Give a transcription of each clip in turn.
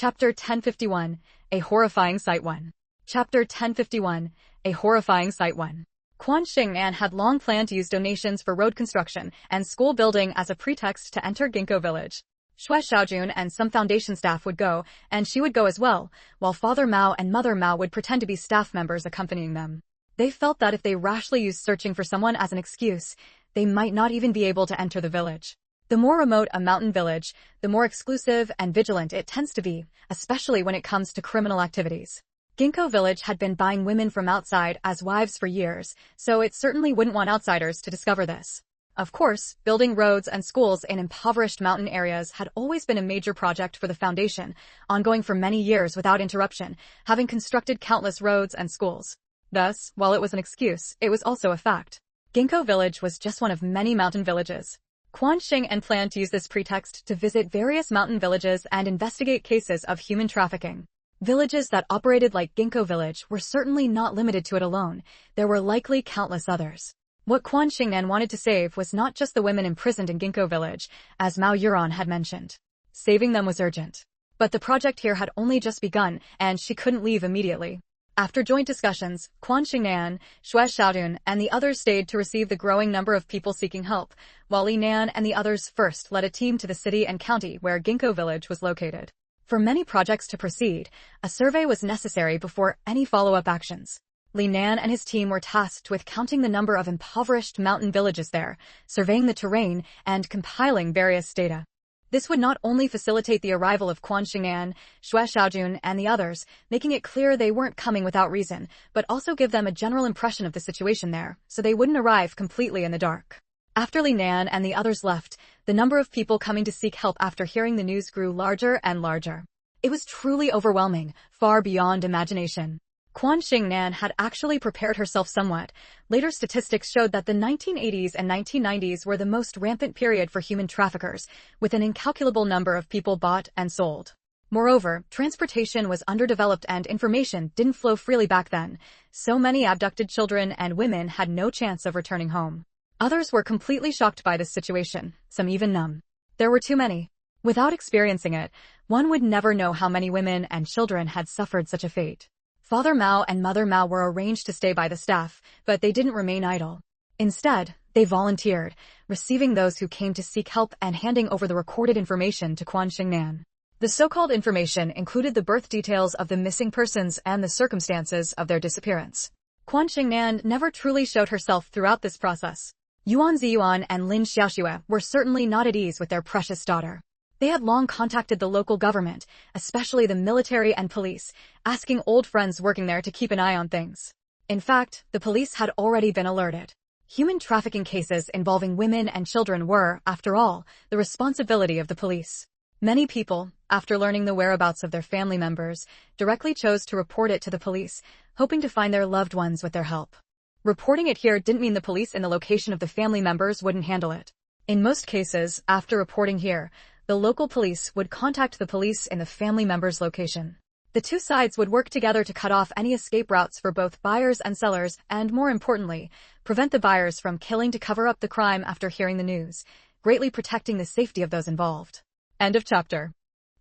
Chapter 1051, A Horrifying Sight 1. Chapter 1051, A Horrifying Sight 1. Quan Xingnan had long planned to use donations for road construction and school building as a pretext to enter Ginkgo village. Xue Xiaojun and some foundation staff would go, and she would go as well, while Father Mao and Mother Mao would pretend to be staff members accompanying them. They felt that if they rashly used searching for someone as an excuse, they might not even be able to enter the village. The more remote a mountain village, the more exclusive and vigilant it tends to be, especially when it comes to criminal activities. Ginkgo village had been buying women from outside as wives for years, so it certainly wouldn't want outsiders to discover this. Of course, building roads and schools in impoverished mountain areas had always been a major project for the Foundation, ongoing for many years without interruption, having constructed countless roads and schools. Thus, while it was an excuse, it was also a fact. Ginkgo village was just one of many mountain villages. Quan Xingnan planned to use this pretext to visit various mountain villages and investigate cases of human trafficking. Villages that operated like Ginkgo village were certainly not limited to it alone. There were likely countless others. What Quan Xingnan wanted to save was not just the women imprisoned in Ginkgo village, as Mao Yuran had mentioned. Saving them was urgent. But the project here had only just begun, and she couldn't leave immediately. After joint discussions, Quan Xingnan, Xue Xiaojun, and the others stayed to receive the growing number of people seeking help, while Li Nan and the others first led a team to the city and county where Ginkgo village was located. For many projects to proceed, a survey was necessary before any follow-up actions. Li Nan and his team were tasked with counting the number of impoverished mountain villages there, surveying the terrain, and compiling various data. This would not only facilitate the arrival of Quan Xingnan, Xue Xiaojun, and the others, making it clear they weren't coming without reason, but also give them a general impression of the situation there, so they wouldn't arrive completely in the dark. After Li Nan and the others left, the number of people coming to seek help after hearing the news grew larger and larger. It was truly overwhelming, far beyond imagination. Quan Xingnan had actually prepared herself somewhat. Later statistics showed that the 1980s and 1990s were the most rampant period for human traffickers, with an incalculable number of people bought and sold. Moreover, transportation was underdeveloped and information didn't flow freely back then. So many abducted children and women had no chance of returning home. Others were completely shocked by this situation, some even numb. There were too many. Without experiencing it, one would never know how many women and children had suffered such a fate. Father Mao and Mother Mao were arranged to stay by the staff, but they didn't remain idle. Instead, they volunteered, receiving those who came to seek help and handing over the recorded information to Quan Xingnan. The so-called information included the birth details of the missing persons and the circumstances of their disappearance. Quan Xingnan never truly showed herself throughout this process. Yuan Ziyuan and Lin Xiaoxue were certainly not at ease with their precious daughter. They had long contacted the local government, especially the military and police, asking old friends working there to keep an eye on things. In fact, the police had already been alerted. Human trafficking cases involving women and children were, after all, the responsibility of the police. Many people, after learning the whereabouts of their family members, directly chose to report it to the police, hoping to find their loved ones with their help. Reporting it here didn't mean the police in the location of the family members wouldn't handle it. In most cases, after reporting here, the local police would contact the police in the family member's location. The two sides would work together to cut off any escape routes for both buyers and sellers and, more importantly, prevent the buyers from killing to cover up the crime after hearing the news, greatly protecting the safety of those involved. End of chapter.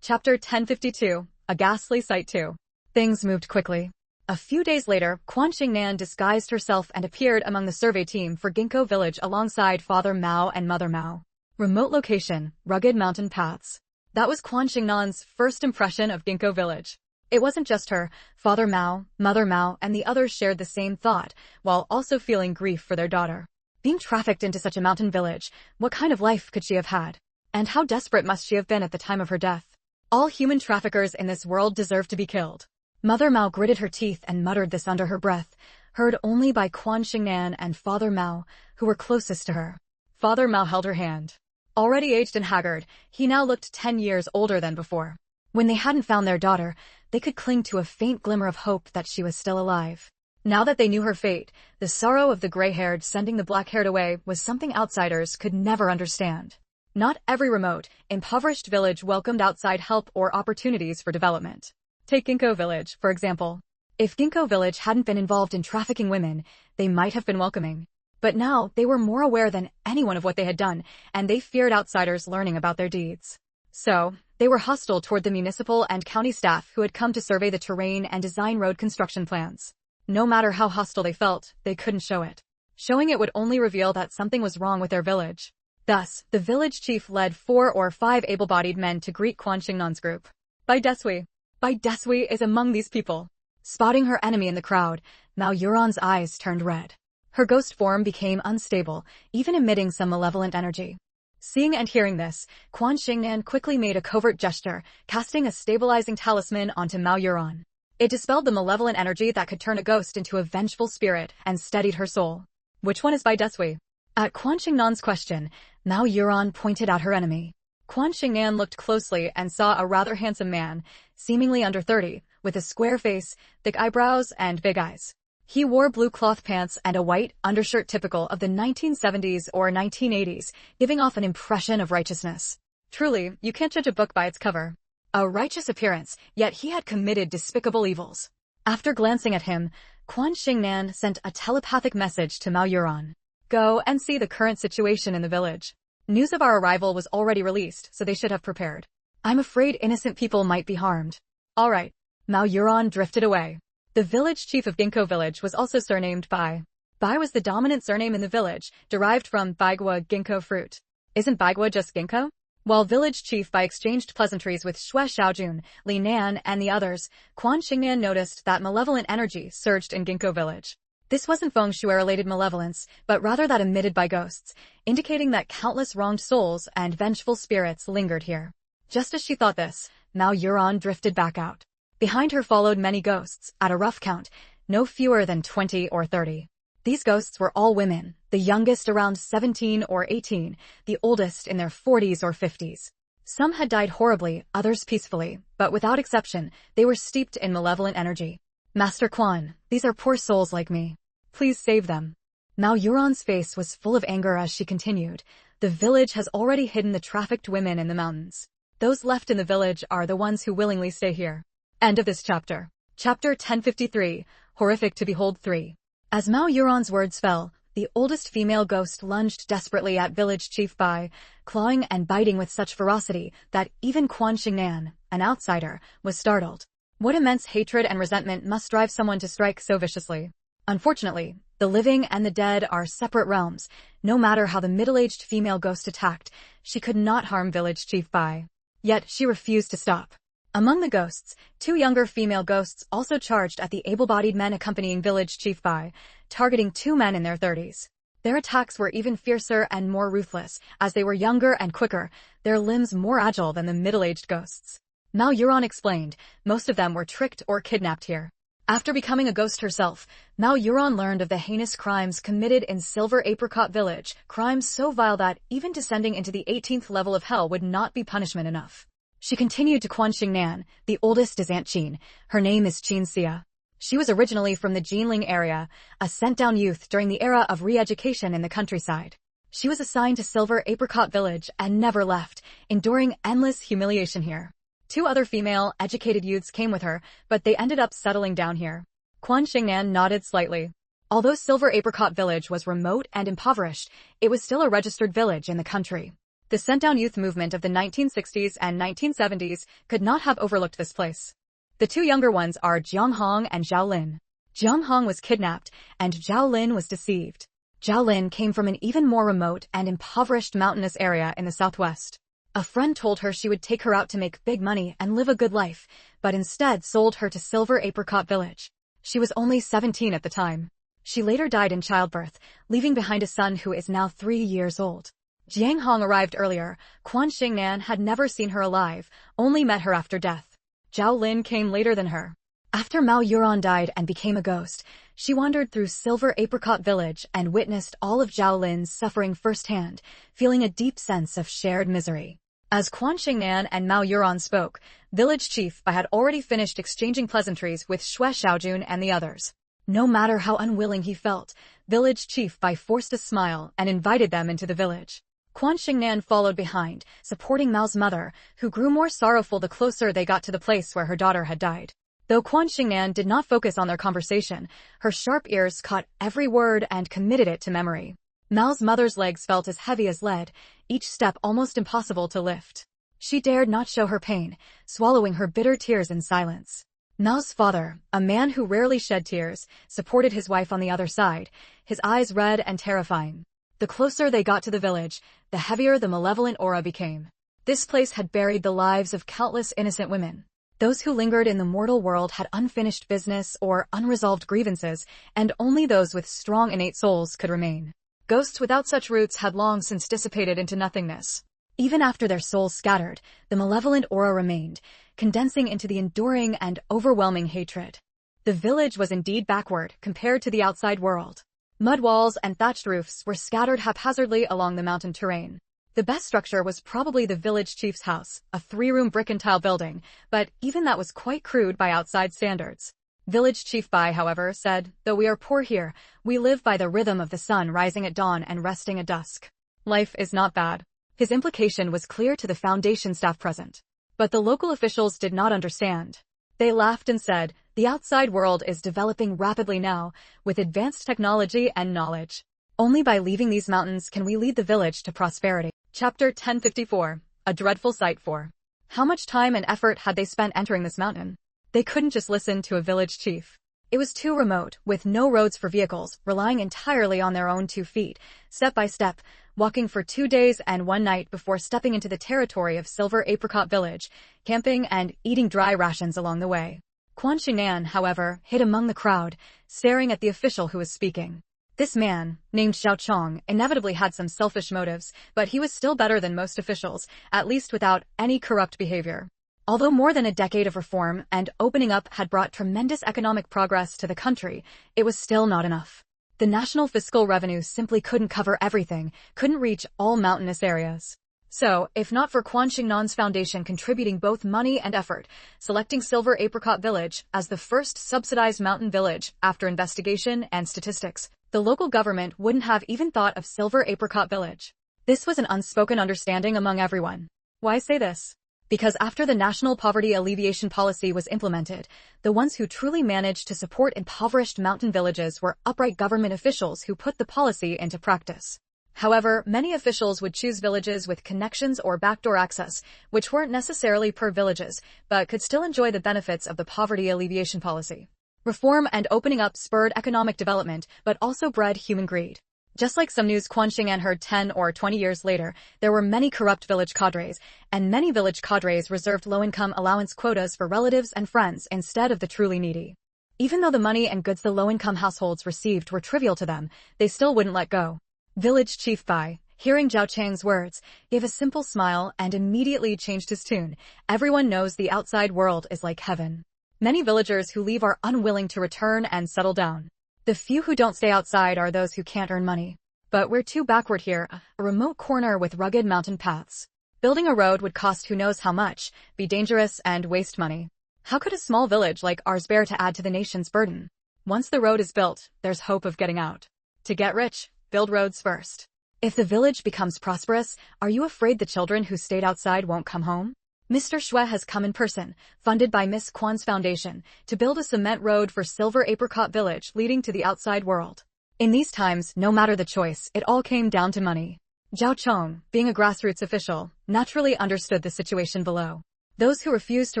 Chapter 1052, A Ghastly Sight 2. Things moved quickly. A few days later, Quan Xingnan disguised herself and appeared among the survey team for Ginkgo village alongside Father Mao and Mother Mao. Remote location, rugged mountain paths. That was Quan Xingnan's first impression of Ginkgo village. It wasn't just her. Father Mao, Mother Mao, and the others shared the same thought, while also feeling grief for their daughter. Being trafficked into such a mountain village, what kind of life could she have had? And how desperate must she have been at the time of her death? All human traffickers in this world deserve to be killed. Mother Mao gritted her teeth and muttered this under her breath, heard only by Quan Xingnan and Father Mao, who were closest to her. Father Mao held her hand. Already aged and haggard, he now looked 10 years older than before. When they hadn't found their daughter, they could cling to a faint glimmer of hope that she was still alive. Now that they knew her fate, the sorrow of the gray-haired sending the black-haired away was something outsiders could never understand. Not every remote, impoverished village welcomed outside help or opportunities for development. Take Ginkgo village, for example. If Ginkgo village hadn't been involved in trafficking women, they might have been welcoming. But now they were more aware than anyone of what they had done, and they feared outsiders learning about their deeds. So, They were hostile toward the municipal and county staff who had come to survey the terrain and design road construction plans. No matter how hostile they felt, they couldn't show it. Showing it would only reveal that something was wrong with their village. Thus, the village chief led 4 or 5 able-bodied men to greet Quan Xingnan's group. Bai Desui is among these people. Spotting her enemy in the crowd, Mao Yuron's eyes turned red. Her ghost form became unstable, even emitting some malevolent energy. Seeing and hearing this, Quan Xingnan quickly made a covert gesture, casting a stabilizing talisman onto Mao Yuron. It dispelled the malevolent energy that could turn a ghost into a vengeful spirit and steadied her soul. Which one is Bai Desui? At Quan Xingnan's question, Mao Yuron pointed at her enemy. Quan Xingnan looked closely and saw a rather handsome man, seemingly under 30, with a square face, thick eyebrows, and big eyes. He wore blue cloth pants and a white undershirt typical of the 1970s or 1980s, giving off an impression of righteousness. Truly, you can't judge a book by its cover. A righteous appearance, yet he had committed despicable evils. After glancing at him, Quan Xingnan sent a telepathic message to Mao Yuron. Go and see the current situation in the village. News of our arrival was already released, so they should have prepared. I'm afraid innocent people might be harmed. All right. Mao Yuron drifted away. The village chief of Ginkgo village was also surnamed Bai. Bai was the dominant surname in the village, derived from Baigwa ginkgo fruit. Isn't Baigwa just ginkgo? While village chief Bai exchanged pleasantries with Xue Xiaojun, Li Nan, and the others, Quan Xingnan noticed that malevolent energy surged in Ginkgo village. This wasn't feng shui-related malevolence, but rather that emitted by ghosts, indicating that countless wronged souls and vengeful spirits lingered here. Just as she thought this, Mao Yuron drifted back out. Behind her followed many ghosts, at a rough count, no fewer than 20 or 30. These ghosts were all women, the youngest around 17 or 18, the oldest in their 40s or 50s. Some had died horribly, others peacefully, but without exception, they were steeped in malevolent energy. Master Quan, these are poor souls like me. Please save them. Mao Yuron's face was full of anger as she continued. The village has already hidden the trafficked women in the mountains. Those left in the village are the ones who willingly stay here. End of this chapter. Chapter 1053, Horrific to Behold 3. As Mao Yuron's words fell, the oldest female ghost lunged desperately at village chief Bai, clawing and biting with such ferocity that even Quan Xingnan, an outsider, was startled. What immense hatred and resentment must drive someone to strike so viciously? Unfortunately, the living and the dead are separate realms. No matter how the middle-aged female ghost attacked, she could not harm village chief Bai. Yet she refused to stop. Among the ghosts, 2 younger female ghosts also charged at the able-bodied men accompanying village chief Bai, targeting 2 men in their 30s. Their attacks were even fiercer and more ruthless, as they were younger and quicker, their limbs more agile than the middle-aged ghosts. Mao Yuron explained, most of them were tricked or kidnapped here. After becoming a ghost herself, Mao Yuron learned of the heinous crimes committed in Silver Apricot Village, crimes so vile that even descending into the 18th level of hell would not be punishment enough. She continued to Quan Xingnan, the oldest is Aunt Qin. Her name is Qin Xia. She was originally from the Jinling area, a sent-down youth during the era of re-education in the countryside. She was assigned to Silver Apricot Village and never left, enduring endless humiliation here. 2 other female, educated youths came with her, but they ended up settling down here. Quan Xingnan nodded slightly. Although Silver Apricot Village was remote and impoverished, it was still a registered village in the country. The sent-down youth movement of the 1960s and 1970s could not have overlooked this place. The 2 younger ones are Jiang Hong and Zhao Lin. Jiang Hong was kidnapped, and Zhao Lin was deceived. Zhao Lin came from an even more remote and impoverished mountainous area in the southwest. A friend told her she would take her out to make big money and live a good life, but instead sold her to Silver Apricot Village. She was only 17 at the time. She later died in childbirth, leaving behind a son who is now 3 years old. Jiang Hong arrived earlier. Quan Xingnan had never seen her alive, only met her after death. Zhao Lin came later than her. After Mao Yuron died and became a ghost, she wandered through Silver Apricot Village and witnessed all of Zhao Lin's suffering firsthand, feeling a deep sense of shared misery. As Quan Xingnan and Mao Yuron spoke, village chief Bai had already finished exchanging pleasantries with Xue Xiaojun and the others. No matter how unwilling he felt, village chief Bai forced a smile and invited them into the village. Quan Xingnan followed behind, supporting Mao's mother, who grew more sorrowful the closer they got to the place where her daughter had died. Though Quan Xingnan did not focus on their conversation, her sharp ears caught every word and committed it to memory. Mao's mother's legs felt as heavy as lead, each step almost impossible to lift. She dared not show her pain, swallowing her bitter tears in silence. Mao's father, a man who rarely shed tears, supported his wife on the other side, his eyes red and terrifying. The closer they got to the village, the heavier the malevolent aura became. This place had buried the lives of countless innocent women. Those who lingered in the mortal world had unfinished business or unresolved grievances, and only those with strong innate souls could remain. Ghosts without such roots had long since dissipated into nothingness. Even after their souls scattered, the malevolent aura remained, condensing into the enduring and overwhelming hatred. The village was indeed backward compared to the outside world. Mud walls and thatched roofs were scattered haphazardly along the mountain terrain. The best structure was probably the village chief's house, a 3-room brick and tile building, but even that was quite crude by outside standards. Village Chief Bai, however, said, "Though we are poor here, we live by the rhythm of the sun rising at dawn and resting at dusk. Life is not bad." His implication was clear to the foundation staff present. But the local officials did not understand. They laughed and said, "The outside world is developing rapidly now, with advanced technology and knowledge. Only by leaving these mountains can we lead the village to prosperity." Chapter 1054. A Dreadful Sight 4. How much time and effort had they spent entering this mountain? They couldn't just listen to a village chief. It was too remote, with no roads for vehicles, relying entirely on their own 2 feet, step by step, walking for 2 days and 1 night before stepping into the territory of Silver Apricot Village, camping and eating dry rations along the way. Quan Xingnan, however, hid among the crowd, staring at the official who was speaking. This man, named Zhao Chong, inevitably had some selfish motives, but he was still better than most officials, at least without any corrupt behavior. Although more than a decade of reform and opening up had brought tremendous economic progress to the country, it was still not enough. The national fiscal revenue simply couldn't cover everything, couldn't reach all mountainous areas. So, if not for Quan Xingnan's foundation contributing both money and effort, selecting Silver Apricot Village as the first subsidized mountain village after investigation and statistics, the local government wouldn't have even thought of Silver Apricot Village. This was an unspoken understanding among everyone. Why say this? Because after the National Poverty Alleviation Policy was implemented, the ones who truly managed to support impoverished mountain villages were upright government officials who put the policy into practice. However, many officials would choose villages with connections or backdoor access, which weren't necessarily poor villages, but could still enjoy the benefits of the poverty alleviation policy. Reform and opening up spurred economic development, but also bred human greed. Just like some news Quan Xingnan heard 10 or 20 years later, there were many corrupt village cadres, and many village cadres reserved low-income allowance quotas for relatives and friends instead of the truly needy. Even though the money and goods the low-income households received were trivial to them, they still wouldn't let go. Village Chief Bai, hearing Zhao Chang's words, gave a simple smile and immediately changed his tune. Everyone knows the outside world is like heaven. Many villagers who leave are unwilling to return and settle down. The few who don't stay outside are those who can't earn money. But we're too backward here, a remote corner with rugged mountain paths. Building a road would cost who knows how much, be dangerous and waste money. How could a small village like ours bear to add to the nation's burden? Once the road is built, there's hope of getting out. To get rich, build roads first. If the village becomes prosperous, are you afraid the children who stayed outside won't come home? Mr. Shui has come in person, funded by Miss Kwan's foundation, to build a cement road for Silver Apricot Village leading to the outside world. In these times, no matter the choice, it all came down to money. Zhao Chong, being a grassroots official, naturally understood the situation below. Those who refused to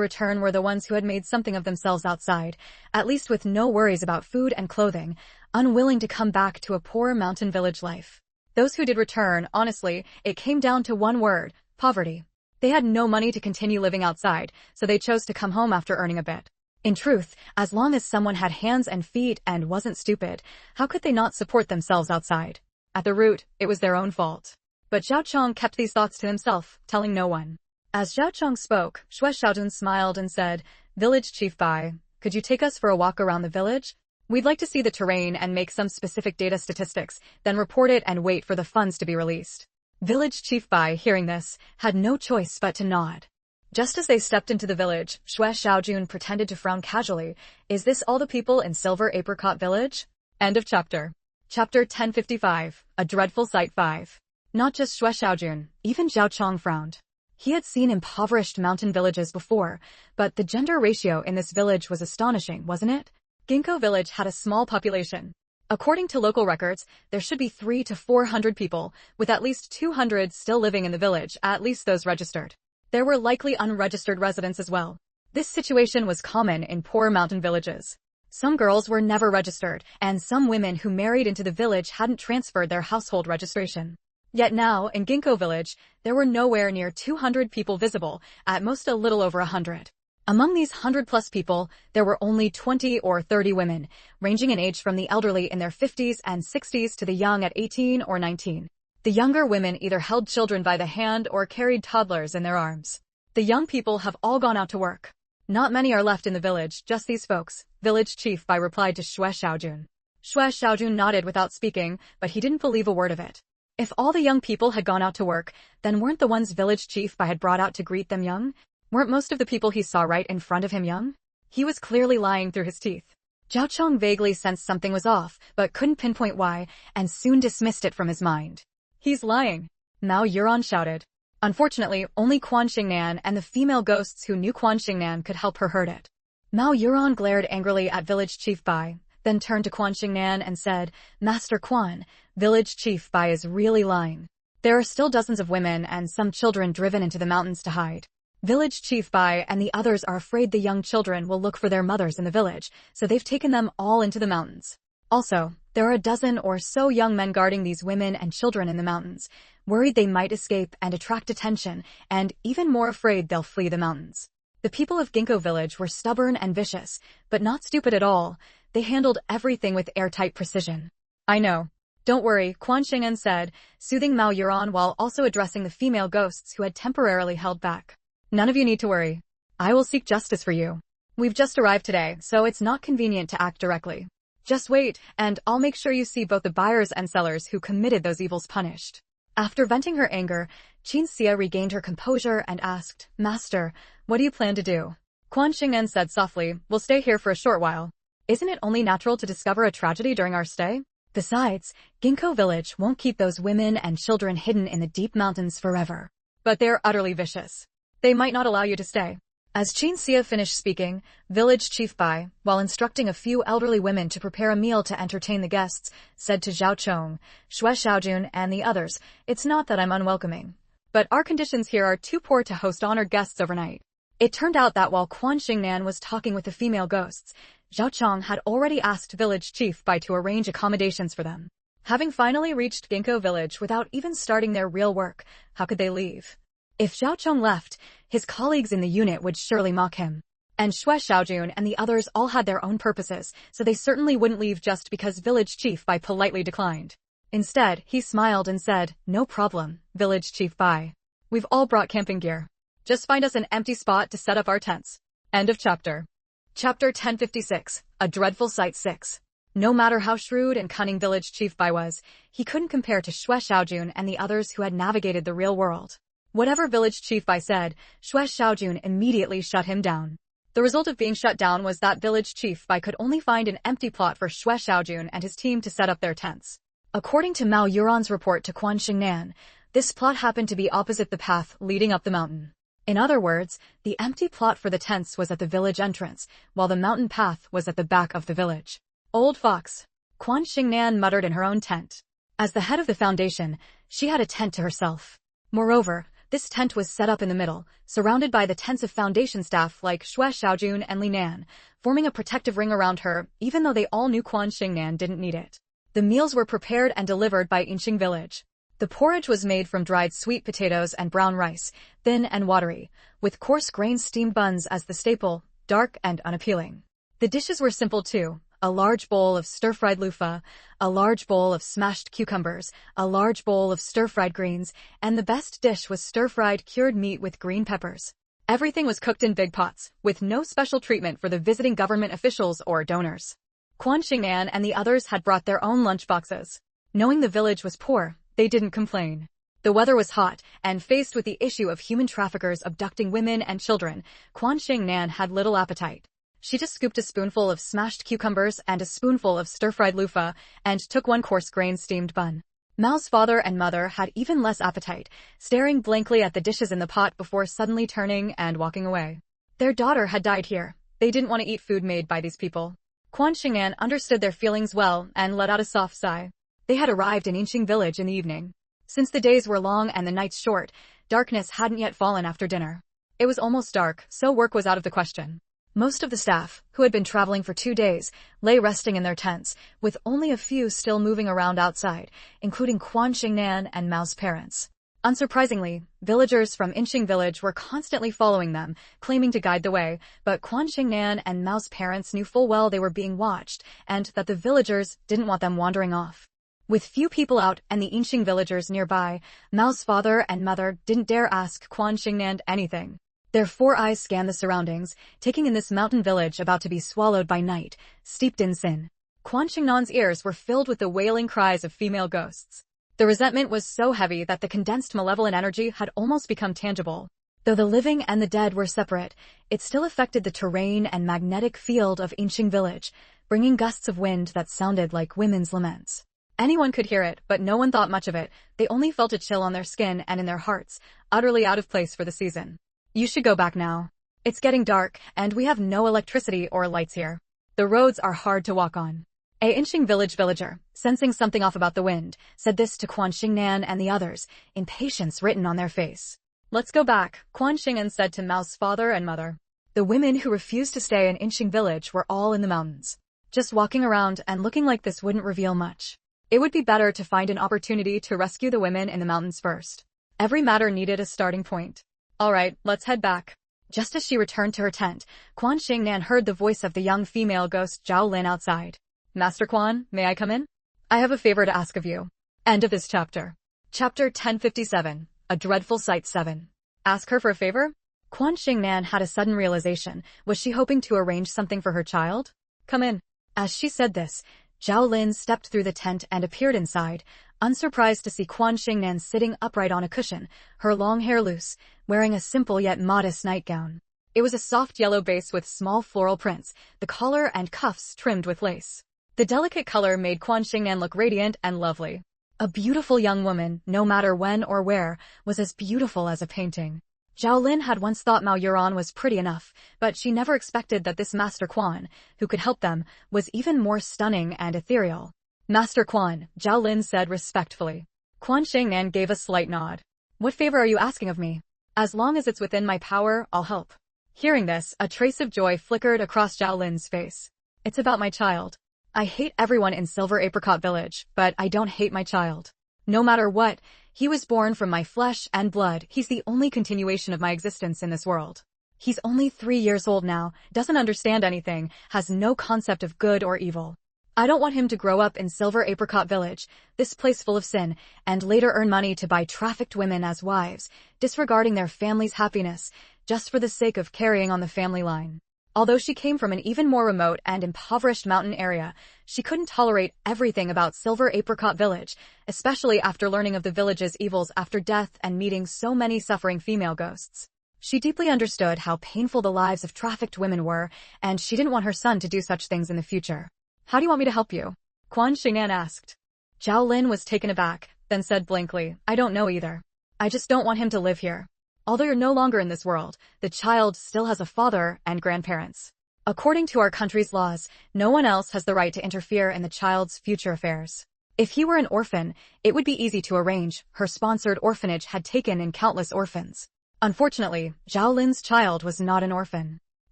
return were the ones who had made something of themselves outside, at least with no worries about food and clothing, unwilling to come back to a poor mountain village life. Those who did return, honestly, it came down to one word: poverty. They had no money to continue living outside, so they chose to come home after earning a bit. In truth, as long as someone had hands and feet and wasn't stupid, how could they not support themselves outside? At the root, it was their own fault. But Zhao Chong kept these thoughts to himself, telling no one. As Zhao Chong spoke, Shui Xiaojun smiled and said, "Village Chief Bai, could you take us for a walk around the village? We'd like to see the terrain and make some specific data statistics, then report it and wait for the funds to be released." Village Chief Bai, hearing this, had no choice but to nod. Just as they stepped into the village, Shui Xiaojun pretended to frown casually. "Is this all the people in Silver Apricot Village?" End of chapter. Chapter 1055, A Dreadful Sight 5. Not just Shui Xiaojun, even Zhao Chong frowned. He had seen impoverished mountain villages before, but the gender ratio in this village was astonishing, wasn't it? Ginkgo Village had a small population. According to local records, there should be 300 to 400 people, with at least 200 still living in the village, at least those registered. There were likely unregistered residents as well. This situation was common in poor mountain villages. Some girls were never registered, and some women who married into the village hadn't transferred their household registration. Yet now, in Ginkgo village, there were nowhere near 200 people visible, at most a little over 100. Among these 100-plus people, there were only 20 or 30 women, ranging in age from the elderly in their 50s and 60s to the young at 18 or 19. The younger women either held children by the hand or carried toddlers in their arms. The young people have all gone out to work. Not many are left in the village, just these folks, village chief Bai replied to Xue Xiaojun. Xue Xiaojun nodded without speaking, but he didn't believe a word of it. If all the young people had gone out to work, then weren't the ones village chief Bai had brought out to greet them young? Weren't most of the people he saw right in front of him young? He was clearly lying through his teeth. Zhao Chong vaguely sensed something was off, but couldn't pinpoint why, and soon dismissed it from his mind. He's lying, Mao Yuran shouted. Unfortunately, only Quan Xingnan and the female ghosts who knew Quan Xingnan could help her heard it. Mao Yuran glared angrily at village chief Bai, then turned to Quan Xingnan and said, Master Quan, village chief Bai is really lying. There are still dozens of women and some children driven into the mountains to hide. Village chief Bai and the others are afraid the young children will look for their mothers in the village, so they've taken them all into the mountains. Also, there are a dozen or so young men guarding these women and children in the mountains, worried they might escape and attract attention, and even more afraid they'll flee the mountains. The people of Ginkgo village were stubborn and vicious, but not stupid at all. They handled everything with airtight precision. I know. Don't worry, Quan Xing'an said, soothing Mao Yuran while also addressing the female ghosts who had temporarily held back. None of you need to worry. I will seek justice for you. We've just arrived today, so it's not convenient to act directly. Just wait, and I'll make sure you see both the buyers and sellers who committed those evils punished. After venting her anger, Qin Xia regained her composure and asked, Master, what do you plan to do? Quan Xing'an said softly, we'll stay here for a short while. Isn't it only natural to discover a tragedy during our stay? Besides, Ginkgo village won't keep those women and children hidden in the deep mountains forever. But they're utterly vicious. They might not allow you to stay. As Qin Xia finished speaking, village chief Bai, while instructing a few elderly women to prepare a meal to entertain the guests, said to Zhao Chong, Xue Xiaojun and the others, it's not that I'm unwelcoming. But our conditions here are too poor to host honored guests overnight. It turned out that while Quan Xingnan was talking with the female ghosts, Zhao Chong had already asked village chief Bai to arrange accommodations for them. Having finally reached Ginkgo village without even starting their real work, how could they leave? If Zhao Chong left, his colleagues in the unit would surely mock him. And Xue Xiaojun and the others all had their own purposes, so they certainly wouldn't leave just because village chief Bai politely declined. Instead, he smiled and said, no problem, village chief Bai. We've all brought camping gear. Just find us an empty spot to set up our tents. End of chapter. Chapter 1056, A Dreadful Sight 6. No matter how shrewd and cunning village chief Bai was, he couldn't compare to Xue Xiaojun and the others who had navigated the real world. Whatever village chief Bai said, Xue Xiaojun immediately shut him down. The result of being shut down was that village chief Bai could only find an empty plot for Xue Xiaojun and his team to set up their tents. According to Mao Yuran's report to Quan Xingnan, this plot happened to be opposite the path leading up the mountain. In other words, the empty plot for the tents was at the village entrance, while the mountain path was at the back of the village. Old fox, Quan Xingnan muttered in her own tent. As the head of the foundation, she had a tent to herself. Moreover, this tent was set up in the middle, surrounded by the tents of foundation staff like Xue Xiaojun and Li Nan, forming a protective ring around her, even though they all knew Quan Xingnan didn't need it. The meals were prepared and delivered by Yinxing village. The porridge was made from dried sweet potatoes and brown rice, thin and watery, with coarse grain steamed buns as the staple, dark and unappealing. The dishes were simple too. A large bowl of stir-fried loofah, a large bowl of smashed cucumbers, a large bowl of stir-fried greens, and the best dish was stir-fried cured meat with green peppers. Everything was cooked in big pots, with no special treatment for the visiting government officials or donors. Quan Xingnan and the others had brought their own lunchboxes. Knowing the village was poor, they didn't complain. The weather was hot, and faced with the issue of human traffickers abducting women and children, Quan Xingnan had little appetite. She just scooped a spoonful of smashed cucumbers and a spoonful of stir-fried loofah, and took one coarse grain-steamed bun. Mao's father and mother had even less appetite, staring blankly at the dishes in the pot before suddenly turning and walking away. Their daughter had died here. They didn't want to eat food made by these people. Quan Xingnan understood their feelings well and let out a soft sigh. They had arrived in Yinxing village in the evening. Since the days were long and the nights short, Darkness hadn't yet fallen after dinner. It was almost dark, so work was out of the question. Most of the staff, who had been traveling for 2 days, lay resting in their tents, with only a few still moving around outside, including Quan Xingnan and Mao's parents. Unsurprisingly, villagers from Inxing village were constantly following them, claiming to guide the way, but Quan Xingnan and Mao's parents knew full well they were being watched, and that the villagers didn't want them wandering off. With few people out and the Inxing villagers nearby, Mao's father and mother didn't dare ask Quan Xingnan anything. Their 4 eyes scanned the surroundings, taking in this mountain village about to be swallowed by night, steeped in sin. Quan Xingnan's ears were filled with the wailing cries of female ghosts. The resentment was so heavy that the condensed malevolent energy had almost become tangible. Though the living and the dead were separate, it still affected the terrain and magnetic field of Inxing village, bringing gusts of wind that sounded like women's laments. Anyone could hear it, but no one thought much of it. They only felt a chill on their skin and in their hearts, utterly out of place for the season. You should go back now. It's getting dark, and we have no electricity or lights here. The roads are hard to walk on. A Inxing village villager, sensing something off about the wind, said this to Quan Xingnan and the others, impatience written on their face. Let's go back, Quan Xingnan said to Mao's father and mother. The women who refused to stay in Inxing village were all in the mountains. Just walking around and looking like this wouldn't reveal much. It would be better to find an opportunity to rescue the women in the mountains first. Every matter needed a starting point. All right, let's head back. Just as she returned to her tent, Quan Xingnan heard the voice of the young female ghost Zhao Lin outside. Master Quan, may I come in? I have a favor to ask of you. End of this chapter. Chapter 1057, A Dreadful Sight 7. Ask her for a favor? Quan Xingnan had a sudden realization. Was she hoping to arrange something for her child? Come in. As she said this, Zhao Lin stepped through the tent and appeared inside, unsurprised to see Quan Xingnan sitting upright on a cushion, her long hair loose, wearing a simple yet modest nightgown. It was a soft yellow base with small floral prints, the collar and cuffs trimmed with lace. The delicate color made Quan Xingnan look radiant and lovely. A beautiful young woman, no matter when or where, was as beautiful as a painting. Zhao Lin had once thought Mao Yuran was pretty enough, but she never expected that this Master Quan, who could help them, was even more stunning and ethereal. Master Quan, Zhao Lin said respectfully. Quan Xingnan gave a slight nod. What favor are you asking of me? As long as it's within my power, I'll help. Hearing this, a trace of joy flickered across Zhao Lin's face. It's about my child. I hate everyone in Silver Apricot Village, but I don't hate my child. No matter what, he was born from my flesh and blood. He's the only continuation of my existence in this world. He's only 3 years old now, doesn't understand anything, has no concept of good or evil. I don't want him to grow up in Silver Apricot Village, this place full of sin, and later earn money to buy trafficked women as wives, disregarding their family's happiness, just for the sake of carrying on the family line. Although she came from an even more remote and impoverished mountain area, she couldn't tolerate everything about Silver Apricot Village, especially after learning of the village's evils after death and meeting so many suffering female ghosts. She deeply understood how painful the lives of trafficked women were, and she didn't want her son to do such things in the future. How do you want me to help you? Quan Xingnan asked. Zhao Lin was taken aback, then said blankly, I don't know either. I just don't want him to live here. Although you're no longer in this world, the child still has a father and grandparents. According to our country's laws, no one else has the right to interfere in the child's future affairs. If he were an orphan, it would be easy to arrange. Her sponsored orphanage had taken in countless orphans. Unfortunately, Zhao Lin's child was not an orphan.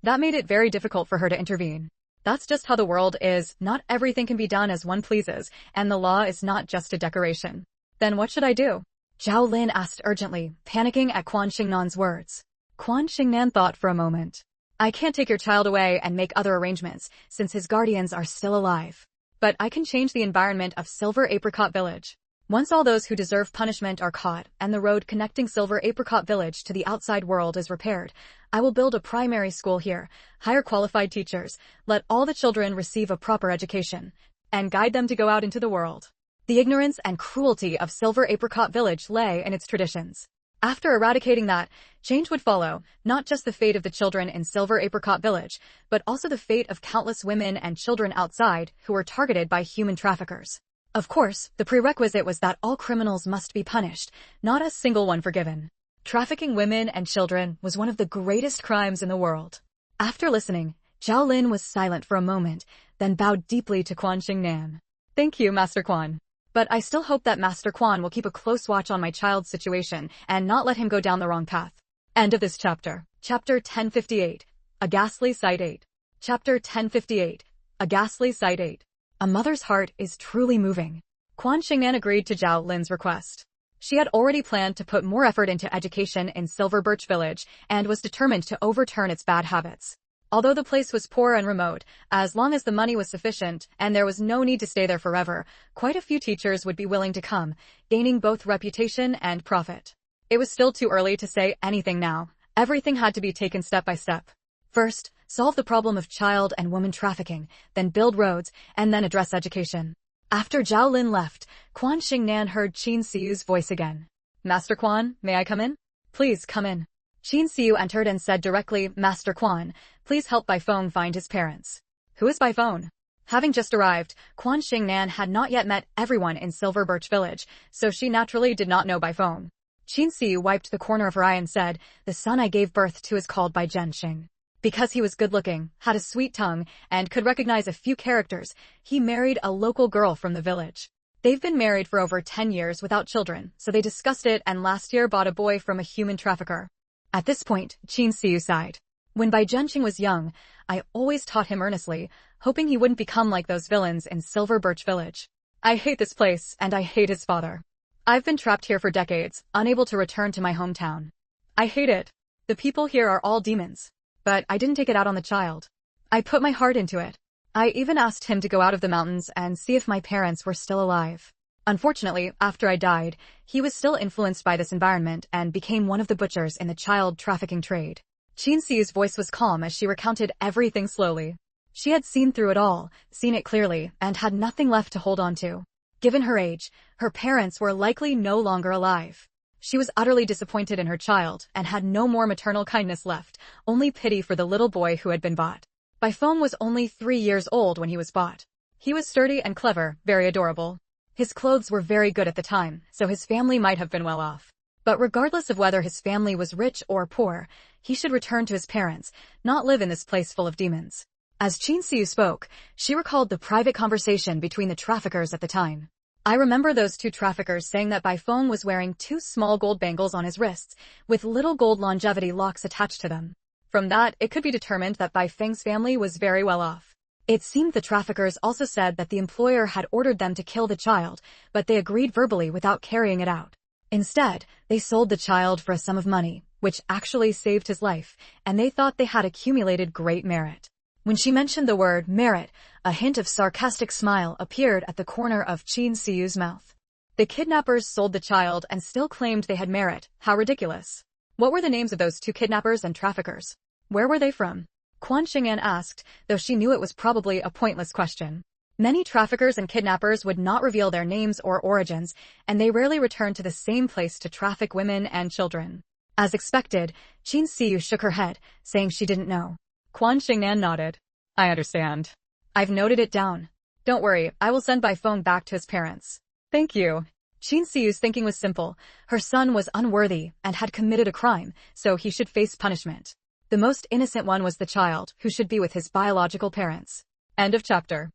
That made it very difficult for her to intervene. That's just how the world is. Not everything can be done as one pleases, and the law is not just a decoration. Then what should I do? Zhao Lin asked urgently, panicking at Quan Xingnan's words. Quan Xingnan thought for a moment. I can't take your child away and make other arrangements, since his guardians are still alive. But I can change the environment of Silver Apricot Village. Once all those who deserve punishment are caught, and the road connecting Silver Apricot Village to the outside world is repaired, I will build a primary school here, hire qualified teachers, let all the children receive a proper education, and guide them to go out into the world. The ignorance and cruelty of Silver Apricot Village lay in its traditions. After eradicating that, change would follow, not just the fate of the children in Silver Apricot Village, but also the fate of countless women and children outside who were targeted by human traffickers. Of course, the prerequisite was that all criminals must be punished, not a single one forgiven. Trafficking women and children was one of the greatest crimes in the world. After listening, Zhao Lin was silent for a moment, then bowed deeply to Quan Xingnan. Thank you, Master Quan. But I still hope that Master Quan will keep a close watch on my child's situation and not let him go down the wrong path. End of this chapter. Chapter 1058. A Ghastly Sight 8. Chapter 1058. A Ghastly Sight 8. A mother's heart is truly moving. Quan Xingnan agreed to Zhao Lin's request. She had already planned to put more effort into education in Silver Birch Village and was determined to overturn its bad habits. Although the place was poor and remote, as long as the money was sufficient and there was no need to stay there forever, quite a few teachers would be willing to come, gaining both reputation and profit. It was still too early to say anything now. Everything had to be taken step by step. First, solve the problem of child and woman trafficking, then build roads, and then address education. After Zhao Lin left, Quan Xingnan heard Qin Siyu's voice again. Master Quan, may I come in? Please come in. Qin Siyu entered and said directly, Master Quan, please help Baifeng find his parents. Who is Baifeng? Having just arrived, Quan Xingnan had not yet met everyone in Silver Birch Village, so she naturally did not know Baifeng. Qin Siyu wiped the corner of her eye and said, the son I gave birth to is called Bai Zhenxing. Because he was good-looking, had a sweet tongue, and could recognize a few characters, he married a local girl from the village. They've been married for over 10 years without children, so they discussed it and last year bought a boy from a human trafficker. At this point, Qin Siyu sighed. When Bai Zhenxing was young, I always taught him earnestly, hoping he wouldn't become like those villains in Silver Birch Village. I hate this place, and I hate his father. I've been trapped here for decades, unable to return to my hometown. I hate it. The people here are all demons. But I didn't take it out on the child. I put my heart into it. I even asked him to go out of the mountains and see if my parents were still alive. Unfortunately, after I died, he was still influenced by this environment and became one of the butchers in the child trafficking trade. Qin Siyu's voice was calm as she recounted everything slowly. She had seen through it all, seen it clearly, and had nothing left to hold on to. Given her age, her parents were likely no longer alive. She was utterly disappointed in her child and had no more maternal kindness left, only pity for the little boy who had been bought. Baifeng was only 3 years old when he was bought. He was sturdy and clever, very adorable. His clothes were very good at the time, so his family might have been well off. But regardless of whether his family was rich or poor, he should return to his parents, not live in this place full of demons. As Qin Siyu spoke, she recalled the private conversation between the traffickers at the time. I remember those two traffickers saying that Baifeng was wearing 2 small gold bangles on his wrists, with little gold longevity locks attached to them. From that, it could be determined that Baifeng's family was very well off. It seemed the traffickers also said that the employer had ordered them to kill the child, but they agreed verbally without carrying it out. Instead, they sold the child for a sum of money, which actually saved his life, and they thought they had accumulated great merit. When she mentioned the word merit, a hint of sarcastic smile appeared at the corner of Qin Siyu's mouth. The kidnappers sold the child and still claimed they had merit. How ridiculous. What were the names of those 2 kidnappers and traffickers? Where were they from? Quan Xingnan asked, though she knew it was probably a pointless question. Many traffickers and kidnappers would not reveal their names or origins, and they rarely returned to the same place to traffic women and children. As expected, Qin Siyu shook her head, saying she didn't know. Quan Xingnan nodded. I understand. I've noted it down. Don't worry, I will send Baifeng back to his parents. Thank you. Qin Siyu's thinking was simple. Her son was unworthy and had committed a crime, so he should face punishment. The most innocent one was the child, who should be with his biological parents. End of chapter.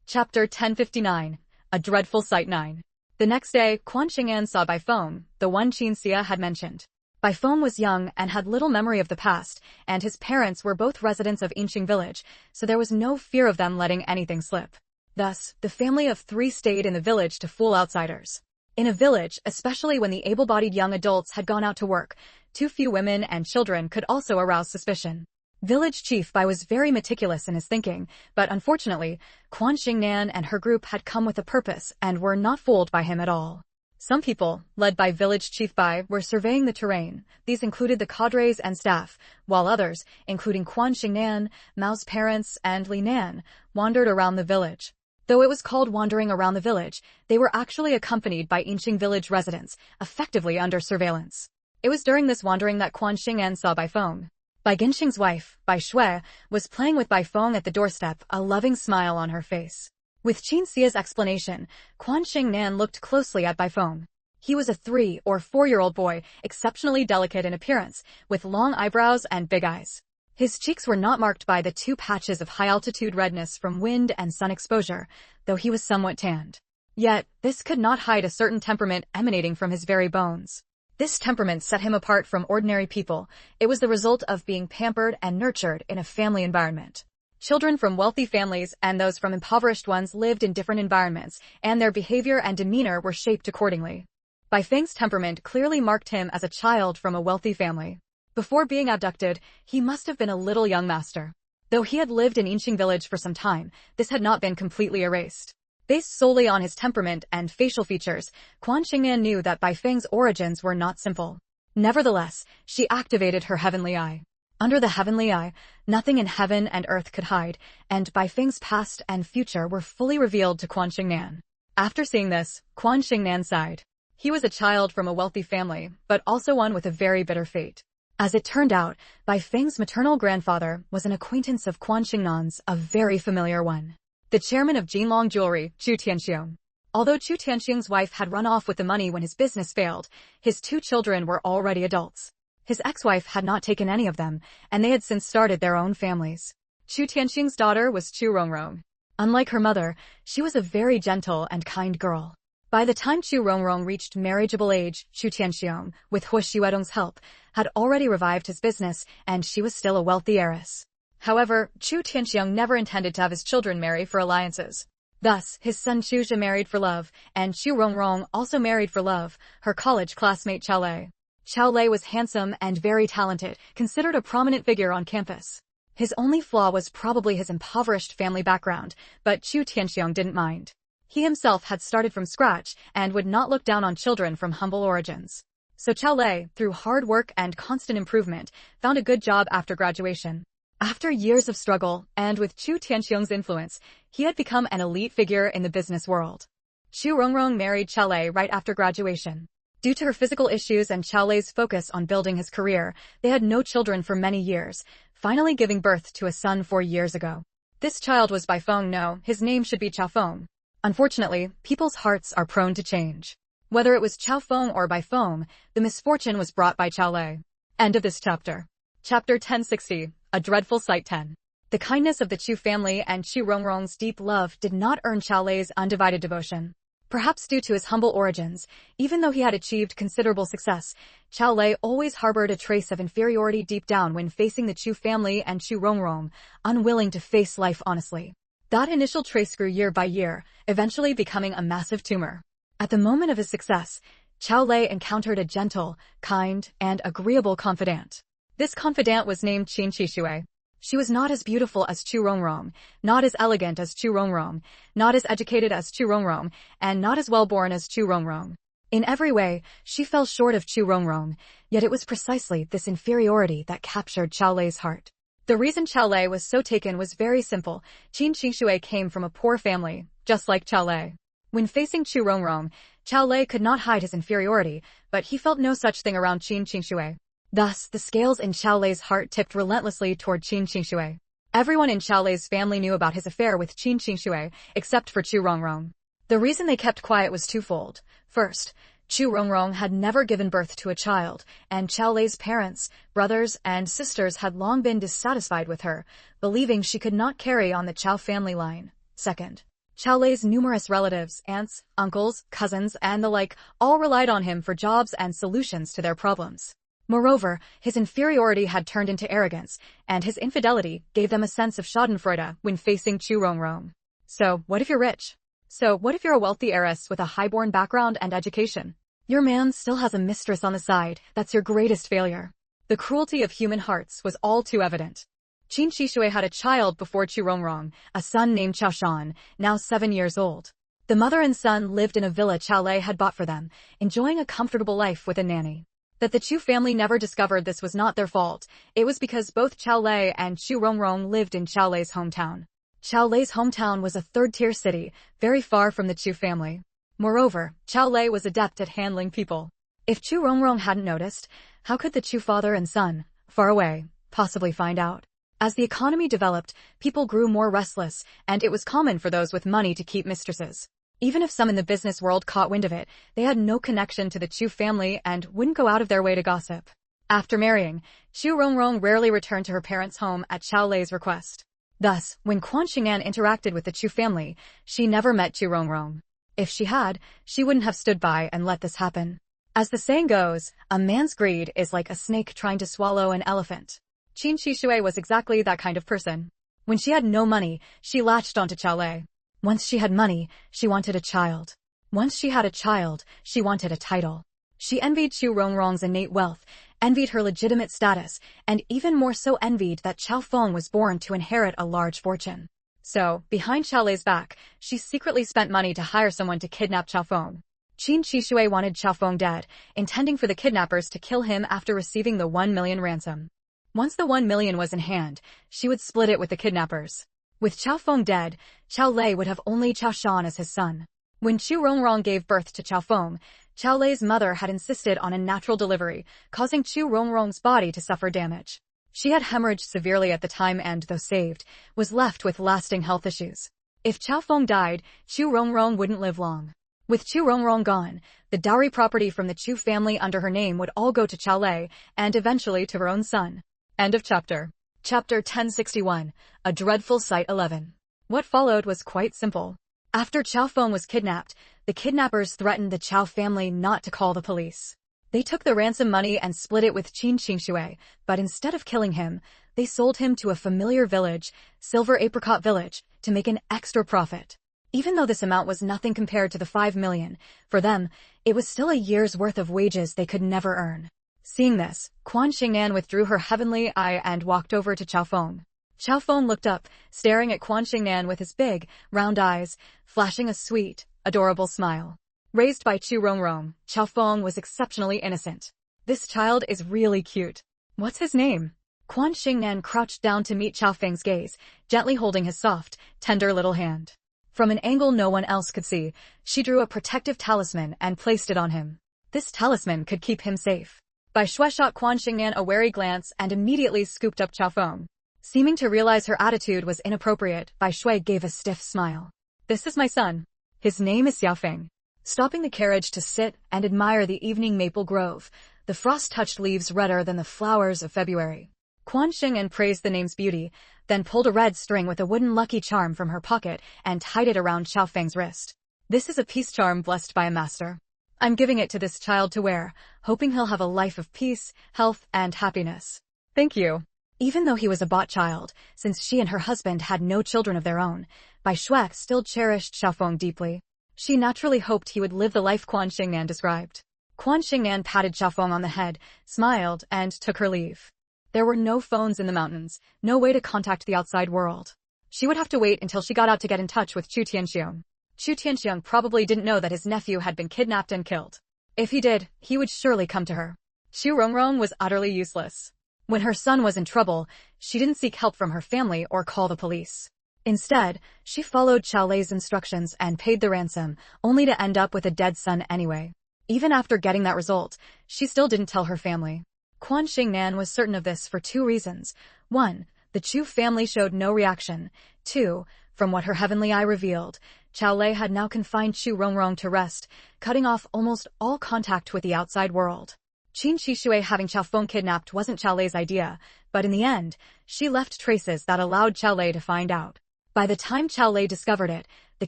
Chapter 1059. A Dreadful Sight 9. The next day, Quan Xingnan saw Baifeng, the one Qin Xia had mentioned. Baifeng was young and had little memory of the past, and his parents were both residents of Yinqing village, so there was no fear of them letting anything slip. Thus, the family of 3 stayed in the village to fool outsiders. In a village, especially when the able-bodied young adults had gone out to work, too few women and children could also arouse suspicion. Village Chief Bai was very meticulous in his thinking, but unfortunately, Quan Xingnan and her group had come with a purpose and were not fooled by him at all. Some people, led by Village Chief Bai, were surveying the terrain. These included the cadres and staff, while others, including Quan Xingnan, Mao's parents, and Li Nan, wandered around the village. Though it was called wandering around the village, they were actually accompanied by Yinqing village residents, effectively under surveillance. It was during this wandering that Quan Xingnan saw Baifeng. Bai Ginxing's wife, Bai Shui, was playing with Baifeng at the doorstep, a loving smile on her face. With Qin Xia's explanation, Quan Xingnan looked closely at Baifeng. He was a 3- or 4-year-old boy, exceptionally delicate in appearance, with long eyebrows and big eyes. His cheeks were not marked by the 2 patches of high-altitude redness from wind and sun exposure, though he was somewhat tanned. Yet, this could not hide a certain temperament emanating from his very bones. This temperament set him apart from ordinary people. It was the result of being pampered and nurtured in a family environment. Children from wealthy families and those from impoverished ones lived in different environments, and their behavior and demeanor were shaped accordingly. Bai Feng's temperament clearly marked him as a child from a wealthy family. Before being abducted, he must have been a little young master. Though he had lived in Yinqing village for some time, this had not been completely erased. Based solely on his temperament and facial features, Quan Xingnan knew that Bai Feng's origins were not simple. Nevertheless, she activated her heavenly eye. Under the heavenly eye, nothing in heaven and earth could hide, and Bai Feng's past and future were fully revealed to Quan Xingnan. After seeing this, Quan Xingnan sighed. He was a child from a wealthy family, but also one with a very bitter fate. As it turned out, Bai Feng's maternal grandfather was an acquaintance of Quan Xingnan's, a very familiar one. The chairman of Jinlong Jewelry, Chu Tianxiong. Although Chu Tianxiong's wife had run off with the money when his business failed, his 2 children were already adults. His ex-wife had not taken any of them, and they had since started their own families. Chu Tianxiong's daughter was Chu Rongrong. Unlike her mother, she was a very gentle and kind girl. By the time Chu Rongrong reached marriageable age, Chu Tianxiong, with Hu Xuedong's help, had already revived his business, and she was still a wealthy heiress. However, Chu Tianxiong never intended to have his children marry for alliances. Thus, his son Chu Zhe married for love, and Chu Rongrong also married for love, her college classmate Chao Lei. Chao Lei was handsome and very talented, considered a prominent figure on campus. His only flaw was probably his impoverished family background, but Chu Tianxiong didn't mind. He himself had started from scratch and would not look down on children from humble origins. So Chao Lei, through hard work and constant improvement, found a good job after graduation. After years of struggle, and with Chu Tianxiong's influence, he had become an elite figure in the business world. Chu Rongrong married Chao Lei right after graduation. Due to her physical issues and Chao Lei's focus on building his career, they had no children for many years, finally giving birth to a son 4 years ago. This child was Bai Feng. No, his name should be Chao Feng. Unfortunately, people's hearts are prone to change. Whether it was Chao Feng or Bai Feng, the misfortune was brought by Chao Lei. End of this chapter. Chapter 1060. A Dreadful Sight 10. The kindness of the Chu family and Chu Rongrong's deep love did not earn Chao Lei's undivided devotion. Perhaps due to his humble origins, even though he had achieved considerable success, Chao Lei always harbored a trace of inferiority deep down when facing the Chu family and Chu Rongrong, unwilling to face life honestly. That initial trace grew year by year, eventually becoming a massive tumor. At the moment of his success, Chao Lei encountered a gentle, kind, and agreeable confidant. This confidant was named Qin Qishui. She was not as beautiful as Chu Rongrong, not as elegant as Chu Rongrong, not as educated as Chu Rongrong, and not as well-born as Chu Rongrong. In every way, she fell short of Chu Rongrong, yet it was precisely this inferiority that captured Chao Lei's heart. The reason Chao Lei was so taken was very simple. Qin Qishui came from a poor family, just like Chao Lei. When facing Chu Rongrong, Chao Lei could not hide his inferiority, but he felt no such thing around Qin Qishui. Thus, the scales in Chao Lei's heart tipped relentlessly toward Qin Qishui. Everyone in Chao Lei's family knew about his affair with Qin Qishui, except for Chu Rongrong. The reason they kept quiet was twofold. First, Chu Rongrong had never given birth to a child, and Chao Lei's parents, brothers, and sisters had long been dissatisfied with her, believing she could not carry on the Chao family line. Second, Chao Lei's numerous relatives, aunts, uncles, cousins, and the like, all relied on him for jobs and solutions to their problems. Moreover, his inferiority had turned into arrogance, and his infidelity gave them a sense of schadenfreude when facing Chu Rongrong. So, what if you're rich? So, what if you're a wealthy heiress with a highborn background and education? Your man still has a mistress on the side. That's your greatest failure. The cruelty of human hearts was all too evident. Qin Qishui had a child before Chu Rongrong, a son named Chao Shan, now 7 years old. The mother and son lived in a villa Chao Lei had bought for them, enjoying a comfortable life with a nanny. That the Chu family never discovered this was not their fault. It was because both Chao Lei and Chu Rongrong lived in Chao Lei's hometown. Chao Lei's hometown was a third-tier city, very far from the Chu family. Moreover, Chao Lei was adept at handling people. If Chu Rongrong hadn't noticed, how could the Chu father and son, far away, possibly find out? As the economy developed, people grew more restless, and it was common for those with money to keep mistresses. Even if some in the business world caught wind of it, they had no connection to the Chu family and wouldn't go out of their way to gossip. After marrying, Chu Rongrong rarely returned to her parents' home at Chao Lei's request. Thus, when Quan Xingnan interacted with the Chu family, she never met Chu Rongrong. If she had, she wouldn't have stood by and let this happen. As the saying goes, a man's greed is like a snake trying to swallow an elephant. Qin Shishui was exactly that kind of person. When she had no money, she latched onto Chao Lei. Once she had money, she wanted a child. Once she had a child, she wanted a title. She envied Chu Rongrong's innate wealth, envied her legitimate status, and even more so envied that Chao Feng was born to inherit a large fortune. So, behind Chao Lei's back, she secretly spent money to hire someone to kidnap Chao Feng. Qin Shishui wanted Chao Feng dead, intending for the kidnappers to kill him after receiving the 1 million ransom. Once the 1 million was in hand, she would split it with the kidnappers. With Chao Feng dead, Chao Lei would have only Chao Shan as his son. When Chu Rongrong gave birth to Chao Feng, Chao Lei's mother had insisted on a natural delivery, causing Chu Rongrong's body to suffer damage. She had hemorrhaged severely at the time and, though saved, was left with lasting health issues. If Chao Feng died, Chu Rongrong wouldn't live long. With Chu Rongrong gone, the dowry property from the Chu family under her name would all go to Chao Lei, and eventually to her own son. End of chapter. Chapter 1061, A Dreadful Sight 11. What followed was quite simple. After Chao Feng was kidnapped, the kidnappers threatened the Chao family not to call the police. They took the ransom money and split it with Qin Shishui, but instead of killing him, they sold him to a familiar village, Silver Apricot Village, to make an extra profit. Even though this amount was nothing compared to the 5 million, for them, it was still a year's worth of wages they could never earn. Seeing this, Quan Xingnan withdrew her heavenly eye and walked over to Chao Feng. Chao Feng looked up, staring at Quan Xingnan with his big, round eyes, flashing a sweet, adorable smile. Raised by Chu Rongrong, Chao Feng was exceptionally innocent. This child is really cute. What's his name? Quan Xingnan crouched down to meet Chao Feng's gaze, gently holding his soft, tender little hand. From an angle no one else could see, she drew a protective talisman and placed it on him. This talisman could keep him safe. Bai Shui shot Quan Xingnan a wary glance and immediately scooped up Chao Feng. Seeming to realize her attitude was inappropriate, Bai Shui gave a stiff smile. This is my son. His name is Xiaofeng. Stopping the carriage to sit and admire the evening maple grove, the frost-touched leaves redder than the flowers of February. Quan Xingnan praised the name's beauty, then pulled a red string with a wooden lucky charm from her pocket and tied it around Xiaofeng's wrist. This is a peace charm blessed by a master. I'm giving it to this child to wear, hoping he'll have a life of peace, health, and happiness. Thank you. Even though he was a bought child, since she and her husband had no children of their own, Bai Shui still cherished Xiaofeng deeply. She naturally hoped he would live the life Quan Xingnan described. Quan Xingnan patted Xiaofeng on the head, smiled, and took her leave. There were no phones in the mountains, no way to contact the outside world. She would have to wait until she got out to get in touch with Chu Tianxiong. Chu Tianxiong probably didn't know that his nephew had been kidnapped and killed. If he did, he would surely come to her. Chu Rongrong was utterly useless. When her son was in trouble, she didn't seek help from her family or call the police. Instead, she followed Chao Lei's instructions and paid the ransom, only to end up with a dead son anyway. Even after getting that result, she still didn't tell her family. Quan Xingnan was certain of this for 2 reasons. 1, the Chu family showed no reaction. 2, from what her heavenly eye revealed, Chao Lei had now confined Chu Rongrong to rest, cutting off almost all contact with the outside world. Qin Shishui having Chao Feng kidnapped wasn't Chao Lei's idea, but in the end, she left traces that allowed Chao Lei to find out. By the time Chao Lei discovered it, the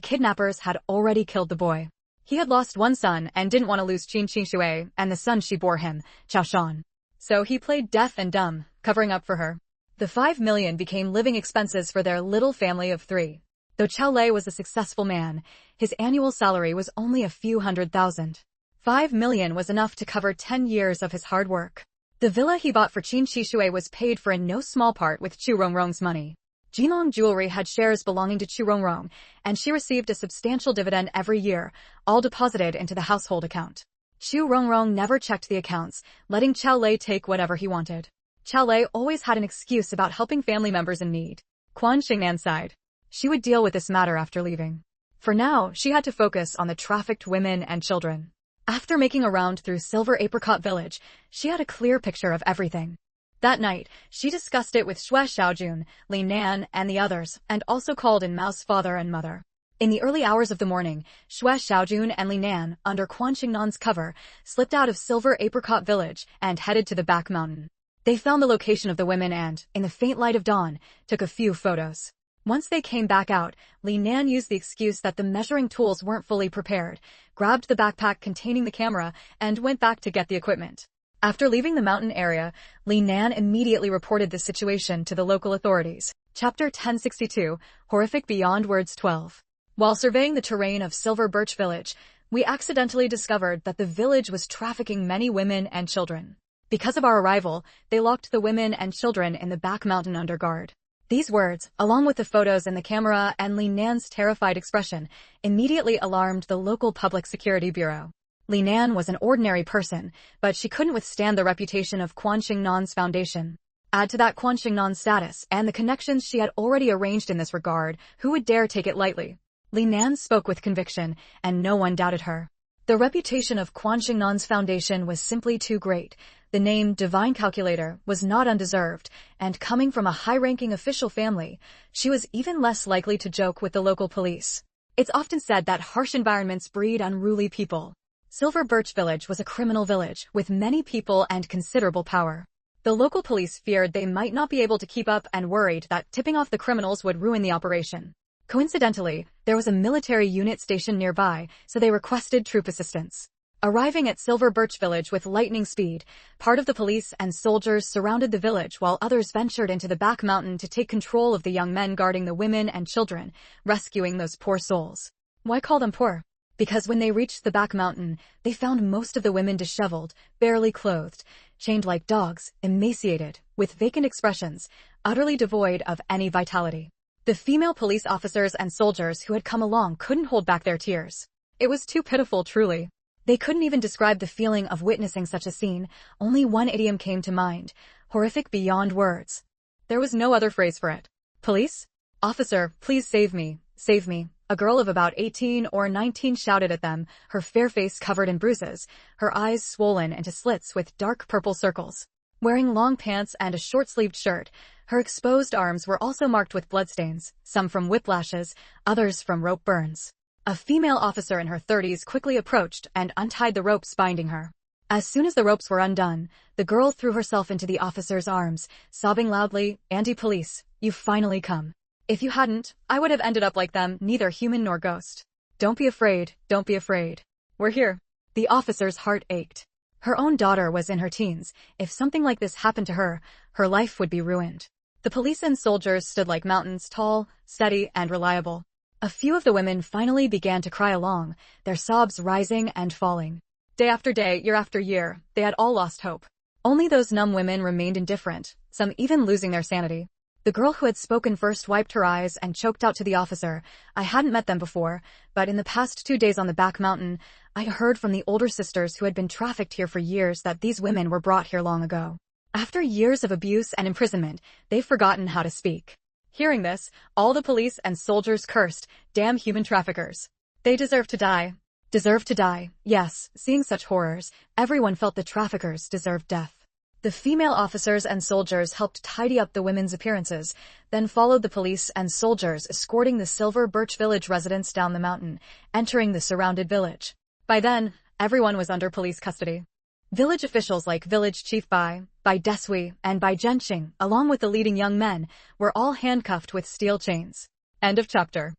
kidnappers had already killed the boy. He had lost one son and didn't want to lose Qin Shishui and the son she bore him, Chao Shan. So he played deaf and dumb, covering up for her. The 5 million became living expenses for their little family of 3. Though Chao Lei was a successful man, his annual salary was only a few $100,000. 5 million was enough to cover 10 years of his hard work. The villa he bought for Qin Shishui was paid for in no small part with Chu Rongrong's money. Jinong Jewelry had shares belonging to Chu Rongrong, and she received a substantial dividend every year, all deposited into the household account. Chu Rongrong never checked the accounts, letting Chao Lei take whatever he wanted. Chao Lei always had an excuse about helping family members in need. Quan Xingnan sighed. She would deal with this matter after leaving. For now, she had to focus on the trafficked women and children. After making a round through Silver Apricot Village, she had a clear picture of everything. That night, she discussed it with Xue Xiaojun, Li Nan, and the others, and also called in Mao's father and mother. In the early hours of the morning, Xue Xiaojun and Li Nan, under Quan Xingnan's cover, slipped out of Silver Apricot Village and headed to the back mountain. They found the location of the women and, in the faint light of dawn, took a few photos. Once they came back out, Li Nan used the excuse that the measuring tools weren't fully prepared, grabbed the backpack containing the camera, and went back to get the equipment. After leaving the mountain area, Li Nan immediately reported the situation to the local authorities. Chapter 1062, Horrific Beyond Words 12. While surveying the terrain of Silver Birch Village, we accidentally discovered that the village was trafficking many women and children. Because of our arrival, they locked the women and children in the back mountain under guard. These words, along with the photos in the camera and Li Nan's terrified expression, immediately alarmed the local public security bureau. Li Nan was an ordinary person, but she couldn't withstand the reputation of Quan Xingnan's foundation. Add to that Quan Xingnan's status and the connections she had already arranged in this regard, who would dare take it lightly? Li Nan spoke with conviction, and no one doubted her. The reputation of Quan Xingnan's foundation was simply too great. The name Divine Calculator was not undeserved, and coming from a high-ranking official family, she was even less likely to joke with the local police. It's often said that harsh environments breed unruly people. Silver Birch Village was a criminal village, with many people and considerable power. The local police feared they might not be able to keep up and worried that tipping off the criminals would ruin the operation. Coincidentally, there was a military unit stationed nearby, so they requested troop assistance. Arriving at Silver Birch Village with lightning speed, part of the police and soldiers surrounded the village while others ventured into the back mountain to take control of the young men guarding the women and children, rescuing those poor souls. Why call them poor? Because when they reached the back mountain, they found most of the women disheveled, barely clothed, chained like dogs, emaciated, with vacant expressions, utterly devoid of any vitality. The female police officers and soldiers who had come along couldn't hold back their tears. It was too pitiful, truly. They couldn't even describe the feeling of witnessing such a scene. Only one idiom came to mind: horrific beyond words. There was no other phrase for it. Police? Officer, please save me, save me. A girl of about 18 or 19 shouted at them, her fair face covered in bruises, her eyes swollen into slits with dark purple circles. Wearing long pants and a short-sleeved shirt, her exposed arms were also marked with bloodstains, some from whiplashes, others from rope burns. A female officer in her 30s quickly approached and untied the ropes binding her. As soon as the ropes were undone, the girl threw herself into the officer's arms, sobbing loudly, "Anti-police, you've finally come. If you hadn't, I would have ended up like them, neither human nor ghost. Don't be afraid, don't be afraid. We're here." The officer's heart ached. Her own daughter was in her teens. If something like this happened to her, her life would be ruined. The police and soldiers stood like mountains, tall, steady, and reliable. A few of the women finally began to cry along, their sobs rising and falling. Day after day, year after year, they had all lost hope. Only those numb women remained indifferent, some even losing their sanity. The girl who had spoken first wiped her eyes and choked out to the officer, "I hadn't met them before, but in the past 2 days on the back mountain, I heard from the older sisters who had been trafficked here for years that these women were brought here long ago. After years of abuse and imprisonment, they've forgotten how to speak." Hearing this, all the police and soldiers cursed, "Damn human traffickers. They deserve to die." Deserve to die, yes. Seeing such horrors, everyone felt the traffickers deserved death. The female officers and soldiers helped tidy up the women's appearances, then followed the police and soldiers escorting the Silver Birch Village residents down the mountain, entering the surrounded village. By then, everyone was under police custody. Village officials like Village Chief Bai Desui, and Bai Zhenxing, along with the leading young men, were all handcuffed with steel chains. End of chapter.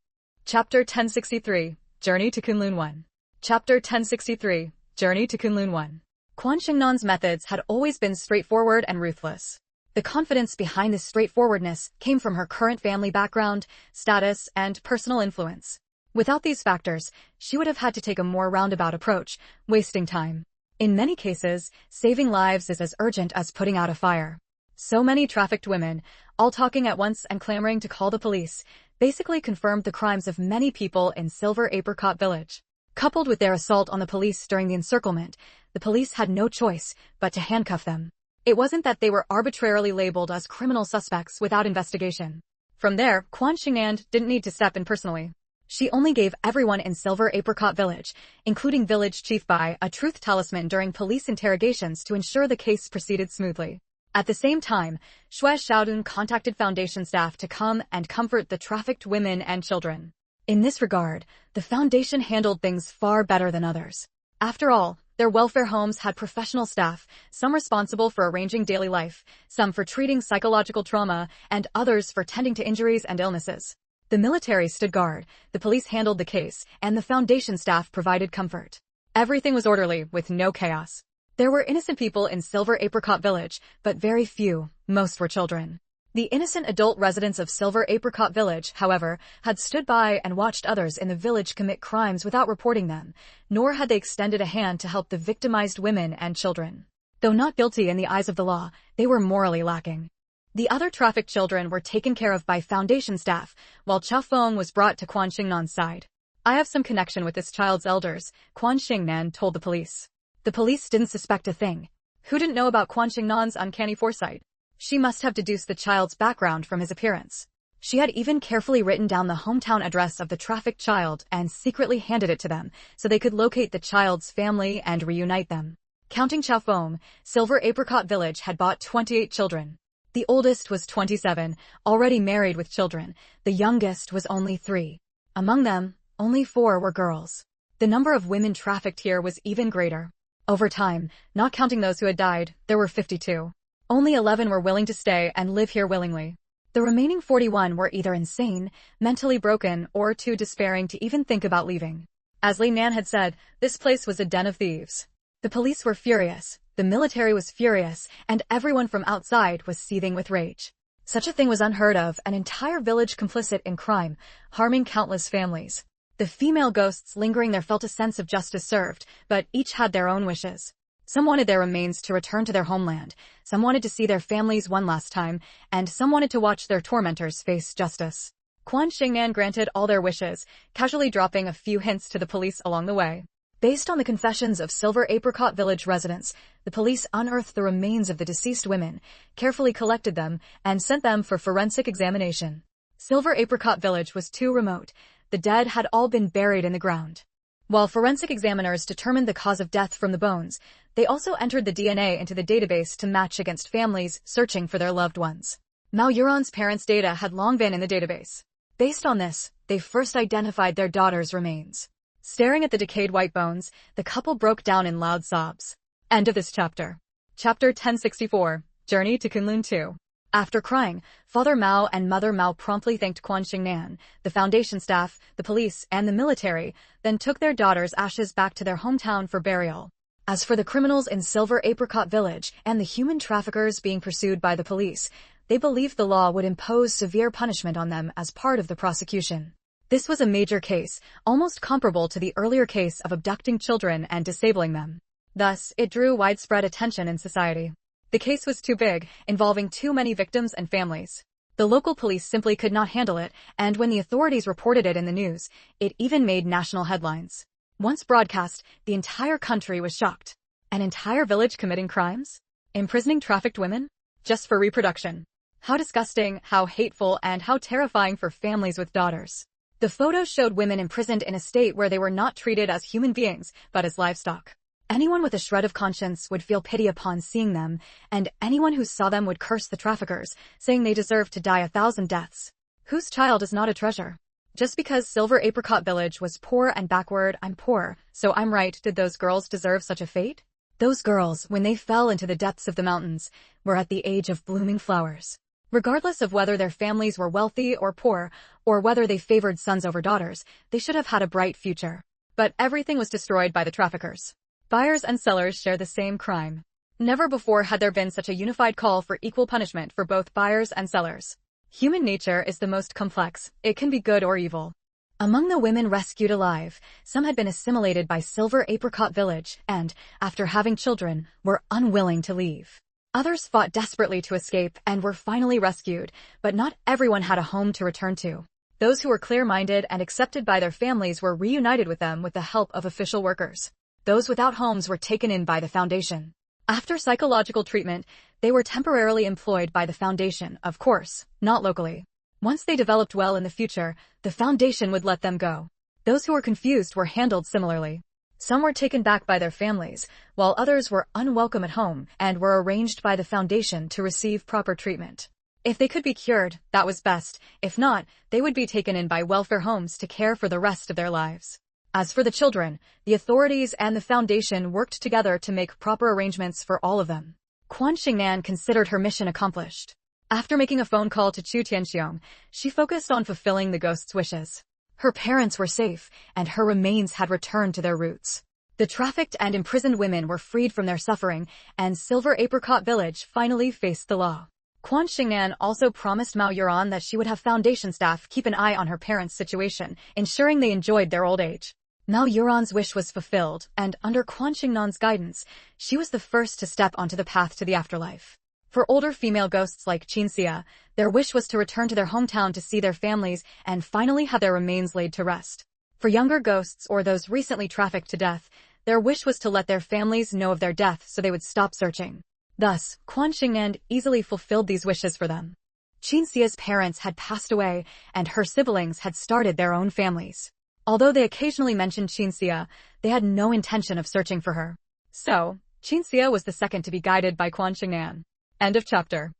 Chapter 1063, Journey to Kunlun 1. Chapter 1063, Journey to Kunlun 1. Quan Xingnan's methods had always been straightforward and ruthless. The confidence behind this straightforwardness came from her current family background, status, and personal influence. Without these factors, she would have had to take a more roundabout approach, wasting time. In many cases, saving lives is as urgent as putting out a fire. So many trafficked women, all talking at once and clamoring to call the police, basically confirmed the crimes of many people in Silver Apricot Village. Coupled with their assault on the police during the encirclement, the police had no choice but to handcuff them. It wasn't that they were arbitrarily labeled as criminal suspects without investigation. From there, Quan Xingnan didn't need to step in personally. She only gave everyone in Silver Apricot Village, including Village Chief Bai, a truth talisman during police interrogations to ensure the case proceeded smoothly. At the same time, Xue Xiaodun contacted Foundation staff to come and comfort the trafficked women and children. In this regard, the Foundation handled things far better than others. After all, Their welfare homes had professional staff, some responsible for arranging daily life, some for treating psychological trauma, and others for tending to injuries and illnesses. The military stood guard, the police handled the case, and the foundation staff provided comfort. Everything was orderly, with no chaos. There were innocent people in Silver Apricot Village, but very few, most were children. The innocent adult residents of Silver Apricot Village, however, had stood by and watched others in the village commit crimes without reporting them, nor had they extended a hand to help the victimized women and children. Though not guilty in the eyes of the law, they were morally lacking. The other trafficked children were taken care of by foundation staff, while Chow Feng was brought to Quan Xingnan's side. I have some connection with this child's elders, Quan Xingnan told the police. The police didn't suspect a thing. Who didn't know about Quan Xingnan's uncanny foresight? She must have deduced the child's background from his appearance. She had even carefully written down the hometown address of the trafficked child and secretly handed it to them so they could locate the child's family and reunite them. Counting Chow Feng, Silver Apricot Village had bought 28 children. The oldest was 27, already married with children. The youngest was only 3. Among them, only 4 were girls. The number of women trafficked here was even greater. Over time, not counting those who had died, there were 52. Only 11 were willing to stay and live here willingly. The remaining 41 were either insane, mentally broken, or too despairing to even think about leaving. As Lei Nan had said, this place was a den of thieves. The police were furious, the military was furious, and everyone from outside was seething with rage. Such a thing was unheard of, an entire village complicit in crime, harming countless families. The female ghosts lingering there felt a sense of justice served, but each had their own wishes. Some wanted their remains to return to their homeland, some wanted to see their families one last time, and some wanted to watch their tormentors face justice. Quan Xingnan granted all their wishes, casually dropping a few hints to the police along the way. Based on the confessions of Silver Apricot Village residents, the police unearthed the remains of the deceased women, carefully collected them, and sent them for forensic examination. Silver Apricot Village was too remote. The dead had all been buried in the ground. While forensic examiners determined the cause of death from the bones, they also entered the DNA into the database to match against families searching for their loved ones. Mao Yuran's parents' data had long been in the database. Based on this, they first identified their daughter's remains. Staring at the decayed white bones, the couple broke down in loud sobs. End of this chapter. Chapter 1064, Journey to Kunlun 2. After crying, Father Mao and Mother Mao promptly thanked Quan Xingnan, the foundation staff, the police, and the military, then took their daughter's ashes back to their hometown for burial. As for the criminals in Silver Apricot Village and the human traffickers being pursued by the police, they believed the law would impose severe punishment on them as part of the prosecution. This was a major case, almost comparable to the earlier case of abducting children and disabling them. Thus, it drew widespread attention in society. The case was too big, involving too many victims and families. The local police simply could not handle it, and when the authorities reported it in the news, it even made national headlines. Once broadcast, the entire country was shocked. An entire village committing crimes? Imprisoning trafficked women? Just for reproduction. How disgusting, how hateful, and how terrifying for families with daughters. The photos showed women imprisoned in a state where they were not treated as human beings, but as livestock. Anyone with a shred of conscience would feel pity upon seeing them, and anyone who saw them would curse the traffickers, saying they deserved to die 1,000 deaths. Whose child is not a treasure? Just because Silver Apricot Village was poor and backward, I'm poor, so I'm right. Did those girls deserve such a fate? Those girls, when they fell into the depths of the mountains, were at the age of blooming flowers. Regardless of whether their families were wealthy or poor, or whether they favored sons over daughters, they should have had a bright future. But everything was destroyed by the traffickers. Buyers and sellers share the same crime. Never before had there been such a unified call for equal punishment for both buyers and sellers. Human nature is the most complex. It can be good or evil. Among the women rescued alive, some had been assimilated by Silver Apricot Village and, after having children, were unwilling to leave. Others fought desperately to escape and were finally rescued, but not everyone had a home to return to. Those who were clear-minded and accepted by their families were reunited with them with the help of official workers. Those without homes were taken in by the Foundation. After psychological treatment, they were temporarily employed by the Foundation, of course, not locally. Once they developed well in the future, the Foundation would let them go. Those who were confused were handled similarly. Some were taken back by their families, while others were unwelcome at home and were arranged by the Foundation to receive proper treatment. If they could be cured, that was best. If not, they would be taken in by welfare homes to care for the rest of their lives. As for the children, the authorities and the foundation worked together to make proper arrangements for all of them. Quan Xingnan considered her mission accomplished. After making a phone call to Chu Tianxiong, she focused on fulfilling the ghost's wishes. Her parents were safe, and her remains had returned to their roots. The trafficked and imprisoned women were freed from their suffering, and Silver Apricot Village finally faced the law. Quan Xingnan also promised Mao Yuran that she would have foundation staff keep an eye on her parents' situation, ensuring they enjoyed their old age. Mao Yuran's wish was fulfilled, and under Quan Xingnan's guidance, she was the first to step onto the path to the afterlife. For older female ghosts like Qinxia, their wish was to return to their hometown to see their families and finally have their remains laid to rest. For younger ghosts or those recently trafficked to death, their wish was to let their families know of their death so they would stop searching. Thus, Quan Xingnan easily fulfilled these wishes for them. Qinxia's parents had passed away, and her siblings had started their own families. Although they occasionally mentioned Qinxia, they had no intention of searching for her. So, Qinxia was the second to be guided by Quan Xingnan. End of chapter.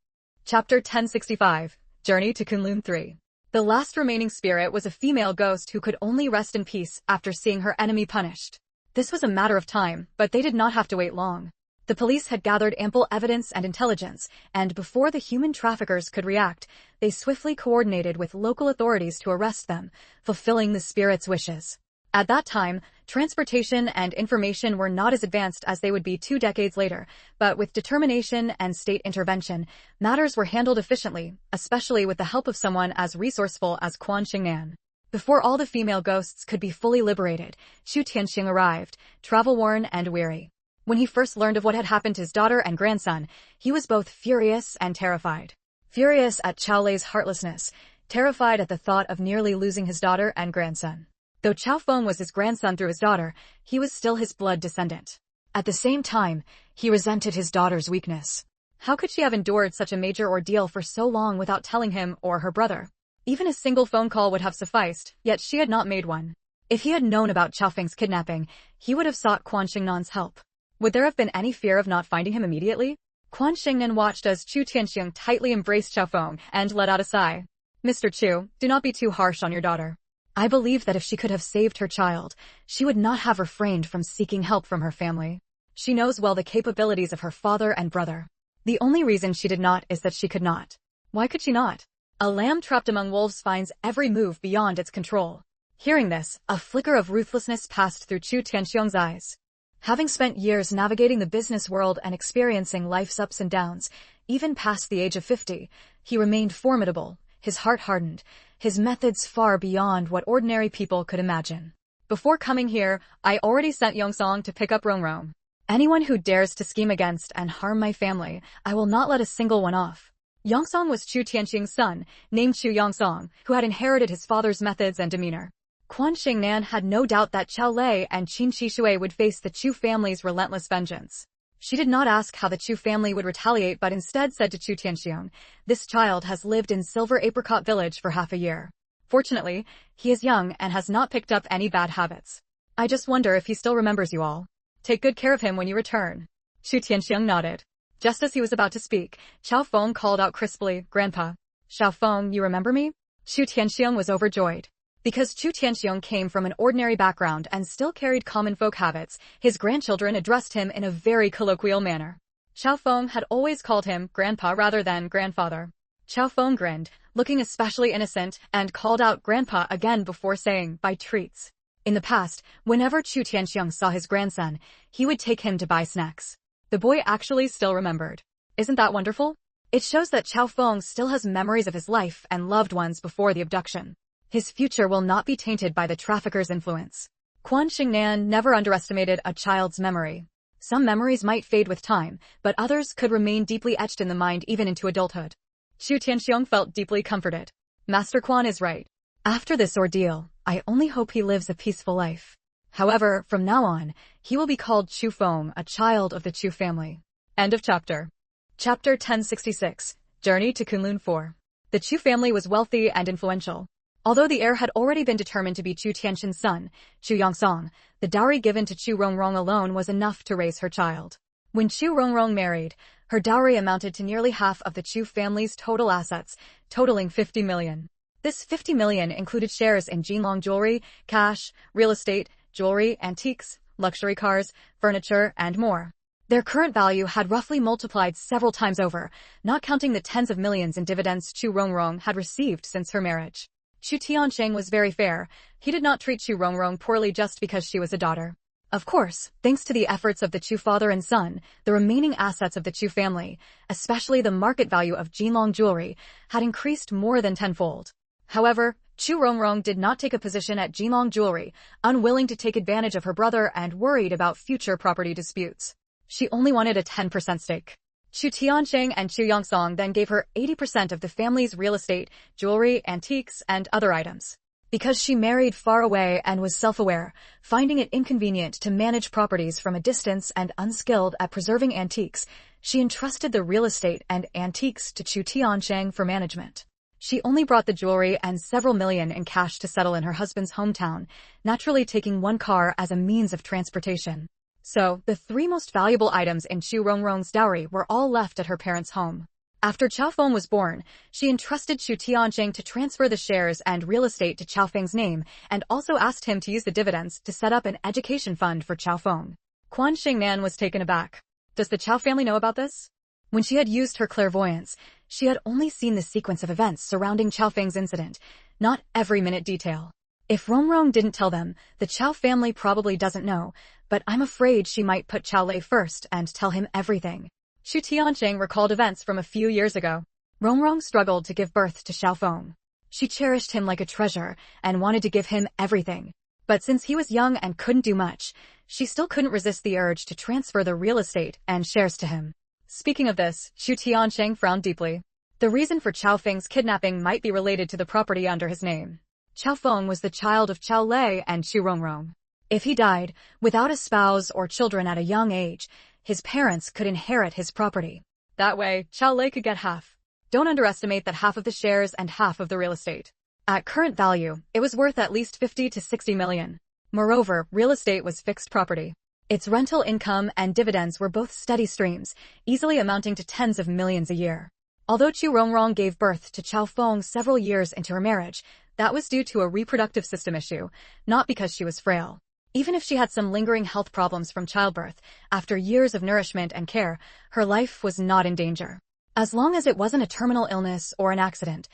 Chapter 1065, Journey to Kunlun 3. The last remaining spirit was a female ghost who could only rest in peace after seeing her enemy punished. This was a matter of time, but they did not have to wait long. The police had gathered ample evidence and intelligence, and before the human traffickers could react, they swiftly coordinated with local authorities to arrest them, fulfilling the spirit's wishes. At that time, transportation and information were not as advanced as they would be 2 decades later, but with determination and state intervention, matters were handled efficiently, especially with the help of someone as resourceful as Quan Xingnan. Before all the female ghosts could be fully liberated, Chu Tianxing arrived, travel-worn and weary. When he first learned of what had happened to his daughter and grandson, he was both furious and terrified. Furious at Chao Lei's heartlessness, terrified at the thought of nearly losing his daughter and grandson. Though Chao Feng was his grandson through his daughter, he was still his blood descendant. At the same time, he resented his daughter's weakness. How could she have endured such a major ordeal for so long without telling him or her brother? Even a single phone call would have sufficed, yet she had not made one. If he had known about Chao Feng's kidnapping, he would have sought Quan Xingnan's help. Would there have been any fear of not finding him immediately? Quan Xingnan watched as Chu Tianxiong tightly embraced Chao Feng and let out a sigh. Mr. Chu, do not be too harsh on your daughter. I believe that if she could have saved her child, she would not have refrained from seeking help from her family. She knows well the capabilities of her father and brother. The only reason she did not is that she could not. Why could she not? A lamb trapped among wolves finds every move beyond its control. Hearing this, a flicker of ruthlessness passed through Chu Tianxiong's eyes. Having spent years navigating the business world and experiencing life's ups and downs, even past the age of 50, he remained formidable, his heart hardened, his methods far beyond what ordinary people could imagine. Before coming here, I already sent Yongsong to pick up Rongrong. Anyone who dares to scheme against and harm my family, I will not let a single one off. Yongsong was Chu Tianxing's son, named Chu Yongsong, who had inherited his father's methods and demeanor. Quan Xingnan had no doubt that Chao Lei and Qin Qishui would face the Chu family's relentless vengeance. She did not ask how the Chu family would retaliate but instead said to Chu Tianxiong, "This child has lived in Silver Apricot Village for half a year. Fortunately, he is young and has not picked up any bad habits. I just wonder if he still remembers you all. Take good care of him when you return." Chu Tianxiong nodded. Just as he was about to speak, Chao Feng called out crisply, "Grandpa." "Chao Feng, you remember me?" Chu Tianxiong was overjoyed. Because Chu Tianxiong came from an ordinary background and still carried common folk habits, his grandchildren addressed him in a very colloquial manner. Chao Feng had always called him grandpa rather than grandfather. Chao Feng grinned, looking especially innocent, and called out grandpa again before saying, "Buy treats." In the past, whenever Chu Tianxiong saw his grandson, he would take him to buy snacks. The boy actually still remembered. Isn't that wonderful? It shows that Chao Feng still has memories of his life and loved ones before the abduction. His future will not be tainted by the trafficker's influence. Quan Xingnan never underestimated a child's memory. Some memories might fade with time, but others could remain deeply etched in the mind even into adulthood. Chu Tianxiong felt deeply comforted. Master Quan is right. After this ordeal, I only hope he lives a peaceful life. However, from now on, he will be called Chu Feng, a child of the Chu family. End of chapter. Chapter 1066, Journey to Kunlun 4. The Chu family was wealthy and influential. Although the heir had already been determined to be Chu Tianxin's son, Chu Yongsong, the dowry given to Chu Rongrong alone was enough to raise her child. When Chu Rongrong married, her dowry amounted to nearly half of the Chu family's total assets, totaling 50 million. This 50 million included shares in Jinlong jewelry, cash, real estate, jewelry, antiques, luxury cars, furniture, and more. Their current value had roughly multiplied several times over, not counting the tens of millions in dividends Chu Rongrong had received since her marriage. Chu Tianqing was very fair. He did not treat Chu Rongrong poorly just because she was a daughter. Of course, thanks to the efforts of the Chu father and son, the remaining assets of the Chu family, especially the market value of Jinlong jewelry, had increased more than tenfold. However, Chu Rongrong did not take a position at Jinlong jewelry, unwilling to take advantage of her brother and worried about future property disputes. She only wanted a 10% stake. Chu Tianqing and Chu Yongsong then gave her 80% of the family's real estate, jewelry, antiques, and other items. Because she married far away and was self-aware, finding it inconvenient to manage properties from a distance and unskilled at preserving antiques, she entrusted the real estate and antiques to Chu Tianqing for management. She only brought the jewelry and several million in cash to settle in her husband's hometown, naturally taking one car as a means of transportation. So, the three most valuable items in Chu Rongrong's dowry were all left at her parents' home. After Chao Feng was born, she entrusted Chu Tianqing to transfer the shares and real estate to Chao Feng's name and also asked him to use the dividends to set up an education fund for Chao Feng. Quan Xingnan was taken aback. Does the Chao family know about this? When she had used her clairvoyance, she had only seen the sequence of events surrounding Chao Feng's incident, not every minute detail. If Rongrong didn't tell them, the Chao family probably doesn't know, but I'm afraid she might put Chao Lei first and tell him everything. Chu Tianqing recalled events from a few years ago. Rongrong struggled to give birth to Xiao Feng. She cherished him like a treasure and wanted to give him everything. But since he was young and couldn't do much, she still couldn't resist the urge to transfer the real estate and shares to him. Speaking of this, Chu Tianqing frowned deeply. The reason for Chao Feng's kidnapping might be related to the property under his name. Chao Feng was the child of Chao Lei and Chu Rongrong. If he died, without a spouse or children at a young age, his parents could inherit his property. That way, Chao Lei could get half. Don't underestimate that half of the shares and half of the real estate. At current value, it was worth at least 50 to 60 million. Moreover, real estate was fixed property. Its rental income and dividends were both steady streams, easily amounting to tens of millions a year. Although Chu Rongrong gave birth to Chao Feng several years into her marriage, that was due to a reproductive system issue, not because she was frail. Even if she had some lingering health problems from childbirth, after years of nourishment and care, her life was not in danger. As long as it wasn't a terminal illness or an accident,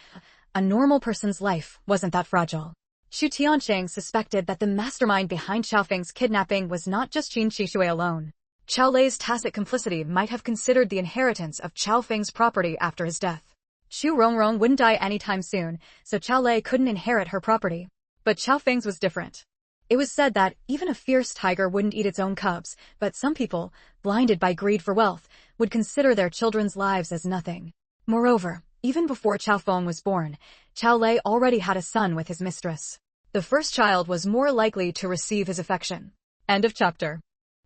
a normal person's life wasn't that fragile. Chu Tianqing suspected that the mastermind behind Chao Feng's kidnapping was not just Qin Shishui alone. Chao Lei's tacit complicity might have considered the inheritance of Chao Feng's property after his death. Chu Rongrong wouldn't die anytime soon, so Chao Lei couldn't inherit her property. But Chao Feng's was different. It was said that even a fierce tiger wouldn't eat its own cubs, but some people, blinded by greed for wealth, would consider their children's lives as nothing. Moreover, even before Chao Feng was born, Chao Lei already had a son with his mistress. The first child was more likely to receive his affection. End of chapter.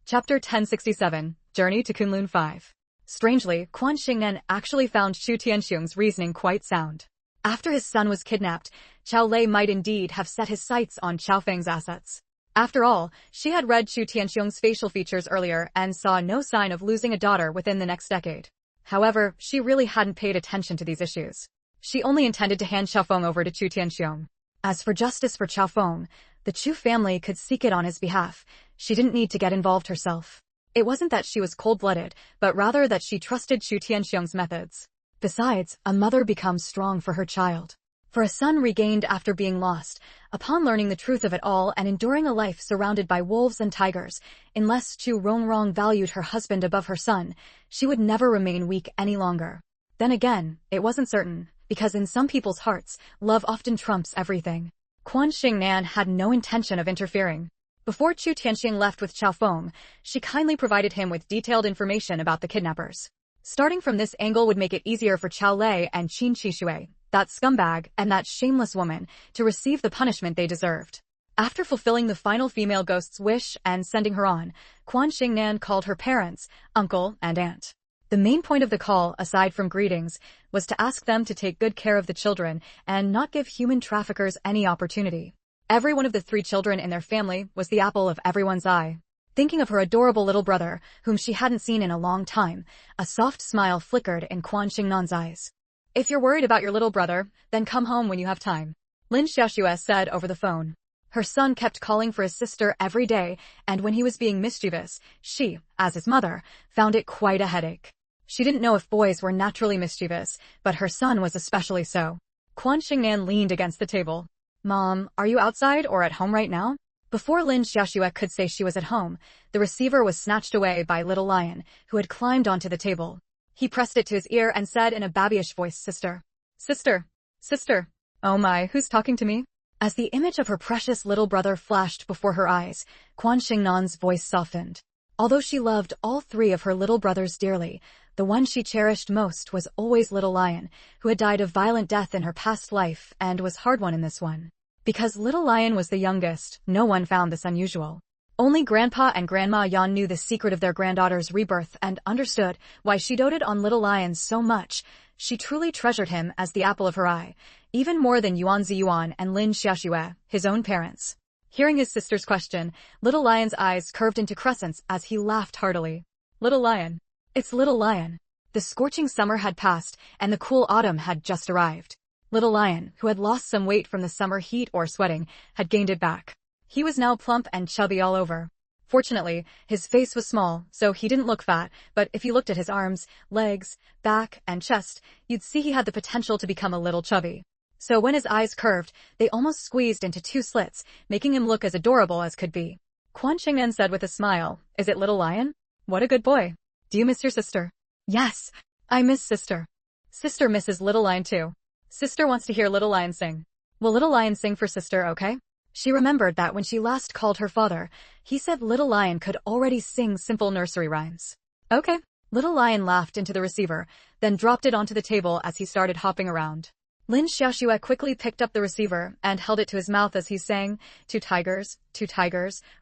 Chapter 1067, Journey to Kunlun 5. Strangely, Quan Xingnan actually found Chu Tianqing's reasoning quite sound. After his son was kidnapped, Chao Lei might indeed have set his sights on Chao Feng's assets. After all, she had read Chu Tianqing's facial features earlier and saw no sign of losing a daughter within the next decade. However, she really hadn't paid attention to these issues. She only intended to hand Chao Feng over to Chu Tianqing. As for justice for Chao Feng, the Chu family could seek it on his behalf. She didn't need to get involved herself. It wasn't that she was cold-blooded, but rather that she trusted Chu Tianqing's methods. Besides, a mother becomes strong for her child. For a son regained after being lost, upon learning the truth of it all and enduring a life surrounded by wolves and tigers, unless Chu Rongrong valued her husband above her son, she would never remain weak any longer. Then again, it wasn't certain, because in some people's hearts, love often trumps everything. Quan Xingnan had no intention of interfering. Before Chu Tianqing left with Chao Feng, she kindly provided him with detailed information about the kidnappers. Starting from this angle would make it easier for Chao Lei and Qin Shishui, that scumbag and that shameless woman, to receive the punishment they deserved. After fulfilling the final female ghost's wish and sending her on, Quan Xingnan called her parents, uncle, and aunt. The main point of the call, aside from greetings, was to ask them to take good care of the children and not give human traffickers any opportunity. Every one of the 3 children in their family was the apple of everyone's eye. Thinking of her adorable little brother, whom she hadn't seen in a long time, a soft smile flickered in Quan Xingnan's eyes. If you're worried about your little brother, then come home when you have time, Lin Xiaoxue said over the phone. Her son kept calling for his sister every day, and when he was being mischievous, she, as his mother, found it quite a headache. She didn't know if boys were naturally mischievous, but her son was especially so. Quan Xingnan leaned against the table. "Mom, are you outside or at home right now?" Before Lin Xiaoxue could say she was at home, the receiver was snatched away by Little Lion, who had climbed onto the table. He pressed it to his ear and said in a babyish voice, "Sister. Sister. Sister. Oh my, who's talking to me?" As the image of her precious little brother flashed before her eyes, Quan Xingnan's voice softened. Although she loved all three of her little brothers dearly, the one she cherished most was always Little Lion, who had died a violent death in her past life and was hard won in this one. Because Little Lion was the youngest, no one found this unusual. Only Grandpa and Grandma Yan knew the secret of their granddaughter's rebirth and understood why she doted on Little Lion so much. She truly treasured him as the apple of her eye, even more than Yuan Ziyuan and Lin Xiaoxue, his own parents. Hearing his sister's question, Little Lion's eyes curved into crescents as he laughed heartily. "Little Lion. It's Little Lion." The scorching summer had passed, and the cool autumn had just arrived. Little Lion, who had lost some weight from the summer heat or sweating, had gained it back. He was now plump and chubby all over. Fortunately, his face was small, so he didn't look fat, but if you looked at his arms, legs, back, and chest, you'd see he had the potential to become a little chubby. So when his eyes curved, they almost squeezed into two slits, making him look as adorable as could be. Quan Xingnan said with a smile, "Is it Little Lion? What a good boy. Do you miss your sister?" "Yes, I miss sister." "Sister misses Little Lion too. Sister wants to hear Little Lion sing. Will Little Lion sing for sister, okay?" She remembered that when she last called her father, he said Little Lion could already sing simple nursery rhymes. "Okay." Little Lion laughed into the receiver, then dropped it onto the table as he started hopping around. Lin Xiaoxue quickly picked up the receiver and held it to his mouth as he sang, two tigers,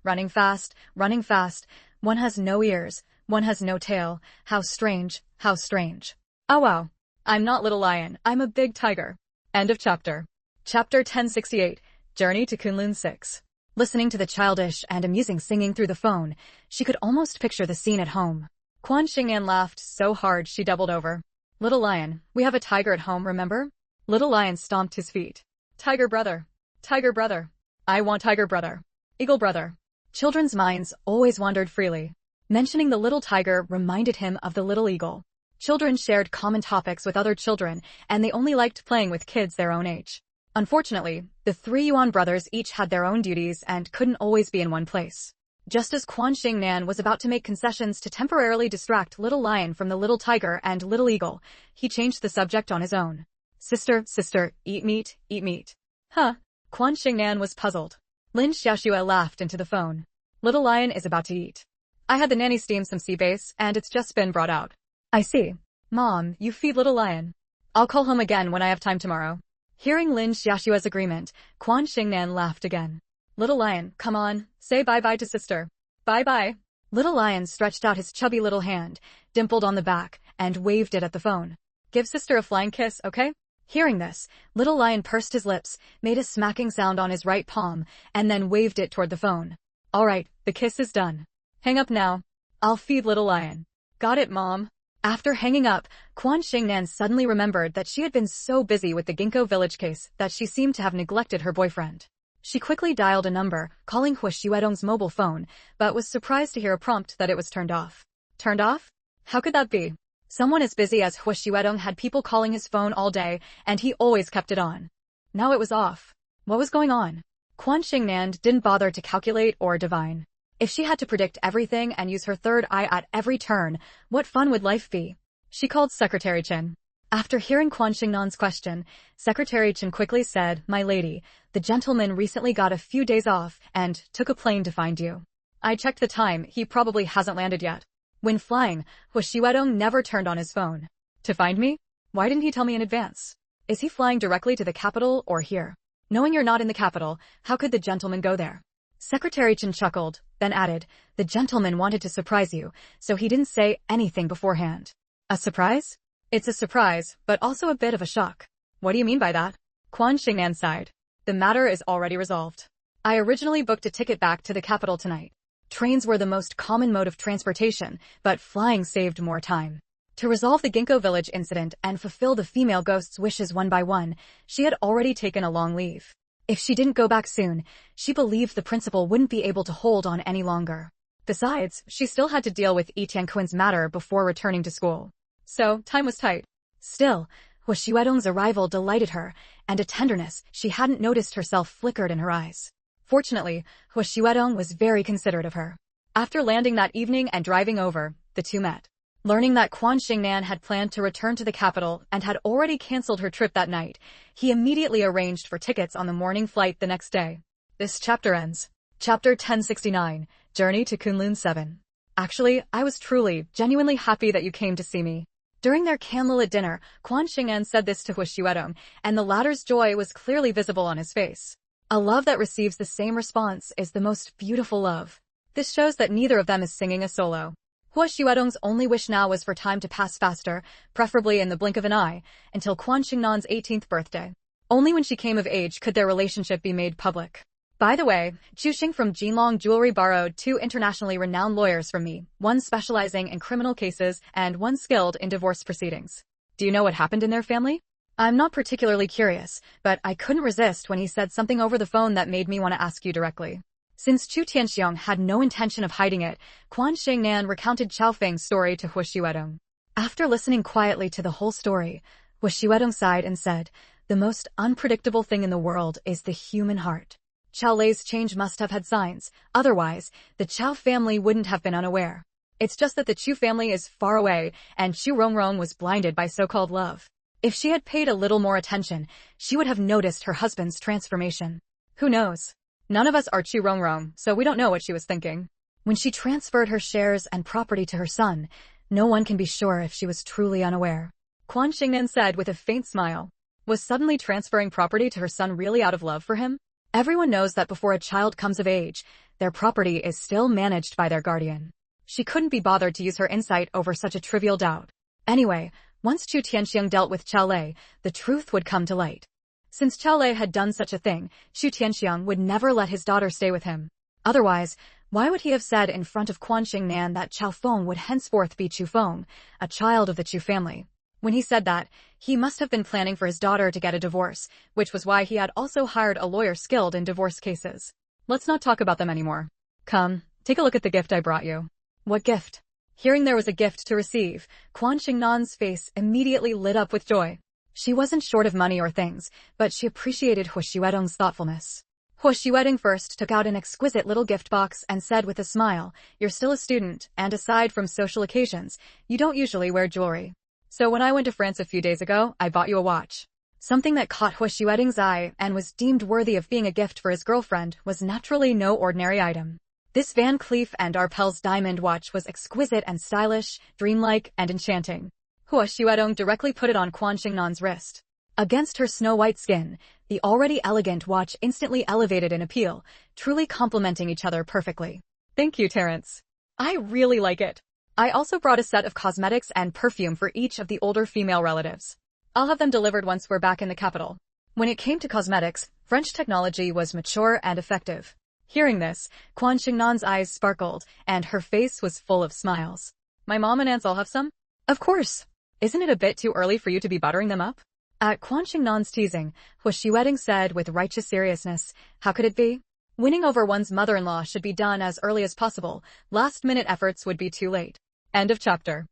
running fast, one has no ears, one has no tail, how strange, how strange. Oh wow. I'm not Little Lion, I'm a big tiger." End of chapter. Chapter 1068, Journey to Kunlun 6. Listening to the childish and amusing singing through the phone, she could almost picture the scene at home. Quan Xingnan laughed so hard she doubled over. "Little Lion, we have a tiger at home, remember?" Little Lion stomped his feet. Tiger brother. I want tiger brother. Eagle brother." Children's minds always wandered freely. Mentioning the little tiger reminded him of the little eagle. Children shared common topics with other children, and they only liked playing with kids their own age. Unfortunately, the three Yuan brothers each had their own duties and couldn't always be in one place. Just as Quan Xingnan was about to make concessions to temporarily distract Little Lion from the little tiger and little eagle, he changed the subject on his own. Sister, eat meat, eat meat." "Huh?" Quan Xingnan was puzzled. Lin Xiaoxue laughed into the phone. "Little Lion is about to eat. I had the nanny steam some sea bass, and it's just been brought out." "I see. Mom, you feed Little Lion. I'll call home again when I have time tomorrow." Hearing Lin Xiaoxue's agreement, Quan Xingnan laughed again. "Little Lion, come on, say bye-bye to sister." "Bye-bye." Little Lion stretched out his chubby little hand, dimpled on the back, and waved it at the phone. "Give sister a flying kiss, okay?" Hearing this, Little Lion pursed his lips, made a smacking sound on his right palm, and then waved it toward the phone. "All right, the kiss is done. Hang up now. I'll feed Little Lion." "Got it, Mom." After hanging up, Quan Xingnan suddenly remembered that she had been so busy with the Ginkgo village case that she seemed to have neglected her boyfriend. She quickly dialed a number, calling Hu Xuedong's mobile phone, but was surprised to hear a prompt that it was turned off. Turned off? How could that be? Someone as busy as Hu Xuedong had people calling his phone all day, and he always kept it on. Now it was off. What was going on? Quan Xingnan didn't bother to calculate or divine. If she had to predict everything and use her third eye at every turn, what fun would life be? She called Secretary Chen. After hearing Quan Xingnan's question, Secretary Chen quickly said, "My lady, the gentleman recently got a few days off and took a plane to find you. I checked the time, he probably hasn't landed yet." When flying, Hu Xuedong never turned on his phone. "To find me? Why didn't he tell me in advance? Is he flying directly to the capital or here? Knowing you're not in the capital, how could the gentleman go there?" Secretary Chen chuckled, then added, "The gentleman wanted to surprise you, so he didn't say anything beforehand." "A surprise?" "It's a surprise, but also a bit of a shock." "What do you mean by that?" Quan Xingnan sighed. "The matter is already resolved. I originally booked a ticket back to the capital tonight. Trains were the most common mode of transportation, but flying saved more time. To resolve the Ginkgo village incident and fulfill the female ghost's wishes one by one, she had already taken a long leave. If she didn't go back soon, she believed the principal wouldn't be able to hold on any longer. Besides, she still had to deal with Yi Tianquan's matter before returning to school. So, time was tight. Still, Hua Xuedong's arrival delighted her, and a tenderness she hadn't noticed herself flickered in her eyes. Fortunately, Hua Xuedong was very considerate of her. After landing that evening and driving over, the two met. Learning that Quan Xingnan had planned to return to the capital and had already cancelled her trip that night, he immediately arranged for tickets on the morning flight the next day. This chapter ends. Chapter 1069, Journey to Kunlun 7. Actually, I was truly, genuinely happy that you came to see me. During their candlelit dinner, Quan Xingnan said this to Hua Xuedong, and the latter's joy was clearly visible on his face. A love that receives the same response is the most beautiful love. This shows that neither of them is singing a solo. Hua Xuedong's only wish now was for time to pass faster, preferably in the blink of an eye, until Quan Xingnan's 18th birthday. Only when she came of age could their relationship be made public. By the way, Chu Xing from Jinlong Jewelry borrowed 2 internationally renowned lawyers from me, one specializing in criminal cases and one skilled in divorce proceedings. Do you know what happened in their family? I'm not particularly curious, but I couldn't resist when he said something over the phone that made me want to ask you directly. Since Chu Tianxiong had no intention of hiding it, Quan Xingnan recounted Chao Feng's story to Hua Xuedong. After listening quietly to the whole story, Hua Xuedong sighed and said, "The most unpredictable thing in the world is the human heart. Chao Lei's change must have had signs, otherwise, the Chao family wouldn't have been unaware. It's just that the Chu family is far away, and Chu Rongrong was blinded by so-called love. If she had paid a little more attention, she would have noticed her husband's transformation. Who knows? None of us are Chu Rongrong, so we don't know what she was thinking. When she transferred her shares and property to her son, no one can be sure if she was truly unaware." Quan Xingnan said with a faint smile. Was suddenly transferring property to her son really out of love for him? Everyone knows that before a child comes of age, their property is still managed by their guardian. She couldn't be bothered to use her insight over such a trivial doubt. Anyway, once Chu Tianxiong dealt with Chao Lei, the truth would come to light. Since Chao Lei had done such a thing, Chu Tianxiong would never let his daughter stay with him. Otherwise, why would he have said in front of Quan Xingnan that Chao Feng would henceforth be Chu Feng, a child of the Chu family? When he said that, he must have been planning for his daughter to get a divorce, which was why he had also hired a lawyer skilled in divorce cases. Let's not talk about them anymore. Come, take a look at the gift I brought you. What gift? Hearing there was a gift to receive, Quan Xingnan's face immediately lit up with joy. She wasn't short of money or things, but she appreciated Hua Xuedong's thoughtfulness. Hua Xuedong first took out an exquisite little gift box and said with a smile, "You're still a student, and aside from social occasions, you don't usually wear jewelry. So when I went to France a few days ago, I bought you a watch." Something that caught Hua Xuedong's eye and was deemed worthy of being a gift for his girlfriend was naturally no ordinary item. This Van Cleef & Arpels diamond watch was exquisite and stylish, dreamlike, and enchanting. Hua Xuedong directly put it on Quan Xingnan's wrist. Against her snow-white skin, the already elegant watch instantly elevated in appeal, truly complementing each other perfectly. Thank you, Terence. I really like it. I also brought a set of cosmetics and perfume for each of the older female relatives. I'll have them delivered once we're back in the capital. When it came to cosmetics, French technology was mature and effective. Hearing this, Quan Xingnan's eyes sparkled, and her face was full of smiles. My mom and aunts all have some? Of course. Isn't it a bit too early for you to be buttering them up? At Quan Xingnan's teasing, Hua Xuedong said with righteous seriousness, how could it be? Winning over one's mother-in-law should be done as early as possible. Last-minute efforts would be too late. End of chapter.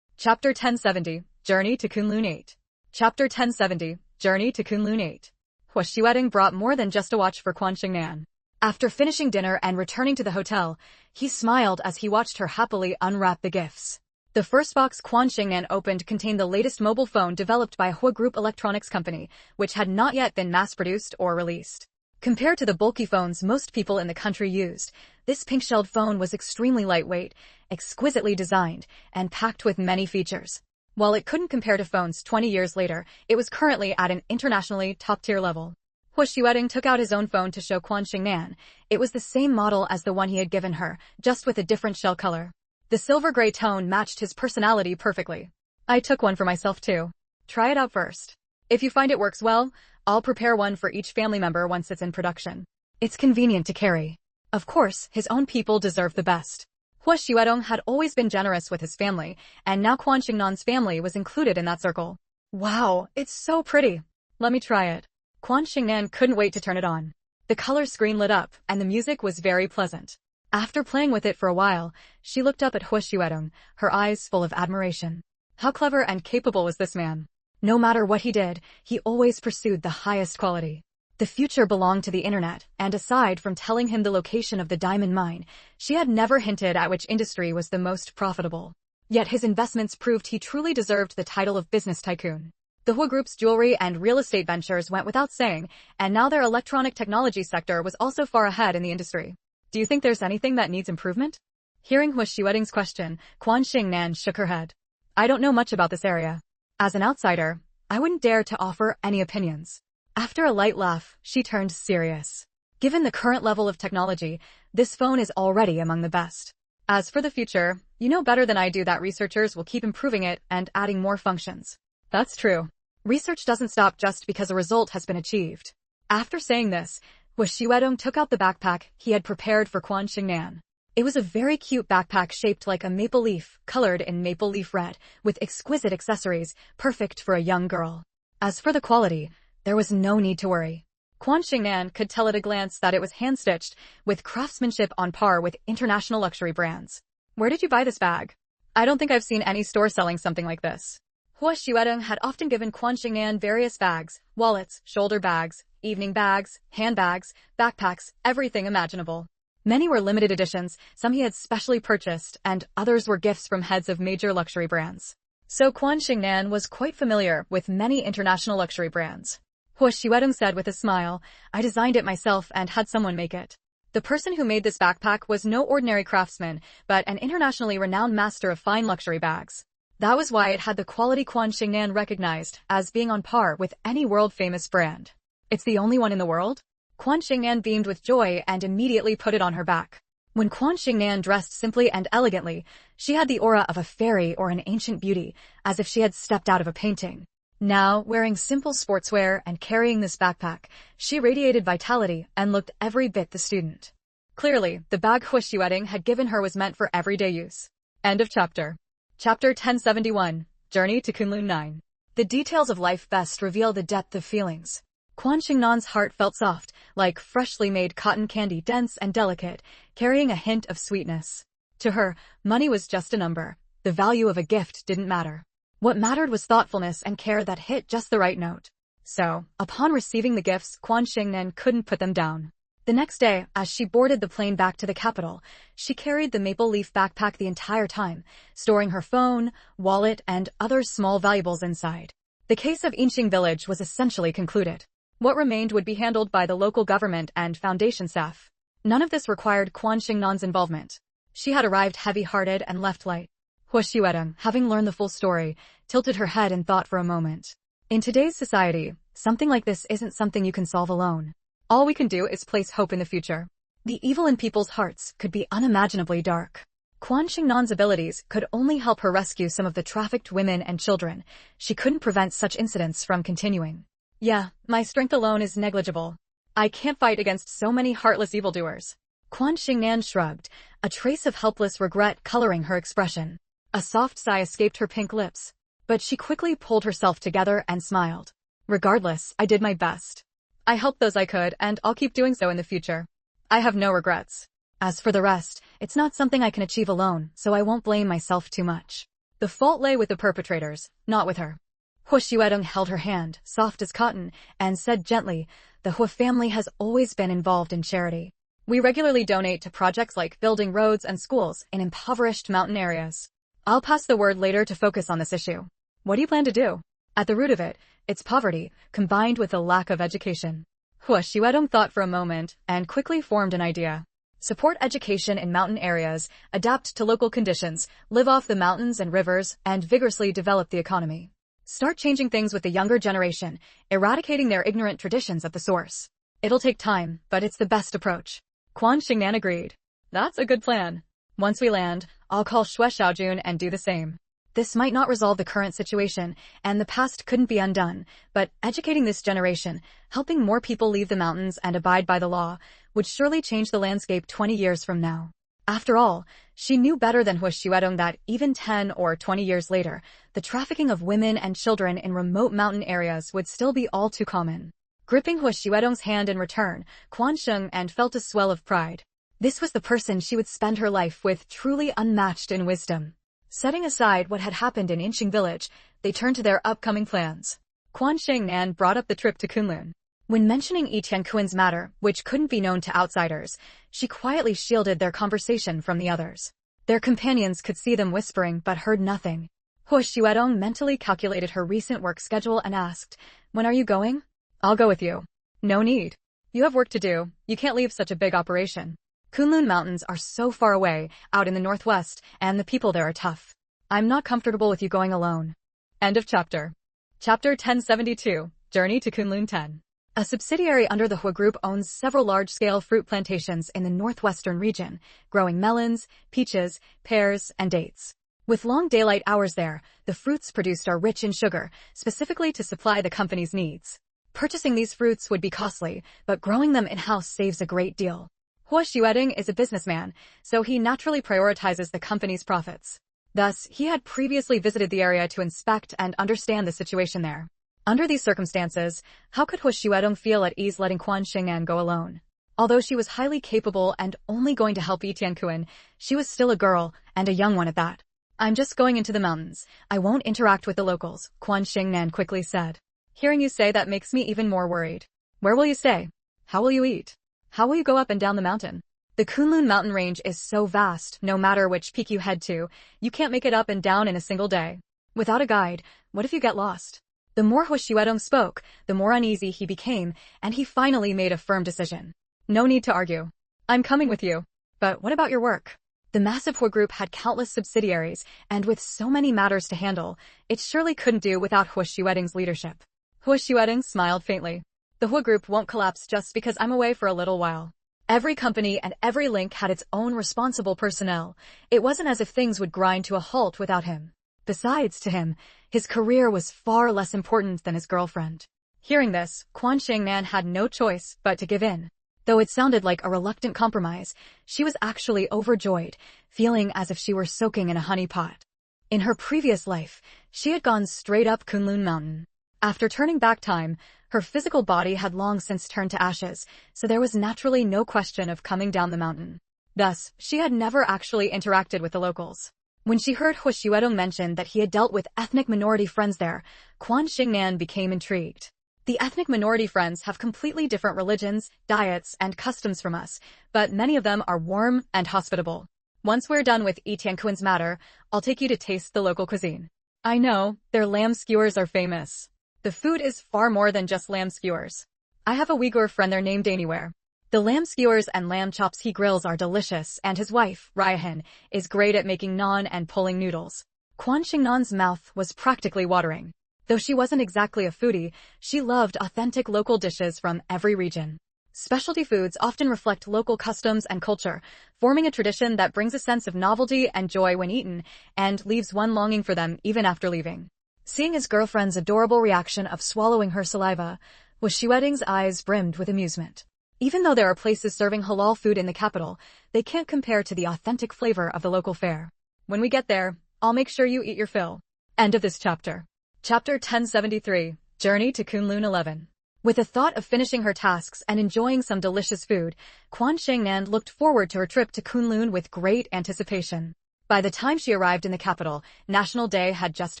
Chapter 1070, Journey to Kunlun 8. Chapter 1070, Journey to Kunlun 8. Hua Xuedong brought more than just a watch for Quan Xingnan. After finishing dinner and returning to the hotel, he smiled as he watched her happily unwrap the gifts. The first box Quan Xingnan opened contained the latest mobile phone developed by Hua Group Electronics Company, which had not yet been mass-produced or released. Compared to the bulky phones most people in the country used, this pink-shelled phone was extremely lightweight, exquisitely designed, and packed with many features. While it couldn't compare to phones 20 years later, it was currently at an internationally top-tier level. Hua Xuedong took out his own phone to show Quan Xingnan. It was the same model as the one he had given her, just with a different shell color. The silver-gray tone matched his personality perfectly. I took one for myself too. Try it out first. If you find it works well, I'll prepare one for each family member once it's in production. It's convenient to carry. Of course, his own people deserve the best. Hua Xuedong had always been generous with his family, and now Quan Xingnan's family was included in that circle. Wow, it's so pretty. Let me try it. Quan Xingnan couldn't wait to turn it on. The color screen lit up, and the music was very pleasant. After playing with it for a while, she looked up at Hua Xuedong, her eyes full of admiration. How clever and capable was this man? No matter what he did, he always pursued the highest quality. The future belonged to the internet, and aside from telling him the location of the diamond mine, she had never hinted at which industry was the most profitable. Yet his investments proved he truly deserved the title of business tycoon. The Hua Group's jewelry and real estate ventures went without saying, and now their electronic technology sector was also far ahead in the industry. Do you think there's anything that needs improvement? Hearing Hua Xuedong's question, Quan Xingnan shook her head. I don't know much about this area. As an outsider, I wouldn't dare to offer any opinions. After a light laugh, she turned serious. Given the current level of technology, this phone is already among the best. As for the future, you know better than I do that researchers will keep improving it and adding more functions. That's true. Research doesn't stop just because a result has been achieved. After saying this, Hua Xuedong took out the backpack he had prepared for Quan Xingnan. It was a very cute backpack shaped like a maple leaf, colored in maple leaf red, with exquisite accessories, perfect for a young girl. As for the quality, there was no need to worry. Quan Xingnan could tell at a glance that it was hand-stitched, with craftsmanship on par with international luxury brands. Where did you buy this bag? I don't think I've seen any store selling something like this. Hua Xuedong had often given Quan Xingnan various bags, wallets, shoulder bags, evening bags, handbags, backpacks, everything imaginable. Many were limited editions, some he had specially purchased, and others were gifts from heads of major luxury brands. So Quan Xingnan was quite familiar with many international luxury brands. Hua Xuedong said with a smile, I designed it myself and had someone make it. The person who made this backpack was no ordinary craftsman, but an internationally renowned master of fine luxury bags. That was why it had the quality Quan Xingnan recognized as being on par with any world-famous brand. It's the only one in the world? Quan Xingnan beamed with joy and immediately put it on her back. When Quan Xingnan dressed simply and elegantly, she had the aura of a fairy or an ancient beauty, as if she had stepped out of a painting. Now, wearing simple sportswear and carrying this backpack, she radiated vitality and looked every bit the student. Clearly, the bag Hua Xuedong had given her was meant for everyday use. End of chapter. Chapter 1071, Journey to Kunlun 9. The details of life best reveal the depth of feelings. Quan Xingnan's heart felt soft, like freshly made cotton candy, dense and delicate, carrying a hint of sweetness. To her, money was just a number. The value of a gift didn't matter. What mattered was thoughtfulness and care that hit just the right note. So, upon receiving the gifts, Quan Xingnan couldn't put them down. The next day, as she boarded the plane back to the capital, she carried the maple leaf backpack the entire time, storing her phone, wallet, and other small valuables inside. The case of Inxing village was essentially concluded. What remained would be handled by the local government and foundation staff. None of this required Quan Xingnan's involvement. She had arrived heavy-hearted and left light. Hua Xuedong, having learned the full story, tilted her head in thought for a moment. In today's society, something like this isn't something you can solve alone. All we can do is place hope in the future. The evil in people's hearts could be unimaginably dark. Quan Xingnan's abilities could only help her rescue some of the trafficked women and children. She couldn't prevent such incidents from continuing. Yeah, my strength alone is negligible. I can't fight against so many heartless evildoers. Quan Xingnan shrugged, a trace of helpless regret coloring her expression. A soft sigh escaped her pink lips, but she quickly pulled herself together and smiled. Regardless, I did my best. I helped those I could, and I'll keep doing so in the future. I have no regrets. As for the rest, it's not something I can achieve alone, so I won't blame myself too much. The fault lay with the perpetrators, not with her. Hua Xuedong held her hand, soft as cotton, and said gently, the Hua family has always been involved in charity. We regularly donate to projects like building roads and schools in impoverished mountain areas. I'll pass the word later to focus on this issue. What do you plan to do? At the root of it, it's poverty, combined with a lack of education. Hua Xuedong thought for a moment, and quickly formed an idea. Support education in mountain areas, adapt to local conditions, live off the mountains and rivers, and vigorously develop the economy. Start changing things with the younger generation, eradicating their ignorant traditions at the source. It'll take time, but it's the best approach. Quan Xingnan agreed. That's a good plan. Once we land, I'll call Xue Xiaojun and do the same. This might not resolve the current situation, and the past couldn't be undone, but educating this generation, helping more people leave the mountains and abide by the law, would surely change the landscape 20 years from now. After all, she knew better than Hua Xuedong that even 10 or 20 years later, the trafficking of women and children in remote mountain areas would still be all too common. Gripping Hua Xuedong's hand in return, Quan Sheng and felt a swell of pride. This was the person she would spend her life with, truly unmatched in wisdom. Setting aside what had happened in Inqing village, they turned to their upcoming plans. Quan Shengnan brought up the trip to Kunlun. When mentioning Yi Tianquan's matter, which couldn't be known to outsiders, she quietly shielded their conversation from the others. Their companions could see them whispering but heard nothing. Hua Xuedong mentally calculated her recent work schedule and asked, "When are you going?" "I'll go with you." "No need. You have work to do. You can't leave such a big operation. Kunlun Mountains are so far away, out in the northwest, and the people there are tough. I'm not comfortable with you going alone." End of chapter. Chapter 1072, Journey to Kunlun 10. A subsidiary under the Hua Group owns several large-scale fruit plantations in the northwestern region, growing melons, peaches, pears, and dates. With long daylight hours there, the fruits produced are rich in sugar, specifically to supply the company's needs. Purchasing these fruits would be costly, but growing them in-house saves a great deal. Hua Xuedong is a businessman, so he naturally prioritizes the company's profits. Thus, he had previously visited the area to inspect and understand the situation there. Under these circumstances, how could Hua Xuedong feel at ease letting Quan Shengnan go alone? Although she was highly capable and only going to help Yi Tianquan, she was still a girl, and a young one at that. "I'm just going into the mountains. I won't interact with the locals," Quan Shengnan quickly said. "Hearing you say that makes me even more worried. Where will you stay? How will you eat? How will you go up and down the mountain? The Kunlun mountain range is so vast, no matter which peak you head to, you can't make it up and down in a single day. Without a guide, what if you get lost?" The more Hua Xuedong spoke, the more uneasy he became, and he finally made a firm decision. "No need to argue. I'm coming with you. But what about your work?" The massive Hua Group had countless subsidiaries, and with so many matters to handle, it surely couldn't do without Hua Xuedong's leadership. Hua Xuedong smiled faintly. "The Hua Group won't collapse just because I'm away for a little while. Every company and every link had its own responsible personnel. It wasn't as if things would grind to a halt without him. Besides, to him, his career was far less important than his girlfriend." Hearing this, Quan Shengnan had no choice but to give in. Though it sounded like a reluctant compromise, she was actually overjoyed, feeling as if she were soaking in a honey pot. In her previous life, she had gone straight up Kunlun Mountain. After turning back time, her physical body had long since turned to ashes, so there was naturally no question of coming down the mountain. Thus, she had never actually interacted with the locals. When she heard Hua Xuedong mention that he had dealt with ethnic minority friends there, Quan Shengnan became intrigued. "The ethnic minority friends have completely different religions, diets, and customs from us, but many of them are warm and hospitable. Once we're done with Yi Tianquan's matter, I'll take you to taste the local cuisine. I know, their lamb skewers are famous. The food is far more than just lamb skewers. I have a Uyghur friend there named Anywhere. The lamb skewers and lamb chops he grills are delicious, and his wife, Raihan, is great at making naan and pulling noodles." Quan Shengnan's mouth was practically watering. Though she wasn't exactly a foodie, she loved authentic local dishes from every region. Specialty foods often reflect local customs and culture, forming a tradition that brings a sense of novelty and joy when eaten, and leaves one longing for them even after leaving. Seeing his girlfriend's adorable reaction of swallowing her saliva, Hua Xuedong's eyes brimmed with amusement. Even though there are places serving halal food in the capital, they can't compare to the authentic flavor of the local fare. "When we get there, I'll make sure you eat your fill." End of this chapter. Chapter 1073, Journey to Kunlun 11. With the thought of finishing her tasks and enjoying some delicious food, Quan Shengnan looked forward to her trip to Kunlun with great anticipation. By the time she arrived in the capital, National Day had just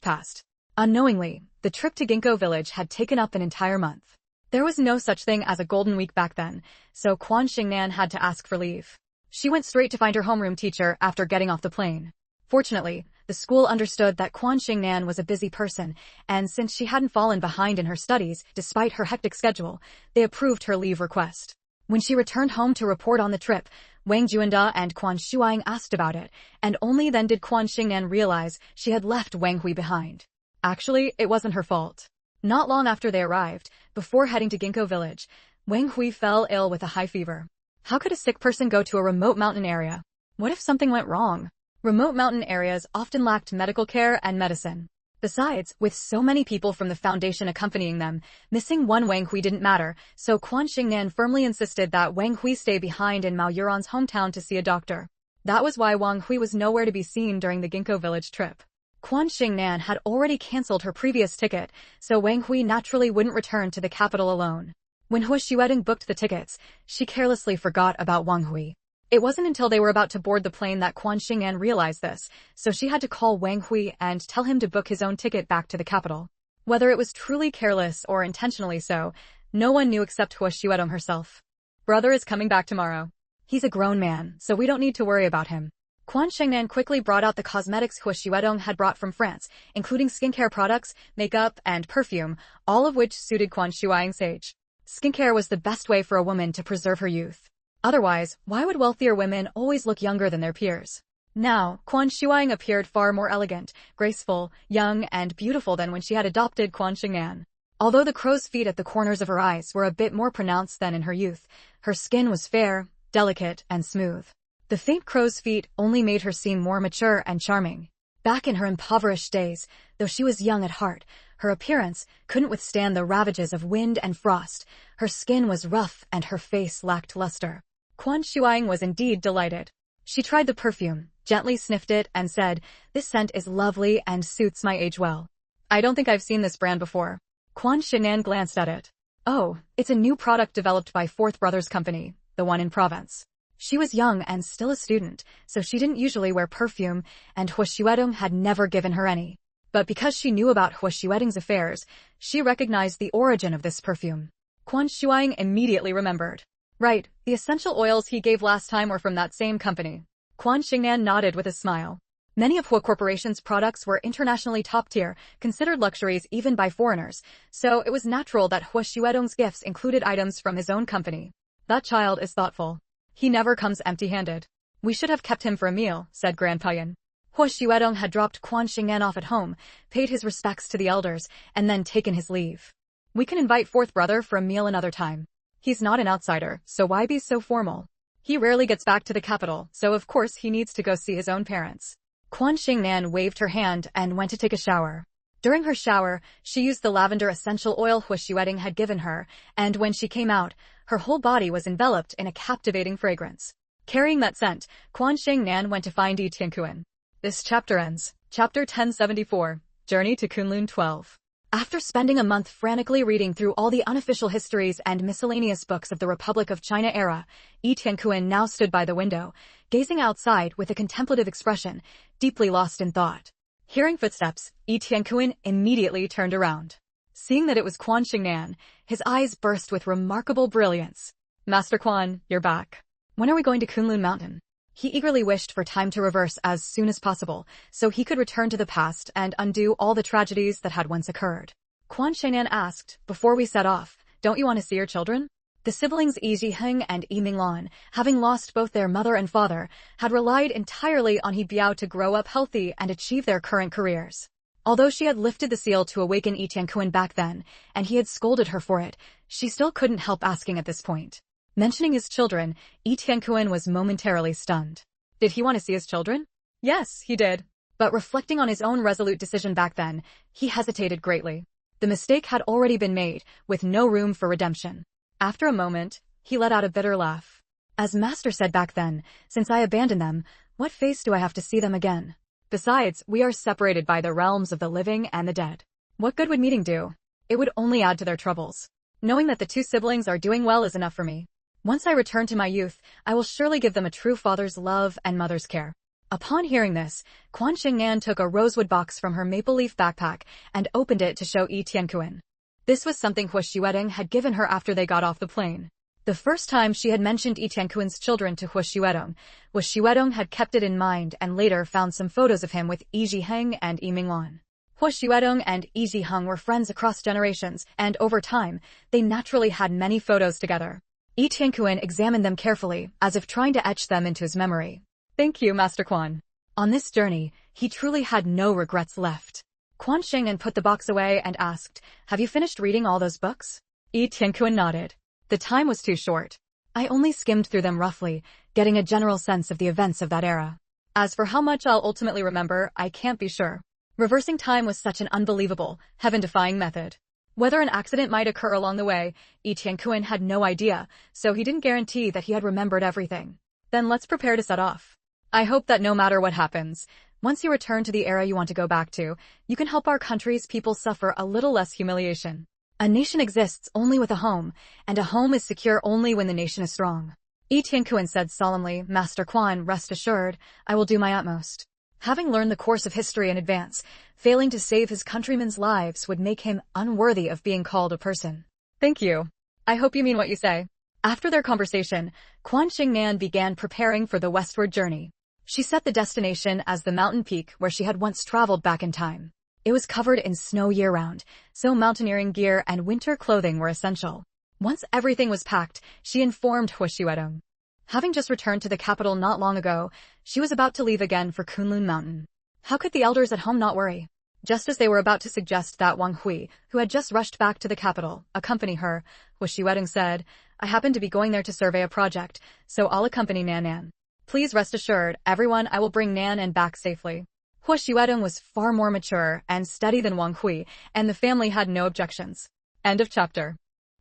passed. Unknowingly, the trip to Ginkgo village had taken up an entire month. There was no such thing as a golden week back then, so Quan Shengnan had to ask for leave. She went straight to find her homeroom teacher after getting off the plane. Fortunately, the school understood that Quan Shengnan was a busy person, and since she hadn't fallen behind in her studies despite her hectic schedule, they approved her leave request. When she returned home to report on the trip, Wang Juanda and Quan Shuang asked about it, and only then did Quan Shengnan realize she had left Wang Hui behind. Actually, it wasn't her fault. Not long after they arrived, before heading to Ginkgo village, Wang Hui fell ill with a high fever. How could a sick person go to a remote mountain area? What if something went wrong? Remote mountain areas often lacked medical care and medicine. Besides, with so many people from the Foundation accompanying them, missing one Wang Hui didn't matter, so Quan Shengnan firmly insisted that Wang Hui stay behind in Mao Yuran's hometown to see a doctor. That was why Wang Hui was nowhere to be seen during the Ginkgo village trip. Quan Shengnan had already cancelled her previous ticket, so Wang Hui naturally wouldn't return to the capital alone. When Hua Xuedong booked the tickets, she carelessly forgot about Wang Hui. It wasn't until they were about to board the plane that Quan Xingnan realized this, so she had to call Wang Hui and tell him to book his own ticket back to the capital. Whether it was truly careless or intentionally so, no one knew except Hua Xuedong herself. Brother is coming back tomorrow. He's a grown man, so we don't need to worry about him. Quan Xingnan quickly brought out the cosmetics Hua Xuedong had brought from France, including skincare products, makeup, and perfume, all of which suited Quan Xuedong's age. Skincare was the best way for a woman to preserve her youth. Otherwise, why would wealthier women always look younger than their peers? Now, Quan Xuedong appeared far more elegant, graceful, young, and beautiful than when she had adopted Quan Xingnan. Although the crow's feet at the corners of her eyes were a bit more pronounced than in her youth, her skin was fair, delicate, and smooth. The faint crow's feet only made her seem more mature and charming. Back in her impoverished days, though she was young at heart, her appearance couldn't withstand the ravages of wind and frost. Her skin was rough and her face lacked luster. Quan Xuedong was indeed delighted. She tried the perfume, gently sniffed it, and said, "This scent is lovely and suits my age well. I don't think I've seen this brand before." Quan Xingnan glanced at it. "Oh, it's a new product developed by Fourth Brothers Company, the one in Provence." She was young and still a student, so she didn't usually wear perfume, and Hua Xuedong had never given her any. But because she knew about Hua Xuedong's affairs, she recognized the origin of this perfume. Quan Xuedong immediately remembered. Right, the essential oils he gave last time were from that same company. Quan Xingnan nodded with a smile. Many of Hua Corporation's products were internationally top-tier, considered luxuries even by foreigners, so it was natural that Hua Xuedong's gifts included items from his own company. That child is thoughtful. He never comes empty-handed. We should have kept him for a meal, said Grandpa Yin. Hua Xuedong had dropped Quan Xingnan off at home, paid his respects to the elders, and then taken his leave. We can invite Fourth Brother for a meal another time. He's not an outsider, so why be so formal? He rarely gets back to the capital, so of course he needs to go see his own parents. Quan Xingnan waved her hand and went to take a shower. During her shower, she used the lavender essential oil Hua Xuedong had given her, and when she came out, her whole body was enveloped in a captivating fragrance. Carrying that scent, Quan Xingnan went to find Yi Tiankuan. This chapter ends. Chapter 1074, Journey to Kunlun 12. After spending a month frantically reading through all the unofficial histories and miscellaneous books of the Republic of China era, Yi Tiankuan now stood by the window, gazing outside with a contemplative expression, deeply lost in thought. Hearing footsteps, Yi Tiankuan immediately turned around. Seeing that it was Quan Xingnan, his eyes burst with remarkable brilliance. Master Quan, you're back. When are we going to Kunlun Mountain? He eagerly wished for time to reverse as soon as possible, so he could return to the past and undo all the tragedies that had once occurred. Quan Xingnan asked, before we set off, don't you want to see your children? The siblings Yi Zhiheng and Yi Minglan, having lost both their mother and father, had relied entirely on He Biao to grow up healthy and achieve their current careers. Although she had lifted the seal to awaken Yi Tiankuan back then, and he had scolded her for it, she still couldn't help asking at this point. Mentioning his children, Yi Tiankuan was momentarily stunned. Did he want to see his children? Yes, he did. But reflecting on his own resolute decision back then, he hesitated greatly. The mistake had already been made, with no room for redemption. After a moment, he let out a bitter laugh. As Master said back then, since I abandoned them, what face do I have to see them again? Besides, we are separated by the realms of the living and the dead. What good would meeting do? It would only add to their troubles. Knowing that the two siblings are doing well is enough for me. Once I return to my youth, I will surely give them a true father's love and mother's care. Upon hearing this, Quan Xingnan took a rosewood box from her maple leaf backpack and opened it to show Yi Tiankuan. This was something Hua Xuedong had given her after they got off the plane. The first time she had mentioned Yi Tiankuan's children to Hua Xuedong had kept it in mind and later found some photos of him with Yi Zhiheng and Yi Minglan. Hua Xuedong and Yi Zhiheng were friends across generations, and over time, they naturally had many photos together. Yi Tiankuan examined them carefully, as if trying to etch them into his memory. Thank you, Master Quan. On this journey, he truly had no regrets left. Quan Xingnan put the box away and asked, have you finished reading all those books? Yi Tiankuan nodded. The time was too short. I only skimmed through them roughly, getting a general sense of the events of that era. As for how much I'll ultimately remember, I can't be sure. Reversing time was such an unbelievable, heaven-defying method. Whether an accident might occur along the way, Yi Tiankuan had no idea, so he didn't guarantee that he had remembered everything. Then let's prepare to set off. I hope that no matter what happens, once you return to the era you want to go back to, you can help our country's people suffer a little less humiliation. A nation exists only with a home, and a home is secure only when the nation is strong. Yi Tianquan said solemnly, Master Quan, rest assured, I will do my utmost. Having learned the course of history in advance, failing to save his countrymen's lives would make him unworthy of being called a person. Thank you. I hope you mean what you say. After their conversation, Quan Xingnan began preparing for the westward journey. She set the destination as the mountain peak where she had once traveled back in time. It was covered in snow year-round, so mountaineering gear and winter clothing were essential. Once everything was packed, she informed Hu Xuedong. Having just returned to the capital not long ago, she was about to leave again for Kunlun Mountain. How could the elders at home not worry? Just as they were about to suggest that Wang Hui, who had just rushed back to the capital, accompany her, Hu Xuedong said, I happen to be going there to survey a project, so I'll accompany Nan. Please rest assured, everyone, I will bring Nan back safely. Hu Xuedong was far more mature and steady than Wang Hui, and the family had no objections. End of chapter.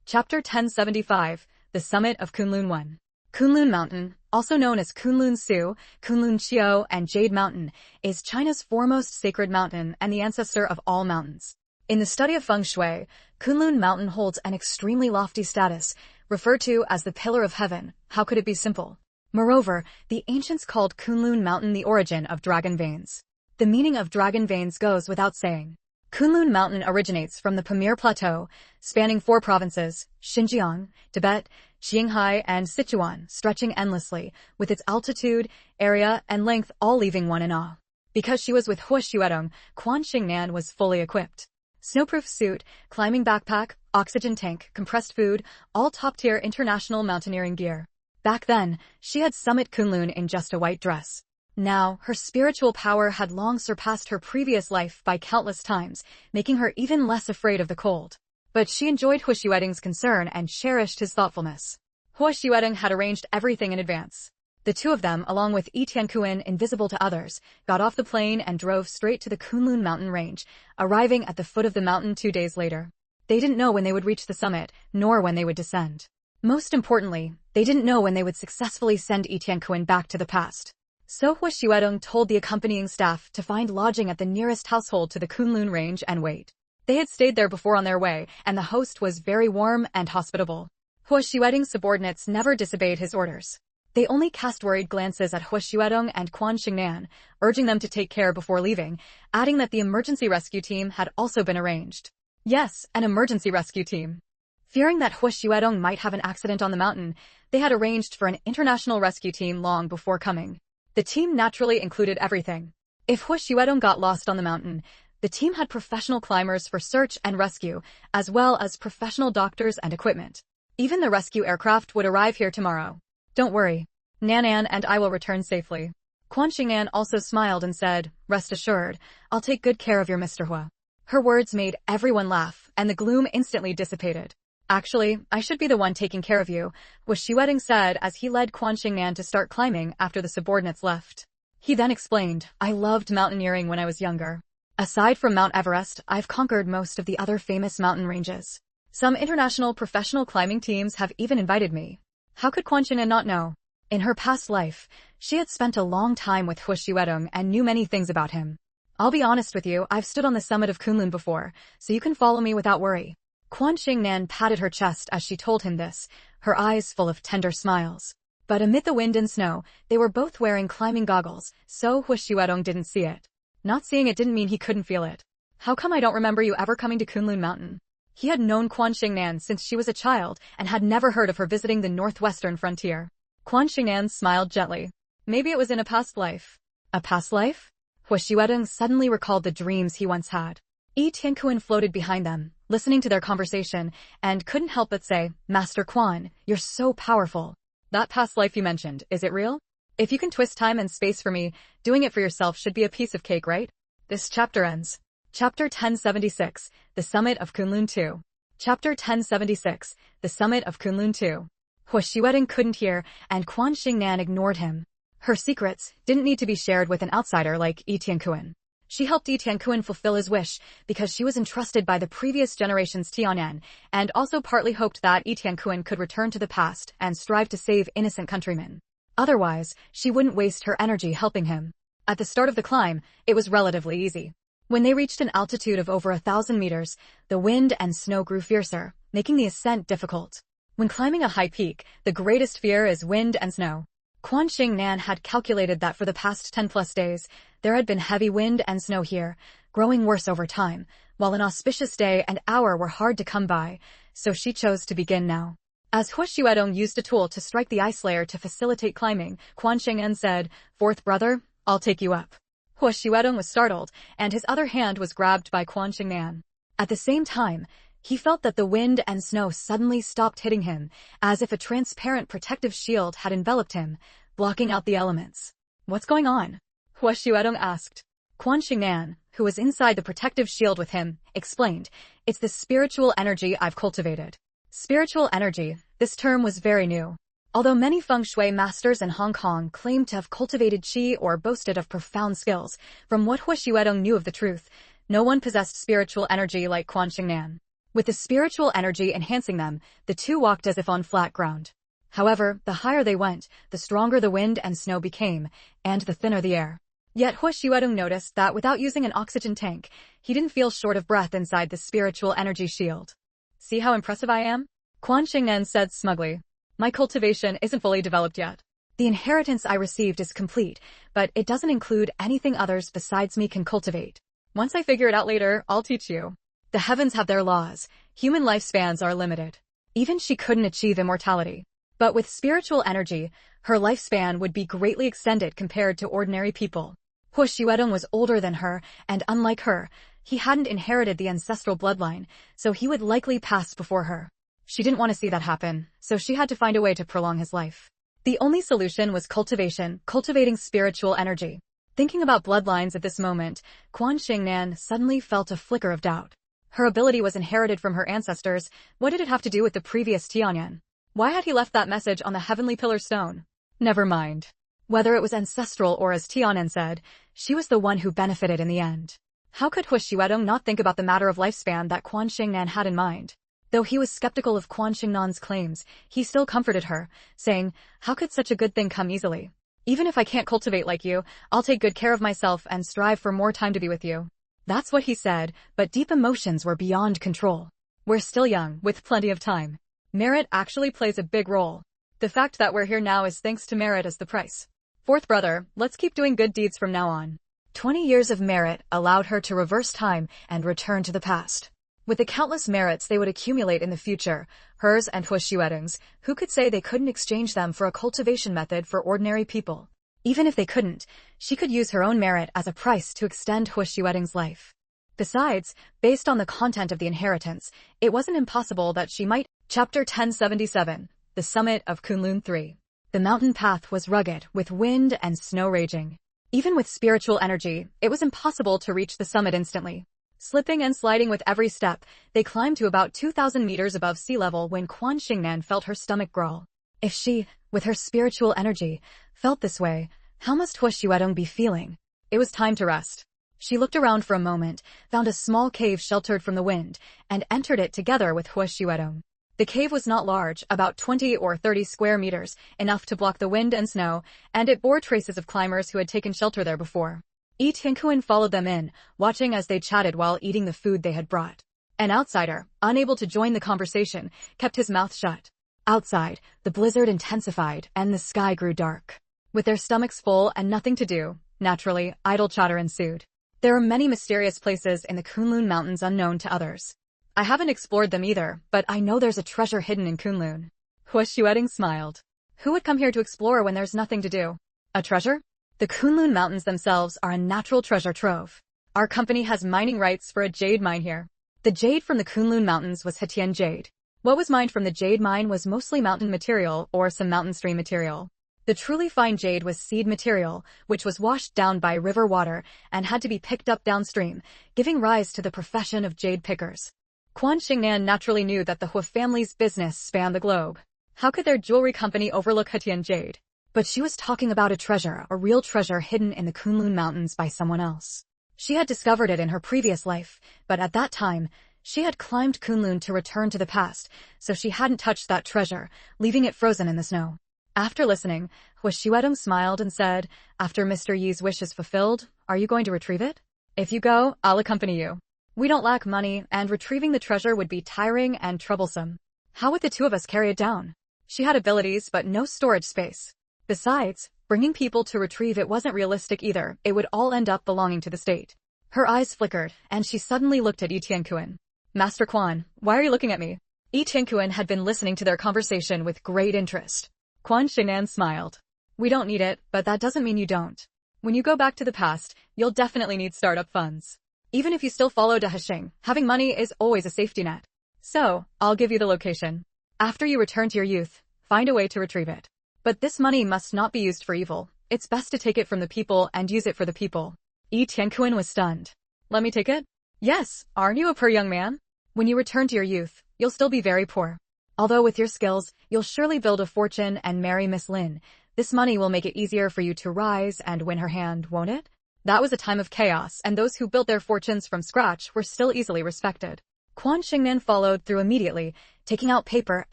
Chapter 1075, The Summit of Kunlun 1. Kunlun Mountain, also known as Kunlun Su, Kunlun Chiu, and Jade Mountain, is China's foremost sacred mountain and the ancestor of all mountains. In the study of feng shui, Kunlun Mountain holds an extremely lofty status, referred to as the Pillar of Heaven. How could it be simple? Moreover, the ancients called Kunlun Mountain the origin of dragon veins. The meaning of dragon veins goes without saying. Kunlun Mountain originates from the Pamir Plateau, spanning 4 provinces, Xinjiang, Tibet, Qinghai, and Sichuan, stretching endlessly, with its altitude, area, and length all leaving one in awe. Because she was with Hu Xuedong, Quan Xingnan was fully equipped. Snowproof suit, climbing backpack, oxygen tank, compressed food, all top-tier international mountaineering gear. Back then, she had summited Kunlun in just a white dress. Now, her spiritual power had long surpassed her previous life by countless times, making her even less afraid of the cold. But she enjoyed Hu Xuedong's concern and cherished his thoughtfulness. Hu Xuedong had arranged everything in advance. The two of them, along with Yi Tianquan, invisible to others, got off the plane and drove straight to the Kunlun mountain range, arriving at the foot of the mountain 2 days later. They didn't know when they would reach the summit, nor when they would descend. Most importantly, they didn't know when they would successfully send Yi Tianquan back to the past. So Hu Xuedong told the accompanying staff to find lodging at the nearest household to the Kunlun range and wait. They had stayed there before on their way, and the host was very warm and hospitable. Hu Xuedong's subordinates never disobeyed his orders. They only cast worried glances at Hu Xuedong and Quan Xingnan, urging them to take care before leaving, adding that the emergency rescue team had also been arranged. Yes, an emergency rescue team. Fearing that Hu Xuedong might have an accident on the mountain, they had arranged for an international rescue team long before coming. The team naturally included everything. If Hu Xuedong got lost on the mountain, the team had professional climbers for search and rescue, as well as professional doctors and equipment. Even the rescue aircraft would arrive here tomorrow. Don't worry. Nan and I will return safely. Quan Xingnan also smiled and said, Rest assured, I'll take good care of your Mr. Hua. Her words made everyone laugh, and the gloom instantly dissipated. Actually, I should be the one taking care of you, Hu Xuedong said as he led Quan Xingnan to start climbing after the subordinates left. He then explained, I loved mountaineering when I was younger. Aside from Mount Everest, I've conquered most of the other famous mountain ranges. Some international professional climbing teams have even invited me. How could Quan Xingnan not know? In her past life, she had spent a long time with Hu Xuedong and knew many things about him. I'll be honest with you, I've stood on the summit of Kunlun before, so you can follow me without worry. Quan Xingnan patted her chest as she told him this, her eyes full of tender smiles. But amid the wind and snow, they were both wearing climbing goggles, so Hu Xuedong didn't see it. Not seeing it didn't mean he couldn't feel it. How come I don't remember you ever coming to Kunlun Mountain? He had known Quan Xingnan since she was a child and had never heard of her visiting the northwestern frontier. Quan Xingnan smiled gently. Maybe it was in a past life. A past life? Hu Xuedong suddenly recalled the dreams he once had. Yi Tianquan floated behind them, listening to their conversation, and couldn't help but say, Master Quan, you're so powerful. That past life you mentioned, is it real? If you can twist time and space for me, doing it for yourself should be a piece of cake, right? This chapter ends. Chapter 1076, The Summit of Kunlun 2. Chapter 1076, The Summit of Kunlun 2. Hu Xuedong couldn't hear, and Quan Xingnan ignored him. Her secrets didn't need to be shared with an outsider like Yi Tianquan. She helped Yi Tianquan fulfill his wish because she was entrusted by the previous generation's Tianan, and also partly hoped that Yi Tianquan could return to the past and strive to save innocent countrymen. Otherwise, she wouldn't waste her energy helping him. At the start of the climb, it was relatively easy. When they reached an altitude of over 1,000 meters, the wind and snow grew fiercer, making the ascent difficult. When climbing a high peak, the greatest fear is wind and snow. Quan Xingnan had calculated that for the past 10+ days, there had been heavy wind and snow here, growing worse over time, while an auspicious day and hour were hard to come by, so she chose to begin now. As Hua Xuedong used a tool to strike the ice layer to facilitate climbing, Quan Xingnan said, "Fourth brother, I'll take you up." Hua Xuedong was startled, and his other hand was grabbed by Quan Xingnan. At the same time, he felt that the wind and snow suddenly stopped hitting him, as if a transparent protective shield had enveloped him, blocking out the elements. "What's going on?" Hua Xuedong asked. Quan Xingnan, who was inside the protective shield with him, explained, "It's the spiritual energy I've cultivated." Spiritual energy, this term was very new. Although many feng shui masters in Hong Kong claimed to have cultivated qi or boasted of profound skills, from what Hua Xuedong knew of the truth, no one possessed spiritual energy like Quan Xingnan. With the spiritual energy enhancing them, the two walked as if on flat ground. However, the higher they went, the stronger the wind and snow became, and the thinner the air. Yet Hua Xuedong noticed that without using an oxygen tank, he didn't feel short of breath inside the spiritual energy shield. "See how impressive I am?" Quan Xingnan said smugly. "My cultivation isn't fully developed yet. The inheritance I received is complete, but it doesn't include anything others besides me can cultivate. Once I figure it out later, I'll teach you. The heavens have their laws. Human lifespans are limited. Even she couldn't achieve immortality. But with spiritual energy, her lifespan would be greatly extended compared to ordinary people." Hua Xuedong was older than her, and unlike her, he hadn't inherited the ancestral bloodline, so he would likely pass before her. She didn't want to see that happen, so she had to find a way to prolong his life. The only solution was cultivation, cultivating spiritual energy. Thinking about bloodlines at this moment, Quan Xingnan suddenly felt a flicker of doubt. Her ability was inherited from her ancestors. What did it have to do with the previous Tianyan? Why had he left that message on the heavenly pillar stone? Never mind. Whether it was ancestral or as Tianyan said, she was the one who benefited in the end. How could Hua Xuedong not think about the matter of lifespan that Quan Xingnan had in mind? Though he was skeptical of Quan Xingnan's claims, he still comforted her, saying, "How could such a good thing come easily? Even if I can't cultivate like you, I'll take good care of myself and strive for more time to be with you." That's what he said, but deep emotions were beyond control. We're still young, with plenty of time. Merit actually plays a big role. The fact that we're here now is thanks to merit as the price. Fourth brother, let's keep doing good deeds from now on. 20 years of merit allowed her to reverse time and return to the past. With the countless merits they would accumulate in the future, hers and Hua Xuedong's, who could say they couldn't exchange them for a cultivation method for ordinary people? Even if they couldn't, she could use her own merit as a price to extend Hua Xuedong's life. Besides, based on the content of the inheritance, it wasn't impossible that she might. Chapter 1077, The Summit of Kunlun 3. The mountain path was rugged, with wind and snow raging. Even with spiritual energy, it was impossible to reach the summit instantly. Slipping and sliding with every step, they climbed to about 2,000 meters above sea level when Quan Xingnan felt her stomach growl. If she, with her spiritual energy, felt this way, how must Hua Xuedong be feeling? It was time to rest. She looked around for a moment, found a small cave sheltered from the wind, and entered it together with Hua Xuedong. The cave was not large, about 20 or 30 square meters, enough to block the wind and snow, and it bore traces of climbers who had taken shelter there before. Yi Tiankuan followed them in, watching as they chatted while eating the food they had brought. An outsider, unable to join the conversation, kept his mouth shut. Outside, the blizzard intensified and the sky grew dark. With their stomachs full and nothing to do, naturally, idle chatter ensued. There are many mysterious places in the Kunlun Mountains unknown to others. I haven't explored them either, but I know there's a treasure hidden in Kunlun. Hua Xuedong smiled. Who would come here to explore when there's nothing to do? A treasure? The Kunlun Mountains themselves are a natural treasure trove. Our company has mining rights for a jade mine here. The jade from the Kunlun Mountains was Hetian jade. What was mined from the jade mine was mostly mountain material or some mountain stream material. The truly fine jade was seed material, which was washed down by river water and had to be picked up downstream, giving rise to the profession of jade pickers. Quan Xingnan naturally knew that the Hua family's business spanned the globe. How could their jewelry company overlook Hetian jade? But she was talking about a treasure, a real treasure hidden in the Kunlun Mountains by someone else. She had discovered it in her previous life, but at that time, she had climbed Kunlun to return to the past, so she hadn't touched that treasure, leaving it frozen in the snow. After listening, Hua Xuedong smiled and said, "After Mr. Yi's wish is fulfilled, are you going to retrieve it?" If you go, I'll accompany you. We don't lack money, and retrieving the treasure would be tiring and troublesome. How would the two of us carry it down? She had abilities, but no storage space. Besides, bringing people to retrieve it wasn't realistic either. It would all end up belonging to the state. Her eyes flickered, and she suddenly looked at Yi Tianquan. Master Quan, why are you looking at me? Yi Tianquan had been listening to their conversation with great interest. Quan Xingnan smiled. We don't need it, but that doesn't mean you don't. When you go back to the past, you'll definitely need startup funds. Even if you still follow Da Hexing, having money is always a safety net. So, I'll give you the location. After you return to your youth, find a way to retrieve it. But this money must not be used for evil. It's best to take it from the people and use it for the people. Yi Tianquan was stunned. Let me take it? Yes, aren't you a poor young man? When you return to your youth, you'll still be very poor. Although with your skills, you'll surely build a fortune and marry Miss Lin. This money will make it easier for you to rise and win her hand, won't it? That was a time of chaos, and those who built their fortunes from scratch were still easily respected. Quan Xingnan followed through immediately, taking out paper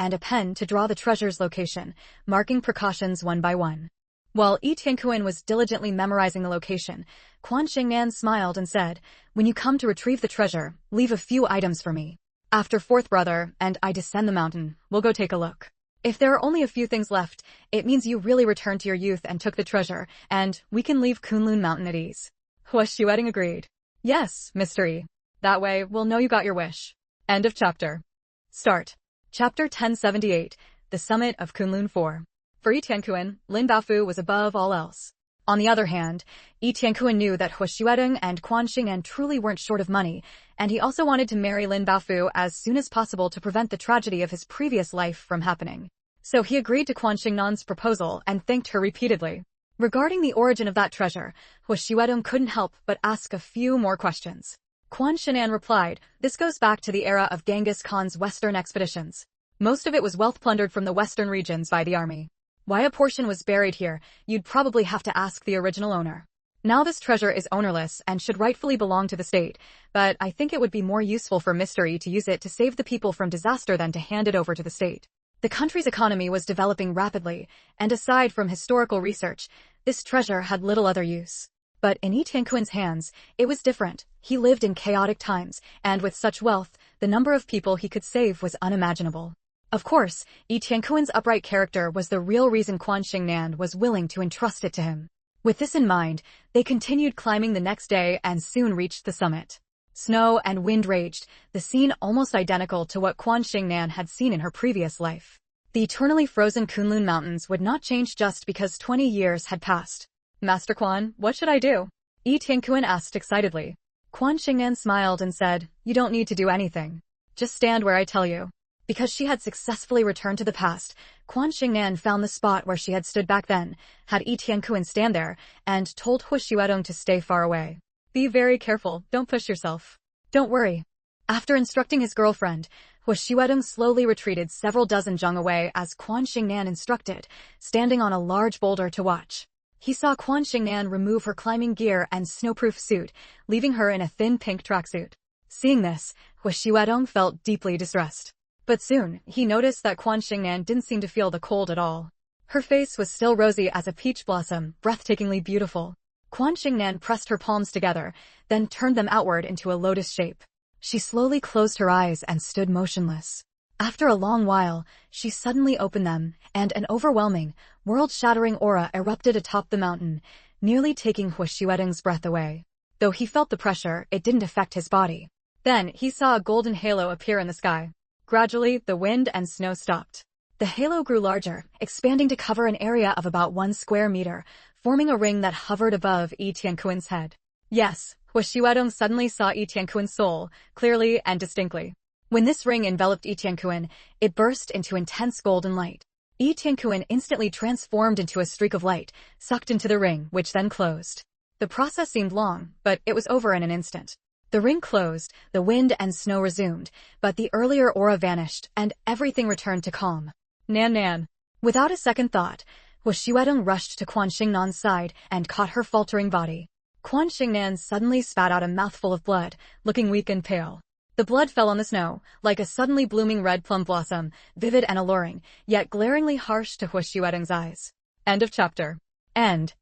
and a pen to draw the treasure's location, marking precautions one by one. While Yi Tianquan was diligently memorizing the location, Quan Xingnan smiled and said, when you come to retrieve the treasure, leave a few items for me. After fourth brother and I descend the mountain, we'll go take a look. If there are only a few things left, it means you really returned to your youth and took the treasure, and we can leave Kunlun Mountain at ease. Hua Xuedong agreed. Yes, Mr. Yi. That way, we'll know you got your wish. End of chapter. Start. Chapter 1078, The Summit of Kunlun 4. For Yi Tianquan, Lin Baofu was above all else. On the other hand, Yi Tianquan knew that Hua Xuedong and Quan Xingnan truly weren't short of money, and he also wanted to marry Lin Baofu as soon as possible to prevent the tragedy of his previous life from happening. So he agreed to Quan Xingnan's proposal and thanked her repeatedly. Regarding the origin of that treasure, Hua Xuedong couldn't help but ask a few more questions. Quan Xingnan replied, this goes back to the era of Genghis Khan's western expeditions. Most of it was wealth plundered from the western regions by the army. Why a portion was buried here, you'd probably have to ask the original owner. Now this treasure is ownerless and should rightfully belong to the state, but I think it would be more useful for Mr. Yi to use it to save the people from disaster than to hand it over to the state. The country's economy was developing rapidly, and aside from historical research, this treasure had little other use. But in Yi Tianquan's hands, it was different. He lived in chaotic times, and with such wealth, the number of people he could save was unimaginable. Of course, Yi Tianquan's upright character was the real reason Quan Xingnan was willing to entrust it to him. With this in mind, they continued climbing the next day and soon reached the summit. Snow and wind raged, the scene almost identical to what Quan Xingnan had seen in her previous life. The eternally frozen Kunlun Mountains would not change just because 20 years had passed. Master Quan, what should I do? Yi Tianquan asked excitedly. Quan Xingnan smiled and said, you don't need to do anything. Just stand where I tell you. Because she had successfully returned to the past, Quan Xingnan found the spot where she had stood back then, had Yi Tianquan stand there, and told Hua Xuedong to stay far away. Be very careful, don't push yourself. Don't worry. After instructing his girlfriend, Hua Xuedong slowly retreated several dozen zhang away as Quan Xingnan instructed, standing on a large boulder to watch. He saw Quan Xingnan remove her climbing gear and snowproof suit, leaving her in a thin pink tracksuit. Seeing this, Hua Xuedong felt deeply distressed. But soon, he noticed that Quan Xingnan didn't seem to feel the cold at all. Her face was still rosy as a peach blossom, breathtakingly beautiful. Quan Xingnan pressed her palms together, then turned them outward into a lotus shape. She slowly closed her eyes and stood motionless. After a long while, she suddenly opened them, and an overwhelming, world-shattering aura erupted atop the mountain, nearly taking Hua Xuedong's breath away. Though he felt the pressure, it didn't affect his body. Then, he saw a golden halo appear in the sky. Gradually, the wind and snow stopped. The halo grew larger, expanding to cover an area of about 1 square meter, forming a ring that hovered above Yi Tianquan's head. Yes, Hua Xuedong suddenly saw Yi Tianquan's soul, clearly and distinctly. When this ring enveloped Yi Tianquan, it burst into intense golden light. Yi Tianquan instantly transformed into a streak of light, sucked into the ring, which then closed. The process seemed long, but it was over in an instant. The ring closed, the wind and snow resumed, but the earlier aura vanished, and everything returned to calm. Nan. Without a second thought, Hua Xuedong rushed to Quan Xingnan's side and caught her faltering body. Quan Xingnan suddenly spat out a mouthful of blood, looking weak and pale. The blood fell on the snow, like a suddenly blooming red plum blossom, vivid and alluring, yet glaringly harsh to Hua Xuedong's eyes. End of chapter. End.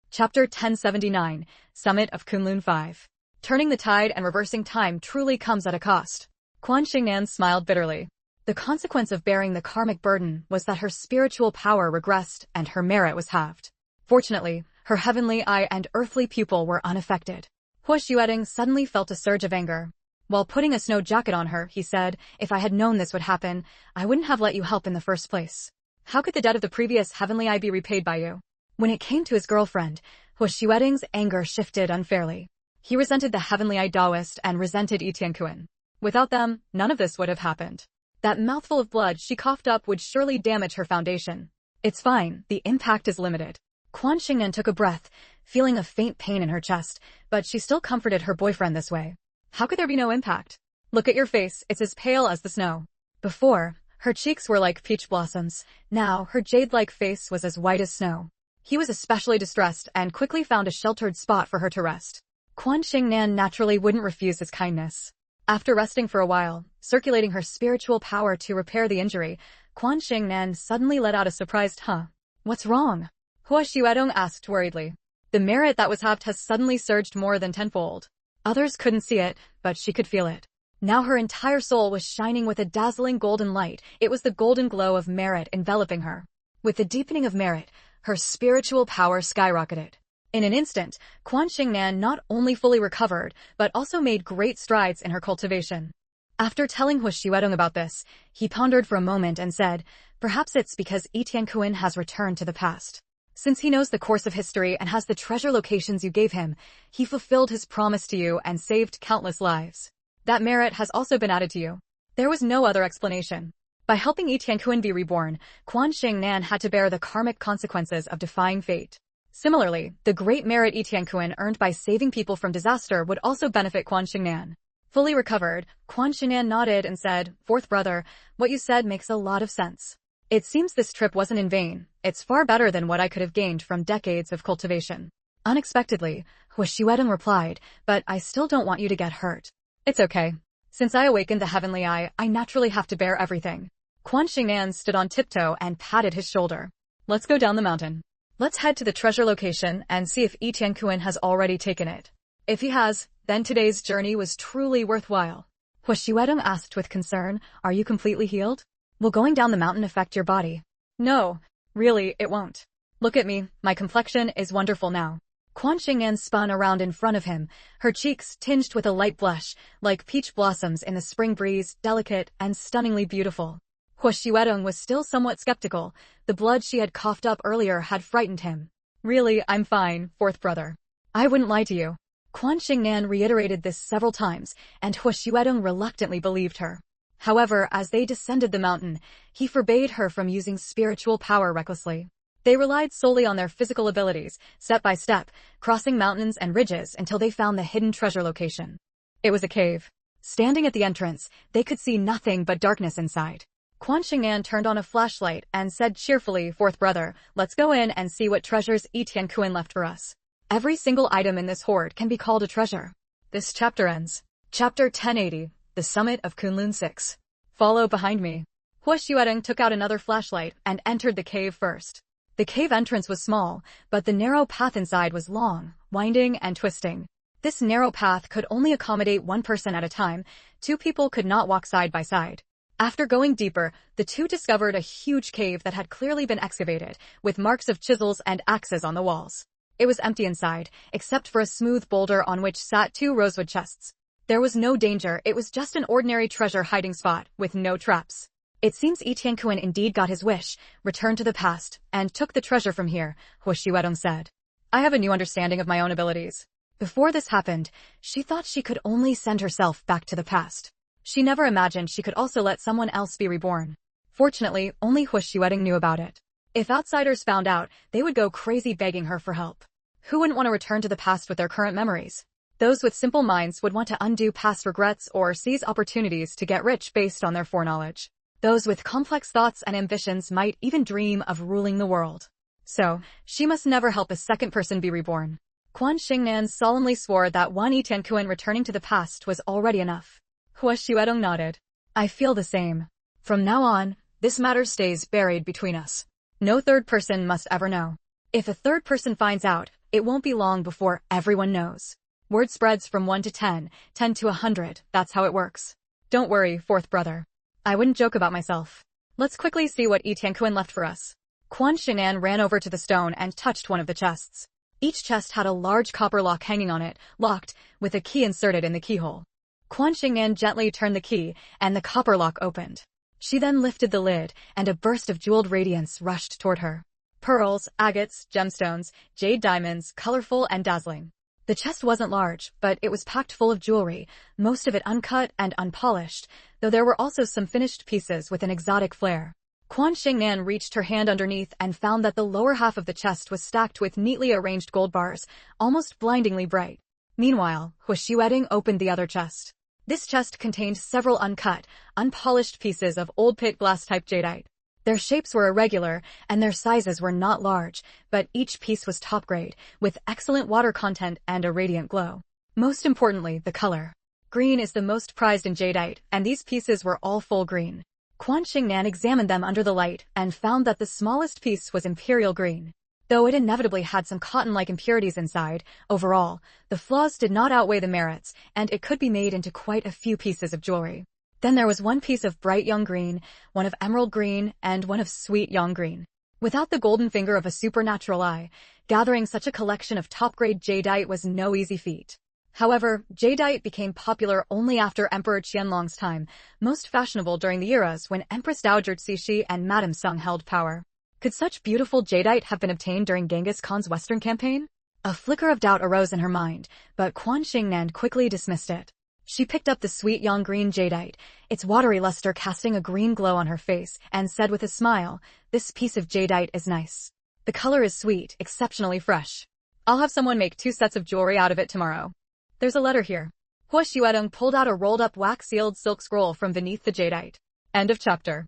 Chapter 1079, Summit of Kunlun 5. Turning the tide and reversing time truly comes at a cost. Quan Xingnan smiled bitterly. The consequence of bearing the karmic burden was that her spiritual power regressed and her merit was halved. Fortunately, her heavenly eye and earthly pupil were unaffected. Hua Xuedong suddenly felt a surge of anger. While putting a snow jacket on her, he said, "If I had known this would happen, I wouldn't have let you help in the first place. How could the debt of the previous heavenly eye be repaid by you?" When it came to his girlfriend, Hua Xuedong's anger shifted unfairly. He resented the heavenly eye Taoist and resented Yi Tianquan. Without them, none of this would have happened. That mouthful of blood she coughed up would surely damage her foundation. It's fine, the impact is limited. Quan Xingnan took a breath, feeling a faint pain in her chest, but she still comforted her boyfriend this way. How could there be no impact? Look at your face, it's as pale as the snow. Before, her cheeks were like peach blossoms. Now, her jade-like face was as white as snow. He was especially distressed and quickly found a sheltered spot for her to rest. Quan Xingnan naturally wouldn't refuse his kindness. After resting for a while, circulating her spiritual power to repair the injury, Quan Xingnan suddenly let out a surprised "Huh? What's wrong?" Hua Xuedong asked worriedly. The merit that was halved has suddenly surged more than tenfold. Others couldn't see it, but she could feel it. Now her entire soul was shining with a dazzling golden light. It was the golden glow of merit enveloping her. With the deepening of merit, her spiritual power skyrocketed. In an instant, Quan Xingnan not only fully recovered, but also made great strides in her cultivation. After telling Hua Xuedong about this, he pondered for a moment and said, "Perhaps it's because Yi Tianquan has returned to the past. Since he knows the course of history and has the treasure locations you gave him, he fulfilled his promise to you and saved countless lives. That merit has also been added to you." There was no other explanation. By helping Yi Tianquan be reborn, Quan Xingnan had to bear the karmic consequences of defying fate. Similarly, the great merit Yi Tianquan earned by saving people from disaster would also benefit Quan Xingnan. Fully recovered, Quan Xingnan nodded and said, "Fourth brother, what you said makes a lot of sense. It seems this trip wasn't in vain. It's far better than what I could have gained from decades of cultivation." Unexpectedly, Hua Xuedong replied, "But I still don't want you to get hurt." "It's okay. Since I awakened the heavenly eye, I naturally have to bear everything." Quan Xingnan stood on tiptoe and patted his shoulder. "Let's go down the mountain. Let's head to the treasure location and see if Yi Tianquan has already taken it. If he has, then today's journey was truly worthwhile." Hua Xuedong asked with concern, "Are you completely healed? Will going down the mountain affect your body?" "No, really, it won't. Look at me, my complexion is wonderful now." Quan Xingnan spun around in front of him, her cheeks tinged with a light blush, like peach blossoms in the spring breeze, delicate and stunningly beautiful. Hua Xuedong was still somewhat skeptical. The blood she had coughed up earlier had frightened him. "Really, I'm fine, fourth brother. I wouldn't lie to you." Quan Xingnan reiterated this several times, and Hua Xuedong reluctantly believed her. However, as they descended the mountain, he forbade her from using spiritual power recklessly. They relied solely on their physical abilities, step by step, crossing mountains and ridges until they found the hidden treasure location. It was a cave. Standing at the entrance, they could see nothing but darkness inside. Quan Xingnan turned on a flashlight and said cheerfully, "Fourth brother, let's go in and see what treasures Yi Tianquan left for us. Every single item in this hoard can be called a treasure." This chapter ends. Chapter 1080, The Summit of Kunlun 6. Follow behind me. Hua Xuedong took out another flashlight and entered the cave first. The cave entrance was small, but the narrow path inside was long, winding and twisting. This narrow path could only accommodate one person at a time. Two people could not walk side by side. After going deeper, the two discovered a huge cave that had clearly been excavated, with marks of chisels and axes on the walls. It was empty inside, except for a smooth boulder on which sat two rosewood chests. There was no danger, it was just an ordinary treasure hiding spot, with no traps. "It seems Yi Tianquan indeed got his wish, returned to the past, and took the treasure from here," Hua Xuedong said. "I have a new understanding of my own abilities." Before this happened, she thought she could only send herself back to the past. She never imagined she could also let someone else be reborn. Fortunately, only Hua Xuedong knew about it. If outsiders found out, they would go crazy begging her for help. Who wouldn't want to return to the past with their current memories? Those with simple minds would want to undo past regrets or seize opportunities to get rich based on their foreknowledge. Those with complex thoughts and ambitions might even dream of ruling the world. So, she must never help a second person be reborn. Quan Xingnan solemnly swore that one Yi Tianquan returning to the past was already enough. Hua Xuedong nodded. "I feel the same. From now on, this matter stays buried between us. No third person must ever know. If a third person finds out, it won't be long before everyone knows. Word spreads from 1 to 10, 10 to 100, that's how it works. Don't worry, fourth brother. I wouldn't joke about myself. Let's quickly see what Yi Tianquan left for us. Quan Xingnan ran over to the stone and touched one of the chests. Each chest had a large copper lock hanging on it, locked, with a key inserted in the keyhole. Quan Xingnan gently turned the key, and the copper lock opened. She then lifted the lid, and a burst of jeweled radiance rushed toward her. Pearls, agates, gemstones, jade diamonds, colorful and dazzling. The chest wasn't large, but it was packed full of jewelry, most of it uncut and unpolished, though there were also some finished pieces with an exotic flair. Quan Xingnan reached her hand underneath and found that the lower half of the chest was stacked with neatly arranged gold bars, almost blindingly bright. Meanwhile, Hua Xiuedong opened the other chest. This chest contained several uncut, unpolished pieces of old pit glass-type jadeite. Their shapes were irregular, and their sizes were not large, but each piece was top-grade, with excellent water content and a radiant glow. Most importantly, the color. Green is the most prized in jadeite, and these pieces were all full green. Quan Xingnan examined them under the light and found that the smallest piece was imperial green. Though it inevitably had some cotton-like impurities inside, overall, the flaws did not outweigh the merits, and it could be made into quite a few pieces of jewelry. Then there was one piece of bright young green, one of emerald green, and one of sweet young green. Without the golden finger of a supernatural eye, gathering such a collection of top-grade jadeite was no easy feat. However, jadeite became popular only after Emperor Qianlong's time, most fashionable during the eras when Empress Dowager Cixi and Madame Sung held power. Could such beautiful jadeite have been obtained during Genghis Khan's western campaign? A flicker of doubt arose in her mind, but Quan Xingnan quickly dismissed it. She picked up the sweet young green jadeite, its watery luster casting a green glow on her face, and said with a smile, "This piece of jadeite is nice. The color is sweet, exceptionally fresh. I'll have someone make 2 sets of jewelry out of it tomorrow." There's a letter here. Hua Xiuedong pulled out a rolled-up wax-sealed silk scroll from beneath the jadeite. End of chapter.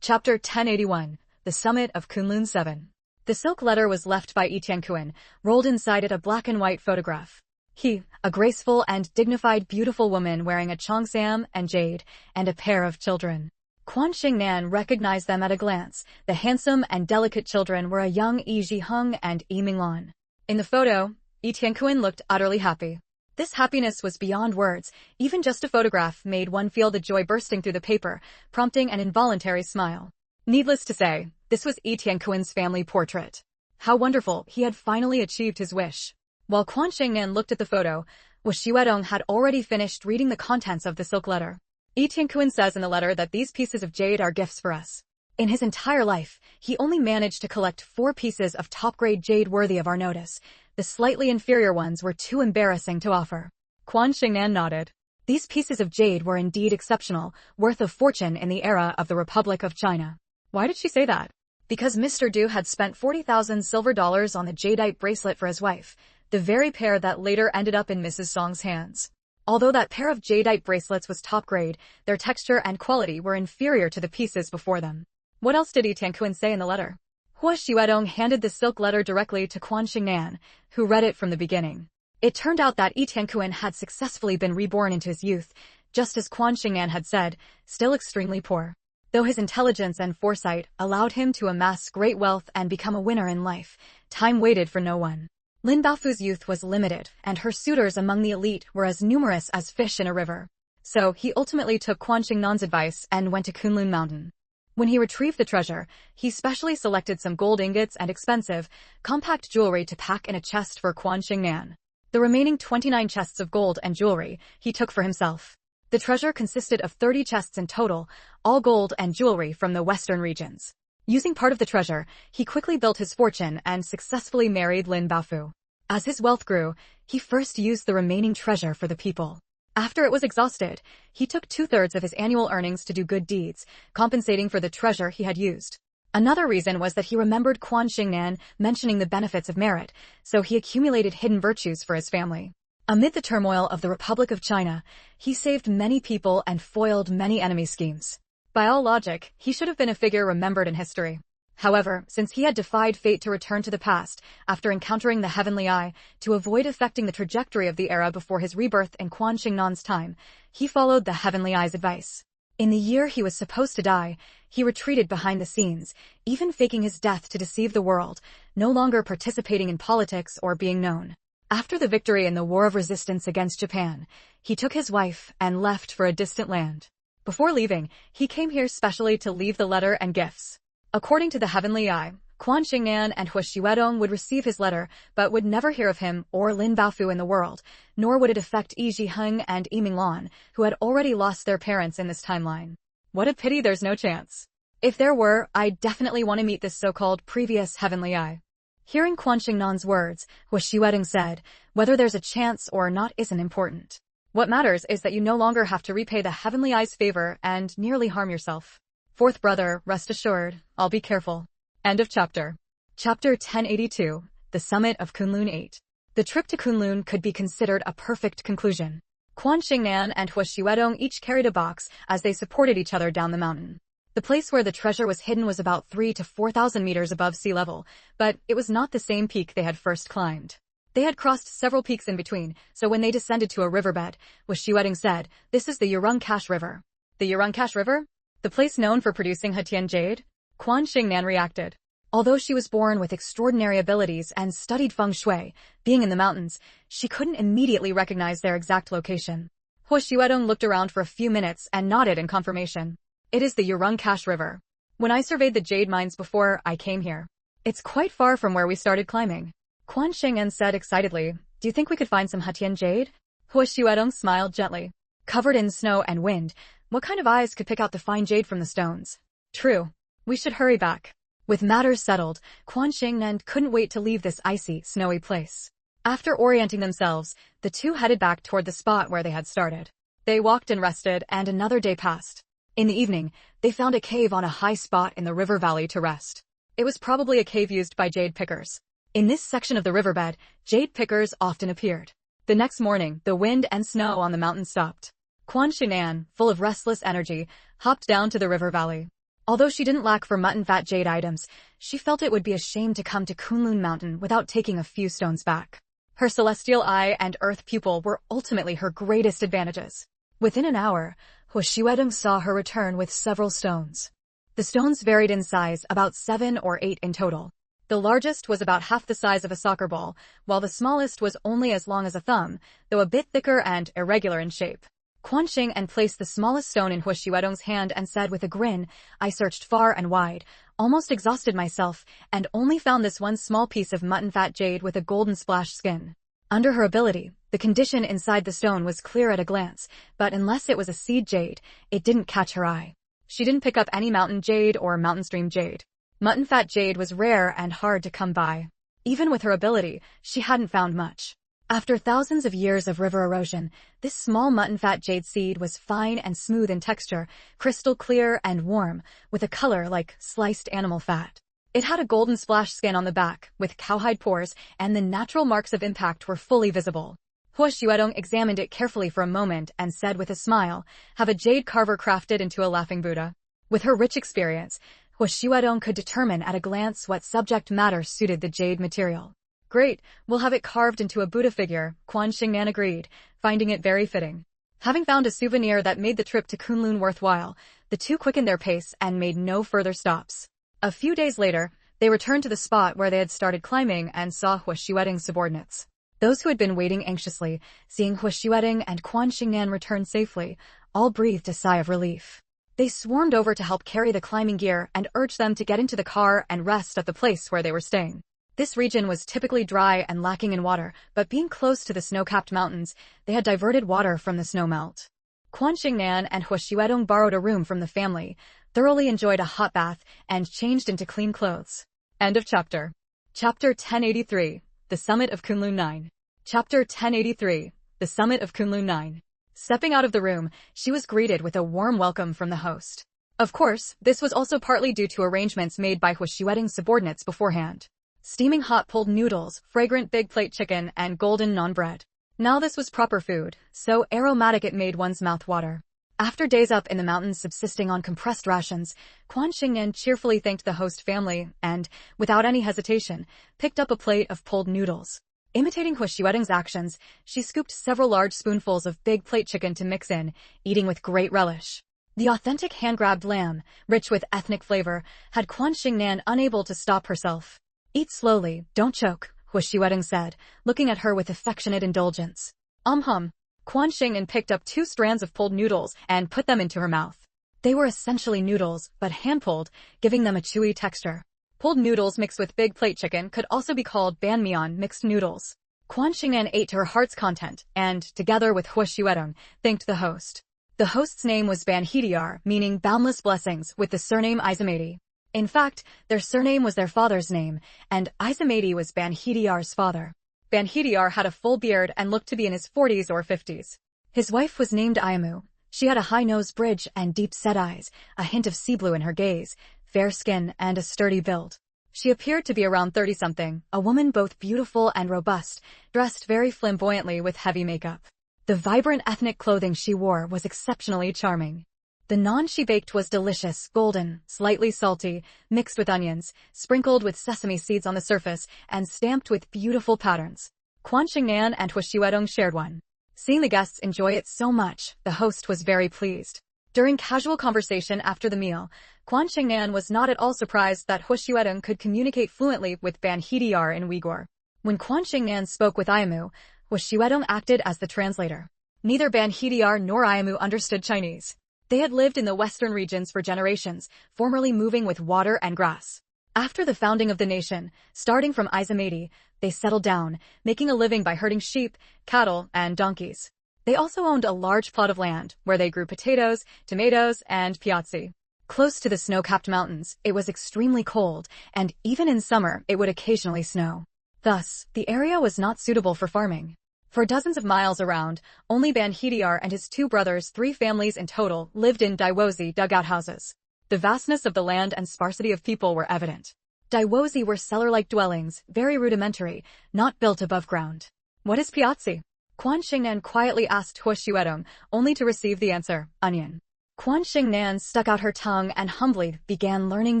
Chapter 1081, The Summit of Kunlun 7. The silk letter was left by Yi Tianquan, rolled inside it a black-and-white photograph. He, a graceful and dignified beautiful woman wearing a cheongsam and jade, and a pair of children. Quan Xingnan recognized them at a glance. The handsome and delicate children were a young Yi Zhiheng and Yi Minglan. In the photo, Yi Tianquan looked utterly happy. This happiness was beyond words. Even just a photograph made one feel the joy bursting through the paper, prompting an involuntary smile. Needless to say, this was Yi Tianquan's family portrait. How wonderful, he had finally achieved his wish. While Quan Xingnan looked at the photo, Hua Xiuedong had already finished reading the contents of the silk letter. Yi Tianquan says in the letter that these pieces of jade are gifts for us. In his entire life, he only managed to collect 4 pieces of top-grade jade worthy of our notice. The slightly inferior ones were too embarrassing to offer. Quan Xingnan nodded. These pieces of jade were indeed exceptional, worth a fortune in the era of the Republic of China. Why did she say that? Because Mr. Du had spent 40,000 silver dollars on the jadeite bracelet for his wife, the very pair that later ended up in Mrs. Song's hands. Although that pair of jadeite bracelets was top grade, their texture and quality were inferior to the pieces before them. What else did Yi Tianquan say in the letter? Hua Xiuedong handed the silk letter directly to Quan Xingnan, who read it from the beginning. It turned out that Yi Tianquan had successfully been reborn into his youth, just as Quan Xingnan had said, still extremely poor. Though his intelligence and foresight allowed him to amass great wealth and become a winner in life, time waited for no one. Lin Baofu's youth was limited, and her suitors among the elite were as numerous as fish in a river. So he ultimately took Quan Xingnan's advice and went to Kunlun Mountain. When he retrieved the treasure, he specially selected some gold ingots and expensive, compact jewelry to pack in a chest for Quan Xingnan. The remaining 29 chests of gold and jewelry he took for himself. The treasure consisted of 30 chests in total, all gold and jewelry from the western regions. Using part of the treasure, he quickly built his fortune and successfully married Lin Baofu. As his wealth grew, he first used the remaining treasure for the people. After it was exhausted, he took 2/3 of his annual earnings to do good deeds, compensating for the treasure he had used. Another reason was that he remembered Quan Xingnan mentioning the benefits of merit, so he accumulated hidden virtues for his family. Amid the turmoil of the Republic of China, he saved many people and foiled many enemy schemes. By all logic, he should have been a figure remembered in history. However, since he had defied fate to return to the past, after encountering the Heavenly Eye, to avoid affecting the trajectory of the era before his rebirth in Quan Xingnan's time, he followed the Heavenly Eye's advice. In the year he was supposed to die, he retreated behind the scenes, even faking his death to deceive the world, no longer participating in politics or being known. After the victory in the War of Resistance against Japan, he took his wife and left for a distant land. Before leaving, he came here specially to leave the letter and gifts. According to the Heavenly Eye, Quan Xingnan and Hu Xuedong would receive his letter, but would never hear of him or Lin Baofu in the world, nor would it affect Yi Jiheng and Yi Minglan, who had already lost their parents in this timeline. What a pity there's no chance. If there were, I'd definitely want to meet this so-called previous Heavenly Eye. Hearing Quan Xingnan's words, Hu Xuedong said, whether there's a chance or not isn't important. What matters is that you no longer have to repay the Heavenly Eye's favor and nearly harm yourself. Fourth brother, rest assured, I'll be careful. End of chapter. Chapter 1082, The Summit of Kunlun 8. The trip to Kunlun could be considered a perfect conclusion. Quan Xingnan and Hu Xuedong each carried a box as they supported each other down the mountain. The place where the treasure was hidden was about 3,000 to 4,000 meters above sea level, but it was not the same peak they had first climbed. They had crossed several peaks in between, so when they descended to a riverbed, Hu Xuedong said, "This is the Urungcash River." The Urungcash River? The place known for producing Hetian jade? Quan Xingnan reacted. Although she was born with extraordinary abilities and studied feng shui, being in the mountains, she couldn't immediately recognize their exact location. Hu Xuedong looked around for a few minutes and nodded in confirmation. It is the Urungcash River. When I surveyed the jade mines before I came here, it's quite far from where we started climbing. Quan Xingnan said excitedly, "Do you think we could find some Hetian jade?" Hu Xuedong smiled gently. Covered in snow and wind, what kind of eyes could pick out the fine jade from the stones? True. We should hurry back. With matters settled, Quan Xingnan couldn't wait to leave this icy, snowy place. After orienting themselves, the two headed back toward the spot where they had started. They walked and rested, and another day passed. In the evening, they found a cave on a high spot in the river valley to rest. It was probably a cave used by jade pickers. In this section of the riverbed, jade pickers often appeared. The next morning, the wind and snow on the mountain stopped. Quan Xingnan, full of restless energy, hopped down to the river valley. Although she didn't lack for mutton fat jade items, she felt it would be a shame to come to Kunlun Mountain without taking a few stones back. Her celestial eye and earth pupil were ultimately her greatest advantages. Within an hour, Hu Xuedong saw her return with several stones. The stones varied in size, about 7 or 8 in total. The largest was about half the size of a soccer ball, while the smallest was only as long as a thumb, though a bit thicker and irregular in shape. Quan Xingnan placed the smallest stone in Hu Xuedong's hand and said with a grin, "I searched far and wide, almost exhausted myself, and only found this one small piece of mutton fat jade with a golden splash skin." Under her ability, the condition inside the stone was clear at a glance, but unless it was a seed jade, it didn't catch her eye. She didn't pick up any mountain jade or mountain stream jade. Mutton fat jade was rare and hard to come by. Even with her ability, she hadn't found much. After thousands of years of river erosion, this small mutton fat jade seed was fine and smooth in texture, crystal clear and warm, with a color like sliced animal fat. It had a golden splash skin on the back, with cowhide pores, and the natural marks of impact were fully visible. Hu Xuedong examined it carefully for a moment and said with a smile, "Have a jade carver crafted into a laughing Buddha." With her rich experience, Hu Xuedong could determine at a glance what subject matter suited the jade material. "Great, we'll have it carved into a Buddha figure," Quan Xingnan agreed, finding it very fitting. Having found a souvenir that made the trip to Kunlun worthwhile, the two quickened their pace and made no further stops. A few days later, they returned to the spot where they had started climbing and saw Hu Xuedong's subordinates. Those who had been waiting anxiously, seeing Hu Xuedong and Quan Xingnan return safely, all breathed a sigh of relief. They swarmed over to help carry the climbing gear and urged them to get into the car and rest at the place where they were staying. This region was typically dry and lacking in water, but being close to the snow-capped mountains, they had diverted water from the snowmelt. Quan Xingnan and Hu Xuedong borrowed a room from the family, thoroughly enjoyed a hot bath, and changed into clean clothes. End of chapter. Chapter 1083, The Summit of Kunlun 9. Chapter 1083, The Summit of Kunlun 9. Stepping out of the room, she was greeted with a warm welcome from the host. Of course, this was also partly due to arrangements made by Hu Xuedong's subordinates beforehand. Steaming hot pulled noodles, fragrant big plate chicken, and golden naan bread. Now this was proper food, so aromatic it made one's mouth water. After days up in the mountains subsisting on compressed rations, Quan Xingnan cheerfully thanked the host family and, without any hesitation, picked up a plate of pulled noodles. Imitating Hu Xuedong's actions, she scooped several large spoonfuls of big plate chicken to mix in, eating with great relish. The authentic hand-grabbed lamb, rich with ethnic flavor, had Quan Xingnan unable to stop herself. "Eat slowly, don't choke," Huo said, looking at her with affectionate indulgence. Quan Xingnan picked up 2 strands of pulled noodles and put them into her mouth. They were essentially noodles, but hand-pulled, giving them a chewy texture. Pulled noodles mixed with big plate chicken could also be called banmian mixed noodles. Quan Xingnan ate to her heart's content and, together with Huo thanked the host. The host's name was Banhitiar, meaning boundless blessings, with the surname Izamati. In fact, their surname was their father's name, and Izamati was Banhitiar's father. Banhitiar had a full beard and looked to be in his 40s or 50s. His wife was named Ayamu. She had a high nose bridge and deep-set eyes, a hint of sea blue in her gaze, fair skin, and a sturdy build. She appeared to be around 30-something, a woman both beautiful and robust, dressed very flamboyantly with heavy makeup. The vibrant ethnic clothing she wore was exceptionally charming. The naan she baked was delicious, golden, slightly salty, mixed with onions, sprinkled with sesame seeds on the surface, and stamped with beautiful patterns. Quan Xingnan and Huo shared one. Seeing the guests enjoy it so much, the host was very pleased. During casual conversation after the meal, Quan Xingnan was not at all surprised that Huo could communicate fluently with Banhitiar in Uyghur. When Quan Xingnan spoke with Ayamu, Huo acted as the translator. Neither Banhitiar nor Ayamu understood Chinese. They had lived in the western regions for generations, formerly moving with water and grass. After the founding of the nation, starting from Izamati, they settled down, making a living by herding sheep, cattle, and donkeys. They also owned a large plot of land, where they grew potatoes, tomatoes, and piazzi. Close to the snow-capped mountains, it was extremely cold, and even in summer, it would occasionally snow. Thus, the area was not suitable for farming. For dozens of miles around, only Banhitiar and his 2 brothers, 3 families in total, lived in Daiwozi dugout houses. The vastness of the land and sparsity of people were evident. Daiwozi were cellar-like dwellings, very rudimentary, not built above ground. What is piazzi? Quan Xingnan quietly asked Huo only to receive the answer, onion. Quan Xingnan stuck out her tongue and humbly began learning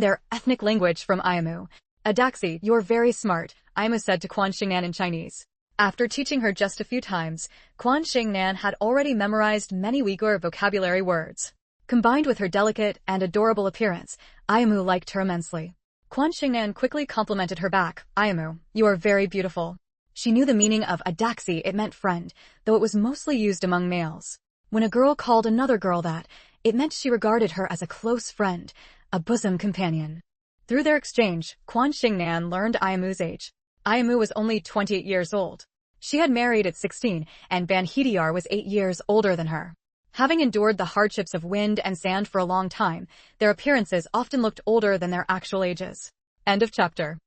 their ethnic language from Ayamu. Adaxi, you're very smart, Ayamu said to Quan Xingnan in Chinese. After teaching her just a few times, Quan Xingnan had already memorized many Uyghur vocabulary words. Combined with her delicate and adorable appearance, Ayamu liked her immensely. Quan Xingnan quickly complimented her back, Ayamu, you are very beautiful. She knew the meaning of adaxi, it meant friend, though it was mostly used among males. When a girl called another girl that, it meant she regarded her as a close friend, a bosom companion. Through their exchange, Quan Xingnan learned Ayamu's age. Ayamu was only 28 years old. She had married at 16, and Banhitiar was 8 years older than her. Having endured the hardships of wind and sand for a long time, their appearances often looked older than their actual ages. End of chapter.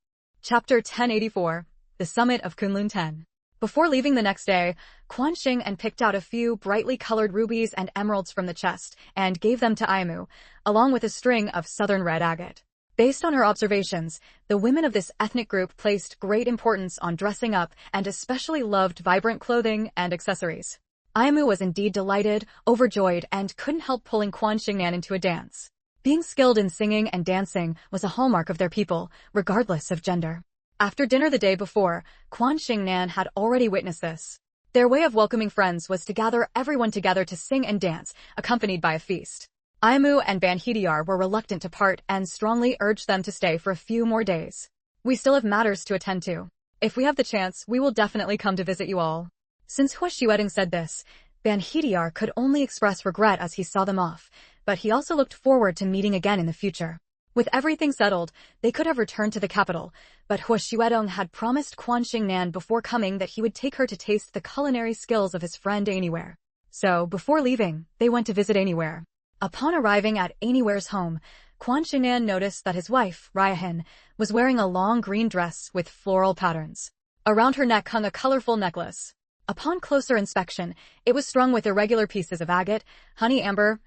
Chapter 1084, The Summit of Kunlun 10. Before leaving the next day, Quan Xingnan picked out a few brightly colored rubies and emeralds from the chest and gave them to Ayamu, along with a string of southern red agate. Based on her observations, the women of this ethnic group placed great importance on dressing up and especially loved vibrant clothing and accessories. Ayamu was indeed delighted, overjoyed, and couldn't help pulling Quan Xingnan into a dance. Being skilled in singing and dancing was a hallmark of their people, regardless of gender. After dinner the day before, Quan Xingnan had already witnessed this. Their way of welcoming friends was to gather everyone together to sing and dance, accompanied by a feast. Ayamu and Banhitiar were reluctant to part and strongly urged them to stay for a few more days. We still have matters to attend to. If we have the chance, we will definitely come to visit you all. Since Huo said this, Banhitiar could only express regret as he saw them off, but he also looked forward to meeting again in the future. With everything settled, they could have returned to the capital, but Huo had promised Quan Xingnan before coming that he would take her to taste the culinary skills of his friend Anywhere. So, before leaving, they went to visit Anywhere. Upon arriving at Anywhere's home, Quan Xingnan noticed that his wife, Ryahin, was wearing a long green dress with floral patterns. Around her neck hung a colorful necklace. Upon closer inspection, it was strung with irregular pieces of agate, honey amber,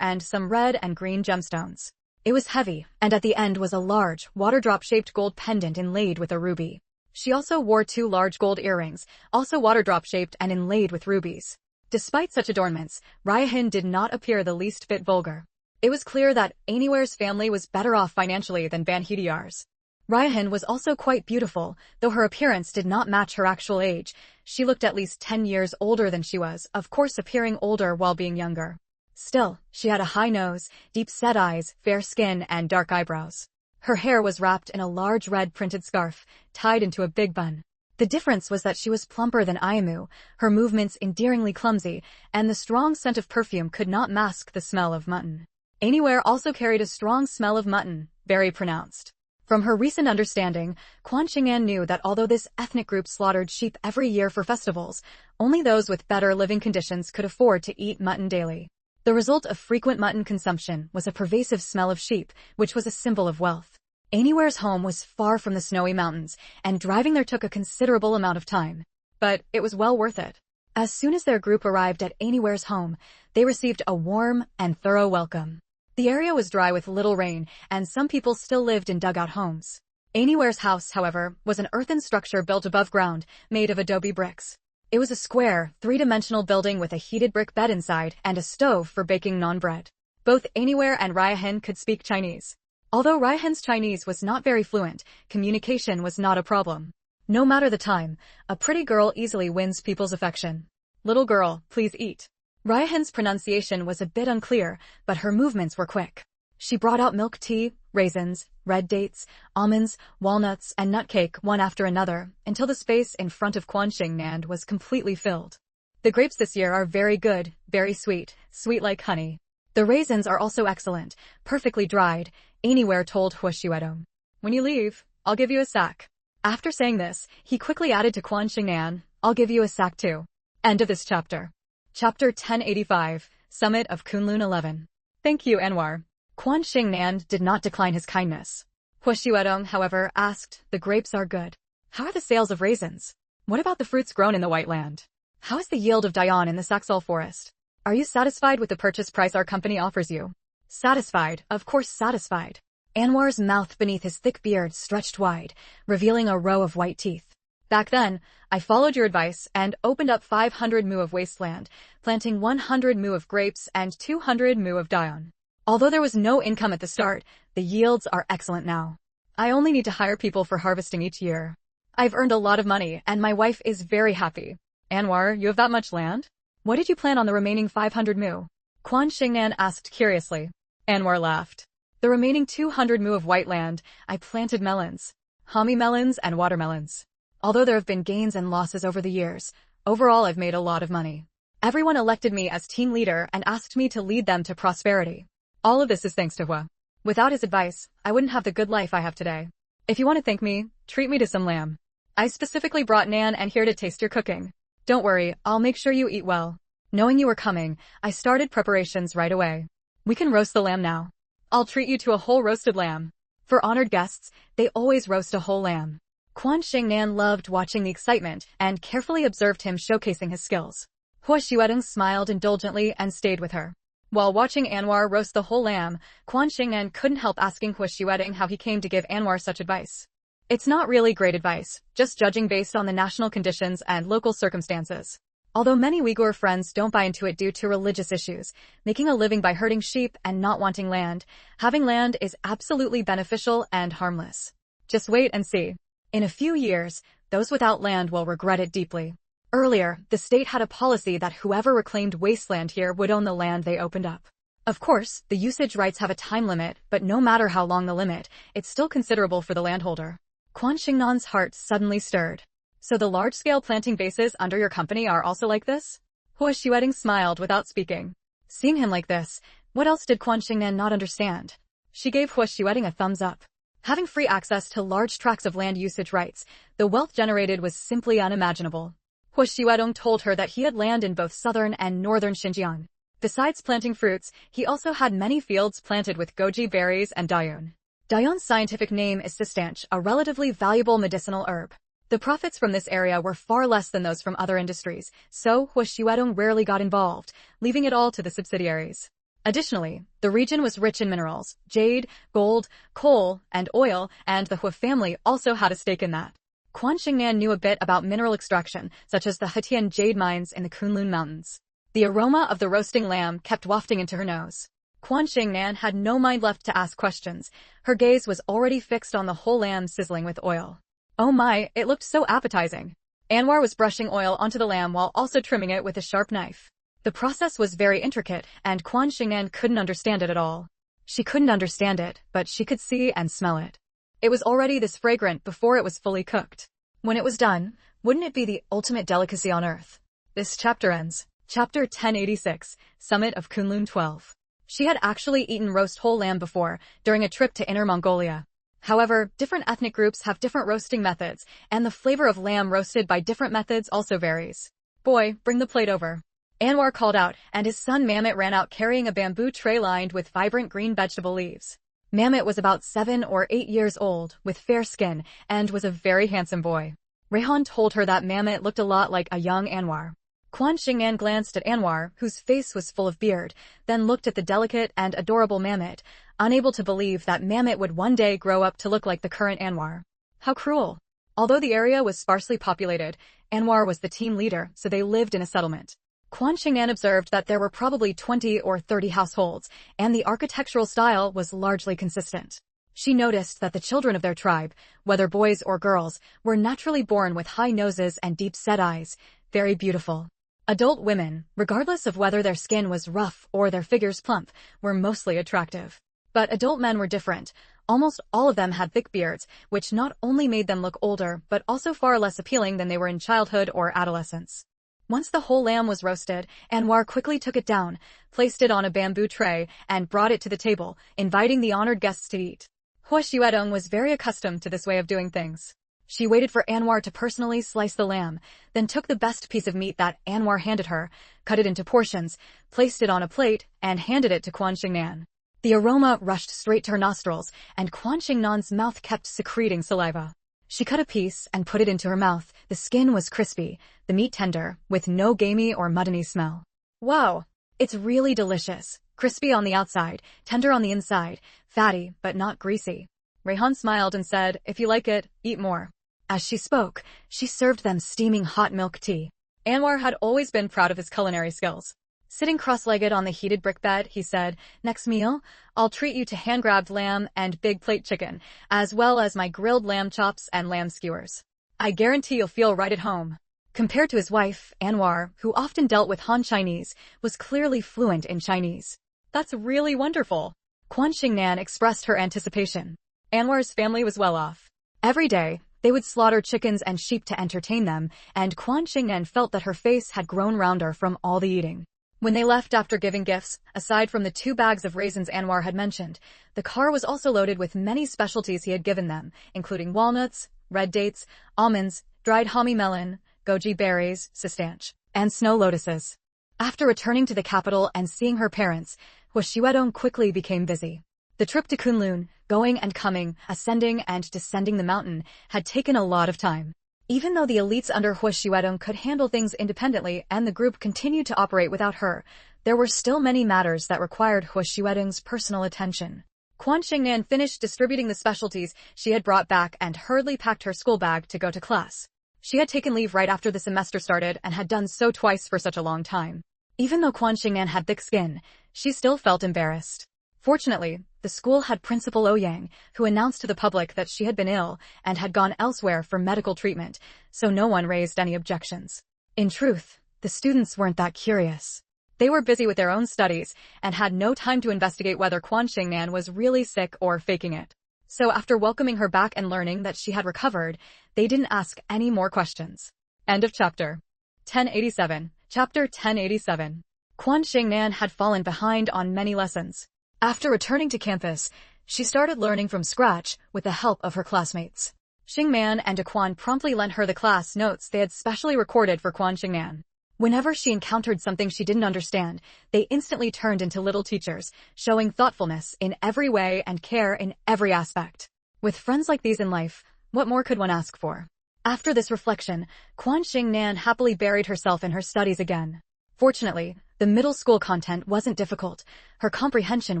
and some red and green gemstones. It was heavy, and at the end was a large, waterdrop-shaped gold pendant inlaid with a ruby. She also wore 2 large gold earrings, also waterdrop-shaped and inlaid with rubies. Despite such adornments, Ryahin did not appear the least bit vulgar. It was clear that Anywhere's family was better off financially than Banhitiar's. Ryahin was also quite beautiful, though her appearance did not match her actual age. She looked at least 10 years older than she was, of course appearing older while being younger. Still, she had a high nose, deep-set eyes, fair skin, and dark eyebrows. Her hair was wrapped in a large red printed scarf, tied into a big bun. The difference was that she was plumper than Ayamu, her movements endearingly clumsy, and the strong scent of perfume could not mask the smell of mutton. Anywhere also carried a strong smell of mutton, very pronounced. From her recent understanding, Quan Xing'an knew that although this ethnic group slaughtered sheep every year for festivals, only those with better living conditions could afford to eat mutton daily. The result of frequent mutton consumption was a pervasive smell of sheep, which was a symbol of wealth. Anywhere's home was far from the snowy mountains, and driving there took a considerable amount of time. But it was well worth it. As soon as their group arrived at Anywhere's home, they received a warm and thorough welcome. The area was dry with little rain, and some people still lived in dugout homes. Anywhere's house, however, was an earthen structure built above ground, made of adobe bricks. It was a square, three-dimensional building with a heated brick bed inside and a stove for baking naan bread. Both Anywhere and Ryahin could speak Chinese. Although Ryahin's Chinese was not very fluent, communication was not a problem. No matter the time, a pretty girl easily wins people's affection. "Little girl, please eat." Ryahin's pronunciation was a bit unclear, but her movements were quick. She brought out milk tea, raisins, red dates, almonds, walnuts, and nut cake one after another, until the space in front of Quan Xing'an was completely filled. "The grapes this year are very good, very sweet, sweet like honey. The raisins are also excellent, perfectly dried," Anywhere told Huashuedong. "When you leave, I'll give you a sack." After saying this, he quickly added to Quan Xing'an, "I'll give you a sack too." End of this chapter. Chapter 1085, Summit of Kunlun 11. Thank you, Anwar. Quan Xing'an did not decline his kindness. Huashuedong, however, asked, "The grapes are good. How are the sales of raisins? What about the fruits grown in the White Land? How is the yield of Dayan in the Saxol forest? Are you satisfied with the purchase price our company offers you?" "Satisfied, of course satisfied." Anwar's mouth beneath his thick beard stretched wide, revealing a row of white teeth. "Back then, I followed your advice and opened up 500 mu of wasteland, planting 100 mu of grapes and 200 mu of Dayan. Although there was no income at the start, the yields are excellent now. I only need to hire people for harvesting each year. I've earned a lot of money and my wife is very happy." "Anwar, you have that much land? What did you plan on the remaining 500 mu? Quan Xing'an asked curiously. Anwar laughed. "The remaining 200 mu of white land, I planted melons, hami melons and watermelons. Although there have been gains and losses over the years, overall I've made a lot of money. Everyone elected me as team leader and asked me to lead them to prosperity. All of this is thanks to Hua. Without his advice, I wouldn't have the good life I have today. If you want to thank me, treat me to some lamb. I specifically brought Nan and here to taste your cooking. Don't worry, I'll make sure you eat well." Knowing you were coming, I started preparations right away. "We can roast the lamb now. I'll treat you to a whole roasted lamb." For honored guests, they always roast a whole lamb. Quan Xing'an loved watching the excitement and carefully observed him showcasing his skills. Huashuedong smiled indulgently and stayed with her. While watching Anwar roast the whole lamb, Quan Xing'an couldn't help asking Huashuedong how he came to give Anwar such advice. "It's not really great advice, just judging based on the national conditions and local circumstances. Although many Uyghur friends don't buy into it due to religious issues, making a living by herding sheep and not wanting land, having land is absolutely beneficial and harmless. Just wait and see. In a few years, those without land will regret it deeply." Earlier, the state had a policy that whoever reclaimed wasteland here would own the land they opened up. Of course, the usage rights have a time limit, but no matter how long the limit, it's still considerable for the landholder. Quan Xing'an's heart suddenly stirred. "So the large-scale planting bases under your company are also like this?" Huashuedong smiled without speaking. Seeing him like this, what else did Quan Xing'an not understand? She gave Huashuedong a thumbs up. Having free access to large tracts of land usage rights, the wealth generated was simply unimaginable. Huashuedong told her that he had land in both southern and northern Xinjiang. Besides planting fruits, he also had many fields planted with goji berries and dayun. Dayun's scientific name is sistanch, a relatively valuable medicinal herb. The profits from this area were far less than those from other industries, so Huashuedong rarely got involved, leaving it all to the subsidiaries. Additionally, the region was rich in minerals, jade, gold, coal, and oil, and the Hua family also had a stake in that. Quan Xing'an knew a bit about mineral extraction, such as the Hetian jade mines in the Kunlun Mountains. The aroma of the roasting lamb kept wafting into her nose. Quan Xing'an had no mind left to ask questions. Her gaze was already fixed on the whole lamb sizzling with oil. Oh my, it looked so appetizing. Anwar was brushing oil onto the lamb while also trimming it with a sharp knife. The process was very intricate, and Quan Xing'an couldn't understand it at all. She couldn't understand it, but she could see and smell it. It was already this fragrant before it was fully cooked. When it was done, wouldn't it be the ultimate delicacy on earth? This chapter ends. Chapter 1086, Summit of Kunlun 12. She had actually eaten roast whole lamb before, during a trip to Inner Mongolia. However, different ethnic groups have different roasting methods, and the flavor of lamb roasted by different methods also varies. Boy, bring the plate over. Anwar called out, and his son Mammoth ran out carrying a bamboo tray lined with vibrant green vegetable leaves. Mammoth was about 7 or 8 years old, with fair skin, and was a very handsome boy. Rehan told her that Mammoth looked a lot like a young Anwar. Quan Xingnan glanced at Anwar, whose face was full of beard, then looked at the delicate and adorable Mammoth, unable to believe that Mammoth would one day grow up to look like the current Anwar. How cruel. Although the area was sparsely populated, Anwar was the team leader, so they lived in a settlement. Quan Xingnan observed that there were probably 20 or 30 households, and the architectural style was largely consistent. She noticed that the children of their tribe, whether boys or girls, were naturally born with high noses and deep-set eyes, very beautiful. Adult women, regardless of whether their skin was rough or their figures plump, were mostly attractive. But adult men were different. Almost all of them had thick beards, which not only made them look older but also far less appealing than they were in childhood or adolescence. Once the whole lamb was roasted, Anwar quickly took it down, placed it on a bamboo tray, and brought it to the table, inviting the honored guests to eat. Hua Xuedong was very accustomed to this way of doing things. She waited for Anwar to personally slice the lamb, then took the best piece of meat that Anwar handed her, cut it into portions, placed it on a plate, and handed it to Quan Xingnan. The aroma rushed straight to her nostrils, and Quan Xingnan's mouth kept secreting saliva. She cut a piece and put it into her mouth. The skin was crispy, the meat tender, with no gamey or muddiny smell. Wow! It's really delicious. Crispy on the outside, tender on the inside, fatty, but not greasy. Rehan smiled and said, "If you like it, eat more." As she spoke, she served them steaming hot milk tea. Anwar had always been proud of his culinary skills. Sitting cross-legged on the heated brick bed, he said, "Next meal, I'll treat you to hand-grabbed lamb and big plate chicken, as well as my grilled lamb chops and lamb skewers. I guarantee you'll feel right at home." Compared to his wife, Anwar, who often dealt with Han Chinese, was clearly fluent in Chinese. "That's really wonderful." Quan Xingnan expressed her anticipation. Anwar's family was well off. Every day, they would slaughter chickens and sheep to entertain them, and Quan Xingnan felt that her face had grown rounder from all the eating. When they left after giving gifts, aside from the 2 bags of raisins Anwar had mentioned, the car was also loaded with many specialties he had given them, including walnuts, red dates, almonds, dried hami melon, goji berries, sistanch, and snow lotuses. After returning to the capital and seeing her parents, Hua Xuedong quickly became busy. The trip to Kunlun, going and coming, ascending and descending the mountain, had taken a lot of time. Even though the elites under Hua Xuedong could handle things independently and the group continued to operate without her, there were still many matters that required Hua Xuedong's personal attention. Quan Xingnan finished distributing the specialties she had brought back and hurriedly packed her school bag to go to class. She had taken leave right after the semester started and had done so twice for such a long time. Even though Quan Xingnan had thick skin, she still felt embarrassed. Fortunately, the school had Principal Ouyang, who announced to the public that she had been ill and had gone elsewhere for medical treatment, so no one raised any objections. In truth, the students weren't that curious. They were busy with their own studies and had no time to investigate whether Quan Xingnan was really sick or faking it. So after welcoming her back and learning that she had recovered, they didn't ask any more questions. End of chapter. 1087. Chapter 1087. Quan Xingnan had fallen behind on many lessons. After returning to campus, she started learning from scratch with the help of her classmates. Xingman and Quan promptly lent her the class notes they had specially recorded for Quan Xingnan. Whenever she encountered something she didn't understand, they instantly turned into little teachers, showing thoughtfulness in every way and care in every aspect. With friends like these in life, what more could one ask for? After this reflection, Quan Xingnan happily buried herself in her studies again. Fortunately, the middle school content wasn't difficult, her comprehension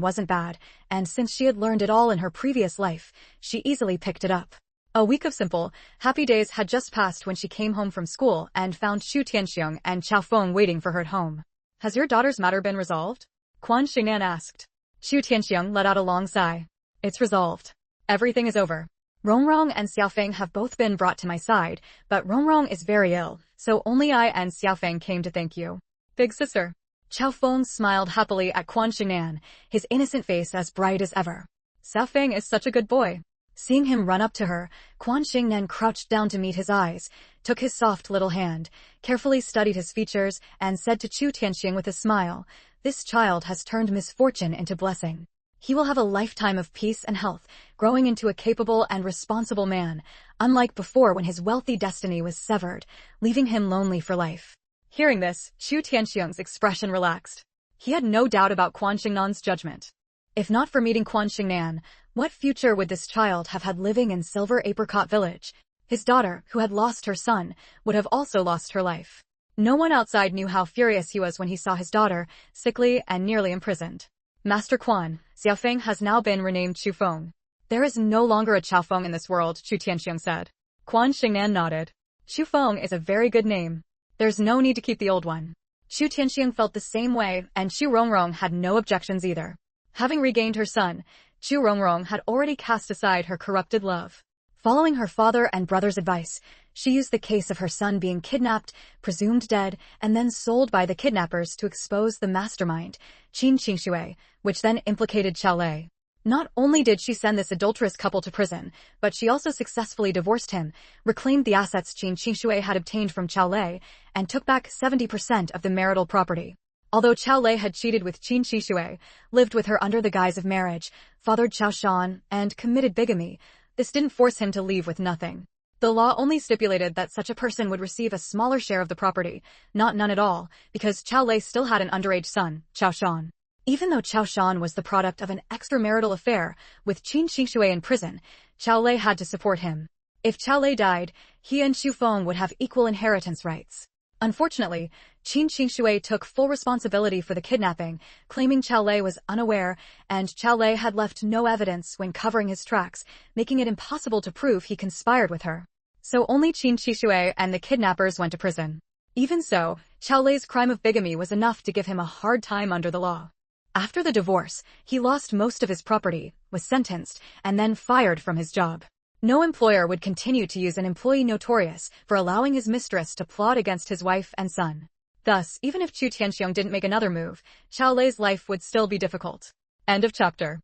wasn't bad, and since she had learned it all in her previous life, she easily picked it up. A week of simple, happy days had just passed when she came home from school and found Xu Tianxiong and Chao Feng waiting for her at home. "Has your daughter's matter been resolved?" Quan Xingnan asked. Xu Tianxiong let out a long sigh. "It's resolved. Everything is over. Rongrong and Xiaofeng have both been brought to my side, but Rongrong is very ill, so only I and Xiaofeng came to thank you." "Big sister." Chao Feng smiled happily at Quan Xingnan, his innocent face as bright as ever. Xiao Feng is such a good boy. Seeing him run up to her, Quan Xingnan crouched down to meet his eyes, took his soft little hand, carefully studied his features, and said to Chu Tianxing with a smile, "This child has turned misfortune into blessing. He will have a lifetime of peace and health, growing into a capable and responsible man, unlike before when his wealthy destiny was severed, leaving him lonely for life." Hearing this, Chu Tianxiang's expression relaxed. He had no doubt about Quan Xingnan's judgment. If not for meeting Quan Xingnan, what future would this child have had living in Silver Apricot Village? His daughter, who had lost her son, would have also lost her life. No one outside knew how furious he was when he saw his daughter, sickly and nearly imprisoned. "Master Quan, Xiao Feng has now been renamed Chu Feng." "There is no longer a Chao Feng in this world," Chu Tianxiang said. Quan Xingnan nodded. "Chu Feng is a very good name. There's no need to keep the old one." Chu Tianxiang felt the same way, and Chu Rongrong had no objections either. Having regained her son, Chu Rongrong had already cast aside her corrupted love. Following her father and brother's advice, she used the case of her son being kidnapped, presumed dead, and then sold by the kidnappers to expose the mastermind, Qin Qingshui, which then implicated Chao Lei. Not only did she send this adulterous couple to prison, but she also successfully divorced him, reclaimed the assets Qin Qingshui had obtained from Chao Lei, and took back 70% of the marital property. Although Chao Lei had cheated with Qin Qingshui, lived with her under the guise of marriage, fathered Chao Shan, and committed bigamy, this didn't force him to leave with nothing. The law only stipulated that such a person would receive a smaller share of the property, not none at all, because Chao Lei still had an underage son, Chao Shan. Even though Chao Shan was the product of an extramarital affair with Qin Qingshui in prison, Chao Lei had to support him. If Chao Lei died, he and Chu Feng would have equal inheritance rights. Unfortunately, Qin Qingshui took full responsibility for the kidnapping, claiming Chao Lei was unaware, and Chao Lei had left no evidence when covering his tracks, making it impossible to prove he conspired with her. So only Qin Qingshui and the kidnappers went to prison. Even so, Chao Lei's crime of bigamy was enough to give him a hard time under the law. After the divorce, he lost most of his property, was sentenced, and then fired from his job. No employer would continue to use an employee notorious for allowing his mistress to plot against his wife and son. Thus, even if Chu Tianxiang didn't make another move, Chao Lei's life would still be difficult. End of chapter.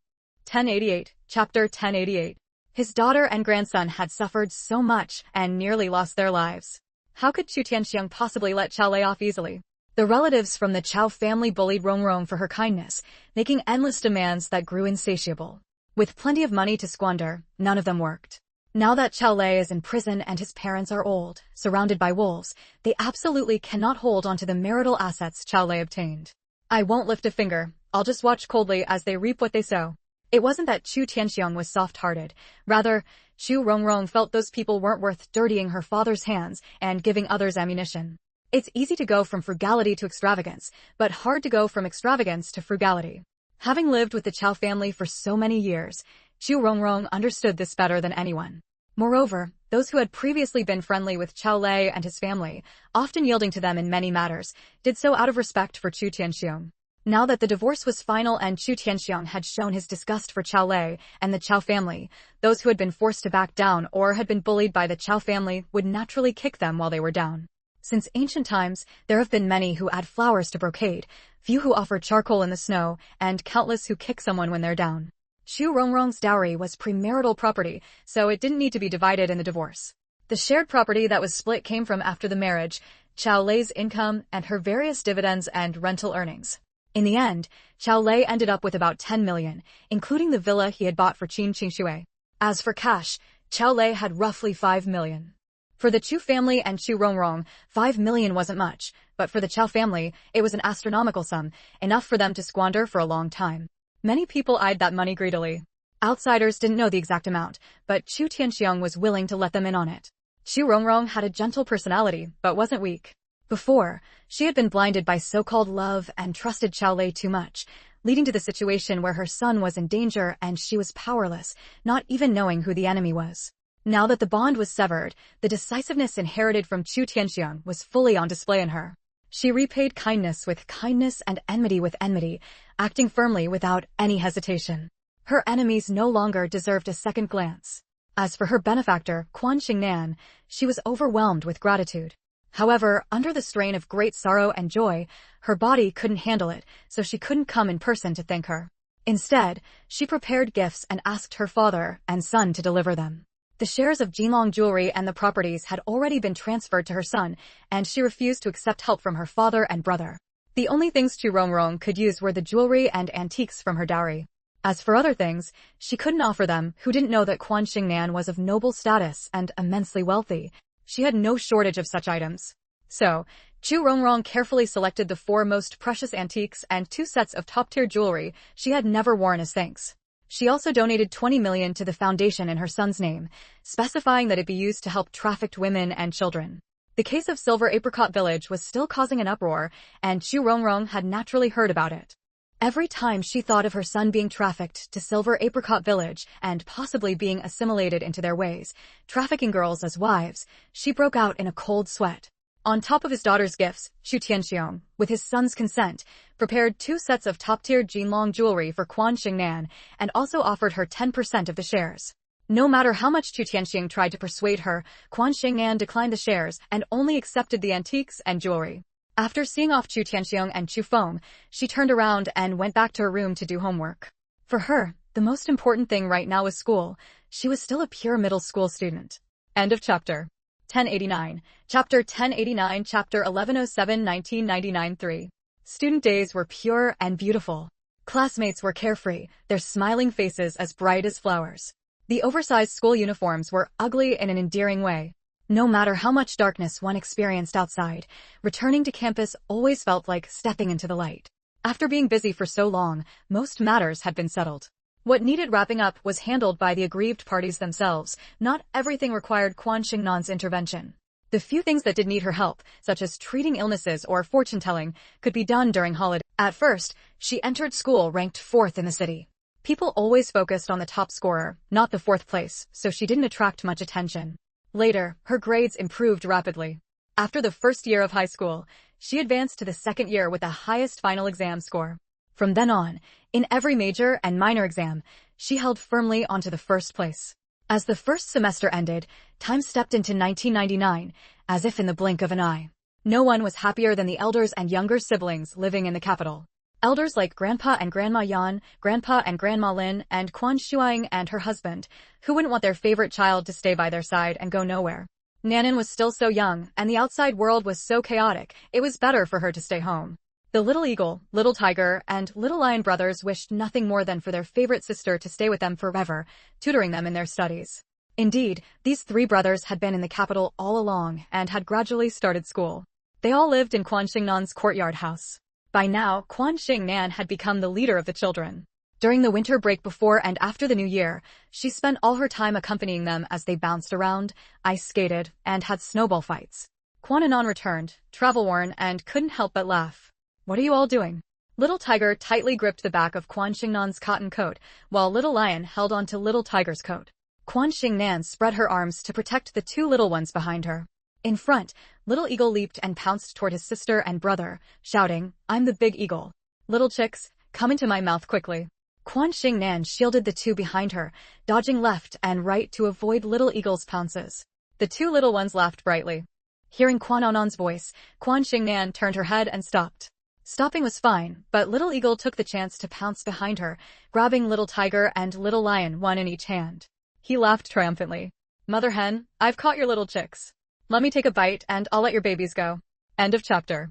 1088. Chapter 1088. His daughter and grandson had suffered so much and nearly lost their lives. How could Chu Tianxiang possibly let Chao Lei off easily? The relatives from the Chao family bullied Rongrong for her kindness, making endless demands that grew insatiable. With plenty of money to squander, none of them worked. Now that Chao Lei is in prison and his parents are old, surrounded by wolves, they absolutely cannot hold onto the marital assets Chao Lei obtained. "I won't lift a finger, I'll just watch coldly as they reap what they sow." It wasn't that Chu Tianxiang was soft-hearted. Rather, Chu Rongrong felt those people weren't worth dirtying her father's hands and giving others ammunition. It's easy to go from frugality to extravagance, but hard to go from extravagance to frugality. Having lived with the Chao family for so many years, Chu Rongrong understood this better than anyone. Moreover, those who had previously been friendly with Chao Lei and his family, often yielding to them in many matters, did so out of respect for Chu Tianxiang. Now that the divorce was final and Chu Tianxiang had shown his disgust for Chao Lei and the Chao family, those who had been forced to back down or had been bullied by the Chao family would naturally kick them while they were down. Since ancient times, there have been many who add flowers to brocade, few who offer charcoal in the snow, and countless who kick someone when they're down. Chu Rongrong's dowry was premarital property, so it didn't need to be divided in the divorce. The shared property that was split came from after the marriage, Chao Lei's income and her various dividends and rental earnings. In the end, Chao Lei ended up with about 10 million, including the villa he had bought for Qin Qingshui. As for cash, Chao Lei had roughly 5 million. For the Chu family and Chu Rongrong, 5 million wasn't much, but for the Chao family, it was an astronomical sum, enough for them to squander for a long time. Many people eyed that money greedily. Outsiders didn't know the exact amount, but Chu Tianxiang was willing to let them in on it. Chu Rongrong had a gentle personality, but wasn't weak. Before, she had been blinded by so-called love and trusted Chao Lei too much, leading to the situation where her son was in danger and she was powerless, not even knowing who the enemy was. Now that the bond was severed, the decisiveness inherited from Chu Tianxiang was fully on display in her. She repaid kindness with kindness and enmity with enmity, acting firmly without any hesitation. Her enemies no longer deserved a second glance. As for her benefactor, Quan Xingnan, she was overwhelmed with gratitude. However, under the strain of great sorrow and joy, her body couldn't handle it, so she couldn't come in person to thank her. Instead, she prepared gifts and asked her father and son to deliver them. The shares of Jinlong jewelry and the properties had already been transferred to her son, and she refused to accept help from her father and brother. The only things Chu Rongrong could use were the jewelry and antiques from her dowry. As for other things, she couldn't offer them, who didn't know that Quan Xingnan was of noble status and immensely wealthy. She had no shortage of such items. So, Chu Rongrong carefully selected the 4 most precious antiques and 2 sets of top-tier jewelry she had never worn as thanks. She also donated 20 million to the foundation in her son's name, specifying that it be used to help trafficked women and children. The case of Silver Apricot Village was still causing an uproar, and Chu Rongrong had naturally heard about it. Every time she thought of her son being trafficked to Silver Apricot Village and possibly being assimilated into their ways, trafficking girls as wives, she broke out in a cold sweat. On top of his daughter's gifts, Xu Tianxiong, with his son's consent, prepared 2 sets of top-tier Jinlong jewelry for Quan Xingnan and also offered her 10% of the shares. No matter how much Xu Tianxiong tried to persuade her, Quan Xingnan declined the shares and only accepted the antiques and jewelry. After seeing off Xu Tianxiong and Chu Feng, she turned around and went back to her room to do homework. For her, the most important thing right now was school. She was still a pure middle school student. End of chapter. 1089. Chapter 1089, Chapter 1107, 1999. 3. Student days were pure and beautiful. Classmates were carefree, their smiling faces as bright as flowers. The oversized school uniforms were ugly in an endearing way. No matter how much darkness one experienced outside, returning to campus always felt like stepping into the light. After being busy for so long, most matters had been settled. What needed wrapping up was handled by the aggrieved parties themselves. Not everything required Quan Xingnan's intervention. The few things that did need her help, such as treating illnesses or fortune-telling, could be done during holiday. At first, she entered school ranked 4th in the city. People always focused on the top scorer, not the 4th place, so she didn't attract much attention. Later, her grades improved rapidly. After the first year of high school, she advanced to the 2nd year with the highest final exam score. From then on, in every major and minor exam, she held firmly onto the 1st place. As the first semester ended, time stepped into 1999, as if in the blink of an eye. No one was happier than the elders and younger siblings living in the capital. Elders like Grandpa and Grandma Yan, Grandpa and Grandma Lin, and Quan Shuang and her husband, who wouldn't want their favorite child to stay by their side and go nowhere. Nanan was still so young, and the outside world was so chaotic, it was better for her to stay home. The Little Eagle, Little Tiger, and Little Lion brothers wished nothing more than for their favorite sister to stay with them forever, tutoring them in their studies. Indeed, these 3 brothers had been in the capital all along and had gradually started school. They all lived in Quan Xingnan's courtyard house. By now, Quan Xingnan had become the leader of the children. During the winter break before and after the new year, she spent all her time accompanying them as they bounced around, ice skated, and had snowball fights. Quan Anon returned, travel-worn, and couldn't help but laugh. "What are you all doing?" Little Tiger tightly gripped the back of Quan Xingnan's cotton coat, while Little Lion held onto Little Tiger's coat. Quan Xingnan spread her arms to protect the 2 little ones behind her. In front, Little Eagle leaped and pounced toward his sister and brother, shouting, "I'm the big eagle. Little chicks, come into my mouth quickly." Quan Xingnan shielded the 2 behind her, dodging left and right to avoid Little Eagle's pounces. The 2 little ones laughed brightly. Hearing Quan Anon's voice, Quan Xingnan turned her head and stopped. Stopping was fine, but Little Eagle took the chance to pounce behind her, grabbing Little Tiger and Little Lion, one in each hand. He laughed triumphantly. "Mother hen, I've caught your little chicks. Let me take a bite and I'll let your babies go." End of chapter.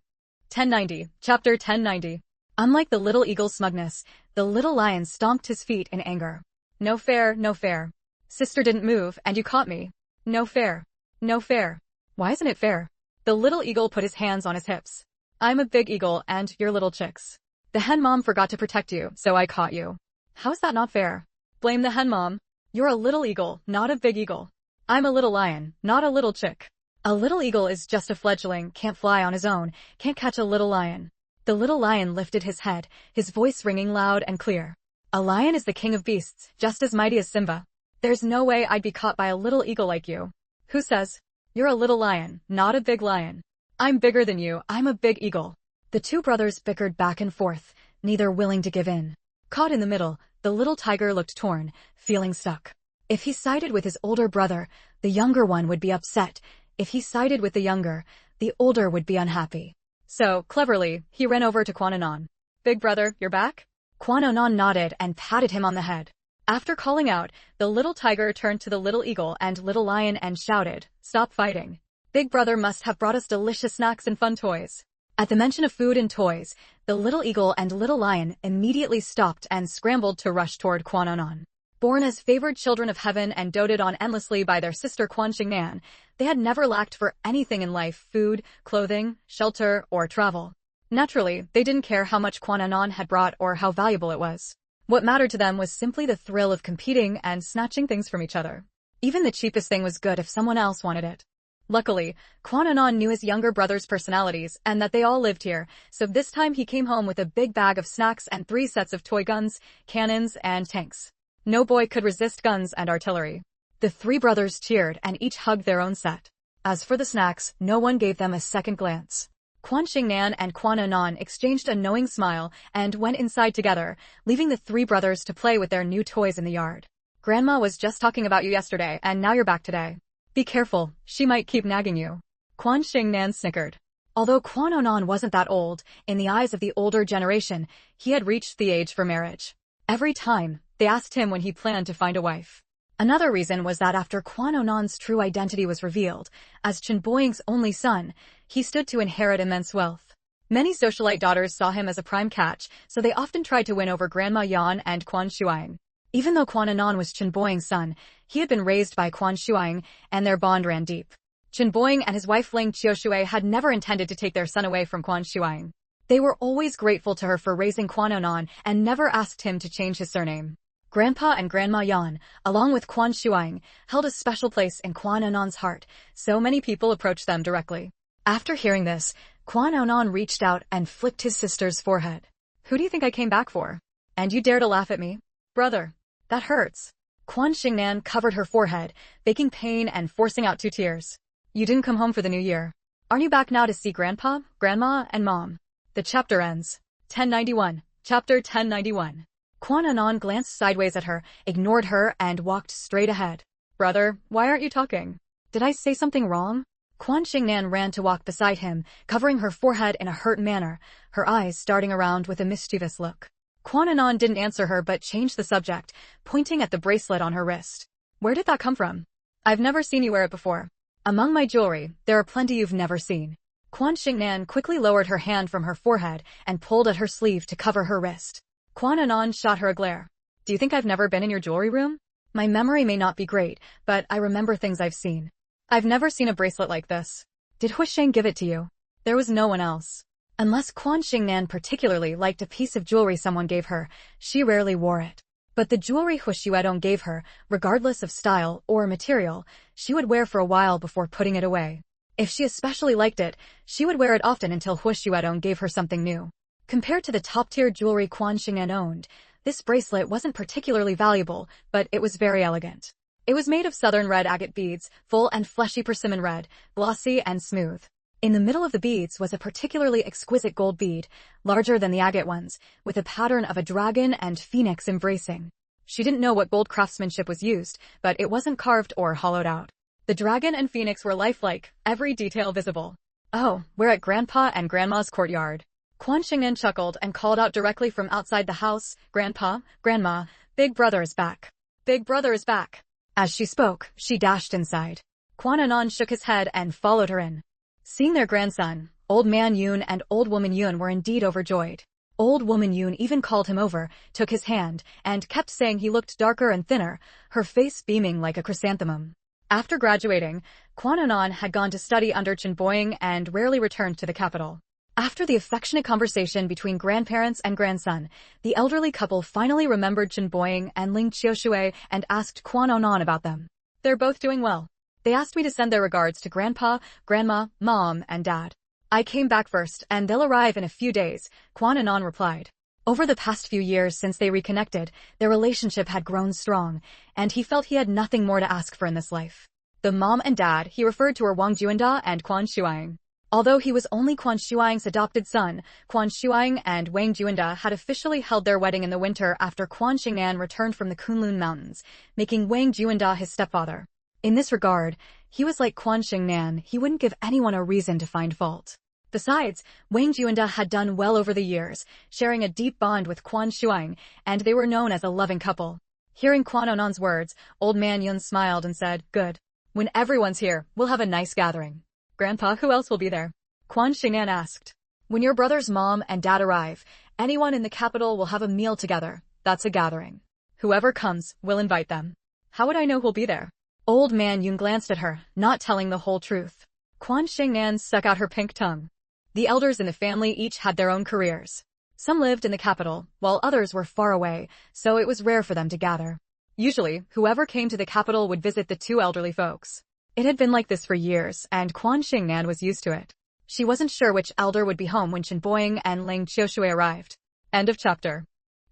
1090. Chapter 1090. Unlike the Little Eagle's smugness, the Little Lion stomped his feet in anger. "No fair, no fair. Sister didn't move and you caught me. No fair. No fair. Why isn't it fair?" The Little Eagle put his hands on his hips. "I'm a big eagle and you're little chicks. The hen mom forgot to protect you, so I caught you. How is that not fair? Blame the hen mom. You're a little eagle, not a big eagle. I'm a little lion, not a little chick. A little eagle is just a fledgling, can't fly on his own, can't catch a little lion." The Little Lion lifted his head, his voice ringing loud and clear. "A lion is the king of beasts, just as mighty as Simba. There's no way I'd be caught by a little eagle like you." "Who says? You're a little lion, not a big lion. I'm bigger than you, I'm a big eagle." The 2 brothers bickered back and forth, neither willing to give in. Caught in the middle, the Little Tiger looked torn, feeling stuck. If he sided with his older brother, the younger one would be upset. If he sided with the younger, the older would be unhappy. So, cleverly, he ran over to Quan Anon. "Big brother, you're back?" Quan Anon nodded and patted him on the head. After calling out, the little tiger turned to the little eagle and little lion and shouted, "Stop fighting. Big brother must have brought us delicious snacks and fun toys." At the mention of food and toys, the little eagle and little lion immediately stopped and scrambled to rush toward Quan Anon. Born as favored children of heaven and doted on endlessly by their sister Quan Xingnan, they had never lacked for anything in life: food, clothing, shelter, or travel. Naturally, they didn't care how much Quan Anon had brought or how valuable it was. What mattered to them was simply the thrill of competing and snatching things from each other. Even the cheapest thing was good if someone else wanted it. Luckily, Quan Anon knew his younger brother's personalities and that they all lived here, so this time he came home with a big bag of snacks and 3 sets of toy guns, cannons, and tanks. No boy could resist guns and artillery. The 3 brothers cheered and each hugged their own set. As for the snacks, no one gave them a second glance. Quan Xingnan and Quan Anon exchanged a knowing smile and went inside together, leaving the 3 brothers to play with their new toys in the yard. "Grandma was just talking about you yesterday, and now you're back today. Be careful, she might keep nagging you." Quan Xingnan snickered. Although Quan Anon wasn't that old, in the eyes of the older generation, he had reached the age for marriage. Every time, they asked him when he planned to find a wife. Another reason was that after Quan Anon's true identity was revealed, as Chen Boying's only son, he stood to inherit immense wealth. Many socialite daughters saw him as a prime catch, so they often tried to win over Grandma Yan and Quan Shuang. Even though Quan Anon was Chen Boying's son, he had been raised by Quan Shuang, and their bond ran deep. Chen Boying and his wife Ling Qiushui had never intended to take their son away from Quan Shuang. They were always grateful to her for raising Quan Anon and never asked him to change his surname. Grandpa and Grandma Yan, along with Quan Shuang, held a special place in Quan Anon's heart, so many people approached them directly. After hearing this, Quan Anon reached out and flicked his sister's forehead. "Who do you think I came back for? And you dare to laugh at me? Brother, that hurts." Quan Xingnan covered her forehead, faking pain and forcing out 2 tears. "You didn't come home for the new year. Aren't you back now to see Grandpa, Grandma, and Mom?" The chapter ends. 1091. Chapter 1091. Quan Anon glanced sideways at her, ignored her, and walked straight ahead. "Brother, why aren't you talking? Did I say something wrong?" Quan Xingnan ran to walk beside him, covering her forehead in a hurt manner, her eyes starting around with a mischievous look. Quan Anon didn't answer her but changed the subject, pointing at the bracelet on her wrist. "Where did that come from? I've never seen you wear it before. Among my jewelry, there are plenty you've never seen." Quan Xingnan quickly lowered her hand from her forehead and pulled at her sleeve to cover her wrist. Quan Anon shot her a glare. "Do you think I've never been in your jewelry room? My memory may not be great, but I remember things I've seen. I've never seen a bracelet like this. Did Huisheng give it to you?" There was no one else. Unless Quan Xingnan particularly liked a piece of jewelry someone gave her, she rarely wore it. But the jewelry Hu Xuedong gave her, regardless of style or material, she would wear for a while before putting it away. If she especially liked it, she would wear it often until Hu Xuedong gave her something new. Compared to the top-tier jewelry Quan Xingnan owned, this bracelet wasn't particularly valuable, but it was very elegant. It was made of southern red agate beads, full and fleshy persimmon red, glossy and smooth. In the middle of the beads was a particularly exquisite gold bead, larger than the agate ones, with a pattern of a dragon and phoenix embracing. She didn't know what gold craftsmanship was used, but it wasn't carved or hollowed out. The dragon and phoenix were lifelike, every detail visible. "Oh, we're at Grandpa and Grandma's courtyard." Quan Xingnan chuckled and called out directly from outside the house, "Grandpa, Grandma, Big Brother is back. Big Brother is back." As she spoke, she dashed inside. Quan Anon shook his head and followed her in. Seeing their grandson, Old Man Yun and Old Woman Yun were indeed overjoyed. Old Woman Yun even called him over, took his hand, and kept saying he looked darker and thinner, her face beaming like a chrysanthemum. After graduating, Quan Anon had gone to study under Chen Boying and rarely returned to the capital. After the affectionate conversation between grandparents and grandson, the elderly couple finally remembered Chen Boying and Ling Qiushui and asked Quan Anon about them. "They're both doing well. They asked me to send their regards to Grandpa, Grandma, Mom, and Dad. I came back first, and they'll arrive in a few days," Quan Anon replied. Over the past few years since they reconnected, their relationship had grown strong, and he felt he had nothing more to ask for in this life. The Mom and Dad he referred to were Wang Juanda and Quan Shuang. Although he was only Quan Shuang's adopted son, Quan Shuang and Wang Juanda had officially held their wedding in the winter after Quan Xingnan returned from the Kunlun Mountains, making Wang Juanda his stepfather. In this regard, he was like Quan Xingnan, he wouldn't give anyone a reason to find fault. Besides, Wang Juanda had done well over the years, sharing a deep bond with Quan Shuang, and they were known as a loving couple. Hearing Quan Onan's words, old man Yun smiled and said, "Good. When everyone's here, we'll have a nice gathering." "Grandpa, who else will be there?" Quan Xingnan asked. "When your brother's mom and dad arrive, anyone in the capital will have a meal together. That's a gathering. Whoever comes, we'll invite them." "How would I know who'll be there?" Old man Yun glanced at her, not telling the whole truth. Quan Xingnan stuck out her pink tongue. The elders in the family each had their own careers. Some lived in the capital, while others were far away, so it was rare for them to gather. Usually, whoever came to the capital would visit the two elderly folks. It had been like this for years, and Quan Xingnan was used to it. She wasn't sure which elder would be home when Chen Boying and Ling Qiushui arrived. End of chapter.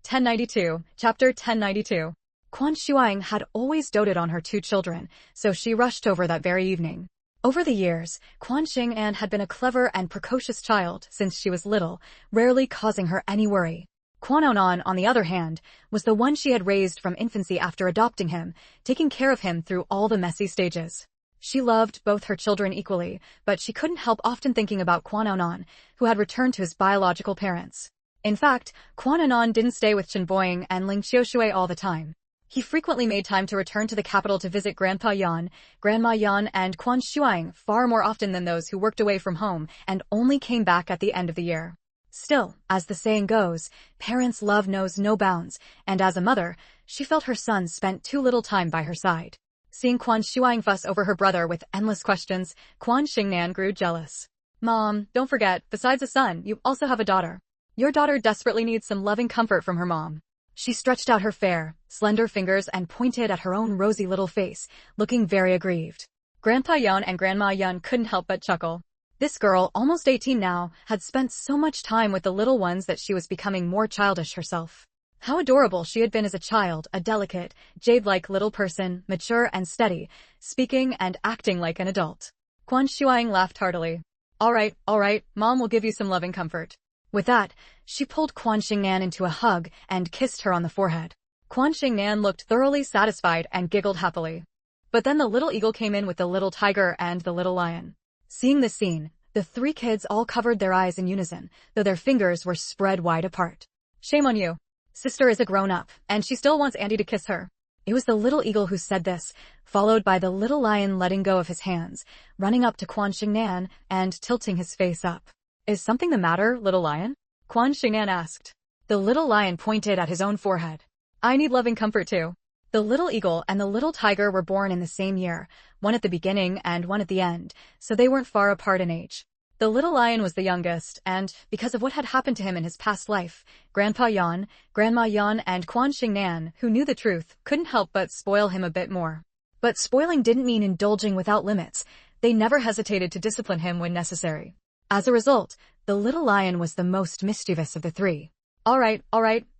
1092, Chapter 1092. Quan Shuang had always doted on her two children, so she rushed over that very evening. Over the years, Quan Xingnan had been a clever and precocious child since she was little, rarely causing her any worry. Quan Onan, on the other hand, was the one she had raised from infancy after adopting him, taking care of him through all the messy stages. She loved both her children equally, but she couldn't help often thinking about Quan Onan, who had returned to his biological parents. In fact, Quan Onan didn't stay with Chen Boying and Ling Qiushui all the time. He frequently made time to return to the capital to visit Grandpa Yan, Grandma Yan, and Quan Shuang far more often than those who worked away from home and only came back at the end of the year. Still, as the saying goes, parents' love knows no bounds, and as a mother, she felt her son spent too little time by her side. Seeing Quan Shuang fuss over her brother with endless questions, Quan Xingnan grew jealous. "Mom, don't forget, besides a son, you also have a daughter. Your daughter desperately needs some loving comfort from her mom." She stretched out her fair, slender fingers and pointed at her own rosy little face, looking very aggrieved. Grandpa Yan and Grandma Yan couldn't help but chuckle. This girl, almost 18 now, had spent so much time with the little ones that she was becoming more childish herself. How adorable she had been as a child, a delicate, jade-like little person, mature and steady, speaking and acting like an adult. Quan Shuang laughed heartily. All right, Mom will give you some loving comfort." With that, she pulled Quan Xingnan into a hug and kissed her on the forehead. Quan Xingnan looked thoroughly satisfied and giggled happily. But then the little eagle came in with the little tiger and the little lion. Seeing this scene, the three kids all covered their eyes in unison, though their fingers were spread wide apart. "Shame on you. Sister is a grown-up, and she still wants Auntie to kiss her." It was the little eagle who said this, followed by the little lion letting go of his hands, running up to Quan Xingnan and tilting his face up. "Is something the matter, little lion?" Quan Xingnan asked. The little lion pointed at his own forehead. "I need loving comfort too." The little eagle and the little tiger were born in the same year, one at the beginning and one at the end, so they weren't far apart in age. The little lion was the youngest, and, because of what had happened to him in his past life, Grandpa Yan, Grandma Yan, and Quan Xingnan, who knew the truth, couldn't help but spoil him a bit more. But spoiling didn't mean indulging without limits. They never hesitated to discipline him when necessary. As a result, the little lion was the most mischievous of the three. All right,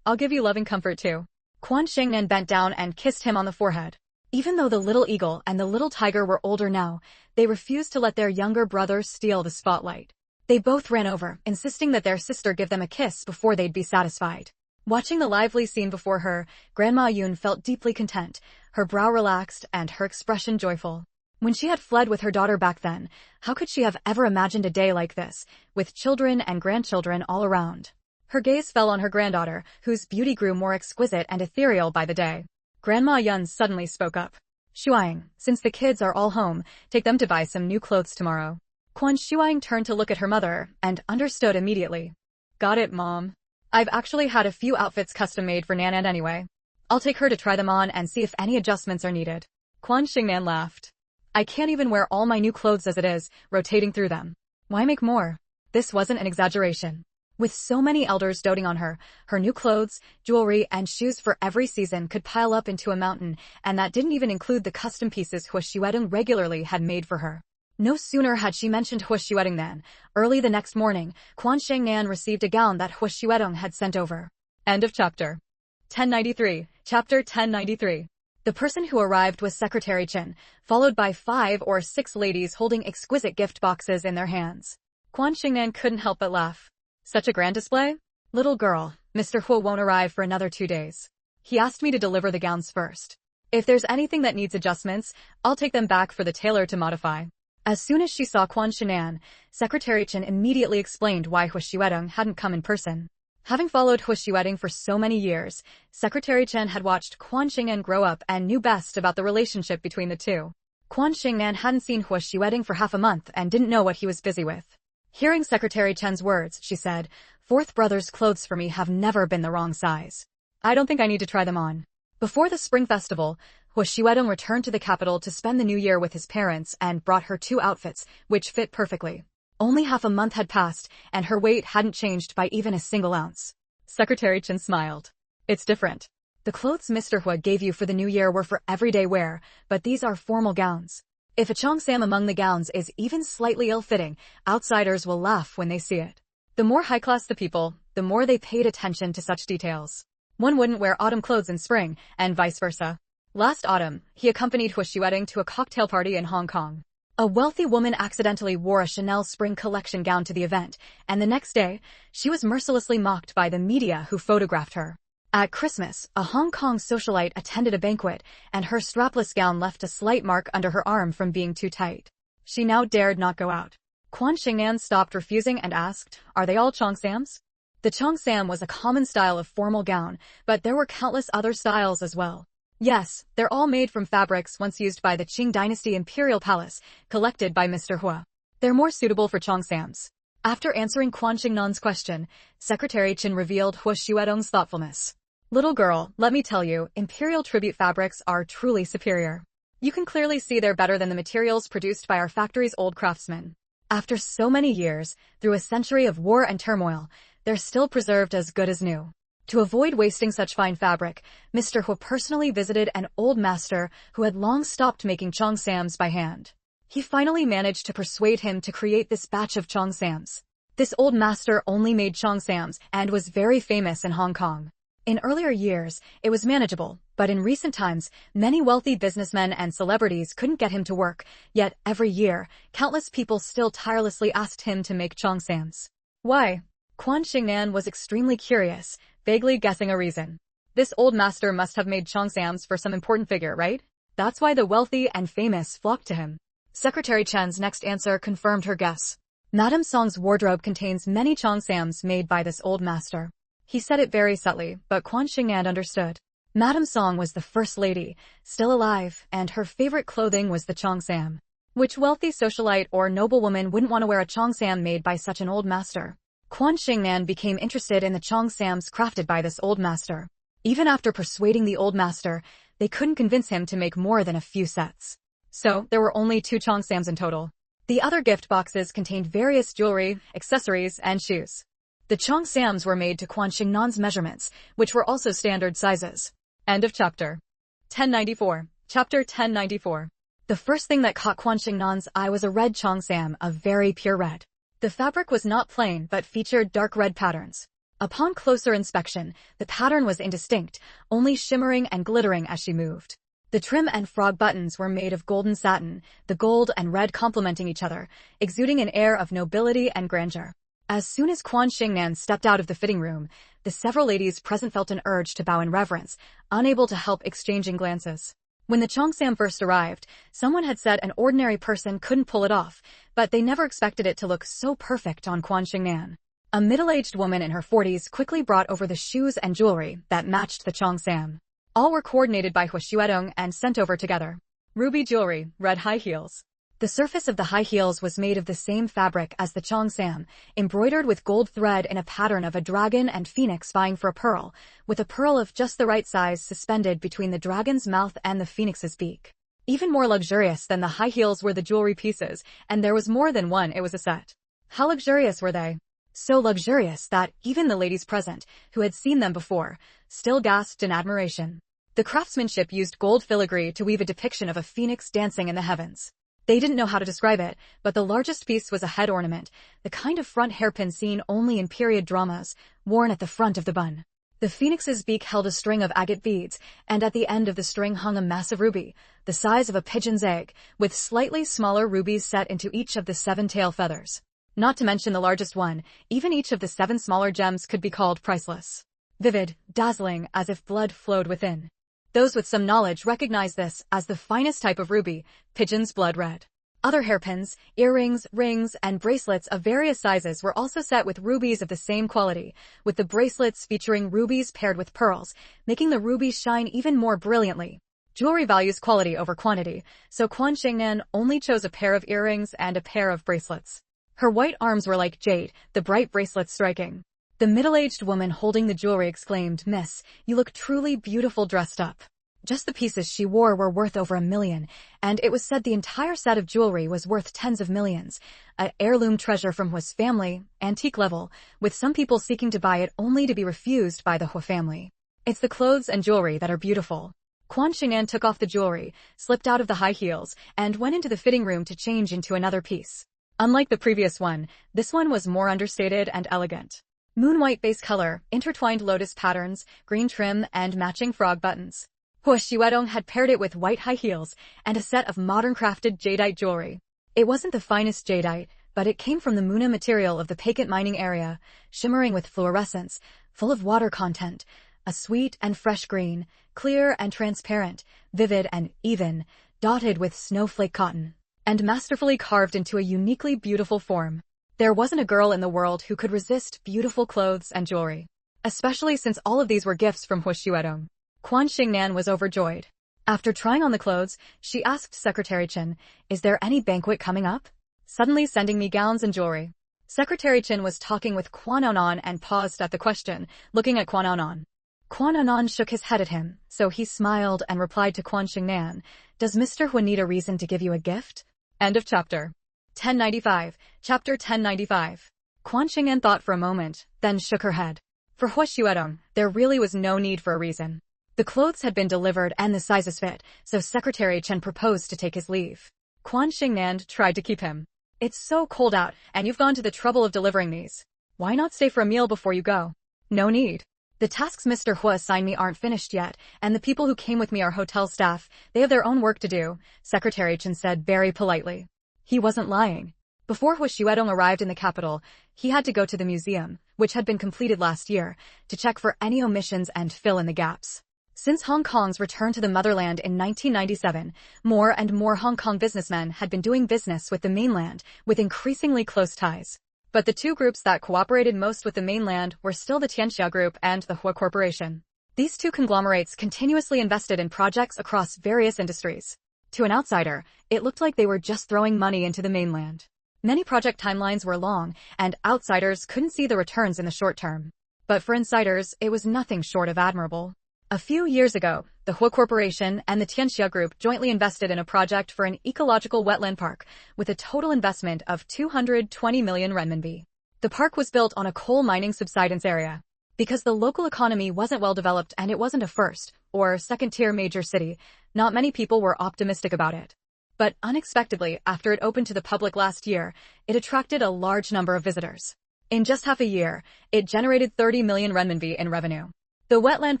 I'll give you loving comfort too." Quan Xingnan bent down and kissed him on the forehead. Even though the little eagle and the little tiger were older now, they refused to let their younger brother steal the spotlight. They both ran over, insisting that their sister give them a kiss before they'd be satisfied. Watching the lively scene before her, Grandma Yun felt deeply content, her brow relaxed and her expression joyful. When she had fled with her daughter back then, how could she have ever imagined a day like this, with children and grandchildren all around? Her gaze fell on her granddaughter, whose beauty grew more exquisite and ethereal by the day. Grandma Yun suddenly spoke up. "Shuang, since the kids are all home, take them to buy some new clothes tomorrow." Quan Shuang turned to look at her mother, and understood immediately. "Got it, Mom. I've actually had a few outfits custom-made for Nan anyway. I'll take her to try them on and see if any adjustments are needed." Quan Xingnan laughed. "I can't even wear all my new clothes as it is, rotating through them. Why make more?" This wasn't an exaggeration. With so many elders doting on her, her new clothes, jewelry, and shoes for every season could pile up into a mountain, and that didn't even include the custom pieces Hua Xuedong regularly had made for her. No sooner had she mentioned Hua Xuedong than, early the next morning, Quan Xingnan received a gown that Hua Xuedong had sent over. End of chapter. 1093, Chapter 1093. The person who arrived was Secretary Chen, followed by 5 or 6 ladies holding exquisite gift boxes in their hands. Quan Xingnan couldn't help but laugh. "Such a grand display? Little girl, Mr. Hua won't arrive for another 2 days. He asked me to deliver the gowns first. If there's anything that needs adjustments, I'll take them back for the tailor to modify. As soon as she saw Quan Xinan, Secretary Chen immediately explained why Hu Xuedong hadn't come in person. Having followed Hu Xuedong for so many years, Secretary Chen had watched Quan Xingnan grow up and knew best about the relationship between the two. Quan Xingnan hadn't seen Hu Xuedong for half a month and didn't know what he was busy with. Hearing Secretary Chen's words, she said, "Fourth brother's clothes for me have never been the wrong size. I don't think I need to try them on." Before the Spring Festival, Hu Xuedong returned to the capital to spend the new year with his parents and brought her 2 outfits, which fit perfectly. Only half a month had passed, and her weight hadn't changed by even a single ounce. Secretary Chen smiled. "It's different. The clothes Mr. Hu gave you for the new year were for everyday wear, but these are formal gowns. If a cheongsam among the gowns is even slightly ill-fitting, outsiders will laugh when they see it. The more high-class the people, the more they paid attention to such details. One wouldn't wear autumn clothes in spring, and vice versa." Last autumn, he accompanied Hu Xuedong to a cocktail party in Hong Kong. A wealthy woman accidentally wore a Chanel spring collection gown to the event, and the next day, she was mercilessly mocked by the media who photographed her. At Christmas, a Hong Kong socialite attended a banquet, and her strapless gown left a slight mark under her arm from being too tight. She now dared not go out. Quan Xingnan stopped refusing and asked, "Are they all cheongsams?" The cheongsam was a common style of formal gown, but there were countless other styles as well. Yes, they're all made from fabrics once used by the Qing Dynasty Imperial Palace, collected by Mr. Hu. They're more suitable for cheongsams. After answering Quan Xingnan's question, Secretary Chen revealed Hu Xuedong's thoughtfulness. "Little girl, let me tell you, imperial tribute fabrics are truly superior. You can clearly see they're better than the materials produced by our factory's old craftsmen. After so many years, through a century of war and turmoil, they're still preserved as good as new." To avoid wasting such fine fabric, Mr. Hu personally visited an old master who had long stopped making cheongsams by hand. He finally managed to persuade him to create this batch of cheongsams. This old master only made cheongsams and was very famous in Hong Kong. In earlier years, it was manageable, but in recent times, many wealthy businessmen and celebrities couldn't get him to work, yet every year, countless people still tirelessly asked him to make cheongsams. Why? Quan Xingnan was extremely curious, vaguely guessing a reason. This old master must have made cheongsams for some important figure, right? That's why the wealthy and famous flocked to him. Secretary Chen's next answer confirmed her guess. Madame Song's wardrobe contains many cheongsams made by this old master. He said it very subtly, but Quan Xingnan understood. Madame Song was the first lady, still alive, and her favorite clothing was the cheongsam. Which wealthy socialite or noblewoman wouldn't want to wear a cheongsam made by such an old master? Quan Xingnan became interested in the cheongsams crafted by this old master. Even after persuading the old master, they couldn't convince him to make more than a few sets. So, there were only 2 cheongsams in total. The other gift boxes contained various jewelry, accessories, and shoes. The cheongsams were made to Quan Xingnan's measurements, which were also standard sizes. End of chapter. 1094. Chapter 1094. The first thing that caught Quan Xingnan's eye was a red cheongsam, a very pure red. The fabric was not plain but featured dark red patterns. Upon closer inspection, the pattern was indistinct, only shimmering and glittering as she moved. The trim and frog buttons were made of golden satin, the gold and red complementing each other, exuding an air of nobility and grandeur. As soon as Quan Xingnan stepped out of the fitting room, the several ladies present felt an urge to bow in reverence, unable to help exchanging glances. When the cheongsam first arrived, someone had said an ordinary person couldn't pull it off, but they never expected it to look so perfect on Quan Xingnan. A middle-aged woman in her 40s quickly brought over the shoes and jewelry that matched the cheongsam. All were coordinated by Hu Xuedong and sent over together. Ruby jewelry, red high heels. The surface of the high heels was made of the same fabric as the cheongsam, embroidered with gold thread in a pattern of a dragon and phoenix vying for a pearl, with a pearl of just the right size suspended between the dragon's mouth and the phoenix's beak. Even more luxurious than the high heels were the jewelry pieces, and there was more than one, it was a set. How luxurious were they? So luxurious that even the ladies present, who had seen them before, still gasped in admiration. The craftsmanship used gold filigree to weave a depiction of a phoenix dancing in the heavens. They didn't know how to describe it, but the largest piece was a head ornament, the kind of front hairpin seen only in period dramas, worn at the front of the bun. The phoenix's beak held a string of agate beads, and at the end of the string hung a massive ruby, the size of a pigeon's egg, with slightly smaller rubies set into each of the 7 tail feathers. Not to mention the largest one, even each of the 7 smaller gems could be called priceless. Vivid, dazzling, as if blood flowed within. Those with some knowledge recognize this as the finest type of ruby, pigeon's blood red. Other hairpins, earrings, rings, and bracelets of various sizes were also set with rubies of the same quality, with the bracelets featuring rubies paired with pearls, making the rubies shine even more brilliantly. Jewelry values quality over quantity, so Quan Xingnan only chose a pair of earrings and a pair of bracelets. Her white arms were like jade, the bright bracelets striking. The middle-aged woman holding the jewelry exclaimed, "Miss, you look truly beautiful dressed up." Just the pieces she wore were worth over $1 million, and it was said the entire set of jewelry was worth tens of millions. An heirloom treasure from Hua's family, antique level, with some people seeking to buy it only to be refused by the Hua family. It's the clothes and jewelry that are beautiful. Quan Xingnan took off the jewelry, slipped out of the high heels, and went into the fitting room to change into another piece. Unlike the previous one, this one was more understated and elegant. Moon-white base color, intertwined lotus patterns, green trim, and matching frog buttons. Hua Xuedong had paired it with white high heels and a set of modern-crafted jadeite jewelry. It wasn't the finest jadeite, but it came from the Muna material of the Paikut mining area, shimmering with fluorescence, full of water content, a sweet and fresh green, clear and transparent, vivid and even, dotted with snowflake cotton, and masterfully carved into a uniquely beautiful form. There wasn't a girl in the world who could resist beautiful clothes and jewelry, especially since all of these were gifts from Hua Xuedong. Quan Xingnan was overjoyed. After trying on the clothes, she asked Secretary Chen, "Is there any banquet coming up? Suddenly sending me gowns and jewelry." Secretary Chen was talking with Quan Aonan and paused at the question, looking at Quan Aonan. Quan Aonan shook his head at him, so he smiled and replied to Quan Xingnan, "Does Mr. Hua need a reason to give you a gift?" End of chapter. 1095, Chapter 1095. Quan Xingnan thought for a moment, then shook her head. For Hua Xuedong, there really was no need for a reason. The clothes had been delivered and the sizes fit, so Secretary Chen proposed to take his leave. Quan Xingnan tried to keep him. "It's so cold out, and you've gone to the trouble of delivering these. Why not stay for a meal before you go?" "No need. The tasks Mr. Hua assigned me aren't finished yet, and the people who came with me are hotel staff. They have their own work to do," Secretary Chen said very politely. He wasn't lying. Before Hua Xuedong arrived in the capital, he had to go to the museum, which had been completed last year, to check for any omissions and fill in the gaps. Since Hong Kong's return to the motherland in 1997, more and more Hong Kong businessmen had been doing business with the mainland, with increasingly close ties. But the two groups that cooperated most with the mainland were still the Tianxia Group and the Hua Corporation. These two conglomerates continuously invested in projects across various industries. To an outsider, it looked like they were just throwing money into the mainland. Many project timelines were long, and outsiders couldn't see the returns in the short term. But for insiders, it was nothing short of admirable. A few years ago, the Hua Corporation and the Tianxia Group jointly invested in a project for an ecological wetland park, with a total investment of 220 million renminbi. The park was built on a coal mining subsidence area. Because the local economy wasn't well developed and it wasn't a first or second-tier major city, not many people were optimistic about it. But unexpectedly, after it opened to the public last year, it attracted a large number of visitors. In just half a year, it generated 30 million renminbi in revenue. The wetland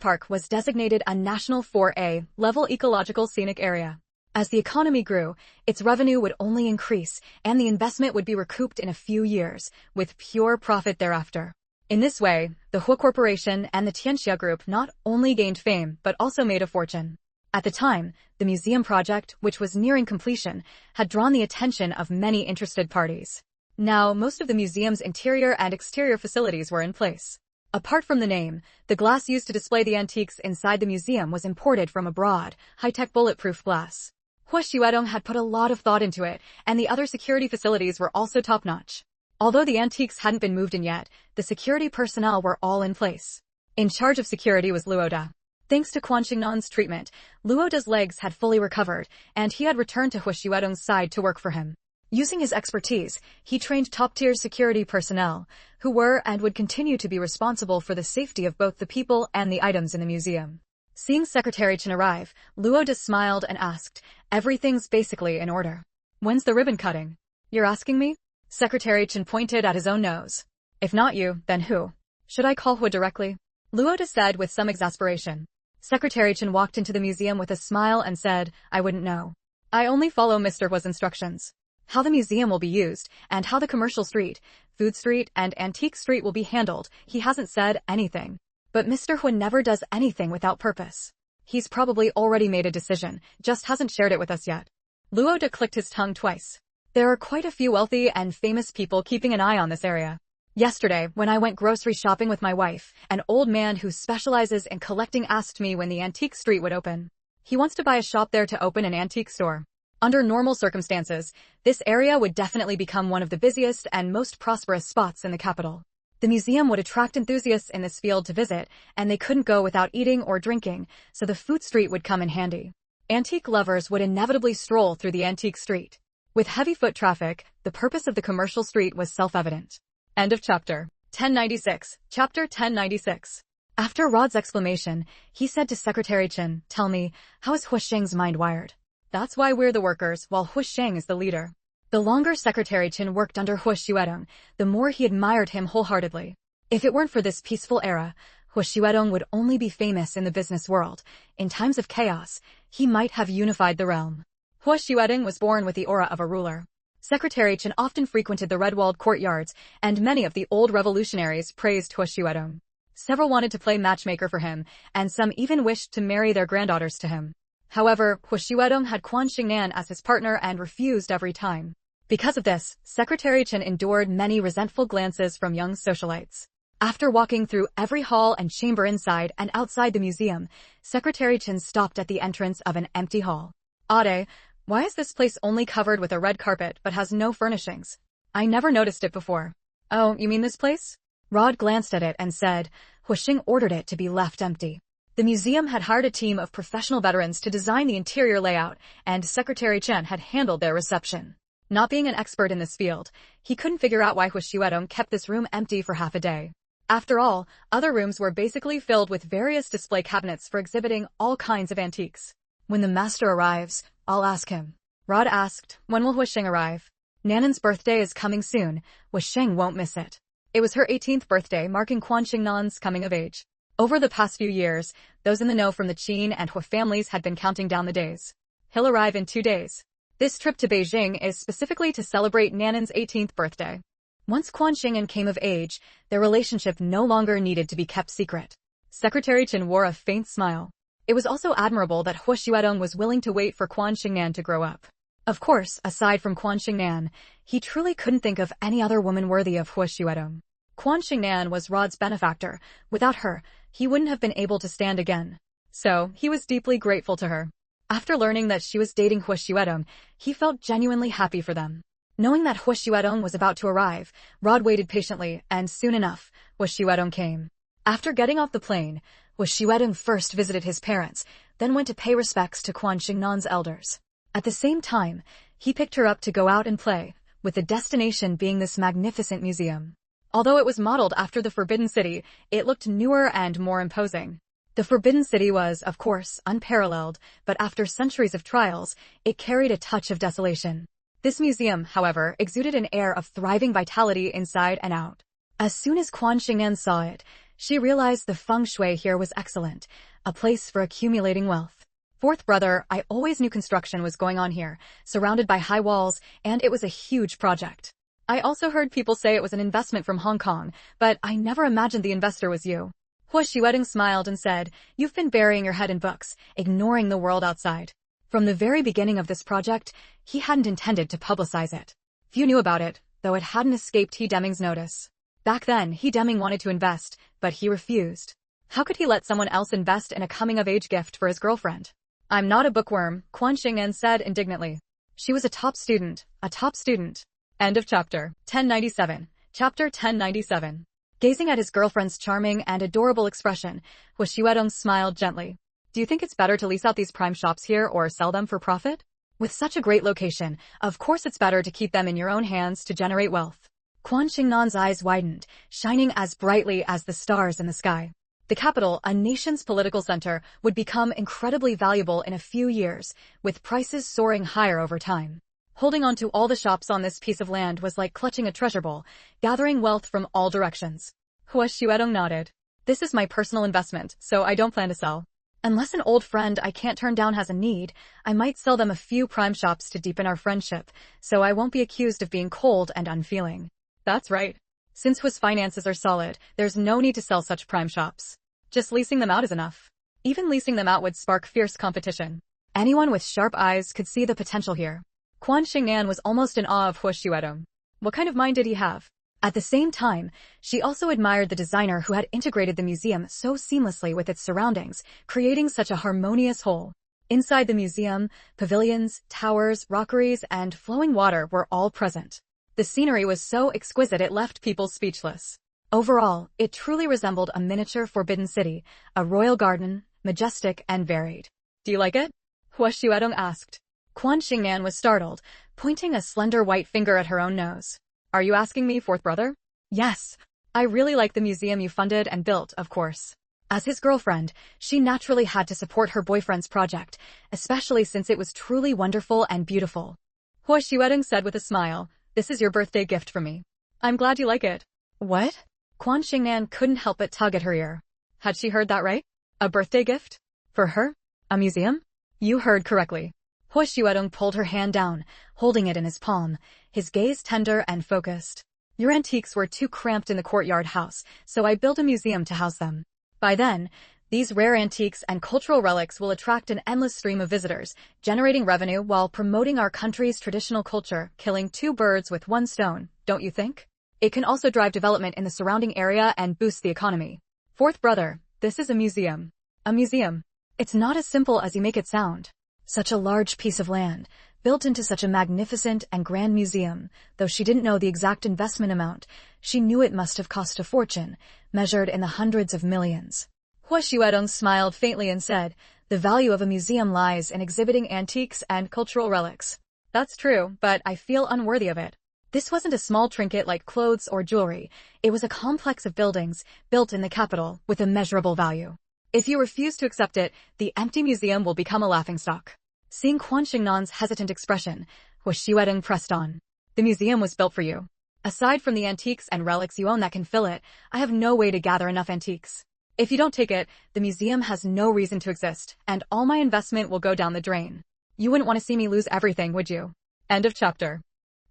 park was designated a National 4A level ecological scenic area. As the economy grew, its revenue would only increase, and the investment would be recouped in a few years, with pure profit thereafter. In this way, the Hua Corporation and the Tianxia Group not only gained fame but also made a fortune. At the time, the museum project, which was nearing completion, had drawn the attention of many interested parties. Now, most of the museum's interior and exterior facilities were in place. Apart from the name, the glass used to display the antiques inside the museum was imported from abroad, high-tech bulletproof glass. Hua Xuedong had put a lot of thought into it, and the other security facilities were also top-notch. Although the antiques hadn't been moved in yet, the security personnel were all in place. In charge of security was Luoda. Thanks to Quan Xingnan's treatment, Luoda's legs had fully recovered, and he had returned to Hua Xuedong's side to work for him. Using his expertise, he trained top-tier security personnel, who were and would continue to be responsible for the safety of both the people and the items in the museum. Seeing Secretary Chen arrive, Luoda smiled and asked, "Everything's basically in order. When's the ribbon cutting?" "You're asking me?" Secretary Chen pointed at his own nose. "If not you, then who? Should I call Hua directly?" Luoda said with some exasperation. Secretary Chen walked into the museum with a smile and said, "I wouldn't know. I only follow Mr. Hua's instructions. How the museum will be used, and how the commercial street, food street, and antique street will be handled, he hasn't said anything. But Mr. Hua never does anything without purpose. He's probably already made a decision, just hasn't shared it with us yet. Luo De clicked his tongue twice. There are quite a few wealthy and famous people keeping an eye on this area. Yesterday, when I went grocery shopping with my wife, an old man who specializes in collecting asked me when the antique street would open. He wants to buy a shop there to open an antique store. Under normal circumstances, this area would definitely become one of the busiest and most prosperous spots in the capital. The museum would attract enthusiasts in this field to visit, and they couldn't go without eating or drinking, so the food street would come in handy. Antique lovers would inevitably stroll through the antique street. With heavy foot traffic, the purpose of the commercial street was self-evident. End of chapter. 1096. Chapter 1096. After Rod's exclamation, he said to Secretary Chen, "Tell me, how is Huasheng's mind wired?" "That's why we're the workers, while Huasheng is the leader." The longer Secretary Chen worked under Huashuedong, the more he admired him wholeheartedly. If it weren't for this peaceful era, Huashuedong would only be famous in the business world. In times of chaos, he might have unified the realm. Huashuedong was born with the aura of a ruler. Secretary Chen often frequented the red-walled courtyards, and many of the old revolutionaries praised Huashuedong. Several wanted to play matchmaker for him, and some even wished to marry their granddaughters to him. However, Huashuedong had Quan Xingnan as his partner and refused every time. Because of this, Secretary Chen endured many resentful glances from young socialites. After walking through every hall and chamber inside and outside the museum, Secretary Chen stopped at the entrance of an empty hall. "Ade, why is this place only covered with a red carpet but has no furnishings? I never noticed it before." "Oh, you mean this place?" Rod glanced at it and said, "Huasheng ordered it to be left empty." The museum had hired a team of professional veterans to design the interior layout, and Secretary Chen had handled their reception. Not being an expert in this field, he couldn't figure out why Huashuedong kept this room empty for half a day. After all, other rooms were basically filled with various display cabinets for exhibiting all kinds of antiques. "When the master arrives, I'll ask him." Rod asked, "When will Huasheng arrive?" "Nanan's birthday is coming soon. Huasheng won't miss it." It was her 18th birthday, marking Quan Xingnan's coming of age. Over the past few years, those in the know from the Qin and Hua families had been counting down the days. He'll arrive in 2 days. This trip to Beijing is specifically to celebrate Nanan's 18th birthday. Once Quan Xingnan came of age, their relationship no longer needed to be kept secret. Secretary Chen wore a faint smile. It was also admirable that Huashuedong was willing to wait for Quan Xingnan to grow up. Of course, aside from Quan Xingnan, he truly couldn't think of any other woman worthy of Huashuedong. Quan Xingnan was Rod's benefactor. Without her, he wouldn't have been able to stand again. So, he was deeply grateful to her. After learning that she was dating Huashuedong, he felt genuinely happy for them. Knowing that Huashuedong was about to arrive, Rod waited patiently, and soon enough, Huashuedong came. After getting off the plane, Huashuedong first visited his parents, then went to pay respects to Quan Xingnan's elders. At the same time, he picked her up to go out and play, with the destination being this magnificent museum. Although it was modeled after the Forbidden City, it looked newer and more imposing. The Forbidden City was, of course, unparalleled, but after centuries of trials, it carried a touch of desolation. This museum, however, exuded an air of thriving vitality inside and out. As soon as Quan Xingnan saw it, she realized the feng shui here was excellent, a place for accumulating wealth. "Fourth brother, I always knew construction was going on here, surrounded by high walls, and it was a huge project. I also heard people say it was an investment from Hong Kong, but I never imagined the investor was you." Huashuedong smiled and said, "You've been burying your head in books, ignoring the world outside." From the very beginning of this project, he hadn't intended to publicize it. Few knew about it, though it hadn't escaped He Deming's notice. Back then, He Deming wanted to invest, but he refused. How could he let someone else invest in a coming-of-age gift for his girlfriend? "I'm not a bookworm," Quan Xingnan said indignantly. She was a top student, a top student. End of chapter. 1097. Chapter 1097. Gazing at his girlfriend's charming and adorable expression, Huashuedong smiled gently. "Do you think it's better to lease out these prime shops here or sell them for profit? With such a great location, of course it's better to keep them in your own hands to generate wealth." Quan Xingnan's eyes widened, shining as brightly as the stars in the sky. The capital, a nation's political center, would become incredibly valuable in a few years, with prices soaring higher over time. Holding on to all the shops on this piece of land was like clutching a treasure bowl, gathering wealth from all directions. Huashuedong nodded. "This is my personal investment, so I don't plan to sell. Unless an old friend I can't turn down has a need, I might sell them a few prime shops to deepen our friendship, so I won't be accused of being cold and unfeeling." "That's right. Since Hua's finances are solid, there's no need to sell such prime shops. Just leasing them out is enough." Even leasing them out would spark fierce competition. Anyone with sharp eyes could see the potential here. Quan Xingnan was almost in awe of Hu Xuedong. What kind of mind did he have? At the same time, she also admired the designer who had integrated the museum so seamlessly with its surroundings, creating such a harmonious whole. Inside the museum, pavilions, towers, rockeries, and flowing water were all present. The scenery was so exquisite it left people speechless. Overall, it truly resembled a miniature Forbidden City, a royal garden, majestic and varied. Do you like it? Hu Xuedong asked. Quan Xingnan was startled, pointing a slender white finger at her own nose. Are you asking me, fourth brother? Yes. I really like the museum you funded and built, of course. As his girlfriend, she naturally had to support her boyfriend's project, especially since it was truly wonderful and beautiful. Hu Xuedong said with a smile, this is your birthday gift from me. I'm glad you like it. What? Quan Xingnan couldn't help but tug at her ear. Had she heard that right? A birthday gift? For her? A museum? You heard correctly. Hu Xuedong pulled her hand down, holding it in his palm, his gaze tender and focused. Your antiques were too cramped in the courtyard house, so I built a museum to house them. By then, these rare antiques and cultural relics will attract an endless stream of visitors, generating revenue while promoting our country's traditional culture, killing two birds with one stone, don't you think? It can also drive development in the surrounding area and boost the economy. Fourth brother, this is a museum. A museum. It's not as simple as you make it sound. Such a large piece of land, built into such a magnificent and grand museum, though she didn't know the exact investment amount, she knew it must have cost a fortune, measured in the hundreds of millions. Hu Xuedong smiled faintly and said, the value of a museum lies in exhibiting antiques and cultural relics. That's true, but I feel unworthy of it. This wasn't a small trinket like clothes or jewelry, it was a complex of buildings, built in the capital, with immeasurable value. If you refuse to accept it, the empty museum will become a laughingstock. Seeing Quan Xingnan's hesitant expression, Hu Xuedong pressed on. The museum was built for you. Aside from the antiques and relics you own that can fill it, I have no way to gather enough antiques. If you don't take it, the museum has no reason to exist, and all my investment will go down the drain. You wouldn't want to see me lose everything, would you? End of chapter.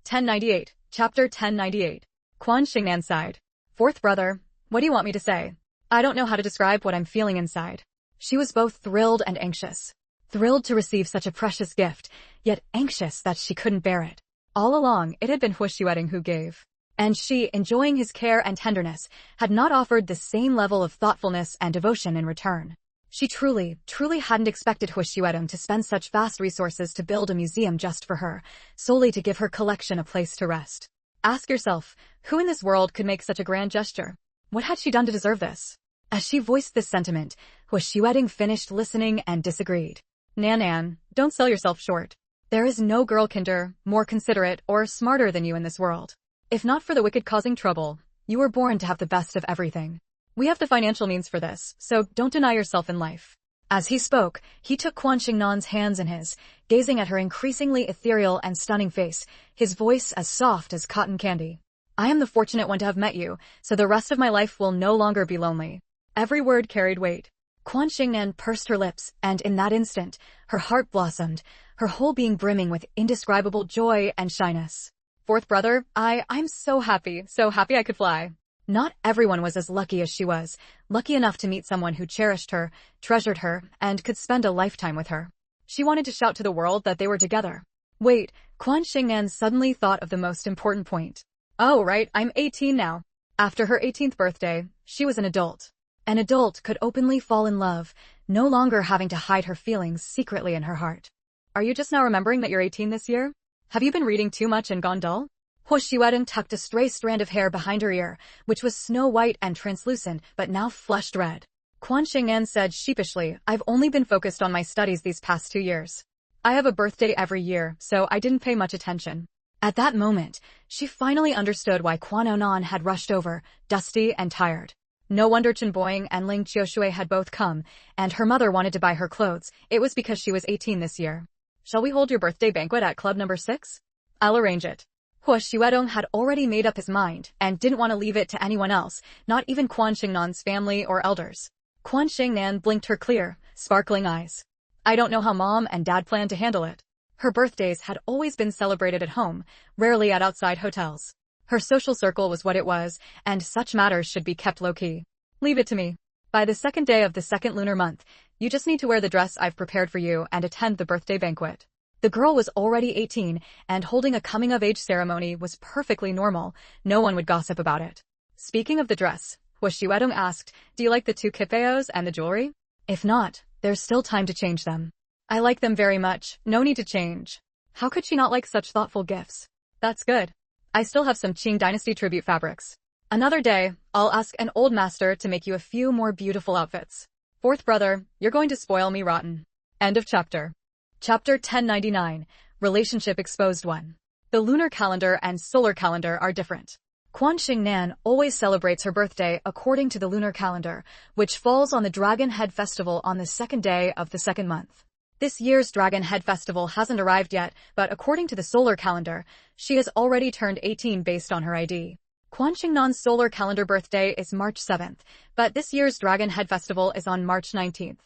1098. Chapter 1098. Quan Xingnan sighed. Fourth brother, what do you want me to say? I don't know how to describe what I'm feeling inside. She was both thrilled and anxious. Thrilled to receive such a precious gift, yet anxious that she couldn't bear it. All along, it had been Hu Xuedong who gave. And she, enjoying his care and tenderness, had not offered the same level of thoughtfulness and devotion in return. She truly hadn't expected Hu Xuedong to spend such vast resources to build a museum just for her, solely to give her collection a place to rest. Ask yourself, who in this world could make such a grand gesture? What had she done to deserve this? As she voiced this sentiment, Hu Xuedong finished listening and disagreed. Nan, don't sell yourself short. There is no girl kinder, more considerate, or smarter than you in this world. If not for the wicked causing trouble, you were born to have the best of everything. We have the financial means for this, so don't deny yourself in life. As he spoke, he took Quan Xingnan's hands in his, gazing at her increasingly ethereal and stunning face, his voice as soft as cotton candy. I am the fortunate one to have met you, so the rest of my life will no longer be lonely. Every word carried weight. Quan Xingnan pursed her lips, and in that instant, her heart blossomed, her whole being brimming with indescribable joy and shyness. Fourth brother, I'm so happy I could fly. Not everyone was as lucky as she was, lucky enough to meet someone who cherished her, treasured her, and could spend a lifetime with her. She wanted to shout to the world that they were together. Wait, Quan Xingnan suddenly thought of the most important point. Oh, right, I'm 18 now. After her 18th birthday, she was an adult. An adult could openly fall in love, no longer having to hide her feelings secretly in her heart. Are you just now remembering that you're 18 this year? Have you been reading too much and gone dull? Hu Xuedong tucked a stray strand of hair behind her ear, which was snow white and translucent, but now flushed red. Quan Xingnan said sheepishly, I've only been focused on my studies these past 2 years. I have a birthday every year, so I didn't pay much attention. At that moment, she finally understood why Quan Onan had rushed over, dusty and tired. No wonder Chen Boying and Ling Qiushui had both come, and her mother wanted to buy her clothes. It was because she was 18 this year. Shall we hold your birthday banquet at club number 6? I'll arrange it. Hu Xuedong had already made up his mind, and didn't want to leave it to anyone else, not even Quan Xingnan's family or elders. Quan Xingnan blinked her clear, sparkling eyes. I don't know how Mom and Dad plan to handle it. Her birthdays had always been celebrated at home, rarely at outside hotels. Her social circle was what it was, and such matters should be kept low-key. Leave it to me. By the second day of the second lunar month, you just need to wear the dress I've prepared for you and attend the birthday banquet. The girl was already 18, and holding a coming-of-age ceremony was perfectly normal. No one would gossip about it. Speaking of the dress, Hwashiwedong asked, do you like the two kipeos and the jewelry? If not, there's still time to change them. I like them very much, no need to change. How could she not like such thoughtful gifts? That's good. I still have some Qing Dynasty tribute fabrics. Another day, I'll ask an old master to make you a few more beautiful outfits. Fourth brother, you're going to spoil me rotten. End of chapter. Chapter 1099, Relationship Exposed 1. The lunar calendar and solar calendar are different. Quan Xingnan always celebrates her birthday according to the lunar calendar, which falls on the Dragon Head Festival on the second day of the second month. This year's Dragon Head Festival hasn't arrived yet, but according to the solar calendar, she has already turned 18 based on her ID. Quan Xingnan's solar calendar birthday is March 7th, but this year's Dragon Head Festival is on March 19th.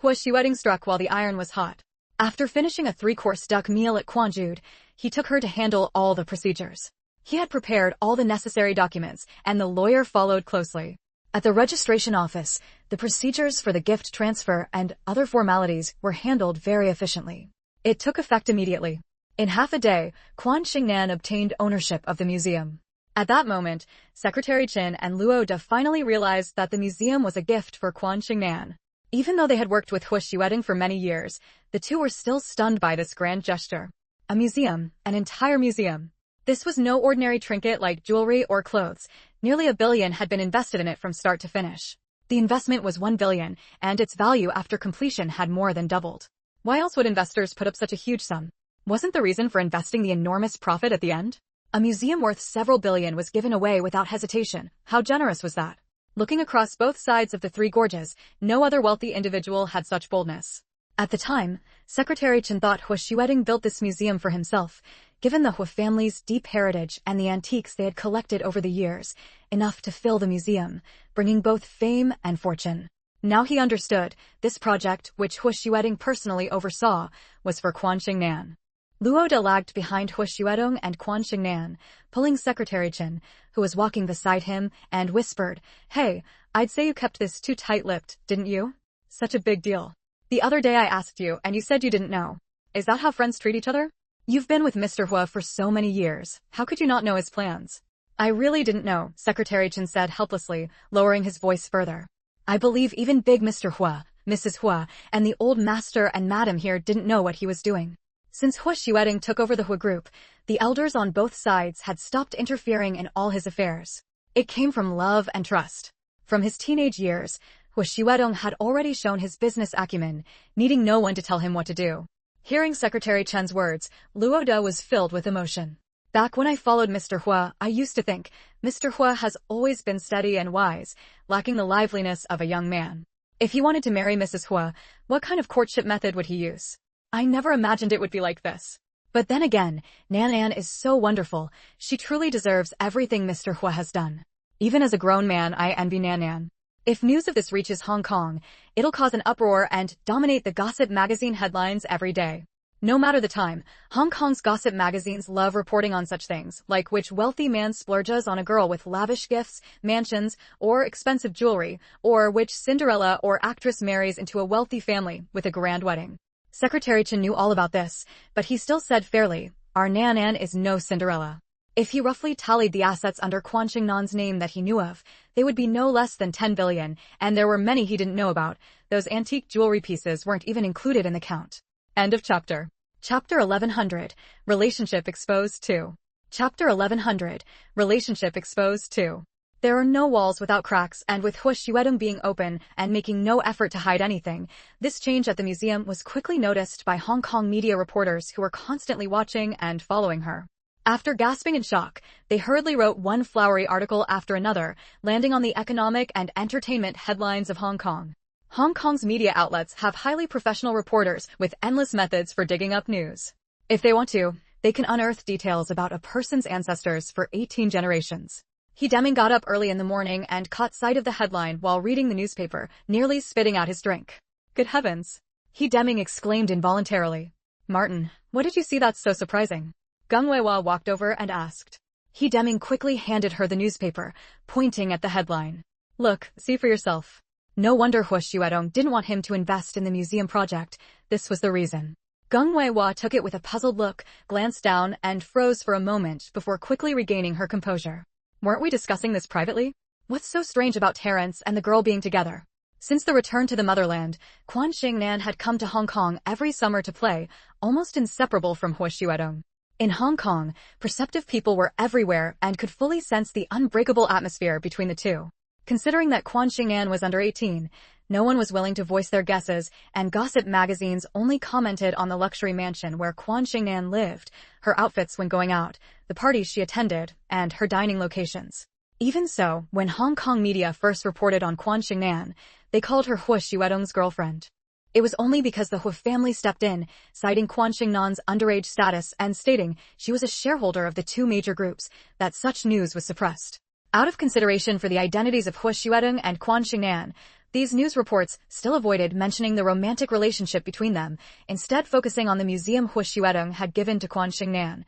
Hwashiwedong struck while the iron was hot. After finishing a 3-course duck meal at Kwanjude, he took her to handle all the procedures. He had prepared all the necessary documents, and the lawyer followed closely. At the registration office, the procedures for the gift transfer and other formalities were handled very efficiently. It took effect immediately. In half a day, Quan Xingnan obtained ownership of the museum. At that moment, Secretary Qin and Luo De finally realized that the museum was a gift for Quan Xingnan. Even though they had worked with Hwashiwedong for many years, the two were still stunned by this grand gesture. A museum, an entire museum. This was no ordinary trinket like jewelry or clothes. Nearly $1 billion had been invested in it from start to finish. The investment was $1 billion, and its value after completion had more than doubled. Why else would investors put up such a huge sum? Wasn't the reason for investing the enormous profit at the end? A museum worth several billion was given away without hesitation. How generous was that? Looking across both sides of the Three Gorges, no other wealthy individual had such boldness. At the time, Secretary Qin thought Hwashiwedong built this museum for himself, given the Hua family's deep heritage and the antiques they had collected over the years, enough to fill the museum, bringing both fame and fortune. Now he understood, this project, which Hwashiwedong personally oversaw, was for Quan Xingnan. Luo De lagged behind Hwashiwedong and Quan Xingnan, pulling Secretary Qin, who was walking beside him, and whispered, "Hey, I'd say you kept this too tight-lipped, didn't you? Such a big deal. The other day I asked you, and you said you didn't know. Is that how friends treat each other? You've been with Mr. Hua for so many years, how could you not know his plans?" "I really didn't know," Secretary Qin said helplessly, lowering his voice further. "I believe even big Mr. Hua, Mrs. Hua, and the old master and madam here didn't know what he was doing." Since Hwashiwedong took over the Hua group, the elders on both sides had stopped interfering in all his affairs. It came from love and trust. From his teenage years, Hwashiwedong had already shown his business acumen, needing no one to tell him what to do. Hearing Secretary Chen's words, Luo De was filled with emotion. "Back when I followed Mr. Hua, I used to think, Mr. Hua has always been steady and wise, lacking the liveliness of a young man. If he wanted to marry Mrs. Hua, what kind of courtship method would he use? I never imagined it would be like this. But then again, Nan is so wonderful, she truly deserves everything Mr. Hua has done. Even as a grown man, I envy Nan. If news of this reaches Hong Kong, it'll cause an uproar and dominate the gossip magazine headlines every day. No matter the time, Hong Kong's gossip magazines love reporting on such things, like which wealthy man splurges on a girl with lavish gifts, mansions, or expensive jewelry, or which Cinderella or actress marries into a wealthy family with a grand wedding. Secretary Qin knew all about this, but he still said fairly, our Nan is no Cinderella. If he roughly tallied the assets under Quan Xingnan's name that he knew of, they would be no less than 10 billion, and there were many he didn't know about. Those antique jewelry pieces weren't even included in the count. End of chapter. Chapter 1100, Relationship Exposed 2. Chapter 1100, Relationship Exposed 2. There are no walls without cracks, and with Hwashiwedong being open and making no effort to hide anything, this change at the museum was quickly noticed by Hong Kong media reporters who were constantly watching and following her. After gasping in shock, they hurriedly wrote one flowery article after another, landing on the economic and entertainment headlines of Hong Kong. Hong Kong's media outlets have highly professional reporters with endless methods for digging up news. If they want to, they can unearth details about a person's ancestors for 18 generations. He Deming got up early in the morning and caught sight of the headline while reading the newspaper, nearly spitting out his drink. Good heavens! He Deming exclaimed involuntarily. Martin, what did you see that's so surprising? Gung Weiwa walked over and asked. He Deming quickly handed her the newspaper, pointing at the headline. Look, see for yourself. No wonder Hu Xuedong didn't want him to invest in the museum project. This was the reason. Geng Weihua took it with a puzzled look, glanced down, and froze for a moment before quickly regaining her composure. Weren't we discussing this privately? What's so strange about Terrence and the girl being together? Since the return to the motherland, Quan Xingnan had come to Hong Kong every summer to play, almost inseparable from Hu Xuedong. In Hong Kong, perceptive people were everywhere and could fully sense the unbreakable atmosphere between the two. Considering that Quan Xingnan was under 18, no one was willing to voice their guesses, and gossip magazines only commented on the luxury mansion where Quan Xingnan lived, her outfits when going out, the parties she attended, and her dining locations. Even so, when Hong Kong media first reported on Quan Xingnan, they called her Hu Xuedong's girlfriend. It was only because the Hu family stepped in, citing Quan Xingnan's underage status and stating she was a shareholder of the two major groups, that such news was suppressed. Out of consideration for the identities of Hu Xuedong and Quan Xingnan, these news reports still avoided mentioning the romantic relationship between them, instead focusing on the museum Hu Xuedong had given to Quan Xingnan,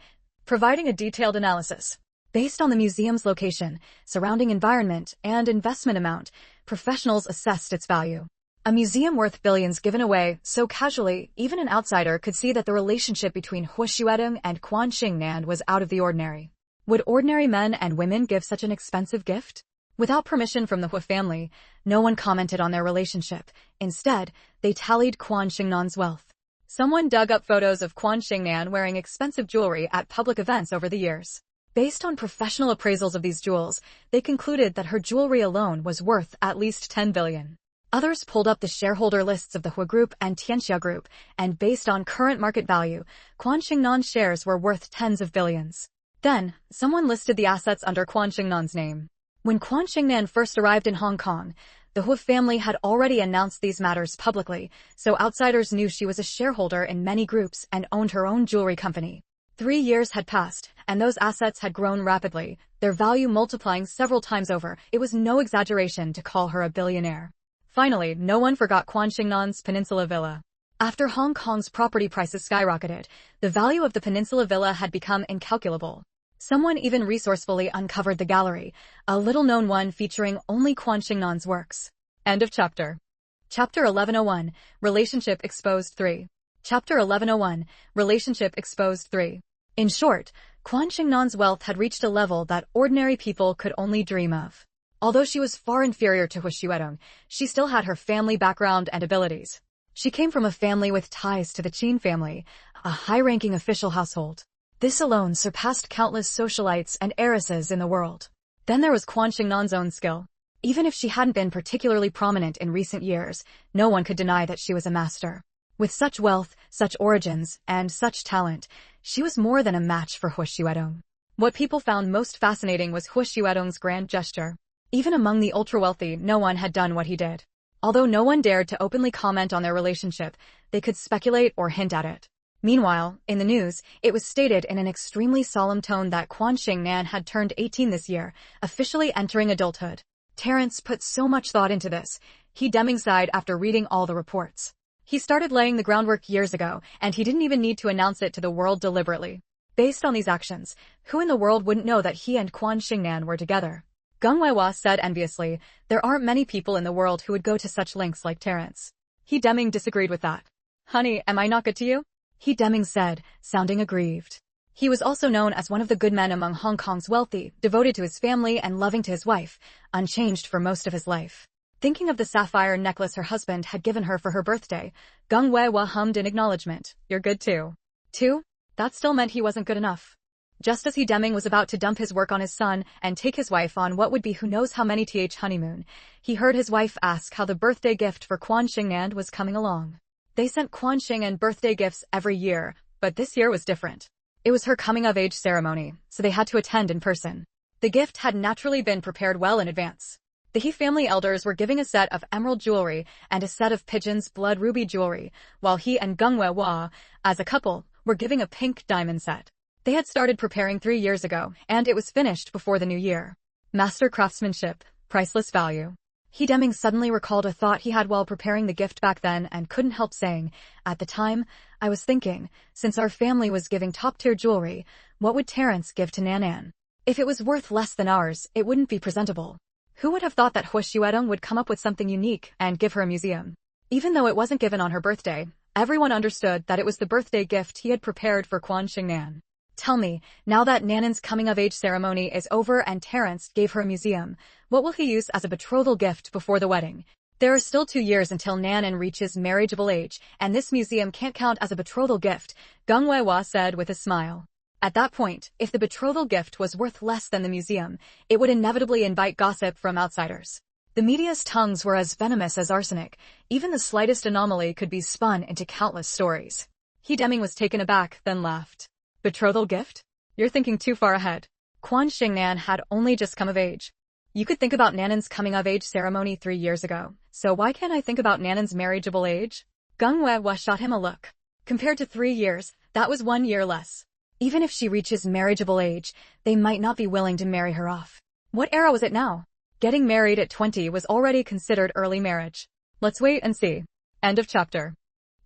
providing a detailed analysis. Based on the museum's location, surrounding environment, and investment amount, professionals assessed its value. A museum worth billions given away so casually, even an outsider could see that the relationship between Hu Xuedong and Quan Xingnan was out of the ordinary. Would ordinary men and women give such an expensive gift? Without permission from the Hu family, no one commented on their relationship. Instead, they tallied Quan Xingnan's wealth. Someone dug up photos of Quan Xingnan wearing expensive jewelry at public events over the years. Based on professional appraisals of these jewels, they concluded that her jewelry alone was worth at least 10 billion. Others pulled up the shareholder lists of the Hu Group and Tianxia Group, and based on current market value, Quan Xingnan's shares were worth tens of billions. Then, someone listed the assets under Quan Xingnan's name. When Quan Xingnan first arrived in Hong Kong, the Hu family had already announced these matters publicly, so outsiders knew she was a shareholder in many groups and owned her own jewelry company. 3 years had passed, and those assets had grown rapidly, their value multiplying several times over. It was no exaggeration to call her a billionaire. Finally, no one forgot Quan Xingnan's Peninsula Villa. After Hong Kong's property prices skyrocketed, the value of the Peninsula Villa had become incalculable. Someone even resourcefully uncovered the gallery, a little-known one featuring only Quan Xingnan's works. End of chapter. Chapter 1101, Relationship Exposed 3. Chapter 1101, Relationship Exposed 3. In short, Quan Xingnan's wealth had reached a level that ordinary people could only dream of. Although she was far inferior to Hu Xuedong, she still had her family background and abilities. She came from a family with ties to the Qin family, a high-ranking official household. This alone surpassed countless socialites and heiresses in the world. Then there was Quan Xingnan's own skill. Even if she hadn't been particularly prominent in recent years, no one could deny that she was a master. With such wealth, such origins, and such talent, she was more than a match for Hu Xuedong. What people found most fascinating was Hu Xuedong's grand gesture. Even among the ultra-wealthy, no one had done what he did. Although no one dared to openly comment on their relationship, they could speculate or hint at it. Meanwhile, in the news, it was stated in an extremely solemn tone that Quan Xingnan had turned 18 this year, officially entering adulthood. Terrence put so much thought into this. He sighed after reading all the reports. He started laying the groundwork years ago, and he didn't even need to announce it to the world deliberately. Based on these actions, who in the world wouldn't know that he and Quan Xingnan were together? Geng Weihua said enviously, there aren't many people in the world who would go to such lengths like Terrence. He disagreed with that. Honey, am I not good to you? He said, sounding aggrieved. He was also known as one of the good men among Hong Kong's wealthy, devoted to his family and loving to his wife, unchanged for most of his life. Thinking of the sapphire necklace her husband had given her for her birthday, Geng Weihua hummed in acknowledgement, you're good too. Too? That still meant he wasn't good enough. Just as he was about to dump his work on his son and take his wife on what would be who knows how many honeymoon, he heard his wife ask how the birthday gift for Quan Xingnan was coming along. They sent Quan Xingnan birthday gifts every year, but this year was different. It was her coming-of-age ceremony, so they had to attend in person. The gift had naturally been prepared well in advance. The He family elders were giving a set of emerald jewelry and a set of pigeon's blood ruby jewelry, while he and Geng Weihua, as a couple, were giving a pink diamond set. They had started preparing 3 years ago, and it was finished before the new year. Master craftsmanship, priceless value. He suddenly recalled a thought he had while preparing the gift back then and couldn't help saying, at the time, I was thinking, since our family was giving top-tier jewelry, what would Terrence give to Nanan? If it was worth less than ours, it wouldn't be presentable. Who would have thought that Hu Xuedong would come up with something unique and give her a museum? Even though it wasn't given on her birthday, everyone understood that it was the birthday gift he had prepared for Quan Xingnan. Tell me, now that Nanan's coming-of-age ceremony is over and Terrence gave her a museum, what will he use as a betrothal gift before the wedding? There are still 2 years until Nanan reaches marriageable age, and this museum can't count as a betrothal gift, Geng Weihua said with a smile. At that point, if the betrothal gift was worth less than the museum, it would inevitably invite gossip from outsiders. The media's tongues were as venomous as arsenic. Even the slightest anomaly could be spun into countless stories. He Deming was taken aback, then laughed. Betrothal gift? You're thinking too far ahead. Quan Xingnan had only just come of age. You could think about Nanan's coming-of-age ceremony 3 years ago, so why can't I think about Nanan's marriageable age? Geng Weihua shot him a look. Compared to 3 years, that was 1 year less. Even if she reaches marriageable age, they might not be willing to marry her off. What era was it now? Getting married at 20 was already considered early marriage. Let's wait and see. End of chapter.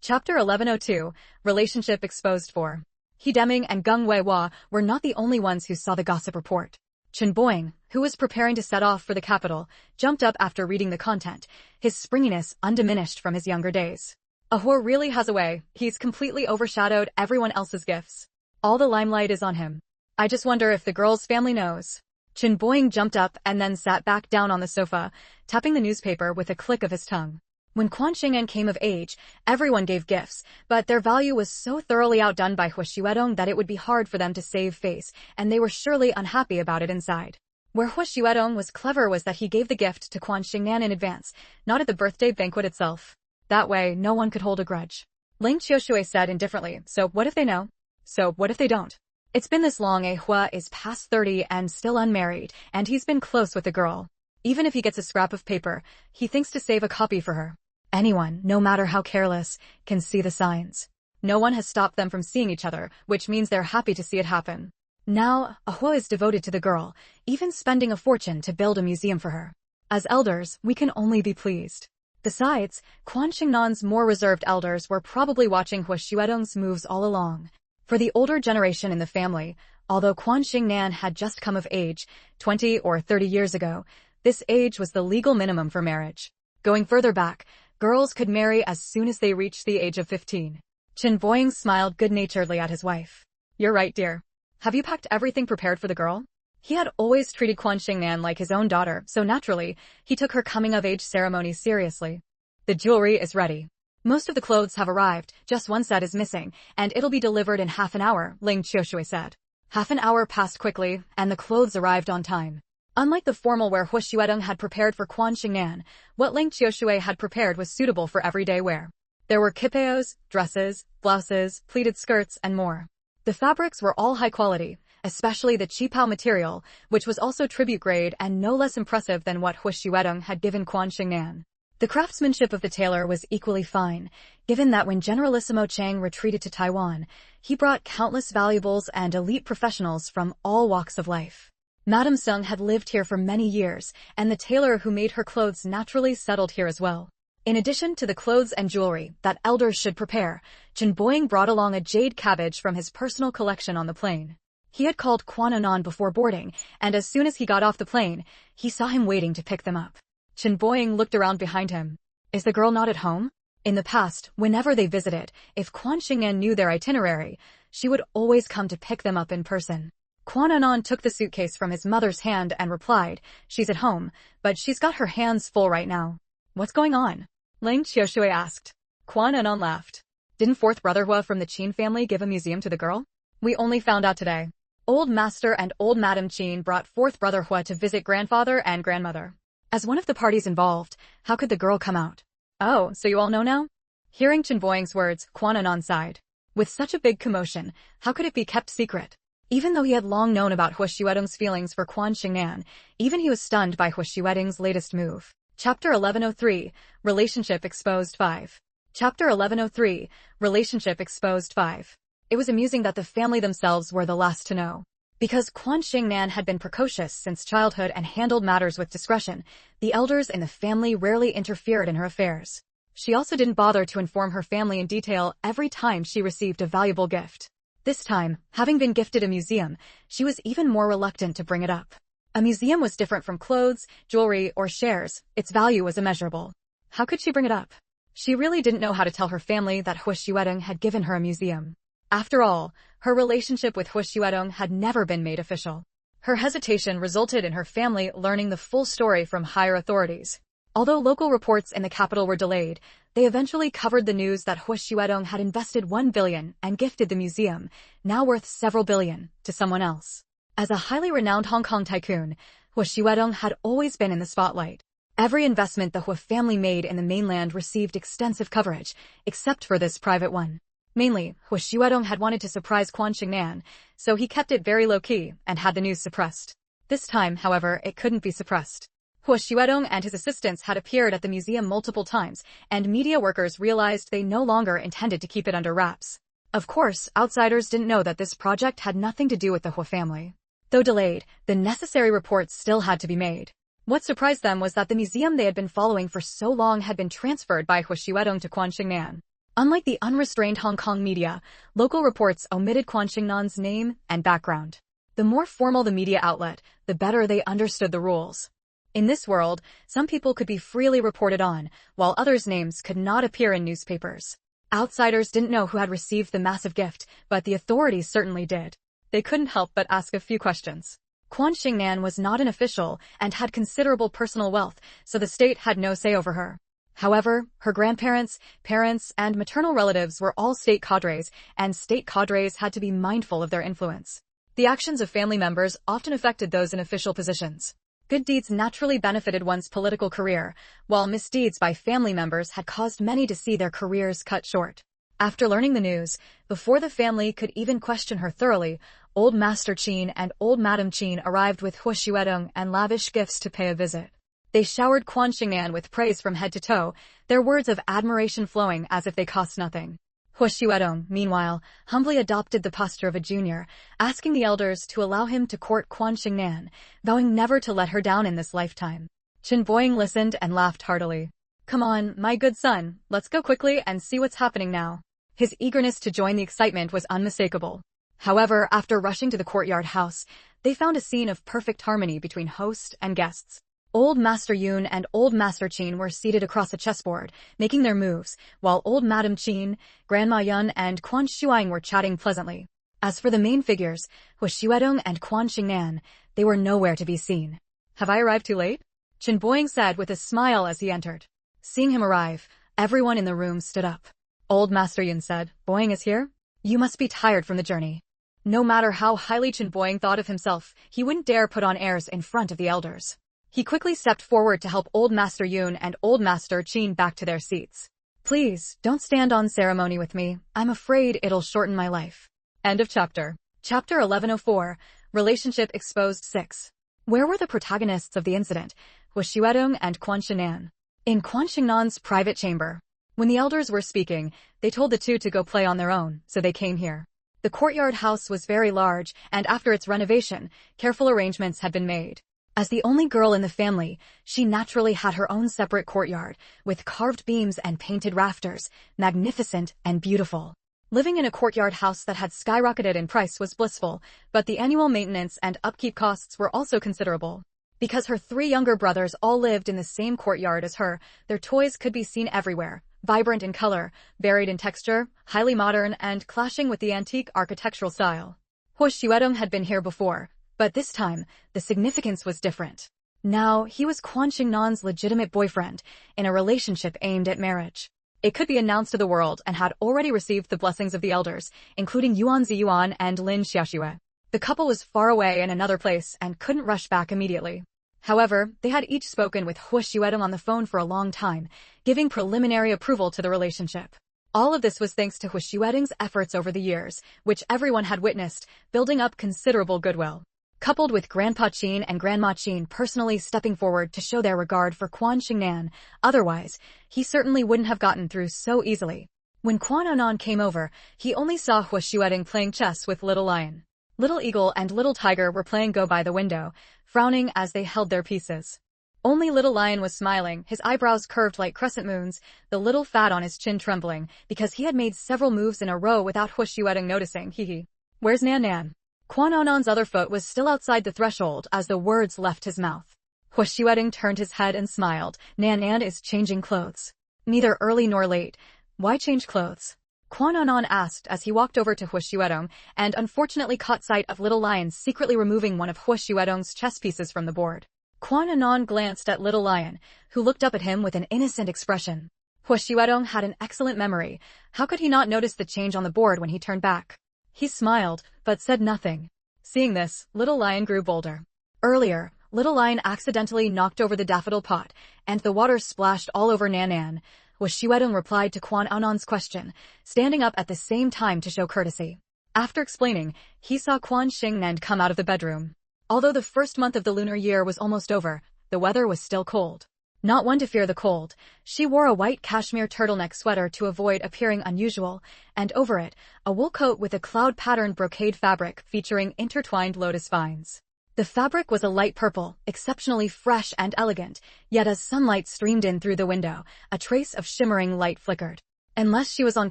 Chapter 1102, Relationship Exposed 4. He Deming and Geng Weihua were not the only ones who saw the gossip report. Chen Boing, who was preparing to set off for the capital, jumped up after reading the content, his springiness undiminished from his younger days. Ahur really has a way, he's completely overshadowed everyone else's gifts. All the limelight is on him. I just wonder if the girl's family knows. Chen Boing jumped up and then sat back down on the sofa, tapping the newspaper with a click of his tongue. When Quan Xingnan came of age, everyone gave gifts, but their value was so thoroughly outdone by Hu Xuedong that it would be hard for them to save face, and they were surely unhappy about it inside. Where Hu Xuedong was clever was that he gave the gift to Quan Xingnan in advance, not at the birthday banquet itself. That way, no one could hold a grudge. Ling Qiushui said indifferently, so what if they know? So what if they don't? It's been this long. Hua is past 30 and still unmarried, and he's been close with the girl. Even if he gets a scrap of paper, he thinks to save a copy for her. Anyone, no matter how careless, can see the signs. No one has stopped them from seeing each other, which means they're happy to see it happen. Now, Ahua is devoted to the girl, even spending a fortune to build a museum for her. As elders, we can only be pleased. Besides, Quan Xingnan's more reserved elders were probably watching Hu Xuedong's moves all along. For the older generation in the family, although Quan Xingnan had just come of age, 20 or 30 years ago, this age was the legal minimum for marriage. Going further back, girls could marry as soon as they reached the age of 15. Chen Boing smiled good-naturedly at his wife. You're right, dear. Have you packed everything prepared for the girl? He had always treated Quan Xingnan like his own daughter, so naturally, he took her coming-of-age ceremony seriously. The jewelry is ready. Most of the clothes have arrived, just one set is missing, and it'll be delivered in half an hour, Ling Qiushui said. Half an hour passed quickly, and the clothes arrived on time. Unlike the formal wear Hu Xuedong had prepared for Quan Xingnan, what Ling Qiushui had prepared was suitable for everyday wear. There were kipeos, dresses, blouses, pleated skirts, and more. The fabrics were all high quality, especially the qipao material, which was also tribute grade and no less impressive than what Hu Xuedong had given Quan Xingnan. The craftsmanship of the tailor was equally fine, given that when Generalissimo Chang retreated to Taiwan, he brought countless valuables and elite professionals from all walks of life. Madame Sung had lived here for many years, and the tailor who made her clothes naturally settled here as well. In addition to the clothes and jewelry that elders should prepare, Chen Boing brought along a jade cabbage from his personal collection on the plane. He had called Quan Anon before boarding, and as soon as he got off the plane, he saw him waiting to pick them up. Chen Boing looked around behind him. Is the girl not at home? In the past, whenever they visited, if Quan Xingnan knew their itinerary, she would always come to pick them up in person. Quan Anon took the suitcase from his mother's hand and replied, she's at home, but she's got her hands full right now. What's going on? Ling Qiushui asked. Quan Anon laughed. Didn't fourth brother Hua from the Qin family give a museum to the girl? We only found out today. Old Master and Old Madam Qin brought fourth brother Hua to visit grandfather and grandmother. As one of the parties involved, how could the girl come out? Oh, so you all know now? Hearing Chen Boing's words, Quan Anon sighed. With such a big commotion, how could it be kept secret? Even though he had long known about Hu Xuedong's feelings for Quan Xingnan, even he was stunned by Hu Xuedong's latest move. Chapter 1103, Relationship Exposed 5. Chapter 1103, Relationship Exposed 5. It was amusing that the family themselves were the last to know. Because Quan Xingnan had been precocious since childhood and handled matters with discretion, the elders in the family rarely interfered in her affairs. She also didn't bother to inform her family in detail every time she received a valuable gift. This time, having been gifted a museum, she was even more reluctant to bring it up. A museum was different from clothes, jewelry, or shares. Its value was immeasurable. How could she bring it up? She really didn't know how to tell her family that Hu Xuedong had given her a museum. After all, her relationship with Hu Xuedong had never been made official. Her hesitation resulted in her family learning the full story from higher authorities. Although local reports in the capital were delayed, they eventually covered the news that Hu Xuedong had invested 1 billion and gifted the museum, now worth several billion, to someone else. As a highly renowned Hong Kong tycoon, Hu Xuedong had always been in the spotlight. Every investment the Hu family made in the mainland received extensive coverage, except for this private one. Mainly, Hu Xuedong had wanted to surprise Quan Xingnan, so he kept it very low-key and had the news suppressed. This time, however, it couldn't be suppressed. Hu Xuedong and his assistants had appeared at the museum multiple times, and media workers realized they no longer intended to keep it under wraps. Of course, outsiders didn't know that this project had nothing to do with the Hu family. Though delayed, the necessary reports still had to be made. What surprised them was that the museum they had been following for so long had been transferred by Hu Xuedong to Quan Xingnan. Unlike the unrestrained Hong Kong media, local reports omitted Quan Xingnan's name and background. The more formal the media outlet, the better they understood the rules. In this world, some people could be freely reported on, while others' names could not appear in newspapers. Outsiders didn't know who had received the massive gift, but the authorities certainly did. They couldn't help but ask a few questions. Quan Xingnan was not an official and had considerable personal wealth, so the state had no say over her. However, her grandparents, parents, and maternal relatives were all state cadres, and state cadres had to be mindful of their influence. The actions of family members often affected those in official positions. Good deeds naturally benefited one's political career, while misdeeds by family members had caused many to see their careers cut short. After learning the news, before the family could even question her thoroughly, Old Master Qin and Old Madam Qin arrived with Hu Xuedong and lavish gifts to pay a visit. They showered Quan Xingnan with praise from head to toe, their words of admiration flowing as if they cost nothing. Hu Xuedong, meanwhile, humbly adopted the posture of a junior, asking the elders to allow him to court Quan Xingnan, vowing never to let her down in this lifetime. Chen Boying listened and laughed heartily. "Come on, my good son, let's go quickly and see what's happening now." His eagerness to join the excitement was unmistakable. However, after rushing to the courtyard house, they found a scene of perfect harmony between host and guests. Old Master Yun and Old Master Qin were seated across a chessboard, making their moves, while Old Madam Qin, Grandma Yun, and Quan Shuang were chatting pleasantly. As for the main figures, Hu Xuedong and Quan Xingnan, they were nowhere to be seen. "Have I arrived too late?" Chen Boying said with a smile as he entered. Seeing him arrive, everyone in the room stood up. Old Master Yun said, "Boying is here? You must be tired from the journey." No matter how highly Chen Boying thought of himself, he wouldn't dare put on airs in front of the elders. He quickly stepped forward to help Old Master Yun and Old Master Qin back to their seats. "Please, don't stand on ceremony with me. I'm afraid it'll shorten my life." End of chapter. Chapter 1104, Relationship Exposed 6. Where were the protagonists of the incident, Hu Xuedong and Quan Xingnan? In Quan Xingnan's private chamber. When the elders were speaking, they told the two to go play on their own, so they came here. The courtyard house was very large, and after its renovation, careful arrangements had been made. As the only girl in the family, she naturally had her own separate courtyard, with carved beams and painted rafters, magnificent and beautiful. Living in a courtyard house that had skyrocketed in price was blissful, but the annual maintenance and upkeep costs were also considerable. Because her 3 younger brothers all lived in the same courtyard as her, their toys could be seen everywhere, vibrant in color, varied in texture, highly modern, and clashing with the antique architectural style. Hu Xuedong had been here before, but this time, the significance was different. Now, he was Quan Xingnan's legitimate boyfriend, in a relationship aimed at marriage. It could be announced to the world and had already received the blessings of the elders, including Yuan Ziyuan and Lin Xiaoxue. The couple was far away in another place and couldn't rush back immediately. However, they had each spoken with Hu Xuedong on the phone for a long time, giving preliminary approval to the relationship. All of this was thanks to Hu Xuedong's efforts over the years, which everyone had witnessed, building up considerable goodwill. Coupled with Grandpa Qin and Grandma Qin personally stepping forward to show their regard for Quan Xingnan, otherwise, he certainly wouldn't have gotten through so easily. When Quan Onan came over, he only saw Hu Xuedong playing chess with Little Lion. Little Eagle and Little Tiger were playing go by the window, frowning as they held their pieces. Only Little Lion was smiling, his eyebrows curved like crescent moons, the little fat on his chin trembling, because he had made several moves in a row without Hu Xuedong noticing. Hee hee. "Where's Nan Nan?" Quan Onon's other foot was still outside the threshold as the words left his mouth. Huashuedong turned his head and smiled. Nan Nan is changing clothes. Neither early nor late. Why change clothes? Quan Onon asked as he walked over to Huashuedong and unfortunately caught sight of Little Lion secretly removing one of Huashuedong's chess pieces from the board. Quan Onon glanced at Little Lion, who looked up at him with an innocent expression. Huashuedong had an excellent memory. How could he not notice the change on the board when he turned back? He smiled, but said nothing. Seeing this, Little Lion grew bolder. Earlier, Little Lion accidentally knocked over the daffodil pot, and the water splashed all over Nan Nan. Huashuedong replied to Quan Onon's question, standing up at the same time to show courtesy. After explaining, he saw Quan Xingnan come out of the bedroom. Although the first month of the lunar year was almost over, the weather was still cold. Not one to fear the cold, she wore a white cashmere turtleneck sweater to avoid appearing unusual, and over it, a wool coat with a cloud-patterned brocade fabric featuring intertwined lotus vines. The fabric was a light purple, exceptionally fresh and elegant, yet as sunlight streamed in through the window, a trace of shimmering light flickered. Unless she was on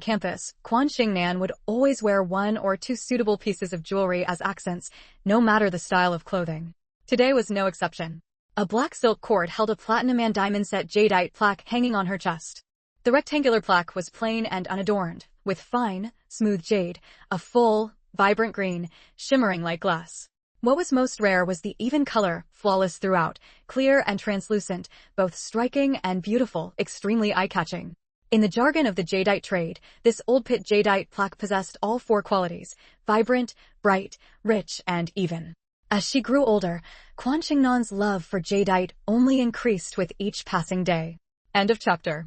campus, Quan Xingnan would always wear one or two suitable pieces of jewelry as accents, no matter the style of clothing. Today was no exception. A black silk cord held a platinum and diamond set jadeite plaque hanging on her chest. The rectangular plaque was plain and unadorned, with fine, smooth jade, a full, vibrant green, shimmering like glass. What was most rare was the even color, flawless throughout, clear and translucent, both striking and beautiful, extremely eye-catching. In the jargon of the jadeite trade, this old pit jadeite plaque possessed all four qualities: vibrant, bright, rich, and even. As she grew older, Quan Xingnan's love for jadeite only increased with each passing day. End of chapter.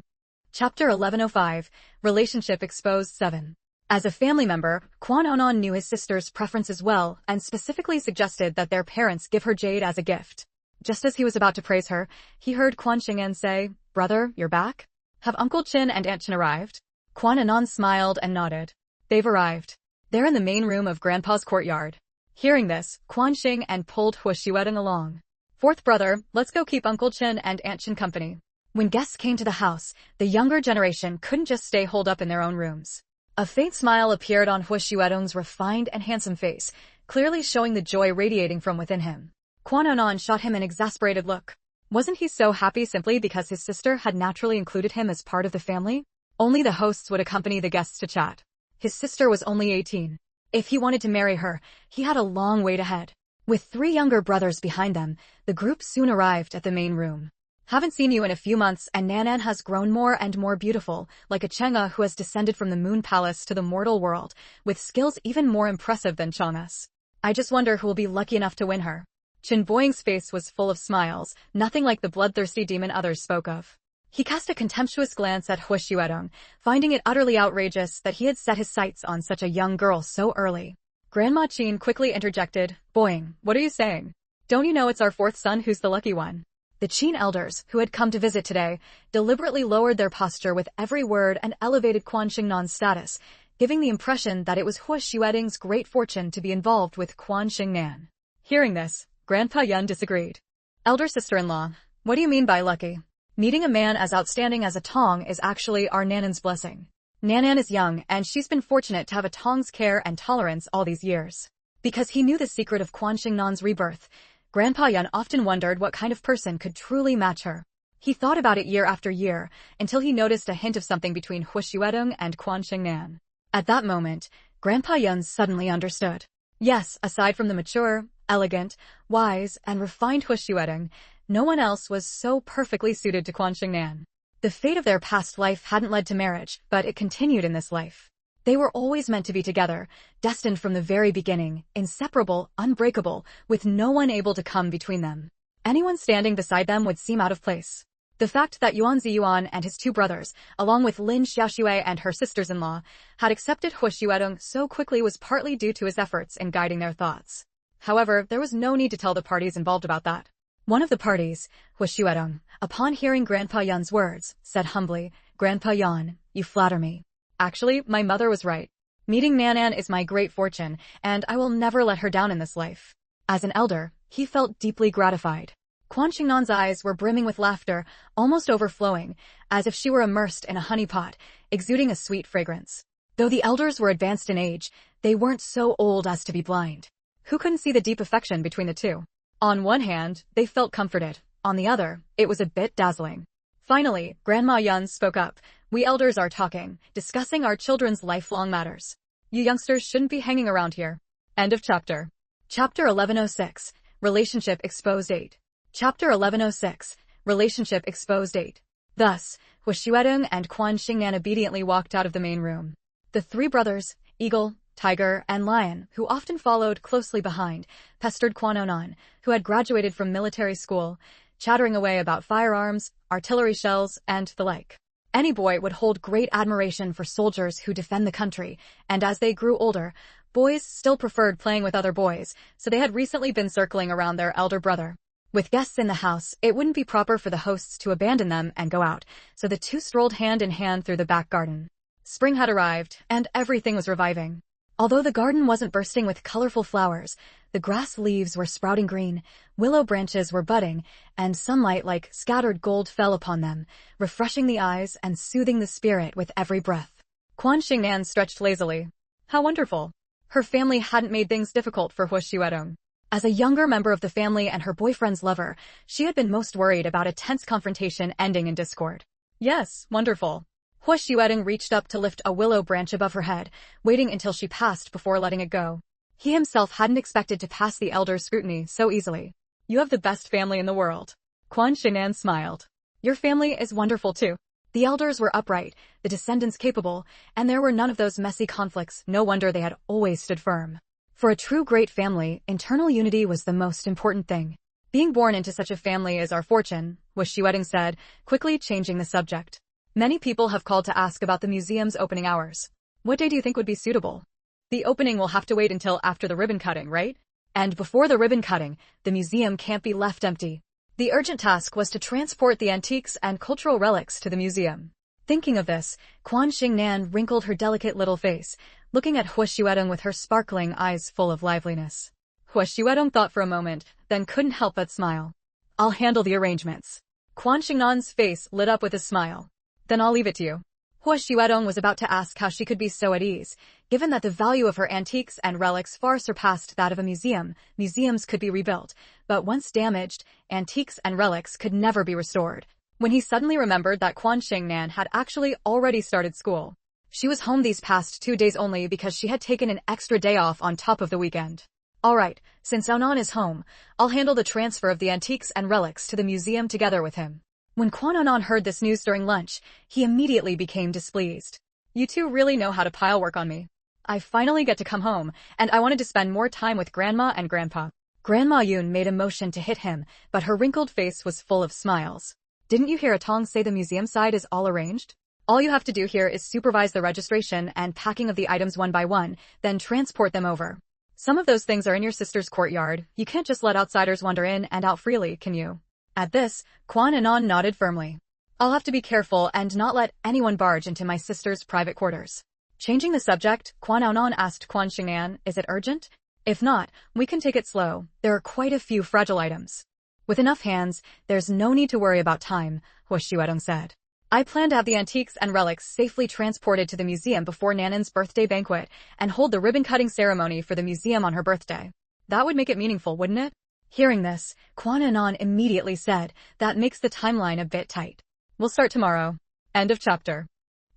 Chapter 1105, Relationship Exposed 7. As a family member, Quan Onon knew his sister's preferences well and specifically suggested that their parents give her jade as a gift. Just as he was about to praise her, he heard Quan Xingnan say, "Brother, you're back? Have Uncle Chin and Aunt Chin arrived?" Quan Onon smiled and nodded. They've arrived. They're in the main room of Grandpa's courtyard. Hearing this, Quan Xingnan pulled Huashuedong along. "Fourth brother, let's go keep Uncle Chin and Aunt Chin company." When guests came to the house, the younger generation couldn't just stay holed up in their own rooms. A faint smile appeared on Huashuedong's refined and handsome face, clearly showing the joy radiating from within him. Quan Onon shot him an exasperated look. Wasn't he so happy simply because his sister had naturally included him as part of the family? Only the hosts would accompany the guests to chat. His sister was only 18. If he wanted to marry her, he had a long wait ahead. With 3 younger brothers behind them, the group soon arrived at the main room. "Haven't seen you in a few months, and Nanan has grown more and more beautiful, like a Chang'e who has descended from the moon palace to the mortal world, with skills even more impressive than Chang'e's. I just wonder who will be lucky enough to win her." Chen Boying's face was full of smiles, nothing like the bloodthirsty demon others spoke of. He cast a contemptuous glance at Huashuedong, finding it utterly outrageous that he had set his sights on such a young girl so early. Grandma Qin quickly interjected, "Boying, what are you saying? Don't you know it's our 4th son who's the lucky one?" The Qin elders, who had come to visit today, deliberately lowered their posture with every word and elevated Quan Xingnan's status, giving the impression that it was Huashuedong's great fortune to be involved with Quan Xingnan. Hearing this, Grandpa Yun disagreed. "Elder sister-in-law, what do you mean by lucky? Meeting a man as outstanding as a Tong is actually our Nanan's blessing. Nanan is young, and she's been fortunate to have a Tong's care and tolerance all these years." Because he knew the secret of Quan Xingnan's rebirth, Grandpa Yun often wondered what kind of person could truly match her. He thought about it year after year, until he noticed a hint of something between Huashuedong and Quan Xingnan. At that moment, Grandpa Yun suddenly understood. Yes, aside from the mature, elegant, wise, and refined Huashuedong, no one else was so perfectly suited to Quan Xingnan. The fate of their past life hadn't led to marriage, but it continued in this life. They were always meant to be together, destined from the very beginning, inseparable, unbreakable, with no one able to come between them. Anyone standing beside them would seem out of place. The fact that Yuan Ziyuan and his 2 brothers, along with Lin Xiaoxue and her sisters-in-law, had accepted Huashuedong so quickly was partly due to his efforts in guiding their thoughts. However, there was no need to tell the parties involved about that. One of the parties, Huashuedong, upon hearing Grandpa Yun's words, said humbly, "Grandpa Yun, you flatter me. Actually, my mother was right. Meeting Nanan is my great fortune, and I will never let her down in this life." As an elder, he felt deeply gratified. Quan Xingnan's eyes were brimming with laughter, almost overflowing, as if she were immersed in a honey pot, exuding a sweet fragrance. Though the elders were advanced in age, they weren't so old as to be blind. Who couldn't see the deep affection between the two? On one hand, they felt comforted. On the other, it was a bit dazzling. Finally, Grandma Yun spoke up. We elders are talking, discussing our children's lifelong matters. You youngsters shouldn't be hanging around here. End of chapter. Chapter 1106, Relationship Exposed 8. Chapter 1106, Relationship Exposed 8. Thus, Hua Xuedong and Quan Xingnan obediently walked out of the main room. The three brothers, Eagle, Tiger, and Lion, who often followed closely behind, pestered Quan Onan, who had graduated from military school, chattering away about firearms, artillery shells, and the like. Any boy would hold great admiration for soldiers who defend the country, and as they grew older, boys still preferred playing with other boys, so they had recently been circling around their elder brother. With guests in the house, it wouldn't be proper for the hosts to abandon them and go out, so the two strolled hand in hand through the back garden. Spring had arrived, and everything was reviving. Although the garden wasn't bursting with colorful flowers, the grass leaves were sprouting green, willow branches were budding, and sunlight like scattered gold fell upon them, refreshing the eyes and soothing the spirit with every breath. Quan Xingnan stretched lazily. How wonderful! Her family hadn't made things difficult for Hua Xuedong. As a younger member of the family and her boyfriend's lover, she had been most worried about a tense confrontation ending in discord. Yes, wonderful. Hua Xuedong reached up to lift a willow branch above her head, waiting until she passed before letting it go. He himself hadn't expected to pass the elder's scrutiny so easily. You have the best family in the world. Quan Xingnan smiled. Your family is wonderful too. The elders were upright, the descendants capable, and there were none of those messy conflicts. No wonder they had always stood firm. For a true great family, internal unity was the most important thing. Being born into such a family is our fortune, Hua Xuedong said, quickly changing the subject. Many people have called to ask about the museum's opening hours. What day do you think would be suitable? The opening will have to wait until after the ribbon cutting, right? And before the ribbon cutting, the museum can't be left empty. The urgent task was to transport the antiques and cultural relics to the museum. Thinking of this, Quan Xingnan wrinkled her delicate little face, looking at Hua Xuedong with her sparkling eyes full of liveliness. Hua Xuedong thought for a moment, then couldn't help but smile. I'll handle the arrangements. Quan Xingnan's face lit up with a smile. Then I'll leave it to you. Hua Xuedong was about to ask how she could be so at ease. Given that the value of her antiques and relics far surpassed that of a museum, museums could be rebuilt, but once damaged, antiques and relics could never be restored. When he suddenly remembered that Quan Xingnan had actually already started school. She was home these past 2 days only because she had taken an extra day off on top of the weekend. Alright, since Onan is home, I'll handle the transfer of the antiques and relics to the museum together with him. When Quan Onan heard this news during lunch, he immediately became displeased. You two really know how to pile work on me. I finally get to come home, and I wanted to spend more time with Grandma and Grandpa. Grandma Yun made a motion to hit him, but her wrinkled face was full of smiles. Didn't you hear Atong say the museum side is all arranged? All you have to do here is supervise the registration and packing of the items one by one, then transport them over. Some of those things are in your sister's courtyard. You can't just let outsiders wander in and out freely, can you? At this, Quan Onan nodded firmly. I'll have to be careful and not let anyone barge into my sister's private quarters. Changing the subject, Quan Onan asked Quan Xingnan, is it urgent? If not, we can take it slow. There are quite a few fragile items. With enough hands, there's no need to worry about time, Hua Xuedong said. I plan to have the antiques and relics safely transported to the museum before Nanan's birthday banquet and hold the ribbon-cutting ceremony for the museum on her birthday. That would make it meaningful, wouldn't it? Hearing this, Quan Onan immediately said, that makes the timeline a bit tight. We'll start tomorrow. End of chapter.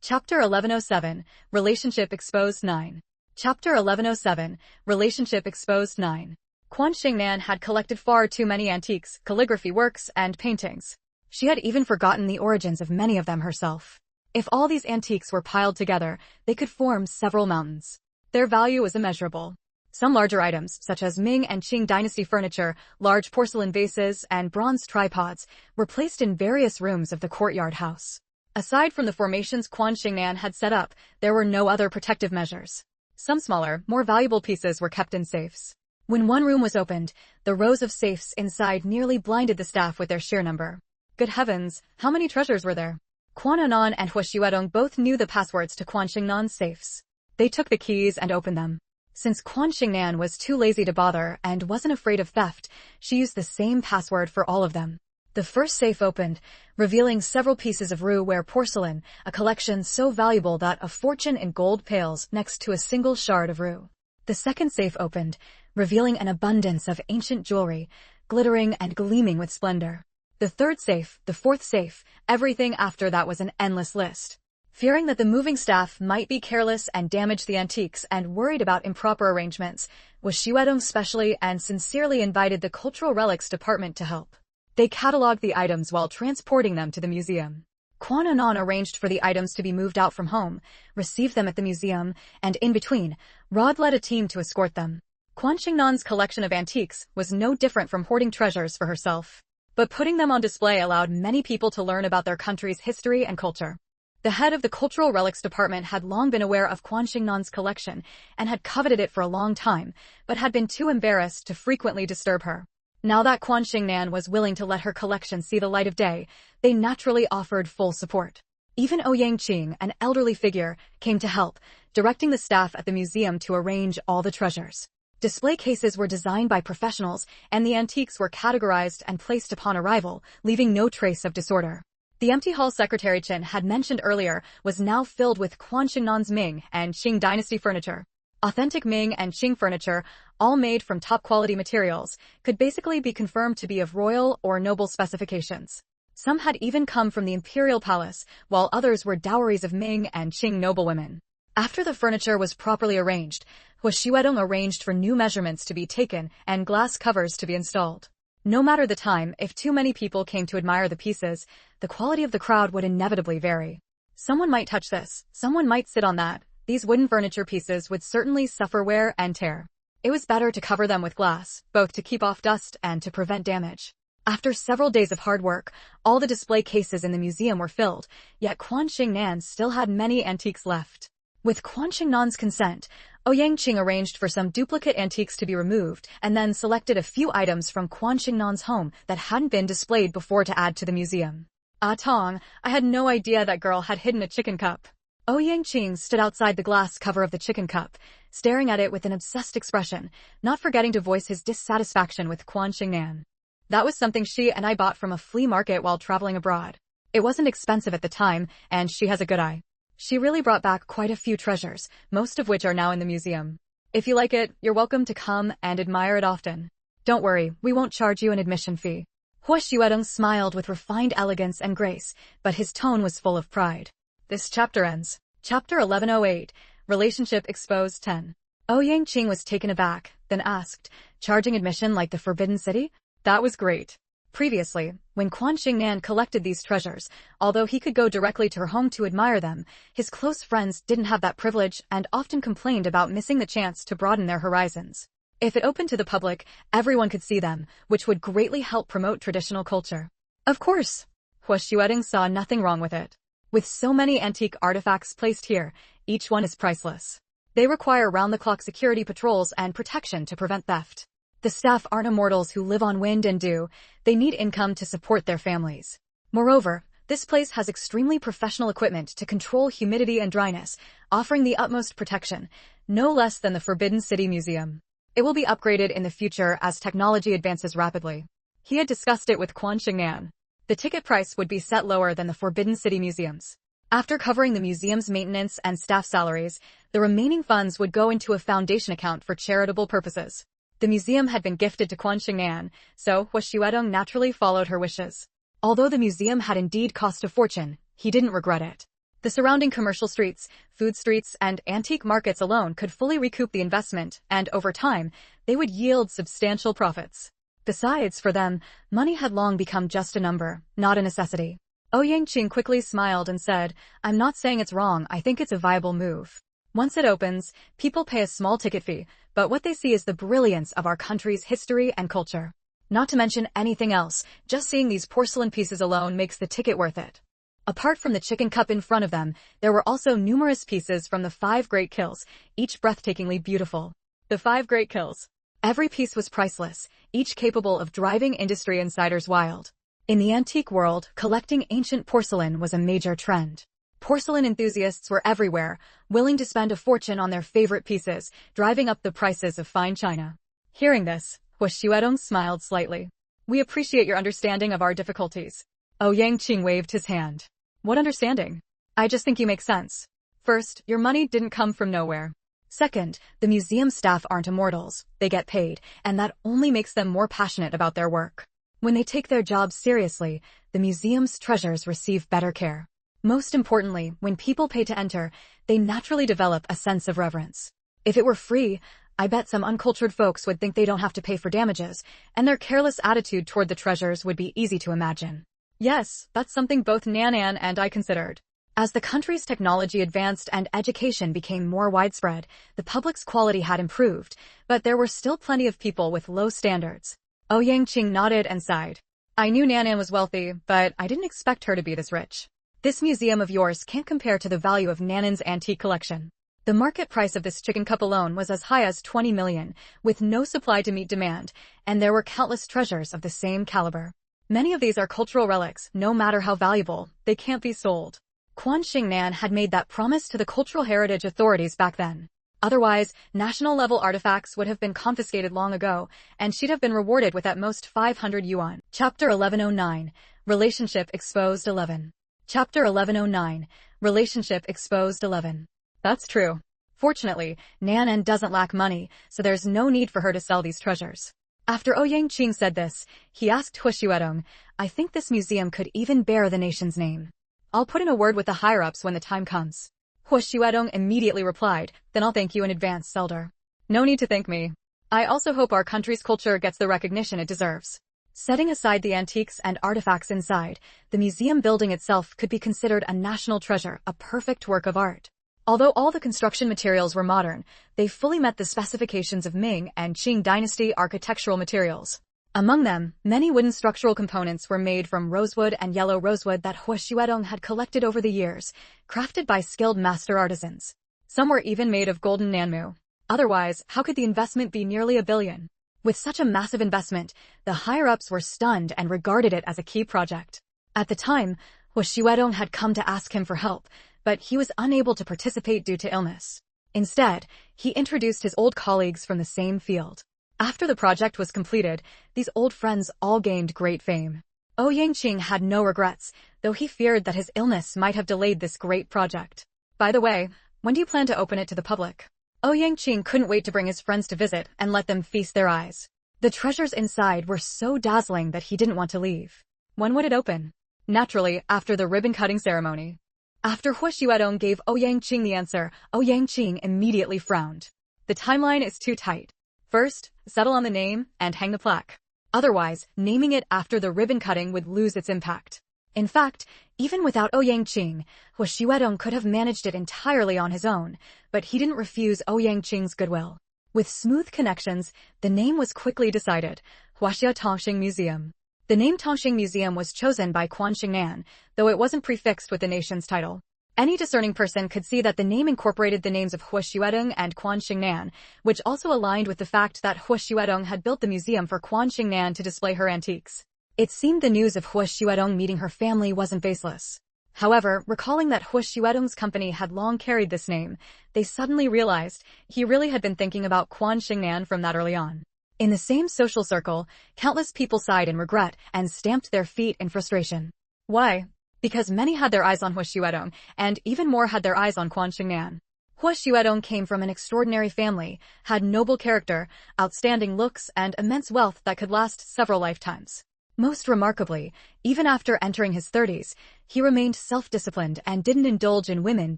Chapter 1107, Relationship Exposed 9. Chapter 1107, Relationship Exposed 9. Quan Xingnan had collected far too many antiques, calligraphy works, and paintings. She had even forgotten the origins of many of them herself. If all these antiques were piled together, they could form several mountains. Their value was immeasurable. Some larger items, such as Ming and Qing dynasty furniture, large porcelain vases, and bronze tripods, were placed in various rooms of the courtyard house. Aside from the formations Quan Xingnan had set up, there were no other protective measures. Some smaller, more valuable pieces were kept in safes. When one room was opened, the rows of safes inside nearly blinded the staff with their sheer number. Good heavens, how many treasures were there? Quan Onan and Hua Xuedong both knew the passwords to Quan Xingnan's safes. They took the keys and opened them. Since Quan Xingnan was too lazy to bother and wasn't afraid of theft, she used the same password for all of them. The first safe opened, revealing several pieces of Ru-ware porcelain, a collection so valuable that a fortune in gold pales next to a single shard of Ru. The second safe opened, revealing an abundance of ancient jewelry, glittering and gleaming with splendor. The third safe, the fourth safe, everything after that was an endless list. Fearing that the moving staff might be careless and damage the antiques and worried about improper arrangements, Washiwedong specially and sincerely invited the Cultural Relics Department to help. They cataloged the items while transporting them to the museum. Quan Anon arranged for the items to be moved out from home, received them at the museum, and in between, Rod led a team to escort them. Quan Xingnan's collection of antiques was no different from hoarding treasures for herself. But putting them on display allowed many people to learn about their country's history and culture. The head of the Cultural Relics Department had long been aware of Quan Xingnan's collection and had coveted it for a long time, but had been too embarrassed to frequently disturb her. Now that Quan Xingnan was willing to let her collection see the light of day, they naturally offered full support. Even Ouyang Qing, an elderly figure, came to help, directing the staff at the museum to arrange all the treasures. Display cases were designed by professionals, and the antiques were categorized and placed upon arrival, leaving no trace of disorder. The empty hall Secretary Chen had mentioned earlier was now filled with Quan Xingnan's Ming and Qing dynasty furniture. Authentic Ming and Qing furniture, all made from top-quality materials, could basically be confirmed to be of royal or noble specifications. Some had even come from the imperial palace, while others were dowries of Ming and Qing noblewomen. After the furniture was properly arranged, Washiwedong arranged for new measurements to be taken and glass covers to be installed. No matter the time, if too many people came to admire the pieces, the quality of the crowd would inevitably vary. Someone might touch this, someone might sit on that. These wooden furniture pieces would certainly suffer wear and tear. It was better to cover them with glass, both to keep off dust and to prevent damage. After several days of hard work, all the display cases in the museum were filled, yet Quan Xingnan still had many antiques left. With Quan Xingnan's consent, Ouyang Qing arranged for some duplicate antiques to be removed and then selected a few items from Quan Xingnan's home that hadn't been displayed before to add to the museum. Ah Tong, I had no idea that girl had hidden a chicken cup. Ouyang Qing stood outside the glass cover of the chicken cup, staring at it with an obsessed expression, not forgetting to voice his dissatisfaction with Quan Xingnan. That was something she and I bought from a flea market while traveling abroad. It wasn't expensive at the time, and she has a good eye. She really brought back quite a few treasures, most of which are now in the museum. If you like it, you're welcome to come and admire it often. Don't worry, we won't charge you an admission fee. Hua Xiuedong smiled with refined elegance and grace, but his tone was full of pride. This chapter ends. Chapter 1108, Relationship Exposed 10. Ouyang Qing was taken aback, then asked, charging admission like the Forbidden City? That was great. Previously, when Quan Xingnan collected these treasures, although he could go directly to her home to admire them, his close friends didn't have that privilege and often complained about missing the chance to broaden their horizons. If it opened to the public, everyone could see them, which would greatly help promote traditional culture. Of course, Hua Xiuedong saw nothing wrong with it. With so many antique artifacts placed here, each one is priceless. They require round-the-clock security patrols and protection to prevent theft. The staff aren't immortals who live on wind and dew, they need income to support their families. Moreover, this place has extremely professional equipment to control humidity and dryness, offering the utmost protection, no less than the Forbidden City Museum. It will be upgraded in the future as technology advances rapidly. He had discussed it with Quan Xingnan. The ticket price would be set lower than the Forbidden City Museums. After covering the museum's maintenance and staff salaries, the remaining funds would go into a foundation account for charitable purposes. The museum had been gifted to Quan Xingnan, so Hua Xiuedong naturally followed her wishes. Although the museum had indeed cost a fortune, he didn't regret it. The surrounding commercial streets, food streets, and antique markets alone could fully recoup the investment, and over time, they would yield substantial profits. Besides, for them, money had long become just a number, not a necessity. Ouyang Qing quickly smiled and said, I'm not saying it's wrong, I think it's a viable move. Once it opens, people pay a small ticket fee, but what they see is the brilliance of our country's history and culture. Not to mention anything else, just seeing these porcelain pieces alone makes the ticket worth it. Apart from the chicken cup in front of them, there were also numerous pieces from the 5 Great Kills, each breathtakingly beautiful. The 5 Great Kills. Every piece was priceless, each capable of driving industry insiders wild. In the antique world, collecting ancient porcelain was a major trend. Porcelain enthusiasts were everywhere, willing to spend a fortune on their favorite pieces, driving up the prices of fine china. Hearing this, Hua Xiuedong smiled slightly. We appreciate your understanding of our difficulties. Ouyang Qing waved his hand. What understanding? I just think you make sense. First, your money didn't come from nowhere. Second, the museum staff aren't immortals. They get paid, and that only makes them more passionate about their work. When they take their jobs seriously, the museum's treasures receive better care. Most importantly, when people pay to enter, they naturally develop a sense of reverence. If it were free, I bet some uncultured folks would think they don't have to pay for damages, and their careless attitude toward the treasures would be easy to imagine. Yes, that's something both Nanan and I considered. As the country's technology advanced and education became more widespread, the public's quality had improved, but there were still plenty of people with low standards. Yang nodded and sighed. I knew Nanan was wealthy, but I didn't expect her to be this rich. This museum of yours can't compare to the value of Nanan's antique collection. The market price of this chicken cup alone was as high as 20 million, with no supply to meet demand, and there were countless treasures of the same caliber. Many of these are cultural relics, no matter how valuable, they can't be sold. Quan Xingnan had made that promise to the cultural heritage authorities back then. Otherwise, national-level artifacts would have been confiscated long ago, and she'd have been rewarded with at most 500 yuan. Chapter 1109, Relationship Exposed 11. Chapter 1109, Relationship Exposed 11. That's true. Fortunately, Nanan doesn't lack money, so there's no need for her to sell these treasures. After Yang said this, he asked Huishuedong, I think this museum could even bear the nation's name. I'll put in a word with the higher-ups when the time comes. Huishuedong immediately replied, then I'll thank you in advance, Elder. No need to thank me. I also hope our country's culture gets the recognition it deserves. Setting aside the antiques and artifacts inside, the museum building itself could be considered a national treasure, a perfect work of art. Although all the construction materials were modern, they fully met the specifications of Ming and Qing dynasty architectural materials. Among them, many wooden structural components were made from rosewood and yellow rosewood that Huishuedong had collected over the years, crafted by skilled master artisans. Some were even made of golden nanmu. Otherwise, how could the investment be nearly 1 billion? With such a massive investment, the higher-ups were stunned and regarded it as a key project. At the time, Huishuedong had come to ask him for help, but he was unable to participate due to illness. Instead, he introduced his old colleagues from the same field. After the project was completed, these old friends all gained great fame. Yang had no regrets, though he feared that his illness might have delayed this great project. By the way, when do you plan to open it to the public? Yang couldn't wait to bring his friends to visit and let them feast their eyes. The treasures inside were so dazzling that he didn't want to leave. When would it open? Naturally, after the ribbon-cutting ceremony. After Huishuedong gave Yang the answer, Yang immediately frowned. The timeline is too tight. First, settle on the name and hang the plaque. Otherwise, naming it after the ribbon cutting would lose its impact. In fact, even without Yang Huishuedong could have managed it entirely on his own, but he didn't refuse Yang's goodwill. With smooth connections, the name was quickly decided, Huaxia Tongxing Museum. The name Tongxing Museum was chosen by Quan Xingnan, though it wasn't prefixed with the nation's title. Any discerning person could see that the name incorporated the names of Huishuedong and Quan Xingnan, which also aligned with the fact that Huishuedong had built the museum for Quan Xingnan to display her antiques. It seemed the news of Huishuedong meeting her family wasn't baseless. However, recalling that Huishuedong's company had long carried this name, they suddenly realized he really had been thinking about Quan Xingnan from that early on. In the same social circle, countless people sighed in regret and stamped their feet in frustration. Why? Because many had their eyes on Huishuedong, and even more had their eyes on Quan Xingnan. Huishuedong came from an extraordinary family, had noble character, outstanding looks, and immense wealth that could last several lifetimes. Most remarkably, even after entering his 30s, he remained self-disciplined and didn't indulge in women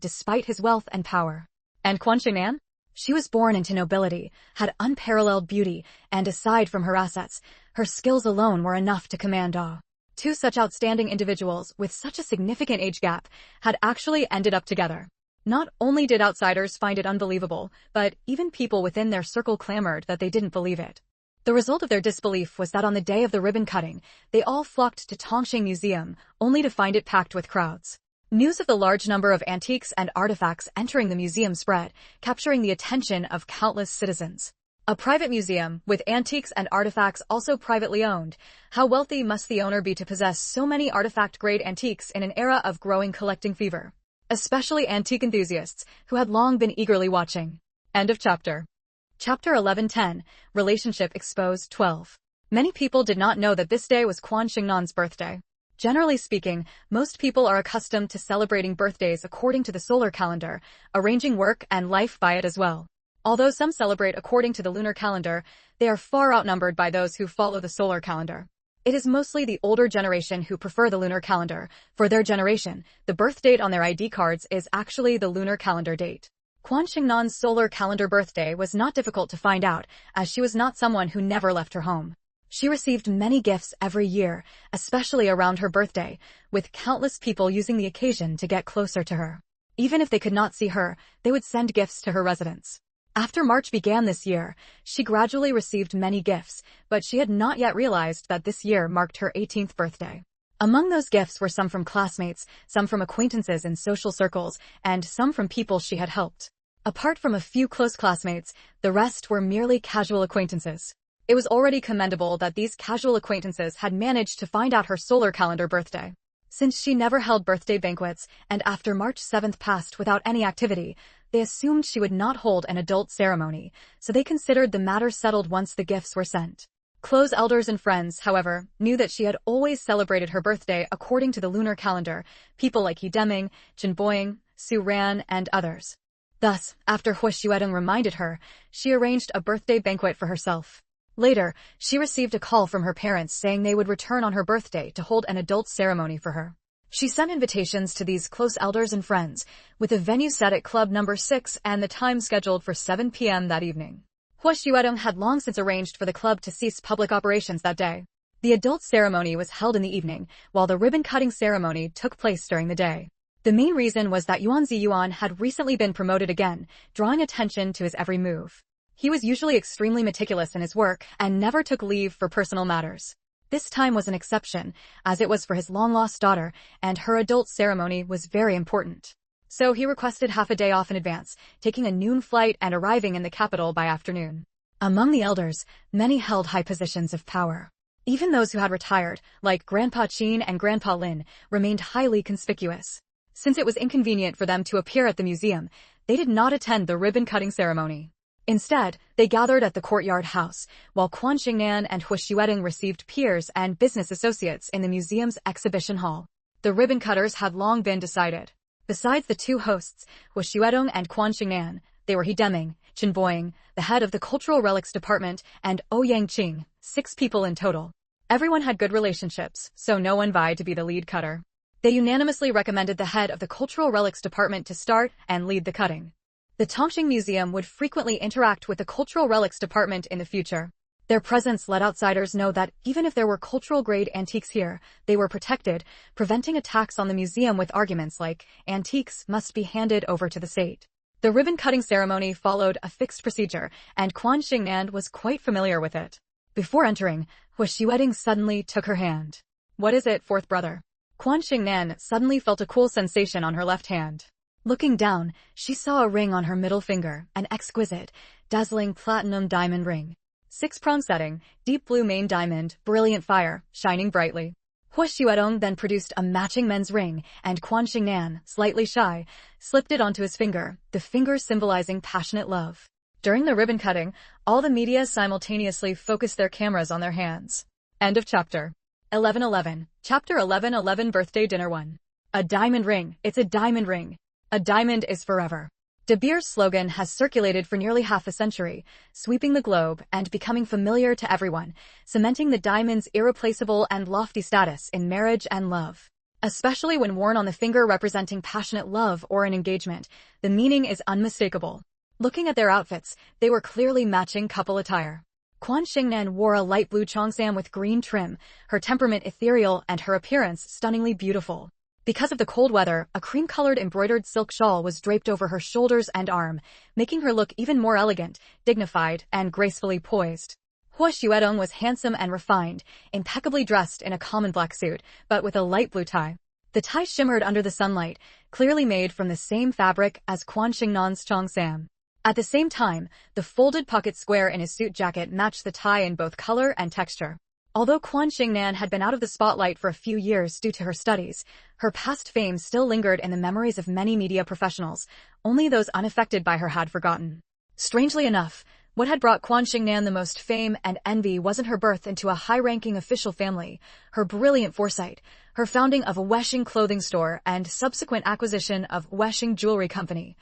despite his wealth and power. And Quan Xingnan? She was born into nobility, had unparalleled beauty, and aside from her assets, her skills alone were enough to command awe. Two such outstanding individuals with such a significant age gap had actually ended up together. Not only did outsiders find it unbelievable, but even people within their circle clamored that they didn't believe it. The result of their disbelief was that on the day of the ribbon cutting, they all flocked to Tongxing Museum, only to find it packed with crowds. News of the large number of antiques and artifacts entering the museum spread, capturing the attention of countless citizens. A private museum, with antiques and artifacts also privately owned. How wealthy must the owner be to possess so many artifact-grade antiques in an era of growing collecting fever? Especially antique enthusiasts, who had long been eagerly watching. End of chapter. Chapter 1110, Relationship Exposed 12. Many people did not know that this day was Quan Xingnan's birthday. Generally speaking, most people are accustomed to celebrating birthdays according to the solar calendar, arranging work and life by it as well. Although some celebrate according to the lunar calendar, they are far outnumbered by those who follow the solar calendar. It is mostly the older generation who prefer the lunar calendar. For their generation, the birth date on their ID cards is actually the lunar calendar date. Quan Xingnan's solar calendar birthday was not difficult to find out, as she was not someone who never left her home. She received many gifts every year, especially around her birthday, with countless people using the occasion to get closer to her. Even if they could not see her, they would send gifts to her residence. After March began this year, she gradually received many gifts, but she had not yet realized that this year marked her 18th birthday. Among those gifts were some from classmates, some from acquaintances in social circles, and some from people she had helped. Apart from a few close classmates, the rest were merely casual acquaintances. It was already commendable that these casual acquaintances had managed to find out her solar calendar birthday. Since she never held birthday banquets, and after March 7th passed without any activity, they assumed she would not hold an adult ceremony, so they considered the matter settled once the gifts were sent. Close elders and friends, however, knew that she had always celebrated her birthday according to the lunar calendar, people like He Deming, Chen Boying, Su Ran, and others. Thus, after Hua Xuedong reminded her, she arranged a birthday banquet for herself. Later, she received a call from her parents saying they would return on her birthday to hold an adult ceremony for her. She sent invitations to these close elders and friends, with the venue set at Club Number 6 and the time scheduled for 7 p.m. that evening. Hua Xuedong had long since arranged for the club to cease public operations that day. The adult ceremony was held in the evening, while the ribbon-cutting ceremony took place during the day. The main reason was that Yuan Ziyuan had recently been promoted again, drawing attention to his every move. He was usually extremely meticulous in his work and never took leave for personal matters. This time was an exception, as it was for his long-lost daughter, and her adult ceremony was very important. So he requested half a day off in advance, taking a noon flight and arriving in the capital by afternoon. Among the elders, many held high positions of power. Even those who had retired, like Grandpa Qin and Grandpa Lin, remained highly conspicuous. Since it was inconvenient for them to appear at the museum, they did not attend the ribbon-cutting ceremony. Instead, they gathered at the courtyard house, while Quan Xingnan and Hua Xuedong received peers and business associates in the museum's exhibition hall. The ribbon cutters had long been decided. Besides the two hosts, Hua Xuedong and Quan Xingnan, they were He Deming, Chen Boying, the head of the Cultural Relics Department, and Yang Qing, 6 people in total. Everyone had good relationships, so no one vied to be the lead cutter. They unanimously recommended the head of the Cultural Relics Department to start and lead the cutting. The Tongqing Museum would frequently interact with the Cultural Relics Department in the future. Their presence let outsiders know that even if there were cultural-grade antiques here, they were protected, preventing attacks on the museum with arguments like, antiques must be handed over to the state. The ribbon-cutting ceremony followed a fixed procedure, and Quan Xingnan was quite familiar with it. Before entering, Hua Xuedong suddenly took her hand. "What is it, fourth brother?" Quan Xingnan suddenly felt a cool sensation on her left hand. Looking down, she saw a ring on her middle finger, an exquisite, dazzling platinum diamond ring. 6-prong setting, deep blue main diamond, brilliant fire, shining brightly. Hua Xuedong then produced a matching men's ring, and Quan Xingnan, slightly shy, slipped it onto his finger, the finger symbolizing passionate love. During the ribbon cutting, all the media simultaneously focused their cameras on their hands. End of chapter. 1111. Chapter 1111 Birthday Dinner 1. A diamond ring, it's a diamond ring. A diamond is forever. De Beer's slogan has circulated for nearly half a century, sweeping the globe and becoming familiar to everyone, cementing the diamond's irreplaceable and lofty status in marriage and love. Especially when worn on the finger representing passionate love or an engagement, the meaning is unmistakable. Looking at their outfits, they were clearly matching couple attire. Quan Xingnan wore a light blue cheongsam with green trim, her temperament ethereal and her appearance stunningly beautiful. Because of the cold weather, a cream-colored embroidered silk shawl was draped over her shoulders and arm, making her look even more elegant, dignified, and gracefully poised. Hua Xuedong was handsome and refined, impeccably dressed in a common black suit, but with a light blue tie. The tie shimmered under the sunlight, clearly made from the same fabric as Quan Xingnan's cheongsam. At the same time, the folded pocket square in his suit jacket matched the tie in both color and texture. Although Quan Xingnan had been out of the spotlight for a few years due to her studies, her past fame still lingered in the memories of many media professionals. Only those unaffected by her had forgotten. Strangely enough, what had brought Quan Xingnan the most fame and envy wasn't her birth into a high-ranking official family, her brilliant foresight, her founding of a Weshing clothing store and subsequent acquisition of Weshing Jewelry Company.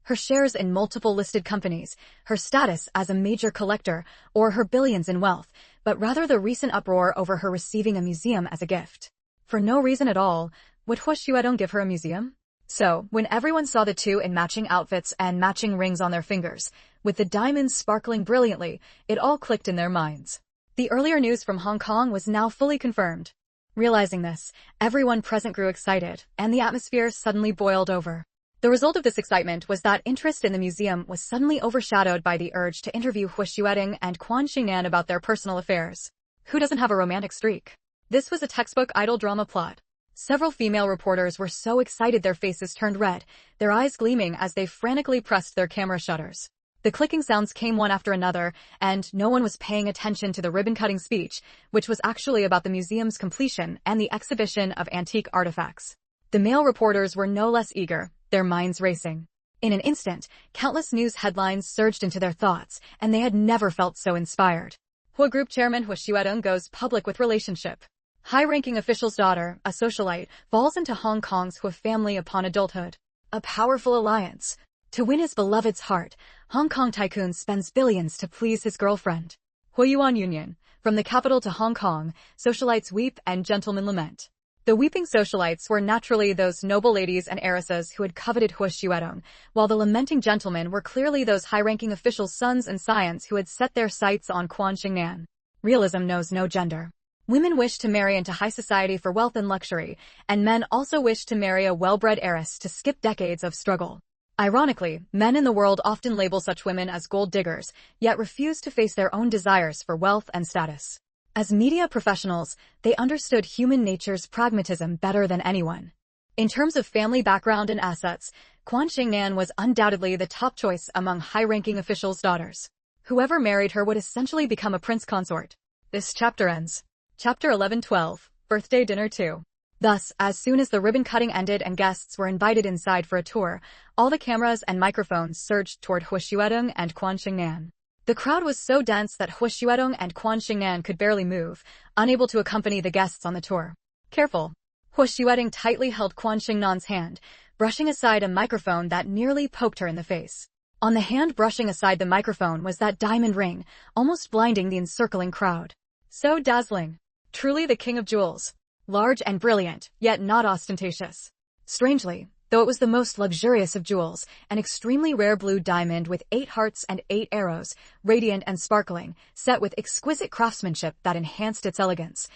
her shares in multiple listed companies, her status as a major collector, or her billions in wealth, but rather the recent uproar over her receiving a museum as a gift. For no reason at all, would Hua Xuedong give her a museum? So, when everyone saw the two in matching outfits and matching rings on their fingers, with the diamonds sparkling brilliantly, it all clicked in their minds. The earlier news from Hong Kong was now fully confirmed. Realizing this, everyone present grew excited, and the atmosphere suddenly boiled over. The result of this excitement was that interest in the museum was suddenly overshadowed by the urge to interview Hua Xuedong and Quan Xingnan about their personal affairs. Who doesn't have a romantic streak? This was a textbook idol drama plot. Several female reporters were so excited their faces turned red, their eyes gleaming as they frantically pressed their camera shutters. The clicking sounds came one after another, and no one was paying attention to the ribbon-cutting speech, which was actually about the museum's completion and the exhibition of antique artifacts. The male reporters were no less eager, their minds racing. In an instant, countless news headlines surged into their thoughts, and they had never felt so inspired. Hua Group Chairman Hua Xuedong goes public with relationship. High-ranking official's daughter, a socialite, falls into Hong Kong's Hua family upon adulthood. A powerful alliance. To win his beloved's heart, Hong Kong tycoon spends billions to please his girlfriend. Hua Yuan Union. From the capital to Hong Kong, socialites weep and gentlemen lament. The weeping socialites were naturally those noble ladies and heiresses who had coveted Hua Xuedong, while the lamenting gentlemen were clearly those high-ranking officials' sons and scions who had set their sights on Quan Xingnan. Realism knows no gender. Women wish to marry into high society for wealth and luxury, and men also wish to marry a well-bred heiress to skip decades of struggle. Ironically, men in the world often label such women as gold diggers, yet refuse to face their own desires for wealth and status. As media professionals, they understood human nature's pragmatism better than anyone. In terms of family background and assets, Quan Xingnan was undoubtedly the top choice among high-ranking officials' daughters. Whoever married her would essentially become a prince consort. This chapter ends. Chapter 11-12, Birthday Dinner 2. Thus, as soon as the ribbon-cutting ended and guests were invited inside for a tour, all the cameras and microphones surged toward Hua Xuedong and Quan Xingnan. The crowd was so dense that Hua Xuedong and Quan Xingnan could barely move, unable to accompany the guests on the tour. Careful. Hua Xuedong tightly held Quan Xingnan's hand, brushing aside a microphone that nearly poked her in the face. On the hand brushing aside the microphone was that diamond ring, almost blinding the encircling crowd. So dazzling. Truly the king of jewels. Large and brilliant, yet not ostentatious. Strangely, though it was the most luxurious of jewels, an extremely rare blue diamond with 8 hearts and 8 arrows, radiant and sparkling, set with exquisite craftsmanship that enhanced its elegance.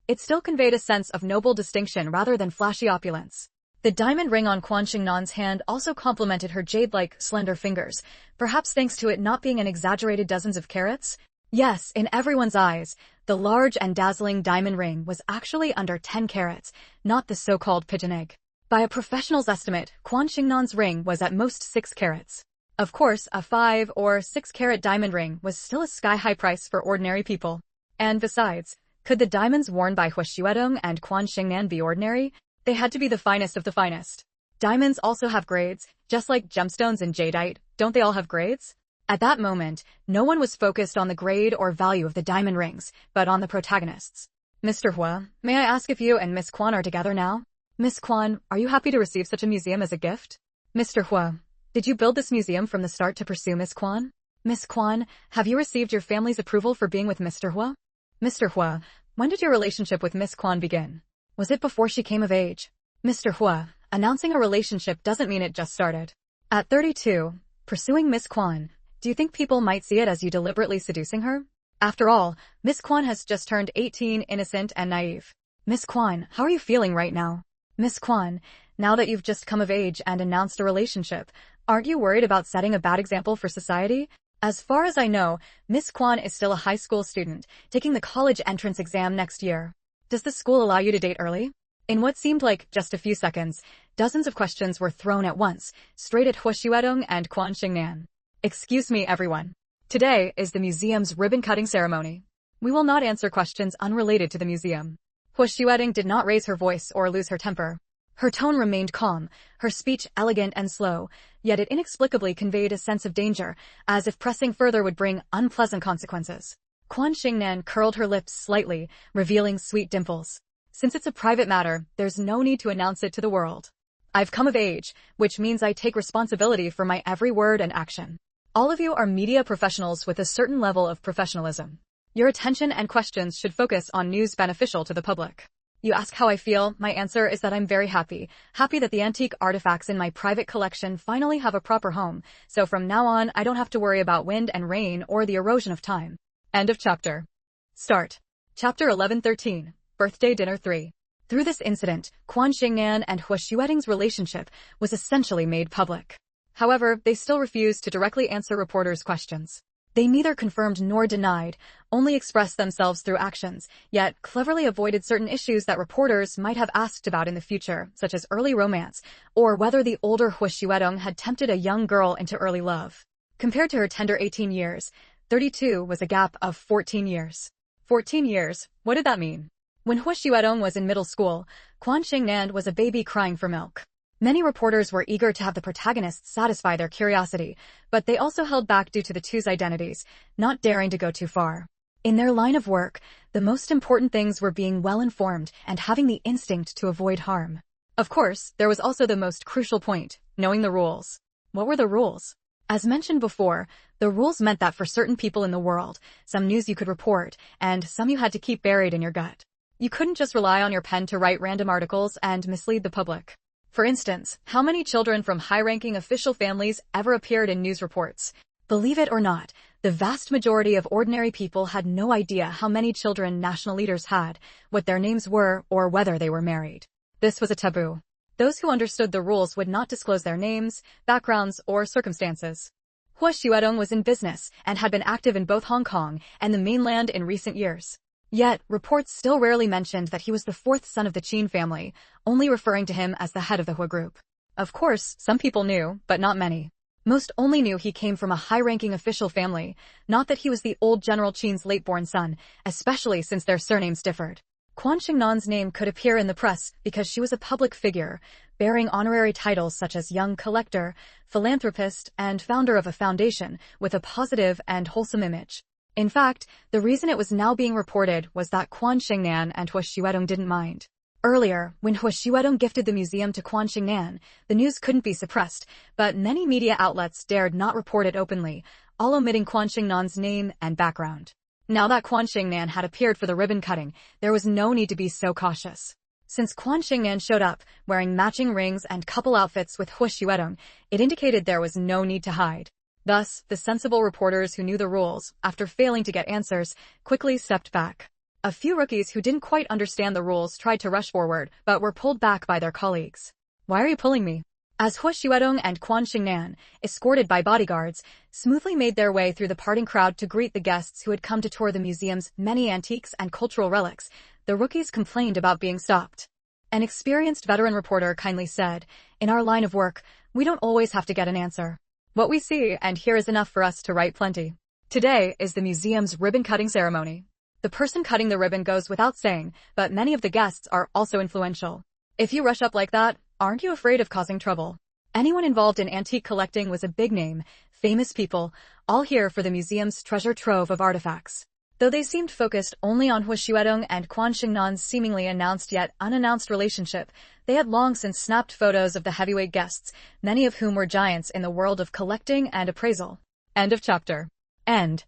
It still conveyed a sense of noble distinction rather than flashy opulence. The diamond ring on Quan Xingnan's hand also complemented her jade-like, slender fingers, perhaps thanks to it not being an exaggerated dozens of carats. Yes, in everyone's eyes, the large and dazzling diamond ring was actually under 10 carats, not the so-called pigeon egg. By a professional's estimate, Quan Xingnan's ring was at most 6 carats. Of course, a 5 or 6 carat diamond ring was still a sky-high price for ordinary people. And besides, could the diamonds worn by Hua Xuedong and Quan Xingnan be ordinary? They had to be the finest of the finest. Diamonds also have grades, just like gemstones and jadeite. Don't they all have grades? At that moment, no one was focused on the grade or value of the diamond rings, but on the protagonists. Mr. Hua, may I ask if you and Miss Quan are together now? Miss Quan, are you happy to receive such a museum as a gift? Mr. Hua, did you build this museum from the start to pursue Miss Quan? Miss Quan, have you received your family's approval for being with Mr. Hua? Mr. Hua, when did your relationship with Miss Quan begin? Was it before she came of age? Mr. Hua, announcing a relationship doesn't mean it just started. At 32, pursuing Miss Quan, do you think people might see it as you deliberately seducing her? After all, Miss Quan has just turned 18, innocent and naive. Miss Quan, how are you feeling right now? Miss Quan, now that you've just come of age and announced a relationship, aren't you worried about setting a bad example for society? As far as I know, Miss Quan is still a high school student, taking the college entrance exam next year. Does the school allow you to date early? In what seemed like just a few seconds, dozens of questions were thrown at once, straight at Hua Xuedong and Quan Xingnan. Excuse me, everyone. Today is the museum's ribbon-cutting ceremony. We will not answer questions unrelated to the museum. Hua Xuedong did not raise her voice or lose her temper. Her tone remained calm, her speech elegant and slow, yet it inexplicably conveyed a sense of danger, as if pressing further would bring unpleasant consequences. Quan Xingnan curled her lips slightly, revealing sweet dimples. Since it's a private matter, there's no need to announce it to the world. I've come of age, which means I take responsibility for my every word and action. All of you are media professionals with a certain level of professionalism. Your attention and questions should focus on news beneficial to the public. You ask how I feel, my answer is that I'm very happy that the antique artifacts in my private collection finally have a proper home, so from now on I don't have to worry about wind and rain or the erosion of time. End of chapter. Start. Chapter 1113, Birthday Dinner 3. Through this incident, Quan Xingnan and Hua Xuedong's relationship was essentially made public. However, they still refused to directly answer reporters' questions. They neither confirmed nor denied, only expressed themselves through actions, yet cleverly avoided certain issues that reporters might have asked about in the future, such as early romance, or whether the older Hua Xuedong had tempted a young girl into early love. Compared to her tender 18 years, 32 was a gap of 14 years. 14 years, what did that mean? When Hua Xuedong was in middle school, Quan Xingnan was a baby crying for milk. Many reporters were eager to have the protagonists satisfy their curiosity, but they also held back due to the two's identities, not daring to go too far. In their line of work, the most important things were being well-informed and having the instinct to avoid harm. Of course, there was also the most crucial point, knowing the rules. What were the rules? As mentioned before, the rules meant that for certain people in the world, some news you could report, and some you had to keep buried in your gut. You couldn't just rely on your pen to write random articles and mislead the public. For instance, how many children from high-ranking official families ever appeared in news reports? Believe it or not, the vast majority of ordinary people had no idea how many children national leaders had, what their names were, or whether they were married. This was a taboo. Those who understood the rules would not disclose their names, backgrounds, or circumstances. Hua Xuedong was in business and had been active in both Hong Kong and the mainland in recent years. Yet, reports still rarely mentioned that he was the fourth son of the Qin family, only referring to him as the head of the Hua group. Of course, some people knew, but not many. Most only knew he came from a high-ranking official family, not that he was the old General Qin's late-born son, especially since their surnames differed. Quan Xingnan's name could appear in the press because she was a public figure, bearing honorary titles such as young collector, philanthropist, and founder of a foundation with a positive and wholesome image. In fact, the reason it was now being reported was that Quan Xingnan and Hua Xuedong didn't mind. Earlier, when Hua Xuedong gifted the museum to Quan Xingnan, the news couldn't be suppressed, but many media outlets dared not report it openly, all omitting Quan Xingnan's name and background. Now that Quan Xingnan had appeared for the ribbon cutting, there was no need to be so cautious. Since Quan Xingnan showed up, wearing matching rings and couple outfits with Hua Xuedong, it indicated there was no need to hide. Thus, the sensible reporters who knew the rules, after failing to get answers, quickly stepped back. A few rookies who didn't quite understand the rules tried to rush forward, but were pulled back by their colleagues. Why are you pulling me? As Hua Xuedong and Quan Xingnan, escorted by bodyguards, smoothly made their way through the parting crowd to greet the guests who had come to tour the museum's many antiques and cultural relics, the rookies complained about being stopped. An experienced veteran reporter kindly said, "In our line of work, we don't always have to get an answer. What we see and hear is enough for us to write plenty. Today is the museum's ribbon-cutting ceremony. The person cutting the ribbon goes without saying, but many of the guests are also influential. If you rush up like that, aren't you afraid of causing trouble?" Anyone involved in antique collecting was a big name, famous people, all here for the museum's treasure trove of artifacts. Though they seemed focused only on Hua Xuedong and Quan Xingnan's seemingly announced yet unannounced relationship, they had long since snapped photos of the heavyweight guests, many of whom were giants in the world of collecting and appraisal. End of chapter. End.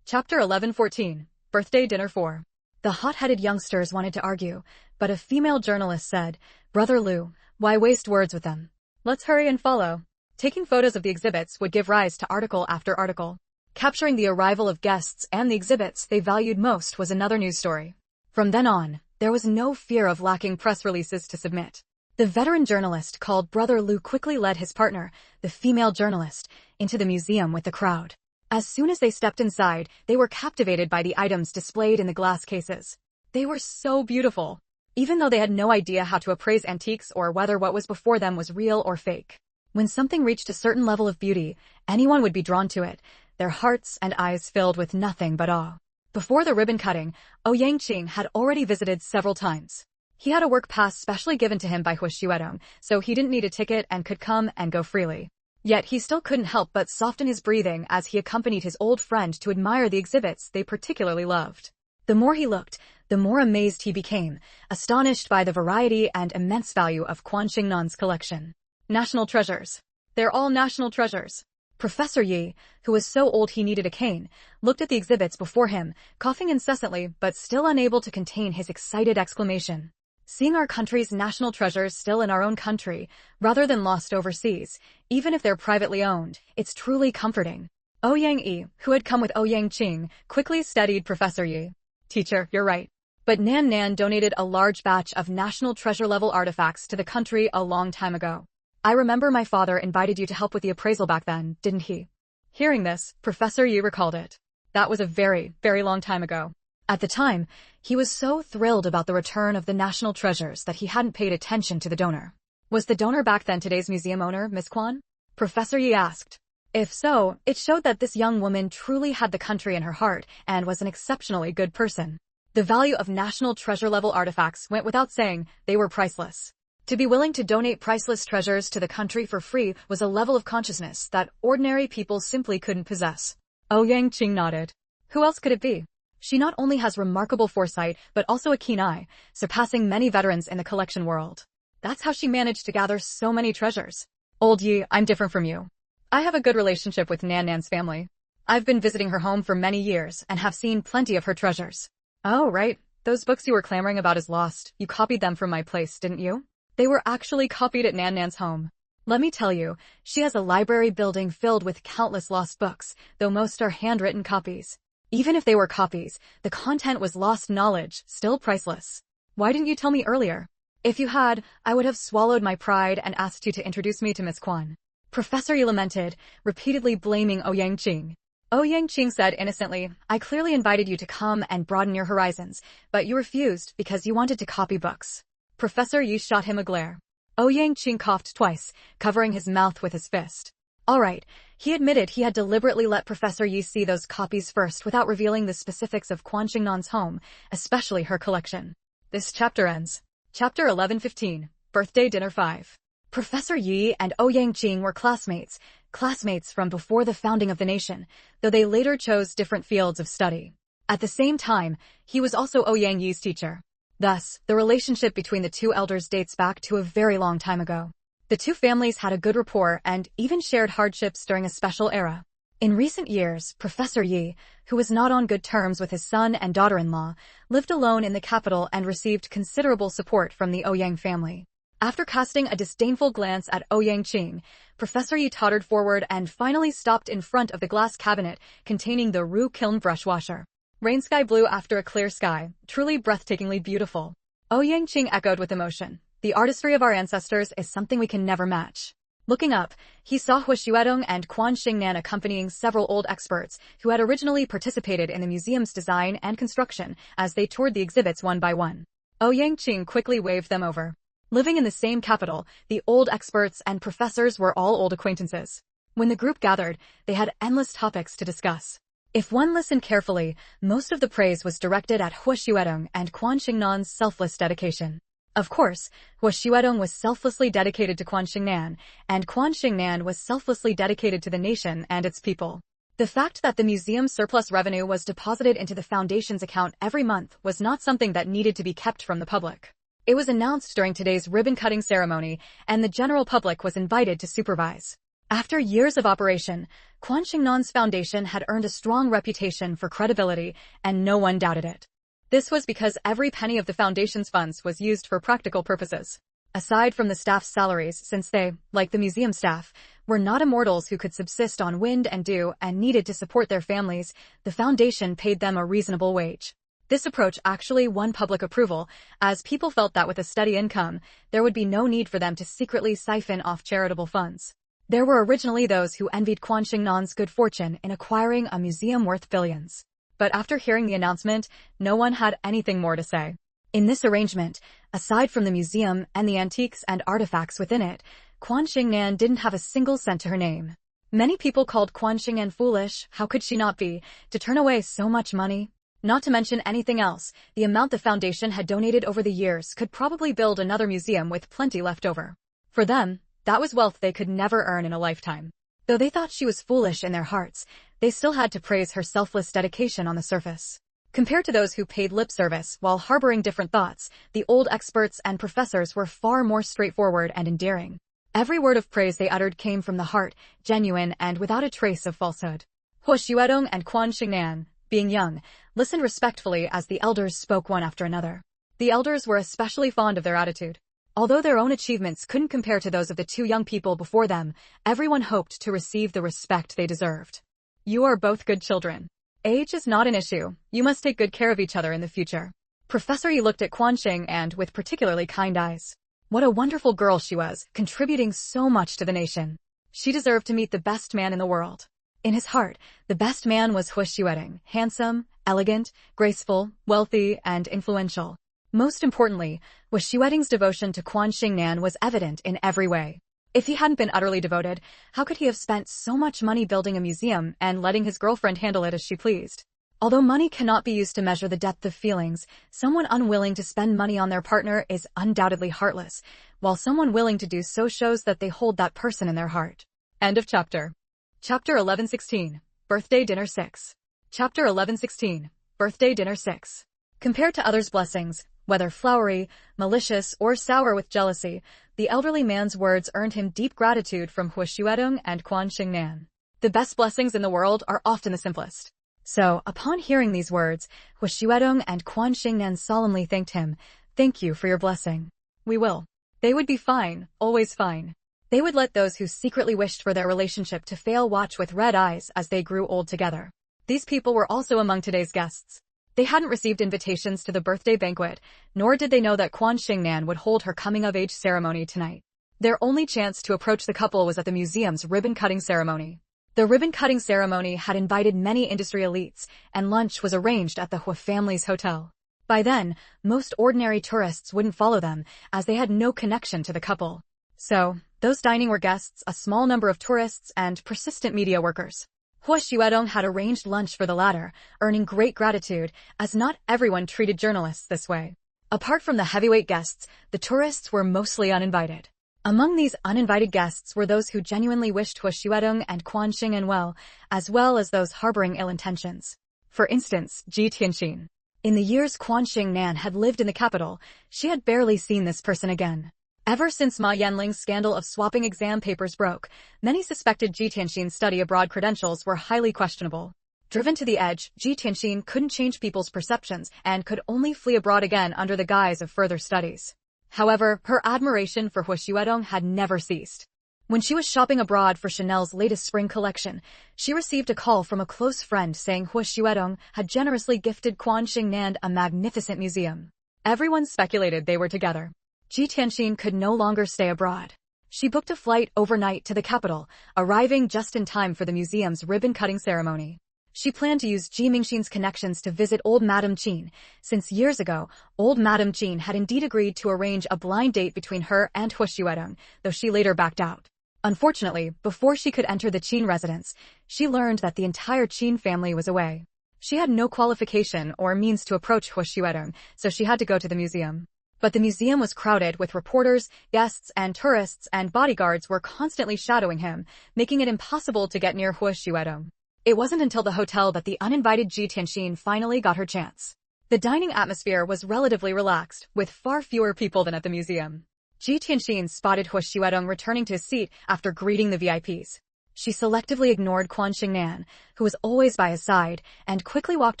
Chapter 1114, Birthday Dinner 4. The hot-headed youngsters wanted to argue, but a female journalist said, "Brother Liu, why waste words with them? Let's hurry and follow." Taking photos of the exhibits would give rise to article after article. Capturing the arrival of guests and the exhibits they valued most was another news story. From then on, there was no fear of lacking press releases to submit. The veteran journalist called Brother Liu quickly led his partner, the female journalist, into the museum with the crowd. As soon as they stepped inside, they were captivated by the items displayed in the glass cases. They were so beautiful, even though they had no idea how to appraise antiques or whether what was before them was real or fake. When something reached a certain level of beauty, anyone would be drawn to it, their hearts and eyes filled with nothing but awe. Before the ribbon cutting, Ouyang Qing had already visited several times. He had a work pass specially given to him by Hua Xuedong, so he didn't need a ticket and could come and go freely. Yet he still couldn't help but soften his breathing as he accompanied his old friend to admire the exhibits they particularly loved. The more he looked, the more amazed he became, astonished by the variety and immense value of Quan Xingnan's collection. National treasures. They're all national treasures. Professor Yi, who was so old he needed a cane, looked at the exhibits before him, coughing incessantly but still unable to contain his excited exclamation. Seeing our country's national treasures still in our own country, rather than lost overseas, even if they're privately owned, it's truly comforting. Ouyang Yi, who had come with Ouyang Qing, quickly steadied Professor Yi. Teacher, you're right. But Nan donated a large batch of national treasure-level artifacts to the country a long time ago. I remember my father invited you to help with the appraisal back then, didn't he? Hearing this, Professor Yi recalled it. That was a very, very long time ago. At the time, he was so thrilled about the return of the national treasures that he hadn't paid attention to the donor. Was the donor back then today's museum owner, Miss Quan? Professor Yi asked. If so, it showed that this young woman truly had the country in her heart and was an exceptionally good person. The value of national treasure-level artifacts went without saying. They were priceless. To be willing to donate priceless treasures to the country for free was a level of consciousness that ordinary people simply couldn't possess. Ouyang Qing nodded. Who else could it be? She not only has remarkable foresight, but also a keen eye, surpassing many veterans in the collection world. That's how she managed to gather so many treasures. Old Yi, I'm different from you. I have a good relationship with Nan's family. I've been visiting her home for many years and have seen plenty of her treasures. Oh, right. Those books you were clamoring about as lost, you copied them from my place, didn't you? They were actually copied at Nan's home. Let me tell you, she has a library building filled with countless lost books, though most are handwritten copies. Even if they were copies, the content was lost knowledge, still priceless. Why didn't you tell me earlier? If you had, I would have swallowed my pride and asked you to introduce me to Miss Quan. Professor Yi lamented, repeatedly blaming Ouyang Qing. Ouyang Qing said innocently, I clearly invited you to come and broaden your horizons, but you refused because you wanted to copy books. Professor Yi shot him a glare. Ouyang Qing coughed twice, covering his mouth with his fist. All right, he admitted he had deliberately let Professor Yi see those copies first without revealing the specifics of Quan Xingnan's home, especially her collection. This chapter ends. Chapter 11:15, Birthday Dinner 5. Professor Yi and Ouyang Qing were classmates from before the founding of the nation, though they later chose different fields of study. At the same time, he was also Ouyang Yi's teacher. Thus, the relationship between the two elders dates back to a very long time ago. The two families had a good rapport and even shared hardships during a special era. In recent years, Professor Yi, who was not on good terms with his son and daughter-in-law, lived alone in the capital and received considerable support from the Ouyang family. After casting a disdainful glance at Ouyang Qing, Professor Yi tottered forward and finally stopped in front of the glass cabinet containing the Ru Kiln brush washer. Rain sky blue after a clear sky, truly breathtakingly beautiful. Ouyang Qing echoed with emotion. The artistry of our ancestors is something we can never match. Looking up, he saw Hu Xuedong and Quan Xingnan accompanying several old experts who had originally participated in the museum's design and construction as they toured the exhibits one by one. Ouyang Qing quickly waved them over. Living in the same capital, the old experts and professors were all old acquaintances. When the group gathered, they had endless topics to discuss. If one listened carefully, most of the praise was directed at Hu Xuedong and Quan Xingnan's selfless dedication. Of course, Hu Xuedong was selflessly dedicated to Quan Xingnan, and Quan Xingnan was selflessly dedicated to the nation and its people. The fact that the museum's surplus revenue was deposited into the foundation's account every month was not something that needed to be kept from the public. It was announced during today's ribbon-cutting ceremony, and the general public was invited to supervise. After years of operation, Quan Xingnan's foundation had earned a strong reputation for credibility, and no one doubted it. This was because every penny of the foundation's funds was used for practical purposes. Aside from the staff's salaries, since they, like the museum staff, were not immortals who could subsist on wind and dew and needed to support their families, the foundation paid them a reasonable wage. This approach actually won public approval, as people felt that with a steady income, there would be no need for them to secretly siphon off charitable funds. There were originally those who envied Quan Xingnan's good fortune in acquiring a museum worth billions. But after hearing the announcement, no one had anything more to say. In this arrangement, aside from the museum and the antiques and artifacts within it, Quan Xingnan didn't have a single cent to her name. Many people called Quan Xingnan foolish, how could she not be, to turn away so much money? Not to mention anything else, the amount the foundation had donated over the years could probably build another museum with plenty left over. For them, that was wealth they could never earn in a lifetime. Though they thought she was foolish in their hearts, they still had to praise her selfless dedication on the surface. Compared to those who paid lip service while harboring different thoughts, the old experts and professors were far more straightforward and endearing. Every word of praise they uttered came from the heart, genuine and without a trace of falsehood. He Xuedong and Quan Xingnan, being young, listened respectfully as the elders spoke one after another. The elders were especially fond of their attitude. Although their own achievements couldn't compare to those of the two young people before them, everyone hoped to receive the respect they deserved. You are both good children. Age is not an issue. You must take good care of each other in the future. Professor Yi looked at Quan Xing and with particularly kind eyes. What a wonderful girl she was, contributing so much to the nation. She deserved to meet the best man in the world. In his heart, the best man was He Xuedong, handsome, elegant, graceful, wealthy, and influential. Most importantly, He Xuedong's devotion to Quan Xingnan was evident in every way. If he hadn't been utterly devoted, how could he have spent so much money building a museum and letting his girlfriend handle it as she pleased? Although money cannot be used to measure the depth of feelings, someone unwilling to spend money on their partner is undoubtedly heartless, while someone willing to do so shows that they hold that person in their heart. End of chapter. Chapter 11:16. Birthday Dinner 6. Chapter 11:16. Birthday Dinner 6. Compared to others' blessings, whether flowery, malicious, or sour with jealousy, the elderly man's words earned him deep gratitude from He Xuedong and Quan Xingnan. The best blessings in the world are often the simplest. So, upon hearing these words, He Xuedong and Quan Xingnan solemnly thanked him. Thank you for your blessing. We will. They would be fine, always fine. They would let those who secretly wished for their relationship to fail watch with red eyes as they grew old together. These people were also among today's guests. They hadn't received invitations to the birthday banquet, nor did they know that Quan Xingnan would hold her coming-of-age ceremony tonight. Their only chance to approach the couple was at the museum's ribbon-cutting ceremony. The ribbon-cutting ceremony had invited many industry elites, and lunch was arranged at the He family's hotel. By then, most ordinary tourists wouldn't follow them, as they had no connection to the couple. So, those dining were guests, a small number of tourists, and persistent media workers. He Xuedong had arranged lunch for the latter, earning great gratitude, as not everyone treated journalists this way. Apart from the heavyweight guests, the tourists were mostly uninvited. Among these uninvited guests were those who genuinely wished He Xuedong and Quan Xingnan well as those harboring ill intentions. For instance, Ji Tianxin. In the years Quan Xingnan had lived in the capital, she had barely seen this person again. Ever since Ma Yanling's scandal of swapping exam papers broke, many suspected Ji Tianxin's study abroad credentials were highly questionable. Driven to the edge, Ji Tianxin couldn't change people's perceptions and could only flee abroad again under the guise of further studies. However, her admiration for He Xuedong had never ceased. When she was shopping abroad for Chanel's latest spring collection, she received a call from a close friend saying He Xuedong had generously gifted Quan Xingnan a magnificent museum. Everyone speculated they were together. Ji Tianxin could no longer stay abroad. She booked a flight overnight to the capital, arriving just in time for the museum's ribbon-cutting ceremony. She planned to use Ji Mingxin's connections to visit old Madame Qin, since years ago, old Madame Qin had indeed agreed to arrange a blind date between her and He Xuedong, though she later backed out. Unfortunately, before she could enter the Qin residence, she learned that the entire Qin family was away. She had no qualification or means to approach He Xuedong, so she had to go to the museum. But the museum was crowded with reporters, guests, and tourists, and bodyguards were constantly shadowing him, making it impossible to get near He Xuedong. It wasn't until the hotel that the uninvited Ji Tianxin finally got her chance. The dining atmosphere was relatively relaxed, with far fewer people than at the museum. Ji Tianxin spotted He Xuedong returning to his seat after greeting the VIPs. She selectively ignored Quan Xingnan, who was always by his side, and quickly walked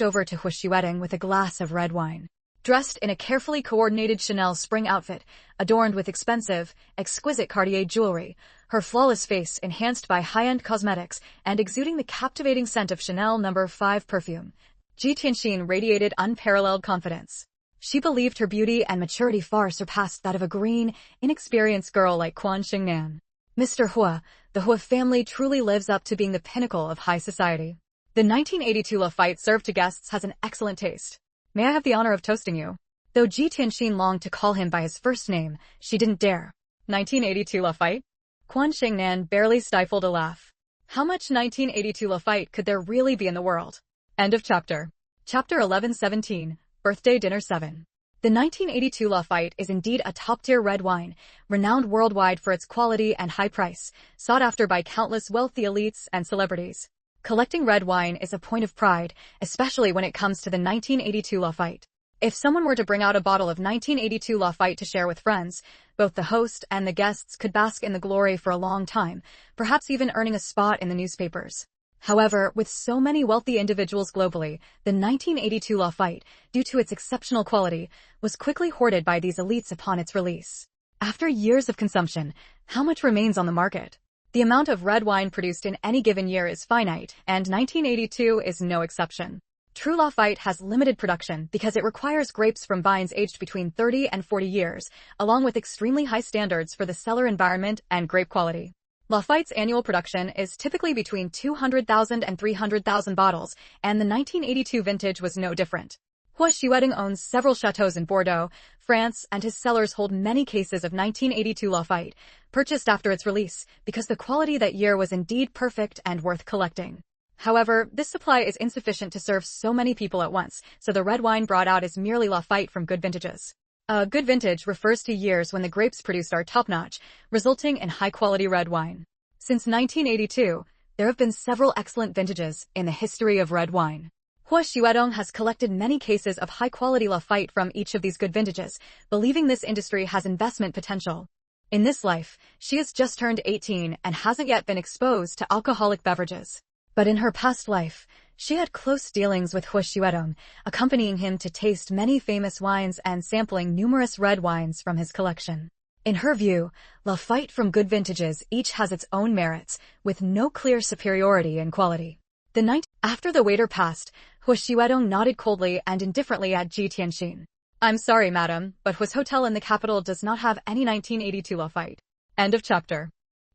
over to He Xuedong with a glass of red wine. Dressed in a carefully coordinated Chanel spring outfit, adorned with exquisite Cartier jewelry, her flawless face enhanced by high-end cosmetics, and exuding the captivating scent of Chanel No. 5 perfume, Ji Tianxin radiated unparalleled confidence. She believed her beauty and maturity far surpassed that of a green, inexperienced girl like Quan Xingnan. Mr. He, the He family truly lives up to being the pinnacle of high society. The 1982 Lafite served to guests has an excellent taste. May I have the honor of toasting you? Though Ji Tianxin longed to call him by his first name, she didn't dare. 1982 Lafite? Quan Xingnan barely stifled a laugh. How much 1982 Lafite could there really be in the world? End of chapter. Chapter 11:17. Birthday Dinner 7. The 1982 Lafite is indeed a top-tier red wine, renowned worldwide for its quality and high price, sought after by countless wealthy elites and celebrities. Collecting red wine is a point of pride, especially when it comes to the 1982 Lafite. If someone were to bring out a bottle of 1982 Lafite to share with friends, both the host and the guests could bask in the glory for a long time, perhaps even earning a spot in the newspapers. However, with so many wealthy individuals globally, the 1982 Lafite, due to its exceptional quality, was quickly hoarded by these elites upon its release. After years of consumption, how much remains on the market? The amount of red wine produced in any given year is finite, and 1982 is no exception. True Lafite has limited production because it requires grapes from vines aged between 30 and 40 years, along with extremely high standards for the cellar environment and grape quality. Lafite's annual production is typically between 200,000 and 300,000 bottles, and the 1982 vintage was no different. Hua Xiaodong owns several chateaux in Bordeaux, France, and his cellars hold many cases of 1982 Lafite, purchased after its release, because the quality that year was indeed perfect and worth collecting. However, this supply is insufficient to serve so many people at once, so the red wine brought out is merely Lafite from good vintages. A good vintage refers to years when the grapes produced are top-notch, resulting in high-quality red wine. Since 1982, there have been several excellent vintages in the history of red wine. Hua Xiaodong has collected many cases of high-quality Lafite from each of these good vintages, believing this industry has investment potential. In this life, she has just turned 18 and hasn't yet been exposed to alcoholic beverages. But in her past life, she had close dealings with Hua Xiaodong, accompanying him to taste many famous wines and sampling numerous red wines from his collection. In her view, Lafite from good vintages each has its own merits, with no clear superiority in quality. The night after the waiter passed, Hua Xiaodong nodded coldly and indifferently at Ji Tianxin. "I'm sorry, madam, but Hua's hotel in the capital does not have any 1982 Lafite." End of chapter.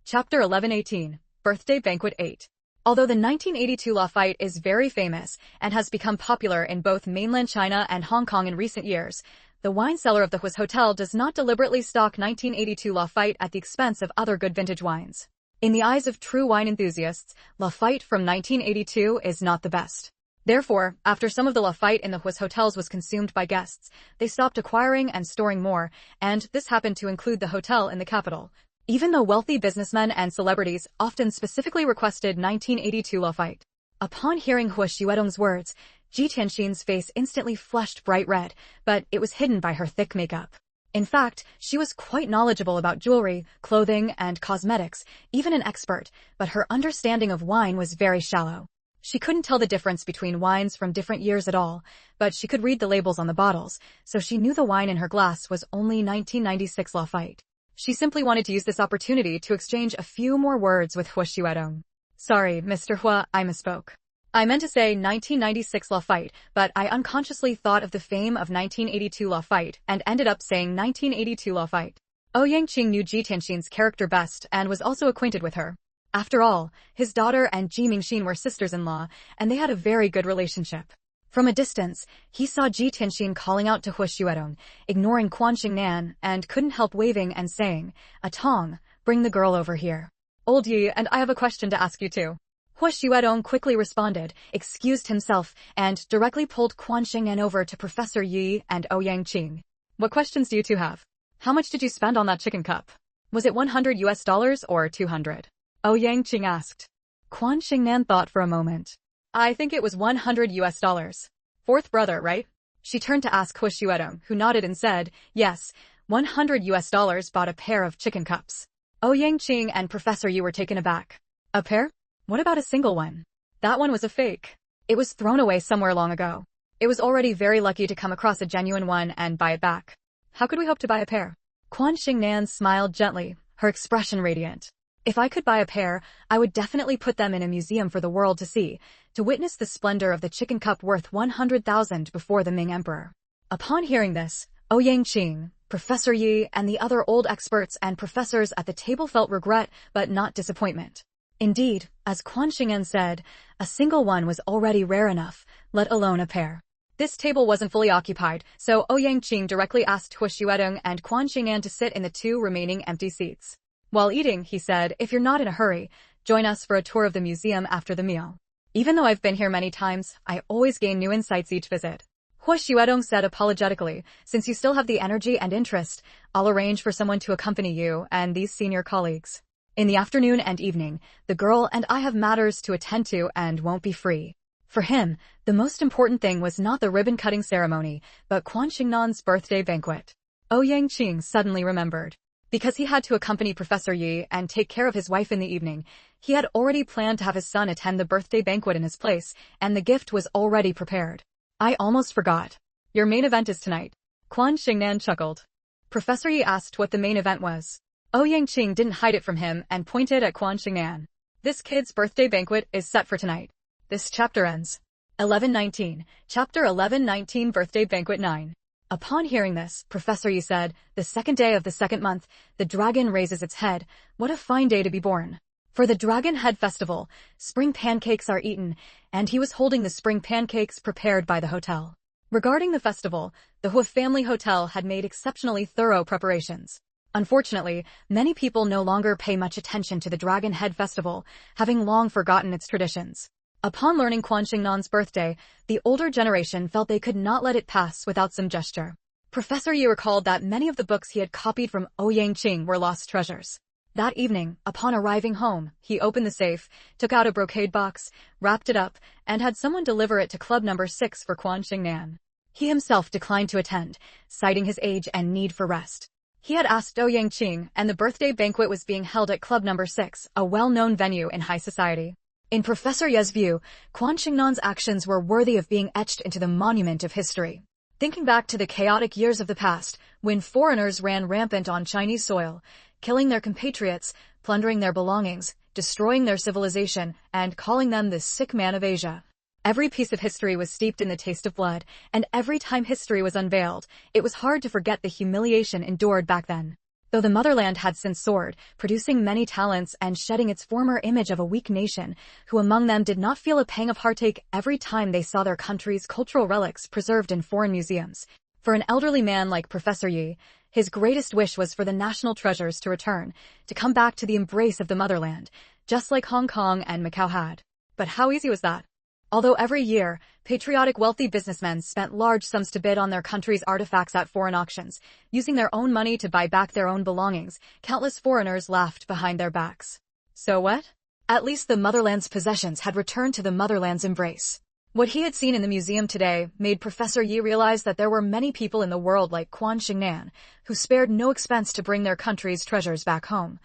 Chapter 1118, Birthday Banquet 8. Although the 1982 Lafite is very famous and has become popular in both mainland China and Hong Kong in recent years, the wine cellar of the Hua's Hotel does not deliberately stock 1982 Lafite at the expense of other good vintage wines. In the eyes of true wine enthusiasts, Lafite from 1982 is not the best. Therefore, after some of the Lafite in the Hua's hotels was consumed by guests, they stopped acquiring and storing more, and this happened to include the hotel in the capital. Even though wealthy businessmen and celebrities often specifically requested 1982 Lafite. Upon hearing Hua Xiaodong's words, Ji Tianxin's face instantly flushed bright red, but it was hidden by her thick makeup. In fact, she was quite knowledgeable about jewelry, clothing, and cosmetics, even an expert, but her understanding of wine was very shallow. She couldn't tell the difference between wines from different years at all, but she could read the labels on the bottles, so she knew the wine in her glass was only 1996 Lafite. She simply wanted to use this opportunity to exchange a few more words with Hua Xiaodong. "Sorry, Mr. Hua, I misspoke. I meant to say 1996 Lafite, but I unconsciously thought of the fame of 1982 Lafite and ended up saying 1982 Lafite." Ouyang Qing knew Ji Tianxin's character best and was also acquainted with her. After all, his daughter and Ji Mingxin were sisters-in-law, and they had a very good relationship. From a distance, he saw Ji Tianxin calling out to Hua Xiaodong, ignoring Quan Xingnan, and couldn't help waving and saying, "Atong, bring the girl over here. Old Yi and I have a question to ask you too." Hua Xiaodong quickly responded, excused himself, and directly pulled Quan Xingnan over to Professor Yi and Ouyang Qing. "What questions do you two have? How much did you spend on that chicken cup? Was it $100 or 200? Ouyang Qing asked. Quan Xingnan thought for a moment. "I think it was $100. Fourth brother, right?" She turned to ask Hua Xiaodong, who nodded and said, "Yes, $100 bought a pair of chicken cups." Ouyang Qing and Professor Yi were taken aback. "A pair? What about a single one?" "That one was a fake. It was thrown away somewhere long ago. It was already very lucky to come across a genuine one and buy it back. How could we hope to buy a pair?" Quan Xingnan smiled gently, her expression radiant. "If I could buy a pair, I would definitely put them in a museum for the world to see, to witness the splendor of the chicken cup worth 100,000 before the Ming Emperor." Upon hearing this, Ouyang Qing, Professor Yi, and the other old experts and professors at the table felt regret but not disappointment. Indeed, as Quan Xingnan said, a single one was already rare enough, let alone a pair. This table wasn't fully occupied, so Ouyang Qing directly asked Hua Xiaodong and Quan Xingnan to sit in the two remaining empty seats. While eating, he said, "If you're not in a hurry, join us for a tour of the museum after the meal. Even though I've been here many times, I always gain new insights each visit." Hua Xiaodong said apologetically, "Since you still have the energy and interest, I'll arrange for someone to accompany you and these senior colleagues." In the afternoon and evening, the girl and I have matters to attend to and won't be free. For him, the most important thing was not the ribbon-cutting ceremony, but Quan Xingnan's birthday banquet. Ouyang Qing suddenly remembered. Because he had to accompany Professor Yi and take care of his wife in the evening, he had already planned to have his son attend the birthday banquet in his place, and the gift was already prepared. I almost forgot. Your main event is tonight. Quan Xingnan chuckled. Professor Yi asked what the main event was. Ouyang Qing didn't hide it from him and pointed at Quan Xingnan. This kid's birthday banquet is set for tonight. This chapter ends. 1119, Chapter 1119 Birthday Banquet 9. Upon hearing this, Professor Yi said, "The second day of the second month, the dragon raises its head. What a fine day to be born. For the Dragon Head Festival, spring pancakes are eaten," and he was holding the spring pancakes prepared by the hotel. Regarding the festival, the Hua family hotel had made exceptionally thorough preparations. Unfortunately, many people no longer pay much attention to the Dragon Head Festival, having long forgotten its traditions. Upon learning Quan Xingnan's birthday, the older generation felt they could not let it pass without some gesture. Professor Yi recalled that many of the books he had copied from Ouyang Qing were lost treasures. That evening, upon arriving home, he opened the safe, took out a brocade box, wrapped it up, and had someone deliver it to Club Number 6 for Quan Xingnan. He himself declined to attend, citing his age and need for rest. He had asked Ouyang Qing, and the birthday banquet was being held at Club Number 6, a well-known venue in high society. In Professor Ye's view, Quan Xingnan's actions were worthy of being etched into the monument of history. Thinking back to the chaotic years of the past, when foreigners ran rampant on Chinese soil, killing their compatriots, plundering their belongings, destroying their civilization, and calling them the sick man of Asia. Every piece of history was steeped in the taste of blood, and every time history was unveiled, it was hard to forget the humiliation endured back then. Though the motherland had since soared, producing many talents and shedding its former image of a weak nation, who among them did not feel a pang of heartache every time they saw their country's cultural relics preserved in foreign museums. For an elderly man like Professor Yi, his greatest wish was for the national treasures to return, to come back to the embrace of the motherland, just like Hong Kong and Macau had. But how easy was that? Although every year, patriotic wealthy businessmen spent large sums to bid on their country's artifacts at foreign auctions, using their own money to buy back their own belongings, countless foreigners laughed behind their backs. So what? At least the motherland's possessions had returned to the motherland's embrace. What he had seen in the museum today made Professor Yi realize that there were many people in the world like Quan Xingnan, who spared no expense to bring their country's treasures back home,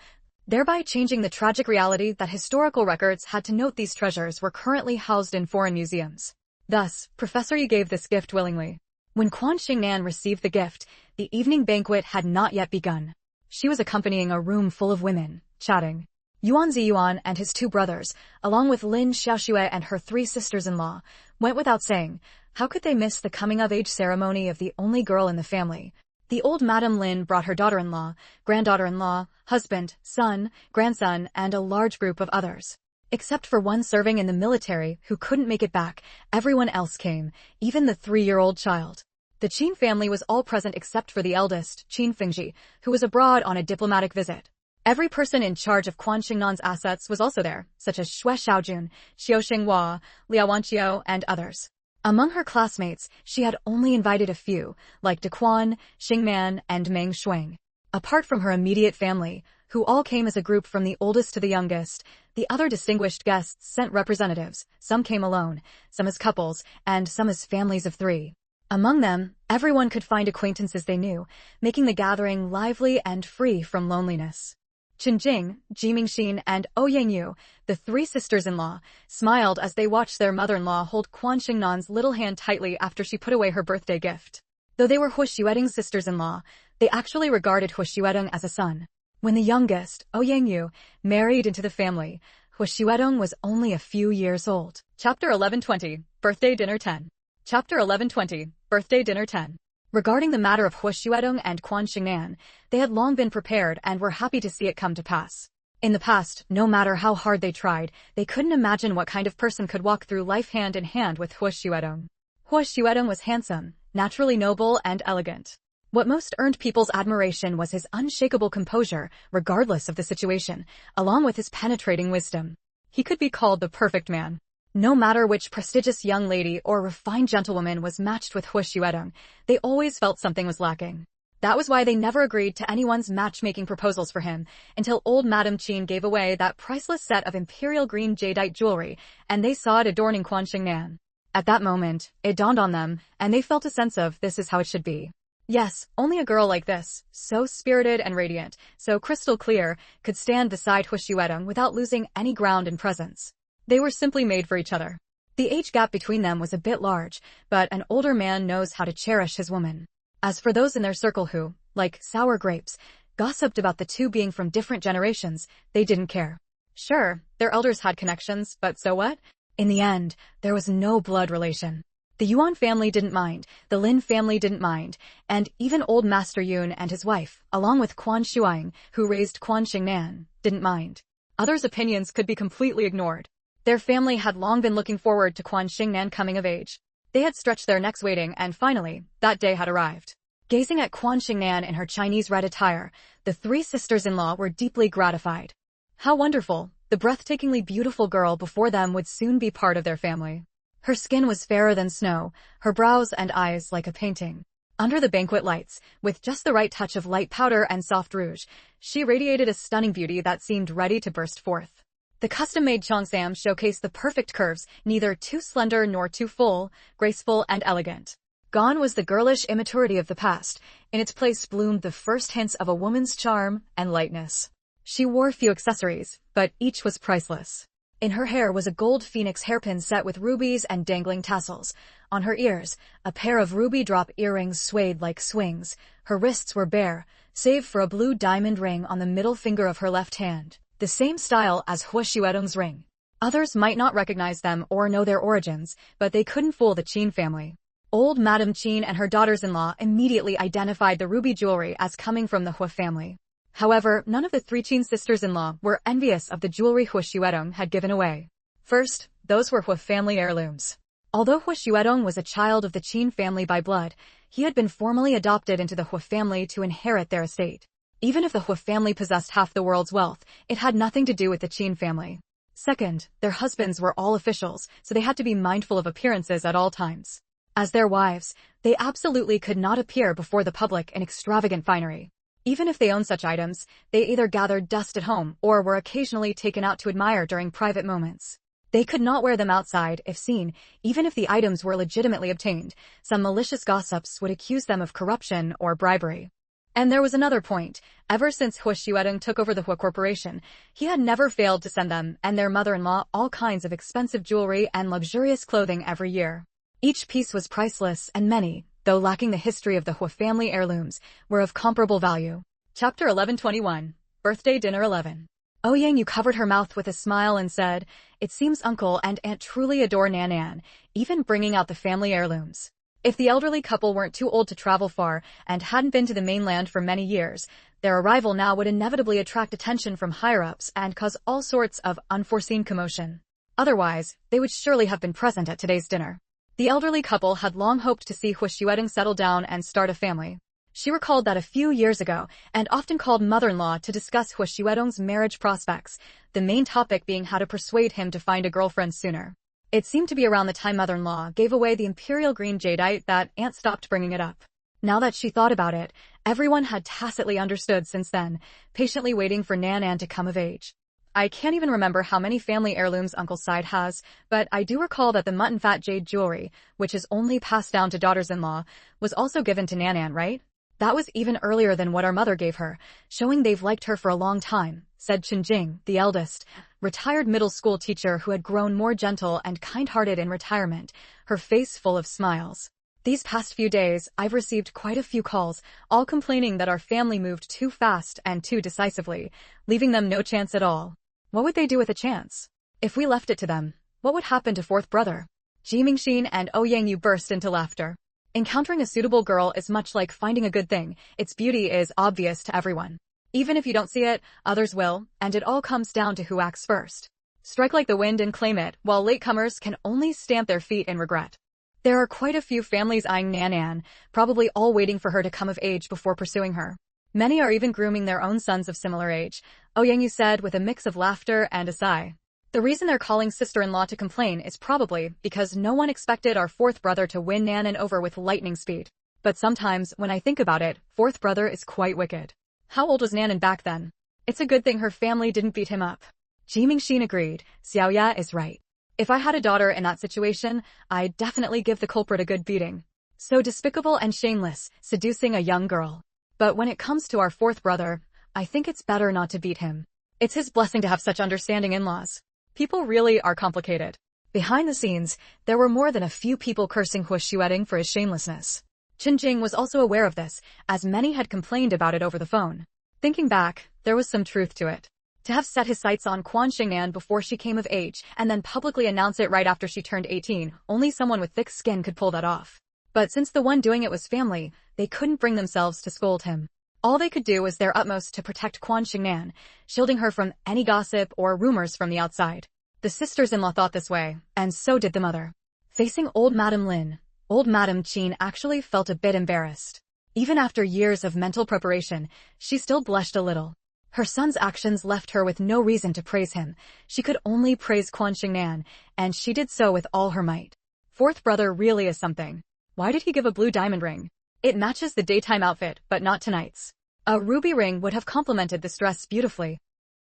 thereby changing the tragic reality that historical records had to note these treasures were currently housed in foreign museums. Thus, Professor Yi gave this gift willingly. When Quan Xingnan received the gift, the evening banquet had not yet begun. She was accompanying a room full of women, chatting. Yuan Ziyuan and his two brothers, along with Lin Xiaoxue and her three sisters-in-law, went without saying. How could they miss the coming-of-age ceremony of the only girl in the family? The old Madame Lin brought her daughter-in-law, granddaughter-in-law, husband, son, grandson, and a large group of others. Except for one serving in the military who couldn't make it back, everyone else came, even the 3-year-old child. The Qin family was all present except for the eldest, Qin Fengji, who was abroad on a diplomatic visit. Every person in charge of Quan Xingnan's assets was also there, such as Xue Xiaojun, Xiao Xinghua, Liao Wanqiu, and others. Among her classmates, she had only invited a few, like De Quan, Xingman, and Meng Shuang. Apart from her immediate family, who all came as a group from the oldest to the youngest, the other distinguished guests sent representatives. Some came alone, some as couples, and some as families of 3. Among them, everyone could find acquaintances they knew, making the gathering lively and free from loneliness. Chen Jing, Ji Mingxin, and Ouyang Yu, the 3 sisters-in-law, smiled as they watched their mother-in-law hold Quan Xingnan's little hand tightly after she put away her birthday gift. Though they were Hu Xuedong's sisters-in-law, they actually regarded Hu Xuedong as a son. When the youngest, Ouyang Yu, married into the family, Hu Xuedong was only a few years old. Chapter 1120, Birthday Dinner 10. Chapter 1120, Birthday Dinner 10. Regarding the matter of Hu Xuedong and Quan Xingnan, they had long been prepared and were happy to see it come to pass. In the past, no matter how hard they tried, they couldn't imagine what kind of person could walk through life hand in hand with Hu Xuedong. Hu Xuedong was handsome, naturally noble and elegant. What most earned people's admiration was his unshakable composure, regardless of the situation, along with his penetrating wisdom. He could be called the perfect man. No matter which prestigious young lady or refined gentlewoman was matched with Hu Xuedong, they always felt something was lacking. That was why they never agreed to anyone's matchmaking proposals for him, until old Madame Qin gave away that priceless set of imperial green jadeite jewelry, and they saw it adorning Quan Xingnan. At that moment, it dawned on them, and they felt a sense of this is how it should be. Yes, only a girl like this, so spirited and radiant, so crystal clear, could stand beside Hu Xuedong without losing any ground in presence. They were simply made for each other. The age gap between them was a bit large, but an older man knows how to cherish his woman. As for those in their circle who, like sour grapes, gossiped about the two being from different generations, they didn't care. Sure, their elders had connections, but so what? In the end, there was no blood relation. The Yuan family didn't mind, the Lin family didn't mind, and even old Master Yun and his wife, along with Quan Shuang, who raised Quan Xingnan, didn't mind. Others' opinions could be completely ignored. Their family had long been looking forward to Quan Xingnan coming of age. They had stretched their necks waiting, and finally, that day had arrived. Gazing at Quan Xingnan in her Chinese red attire, the three sisters-in-law were deeply gratified. How wonderful! The breathtakingly beautiful girl before them would soon be part of their family. Her skin was fairer than snow, her brows and eyes like a painting. Under the banquet lights, with just the right touch of light powder and soft rouge, she radiated a stunning beauty that seemed ready to burst forth. The custom-made cheongsam showcased the perfect curves, neither too slender nor too full, graceful and elegant. Gone was the girlish immaturity of the past. In its place bloomed the first hints of a woman's charm and lightness. She wore few accessories, but each was priceless. In her hair was a gold phoenix hairpin set with rubies and dangling tassels. On her ears, a pair of ruby drop earrings swayed like swings. Her wrists were bare, save for a blue diamond ring on the middle finger of her left hand, the same style as Hu Xuedong's ring. Others might not recognize them or know their origins, but they couldn't fool the Qin family. Old Madame Qin and her daughters-in-law immediately identified the ruby jewelry as coming from the Hu family. However, none of the three Qin sisters-in-law were envious of the jewelry Hu Xuedong had given away. First, those were Hu family heirlooms. Although Hu Xuedong was a child of the Qin family by blood, he had been formally adopted into the Hu family to inherit their estate. Even if the Hu family possessed half the world's wealth, it had nothing to do with the Qin family. Second, their husbands were all officials, so they had to be mindful of appearances at all times. As their wives, they absolutely could not appear before the public in extravagant finery. Even if they owned such items, they either gathered dust at home or were occasionally taken out to admire during private moments. They could not wear them outside if seen, even if the items were legitimately obtained. Some malicious gossips would accuse them of corruption or bribery. And there was another point. Ever since Hu Xuedong took over the Hu Corporation, he had never failed to send them and their mother-in-law all kinds of expensive jewelry and luxurious clothing every year. Each piece was priceless, and many, though lacking the history of the Hu family heirlooms, were of comparable value. Chapter 1121. Birthday Dinner 11. Ouyang Yu covered her mouth with a smile and said, "It seems Uncle and Aunt truly adore Nan, even bringing out the family heirlooms." If the elderly couple weren't too old to travel far and hadn't been to the mainland for many years, their arrival now would inevitably attract attention from higher-ups and cause all sorts of unforeseen commotion. Otherwise, they would surely have been present at today's dinner. The elderly couple had long hoped to see Hu Xuedong settle down and start a family. She recalled that a few years ago, and often called mother-in-law to discuss Hu Xuedong's marriage prospects, the main topic being how to persuade him to find a girlfriend sooner. It seemed to be around the time mother-in-law gave away the imperial green jadeite that Aunt stopped bringing it up. Now that she thought about it, everyone had tacitly understood since then, patiently waiting for Nan to come of age. I can't even remember how many family heirlooms Uncle's side has, but I do recall that the mutton fat jade jewelry, which is only passed down to daughters-in-law, was also given to Nan, right? That was even earlier than what our mother gave her, showing they've liked her for a long time, said Chenjing, the eldest, retired middle school teacher who had grown more gentle and kind-hearted in retirement, her face full of smiles. These past few days, I've received quite a few calls, all complaining that our family moved too fast and too decisively, leaving them no chance at all. What would they do with a chance? If we left it to them, what would happen to fourth brother? Ji Mingxin and Ouyang Yu burst into laughter. Encountering a suitable girl is much like finding a good thing. Its beauty is obvious to everyone. Even if you don't see it, others will, and it all comes down to who acts first. Strike like the wind and claim it, while latecomers can only stamp their feet in regret. There are quite a few families eyeing Nan, probably all waiting for her to come of age before pursuing her. Many are even grooming their own sons of similar age, Ouyang Yu said with a mix of laughter and a sigh. The reason they're calling sister-in-law to complain is probably because no one expected our fourth brother to win Nan over with lightning speed. But sometimes, when I think about it, fourth brother is quite wicked. How old was Nanan back then? It's a good thing her family didn't beat him up. Ji Mingxin agreed. Xiaoya is right. If I had a daughter in that situation, I'd definitely give the culprit a good beating. So despicable and shameless, seducing a young girl. But when it comes to our fourth brother, I think it's better not to beat him. It's his blessing to have such understanding in-laws. People really are complicated. Behind the scenes, there were more than a few people cursing Hu Xuedong for his shamelessness. Qinjing was also aware of this, as many had complained about it over the phone. Thinking back, there was some truth to it. To have set his sights on Quan Xingnan before she came of age, and then publicly announce it right after she turned 18, only someone with thick skin could pull that off. But since the one doing it was family, they couldn't bring themselves to scold him. All they could do was their utmost to protect Quan Xingnan, shielding her from any gossip or rumors from the outside. The sisters-in-law thought this way, and so did the mother. Facing old Madame Lin, old Madame Qin actually felt a bit embarrassed. Even after years of mental preparation, she still blushed a little. Her son's actions left her with no reason to praise him. She could only praise Quan Xingnan, and she did so with all her might. Fourth brother really is something. Why did he give a blue diamond ring? It matches the daytime outfit, but not tonight's. A ruby ring would have complemented this dress beautifully.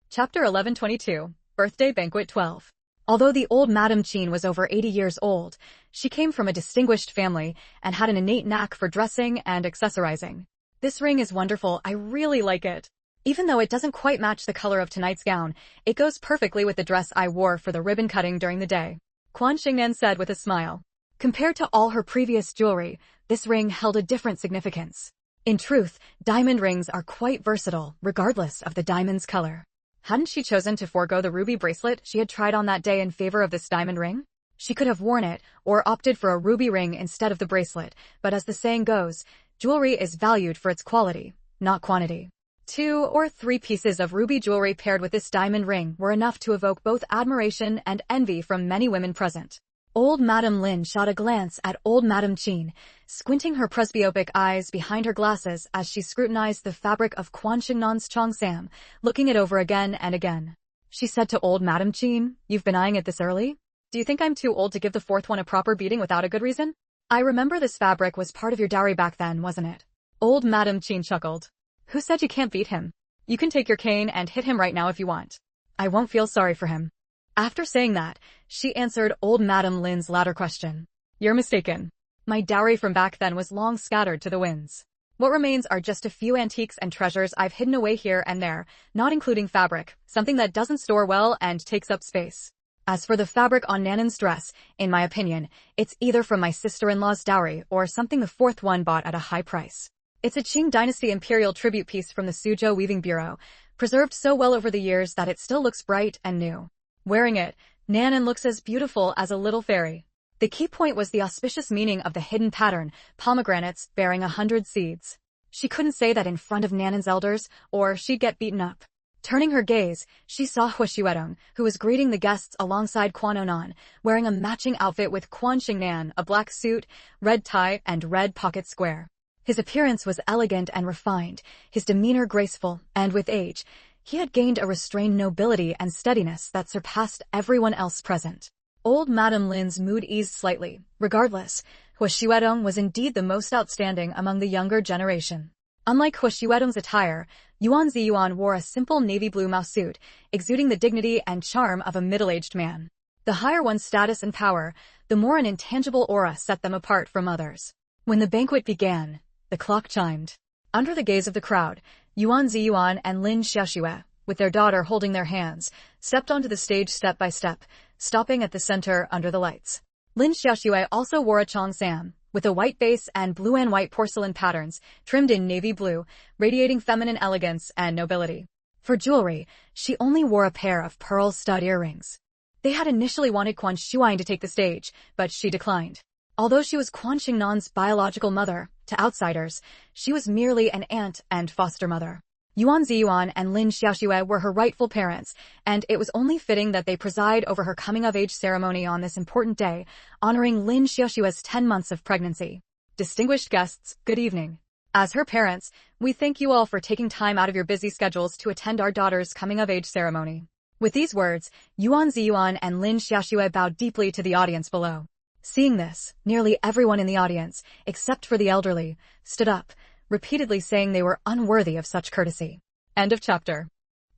Chapter 1122, Birthday Banquet 12. Although the old Madame Qin was over 80 years old, she came from a distinguished family and had an innate knack for dressing and accessorizing. This ring is wonderful, I really like it. Even though it doesn't quite match the color of tonight's gown, it goes perfectly with the dress I wore for the ribbon cutting during the day. Quan Xingnan said with a smile. Compared to all her previous jewelry, this ring held a different significance. In truth, diamond rings are quite versatile, regardless of the diamond's color. Hadn't she chosen to forego the ruby bracelet she had tried on that day in favor of this diamond ring? She could have worn it, or opted for a ruby ring instead of the bracelet, but as the saying goes, jewelry is valued for its quality, not quantity. 2 or 3 pieces of ruby jewelry paired with this diamond ring were enough to evoke both admiration and envy from many women present. Old Madame Lin shot a glance at old Madame Qin, squinting her presbyopic eyes behind her glasses as she scrutinized the fabric of Quan Xingnan's cheongsam, looking it over again and again. She said to old Madame Qin, "You've been eyeing it this early? Do you think I'm too old to give the fourth one a proper beating without a good reason? I remember this fabric was part of your dowry back then, wasn't it?" Old Madame Qin chuckled. "Who said you can't beat him? You can take your cane and hit him right now if you want. I won't feel sorry for him." After saying that, she answered old Madame Lin's latter question. "You're mistaken. My dowry from back then was long scattered to the winds. What remains are just a few antiques and treasures I've hidden away here and there, not including fabric, something that doesn't store well and takes up space. As for the fabric on Nanan's dress, in my opinion, it's either from my sister-in-law's dowry or something the fourth one bought at a high price. It's a Qing Dynasty imperial tribute piece from the Suzhou Weaving Bureau, preserved so well over the years that it still looks bright and new. Wearing it, Nanan looks as beautiful as a little fairy." The key point was the auspicious meaning of the hidden pattern, pomegranates bearing 100 seeds. She couldn't say that in front of Nanan's elders, or she'd get beaten up. Turning her gaze, she saw Hu Xuedong, who was greeting the guests alongside Quan Onan, wearing a matching outfit with Quan Xingnan, a black suit, red tie, and red pocket square. His appearance was elegant and refined, his demeanor graceful, and with age, he had gained a restrained nobility and steadiness that surpassed everyone else present. Old Madame Lin's mood eased slightly. Regardless, Hu Xuedong was indeed the most outstanding among the younger generation. Unlike Hu Xuedong's attire, Yuan Ziyuan wore a simple navy blue mouse suit, exuding the dignity and charm of a middle-aged man. The higher one's status and power, the more an intangible aura set them apart from others. When the banquet began, the clock chimed. Under the gaze of the crowd, Yuan Ziyuan and Lin Xiaoxue, with their daughter holding their hands, stepped onto the stage step by step, stopping at the center under the lights. Lin Xiaoxue also wore a cheongsam, with a white base and blue and white porcelain patterns, trimmed in navy blue, radiating feminine elegance and nobility. For jewelry, she only wore a pair of pearl stud earrings. They had initially wanted Quan Shuaing to take the stage, but she declined. Although she was Quan Xingnan's biological mother, to outsiders, she was merely an aunt and foster mother. Yuan Ziyuan and Lin Xiaoxue were her rightful parents, and it was only fitting that they preside over her coming-of-age ceremony on this important day, honoring Lin Xiaoxue's 10 months of pregnancy. Distinguished guests, good evening. As her parents, we thank you all for taking time out of your busy schedules to attend our daughter's coming-of-age ceremony. With these words, Yuan Ziyuan and Lin Xiaoxue bowed deeply to the audience below. Seeing this, nearly everyone in the audience, except for the elderly, stood up, repeatedly saying they were unworthy of such courtesy. End of chapter.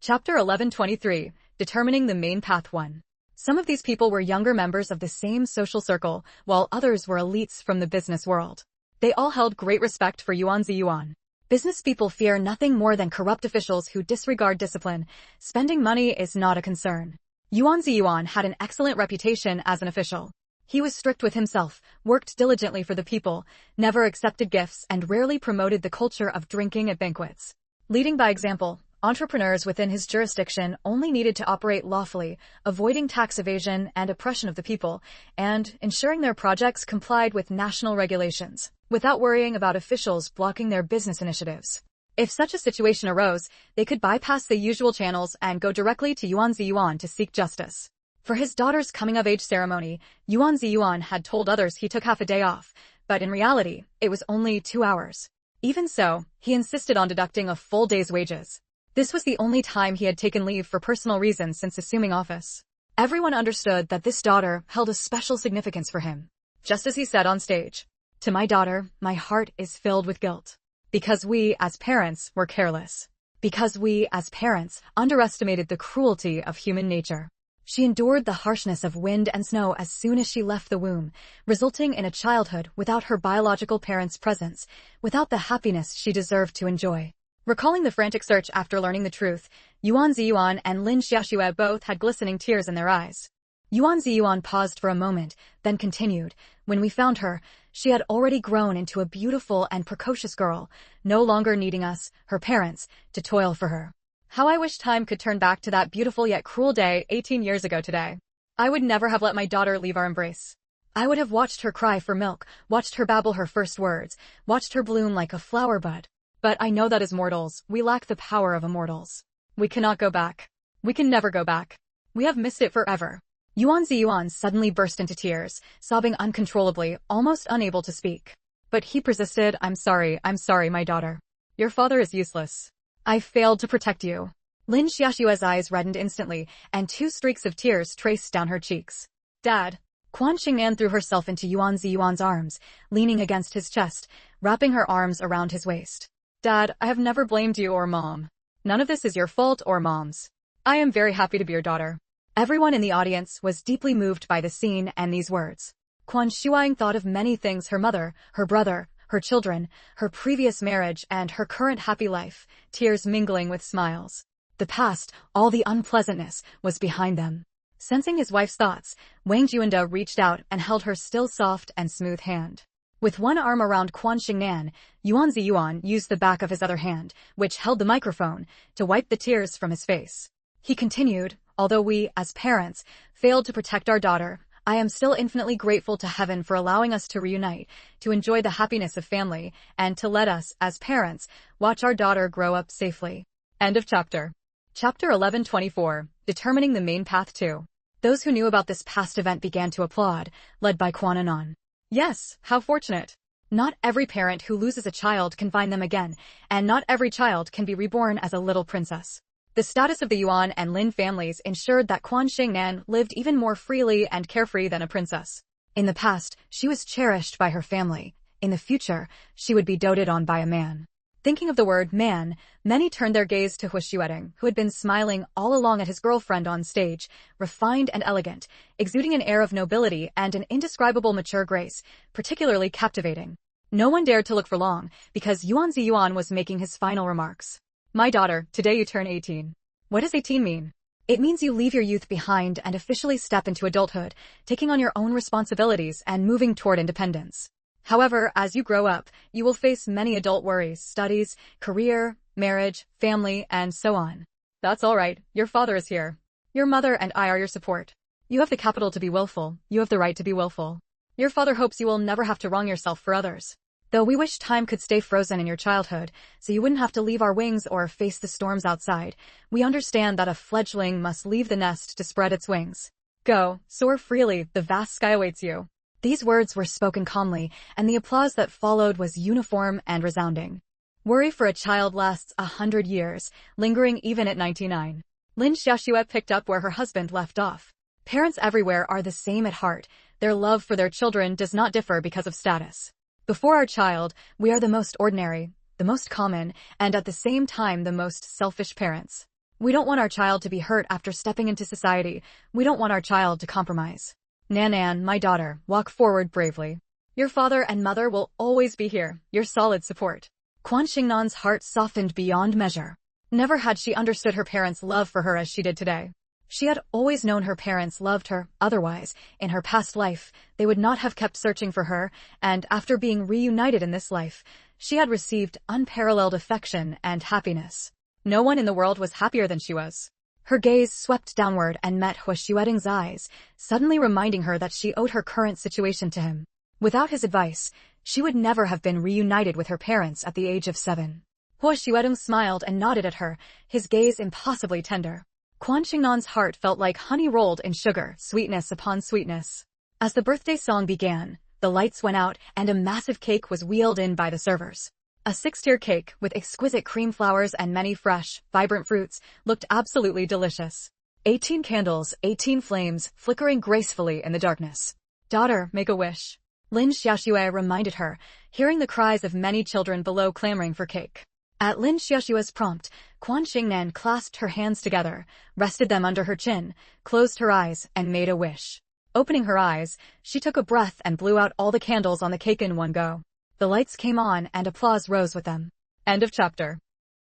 Chapter 1123, Determining the Main Path 1. Some of these people were younger members of the same social circle, while others were elites from the business world. They all held great respect for Yuan Ziyuan. Business people fear nothing more than corrupt officials who disregard discipline. Spending money is not a concern. Yuan Ziyuan had an excellent reputation as an official. He was strict with himself, worked diligently for the people, never accepted gifts, and rarely promoted the culture of drinking at banquets. Leading by example, entrepreneurs within his jurisdiction only needed to operate lawfully, avoiding tax evasion and oppression of the people, and ensuring their projects complied with national regulations, without worrying about officials blocking their business initiatives. If such a situation arose, they could bypass the usual channels and go directly to Yuan Ziyuan to seek justice. For his daughter's coming-of-age ceremony, Yuan Ziyuan had told others he took half a day off, but in reality, it was only 2 hours. Even so, he insisted on deducting a full day's wages. This was the only time he had taken leave for personal reasons since assuming office. Everyone understood that this daughter held a special significance for him. Just as he said on stage, "To my daughter, my heart is filled with guilt. Because we, as parents, were careless. Because we, as parents, underestimated the cruelty of human nature. She endured the harshness of wind and snow as soon as she left the womb, resulting in a childhood without her biological parents' presence, without the happiness she deserved to enjoy." Recalling the frantic search after learning the truth, Yuan Ziyuan and Lin Xiaoxue both had glistening tears in their eyes. Yuan Ziyuan paused for a moment, then continued, "When we found her, she had already grown into a beautiful and precocious girl, no longer needing us, her parents, to toil for her. How I wish time could turn back to that beautiful yet cruel day 18 years ago today. I would never have let my daughter leave our embrace. I would have watched her cry for milk, watched her babble her first words, watched her bloom like a flower bud. But I know that as mortals, we lack the power of immortals. We cannot go back. We can never go back. We have missed it forever." Yuan Ziyuan suddenly burst into tears, sobbing uncontrollably, almost unable to speak. But he persisted, I'm sorry, my daughter. Your father is useless. I failed to protect you." Lin Xiaoxue's eyes reddened instantly, and 2 streaks of tears traced down her cheeks. "Dad." Quan Xingnan threw herself into Yuan Ziyuan's arms, leaning against his chest, wrapping her arms around his waist. "Dad, I have never blamed you or Mom. None of this is your fault or Mom's. I am very happy to be your daughter." Everyone in the audience was deeply moved by the scene and these words. Quan Shuang thought of many things: her mother, her brother, her children, her previous marriage, and her current happy life, tears mingling with smiles. The past, all the unpleasantness, was behind them. Sensing his wife's thoughts, Wang Juanda reached out and held her still soft and smooth hand. With one arm around Quan Xingnan, Yuan Ziyuan used the back of his other hand, which held the microphone, to wipe the tears from his face. He continued, "Although we, as parents, failed to protect our daughter, I am still infinitely grateful to heaven for allowing us to reunite, to enjoy the happiness of family, and to let us, as parents, watch our daughter grow up safely." End of chapter. Chapter 1124, Determining the Main Path 2. Those who knew about this past event began to applaud, led by Quan Anon. Yes, how fortunate. Not every parent who loses a child can find them again, and not every child can be reborn as a little princess. The status of the Yuan and Lin families ensured that Quan Xingnan lived even more freely and carefree than a princess. In the past, she was cherished by her family. In the future, she would be doted on by a man. Thinking of the word man, many turned their gaze to Hu Xueding, who had been smiling all along at his girlfriend on stage, refined and elegant, exuding an air of nobility and an indescribable mature grace, particularly captivating. No one dared to look for long, because Yuan Ziyuan was making his final remarks. "My daughter, today you turn 18. What does 18 mean? It means you leave your youth behind and officially step into adulthood, taking on your own responsibilities and moving toward independence. However, as you grow up, you will face many adult worries: studies, career, marriage, family, and so on. That's all right, your father is here. Your mother and I are your support. You have the capital to be willful, you have the right to be willful. Your father hopes you will never have to wrong yourself for others. Though we wish time could stay frozen in your childhood, so you wouldn't have to leave our wings or face the storms outside, we understand that a fledgling must leave the nest to spread its wings. Go, soar freely, the vast sky awaits you." These words were spoken calmly, and the applause that followed was uniform and resounding. Worry for a child lasts 100 years, lingering even at 99. Lin Xiaoxue picked up where her husband left off. Parents everywhere are the same at heart. their love for their children does not differ because of status. Before our child, we are the most ordinary, the most common, and at the same time the most selfish parents. We don't want our child to be hurt after stepping into society. We don't want our child to compromise. Nan, my daughter, walk forward bravely. Your father and mother will always be here, your solid support. Quan Xingnan's heart softened beyond measure. Never had she understood her parents' love for her as she did today. She had always known her parents loved her, otherwise, in her past life, they would not have kept searching for her, and after being reunited in this life, she had received unparalleled affection and happiness. No one in the world was happier than she was. Her gaze swept downward and met Hua Xuedong's eyes, suddenly reminding her that she owed her current situation to him. Without his advice, she would never have been reunited with her parents at the age of 7. Hua Xuedong smiled and nodded at her, his gaze impossibly tender. Quan Xingnan's heart felt like honey rolled in sugar, sweetness upon sweetness. As the birthday song began, the lights went out and a massive cake was wheeled in by the servers. A 6-tier cake with exquisite cream flowers and many fresh, vibrant fruits looked absolutely delicious. 18 candles, 18 flames, flickering gracefully in the darkness. Daughter, make a wish. Lin Xiaoxue reminded her, hearing the cries of many children below clamoring for cake. At Lin Xiaoxue's prompt, Quan Xingnan clasped her hands together, rested them under her chin, closed her eyes, and made a wish. Opening her eyes, she took a breath and blew out all the candles on the cake in one go. The lights came on and applause rose with them. End of chapter.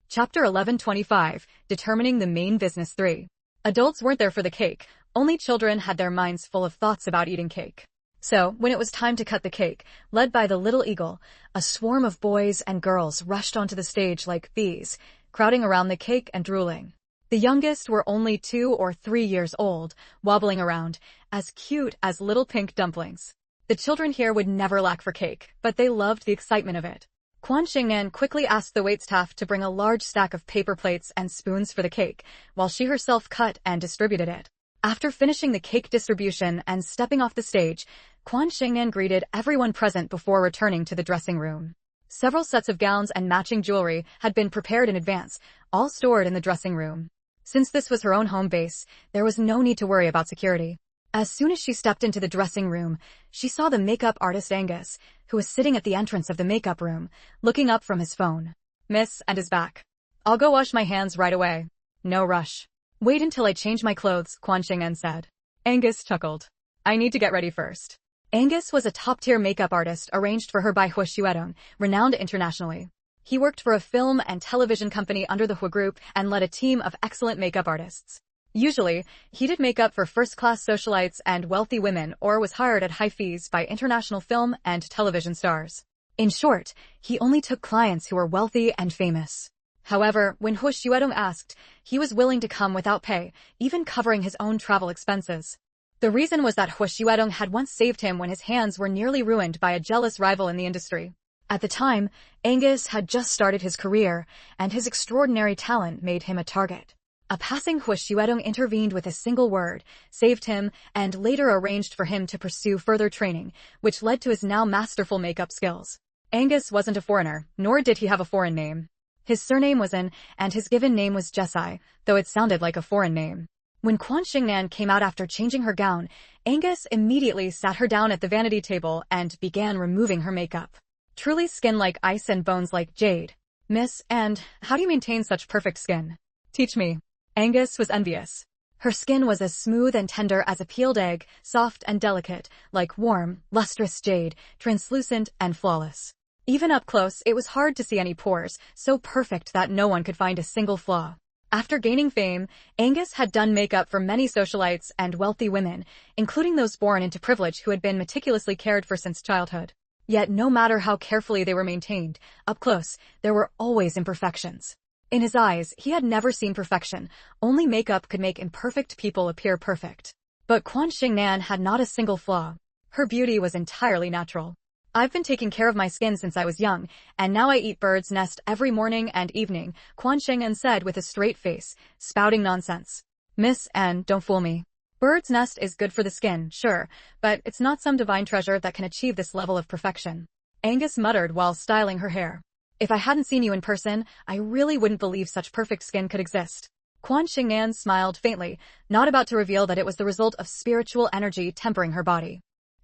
Chapter 1125, Determining the Main Business 3. Adults weren't there for the cake, only children had their minds full of thoughts about eating cake. So, when it was time to cut the cake, led by the little eagle, a swarm of boys and girls rushed onto the stage like bees, crowding around the cake and drooling. The youngest were only 2 or 3 years old, wobbling around, as cute as little pink dumplings. The children here would never lack for cake, but they loved the excitement of it. Quan Xingnan quickly asked the waitstaff to bring a large stack of paper plates and spoons for the cake, while she herself cut and distributed it. After finishing the cake distribution and stepping off the stage, Quan Xingnan greeted everyone present before returning to the dressing room. Several sets of gowns and matching jewelry had been prepared in advance, all stored in the dressing room. Since this was her own home base, there was no need to worry about security. As soon as she stepped into the dressing room, she saw the makeup artist Angus, who was sitting at the entrance of the makeup room, looking up from his phone. Miss, and is back. I'll go wash my hands right away. No rush. Wait until I change my clothes, Quan Xingnan said. Angus chuckled. I need to get ready first. Angus was a top-tier makeup artist arranged for her by Hua Xuedong, renowned internationally. He worked for a film and television company under the Hua Group and led a team of excellent makeup artists. Usually, he did makeup for first-class socialites and wealthy women or was hired at high fees by international film and television stars. In short, he only took clients who were wealthy and famous. However, when Hua Xuedong asked, he was willing to come without pay, even covering his own travel expenses. The reason was that Hua Xuedong had once saved him when his hands were nearly ruined by a jealous rival in the industry. At the time, Angus had just started his career, and his extraordinary talent made him a target. A passing Hua Xuedong intervened with a single word, saved him, and later arranged for him to pursue further training, which led to his now masterful makeup skills. Angus wasn't a foreigner, nor did he have a foreign name. His surname was An, and his given name was Jesai, though it sounded like a foreign name. When Quan Xingnan came out after changing her gown, Angus immediately sat her down at the vanity table and began removing her makeup. Truly skin like ice and bones like jade. Miss, and how do you maintain such perfect skin? Teach me. Angus was envious. Her skin was as smooth and tender as a peeled egg, soft and delicate, like warm, lustrous jade, translucent and flawless. Even up close, it was hard to see any pores, so perfect that no one could find a single flaw. After gaining fame, Angus had done makeup for many socialites and wealthy women, including those born into privilege who had been meticulously cared for since childhood. Yet no matter how carefully they were maintained, up close, there were always imperfections. In his eyes, he had never seen perfection. Only makeup could make imperfect people appear perfect. But Quan Xingnan had not a single flaw. Her beauty was entirely natural. I've been taking care of my skin since I was young, and now I eat bird's nest every morning and evening, Quan Xingnan said with a straight face, spouting nonsense. Miss, and don't fool me. Bird's nest is good for the skin, sure, but it's not some divine treasure that can achieve this level of perfection. Angus muttered while styling her hair. If I hadn't seen you in person, I really wouldn't believe such perfect skin could exist. Quan Xingnan smiled faintly, not about to reveal that it was the result of spiritual energy tempering her body.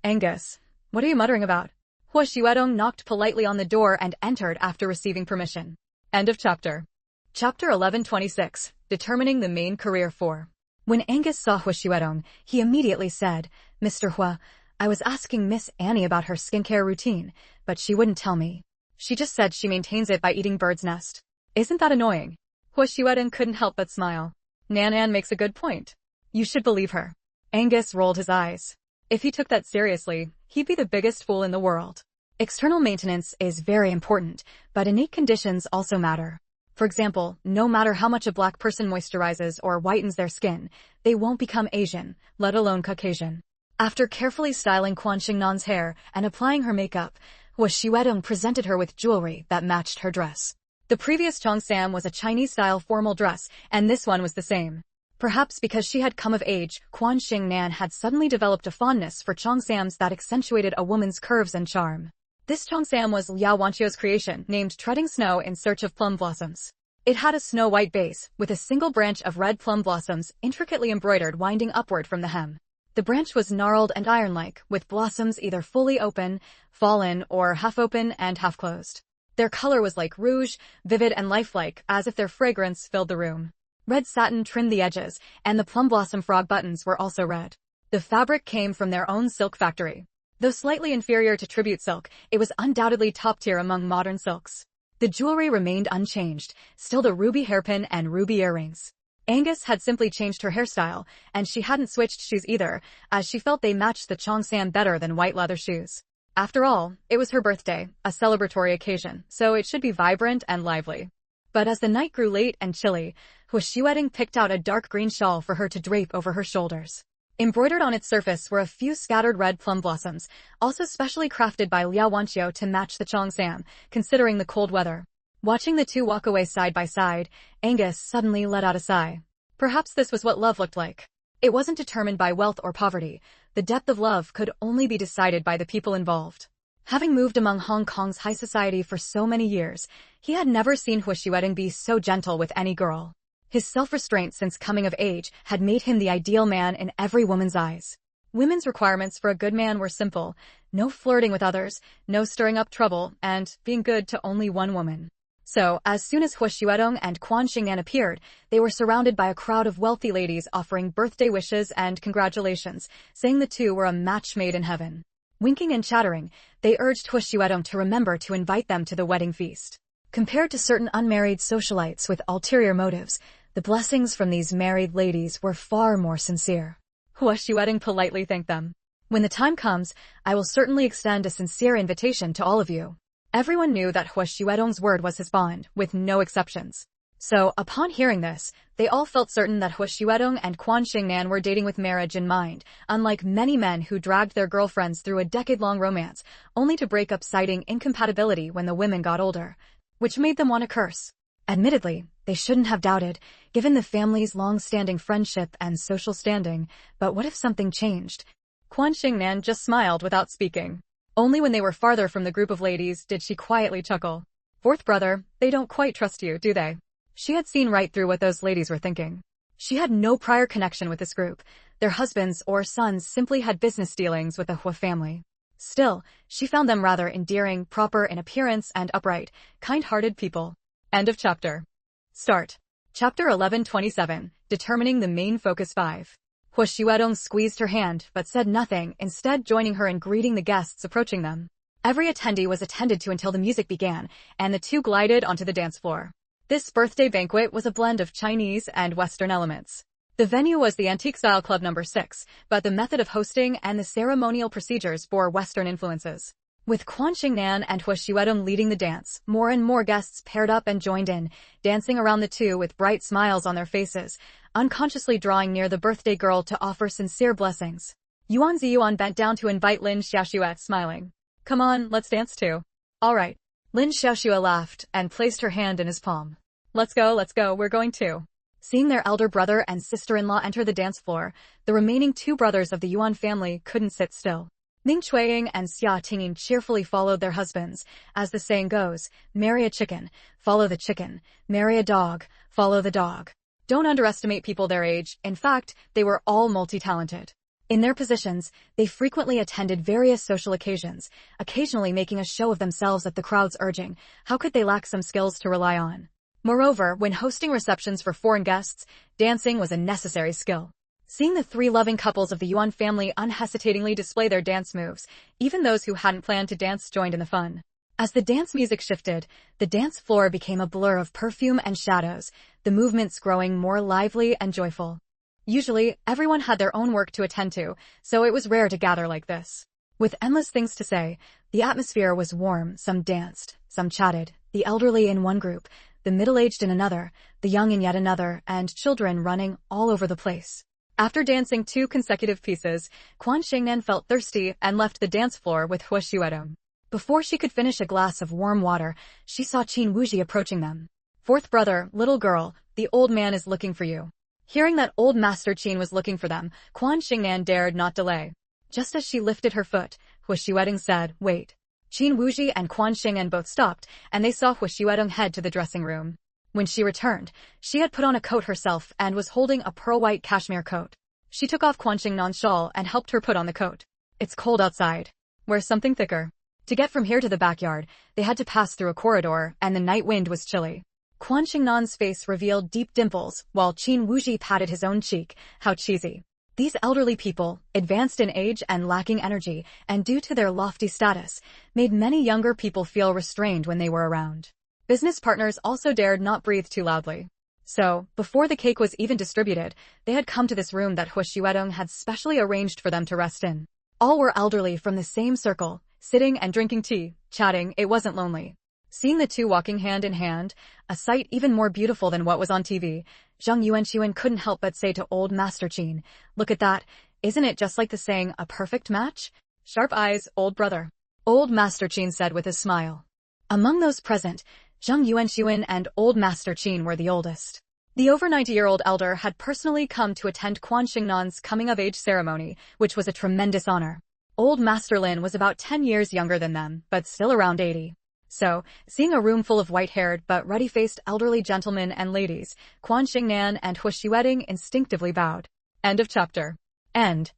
Angus, what are you muttering about? Hua Xuedong knocked politely on the door and entered after receiving permission. End of chapter. Chapter 1126, Determining the Main Career for. When Angus saw Hua Xuedong, he immediately said, Mr. Hua, I was asking Miss Annie about her skincare routine, but she wouldn't tell me. She just said she maintains it by eating bird's nest. Isn't that annoying? Hua Xuedong couldn't help but smile. Nan makes a good point. You should believe her. Angus rolled his eyes. If he took that seriously, he'd be the biggest fool in the world. External maintenance is very important, but innate conditions also matter. For example, no matter how much a black person moisturizes or whitens their skin, they won't become Asian, let alone Caucasian. After carefully styling Quan Xingnan's hair and applying her makeup, Hua Xuedong presented her with jewelry that matched her dress. The previous cheongsam was a Chinese-style formal dress, and this one was the same. Perhaps because she had come of age, Quan Xingnan had suddenly developed a fondness for cheongsams that accentuated a woman's curves and charm. This cheongsam was Liao Wanqiu's creation, named Treading Snow in Search of Plum Blossoms. It had a snow-white base, with a single branch of red plum blossoms intricately embroidered winding upward from the hem. The branch was gnarled and iron-like, with blossoms either fully open, fallen, or half-open and half-closed. Their color was like rouge, vivid and lifelike, as if their fragrance filled the room. Red satin trimmed the edges, and the plum blossom frog buttons were also red. The fabric came from their own silk factory. Though slightly inferior to tribute silk, it was undoubtedly top-tier among modern silks. The jewelry remained unchanged, still the ruby hairpin and ruby earrings. Angus had simply changed her hairstyle, and she hadn't switched shoes either, as she felt they matched the cheongsam better than white leather shoes. After all, it was her birthday, a celebratory occasion, so it should be vibrant and lively. But as the night grew late and chilly, Hua Xuedong picked out a dark green shawl for her to drape over her shoulders. Embroidered on its surface were a few scattered red plum blossoms, also specially crafted by Liao Wanqiu to match the cheongsam, considering the cold weather. Watching the two walk away side by side, Angus suddenly let out a sigh. Perhaps this was what love looked like. It wasn't determined by wealth or poverty. The depth of love could only be decided by the people involved. Having moved among Hong Kong's high society for so many years, he had never seen Hua Xuedong be so gentle with any girl. His self-restraint since coming of age had made him the ideal man in every woman's eyes. Women's requirements for a good man were simple: no flirting with others, no stirring up trouble, and being good to only one woman. So, as soon as Hua Xuedong and Quan Xingnan appeared, they were surrounded by a crowd of wealthy ladies offering birthday wishes and congratulations, saying the two were a match made in heaven. Winking and chattering, they urged Hua Xuedong to remember to invite them to the wedding feast. Compared to certain unmarried socialites with ulterior motives, the blessings from these married ladies were far more sincere. Hua Xuedong politely thanked them. When the time comes, I will certainly extend a sincere invitation to all of you. Everyone knew that Hua Xuedong's word was his bond, with no exceptions. So, upon hearing this, they all felt certain that Hua Xuedong and Quan Xingnan were dating with marriage in mind, unlike many men who dragged their girlfriends through a decade-long romance, only to break up citing incompatibility when the women got older, which made them want to curse. Admittedly, they shouldn't have doubted, given the family's long-standing friendship and social standing, but what if something changed? Quan Xingnan just smiled without speaking. Only when they were farther from the group of ladies did she quietly chuckle. Fourth brother, they don't quite trust you, do they? She had seen right through what those ladies were thinking. She had no prior connection with this group. Their husbands or sons simply had business dealings with the Hua family. Still, she found them rather endearing, proper in appearance, and upright, kind-hearted people. End of chapter. Start. Chapter 1127, Determining the Main Focus 5. Hua Xuedong squeezed her hand but said nothing, instead joining her in greeting the guests approaching them. Every attendee was attended to until the music began, and the two glided onto the dance floor. This birthday banquet was a blend of Chinese and Western elements. The venue was the Antique Style Club No. 6, but the method of hosting and the ceremonial procedures bore Western influences. With Quan Xingnan and Hua Xuedong leading the dance, more and more guests paired up and joined in, dancing around the two with bright smiles on their faces, unconsciously drawing near the birthday girl to offer sincere blessings. Yuan Ziyuan bent down to invite Lin Xiaoxue, smiling. Come on, let's dance too. All right. Lin Xiaoxue laughed and placed her hand in his palm. Let's go, we're going to. Seeing their elder brother and sister-in-law enter the dance floor, the remaining two brothers of the Yuan family couldn't sit still. Ning Chuiying and Xia Tingyin cheerfully followed their husbands. As the saying goes, marry a chicken, follow the chicken, marry a dog, follow the dog. Don't underestimate people their age. In fact, they were all multi-talented. In their positions, they frequently attended various social occasions, occasionally making a show of themselves at the crowd's urging. How could they lack some skills to rely on? Moreover, when hosting receptions for foreign guests, dancing was a necessary skill. Seeing the three loving couples of the Yuan family unhesitatingly display their dance moves, even those who hadn't planned to dance joined in the fun. As the dance music shifted, the dance floor became a blur of perfume and shadows, the movements growing more lively and joyful. Usually, everyone had their own work to attend to, so it was rare to gather like this. With endless things to say, the atmosphere was warm. Some danced, some chatted, the elderly in one group, the middle-aged in another, the young in yet another, and children running all over the place. After dancing 2 consecutive pieces, Quan Xingnan felt thirsty and left the dance floor with Hua Xuedong. Before she could finish a glass of warm water, she saw Qin Wuji approaching them. "Fourth brother, little girl, the old man is looking for you." Hearing that old Master Qin was looking for them, Quan Xingnan dared not delay. Just as she lifted her foot, Hua Xuedong said, "Wait." Qin Wuji and Quan Xingnan both stopped, and they saw Hua Xuedong head to the dressing room. When she returned, she had put on a coat herself and was holding a pearl-white cashmere coat. She took off Quan Xingnan's shawl and helped her put on the coat. "It's cold outside. Wear something thicker." To get from here to the backyard, they had to pass through a corridor, and the night wind was chilly. Quan Xingnan's face revealed deep dimples, while Qin Wuji patted his own cheek. How cheesy. These elderly people, advanced in age and lacking energy, and due to their lofty status, made many younger people feel restrained when they were around. Business partners also dared not breathe too loudly. So, before the cake was even distributed, they had come to this room that Hua Xuedong had specially arranged for them to rest in. All were elderly from the same circle, sitting and drinking tea, chatting. It wasn't lonely. Seeing the two walking hand in hand, a sight even more beautiful than what was on TV, Zhang Yuanxiwen couldn't help but say to old Master Qin, "Look at that. Isn't it just like the saying, a perfect match?" "Sharp eyes, old brother," old Master Qin said with a smile. Among those present, Zhang Yuanxiwen and old Master Qin were the oldest. The over 90-year-old elder had personally come to attend Quan Xingnan's coming-of-age ceremony, which was a tremendous honor. Old Master Lin was about 10 years younger than them, but still around 80. So, seeing a room full of white-haired but ruddy-faced elderly gentlemen and ladies, Quan Xingnan and Hua Xuedong instinctively bowed. End of chapter. End.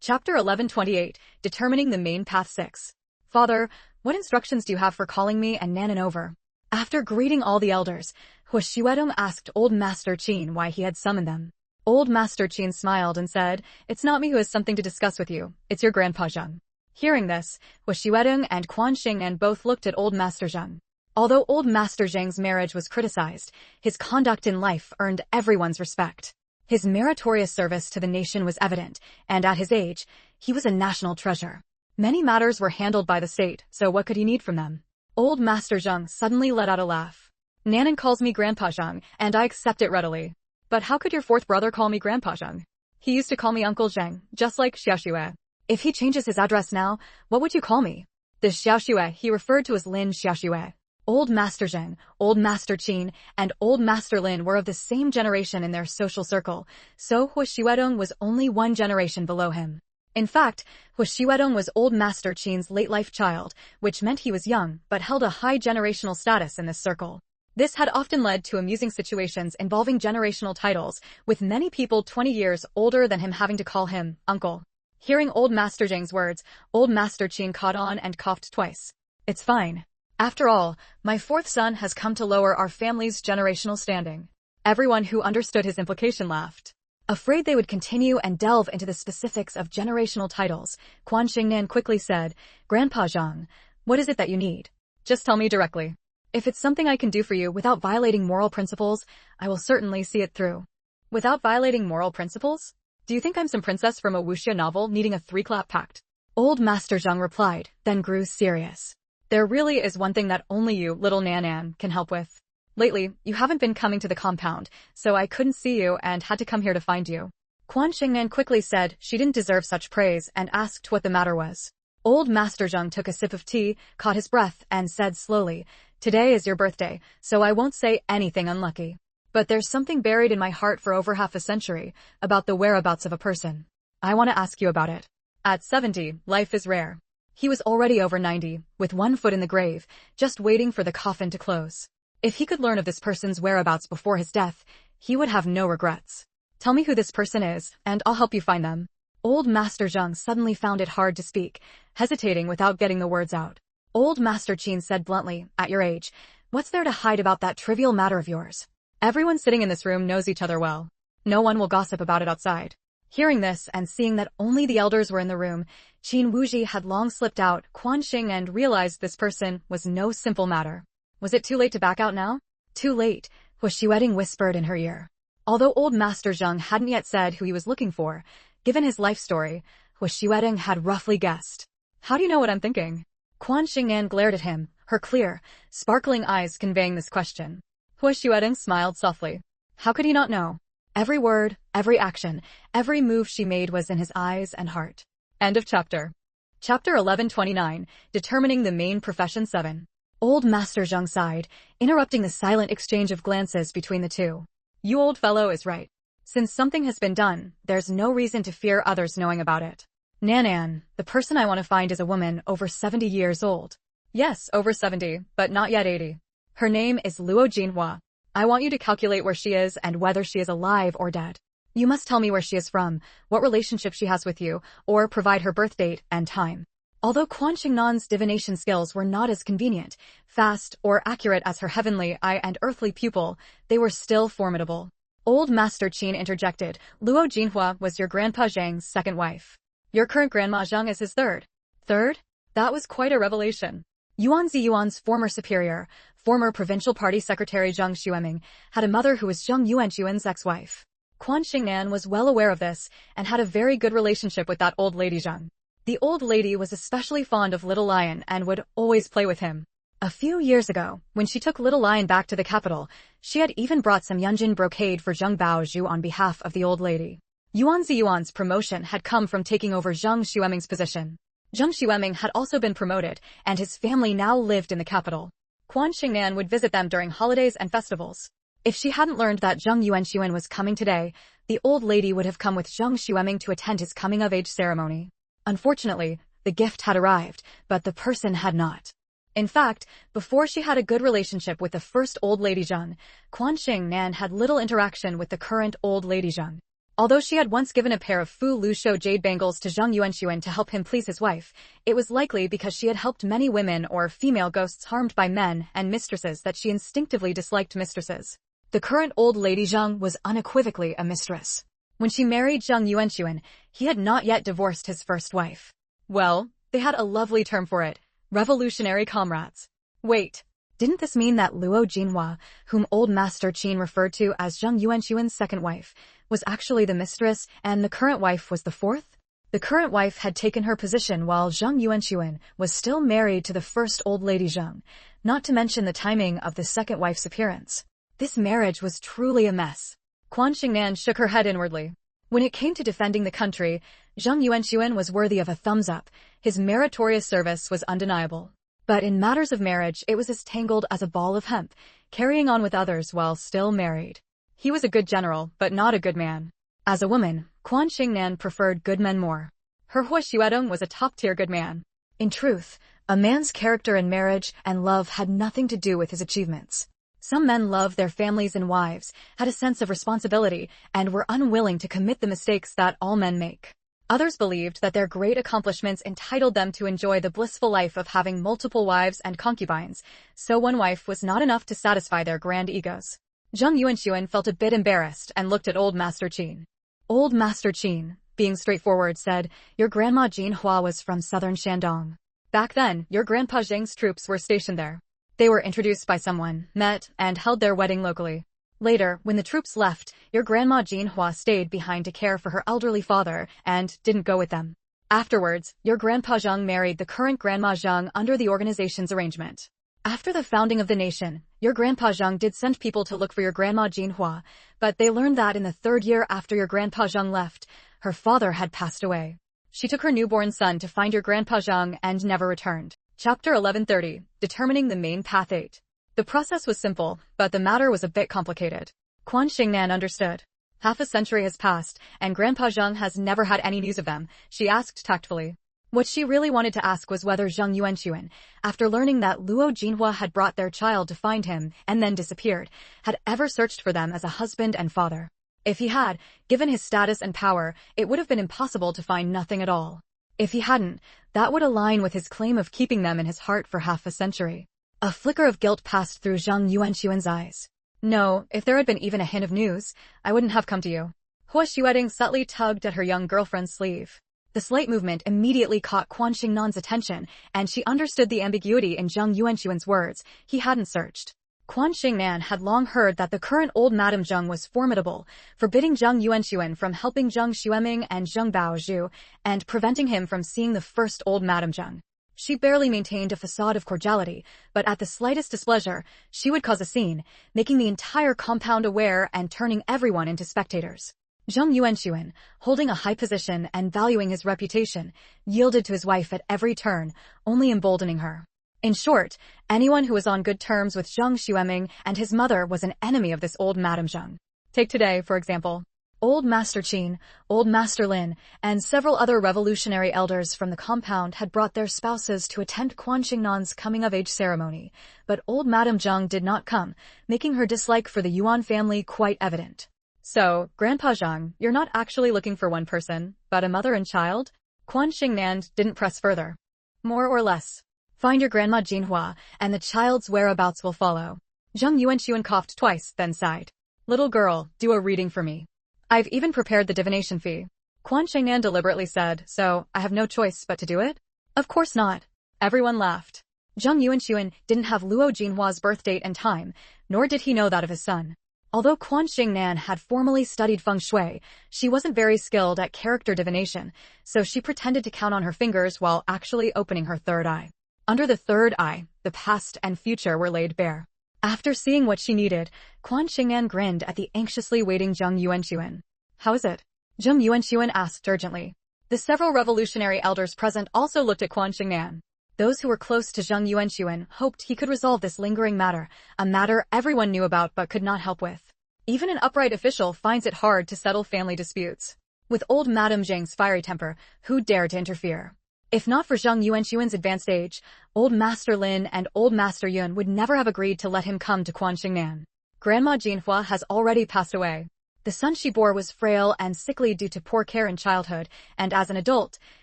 Chapter 1128, Determining the Main Path 6. "Father, what instructions do you have for calling me and Nanan over?" After greeting all the elders, Hua Xuedong asked old Master Qin why he had summoned them. Old Master Qin smiled and said, "It's not me who has something to discuss with you, it's your grandpa Zheng." Hearing this, Hua Xuedong and Quan Xingnan both looked at old Master Zheng. Although old Master Zheng's marriage was criticized, his conduct in life earned everyone's respect. His meritorious service to the nation was evident, and at his age, he was a national treasure. Many matters were handled by the state, so what could he need from them? Old Master Zheng suddenly let out a laugh. "Nanan calls me Grandpa Zheng, and I accept it readily. But how could your fourth brother call me Grandpa Zheng? He used to call me Uncle Zheng, just like Xiaoxue. If he changes his address now, what would you call me?" The Xiaoxue he referred to as Lin Xiaoxue. Old Master Zheng, old Master Qin, and old Master Lin were of the same generation in their social circle, so Hua Xuedong was only one generation below him. In fact, Hua Xuedong was old Master Qin's late-life child, which meant he was young but held a high generational status in this circle. This had often led to amusing situations involving generational titles, with many people 20 years older than him having to call him uncle. Hearing old Master Zheng's words, old Master Qin caught on and coughed twice. "It's fine. After all, my fourth son has come to lower our family's generational standing." Everyone who understood his implication laughed. Afraid they would continue and delve into the specifics of generational titles, Quan Xingnan quickly said, "Grandpa Zhang, what is it that you need? Just tell me directly. If it's something I can do for you without violating moral principles, I will certainly see it through." "Without violating moral principles? Do you think I'm some princess from a wuxia novel needing a 3-clap pact?" Old Master Zheng replied, then grew serious. "There really is one thing that only you, little Nanan, can help with. Lately, you haven't been coming to the compound, so I couldn't see you and had to come here to find you." Quan Xingnan quickly said she didn't deserve such praise and asked what the matter was. Old Master Zheng took a sip of tea, caught his breath, and said slowly, "Today is your birthday, so I won't say anything unlucky. But there's something buried in my heart for over half a century, about the whereabouts of a person. I want to ask you about it. At 70, life is rare." He was already over 90, with one foot in the grave, just waiting for the coffin to close. If he could learn of this person's whereabouts before his death, he would have no regrets. "Tell me who this person is, and I'll help you find them." Old Master Zheng suddenly found it hard to speak, hesitating without getting the words out. Old Master Qin said bluntly, "At your age, what's there to hide about that trivial matter of yours? Everyone sitting in this room knows each other well. No one will gossip about it outside." Hearing this and seeing that only the elders were in the room, Qin Wuji had long slipped out Quan Xing and realized this person was no simple matter. Was it too late to back out now? Too late, Hua Xueding whispered in her ear. Although Old Master Zheng hadn't yet said who he was looking for, given his life story, Hua Xueding had roughly guessed. "How do you know what I'm thinking?" Quan Xingnan glared at him, her clear, sparkling eyes conveying this question. Hua Xueding smiled softly. How could he not know? Every word, every action, every move she made was in his eyes and heart. End of chapter. Chapter 1129, Determining the Main Profession 7. Old Master Zheng sighed, interrupting the silent exchange of glances between the two. You old fellow is right. Since something has been done, there's no reason to fear others knowing about it. Nanan, the person I want to find is a woman over 70 years old. Yes, over 70, but not yet 80. Her name is Luo Jinhua. I want you to calculate where she is and whether she is alive or dead. You must tell me where she is from, what relationship she has with you, or provide her birth date and time. Although Quan Xingnan's divination skills were not as convenient, fast, or accurate as her heavenly eye and earthly pupil, they were still formidable. Old Master Qin interjected, Luo Jinhua was your Grandpa Zhang's second wife. Your current Grandma Zheng is his third. Third? That was quite a revelation. Yuanzi Yuan's former superior, former provincial party secretary Zheng Xueming, had a mother who was Zheng Yuanxuan's ex-wife. Quan Xingnan was well aware of this and had a very good relationship with that old lady Zheng. The old lady was especially fond of Little Lion and would always play with him. A few years ago, when she took Little Lion back to the capital, she had even brought some Yunjin brocade for Zheng Baozhu on behalf of the old lady. Yuanzi Yuan's promotion had come from taking over Zheng Xueming's position. Zheng Xueming had also been promoted, and his family now lived in the capital. Quan Xingnan would visit them during holidays and festivals. If she hadn't learned that Zheng Yuanxuan was coming today, the old lady would have come with Zheng Xueming to attend his coming-of-age ceremony. Unfortunately, the gift had arrived, but the person had not. In fact, before she had a good relationship with the first old lady Zheng, Quan Xingnan had little interaction with the current old lady Zheng. Although she had once given a pair of Fu Lushou jade bangles to Zheng Yuanxuan to help him please his wife, it was likely because she had helped many women or female ghosts harmed by men and mistresses that she instinctively disliked mistresses. The current old lady Zheng was unequivocally a mistress. When she married Zheng Yuanxuan, he had not yet divorced his first wife. Well, they had a lovely term for it, revolutionary comrades. Wait, didn't this mean that Luo Jinhua, whom Old Master Qin referred to as Zheng Yuanxuan's second wife, was actually the mistress and the current wife was the fourth? The current wife had taken her position while Zheng Yuanxuan was still married to the first old lady Zheng, not to mention the timing of the second wife's appearance. This marriage was truly a mess. Quan Xingnan shook her head inwardly. When it came to defending the country, Zheng Yuanxuan was worthy of a thumbs up. His meritorious service was undeniable. But in matters of marriage, it was as tangled as a ball of hemp, carrying on with others while still married. He was a good general, but not a good man. As a woman, Quan Xingnan preferred good men more. Her Hua Xuedong was a top-tier good man. In truth, a man's character in marriage and love had nothing to do with his achievements. Some men loved their families and wives, had a sense of responsibility, and were unwilling to commit the mistakes that all men make. Others believed that their great accomplishments entitled them to enjoy the blissful life of having multiple wives and concubines, so one wife was not enough to satisfy their grand egos. Zheng Yuanxuan felt a bit embarrassed and looked at Old Master Qin. Old Master Qin, being straightforward, said, Your Grandma Jinhua was from southern Shandong. Back then, your Grandpa Zheng's troops were stationed there. They were introduced by someone, met, and held their wedding locally. Later, when the troops left, your Grandma Jinhua stayed behind to care for her elderly father and didn't go with them. Afterwards, your Grandpa Zheng married the current Grandma Zheng under the organization's arrangement. After the founding of the nation, your Grandpa Zheng did send people to look for your Grandma Jinhua, but they learned that in the third year after your Grandpa Zheng left, her father had passed away. She took her newborn son to find your Grandpa Zheng and never returned. Chapter 1130, Determining the Main Path 8. The process was simple, but the matter was a bit complicated. Quan Xingnan understood. Half a century has passed, and Grandpa Zheng has never had any news of them, she asked tactfully. What she really wanted to ask was whether Zheng Yuanxuan, after learning that Luo Jinhua had brought their child to find him and then disappeared, had ever searched for them as a husband and father. If he had, given his status and power, it would have been impossible to find nothing at all. If he hadn't, that would align with his claim of keeping them in his heart for half a century. A flicker of guilt passed through Zhang Yuanxuan's eyes. No, if there had been even a hint of news, I wouldn't have come to you. Hua Xuedong subtly tugged at her young girlfriend's sleeve. The slight movement immediately caught Quan Xingnan's attention, and she understood the ambiguity in Zhang Yuanxuan's words. He hadn't searched. Quan Xingnan had long heard that the current old Madame Zheng was formidable, forbidding Zhang Yuanxuan from helping Zheng Xueming and Zheng Baozhu, and preventing him from seeing the first old Madame Zheng. She barely maintained a facade of cordiality, but at the slightest displeasure, she would cause a scene, making the entire compound aware and turning everyone into spectators. Zheng Yuanxuan, holding a high position and valuing his reputation, yielded to his wife at every turn, only emboldening her. In short, anyone who was on good terms with Zheng Xueming and his mother was an enemy of this old Madame Zheng. Take today, for example. Old Master Qin, Old Master Lin, and several other revolutionary elders from the compound had brought their spouses to attend Quan Xingnan's coming-of-age ceremony, but old Madame Zheng did not come, making her dislike for the Yuan family quite evident. So, Grandpa Zheng, you're not actually looking for one person, but a mother and child? Quan Xingnan didn't press further. More or less. Find your grandma Jinhua, and the child's whereabouts will follow. Zheng Yuanxuan coughed twice, then sighed. Little girl, do a reading for me. I've even prepared the divination fee. Quan Xingnan deliberately said, so, I have no choice but to do it? Of course not. Everyone laughed. Zheng Yuanxuan didn't have Luo Jinhua's birth date and time, nor did he know that of his son. Although Quan Xingnan had formally studied feng shui, she wasn't very skilled at character divination, so she pretended to count on her fingers while actually opening her third eye. Under the third eye, the past and future were laid bare. After seeing what she needed, Quan Xingnan grinned at the anxiously waiting Zheng Yuanxuan. How is it? Zheng Yuanxuan asked urgently. The several revolutionary elders present also looked at Quan Xingnan. Those who were close to Zheng Yuanxuan hoped he could resolve this lingering matter, a matter everyone knew about but could not help with. Even an upright official finds it hard to settle family disputes. With old Madame Zheng's fiery temper, who dared to interfere? If not for Zheng Yuanxuan's advanced age, old Master Lin and old Master Yun would never have agreed to let him come to Quan Xingnan. Grandma Jinhua has already passed away. The son she bore was frail and sickly due to poor care in childhood, and as an adult,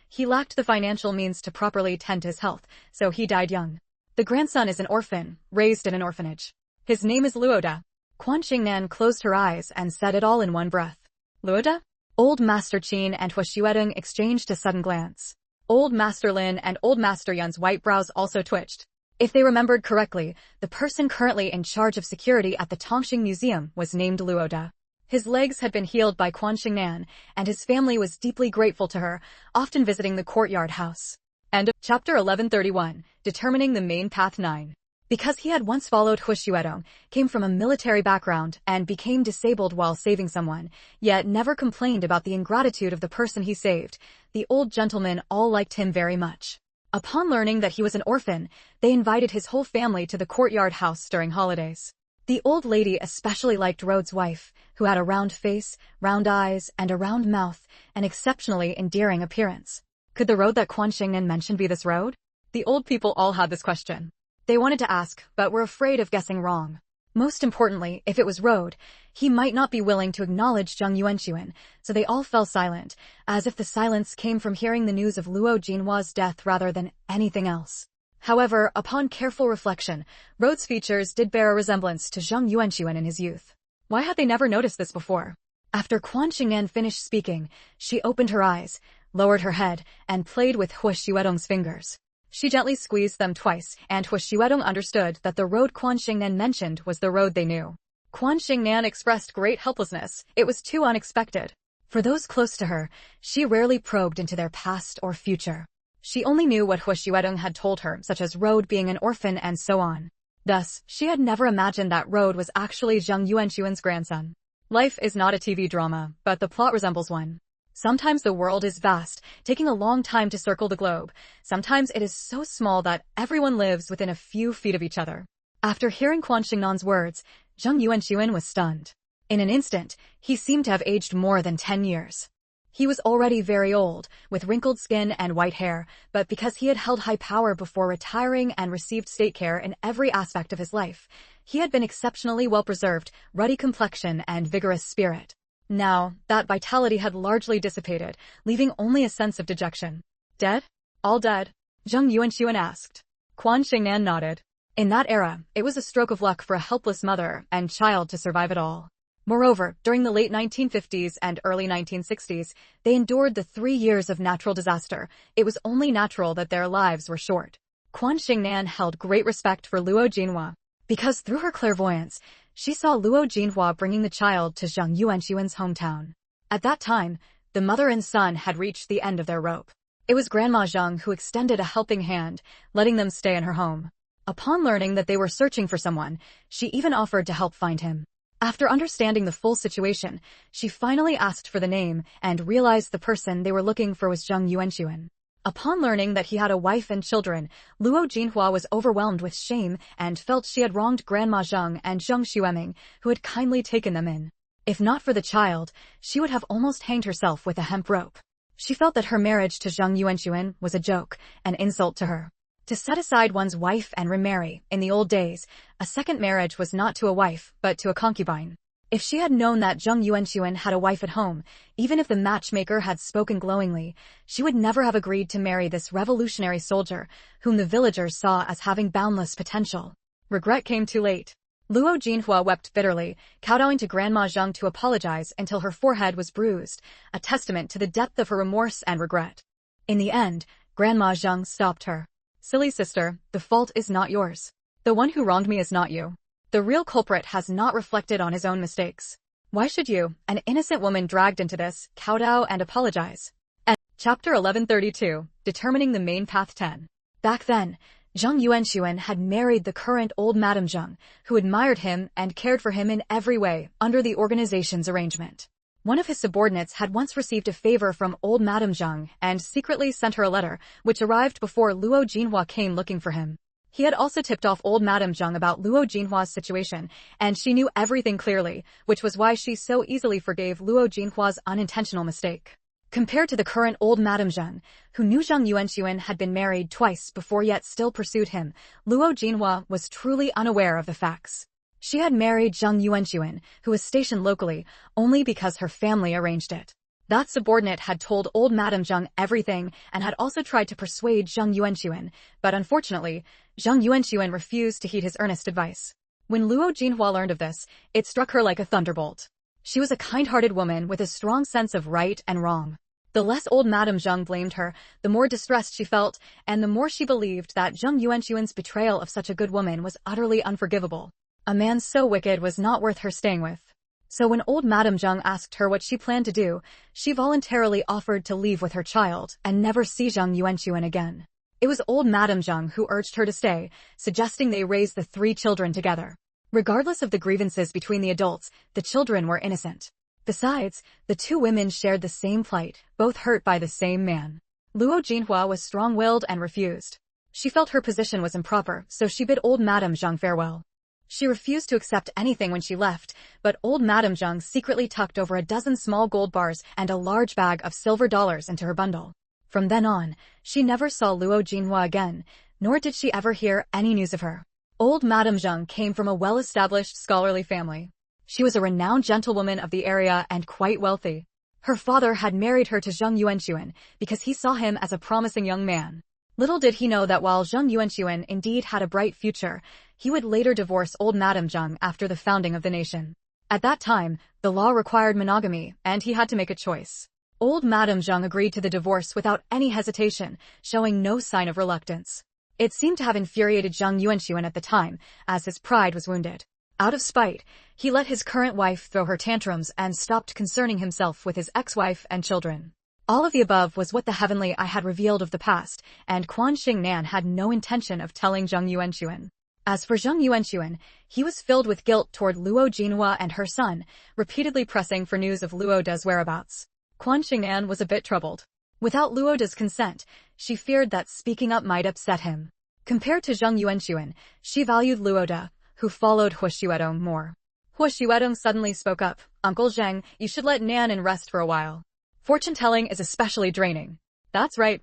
he lacked the financial means to properly tend to his health, so he died young. The grandson is an orphan, raised in an orphanage. His name is Luoda. Quan Xingnan closed her eyes and said it all in one breath. Luoda? Old Master Qin and Hua Xuedong exchanged a sudden glance. Old Master Lin and Old Master Yun's white brows also twitched. If they remembered correctly, the person currently in charge of security at the Tongxing Museum was named Luoda. His legs had been healed by Quan Xingnan, and his family was deeply grateful to her, often visiting the courtyard house. End of Chapter 1131, Determining the Main Path 9. Because he had once followed Hua Xuedong, came from a military background, and became disabled while saving someone, yet never complained about the ingratitude of the person he saved, the old gentlemen all liked him very much. Upon learning that he was an orphan, they invited his whole family to the courtyard house during holidays. The old lady especially liked Rhode's wife, who had a round face, round eyes, and a round mouth, an exceptionally endearing appearance. Could the Rhode that Quan Xingnan mentioned be this Rhode? The old people all had this question. They wanted to ask, but were afraid of guessing wrong. Most importantly, if it was Rhode, he might not be willing to acknowledge Zheng Yuanxuan, so they all fell silent, as if the silence came from hearing the news of Luo Jinhua's death rather than anything else. However, upon careful reflection, Rhode's features did bear a resemblance to Zheng Yuanxuan in his youth. Why had they never noticed this before? After Quan Xingnan finished speaking, she opened her eyes, lowered her head, and played with Hua Xuedong's fingers. She gently squeezed them twice, and Hua Xuedong understood that the road Quan Xingnan mentioned was the road they knew. Quan Xingnan expressed great helplessness. It was too unexpected. For those close to her, she rarely probed into their past or future. She only knew what Hua Xuedong had told her, such as Rhode being an orphan and so on. Thus, she had never imagined that Rhode was actually Zheng Yuanxuan's grandson. Life is not a TV drama, but the plot resembles one. Sometimes the world is vast, taking a long time to circle the globe. Sometimes it is so small that everyone lives within a few feet of each other. After hearing Quan Xingnan's words, Zheng Yuanxuan was stunned. In an instant, he seemed to have aged more than 10 years. He was already very old, with wrinkled skin and white hair, but because he had held high power before retiring and received state care in every aspect of his life, he had been exceptionally well-preserved, ruddy complexion and vigorous spirit. Now, that vitality had largely dissipated, leaving only a sense of dejection. Dead? All dead? Zheng Yuanxuan asked. Quan Xingnan nodded. In that era, it was a stroke of luck for a helpless mother and child to survive it all. Moreover, during the late 1950s and early 1960s, they endured the 3 years of natural disaster. It was only natural that their lives were short. Quan Xingnan held great respect for Luo Jinhua, because through her clairvoyance, she saw Luo Jinhua bringing the child to Zheng Yuanxuan's hometown. At that time, the mother and son had reached the end of their rope. It was Grandma Zheng who extended a helping hand, letting them stay in her home. Upon learning that they were searching for someone, she even offered to help find him. After understanding the full situation, she finally asked for the name and realized the person they were looking for was Zheng Yuanxuan. Upon learning that he had a wife and children, Luo Jinhua was overwhelmed with shame and felt she had wronged Grandma Zheng and Zheng Xueming, who had kindly taken them in. If not for the child, she would have almost hanged herself with a hemp rope. She felt that her marriage to Zheng Yuanxuan was a joke, an insult to her. To set aside one's wife and remarry, in the old days, a second marriage was not to a wife, but to a concubine. If she had known that Zheng Yuanxuan had a wife at home, even if the matchmaker had spoken glowingly, she would never have agreed to marry this revolutionary soldier, whom the villagers saw as having boundless potential. Regret came too late. Luo Jinhua wept bitterly, kowtowing to Grandma Zheng to apologize until her forehead was bruised, a testament to the depth of her remorse and regret. In the end, Grandma Zheng stopped her. Silly sister, the fault is not yours. The one who wronged me is not you. The real culprit has not reflected on his own mistakes. Why should you, an innocent woman dragged into this, kowtow and apologize? And Chapter 1132, Determining the Main Path 10. Back then, Zheng Yuanxuan had married the current old Madame Zheng, who admired him and cared for him in every way, under the organization's arrangement. One of his subordinates had once received a favor from old Madame Zheng and secretly sent her a letter, which arrived before Luo Jinhua came looking for him. He had also tipped off old Madame Zheng about Luo Jinhua's situation, and she knew everything clearly, which was why she so easily forgave Luo Jinhua's unintentional mistake. Compared to the current old Madame Zheng, who knew Zheng Yuanxuan had been married twice before yet still pursued him, Luo Jinhua was truly unaware of the facts. She had married Zheng Yuanxuan, who was stationed locally, only because her family arranged it. That subordinate had told old Madame Zheng everything and had also tried to persuade Zheng Yuanxuan, but unfortunately, Zheng Yuanxuan refused to heed his earnest advice. When Luo Jinhua learned of this, it struck her like a thunderbolt. She was a kind-hearted woman with a strong sense of right and wrong. The less old Madame Zheng blamed her, the more distressed she felt, and the more she believed that Zheng Yuanxuan's betrayal of such a good woman was utterly unforgivable. A man so wicked was not worth her staying with. So when old Madame Zheng asked her what she planned to do, she voluntarily offered to leave with her child and never see Zheng Yuanxuan again. It was old Madame Zheng who urged her to stay, suggesting they raise the 3 children together. Regardless of the grievances between the adults, the children were innocent. Besides, the 2 women shared the same plight, both hurt by the same man. Luo Jinhua was strong-willed and refused. She felt her position was improper, so she bid old Madame Zheng farewell. She refused to accept anything when she left, but old Madame Zheng secretly tucked over a dozen small gold bars and a large bag of silver dollars into her bundle. From then on, she never saw Luo Jinhua again, nor did she ever hear any news of her. Old Madame Zheng came from a well-established scholarly family. She was a renowned gentlewoman of the area and quite wealthy. Her father had married her to Zheng Yuanxuan because he saw him as a promising young man. Little did he know that while Zheng Yuanxuan indeed had a bright future, he would later divorce old Madame Zheng after the founding of the nation. At that time, the law required monogamy, and he had to make a choice. Old Madame Zheng agreed to the divorce without any hesitation, showing no sign of reluctance. It seemed to have infuriated Zheng Yuanxuan at the time, as his pride was wounded. Out of spite, he let his current wife throw her tantrums and stopped concerning himself with his ex-wife and children. All of the above was what the heavenly eye had revealed of the past, and Quan Xingnan had no intention of telling Zheng Yuanxuan. As for Zheng Yuanxuan, he was filled with guilt toward Luo Jinhua and her son, repeatedly pressing for news of Luo De's whereabouts. Quan Xingnan was a bit troubled. Without Luo De's consent, she feared that speaking up might upset him. Compared to Zheng Yuanxuan, she valued Luo De, who followed Hu Xuedong more. Hu Xuedong suddenly spoke up, "Uncle Zheng, you should let Nan rest for a while. Fortune-telling is especially draining." That's right,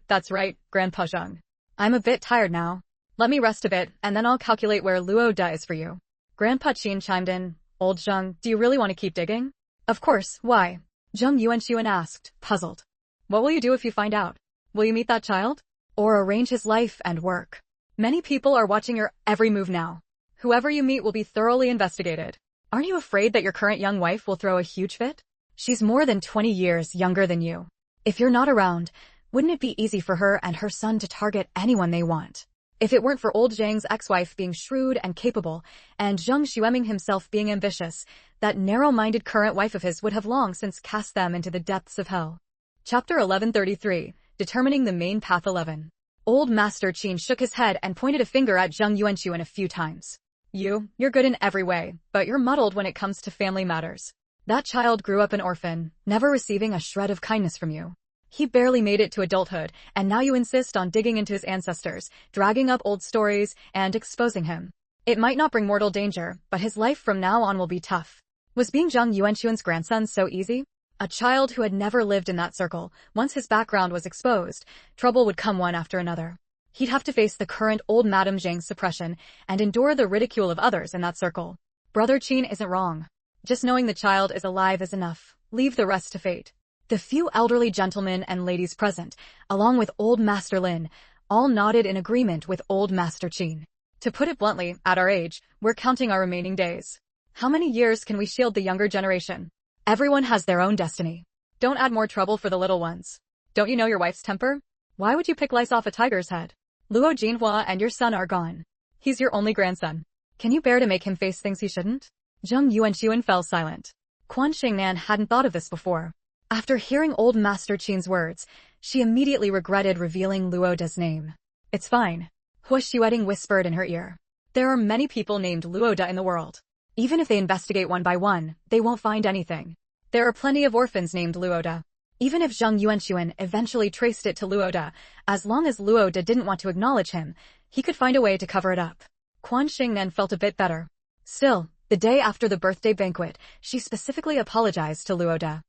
Grandpa Zheng. I'm a bit tired now. Let me rest a bit, and then I'll calculate where Luo De is for you. Grandpa Qin chimed in, "Old Zheng, do you really want to keep digging?" Of course, why? Zheng Yuanxuan asked, puzzled. What will you do if you find out? Will you meet that child? Or arrange his life and work? Many people are watching your every move now. Whoever you meet will be thoroughly investigated. Aren't you afraid that your current young wife will throw a huge fit? She's more than 20 years younger than you. If you're not around, wouldn't it be easy for her and her son to target anyone they want? If it weren't for old Zhang's ex-wife being shrewd and capable, and Zheng Xueming himself being ambitious, that narrow-minded current wife of his would have long since cast them into the depths of hell. Chapter 1133, Determining the Main Path 11. Old Master Qin shook his head and pointed a finger at Zheng Yuanxuan a few times. You're good in every way, but you're muddled when it comes to family matters. That child grew up an orphan, never receiving a shred of kindness from you. He barely made it to adulthood, and now you insist on digging into his ancestors, dragging up old stories, and exposing him. It might not bring mortal danger, but his life from now on will be tough. Was being Zheng Yuanxuan's grandson so easy? A child who had never lived in that circle, once his background was exposed, trouble would come one after another. He'd have to face the current old Madame Zhang's suppression and endure the ridicule of others in that circle. Brother Qin isn't wrong. Just knowing the child is alive is enough. Leave the rest to fate. The few elderly gentlemen and ladies present, along with old Master Lin, all nodded in agreement with old Master Qin. To put it bluntly, at our age, we're counting our remaining days. How many years can we shield the younger generation? Everyone has their own destiny. Don't add more trouble for the little ones. Don't you know your wife's temper? Why would you pick lice off a tiger's head? Luo Jinhua and your son are gone. He's your only grandson. Can you bear to make him face things he shouldn't? Zheng Yuanxuan fell silent. Quan Xingnan hadn't thought of this before. After hearing old Master Qin's words, she immediately regretted revealing Luo Da's name. It's fine. Hua Xueding whispered in her ear. There are many people named Luo Da in the world. Even if they investigate one by one, they won't find anything. There are plenty of orphans named Luo Da. Even if Zheng Yuanxuan eventually traced it to Luo Da, as long as Luo Da didn't want to acknowledge him, he could find a way to cover it up. Quan Xingnan felt a bit better. Still, the day after the birthday banquet, she specifically apologized to Luo Da.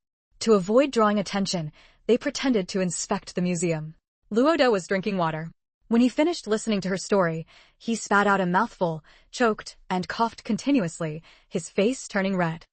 To avoid drawing attention, they pretended to inspect the museum. Luo Da was drinking water. When he finished listening to her story, he spat out a mouthful, choked, and coughed continuously, his face turning red.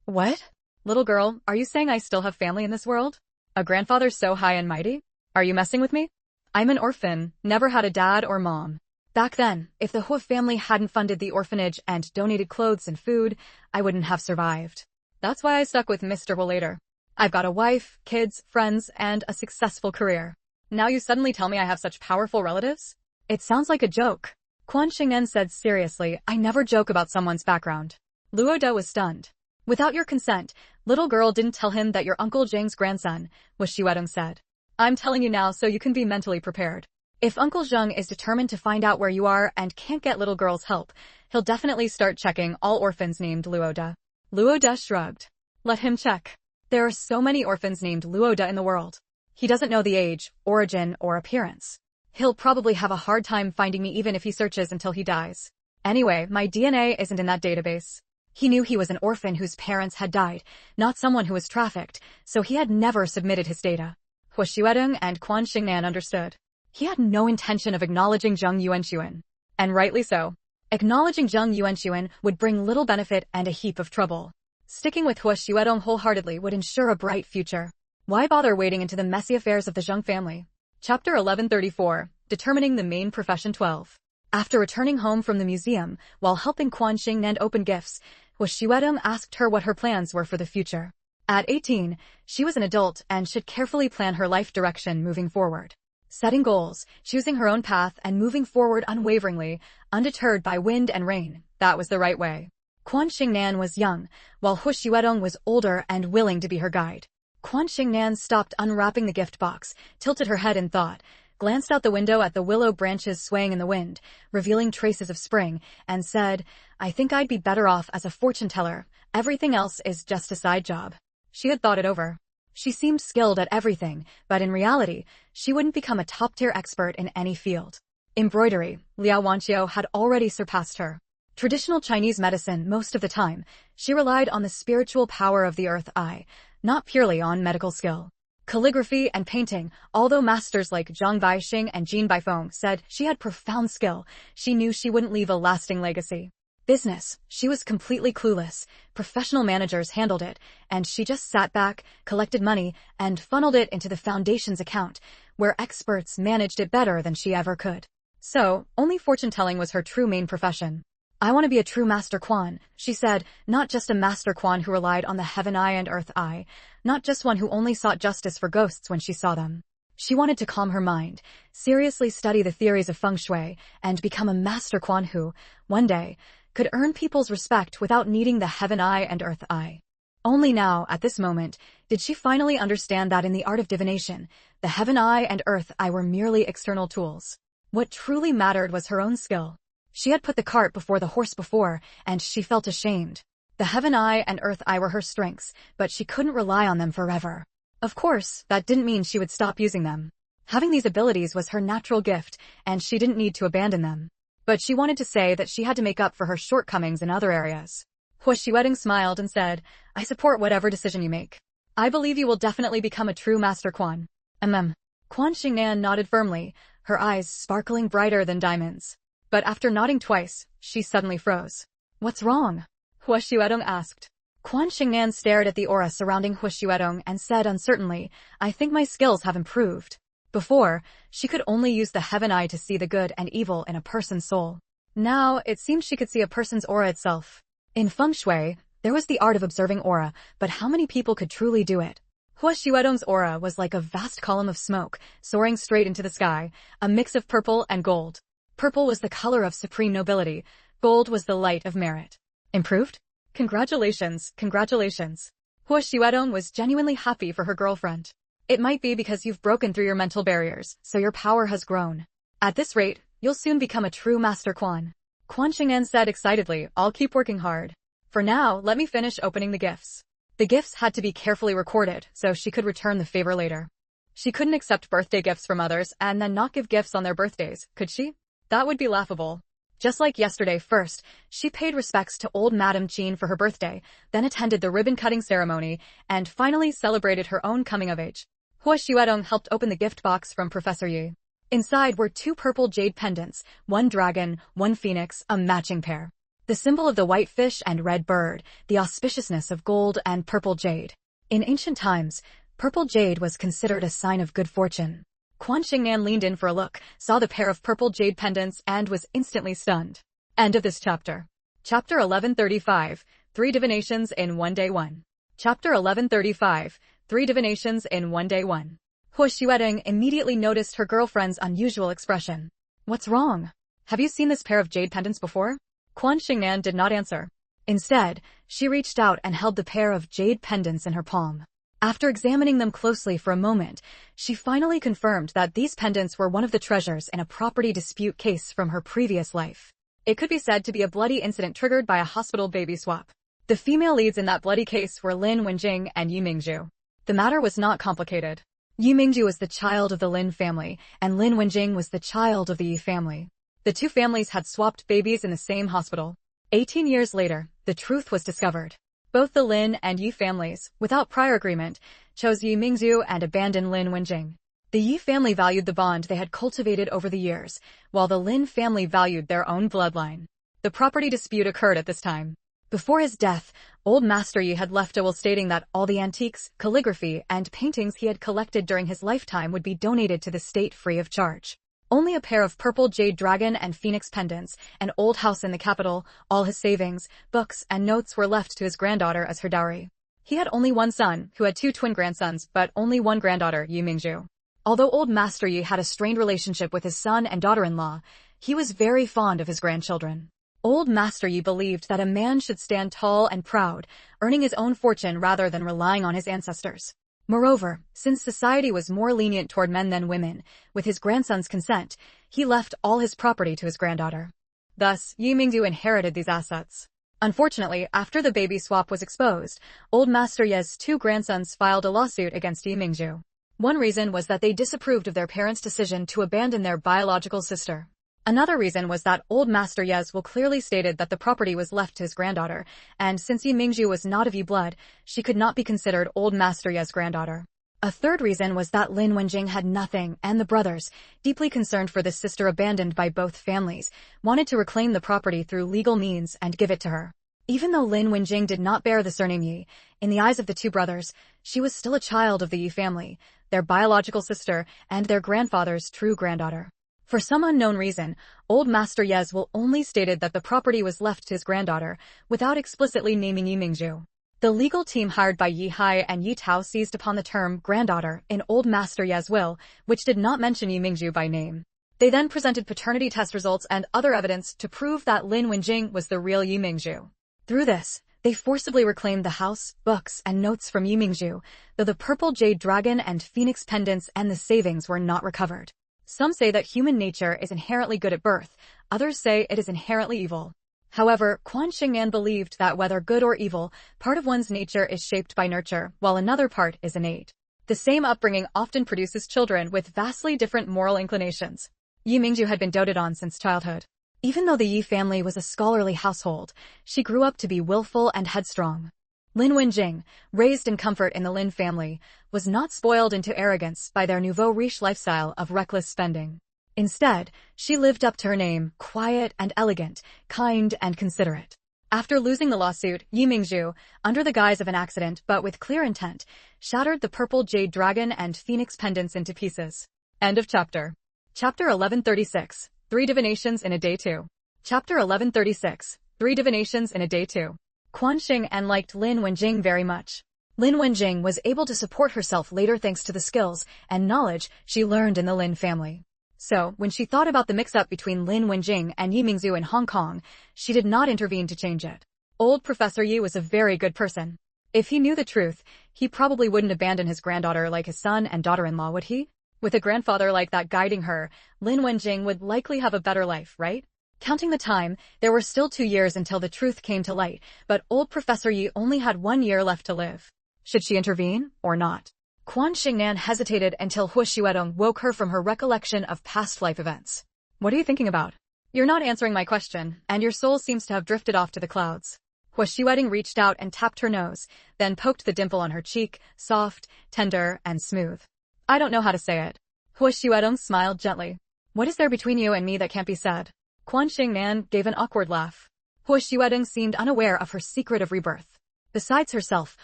What? Little girl, are you saying I still have family in this world? A grandfather so high and mighty? Are you messing with me? I'm an orphan, never had a dad or mom. Back then, if the Hua family hadn't funded the orphanage and donated clothes and food, I wouldn't have survived. That's why I stuck with Mr. Hua later. I've got a wife, kids, friends, and a successful career. Now you suddenly tell me I have such powerful relatives? It sounds like a joke. Quan Xingnan said seriously, I never joke about someone's background. Luo Da was stunned. Without your consent, little girl didn't tell him that your Uncle Zhang's grandson, Hua Xuedong said. I'm telling you now so you can be mentally prepared. If Uncle Zheng is determined to find out where you are and can't get little girl's help, he'll definitely start checking all orphans named Luo Da. Luo Da shrugged. Let him check. There are so many orphans named Luo Da in the world. He doesn't know the age, origin, or appearance. He'll probably have a hard time finding me even if he searches until he dies. Anyway, my DNA isn't in that database. He knew he was an orphan whose parents had died, not someone who was trafficked, so he had never submitted his data. Hua Xuedong and Quan Xingnan understood. He had no intention of acknowledging Zheng Yuanxuan. And rightly so. Acknowledging Zheng Yuanxuan would bring little benefit and a heap of trouble. Sticking with Hua Xuedong wholeheartedly would ensure a bright future. Why bother wading into the messy affairs of the Zheng family? Chapter 1134, Determining the Main Profession 12. After returning home from the museum, while helping Quan Xingnan open gifts, Hua Xuedong asked her what her plans were for the future. At 18, she was an adult and should carefully plan her life direction moving forward. Setting goals, choosing her own path, and moving forward unwaveringly, undeterred by wind and rain, that was the right way. Quan Xingnan was young, while Hua Xuedong was older and willing to be her guide. Quan Xingnan stopped unwrapping the gift box, tilted her head in thought, glanced out the window at the willow branches swaying in the wind, revealing traces of spring, and said, I think I'd be better off as a fortune teller. Everything else is just a side job. She had thought it over. She seemed skilled at everything, but in reality, she wouldn't become a top-tier expert in any field. Embroidery, Liao Wanqiu had already surpassed her. Traditional Chinese medicine, most of the time, she relied on the spiritual power of the earth eye, not purely on medical skill. Calligraphy and painting, although masters like Zhang Baixing and Jin Baifeng said she had profound skill, she knew she wouldn't leave a lasting legacy. Business, she was completely clueless. Professional managers handled it, and she just sat back, collected money, and funneled it into the foundation's account, where experts managed it better than she ever could. So, only fortune-telling was her true main profession. I want to be a true Master Quan, she said, not just a Master Quan who relied on the heaven eye and earth eye, not just one who only sought justice for ghosts when she saw them. She wanted to calm her mind, seriously study the theories of feng shui, and become a Master Quan who, one day, could earn people's respect without needing the heaven eye and earth eye. Only now, at this moment, did she finally understand that in the art of divination, the heaven eye and earth eye were merely external tools. What truly mattered was her own skill. She had put the cart before the horse before, and she felt ashamed. The heaven eye and earth eye were her strengths, but she couldn't rely on them forever. Of course, that didn't mean she would stop using them. Having these abilities was her natural gift, and she didn't need to abandon them. But she wanted to say that she had to make up for her shortcomings in other areas. Hua Xiuedong smiled and said, I support whatever decision you make. I believe you will definitely become a true Master Quan. Quan Xingnan nodded firmly, her eyes sparkling brighter than diamonds. But after nodding twice, she suddenly froze. What's wrong? Hua Xiuedong asked. Quan Xingnan stared at the aura surrounding Hua Xiuedong and said uncertainly, I think my skills have improved. Before, she could only use the heaven eye to see the good and evil in a person's soul. Now, it seemed she could see a person's aura itself. In feng shui, there was the art of observing aura, but how many people could truly do it? Hua Xiuedong's aura was like a vast column of smoke, soaring straight into the sky, a mix of purple and gold. Purple was the color of supreme nobility, gold was the light of merit. Improved? Congratulations, congratulations. Hua Xiuedong was genuinely happy for her girlfriend. It might be because you've broken through your mental barriers, so your power has grown. At this rate, you'll soon become a true Master Quan. Quan Xingnan said excitedly, I'll keep working hard. For now, let me finish opening the gifts. The gifts had to be carefully recorded, so she could return the favor later. She couldn't accept birthday gifts from others and then not give gifts on their birthdays, could she? That would be laughable. Just like yesterday, first, she paid respects to old Madame Jean for her birthday, then attended the ribbon-cutting ceremony, and finally celebrated her own coming of age. Hua Xiuedong helped open the gift box from Professor Yi. Inside were 2 purple jade pendants, 1 dragon, 1 phoenix, a matching pair. The symbol of the white fish and red bird, the auspiciousness of gold and purple jade. In ancient times, purple jade was considered a sign of good fortune. Quan Xingnan leaned in for a look, saw the pair of purple jade pendants, and was instantly stunned. End of this chapter. Chapter 1135, 3 Divinations in One Day 1. Chapter 1135, 3 Divinations in One Day 1. Hua Xiuedong immediately noticed her girlfriend's unusual expression. What's wrong? Have you seen this pair of jade pendants before? Quan Xingnan did not answer. Instead, she reached out and held the pair of jade pendants in her palm. After examining them closely for a moment, she finally confirmed that these pendants were one of the treasures in a property dispute case from her previous life. It could be said to be a bloody incident triggered by a hospital baby swap. The female leads in that bloody case were Lin Wenjing and Yi Mingzhu. The matter was not complicated. Yi Mingzhu was the child of the Lin family, and Lin Wenjing was the child of the Yi family. The 2 families had swapped babies in the same hospital. 18 years later, the truth was discovered. Both the Lin and Yi families, without prior agreement, chose Yi Mingzhu and abandoned Lin Wenjing. The Yi family valued the bond they had cultivated over the years, while the Lin family valued their own bloodline. The property dispute occurred at this time. Before his death, old Master Yi had left a will stating that all the antiques, calligraphy, and paintings he had collected during his lifetime would be donated to the state free of charge. Only a pair of purple jade dragon and phoenix pendants, an old house in the capital, all his savings, books, and notes were left to his granddaughter as her dowry. He had only one son, who had 2 twin grandsons, but only one granddaughter, Yi Mingzhu. Although old Master Yi had a strained relationship with his son and daughter-in-law, he was very fond of his grandchildren. Old Master Yi believed that a man should stand tall and proud, earning his own fortune rather than relying on his ancestors. Moreover, since society was more lenient toward men than women, with his grandson's consent, he left all his property to his granddaughter. Thus, Yi Mingzhu inherited these assets. Unfortunately, after the baby swap was exposed, old Master Yi's 2 grandsons filed a lawsuit against Yi Mingzhu. One reason was that they disapproved of their parents' decision to abandon their biological sister. Another reason was that old Master Yi's will clearly stated that the property was left to his granddaughter, and since Yi Mingzhu was not of Yi blood, she could not be considered old Master Yi's granddaughter. A third reason was that Lin Wenjing had nothing, and the brothers, deeply concerned for this sister abandoned by both families, wanted to reclaim the property through legal means and give it to her. Even though Lin Wenjing did not bear the surname Yi, in the eyes of the two brothers, she was still a child of the Yi family, their biological sister, and their grandfather's true granddaughter. For some unknown reason, Old Master Yez will only stated that the property was left to his granddaughter, without explicitly naming Yi Mingzhu. The legal team hired by Yi Hai and Yi Tao seized upon the term granddaughter in Old Master Yez's will, which did not mention Yi Mingzhu by name. They then presented paternity test results and other evidence to prove that Lin Wenjing was the real Yi Mingzhu. Through this, they forcibly reclaimed the house, books, and notes from Yi Mingzhu, though the purple jade dragon and phoenix pendants and the savings were not recovered. Some say that human nature is inherently good at birth, others say it is inherently evil. However, Quan Xingnan believed that whether good or evil, part of one's nature is shaped by nurture, while another part is innate. The same upbringing often produces children with vastly different moral inclinations. Yi Mingzhu had been doted on since childhood. Even though the Yi family was a scholarly household, she grew up to be willful and headstrong. Lin Wenjing, raised in comfort in the Lin family, was not spoiled into arrogance by their nouveau riche lifestyle of reckless spending. Instead, she lived up to her name, quiet and elegant, kind and considerate. After losing the lawsuit, Yi Mingzhu, under the guise of an accident but with clear intent, shattered the purple jade dragon and phoenix pendants into pieces. End of chapter. Chapter 1136. 3 Divinations in a Day 2. Chapter 1136. 3 Divinations in a Day 2. Quan Xingnan liked Lin Wenjing very much. Lin Wenjing was able to support herself later thanks to the skills and knowledge she learned in the Lin family. So, when she thought about the mix-up between Lin Wenjing and Yi Mingzhu in Hong Kong, she did not intervene to change it. Old Professor Yi was a very good person. If he knew the truth, he probably wouldn't abandon his granddaughter like his son and daughter-in-law, would he? With a grandfather like that guiding her, Lin Wenjing would likely have a better life, right? Counting the time, there were still 2 years until the truth came to light, but old Professor Yi only had 1 year left to live. Should she intervene, or not? Quan Xingnan hesitated until Hu Xuedong woke her from her recollection of past life events. What are you thinking about? You're not answering my question, and your soul seems to have drifted off to the clouds. Hu Xuedong reached out and tapped her nose, then poked the dimple on her cheek, soft, tender, and smooth. I don't know how to say it. Hu Xuedong smiled gently. What is there between you and me that can't be said? Quan Xingnan gave an awkward laugh. Hu Xuedong seemed unaware of her secret of rebirth. Besides herself,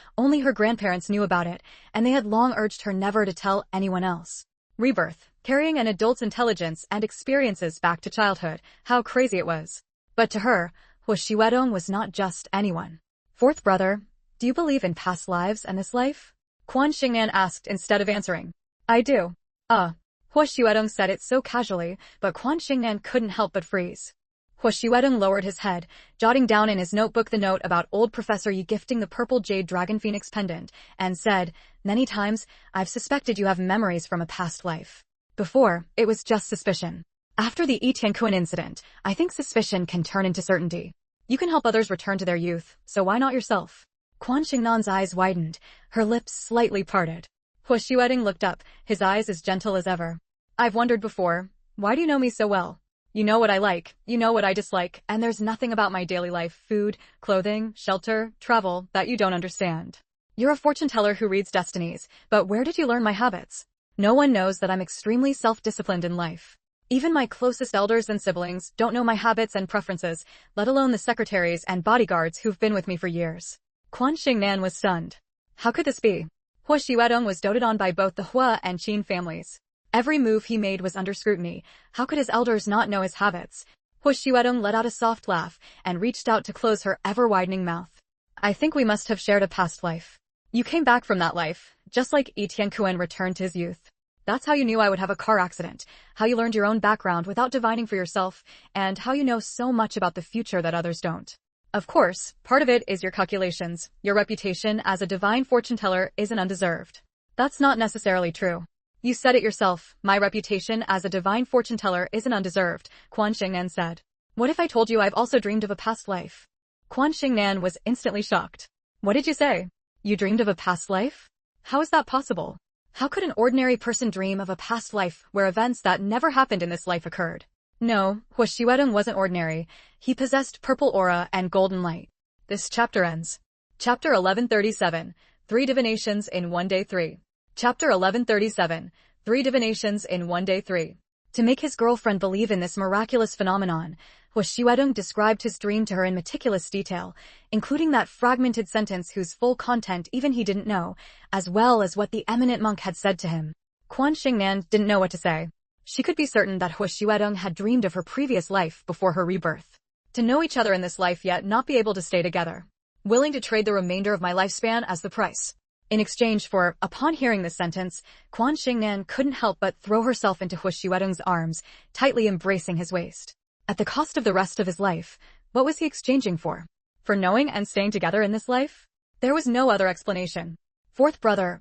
only her grandparents knew about it, and they had long urged her never to tell anyone else. Rebirth, carrying an adult's intelligence and experiences back to childhood, how crazy it was. But to her, Hu Xuedong was not just anyone. Fourth brother, do you believe in past lives and this life? Quan Xingnan asked instead of answering. I do. Hu Xuedong said it so casually, but Quan Xingnan couldn't help but freeze. Hu Xuedong lowered his head, jotting down in his notebook the note about old Professor Yi gifting the purple jade dragon phoenix pendant, and said, many times, I've suspected you have memories from a past life. Before, it was just suspicion. After the Tianquan incident, I think suspicion can turn into certainty. You can help others return to their youth, so why not yourself? Quan Xingnan's eyes widened, her lips slightly parted. Hu Xuedong looked up, his eyes as gentle as ever. I've wondered before, why do you know me so well? You know what I like, you know what I dislike, and there's nothing about my daily life, food, clothing, shelter, travel, that you don't understand. You're a fortune teller who reads destinies, but where did you learn my habits? No one knows that I'm extremely self-disciplined in life. Even my closest elders and siblings don't know my habits and preferences, let alone the secretaries and bodyguards who've been with me for years. Quan Xingnan was stunned. How could this be? Hu Xuedong was doted on by both the Hua and Qin families. Every move he made was under scrutiny. How could his elders not know his habits? Hu Xuedong let out a soft laugh and reached out to close her ever-widening mouth. I think we must have shared a past life. You came back from that life, just like Yi Tianquan returned to his youth. That's how you knew I would have a car accident, how you learned your own background without divining for yourself, and how you know so much about the future that others don't. Of course, part of it is your calculations. Your reputation as a divine fortune teller isn't undeserved. That's not necessarily true. You said it yourself, my reputation as a divine fortune teller isn't undeserved, Quan Xingnan said. What if I told you I've also dreamed of a past life? Quan Xingnan was instantly shocked. What did you say? You dreamed of a past life? How is that possible? How could an ordinary person dream of a past life where events that never happened in this life occurred? No, Hu Xuedong wasn't ordinary. He possessed purple aura and golden light. This chapter ends. Chapter 1137, 3 Divinations in 1 Day 3. Chapter 1137, 3 Divinations in One Day 3. To make his girlfriend believe in this miraculous phenomenon, Hwashiwedong described his dream to her in meticulous detail, including that fragmented sentence whose full content even he didn't know, as well as what the eminent monk had said to him. Quan Xingnan didn't know what to say. She could be certain that Hwashiwedong had dreamed of her previous life before her rebirth. To know each other in this life yet not be able to stay together. Willing to trade the remainder of my lifespan as the price. In exchange for, upon hearing this sentence, Quan Xingnan couldn't help but throw herself into Hwashiwedong's arms, tightly embracing his waist. At the cost of the rest of his life, what was he exchanging for? For knowing and staying together in this life? There was no other explanation. Fourth brother,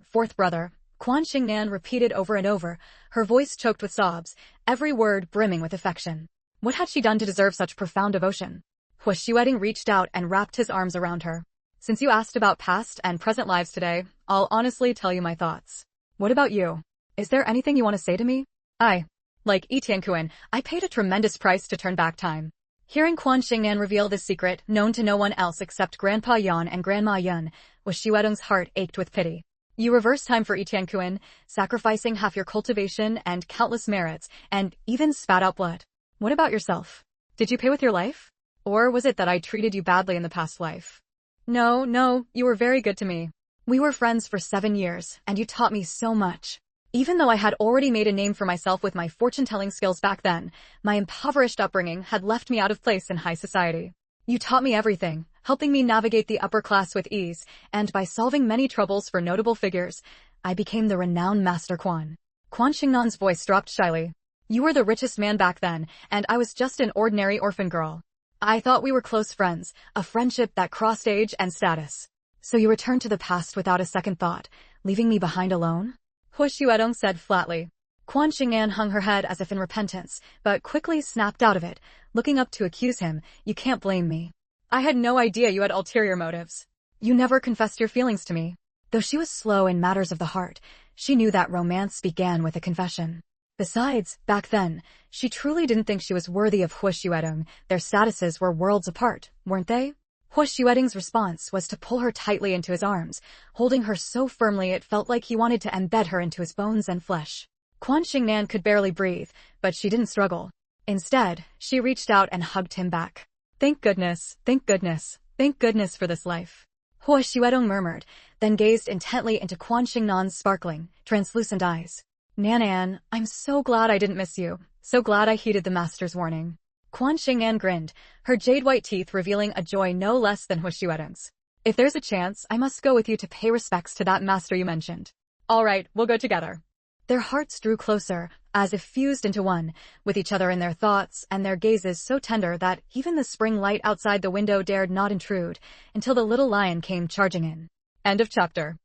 Quan Xingnan repeated over and over, her voice choked with sobs, every word brimming with affection. What had she done to deserve such profound devotion? Hwashiwedong reached out and wrapped his arms around her. Since you asked about past and present lives today, I'll honestly tell you my thoughts. What about you? Is there anything you want to say to me? Like Etiankuan, I paid a tremendous price to turn back time. Hearing Quan Xingnan reveal this secret, known to no one else except Grandpa Yan and Grandma Yun, Hwashiwedong's heart ached with pity. You reversed time for Etiankuan, sacrificing half your cultivation and countless merits, and even spat out blood. What about yourself? Did you pay with your life? Or was it that I treated you badly in the past life? No, you were very good to me. We were friends for 7 years, and you taught me so much. Even though I had already made a name for myself with my fortune-telling skills back then, my impoverished upbringing had left me out of place in high society. You taught me everything, helping me navigate the upper class with ease, and by solving many troubles for notable figures, I became the renowned Master Quan. Quan Xingnan's voice dropped shyly. You were the richest man back then, and I was just an ordinary orphan girl. I thought we were close friends, a friendship that crossed age and status. So you returned to the past without a second thought, leaving me behind alone? Hwashiwedong said flatly. Quan Xingnan hung her head as if in repentance, but quickly snapped out of it, looking up to accuse him. You can't blame me. I had no idea you had ulterior motives. You never confessed your feelings to me. Though she was slow in matters of the heart, she knew that romance began with a confession. Besides, back then, she truly didn't think she was worthy of Hwashiwedong. Their statuses were worlds apart, weren't they? Hwashiwedong's response was to pull her tightly into his arms, holding her so firmly it felt like he wanted to embed her into his bones and flesh. Quan Xingnan could barely breathe, but she didn't struggle. Instead, she reached out and hugged him back. Thank goodness for this life. Hwashiwedong murmured, then gazed intently into Quan Xingnan's sparkling, translucent eyes. Nanan, I'm so glad I didn't miss you, so glad I heeded the master's warning. Quan Xingnan grinned, her jade-white teeth revealing a joy no less than Hwashiwedong's. If there's a chance, I must go with you to pay respects to that master you mentioned. All right, we'll go together. Their hearts drew closer, as if fused into one, with each other in their thoughts and their gazes so tender that even the spring light outside the window dared not intrude, until the little lion came charging in. End of chapter.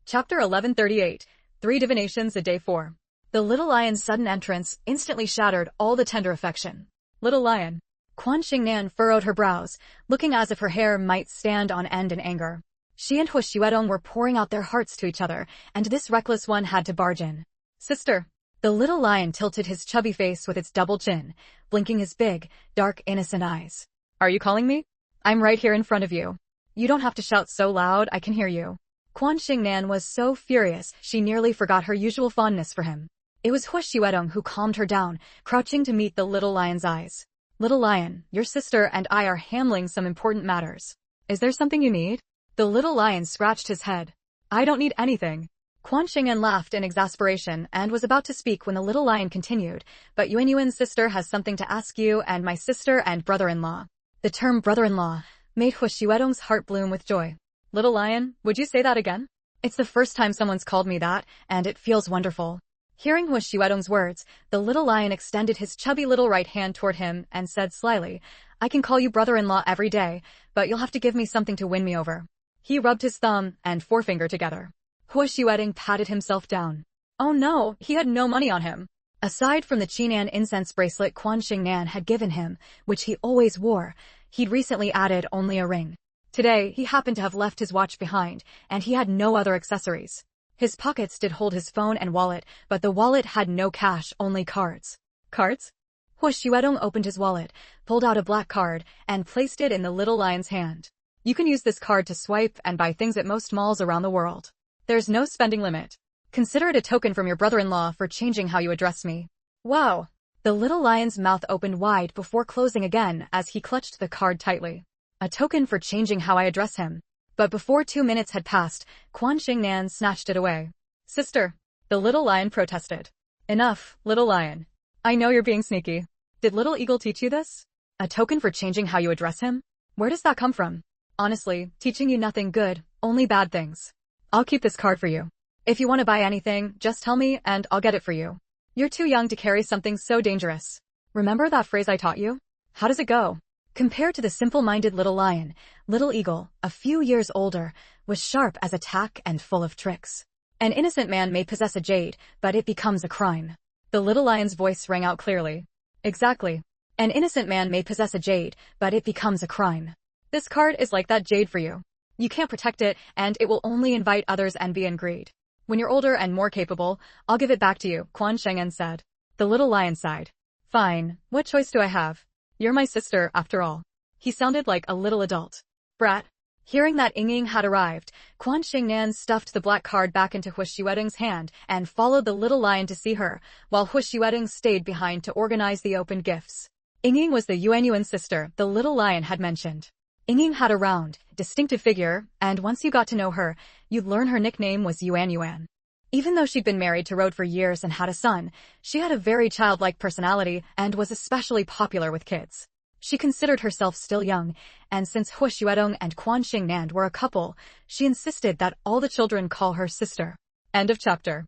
Chapter 1138, 3 Divinations a Day 4. The little lion's sudden entrance instantly shattered all the tender affection. Little lion. Quan Xingnan furrowed her brows, looking as if her hair might stand on end in anger. She and Hwashiwedong were pouring out their hearts to each other, and this reckless one had to barge in. Sister. The little lion tilted his chubby face with its double chin, blinking his big, dark, innocent eyes. Are you calling me? I'm right here in front of you. You don't have to shout so loud, I can hear you. Quan Xingnan was so furious she nearly forgot her usual fondness for him. It was Hwashiwedong who calmed her down, crouching to meet the little lion's eyes. Little lion, your sister and I are handling some important matters. Is there something you need? The little lion scratched his head. I don't need anything. Quan Xingnan laughed in exasperation and was about to speak when the little lion continued, but Yuanyuan's sister has something to ask you and my sister and brother-in-law. The term brother-in-law made Hwashiwedong's heart bloom with joy. Little lion, would you say that again? It's the first time someone's called me that, and it feels wonderful. Hearing Hwashiwedong's words, the little lion extended his chubby little right hand toward him and said slyly, I can call you brother-in-law every day, but you'll have to give me something to win me over. He rubbed his thumb and forefinger together. Hwashiwedong patted himself down. Oh no, he had no money on him. Aside from the Chinan incense bracelet Quan Xingnan had given him, which he always wore, he'd recently added only a ring. Today, he happened to have left his watch behind, and he had no other accessories. His pockets did hold his phone and wallet, but the wallet had no cash, only cards. Cards? Hwashiwedong opened his wallet, pulled out a black card, and placed it in the little lion's hand. You can use this card to swipe and buy things at most malls around the world. There's no spending limit. Consider it a token from your brother-in-law for changing how you address me. Wow. The little lion's mouth opened wide before closing again as he clutched the card tightly. A token for changing how I address him. But before 2 minutes had passed, Quan Xingnan snatched it away. Sister. The little lion protested. Enough, little lion. I know you're being sneaky. Did little eagle teach you this? A token for changing how you address him? Where does that come from? Honestly, teaching you nothing good, only bad things. I'll keep this card for you. If you want to buy anything, just tell me and I'll get it for you. You're too young to carry something so dangerous. Remember that phrase I taught you? How does it go? Compared to the simple-minded little lion, little eagle, a few years older, was sharp as a tack and full of tricks. An innocent man may possess a jade, but it becomes a crime. The little lion's voice rang out clearly. Exactly. An innocent man may possess a jade, but it becomes a crime. This card is like that jade for you. You can't protect it, and it will only invite others' envy and greed. When you're older and more capable, I'll give it back to you, Quan Sheng'en said. The little lion sighed. Fine, what choice do I have? You're my sister, after all. He sounded like a little adult. Brat. Hearing that Ying had arrived, Quan Xingnan stuffed the black card back into Hu Xuedeng's hand and followed the little lion to see her, while Hu Xuedeng stayed behind to organize the opened gifts. Ying was the Yuanyuan sister the little lion had mentioned. Ying had a round, distinctive figure, and once you got to know her, you'd learn her nickname was Yuanyuan. Even though she'd been married to Road for years and had a son, she had a very childlike personality and was especially popular with kids. She considered herself still young, and since Hu Xuedong and Quan Xingnan were a couple, she insisted that all the children call her sister. End of chapter.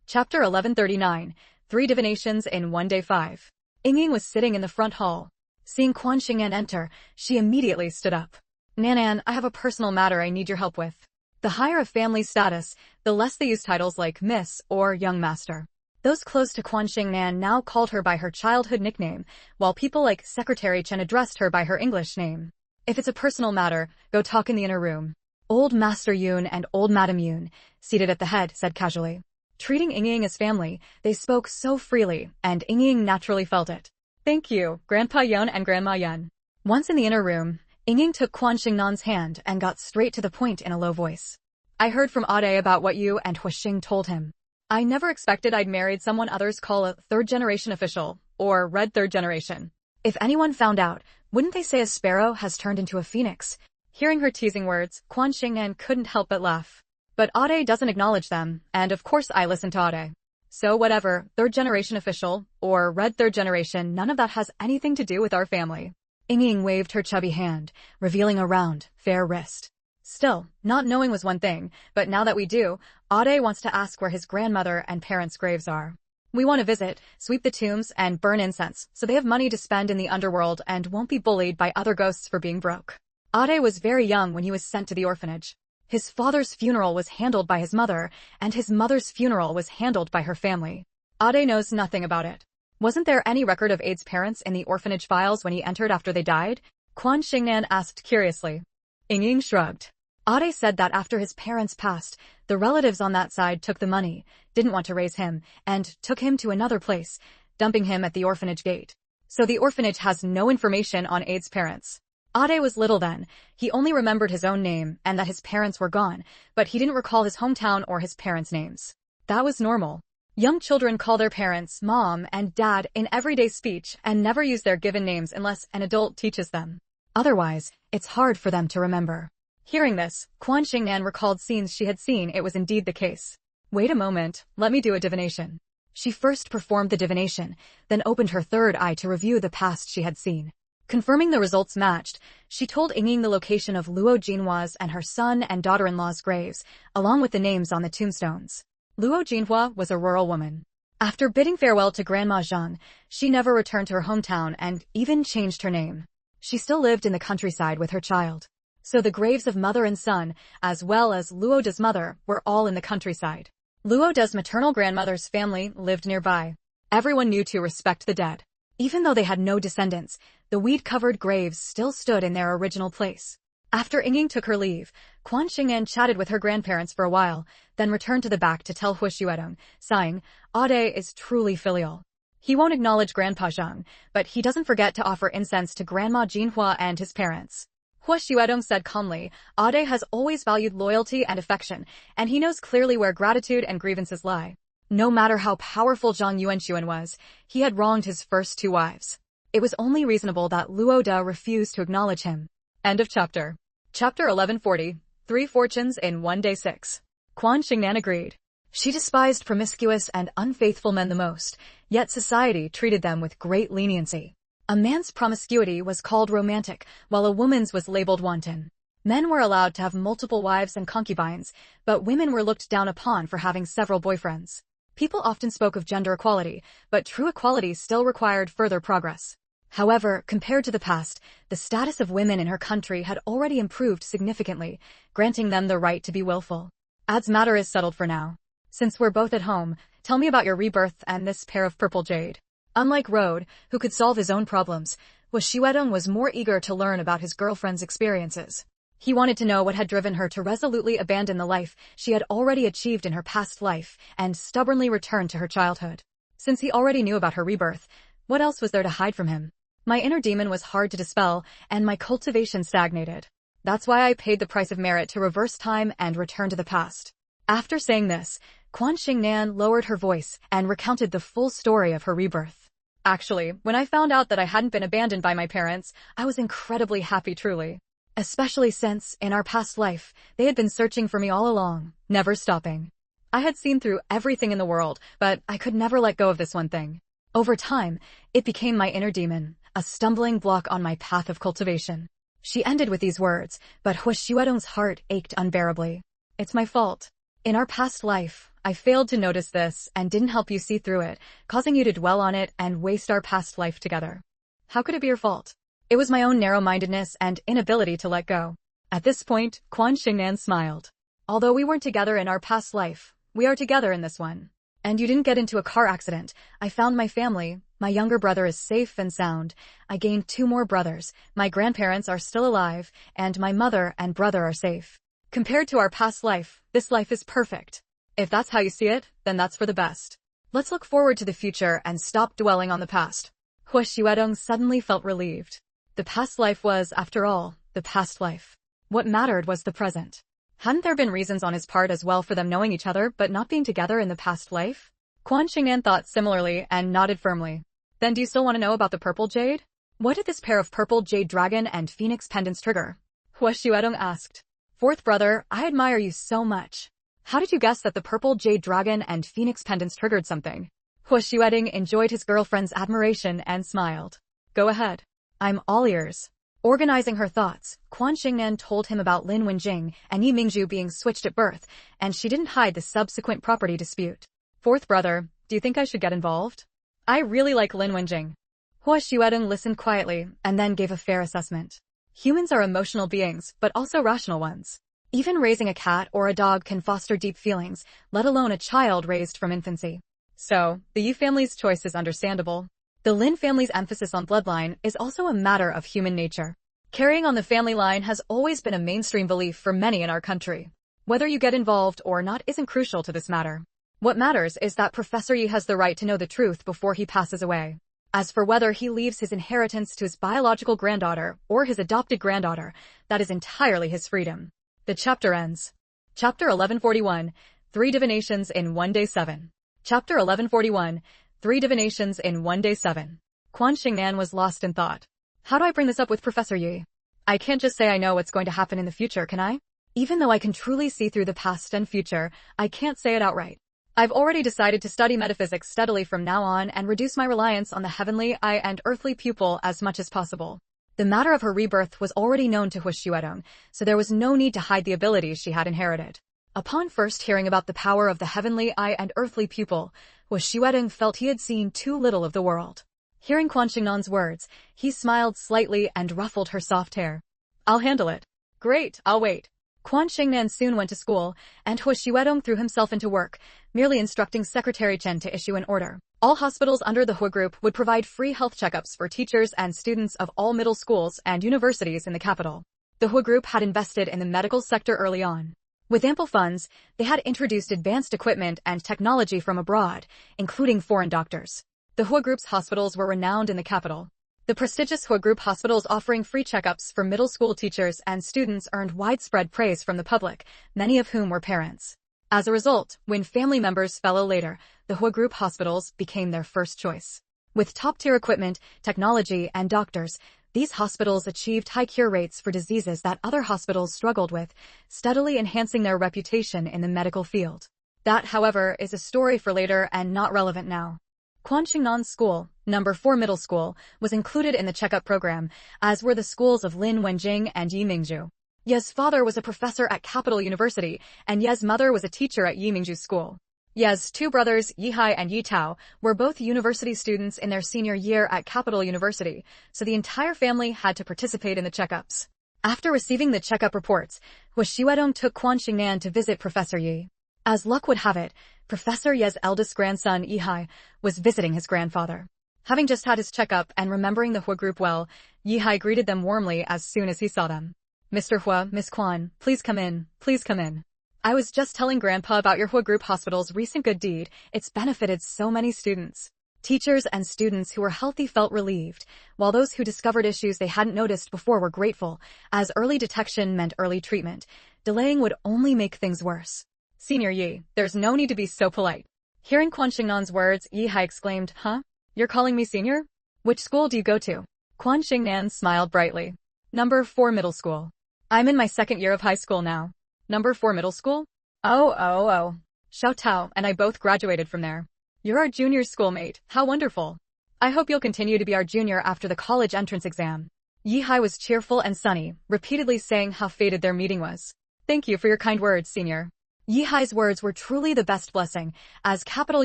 Chapter 1139, 3 Divinations in 1 Day 5. Ying was sitting in the front hall. Seeing Quan Xingnan enter, she immediately stood up. Nanan, I have a personal matter I need your help with. The higher a family's status, the less they use titles like Miss or Young Master. Those close to Quan Xingnan now called her by her childhood nickname, while people like Secretary Chen addressed her by her English name. If it's a personal matter, go talk in the inner room. Old Master Yun and Old Madam Yun, seated at the head, said casually. Treating Ying as family, they spoke so freely, and Ying naturally felt it. Thank you, Grandpa Yun and Grandma Yun. Once in the inner room, Ying took Quan Xingnan's hand and got straight to the point in a low voice. I heard from Ade about what you and Hu Xing told him. I never expected I'd married someone others call a third-generation official, or red third generation. If anyone found out, wouldn't they say a sparrow has turned into a phoenix? Hearing her teasing words, Quan Xingnan couldn't help but laugh. But Ade doesn't acknowledge them, and of course I listen to Ade. So whatever, third-generation official, or red third generation, none of that has anything to do with our family. Ying waved her chubby hand, revealing a round, fair wrist. Still, not knowing was one thing, but now that we do, Ade wants to ask where his grandmother and parents' graves are. We want to visit, sweep the tombs, and burn incense, so they have money to spend in the underworld and won't be bullied by other ghosts for being broke. Ade was very young when he was sent to the orphanage. His father's funeral was handled by his mother, and his mother's funeral was handled by her family. Ade knows nothing about it. Wasn't there any record of Ade's parents in the orphanage files when he entered after they died? Quan Xingnan asked curiously. Ying shrugged. Ade said that after his parents passed, the relatives on that side took the money, didn't want to raise him, and took him to another place, dumping him at the orphanage gate. So the orphanage has no information on Ade's parents. Ade was little then. He only remembered his own name and that his parents were gone, but he didn't recall his hometown or his parents' names. That was normal. Young children call their parents mom and dad in everyday speech and never use their given names unless an adult teaches them. Otherwise, it's hard for them to remember. Hearing this, Quan Xingnan recalled scenes she had seen. It was indeed the case. Wait a moment, let me do a divination. She first performed the divination, then opened her third eye to review the past she had seen. Confirming the results matched, she told Ying the location of Luo Jinhua's and her son and daughter-in-law's graves, along with the names on the tombstones. Luo Jinhua was a rural woman. After bidding farewell to Grandma Zhang, she never returned to her hometown and even changed her name. She still lived in the countryside with her child. So the graves of mother and son, as well as Luo Da's mother, were all in the countryside. Luo Da's maternal grandmother's family lived nearby. Everyone knew to respect the dead. Even though they had no descendants, the weed-covered graves still stood in their original place. After Ying took her leave, Quan Xingnan chatted with her grandparents for a while, then returned to the back to tell Hu Xuedong, sighing, Ade is truly filial. He won't acknowledge Grandpa Zhang, but he doesn't forget to offer incense to Grandma Jinhua and his parents. Hua Xuedong said calmly. Ade has always valued loyalty and affection, and he knows clearly where gratitude and grievances lie. No matter how powerful Zhang Yuanxuan was, he had wronged his first 2 wives. It was only reasonable that Luo De refused to acknowledge him. End of chapter. Chapter 1140. 3 Fortunes in 1 Day 6. Quan Xingnan agreed. She despised promiscuous and unfaithful men the most, yet society treated them with great leniency. A man's promiscuity was called romantic, while a woman's was labeled wanton. Men were allowed to have multiple wives and concubines, but women were looked down upon for having several boyfriends. People often spoke of gender equality, but true equality still required further progress. However, compared to the past, the status of women in her country had already improved significantly, granting them the right to be willful. Ad's matter is settled for now. Since we're both at home, tell me about your rebirth and this pair of purple jade. Unlike Rode, who could solve his own problems, Hua Xuedong was more eager to learn about his girlfriend's experiences. He wanted to know what had driven her to resolutely abandon the life she had already achieved in her past life and stubbornly return to her childhood. Since he already knew about her rebirth, what else was there to hide from him? My inner demon was hard to dispel, and my cultivation stagnated. That's why I paid the price of merit to reverse time and return to the past. After saying this, Quan Xingnan lowered her voice and recounted the full story of her rebirth. Actually, when I found out that I hadn't been abandoned by my parents, I was incredibly happy truly. Especially since, in our past life, they had been searching for me all along, never stopping. I had seen through everything in the world, but I could never let go of this one thing. Over time, it became my inner demon, a stumbling block on my path of cultivation. She ended with these words, but Hua Xuedong's heart ached unbearably. It's my fault. In our past life, I failed to notice this and didn't help you see through it, causing you to dwell on it and waste our past life together. How could it be your fault? It was my own narrow-mindedness and inability to let go. At this point, Quan Xingnan smiled. Although we weren't together in our past life, we are together in this one. And you didn't get into a car accident. I found my family. My younger brother is safe and sound. I gained 2 more brothers. My grandparents are still alive, and my mother and brother are safe. Compared to our past life, this life is perfect. If that's how you see it, then that's for the best. Let's look forward to the future and stop dwelling on the past. Hua Xuedong suddenly felt relieved. The past life was, after all, the past life. What mattered was the present. Hadn't there been reasons on his part as well for them knowing each other but not being together in the past life? Quan Xingnan thought similarly and nodded firmly. Then do you still want to know about the purple jade? What did this pair of purple jade dragon and phoenix pendants trigger? Hua Xuedong asked. 4th brother, I admire you so much. How did you guess that the purple jade dragon and phoenix pendants triggered something? Hua Xuedong enjoyed his girlfriend's admiration and smiled. Go ahead. I'm all ears. Organizing her thoughts, Quan Xingnan told him about Lin Wenjing and Yi Mingzhu being switched at birth, and she didn't hide the subsequent property dispute. 4th brother, do you think I should get involved? I really like Lin Wenjing. Hua Xuedong listened quietly and then gave a fair assessment. Humans are emotional beings, but also rational ones. Even raising a cat or a dog can foster deep feelings, let alone a child raised from infancy. So, the Yi family's choice is understandable. The Lin family's emphasis on bloodline is also a matter of human nature. Carrying on the family line has always been a mainstream belief for many in our country. Whether you get involved or not isn't crucial to this matter. What matters is that Professor Yi has the right to know the truth before he passes away. As for whether he leaves his inheritance to his biological granddaughter or his adopted granddaughter, that is entirely his freedom. The chapter ends. Chapter 1141, 3 Divinations in 1 Day 7. Chapter 1141, 3 Divinations in 1 Day 7. Quan Xingnan was lost in thought. How do I bring this up with Professor Yi? I can't just say I know what's going to happen in the future, can I? Even though I can truly see through the past and future, I can't say it outright. I've already decided to study metaphysics steadily from now on and reduce my reliance on the heavenly eye and earthly pupil as much as possible. The matter of her rebirth was already known to Hua Xuedong, so there was no need to hide the abilities she had inherited. Upon first hearing about the power of the heavenly eye and earthly pupil, Hua Xuedong felt he had seen too little of the world. Hearing Quan Xingnan's words, he smiled slightly and ruffled her soft hair. I'll handle it. Great, I'll wait. Quan Xingnan soon went to school, and Hua Xuedong threw himself into work, merely instructing Secretary Chen to issue an order. All hospitals under the Hua Group would provide free health checkups for teachers and students of all middle schools and universities in the capital. The Hua Group had invested in the medical sector early on. With ample funds, they had introduced advanced equipment and technology from abroad, including foreign doctors. The Hua Group's hospitals were renowned in the capital. The prestigious Hua Group hospitals offering free checkups for middle school teachers and students earned widespread praise from the public, many of whom were parents. As a result, when family members fell ill later, the Hua Group hospitals became their first choice. With top-tier equipment, technology, and doctors, these hospitals achieved high cure rates for diseases that other hospitals struggled with, steadily enhancing their reputation in the medical field. That, however, is a story for later and not relevant now. Quanxingnan School, number 4 middle school, was included in the checkup program, as were the schools of Lin Wenjing and Yi Mingzhu. Ye's father was a professor at Capital University, and Ye's mother was a teacher at Yi Mingzhu School. Ye's 2 brothers, Yihai and Yitao, were both university students in their senior year at Capital University, so the entire family had to participate in the checkups. After receiving the checkup reports, Hua Xiuedong took Quanxingnan to visit Professor Yi. As luck would have it, Professor Ye's eldest grandson, Yihai, was visiting his grandfather. Having just had his checkup and remembering the Hua Group well, Yihai greeted them warmly as soon as he saw them. Mr. Hua, Miss Quan, please come in, please come in. I was just telling Grandpa about your Hua Group hospital's recent good deed. It's benefited so many students. Teachers and students who were healthy felt relieved, while those who discovered issues they hadn't noticed before were grateful, as early detection meant early treatment. Delaying would only make things worse. Senior Yi, there's no need to be so polite. Hearing Quanxingnan's words, Yihai exclaimed, Huh? You're calling me senior? Which school do you go to? Quanxingnan smiled brightly. Number 4 middle school. I'm in my 2nd year of high school now. Number 4 middle school? Oh. Xiao Tao and I both graduated from there. You're our junior schoolmate, how wonderful. I hope you'll continue to be our junior after the college entrance exam. Yihai was cheerful and sunny, repeatedly saying how fated their meeting was. Thank you for your kind words, senior. Yihai's words were truly the best blessing, as Capital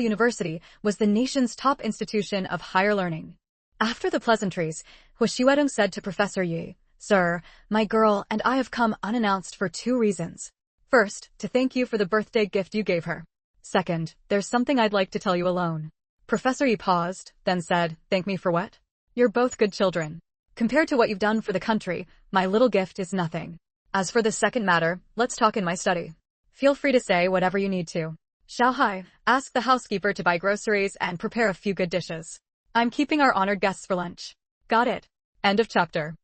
University was the nation's top institution of higher learning. After the pleasantries, Hua Xiuedong said to Professor Yi, Sir, my girl and I have come unannounced for 2 reasons. First, to thank you for the birthday gift you gave her. Second, there's something I'd like to tell you alone. Professor Yi paused, then said, Thank me for what? You're both good children. Compared to what you've done for the country, my little gift is nothing. As for the second matter, let's talk in my study. Feel free to say whatever you need to. Xiaohai, ask the housekeeper to buy groceries and prepare a few good dishes. I'm keeping our honored guests for lunch. Got it. End of chapter.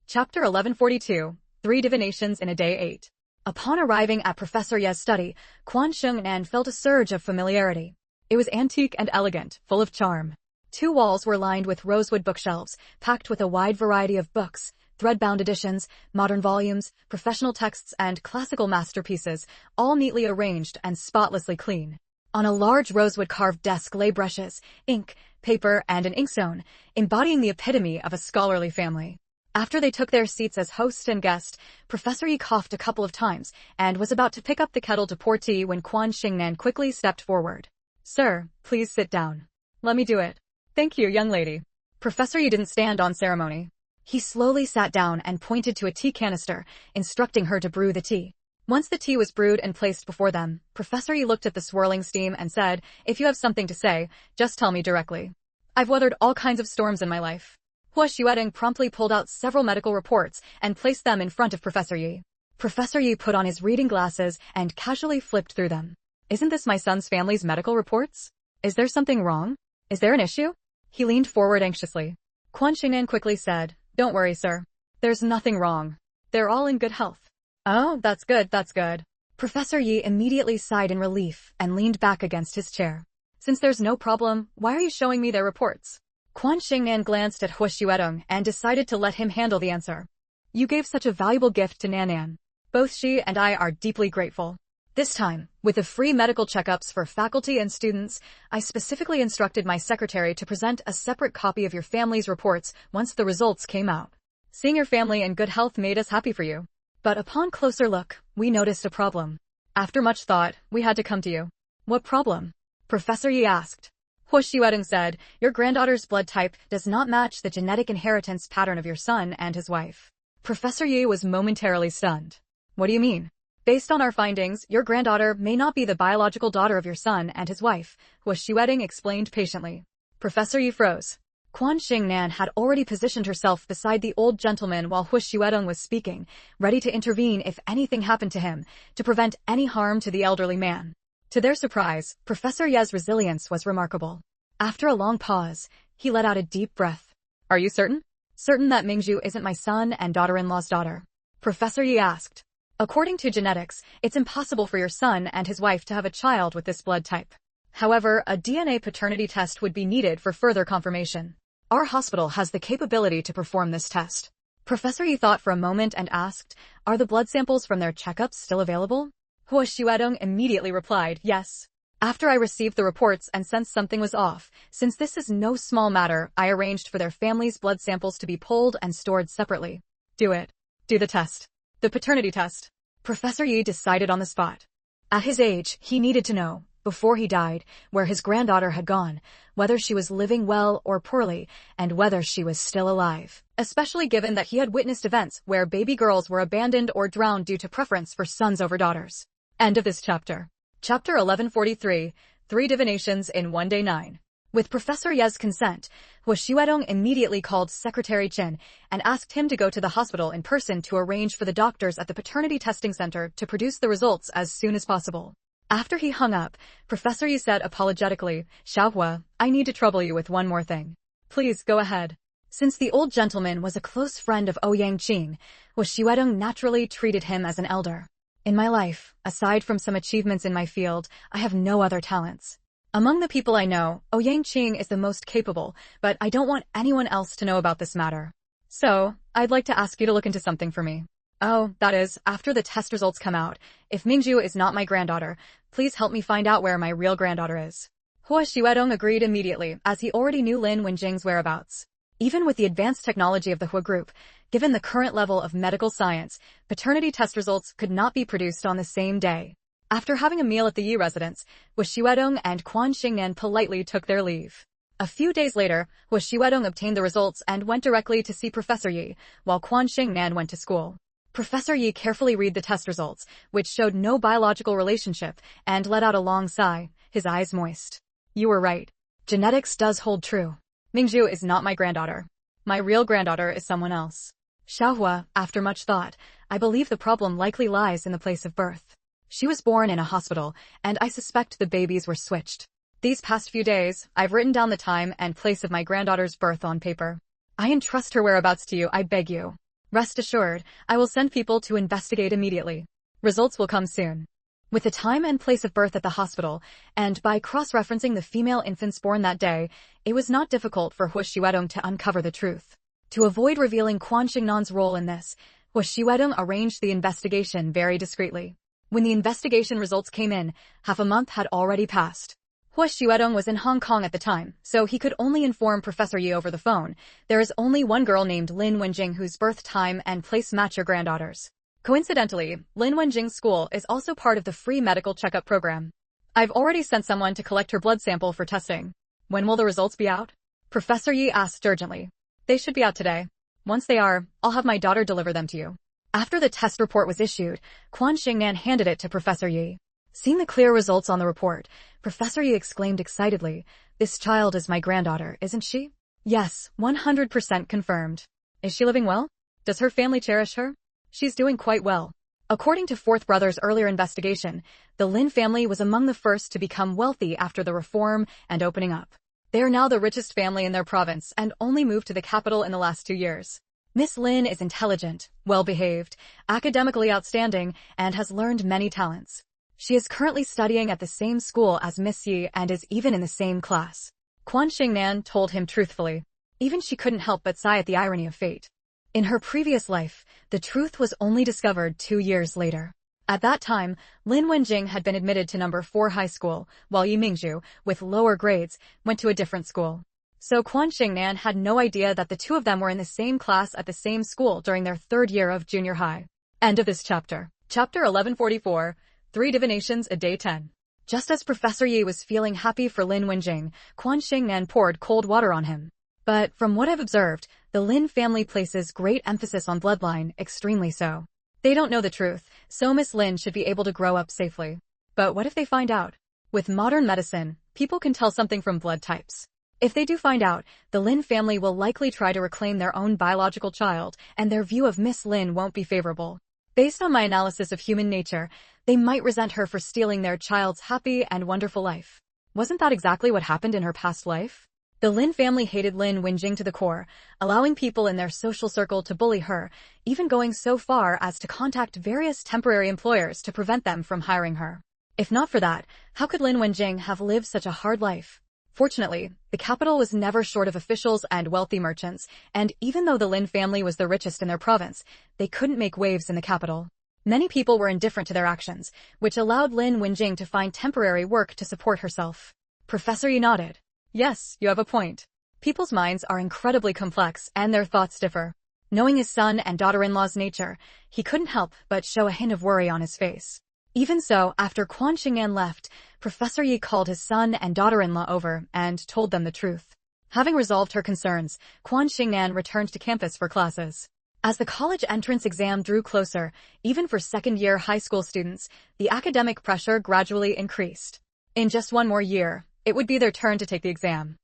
Chapter 1142, 3 Divinations in a Day 8. Upon arriving at Professor Ye's study, Quanxingnan felt a surge of familiarity. It was antique and elegant, full of charm. 2 walls were lined with rosewood bookshelves, packed with a wide variety of books, thread-bound editions, modern volumes, professional texts, and classical masterpieces, all neatly arranged and spotlessly clean. On a large rosewood-carved desk lay brushes, ink, paper, and an inkstone, embodying the epitome of a scholarly family. After they took their seats as host and guest, Professor Yi coughed a couple of times and was about to pick up the kettle to pour tea when Quanxingnan quickly stepped forward. Sir, please sit down. Let me do it. Thank you, young lady. Professor Yi didn't stand on ceremony. He slowly sat down and pointed to a tea canister, instructing her to brew the tea. Once the tea was brewed and placed before them, Professor Yi looked at the swirling steam and said, If you have something to say, just tell me directly. I've weathered all kinds of storms in my life. Hua Xiuedong promptly pulled out several medical reports and placed them in front of Professor Yi. Professor Yi put on his reading glasses and casually flipped through them. Isn't this my son's family's medical reports? Is there something wrong? Is there an issue? He leaned forward anxiously. Quanxingnan quickly said, Don't worry, sir. There's nothing wrong. They're all in good health. Oh, that's good, that's good. Professor Yi immediately sighed in relief and leaned back against his chair. Since there's no problem, why are you showing me their reports? Quanxingnan glanced at Hua Xiuedong and decided to let him handle the answer. You gave such a valuable gift to Nanan. Both she and I are deeply grateful. This time, with the free medical checkups for faculty and students, I specifically instructed my secretary to present a separate copy of your family's reports once the results came out. Seeing your family in good health made us happy for you. But upon closer look, we noticed a problem. After much thought, we had to come to you. What problem? Professor Yi asked. Hua Xiuedong said, Your granddaughter's blood type does not match the genetic inheritance pattern of your son and his wife. Professor Yi was momentarily stunned. What do you mean? Based on our findings, your granddaughter may not be the biological daughter of your son and his wife, Hua Xiuedong explained patiently. Professor Yi froze. Quanxingnan had already positioned herself beside the old gentleman while Hua Xiuedong was speaking, ready to intervene if anything happened to him, to prevent any harm to the elderly man. To their surprise, Professor Ye's resilience was remarkable. After a long pause, he let out a deep breath. Are you certain? certain that Mingju isn't my son and daughter-in-law's daughter? Professor Yi asked. According to genetics, it's impossible for your son and his wife to have a child with this blood type. However, a DNA paternity test would be needed for further confirmation. Our hospital has the capability to perform this test. Professor Yi thought for a moment and asked, are the blood samples from their checkups still available? Hua Xuedong immediately replied, yes. After I received the reports and sensed something was off, since this is no small matter, I arranged for their family's blood samples to be pulled and stored separately. Do it. Do the test. The paternity test. Professor Yi decided on the spot. At his age, he needed to know, before he died, where his granddaughter had gone, whether she was living well or poorly, and whether she was still alive, especially given that he had witnessed events where baby girls were abandoned or drowned due to preference for sons over daughters. End of this chapter. Chapter 1143, 3 Divinations in One Day 9. With Professor Ye's consent, Hua Xuedong immediately called Secretary Qin and asked him to go to the hospital in person to arrange for the doctors at the paternity testing center to produce the results as soon as possible. After he hung up, Professor Yi said apologetically, Xiaohua, I need to trouble you with one more thing. Please go ahead. Since the old gentleman was a close friend of Ouyang Qing, Hua Xuedong naturally treated him as an elder. In my life, aside from some achievements in my field, I have no other talents. Among the people I know, Ouyang Qing is the most capable, but I don't want anyone else to know about this matter. So, I'd like to ask you to look into something for me. Oh, that is, after the test results come out, if Mingju is not my granddaughter, please help me find out where my real granddaughter is. Hua Xuedong agreed immediately, as he already knew Lin Wenjing's whereabouts. Even with the advanced technology of the Hua Group, given the current level of medical science, paternity test results could not be produced on the same day. After having a meal at the Yi residence, Hua Xuedong and Quan Xingnan politely took their leave. A few days later, Hua Xuedong obtained the results and went directly to see Professor Yi, while Quan Xingnan went to school. Professor Yi carefully read the test results, which showed no biological relationship, and let out a long sigh, his eyes moist. You were right. Genetics does hold true. Mingju is not my granddaughter. My real granddaughter is someone else. Xiaohua, after much thought, I believe the problem likely lies in the place of birth. She was born in a hospital, and I suspect the babies were switched. These past few days, I've written down the time and place of my granddaughter's birth on paper. I entrust her whereabouts to you, I beg you. Rest assured, I will send people to investigate immediately. Results will come soon. With the time and place of birth at the hospital, and by cross-referencing the female infants born that day, it was not difficult for Hua Xuedong to uncover the truth. To avoid revealing Quan Xingnan's role in this, Hua Xuedong arranged the investigation very discreetly. When the investigation results came in, half a month had already passed. Hua Xuedong was in Hong Kong at the time, so he could only inform Professor Yi over the phone. There is only one girl named Lin Wenjing whose birth time and place match your granddaughter's. Coincidentally, Lin Wenjing's school is also part of the free medical checkup program. I've already sent someone to collect her blood sample for testing. When will the results be out? Professor Yi asked urgently. They should be out today. Once they are, I'll have my daughter deliver them to you. After the test report was issued, Quan Xingnan handed it to Professor Yi. Seeing the clear results on the report, Professor Yi exclaimed excitedly, This child is my granddaughter, isn't she? Yes, 100% confirmed. Is she living well? Does her family cherish her? She's doing quite well. According to Fourth Brother's earlier investigation, the Lin family was among the first to become wealthy after the reform and opening up. They are now the richest family in their province and only moved to the capital in the last 2 years. Miss Lin is intelligent, well-behaved, academically outstanding, and has learned many talents. She is currently studying at the same school as Miss Yi and is even in the same class. Quan Xingnan told him truthfully. Even she couldn't help but sigh at the irony of fate. In her previous life, the truth was only discovered 2 years later. At that time, Lin Wenjing had been admitted to number 4 high school, while Yi Mingju, with lower grades, went to a different school. So Quan Xingnan had no idea that the two of them were in the same class at the same school during their 3rd year of junior high. End of this chapter. Chapter 1144, 3 Divinations a Day 10. Just as Professor Yi was feeling happy for Lin Wenjing, Quan Xingnan poured cold water on him. But from what I've observed, the Lin family places great emphasis on bloodline, extremely so. They don't know the truth, so Miss Lin should be able to grow up safely. But what if they find out? With modern medicine, people can tell something from blood types. If they do find out, the Lin family will likely try to reclaim their own biological child, and their view of Miss Lin won't be favorable. Based on my analysis of human nature, they might resent her for stealing their child's happy and wonderful life. Wasn't that exactly what happened in her past life? The Lin family hated Lin Wenjing to the core, allowing people in their social circle to bully her, even going so far as to contact various temporary employers to prevent them from hiring her. If not for that, how could Lin Wenjing have lived such a hard life? Fortunately, the capital was never short of officials and wealthy merchants, and even though the Lin family was the richest in their province, they couldn't make waves in the capital. Many people were indifferent to their actions, which allowed Lin Wenjing to find temporary work to support herself. Professor Yi nodded. Yes, you have a point. People's minds are incredibly complex and their thoughts differ. Knowing his son and daughter-in-law's nature, he couldn't help but show a hint of worry on his face. Even so, after Quan Xingnan left, Professor Yi called his son and daughter-in-law over and told them the truth. Having resolved her concerns, Quan Xingnan returned to campus for classes. As the college entrance exam drew closer, even for second-year high school students, the academic pressure gradually increased. In just one more year, it would be their turn to take the exam.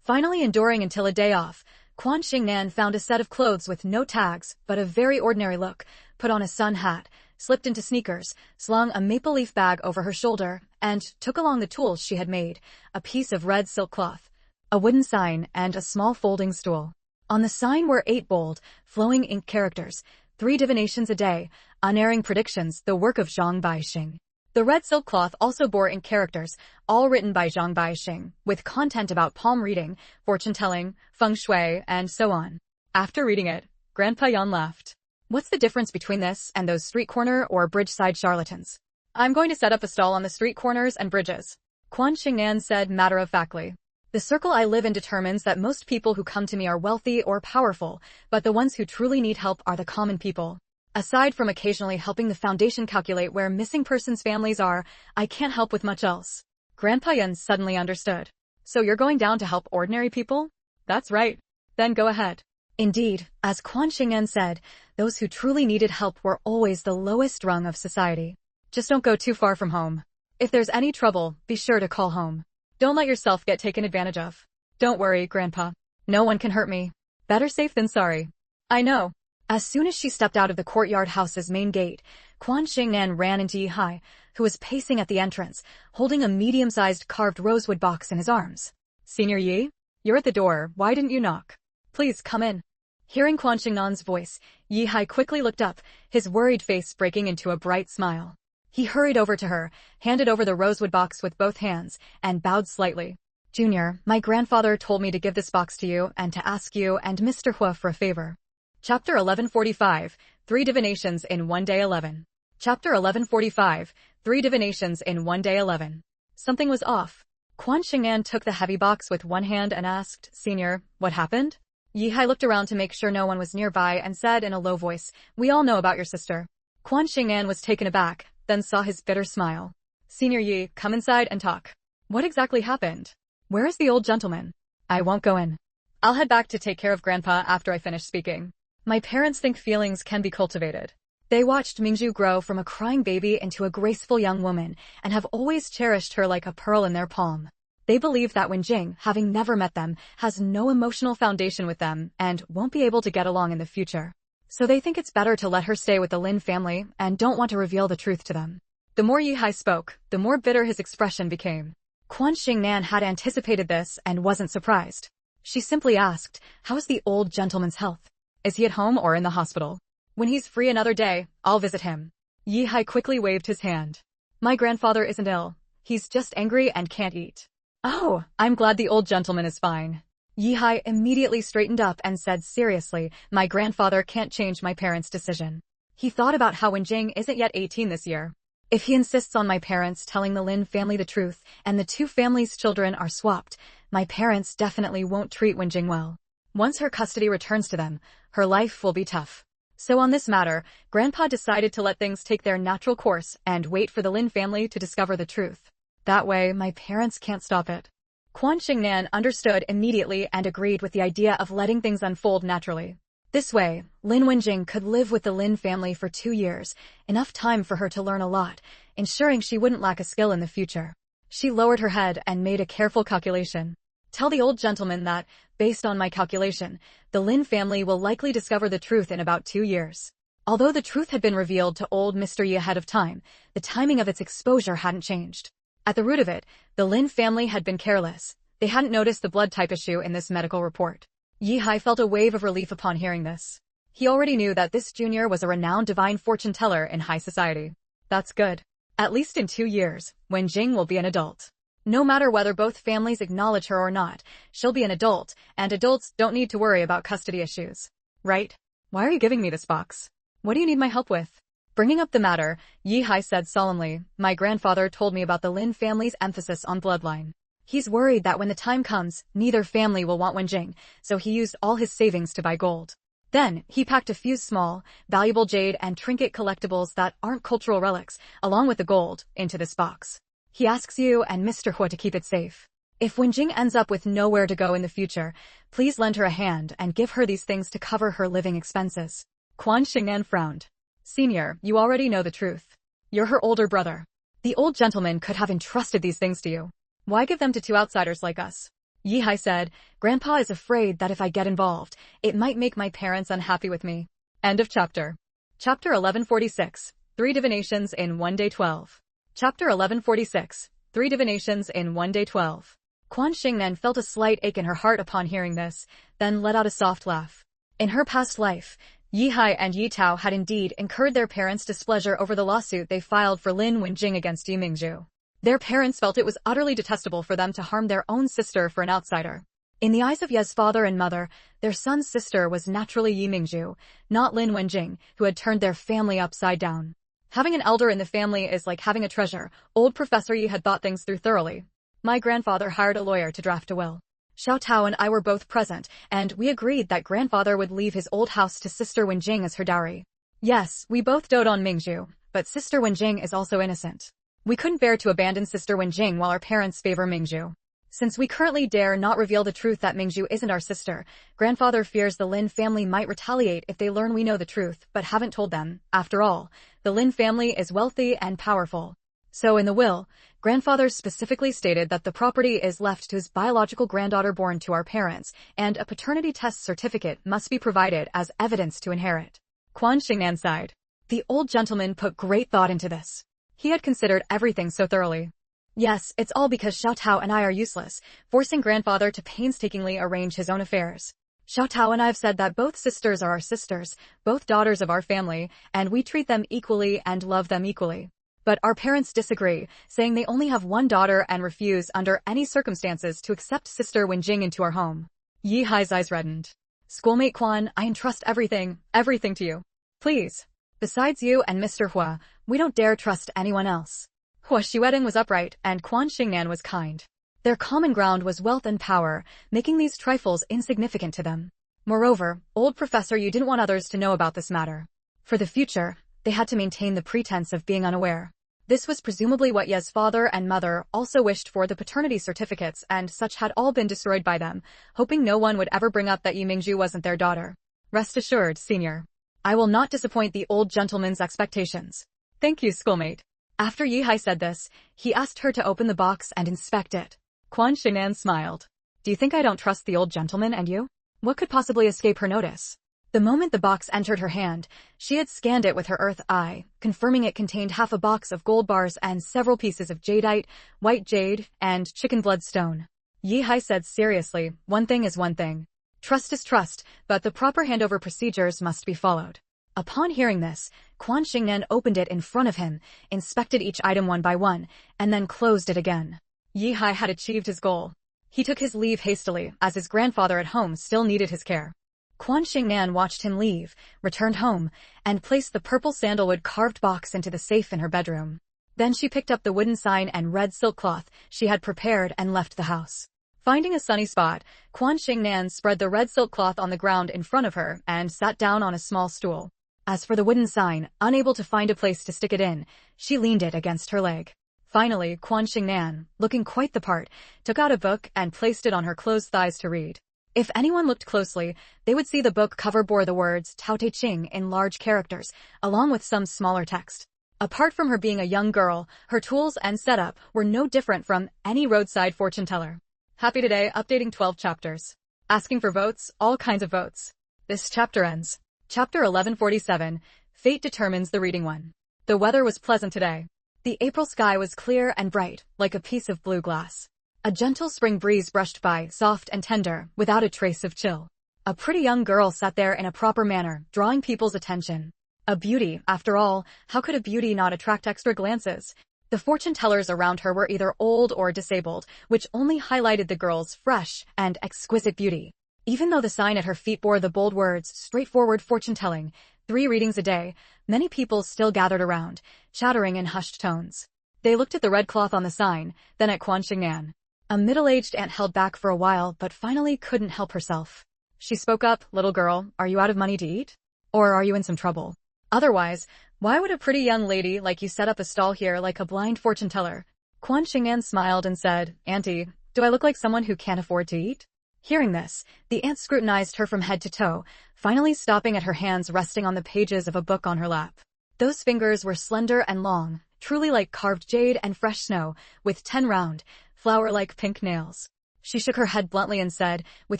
Finally enduring until a day off, Quan Xingnan found a set of clothes with no tags but a very ordinary look, put on a sun hat, slipped into sneakers, slung a maple leaf bag over her shoulder, and took along the tools she had made, a piece of red silk cloth, a wooden sign, and a small folding stool. On the sign were 8 bold, flowing ink characters, 3 divinations a day, unerring predictions, the work of Zhang Baixing. The red silk cloth also bore ink characters, all written by Zhang Baixing, with content about palm reading, fortune-telling, feng shui, and so on. After reading it, Grandpa Yan laughed. What's the difference between this and those street corner or bridge-side charlatans? I'm going to set up a stall on the street corners and bridges, Quan Xingnan said matter-of-factly. The circle I live in determines that most people who come to me are wealthy or powerful, but the ones who truly need help are the common people. Aside from occasionally helping the Foundation calculate where missing persons' families are, I can't help with much else. Grandpa Yan suddenly understood. So you're going down to help ordinary people? That's right. Then go ahead. Indeed, as Quan Xingnan said, those who truly needed help were always the lowest rung of society. Just don't go too far from home. If there's any trouble, be sure to call home. Don't let yourself get taken advantage of. Don't worry, Grandpa. No one can hurt me. Better safe than sorry. I know. As soon as she stepped out of the courtyard house's main gate, Quan Xingnan ran into Yi Hai, who was pacing at the entrance, holding a medium-sized carved rosewood box in his arms. Senior Yi? You're at the door, why didn't you knock? Please come in. Hearing Quan Xingnan's voice, Yi Hai quickly looked up, his worried face breaking into a bright smile. He hurried over to her, handed over the rosewood box with both hands, and bowed slightly. Junior, my grandfather told me to give this box to you and to ask you and Mr. Hua for a favor. Chapter 1145, 3 Divinations in 1 Day 11. Chapter 1145, 3 Divinations in 1 Day 11. Something was off. Quan Xingnan took the heavy box with one hand and asked, Senior, what happened? Yi Hai looked around to make sure no one was nearby and said in a low voice, We all know about your sister. Quan Xingnan was taken aback, then saw his bitter smile. Senior Yi, come inside and talk. What exactly happened? Where is the old gentleman? I won't go in. I'll head back to take care of Grandpa after I finish speaking. My parents think feelings can be cultivated. They watched Mingzhu grow from a crying baby into a graceful young woman and have always cherished her like a pearl in their palm. They believe that Wenjing, having never met them, has no emotional foundation with them and won't be able to get along in the future. So they think it's better to let her stay with the Lin family and don't want to reveal the truth to them. The more Yi Hai spoke, the more bitter his expression became. Quan Xingnan had anticipated this and wasn't surprised. She simply asked, How is the old gentleman's health? Is he at home or in the hospital? When he's free another day, I'll visit him. Yi Hai quickly waved his hand. My grandfather isn't ill. He's just angry and can't eat. Oh, I'm glad the old gentleman is fine. Yi Hai immediately straightened up and said seriously, My grandfather can't change my parents' decision. He thought about how Wenjing isn't yet 18 this year. If he insists on my parents telling the Lin family the truth and the 2 families' children are swapped, my parents definitely won't treat Wenjing well. Once her custody returns to them, her life will be tough. So on this matter, Grandpa decided to let things take their natural course and wait for the Lin family to discover the truth. That way, my parents can't stop it. Quan Xingnan understood immediately and agreed with the idea of letting things unfold naturally. This way, Lin Wenjing could live with the Lin family for 2 years, enough time for her to learn a lot, ensuring she wouldn't lack a skill in the future. She lowered her head and made a careful calculation. Tell the old gentleman that, based on my calculation, the Lin family will likely discover the truth in about 2 years. Although the truth had been revealed to old Mr. Yi ahead of time, the timing of its exposure hadn't changed. At the root of it, the Lin family had been careless. They hadn't noticed the blood type issue in this medical report. Yi-hai felt a wave of relief upon hearing this. He already knew that this junior was a renowned divine fortune teller in high society. That's good. At least in 2 years, Wenjing will be an adult. No matter whether both families acknowledge her or not, she'll be an adult, and adults don't need to worry about custody issues. Right? Why are you giving me this box? What do you need my help with? Bringing up the matter, Yi-hai said solemnly, my grandfather told me about the Lin family's emphasis on bloodline. He's worried that when the time comes, neither family will want Wenjing, so he used all his savings to buy gold. Then, he packed a few small, valuable jade and trinket collectibles that aren't cultural relics, along with the gold, into this box. He asks you and Mr. Hua to keep it safe. If Wenjing ends up with nowhere to go in the future, please lend her a hand and give her these things to cover her living expenses. Quan Xingnan frowned. Senior, you already know the truth. You're her older brother. The old gentleman could have entrusted these things to you. Why give them to two outsiders like us? Yi-hai said, Grandpa is afraid that if I get involved, it might make my parents unhappy with me. End of chapter. Chapter 1146. 3 Divinations in 1 Day 12. Chapter 1146. 3 Divinations in 1 Day 12. Quan Xingnan felt a slight ache in her heart upon hearing this, then let out a soft laugh. In her past life, Yi-hai and Yi-tao had indeed incurred their parents' displeasure over the lawsuit they filed for Lin Wenjing against Yi Mingzhu. Their parents felt it was utterly detestable for them to harm their own sister for an outsider. In the eyes of Ye's father and mother, their son's sister was naturally Yi Mingzhu, not Lin Wenjing, who had turned their family upside down. Having an elder in the family is like having a treasure. Old Professor Yi had thought things through thoroughly. My grandfather hired a lawyer to draft a will. Xiao Tao and I were both present, and we agreed that grandfather would leave his old house to sister Wenjing as her dowry. Yes, we both dote on Mingzhu, but sister Wenjing is also innocent. We couldn't bear to abandon sister Wenjing while our parents favor Mingzhu. Since we currently dare not reveal the truth that Mingzhu isn't our sister, grandfather fears the Lin family might retaliate if they learn we know the truth but haven't told them. After all, the Lin family is wealthy and powerful. So in the will, grandfather specifically stated that the property is left to his biological granddaughter born to our parents, and a paternity test certificate must be provided as evidence to inherit. Quan Xingnan sighed. The old gentleman put great thought into this. He had considered everything so thoroughly. Yes, it's all because Xiao Tao and I are useless, forcing grandfather to painstakingly arrange his own affairs. Xiao Tao and I have said that both sisters are our sisters, both daughters of our family, and we treat them equally and love them equally. But our parents disagree, saying they only have one daughter and refuse under any circumstances to accept sister Wenjing into our home. Yi-hai's eyes reddened. Schoolmate Quan, I entrust everything to you. Please. Besides you and Mr. Hua, we don't dare trust anyone else. Hua Xuedong was upright, and Quan Xingnan was kind. Their common ground was wealth and power, making these trifles insignificant to them. Moreover, old Professor Yu didn't want others to know about this matter. For the future, they had to maintain the pretense of being unaware. This was presumably what Ye's father and mother also wished for the paternity certificates, and such had all been destroyed by them, hoping no one would ever bring up that Yi Mingzhu wasn't their daughter. Rest assured, senior. I will not disappoint the old gentleman's expectations. Thank you, schoolmate. After Yi-hai said this, he asked her to open the box and inspect it. Quan Xingnan smiled. Do you think I don't trust the old gentleman and you? What could possibly escape her notice? The moment the box entered her hand, she had scanned it with her earth eye, confirming it contained half a box of gold bars and several pieces of jadeite, white jade, and chicken blood stone. Yi-hai said seriously, one thing is one thing. Trust is trust, but the proper handover procedures must be followed. Upon hearing this, Quan Xingnan opened it in front of him, inspected each item one by one, and then closed it again. Yi-hai had achieved his goal. He took his leave hastily, as his grandfather at home still needed his care. Quan Xingnan watched him leave, returned home, and placed the purple sandalwood carved box into the safe in her bedroom. Then she picked up the wooden sign and red silk cloth she had prepared and left the house. Finding a sunny spot, Quan Xingnan spread the red silk cloth on the ground in front of her and sat down on a small stool. As for the wooden sign, unable to find a place to stick it in, she leaned it against her leg. Finally, Quan Xingnan, looking quite the part, took out a book and placed it on her closed thighs to read. If anyone looked closely, they would see the book cover bore the words Tao Te Ching in large characters, along with some smaller text. Apart from her being a young girl, her tools and setup were no different from any roadside fortune teller. Happy today, updating 12 chapters. Asking for votes, all kinds of votes. This chapter ends. Chapter 1147, Fate Determines the Reading One. The weather was pleasant today. The April sky was clear and bright, like a piece of blue glass. A gentle spring breeze brushed by, soft and tender, without a trace of chill. A pretty young girl sat there in a proper manner, drawing people's attention. A beauty, after all, how could a beauty not attract extra glances? The fortune tellers around her were either old or disabled, which only highlighted the girl's fresh and exquisite beauty. Even though the sign at her feet bore the bold words, straightforward fortune-telling, 3 readings a day, many people still gathered around, chattering in hushed tones. They looked at the red cloth on the sign, then at Quan Xingnan. A middle-aged aunt held back for a while but finally couldn't help herself. She spoke up, "Little girl, are you out of money to eat? Or are you in some trouble? Otherwise, why would a pretty young lady like you set up a stall here like a blind fortune teller?" Quan Xingnan smiled and said, "Auntie, do I look like someone who can't afford to eat?" Hearing this, the aunt scrutinized her from head to toe, finally stopping at her hands resting on the pages of a book on her lap. Those fingers were slender and long, truly like carved jade and fresh snow, with 10 round, flower-like pink nails. She shook her head bluntly and said, "With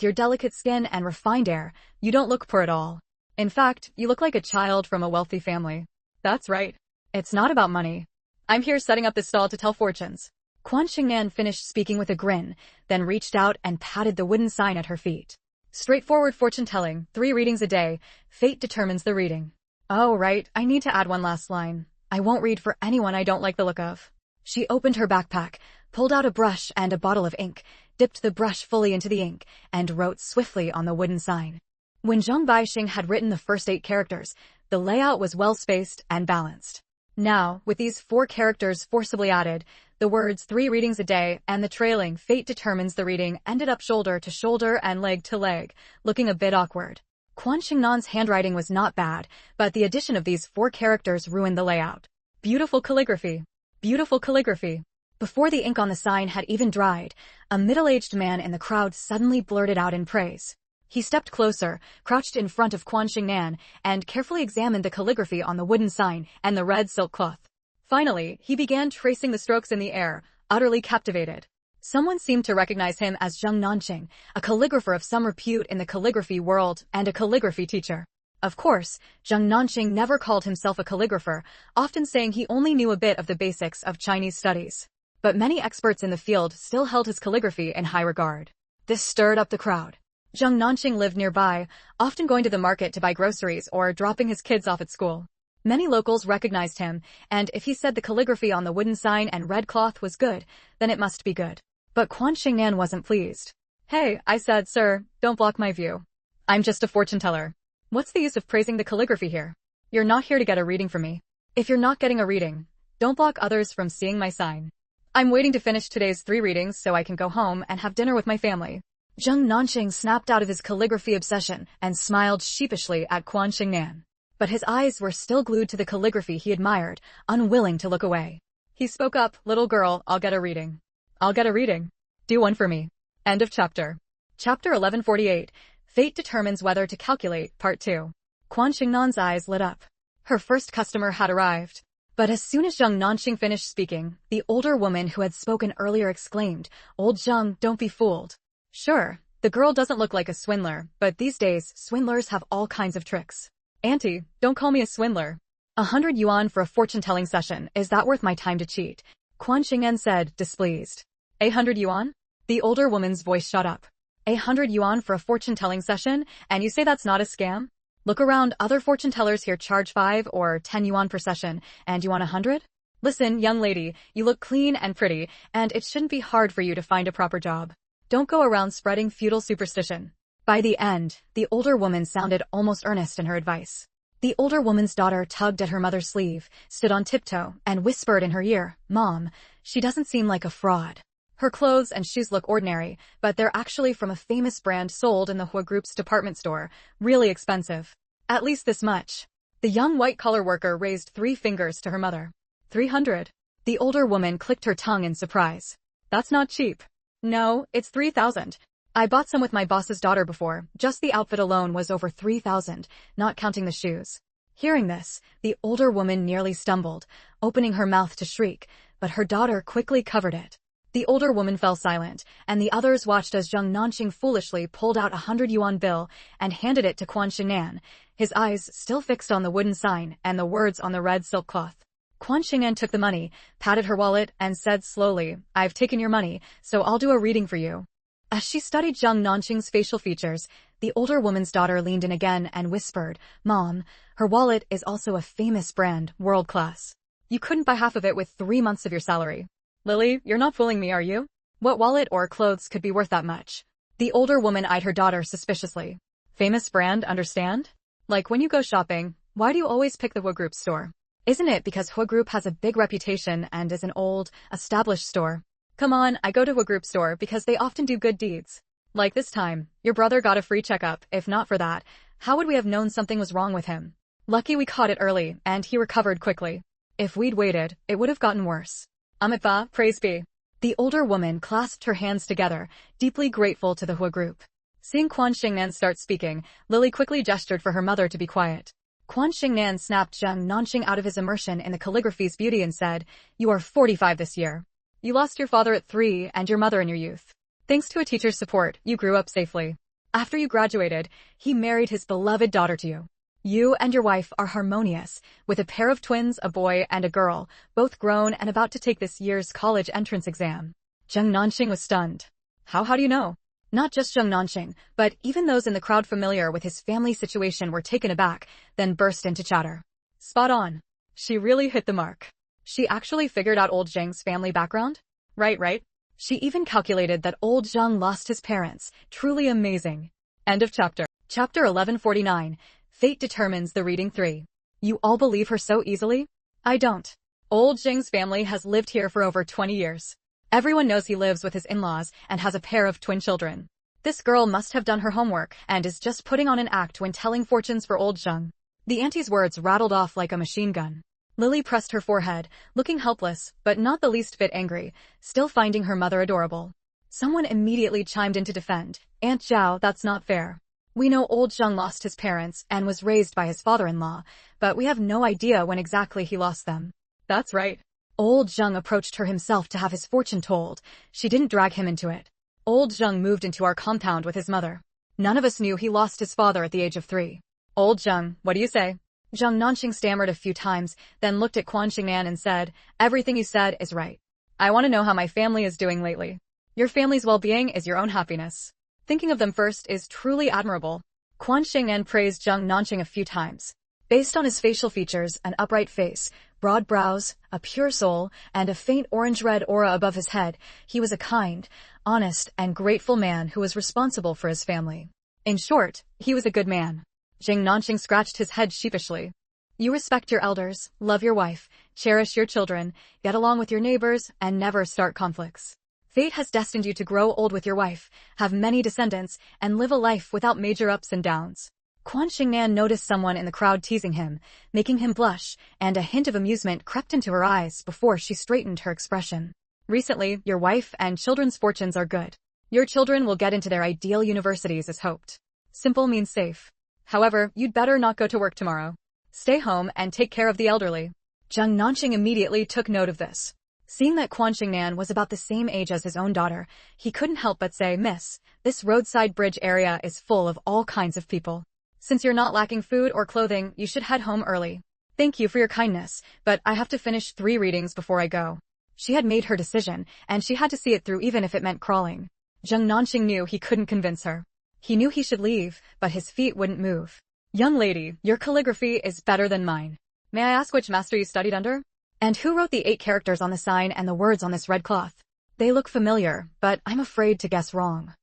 your delicate skin and refined air, you don't look poor at all. In fact, you look like a child from a wealthy family." "That's right. It's not about money. I'm here setting up this stall to tell fortunes." Quan Xingnan finished speaking with a grin, then reached out and patted the wooden sign at her feet. "Straightforward fortune-telling, 3 readings a day. Fate determines the reading." "Oh, right, I need to add one last line. I won't read for anyone I don't like the look of." She opened her backpack, pulled out a brush and a bottle of ink, dipped the brush fully into the ink, and wrote swiftly on the wooden sign. When Zheng Baixing had written the first 8 characters, the layout was well-spaced and balanced. Now, with these 4 characters forcibly added, the words 3 readings a day and the trailing "Fate determines the reading" ended up shoulder to shoulder and leg to leg, looking a bit awkward. Quan Xingnan's handwriting was not bad, but the addition of these 4 characters ruined the layout. Beautiful calligraphy. Beautiful calligraphy. Before the ink on the sign had even dried, a middle-aged man in the crowd suddenly blurted out in praise. He stepped closer, crouched in front of Quan Xingnan, and carefully examined the calligraphy on the wooden sign and the red silk cloth. Finally, he began tracing the strokes in the air, utterly captivated. Someone seemed to recognize him as Zheng Nanqing, a calligrapher of some repute in the calligraphy world and a calligraphy teacher. Of course, Zheng Nanqing never called himself a calligrapher, often saying he only knew a bit of the basics of Chinese studies. But many experts in the field still held his calligraphy in high regard. This stirred up the crowd. Zheng Nanqing lived nearby, often going to the market to buy groceries or dropping his kids off at school. Many locals recognized him, and if he said the calligraphy on the wooden sign and red cloth was good, then it must be good. But Quan Xingnan wasn't pleased. "Hey," I said, "sir, don't block my view. I'm just a fortune teller. What's the use of praising the calligraphy here? You're not here to get a reading from me. If you're not getting a reading, don't block others from seeing my sign. I'm waiting to finish today's 3 readings so I can go home and have dinner with my family." Zheng Nanqing snapped out of his calligraphy obsession and smiled sheepishly at Quan Xingnan. But his eyes were still glued to the calligraphy he admired, unwilling to look away. He spoke up, "Little girl, I'll get a reading. I'll get a reading. Do one for me." End of chapter. Chapter 1148. Fate Determines Whether to Calculate, Part 2. Quan Xingnan's eyes lit up. Her first customer had arrived. But as soon as Zheng Nanqing finished speaking, the older woman who had spoken earlier exclaimed, "Old Zheng, don't be fooled. Sure, the girl doesn't look like a swindler, but these days, swindlers have all kinds of tricks. Auntie, don't call me a swindler. 100 yuan for a fortune-telling session, is that worth my time to cheat?" Quan Xingnan said, displeased. 100 yuan? The older woman's voice shot up. 100 yuan for a fortune-telling session, and you say that's not a scam? Look around, other fortune tellers here charge 5 or 10 yuan per session, and you want 100? Listen, young lady, you look clean and pretty, and it shouldn't be hard for you to find a proper job. Don't go around spreading feudal superstition. By the end, the older woman sounded almost earnest in her advice. The older woman's daughter tugged at her mother's sleeve, stood on tiptoe, and whispered in her ear, "Mom, she doesn't seem like a fraud. Her clothes and shoes look ordinary, but they're actually from a famous brand sold in the Hua Group's department store, really expensive. At least this much." The young white-collar worker raised 3 fingers to her mother. 300. The older woman clicked her tongue in surprise. "That's not cheap." "No, it's 3,000. I bought some with my boss's daughter before. Just the outfit alone was over 3,000, not counting the shoes." Hearing this, the older woman nearly stumbled, opening her mouth to shriek, but her daughter quickly covered it. The older woman fell silent, and the others watched as Zheng Nanqing foolishly pulled out a 100 yuan bill and handed it to Quan Xingnan, his eyes still fixed on the wooden sign and the words on the red silk cloth. Quan Xing'an took the money, patted her wallet, and said slowly, "I've taken your money, so I'll do a reading for you." As she studied Zhang Nanqing's facial features, the older woman's daughter leaned in again and whispered, "Mom, her wallet is also a famous brand, world class. You couldn't buy half of it with 3 months of your salary." "Lily, you're not fooling me, are you? What wallet or clothes could be worth that much?" The older woman eyed her daughter suspiciously. "Famous brand, understand? Like when you go shopping, why do you always pick the Hua Group store? Isn't it because Hua Group has a big reputation and is an old, established store?" "Come on, I go to Hua Group store because they often do good deeds. Like this time, your brother got a free checkup. If not for that, how would we have known something was wrong with him? Lucky we caught it early, and he recovered quickly. If we'd waited, it would have gotten worse." "Amitba, praise be." The older woman clasped her hands together, deeply grateful to the Hua Group. Seeing Quan Xing'an start speaking, Lily quickly gestured for her mother to be quiet. Quan Xing'an snapped Zhang Nanqing out of his immersion in the calligraphy's beauty and said, "You are 45 this year. You lost your father at 3 and your mother in your youth. Thanks to a teacher's support, you grew up safely. After you graduated, he married his beloved daughter to you. You and your wife are harmonious, with a pair of twins, a boy and a girl, both grown and about to take this year's college entrance exam." Zhang Nanqing was stunned. How do you know?" Not just Zhang Nanqing, but even those in the crowd familiar with his family situation were taken aback, then burst into chatter. "Spot on. She really hit the mark. She actually figured out old Zhang's family background? Right. She even calculated that old Zhang lost his parents. Truly amazing." End of chapter. Chapter 1149. Fate determines the reading 3. You all believe her so easily? I don't. Old Zhang's family has lived here for over 20 years. Everyone knows he lives with his in-laws and has a pair of twin children. This girl must have done her homework and is just putting on an act when telling fortunes for old Zhang. The auntie's words rattled off like a machine gun. Lily pressed her forehead, looking helpless, but not the least bit angry, still finding her mother adorable. Someone immediately chimed in to defend. "Aunt Zhao, that's not fair. We know old Zhang lost his parents and was raised by his father-in-law, but we have no idea when exactly he lost them." "That's right. Old Zhang approached her himself to have his fortune told. She didn't drag him into it. Old Zhang moved into our compound with his mother. None of us knew he lost his father at the age of 3. "Old Zhang, what do you say?" Zhang Nanqing stammered a few times, then looked at Quan Xing'an and said, "Everything you said is right. I want to know how my family is doing lately. Your family's well-being is your own happiness. Thinking of them first is truly admirable." Quan Xing'an praised Zhang Nanqing a few times. Based on his facial features, an upright face, broad brows, a pure soul, and a faint orange-red aura above his head, he was a kind, honest, and grateful man who was responsible for his family. In short, he was a good man. Zhang Nanqing scratched his head sheepishly. "You respect your elders, love your wife, cherish your children, get along with your neighbors, and never start conflicts. Fate has destined you to grow old with your wife, have many descendants, and live a life without major ups and downs." Quan Xing'an noticed someone in the crowd teasing him, making him blush, and a hint of amusement crept into her eyes before she straightened her expression. "Recently, your wife and children's fortunes are good. Your children will get into their ideal universities as hoped. Simple means safe. However, you'd better not go to work tomorrow. Stay home and take care of the elderly." Zhang Nanqing immediately took note of this. Seeing that Quan Xing'an was about the same age as his own daughter, he couldn't help but say, "Miss, this roadside bridge area is full of all kinds of people. Since you're not lacking food or clothing, you should head home early. Thank you for your kindness, but I have to finish 3 readings before I go." She had made her decision, and she had to see it through even if it meant crawling. Zhang Nanqing knew he couldn't convince her. He knew he should leave, but his feet wouldn't move. "Young lady, your calligraphy is better than mine. May I ask which master you studied under? And who wrote the 8 characters on the sign and the words on this red cloth? They look familiar, but I'm afraid to guess wrong."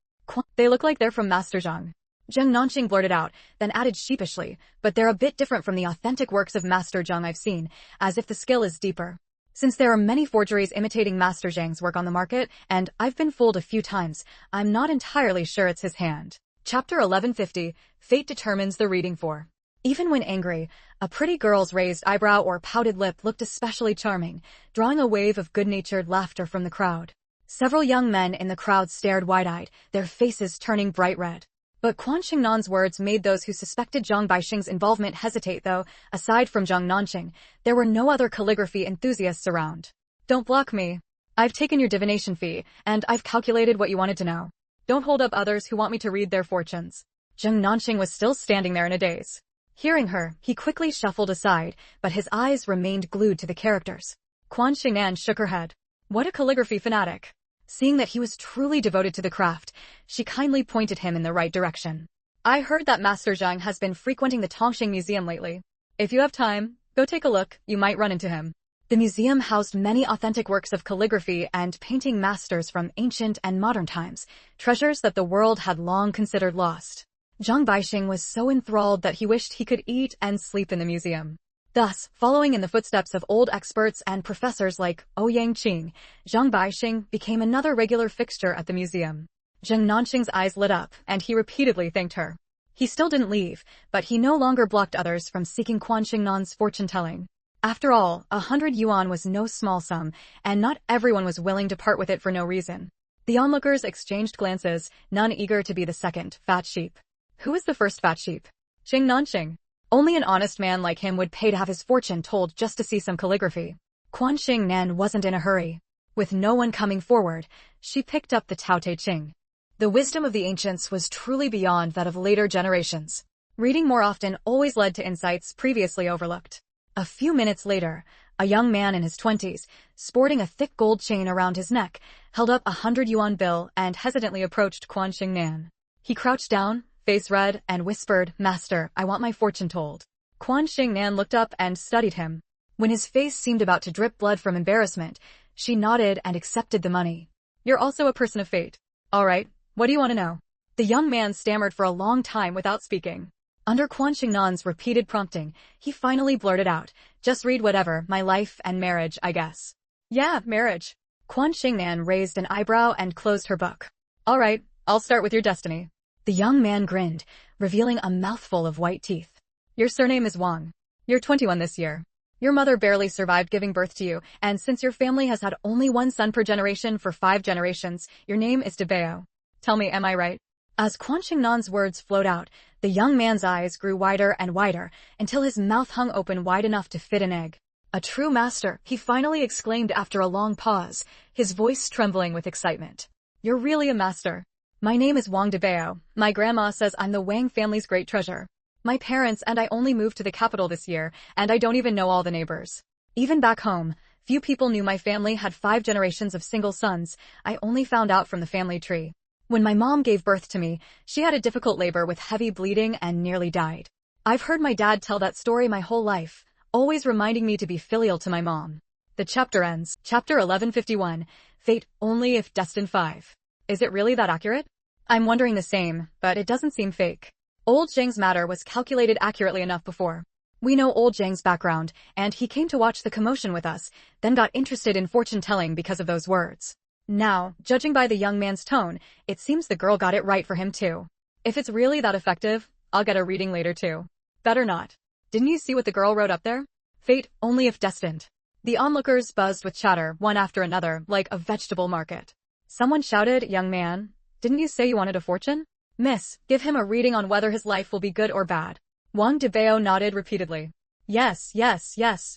"They look like they're from Master Zhang." Zhang Nanqing blurted out, then added sheepishly, "But they're a bit different from the authentic works of Master Zhang I've seen, as if the skill is deeper. Since there are many forgeries imitating Master Zhang's work on the market, and I've been fooled a few times, I'm not entirely sure it's his hand." Chapter 1150. Fate determines the reading 4. Even when angry, a pretty girl's raised eyebrow or pouted lip looked especially charming, drawing a wave of good-natured laughter from the crowd. Several young men in the crowd stared wide-eyed, their faces turning bright red. But Quan Xing'an's words made those who suspected Zhang Baixing's involvement hesitate though, aside from Zhang Nanqing, there were no other calligraphy enthusiasts around. "Don't block me. I've taken your divination fee, and I've calculated what you wanted to know. Don't hold up others who want me to read their fortunes." Zhang Nanqing was still standing there in a daze. Hearing her, he quickly shuffled aside, but his eyes remained glued to the characters. Quan Xingnan shook her head. What a calligraphy fanatic. Seeing that he was truly devoted to the craft, she kindly pointed him in the right direction. I heard that Master Zhang has been frequenting the Tongxing Museum lately. If you have time, go take a look, you might run into him. The museum housed many authentic works of calligraphy and painting masters from ancient and modern times, treasures that the world had long considered lost. Zhang Baixing was so enthralled that he wished he could eat and sleep in the museum. Thus, following in the footsteps of old experts and professors like Ouyang Qing, Zhang Baixing became another regular fixture at the museum. Zheng Nanqing's eyes lit up, and he repeatedly thanked her. He still didn't leave, but he no longer blocked others from seeking Quan Xingnan's fortune-telling. After all, 100 yuan was no small sum, and not everyone was willing to part with it for no reason. The onlookers exchanged glances, none eager to be the second fat sheep. Who is the first fat sheep? Zheng Nanqing. Only an honest man like him would pay to have his fortune told just to see some calligraphy. Quan Xingnan wasn't in a hurry. With no one coming forward, she picked up the Tao Te Ching. The wisdom of the ancients was truly beyond that of later generations. Reading more often always led to insights previously overlooked. A few minutes later, a young man in his 20s, sporting a thick gold chain around his neck, held up a 100 yuan bill and hesitantly approached Quan Xingnan. He crouched down, face red, and whispered, "Master, I want my fortune told." Quan Xingnan looked up and studied him. When his face seemed about to drip blood from embarrassment, she nodded and accepted the money. "You're also a person of fate. All right, what do you want to know?" The young man stammered for a long time without speaking. Under Quan Xingnan's repeated prompting, he finally blurted out, "Just read whatever, my life and marriage, I guess." "Yeah, marriage." Quan Xingnan raised an eyebrow and closed her book. "All right, I'll start with your destiny." The young man grinned, revealing a mouthful of white teeth. "Your surname is Wang. You're 21 this year. Your mother barely survived giving birth to you, and since your family has had only one son per generation for 5 generations, your name is Debao. Tell me, am I right?" As Quan Xingnan's words flowed out, the young man's eyes grew wider and wider, until his mouth hung open wide enough to fit an egg. "A true master," he finally exclaimed after a long pause, his voice trembling with excitement. "You're really a master. My name is Wang Debao. My grandma says I'm the Wang family's great treasure. My parents and I only moved to the capital this year, and I don't even know all the neighbors. Even back home, few people knew my family had 5 generations of single sons. I only found out from the family tree. When my mom gave birth to me, she had a difficult labor with heavy bleeding and nearly died. I've heard my dad tell that story my whole life, always reminding me to be filial to my mom." The chapter ends. Chapter 1151. Fate only if destined 5. Is it really that accurate? I'm wondering the same, but it doesn't seem fake. Old Zhang's matter was calculated accurately enough before. We know old Zhang's background, and he came to watch the commotion with us, then got interested in fortune-telling because of those words. Now, judging by the young man's tone, it seems the girl got it right for him too. If it's really that effective, I'll get a reading later too. Better not. Didn't you see what the girl wrote up there? Fate only if destined. The onlookers buzzed with chatter, one after another, like a vegetable market. Someone shouted, "Young man, didn't you say you wanted a fortune? Miss, give him a reading on whether his life will be good or bad." Wang Debao nodded repeatedly. Yes,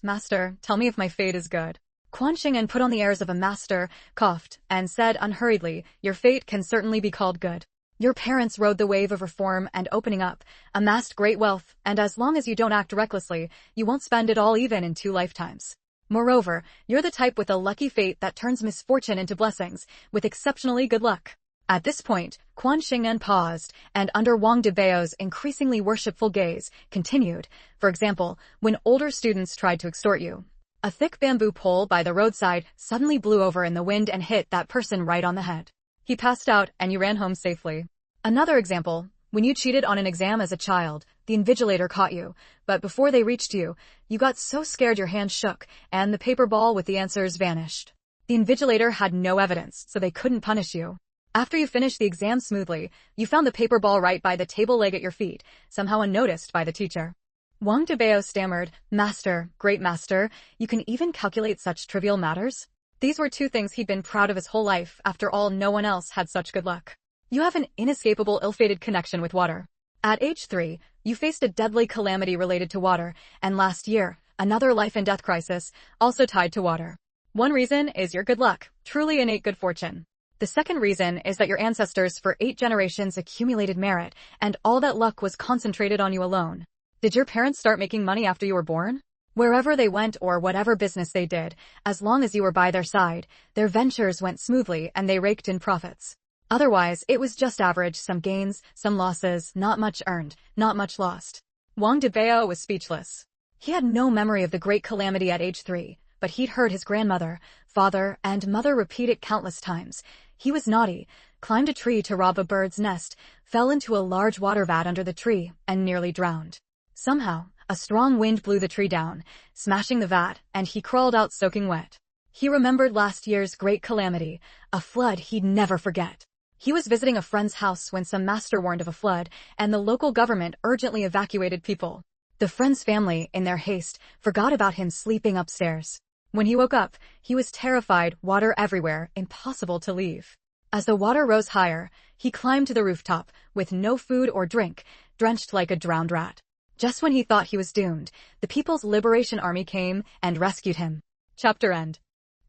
master, tell me if my fate is good." Quan Xingnan put on the airs of a master, coughed, and said unhurriedly, "Your fate can certainly be called good. Your parents rode the wave of reform and opening up, amassed great wealth, and as long as you don't act recklessly, you won't spend it all even in 2 lifetimes. Moreover, you're the type with a lucky fate that turns misfortune into blessings, with exceptionally good luck." At this point, Quan Xingnan paused, and under Wang Debao's increasingly worshipful gaze, continued, "For example, when older students tried to extort you, a thick bamboo pole by the roadside suddenly blew over in the wind and hit that person right on the head. He passed out and you ran home safely. Another example, when you cheated on an exam as a child, the invigilator caught you, but before they reached you, you got so scared your hand shook, and the paper ball with the answers vanished. The invigilator had no evidence, so they couldn't punish you. After you finished the exam smoothly, you found the paper ball right by the table leg at your feet, somehow unnoticed by the teacher." Wang Debao stammered, "Master, great master, you can even calculate such trivial matters?" These were 2 things he'd been proud of his whole life. After all, no one else had such good luck. "You have an inescapable ill-fated connection with water. At age 3, you faced a deadly calamity related to water, and last year, another life and death crisis, also tied to water. One reason is your good luck, truly innate good fortune. The second reason is that your ancestors for 8 generations accumulated merit, and all that luck was concentrated on you alone. Did your parents start making money after you were born? Wherever they went or whatever business they did, as long as you were by their side, their ventures went smoothly and they raked in profits. Otherwise, it was just average, some gains, some losses, not much earned, not much lost. Wang Debao was speechless. He had no memory of the great calamity at age 3, but he'd heard his grandmother, father, and mother repeat it countless times. He was naughty, climbed a tree to rob a bird's nest, fell into a large water vat under the tree, and nearly drowned. Somehow, a strong wind blew the tree down, smashing the vat, and he crawled out soaking wet. He remembered last year's great calamity, a flood he'd never forget. He was visiting a friend's house when some master warned of a flood, and the local government urgently evacuated people. The friend's family, in their haste, forgot about him sleeping upstairs. When he woke up, he was terrified, water everywhere, impossible to leave. As the water rose higher, he climbed to the rooftop, with no food or drink, drenched like a drowned rat. Just when he thought he was doomed, the People's Liberation Army came and rescued him. Chapter end.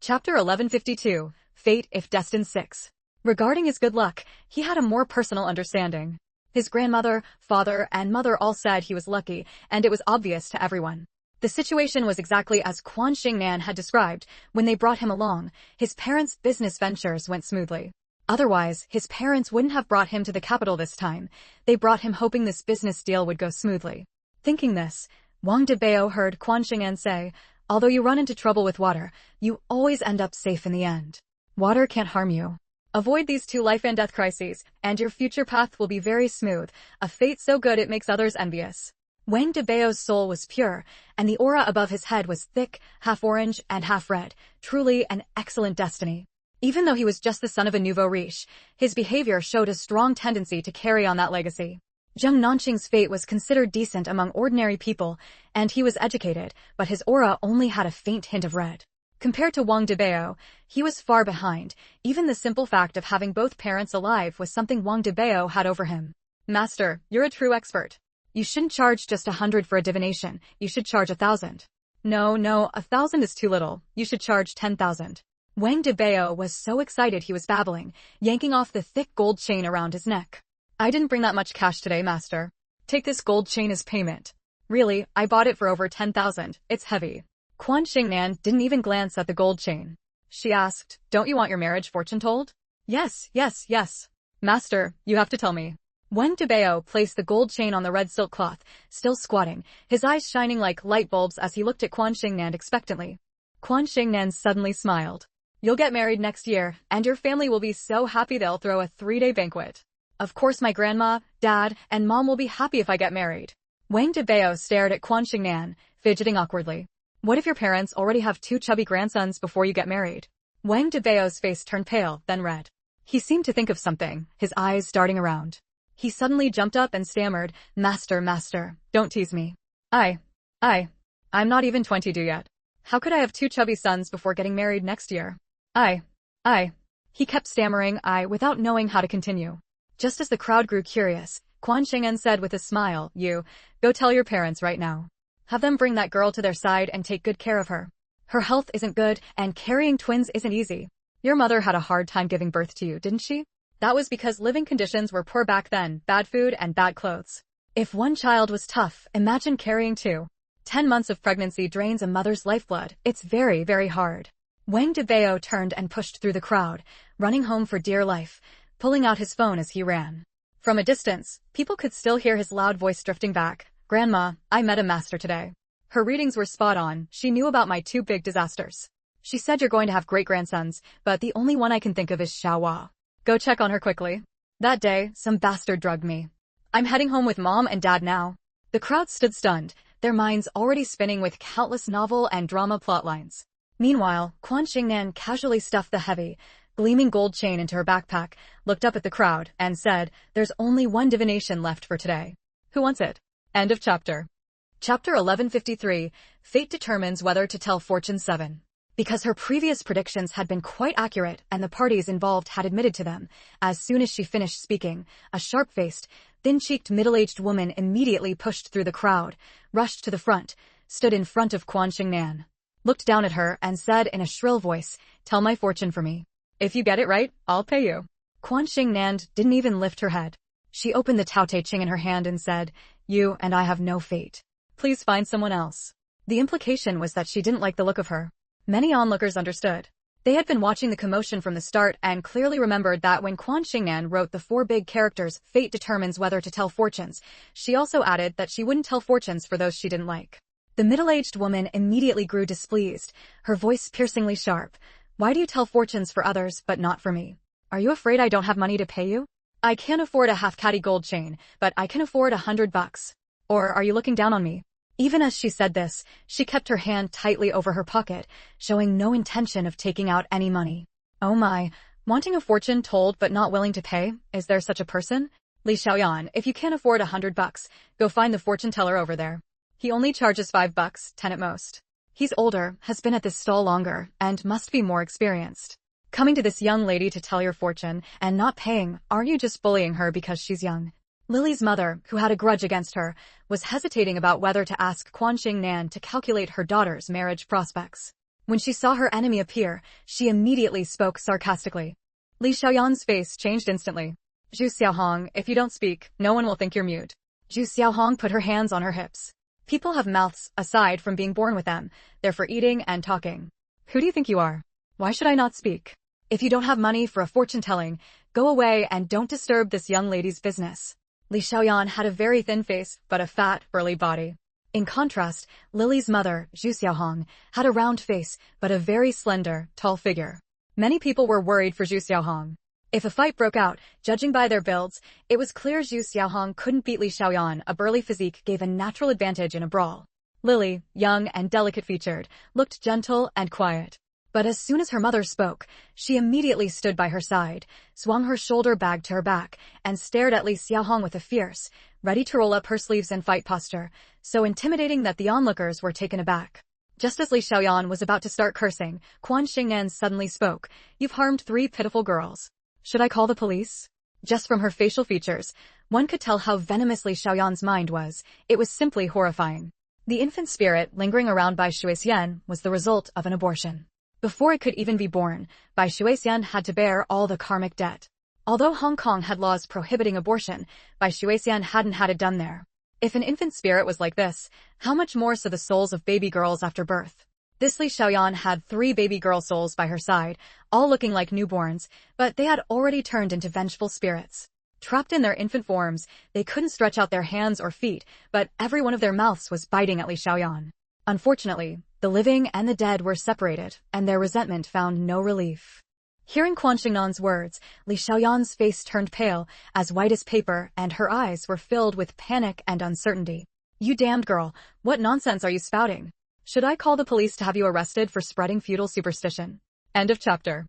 Chapter 1152, Fate if Destined 6. Regarding his good luck, he had a more personal understanding. His grandmother, father, and mother all said he was lucky, and it was obvious to everyone. The situation was exactly as Quan Xingnan had described. When they brought him along, his parents' business ventures went smoothly. Otherwise, his parents wouldn't have brought him to the capital this time. They brought him hoping this business deal would go smoothly. Thinking this, Wang Debao heard Quan Xingnan say, "Although you run into trouble with water, you always end up safe in the end. Water can't harm you. Avoid these 2 life and death crises, and your future path will be very smooth, a fate so good it makes others envious." Wang Debao's soul was pure, and the aura above his head was thick, half orange and half red, truly an excellent destiny. Even though he was just the son of a nouveau riche, his behavior showed a strong tendency to carry on that legacy. Zheng Nanqing's fate was considered decent among ordinary people, and he was educated, but his aura only had a faint hint of red. Compared to Wang Debao, he was far behind. Even the simple fact of having both parents alive was something Wang Debao had over him. "Master, you're a true expert. You shouldn't charge just 100 for a divination, you should charge 1,000. No, 1,000 is too little, you should charge 10,000. Wang Debao was so excited he was babbling, yanking off the thick gold chain around his neck. "I didn't bring that much cash today, master. Take this gold chain as payment." "Really, I bought it for over 10,000, it's heavy." Quan Xingnan didn't even glance at the gold chain. She asked, "Don't you want your marriage fortune told?" Yes. "Master, you have to tell me." Wang Debao placed the gold chain on the red silk cloth, still squatting, his eyes shining like light bulbs as he looked at Quan Xingnan expectantly. Quan Xingnan suddenly smiled. "You'll get married next year, and your family will be so happy they'll throw a 3-day banquet. Of course my grandma, dad, and mom will be happy if I get married." Wang Debao stared at Quan Xingnan, fidgeting awkwardly. "What if your parents already have 2 chubby grandsons before you get married?" Wang Debao's face turned pale, then red. He seemed to think of something, his eyes darting around. He suddenly jumped up and stammered, Master, don't tease me. I'm not even 22 yet. How could I have 2 chubby sons before getting married next year? He kept stammering without knowing how to continue. Just as the crowd grew curious, Quan Xingnan said with a smile, "You, go tell your parents right now. Have them bring that girl to their side and take good care of her. Her health isn't good, and carrying twins isn't easy. Your mother had a hard time giving birth to you, didn't she? That was because living conditions were poor back then, bad food and bad clothes. If one child was tough, imagine carrying 2. 10 months of pregnancy drains a mother's lifeblood. It's very, very hard." Wang Debao turned and pushed through the crowd, running home for dear life, pulling out his phone as he ran. From a distance, people could still hear his loud voice drifting back. "Grandma, I met a master today. Her readings were spot on. She knew about my 2 big disasters. She said you're going to have great-grandsons, but the only one I can think of is Xiaohua. Go check on her quickly. That day, some bastard drugged me. I'm heading home with mom and dad now." The crowd stood stunned, their minds already spinning with countless novel and drama plotlines. Meanwhile, Quan Xingnan casually stuffed the heavy, gleaming gold chain into her backpack, looked up at the crowd, and said, "There's only 1 divination left for today. Who wants it?" End of chapter. Chapter 1153, Fate Determines Whether to Tell Fortune 7. Because her previous predictions had been quite accurate and the parties involved had admitted to them, as soon as she finished speaking, a sharp-faced, thin-cheeked middle-aged woman immediately pushed through the crowd, rushed to the front, stood in front of Quan Xingnan, looked down at her and said in a shrill voice, "Tell my fortune for me. If you get it right, I'll pay you." Quan Xingnan didn't even lift her head. She opened the Tao Te Ching in her hand and said, You and I have no fate. Please find someone else. The implication was that she didn't like the look of her. Many onlookers understood. They had been watching the commotion from the start and clearly remembered that when Quan Xingnan wrote the 4 big characters, fate determines whether to tell fortunes, she also added that she wouldn't tell fortunes for those she didn't like. The middle-aged woman immediately grew displeased, her voice piercingly sharp. Why do you tell fortunes for others but not for me? Are you afraid I don't have money to pay you? I can't afford a half-catty gold chain, but I can afford $100. Or are you looking down on me? Even as she said this, she kept her hand tightly over her pocket, showing no intention of taking out any money. Oh my, wanting a fortune told but not willing to pay? Is there such a person? Li Xiaoyan, if you can't afford $100, go find the fortune teller over there. He only charges $5, 10 at most. He's older, has been at this stall longer, and must be more experienced. Coming to this young lady to tell your fortune and not paying, aren't you just bullying her because she's young? Lily's mother, who had a grudge against her, was hesitating about whether to ask Quan Xingnan to calculate her daughter's marriage prospects. When she saw her enemy appear, she immediately spoke sarcastically. Li Xiaoyan's face changed instantly. Zhu Xiaohong, if you don't speak, no one will think you're mute. Zhu Xiaohong put her hands on her hips. People have mouths, aside from being born with them. They're for eating and talking. Who do you think you are? Why should I not speak? If you don't have money for a fortune-telling, go away and don't disturb this young lady's business. Li Xiaoyan had a very thin face, but a fat, burly body. In contrast, Lily's mother, Zhu Xiaohong, had a round face, but a very slender, tall figure. Many people were worried for Zhu Xiaohong. If a fight broke out, judging by their builds, it was clear Zhu Xiaohong couldn't beat Li Xiaoyan. A burly physique gave a natural advantage in a brawl. Lily, young and delicate-featured, looked gentle and quiet. But as soon as her mother spoke, she immediately stood by her side, swung her shoulder bag to her back, and stared at Li Xiaohong with a fierce, ready to roll up her sleeves and fight posture, so intimidating that the onlookers were taken aback. Just as Li Xiaoyan was about to start cursing, Quan Xingnan suddenly spoke. You've harmed 3 pitiful girls. Should I call the police? Just from her facial features, one could tell how venomous Li Xiaoyan's mind was. It was simply horrifying. The infant spirit lingering around Bai Shuixian was the result of an abortion. Before it could even be born, Bai Shuixian had to bear all the karmic debt. Although Hong Kong had laws prohibiting abortion, Bai Shuixian hadn't had it done there. If an infant spirit was like this, how much more so the souls of baby girls after birth? This Li Xiaoyan had 3 baby girl souls by her side, all looking like newborns, but they had already turned into vengeful spirits. Trapped in their infant forms, they couldn't stretch out their hands or feet, but every one of their mouths was biting at Li Xiaoyan. Unfortunately, the living and the dead were separated, and their resentment found no relief. Hearing Quan Xingnan's words, Li Xiaoyan's face turned pale, as white as paper, and her eyes were filled with panic and uncertainty. You damned girl, what nonsense are you spouting? Should I call the police to have you arrested for spreading feudal superstition? End of chapter.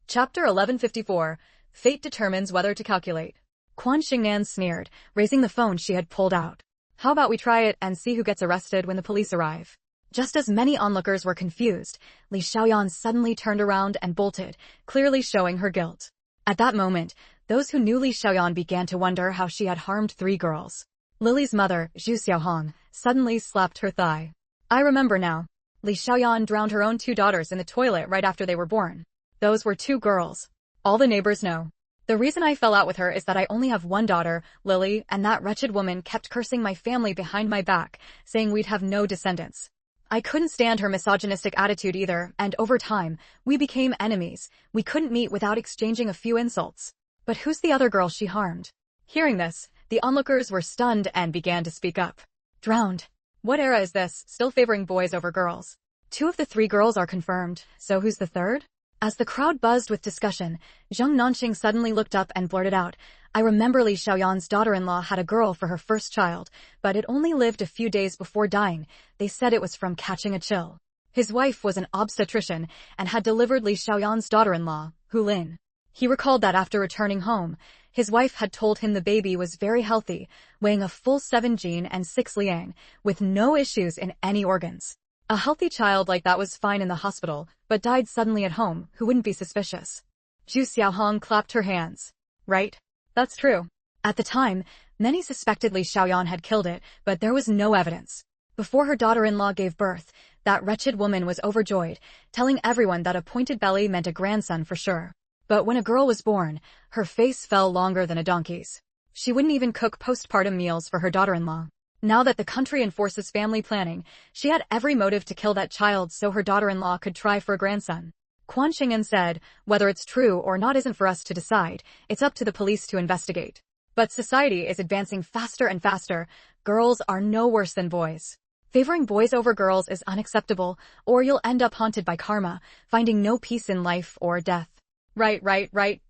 Chapter 1154. Fate determines whether to calculate. Quan Xingnan sneered, raising the phone she had pulled out. How about we try it and see who gets arrested when the police arrive? Just as many onlookers were confused, Li Xiaoyan suddenly turned around and bolted, clearly showing her guilt. At that moment, those who knew Li Xiaoyan began to wonder how she had harmed 3 girls. Lily's mother, Zhu Xiaohong, suddenly slapped her thigh. I remember now. Li Xiaoyan drowned her own 2 daughters in the toilet right after they were born. Those were 2 girls. All the neighbors know. The reason I fell out with her is that I only have 1 daughter, Lily, and that wretched woman kept cursing my family behind my back, saying we'd have no descendants. I couldn't stand her misogynistic attitude either, and over time, we became enemies. We couldn't meet without exchanging a few insults. But who's the other girl she harmed? Hearing this, the onlookers were stunned and began to speak up. Drowned. What era is this, still favoring boys over girls? 2 of the 3 girls are confirmed, so who's the 3rd? As the crowd buzzed with discussion, Zheng Nanqing suddenly looked up and blurted out, I remember Li Xiaoyan's daughter-in-law had a girl for her first child, but it only lived a few days before dying. They said it was from catching a chill. His wife was an obstetrician and had delivered Li Xiaoyan's daughter-in-law, Hu Lin. He recalled that after returning home, his wife had told him the baby was very healthy, weighing a full 7 jin and 6 liang, with no issues in any organs. A healthy child like that was fine in the hospital, but died suddenly at home. Who wouldn't be suspicious? Zhu Xiaohong clapped her hands. Right? That's true. At the time, many suspected Li Xiaoyan had killed it, but there was no evidence. Before her daughter-in-law gave birth, that wretched woman was overjoyed, telling everyone that a pointed belly meant a grandson for sure. But when a girl was born, her face fell longer than a donkey's. She wouldn't even cook postpartum meals for her daughter-in-law. Now that the country enforces family planning, she had every motive to kill that child so her daughter-in-law could try for a grandson. Quan Xing'an said, whether it's true or not isn't for us to decide, it's up to the police to investigate. But society is advancing faster and faster. Girls are no worse than boys. Favoring boys over girls is unacceptable, or you'll end up haunted by karma, finding no peace in life or death. Right.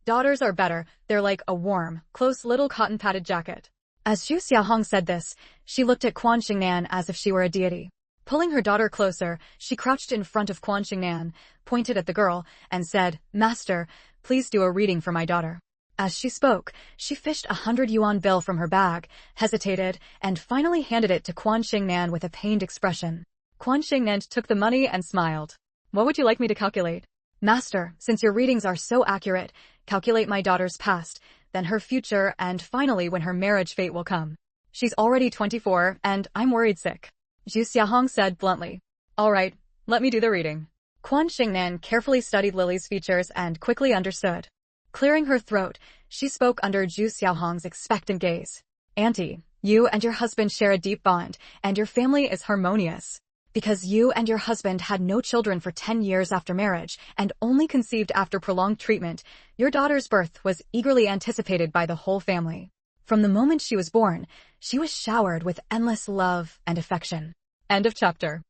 Daughters are better. They're like a warm, close little cotton-padded jacket. As Zhu Xiaohong said this, she looked at Quan Xing'an as if she were a deity. Pulling her daughter closer, she crouched in front of Quan Xing'an, pointed at the girl, and said, "Master, please do a reading for my daughter." As she spoke, she fished 100 yuan bill from her bag, hesitated, and finally handed it to Quan Xing'an with a pained expression. Quan Xing'an took the money and smiled. "What would you like me to calculate?" "Master, since your readings are so accurate, calculate my daughter's past, then her future, and finally when her marriage fate will come. She's already 24, and I'm worried sick." Zhu Xiaohong said bluntly. "All right, let me do the reading." Quan Xing'an carefully studied Lily's features and quickly understood. Clearing her throat, she spoke under Zhu Xiaohong's expectant gaze. "Auntie, you and your husband share a deep bond, and your family is harmonious. Because you and your husband had no children for 10 years after marriage and only conceived after prolonged treatment, your daughter's birth was eagerly anticipated by the whole family. From the moment she was born, she was showered with endless love and affection." End of chapter.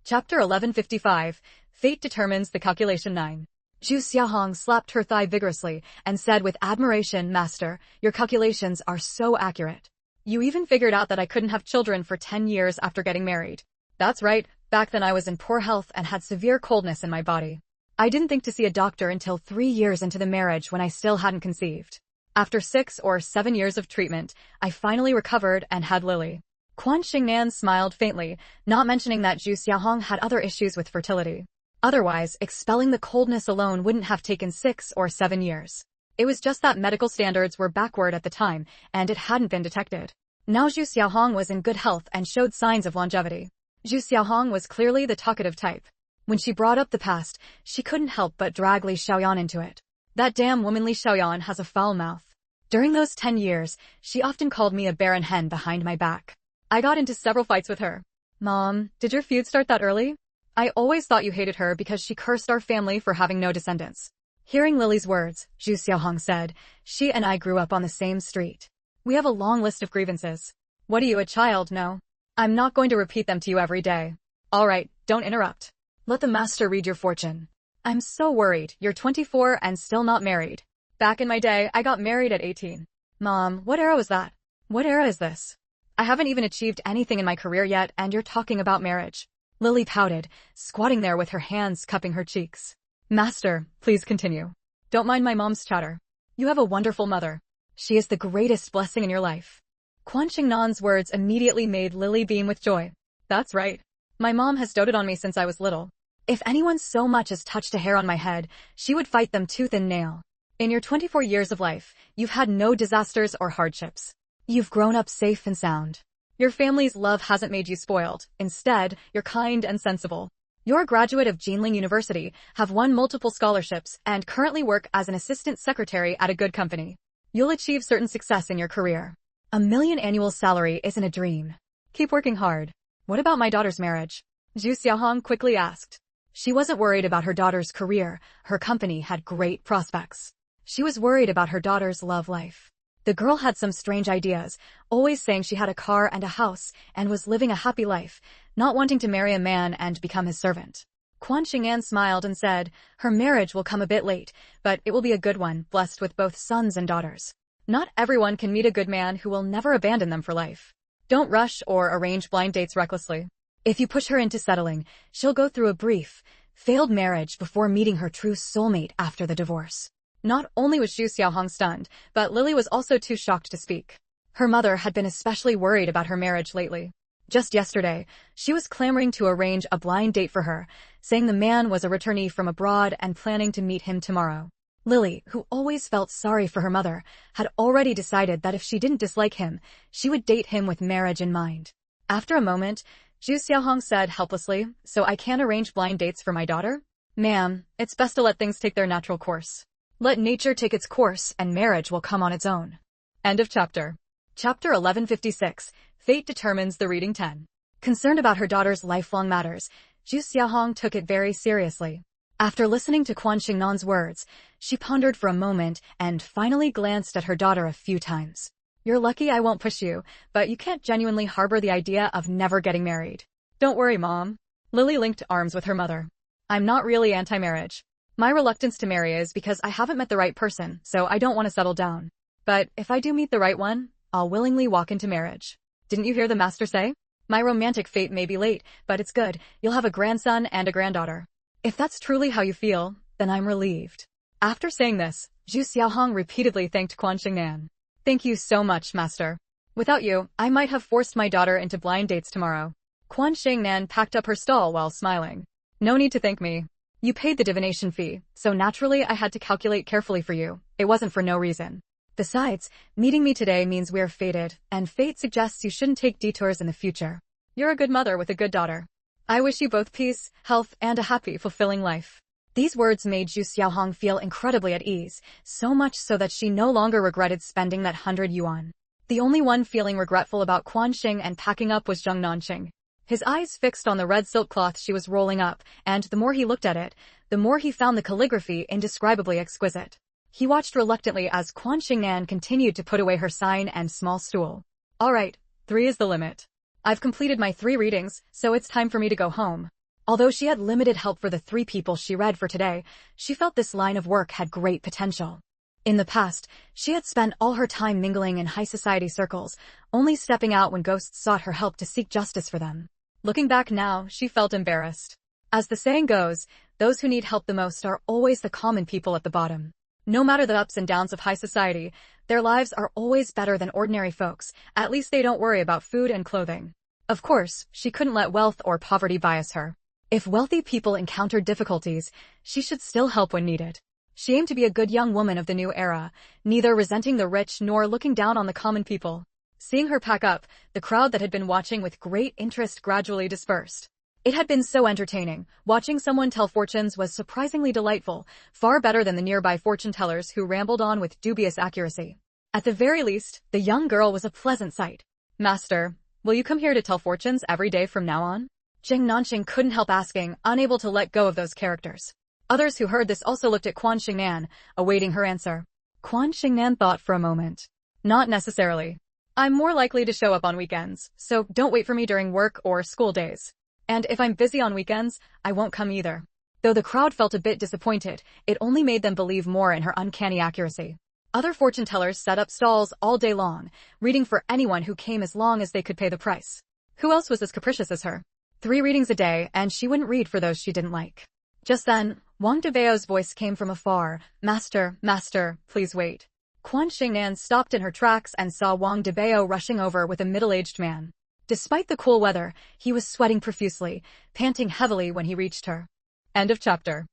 Chapter 1155, Fate Determines the Calculation 9. Zhu Xiaohong slapped her thigh vigorously and said with admiration, "Master, your calculations are so accurate. You even figured out that I couldn't have children for 10 years after getting married." "That's right. Back then I was in poor health and had severe coldness in my body. I didn't think to see a doctor until 3 years into the marriage when I still hadn't conceived. After 6 or 7 years of treatment, I finally recovered and had Lily." Quan Xing'an smiled faintly, not mentioning that Zhu Xiaohong had other issues with fertility. Otherwise, expelling the coldness alone wouldn't have taken 6 or 7 years. It was just that medical standards were backward at the time, and it hadn't been detected. Now Zhu Xiaohong was in good health and showed signs of longevity. Zhu Xiaohong was clearly the talkative type. When she brought up the past, she couldn't help but drag Li Xiaoyan into it. "That damn woman Li Xiaoyan has a foul mouth. During those 10 years, she often called me a barren hen behind my back. I got into several fights with her." "Mom, did your feud start that early? I always thought you hated her because she cursed our family for having no descendants." Hearing Lily's words, Zhu Xiaohong said, "She and I grew up on the same street. We have a long list of grievances. What are you, a child? No. I'm not going to repeat them to you every day." "All right, don't interrupt. Let the master read your fortune." "I'm so worried. You're 24 and still not married." "Back in my day, I got married at 18. "Mom, what era was that? What era is this? I haven't even achieved anything in my career yet, and you're talking about marriage." Lily pouted, squatting there with her hands cupping her cheeks. "Master, please continue. Don't mind my mom's chatter. You have a wonderful mother. She is the greatest blessing in your life." Quan Xing'an's words immediately made Lily beam with joy. "That's right. My mom has doted on me since I was little. If anyone so much as touched a hair on my head, she would fight them tooth and nail. In your 24 years of life, you've had no disasters or hardships. You've grown up safe and sound. Your family's love hasn't made you spoiled. Instead, you're kind and sensible. You're a graduate of Jinling University, have won multiple scholarships, and currently work as an assistant secretary at a good company. You'll achieve certain success in your career. $1 million annual salary isn't a dream. Keep working hard." "What about my daughter's marriage?" Zhu Xiaohong quickly asked. She wasn't worried about her daughter's career. Her company had great prospects. She was worried about her daughter's love life. The girl had some strange ideas, always saying she had a car and a house and was living a happy life, not wanting to marry a man and become his servant. Quan Xing'an smiled and said, "Her marriage will come a bit late, but it will be a good one, blessed with both sons and daughters. Not everyone can meet a good man who will never abandon them for life. Don't rush or arrange blind dates recklessly. If you push her into settling, she'll go through a brief, failed marriage before meeting her true soulmate after the divorce." Not only was Zhu Xiaohong stunned, but Lily was also too shocked to speak. Her mother had been especially worried about her marriage lately. Just yesterday, she was clamoring to arrange a blind date for her, saying the man was a returnee from abroad and planning to meet him tomorrow. Lily, who always felt sorry for her mother, had already decided that if she didn't dislike him, she would date him with marriage in mind. After a moment, Zhu Xiaohong said helplessly, "So I can't arrange blind dates for my daughter?" "Ma'am, it's best to let things take their natural course. Let nature take its course and marriage will come on its own." End of chapter. Chapter 1156, Fate Determines the Reading 10. Concerned about her daughter's lifelong matters, Zhu Xiaohong took it very seriously. After listening to Quan Xingnan's words, she pondered for a moment and finally glanced at her daughter a few times. You're lucky I won't push you, but you can't genuinely harbor the idea of never getting married. Don't worry, Mom. Lily linked arms with her mother. I'm not really anti-marriage. My reluctance to marry is because I haven't met the right person, so I don't want to settle down. But if I do meet the right one, I'll willingly walk into marriage. Didn't you hear the master say? My romantic fate may be late, but it's good. You'll have a grandson and a granddaughter. If that's truly how you feel, then I'm relieved. After saying this, Zhu Xiaohong repeatedly thanked Quan Xingnan. Thank you so much, master. Without you, I might have forced my daughter into blind dates tomorrow. Quan Xingnan packed up her stall while smiling. No need to thank me. You paid the divination fee, so naturally I had to calculate carefully for you. It wasn't for no reason. Besides, meeting me today means we're fated, and fate suggests you shouldn't take detours in the future. You're a good mother with a good daughter. I wish you both peace, health, and a happy, fulfilling life. These words made Zhu Xiaohong feel incredibly at ease, so much so that she no longer regretted spending that 100 yuan. The only one feeling regretful about Quan Xing and packing up was Zheng Nanqing. His eyes fixed on the red silk cloth she was rolling up, and the more he looked at it, the more he found the calligraphy indescribably exquisite. He watched reluctantly as Quan Xingnan continued to put away her sign and small stool. All right, 3 is the limit. I've completed my 3 readings, so it's time for me to go home. Although she had limited help for the 3 people she read for today, she felt this line of work had great potential. In the past, she had spent all her time mingling in high society circles, only stepping out when ghosts sought her help to seek justice for them. Looking back now, she felt embarrassed. As the saying goes, those who need help the most are always the common people at the bottom. No matter the ups and downs of high society, their lives are always better than ordinary folks. At least they don't worry about food and clothing. Of course, she couldn't let wealth or poverty bias her. If wealthy people encountered difficulties, she should still help when needed. She aimed to be a good young woman of the new era, neither resenting the rich nor looking down on the common people. Seeing her pack up, the crowd that had been watching with great interest gradually dispersed. It had been so entertaining. Watching someone tell fortunes was surprisingly delightful, far better than the nearby fortune tellers who rambled on with dubious accuracy. At the very least, the young girl was a pleasant sight. Master, will you come here to tell fortunes every day from now on? Zheng Nanqing couldn't help asking, unable to let go of those characters. Others who heard this also looked at Quan Xingnan, awaiting her answer. Quan Xingnan thought for a moment. Not necessarily. I'm more likely to show up on weekends, so don't wait for me during work or school days. And if I'm busy on weekends, I won't come either. Though the crowd felt a bit disappointed, it only made them believe more in her uncanny accuracy. Other fortune tellers set up stalls all day long, reading for anyone who came as long as they could pay the price. Who else was as capricious as her? 3 readings a day, and she wouldn't read for those she didn't like. Just then, Wang Debao's voice came from afar. Master, master, please wait. Quan Xingnan stopped in her tracks and saw Wang Debao rushing over with a middle-aged man. Despite the cool weather, he was sweating profusely, panting heavily when he reached her. End of chapter.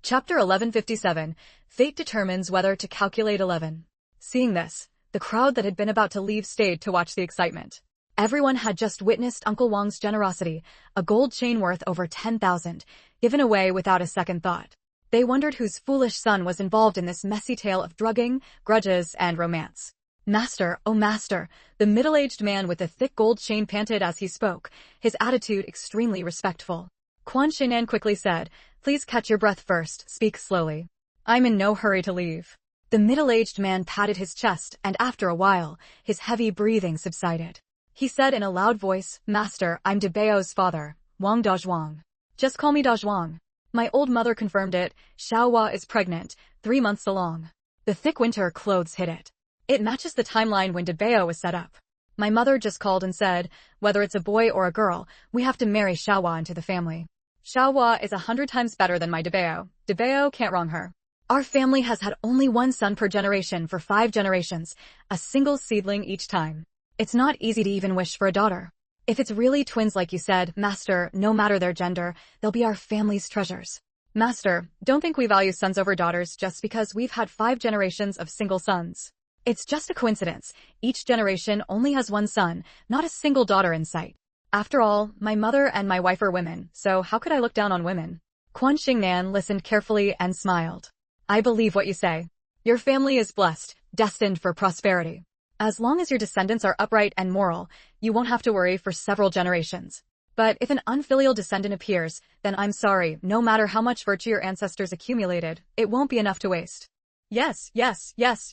Chapter 1157, Fate Determines Whether to Calculate 11. Seeing this, the crowd that had been about to leave stayed to watch the excitement. Everyone had just witnessed Uncle Wang's generosity, a gold chain worth over 10,000, given away without a second thought. They wondered whose foolish son was involved in this messy tale of drugging, grudges, and romance. Master, oh master, the middle-aged man with the thick gold chain panted as he spoke, his attitude extremely respectful. Quan Xingnan quickly said, please catch your breath first, speak slowly. I'm in no hurry to leave. The middle-aged man patted his chest, and after a while, his heavy breathing subsided. He said in a loud voice, Master, I'm Debao's father, Wang Dazhuang. Just call me Dazhuang. My old mother confirmed it, Xiaohua is pregnant, 3 months along. The thick winter clothes hid it. It matches the timeline when Debao was set up. My mother just called and said, whether it's a boy or a girl, we have to marry Xiaohua into the family. Xiaohua is 100 times better than my Debao. Debao can't wrong her. Our family has had only 1 son per generation for 5 generations, a single seedling each time. It's not easy to even wish for a daughter. If it's really twins like you said, Master, no matter their gender, they'll be our family's treasures. Master, don't think we value sons over daughters just because we've had 5 generations of single sons. It's just a coincidence. Each generation only has 1 son, not a single daughter in sight. After all, my mother and my wife are women, so how could I look down on women? Quan Xingnan listened carefully and smiled. I believe what you say. Your family is blessed, destined for prosperity. As long as your descendants are upright and moral, you won't have to worry for several generations. But if an unfilial descendant appears, then I'm sorry, no matter how much virtue your ancestors accumulated, it won't be enough to waste. Yes,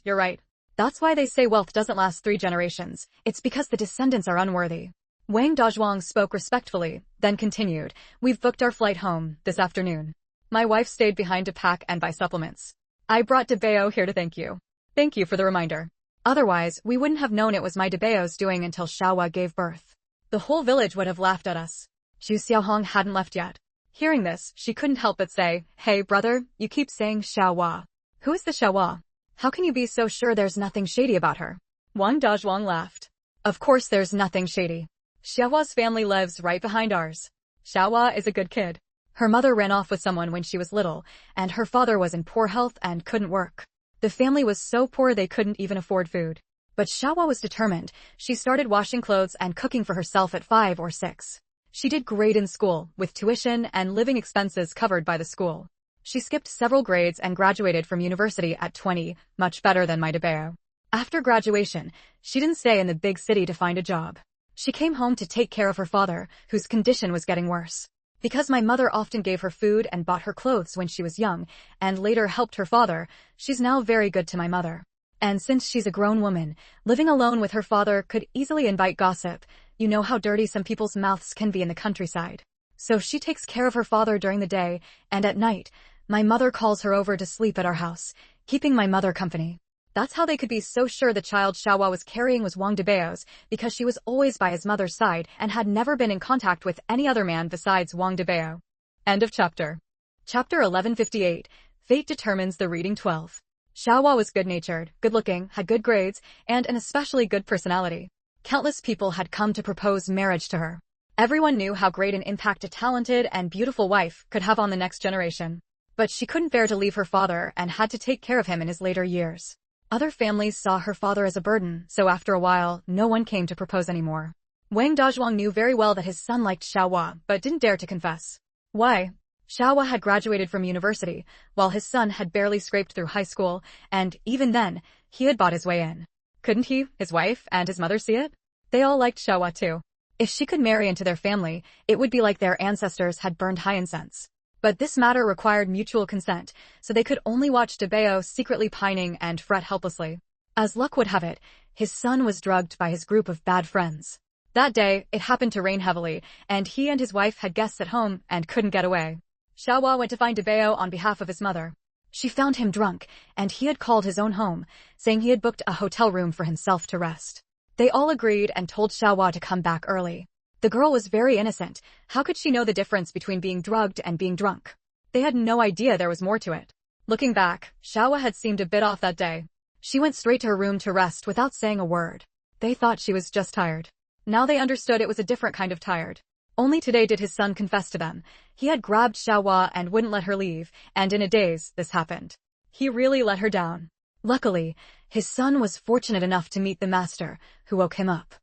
you're right. That's why they say wealth doesn't last 3 generations. It's because the descendants are unworthy. Wang Dazhuang spoke respectfully, then continued, "We've booked our flight home this afternoon. My wife stayed behind to pack and buy supplements. I brought Debeo here to thank you. Thank you for the reminder. Otherwise, we wouldn't have known it was my Debeo's doing until Xiaohua gave birth. The whole village would have laughed at us." Xu Xiaohong hadn't left yet. Hearing this, she couldn't help but say, "Hey, brother, you keep saying Xiaohua. Who is the Xiaohua? How can you be so sure there's nothing shady about her?" Wang Dazhuang laughed. "Of course there's nothing shady. Xiaohua's family lives right behind ours. Xiaohua is a good kid. Her mother ran off with someone when she was little, and her father was in poor health and couldn't work. The family was so poor they couldn't even afford food. But Xiaohua was determined. She started washing clothes and cooking for herself at 5 or 6. She did great in school, with tuition and living expenses covered by the school. She skipped several grades and graduated from university at 20, much better than my Debeo. After graduation, she didn't stay in the big city to find a job. She came home to take care of her father, whose condition was getting worse. Because my mother often gave her food and bought her clothes when she was young, and later helped her father, she's now very good to my mother. And since she's a grown woman, living alone with her father could easily invite gossip. You know how dirty some people's mouths can be in the countryside. So she takes care of her father during the day, and at night, my mother calls her over to sleep at our house, keeping my mother company. That's how they could be so sure the child Xiaohua was carrying was Wang Debeo's, because she was always by his mother's side and had never been in contact with any other man besides Wang Debeo." End of chapter. Chapter 1158. Fate determines the reading 12. Xiaohua was good-natured, good-looking, had good grades, and an especially good personality. Countless people had come to propose marriage to her. Everyone knew how great an impact a talented and beautiful wife could have on the next generation. But she couldn't bear to leave her father and had to take care of him in his later years. Other families saw her father as a burden, so after a while, no one came to propose anymore. Wang Dazhuang knew very well that his son liked Xiaohua, but didn't dare to confess. Why? Xiaohua had graduated from university, while his son had barely scraped through high school, and even then, he had bought his way in. Couldn't he, his wife, and his mother see it? They all liked Xiaohua too. If she could marry into their family, it would be like their ancestors had burned hyacinths. But this matter required mutual consent, so they could only watch Debeo secretly pining and fret helplessly. As luck would have it, his son was drugged by his group of bad friends. That day, it happened to rain heavily, and he and his wife had guests at home and couldn't get away. Xiaohua went to find Debeo on behalf of his mother. She found him drunk, and he had called his own home, saying he had booked a hotel room for himself to rest. They all agreed and told Xiaohua to come back early. The girl was very innocent. How could she know the difference between being drugged and being drunk? They had no idea there was more to it. Looking back, Xiaohua had seemed a bit off that day. She went straight to her room to rest without saying a word. They thought she was just tired. Now they understood it was a different kind of tired. Only today did his son confess to them. He had grabbed Xiaohua and wouldn't let her leave, and in a daze, this happened. He really let her down. Luckily, his son was fortunate enough to meet the master, who woke him up.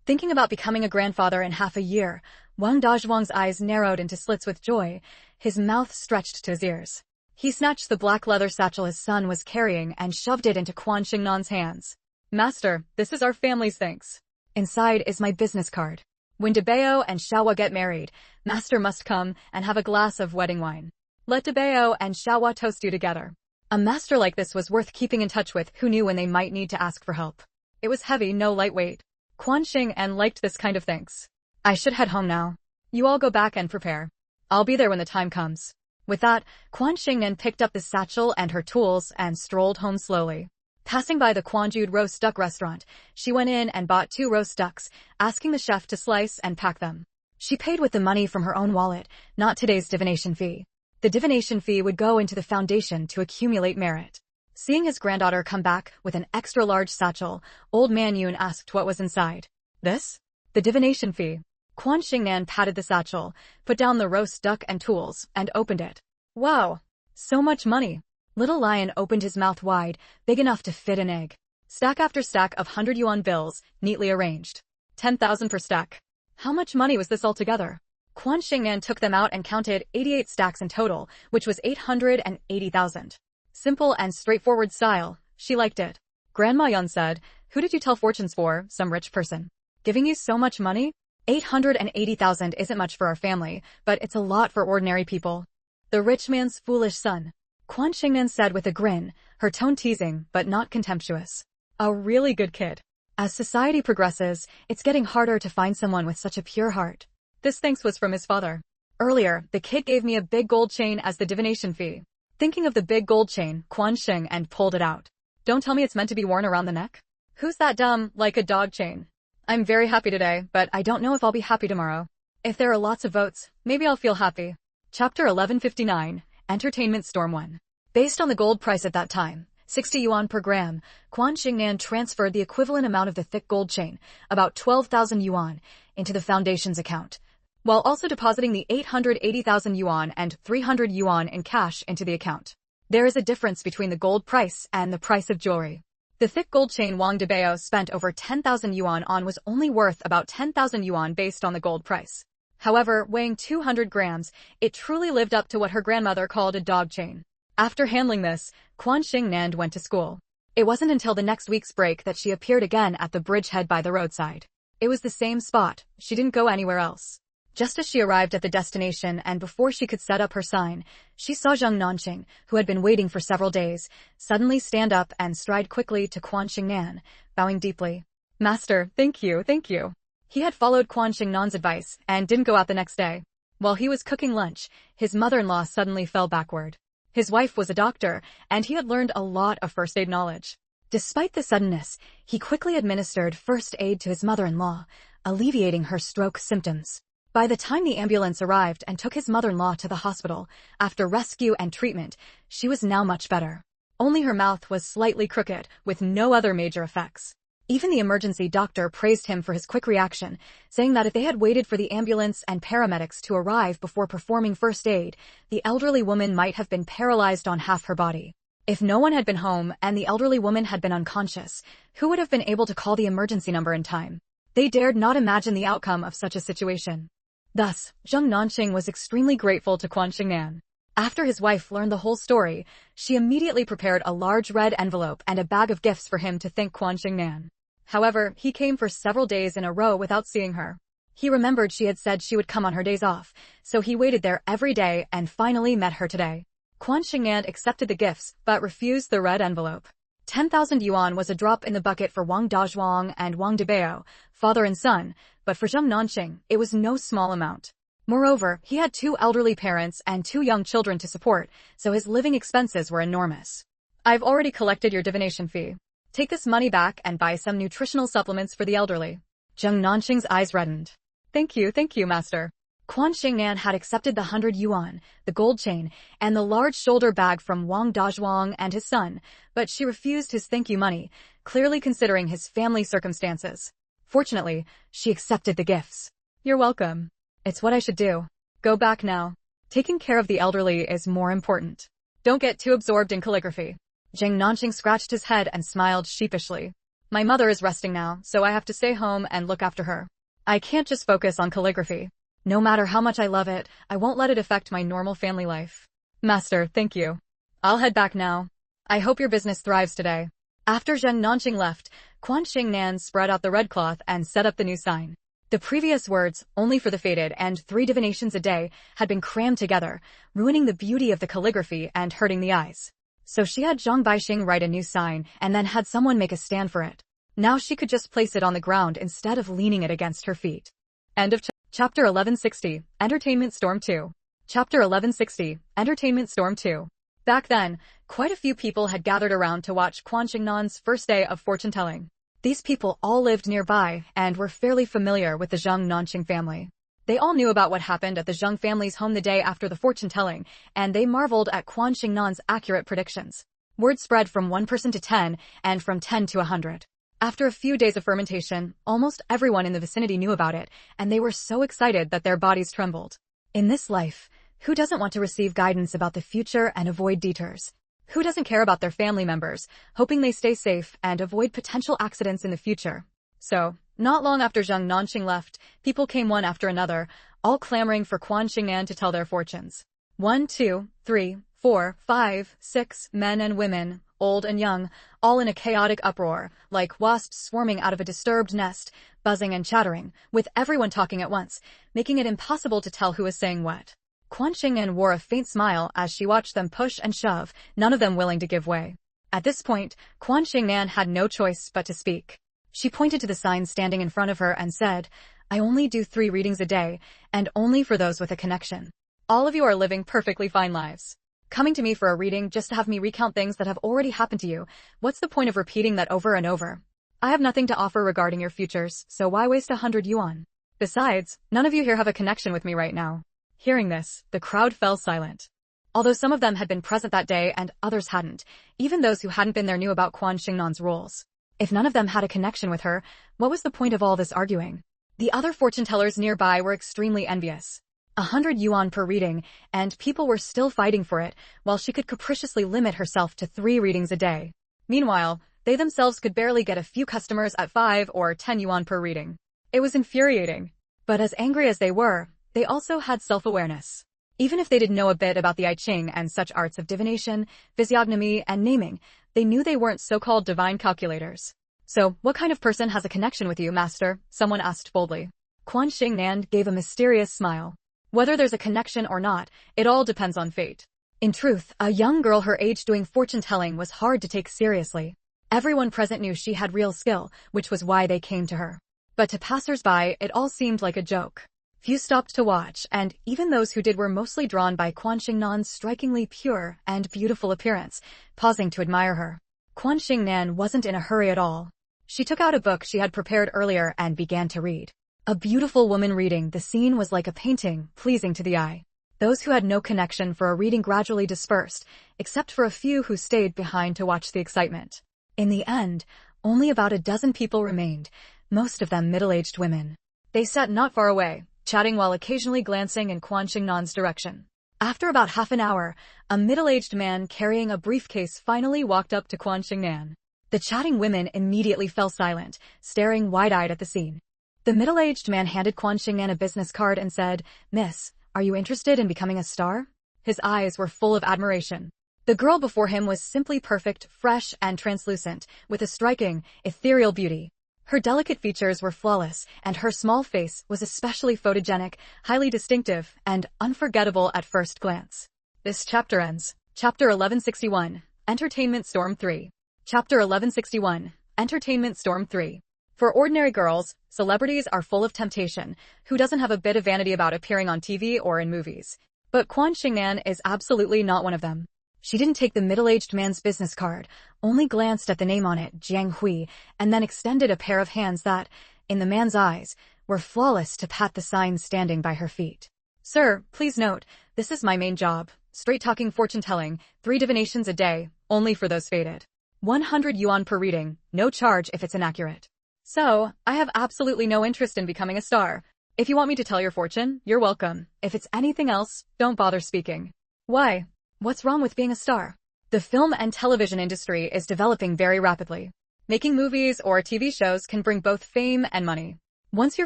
Thinking about becoming a grandfather in half a year, Wang Dazhuang's eyes narrowed into slits with joy. His mouth stretched to his ears. He snatched the black leather satchel his son was carrying and shoved it into Quan Xingnan's hands. "Master, this is our family's thanks. Inside is my business card. When Debeo and Xiaohua get married, Master must come and have a glass of wedding wine. Let Debeo and Xiaohua toast you together." A master like this was worth keeping in touch with, who knew when they might need to ask for help. It was heavy, no lightweight. Quan Xingnan liked this kind of thanks. "I should head home now. You all go back and prepare. I'll be there when the time comes." With that, Quan Xingnan picked up the satchel and her tools and strolled home slowly. Passing by the Quanjude roast duck restaurant, she went in and bought 2 roast ducks, asking the chef to slice and pack them. She paid with the money from her own wallet, not today's divination fee. The divination fee would go into the foundation to accumulate merit. Seeing his granddaughter come back with an extra-large satchel, old man Yun asked what was inside. "This? The divination fee." Quan Xingnan patted the satchel, put down the roast duck and tools, and opened it. "Wow! So much money!" Little Lion opened his mouth wide, big enough to fit an egg. Stack after stack of 100 yuan bills, neatly arranged. 10,000 per stack. How much money was this altogether? Quan Xingnan took them out and counted 88 stacks in total, which was 880,000. Simple and straightforward style. She liked it. Grandma Yun said, Who did you tell fortunes for? Some rich person. Giving you so much money? 880,000 isn't much for our family, but it's a lot for ordinary people. The rich man's foolish son. Quan Xingnan said with a grin, her tone teasing, but not contemptuous. A really good kid. As society progresses, it's getting harder to find someone with such a pure heart. This thanks was from his father. Earlier, the kid gave me a big gold chain as the divination fee. Thinking of the big gold chain, Quan Xing and pulled it out. Don't tell me it's meant to be worn around the neck? Who's that dumb, like a dog chain? I'm very happy today, but I don't know if I'll be happy tomorrow. If there are lots of votes, maybe I'll feel happy. Chapter 1159, Entertainment Storm 1. Based on the gold price at that time, 60 yuan per gram, Quan Xingnan transferred the equivalent amount of the thick gold chain, about 12,000 yuan, into the foundation's account, while also depositing the 880,000 yuan and 300 yuan in cash into the account. There is a difference between the gold price and the price of jewelry. The thick gold chain Wang Debao spent over 10,000 yuan on was only worth about 10,000 yuan based on the gold price. However, weighing 200 grams, it truly lived up to what her grandmother called a dog chain. After handling this, Quan Xingnan went to school. It wasn't until the next week's break that she appeared again at the bridgehead by the roadside. It was the same spot. She didn't go anywhere else. Just as she arrived at the destination and before she could set up her sign, she saw Zheng Nanqing, who had been waiting for several days, suddenly stand up and stride quickly to Quan Xingnan, bowing deeply. Master, thank you, thank you. He had followed Quan Xingnan's advice and didn't go out the next day. While he was cooking lunch, his mother-in-law suddenly fell backward. His wife was a doctor, and he had learned a lot of first aid knowledge. Despite the suddenness, he quickly administered first aid to his mother-in-law, alleviating her stroke symptoms. By the time the ambulance arrived and took his mother-in-law to the hospital, after rescue and treatment, she was now much better. Only her mouth was slightly crooked, with no other major effects. Even the emergency doctor praised him for his quick reaction, saying that if they had waited for the ambulance and paramedics to arrive before performing first aid, the elderly woman might have been paralyzed on half her body. If no one had been home and the elderly woman had been unconscious, who would have been able to call the emergency number in time? They dared not imagine the outcome of such a situation. Thus, Zheng Nanqing was extremely grateful to Quan Xingnan. After his wife learned the whole story, she immediately prepared a large red envelope and a bag of gifts for him to thank Quan Xingnan. However, he came for several days in a row without seeing her. He remembered she had said she would come on her days off, so he waited there every day and finally met her today. Quan Xingnan accepted the gifts, but refused the red envelope. 10,000 yuan was a drop in the bucket for Wang Dazhuang and Wang Debao, father and son, but for Zheng Nanqing, it was no small amount. Moreover, he had 2 elderly parents and 2 young children to support, so his living expenses were enormous. I've already collected your divination fee. Take this money back and buy some nutritional supplements for the elderly. Zheng Nanqing's eyes reddened. Thank you, master. Quan Xingnan had accepted the 100 yuan, the gold chain, and the large shoulder bag from Wang Dazhuang and his son, but she refused his thank you money, clearly considering his family circumstances. Fortunately, she accepted the gifts. You're welcome. It's what I should do. Go back now. Taking care of the elderly is more important. Don't get too absorbed in calligraphy. Zheng Nanqing scratched his head and smiled sheepishly. My mother is resting now, so I have to stay home and look after her. I can't just focus on calligraphy. No matter how much I love it, I won't let it affect my normal family life. Master, thank you. I'll head back now. I hope your business thrives today. After Zheng Nanqing left, Quan Xingnan spread out the red cloth and set up the new sign. The previous words, only for the fated and 3 divinations a day, had been crammed together, ruining the beauty of the calligraphy and hurting the eyes. So she had Zhang Baixing write a new sign and then had someone make a stand for it. Now she could just place it on the ground instead of leaning it against her feet. End of Chapter 1160, Entertainment Storm 2. Chapter 1160, Entertainment Storm 2. Back then, quite a few people had gathered around to watch Quan Xingnan's first day of fortune-telling. These people all lived nearby and were fairly familiar with the Zheng Nanqing family. They all knew about what happened at the Zheng family's home the day after the fortune-telling, and they marveled at Quan Xingnan's accurate predictions. Word spread from 1 person to 10, and from 10 to 100. After a few days of fermentation, almost everyone in the vicinity knew about it, and they were so excited that their bodies trembled. In this life, who doesn't want to receive guidance about the future and avoid detours? Who doesn't care about their family members, hoping they stay safe and avoid potential accidents in the future? So, not long after Zheng Nanqing left, people came one after another, all clamoring for Quan Xingnan to tell their fortunes. 1, 2, 3, 4, 5, 6 men and women, old and young, all in a chaotic uproar, like wasps swarming out of a disturbed nest, buzzing and chattering, with everyone talking at once, making it impossible to tell who was saying what. Quan Xingnan wore a faint smile as she watched them push and shove, none of them willing to give way. At this point, Quan Xingnan had no choice but to speak. She pointed to the sign standing in front of her and said, "I only do 3 readings a day, and only for those with a connection. All of you are living perfectly fine lives. Coming to me for a reading just to have me recount things that have already happened to you, what's the point of repeating that over and over? I have nothing to offer regarding your futures, so why waste 100 yuan? Besides, none of you here have a connection with me right now." Hearing this, the crowd fell silent. Although some of them had been present that day and others hadn't, even those who hadn't been there knew about Quan Xingnan's rules. If none of them had a connection with her, what was the point of all this arguing? The other fortune tellers nearby were extremely envious. 100 yuan per reading, and people were still fighting for it, while she could capriciously limit herself to 3 readings a day. Meanwhile, they themselves could barely get a few customers at 5 or 10 yuan per reading. It was infuriating. But as angry as they were, they also had self-awareness. Even if they didn't know a bit about the I Ching and such arts of divination, physiognomy, and naming, they knew they weren't so-called divine calculators. "So, what kind of person has a connection with you, master?" someone asked boldly. Quan Xingnan gave a mysterious smile. "Whether there's a connection or not, it all depends on fate." In truth, a young girl her age doing fortune-telling was hard to take seriously. Everyone present knew she had real skill, which was why they came to her. But to passers-by, it all seemed like a joke. Few stopped to watch, and even those who did were mostly drawn by Quan Xingnan's strikingly pure and beautiful appearance, pausing to admire her. Quan Xingnan wasn't in a hurry at all. She took out a book she had prepared earlier and began to read. A beautiful woman reading, the scene was like a painting, pleasing to the eye. Those who had no connection for a reading gradually dispersed, except for a few who stayed behind to watch the excitement. In the end, only about a dozen people remained, most of them middle-aged women. They sat not far away, chatting while occasionally glancing in Quan Xingnan's direction. After about half an hour, a middle-aged man carrying a briefcase finally walked up to Quan Xingnan. The chatting women immediately fell silent, staring wide-eyed at the scene. The middle-aged man handed Quan Xingnan a business card and said, "Miss, are you interested in becoming a star?" His eyes were full of admiration. The girl before him was simply perfect, fresh, and translucent, with a striking, ethereal beauty. Her delicate features were flawless, and her small face was especially photogenic, highly distinctive, and unforgettable at first glance. This chapter ends. Chapter 1161, Entertainment Storm 3. Chapter 1161, Entertainment Storm 3. For ordinary girls, celebrities are full of temptation. Who doesn't have a bit of vanity about appearing on TV or in movies? But Quan Xingnan is absolutely not one of them. She didn't take the middle-aged man's business card, only glanced at the name on it, Jiang Hui, and then extended a pair of hands that, in the man's eyes, were flawless to pat the sign standing by her feet. "Sir, please note, this is my main job. Straight-talking fortune-telling, 3 divinations a day, only for those fated. 100 yuan per reading, no charge if it's inaccurate. So, I have absolutely no interest in becoming a star. If you want me to tell your fortune, you're welcome. If it's anything else, don't bother speaking." "Why? What's wrong with being a star?" The film and television industry is developing very rapidly. Making movies or TV shows can bring both fame and money. Once you're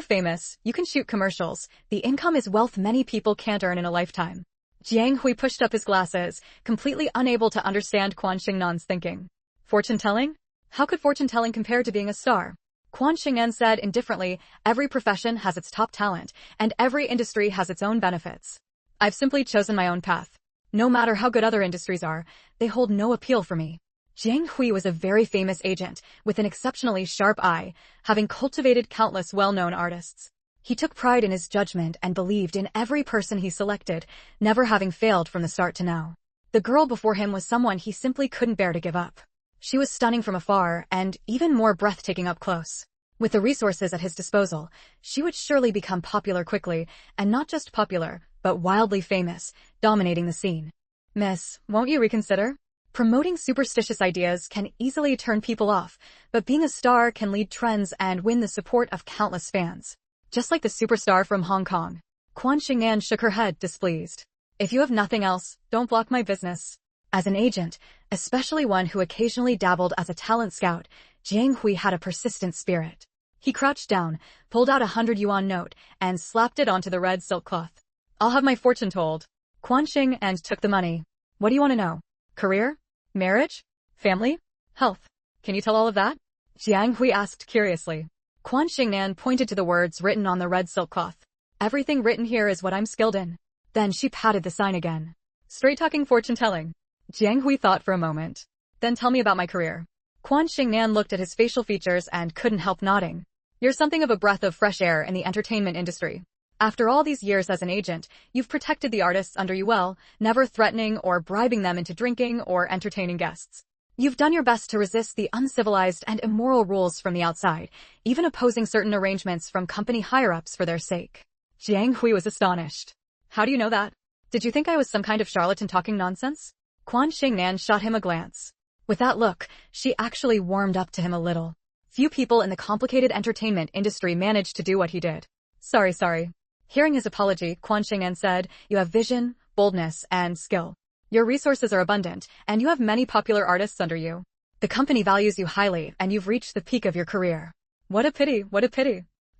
famous, you can shoot commercials. The income is wealth many people can't earn in a lifetime. Jiang Hui pushed up his glasses, completely unable to understand Quan Xingnan's thinking. Fortune-telling? How could fortune-telling compare to being a star? Quan Xingnan said indifferently, "Every profession has its top talent, and every industry has its own benefits. I've simply chosen my own path. No matter how good other industries are, they hold no appeal for me." Jiang Hui was a very famous agent, with an exceptionally sharp eye, having cultivated countless well-known artists. He took pride in his judgment and believed in every person he selected, never having failed from the start to now. The girl before him was someone he simply couldn't bear to give up. She was stunning from afar, and even more breathtaking up close. With the resources at his disposal, she would surely become popular quickly, and not just popular, but wildly famous, dominating the scene. "Miss, won't you reconsider? Promoting superstitious ideas can easily turn people off, but being a star can lead trends and win the support of countless fans. Just like the superstar from Hong Kong." Quan Xingnan shook her head, displeased. "If you have nothing else, don't block my business." As an agent, especially one who occasionally dabbled as a talent scout, Jiang Hui had a persistent spirit. He crouched down, pulled out a 100 yuan note, and slapped it onto the red silk cloth. "I'll have my fortune told." Quan Xing and took the money. "What do you want to know? Career? Marriage? Family? Health? Can you tell all of that? Jiang Hui asked curiously. Quan Xingnan pointed to the words written on the red silk cloth. Everything written here is what I'm skilled in. Then she patted the sign again. Straight-talking fortune-telling. Jiang Hui thought for a moment. Then tell me about my career. Quan Xingnan looked at his facial features and couldn't help nodding. You're something of a breath of fresh air in the entertainment industry. After all these years as an agent, you've protected the artists under you well, never threatening or bribing them into drinking or entertaining guests. You've done your best to resist the uncivilized and immoral rules from the outside, even opposing certain arrangements from company higher-ups for their sake. Jiang Hui was astonished. How do you know that? Did you think I was some kind of charlatan talking nonsense? Quan Xingnan shot him a glance. With that look, she actually warmed up to him a little. Few people in the complicated entertainment industry managed to do what he did. Sorry. Hearing his apology, Quan Xingnan said, you have vision, boldness, and skill. Your resources are abundant, and you have many popular artists under you. The company values you highly, and you've reached the peak of your career. What a pity.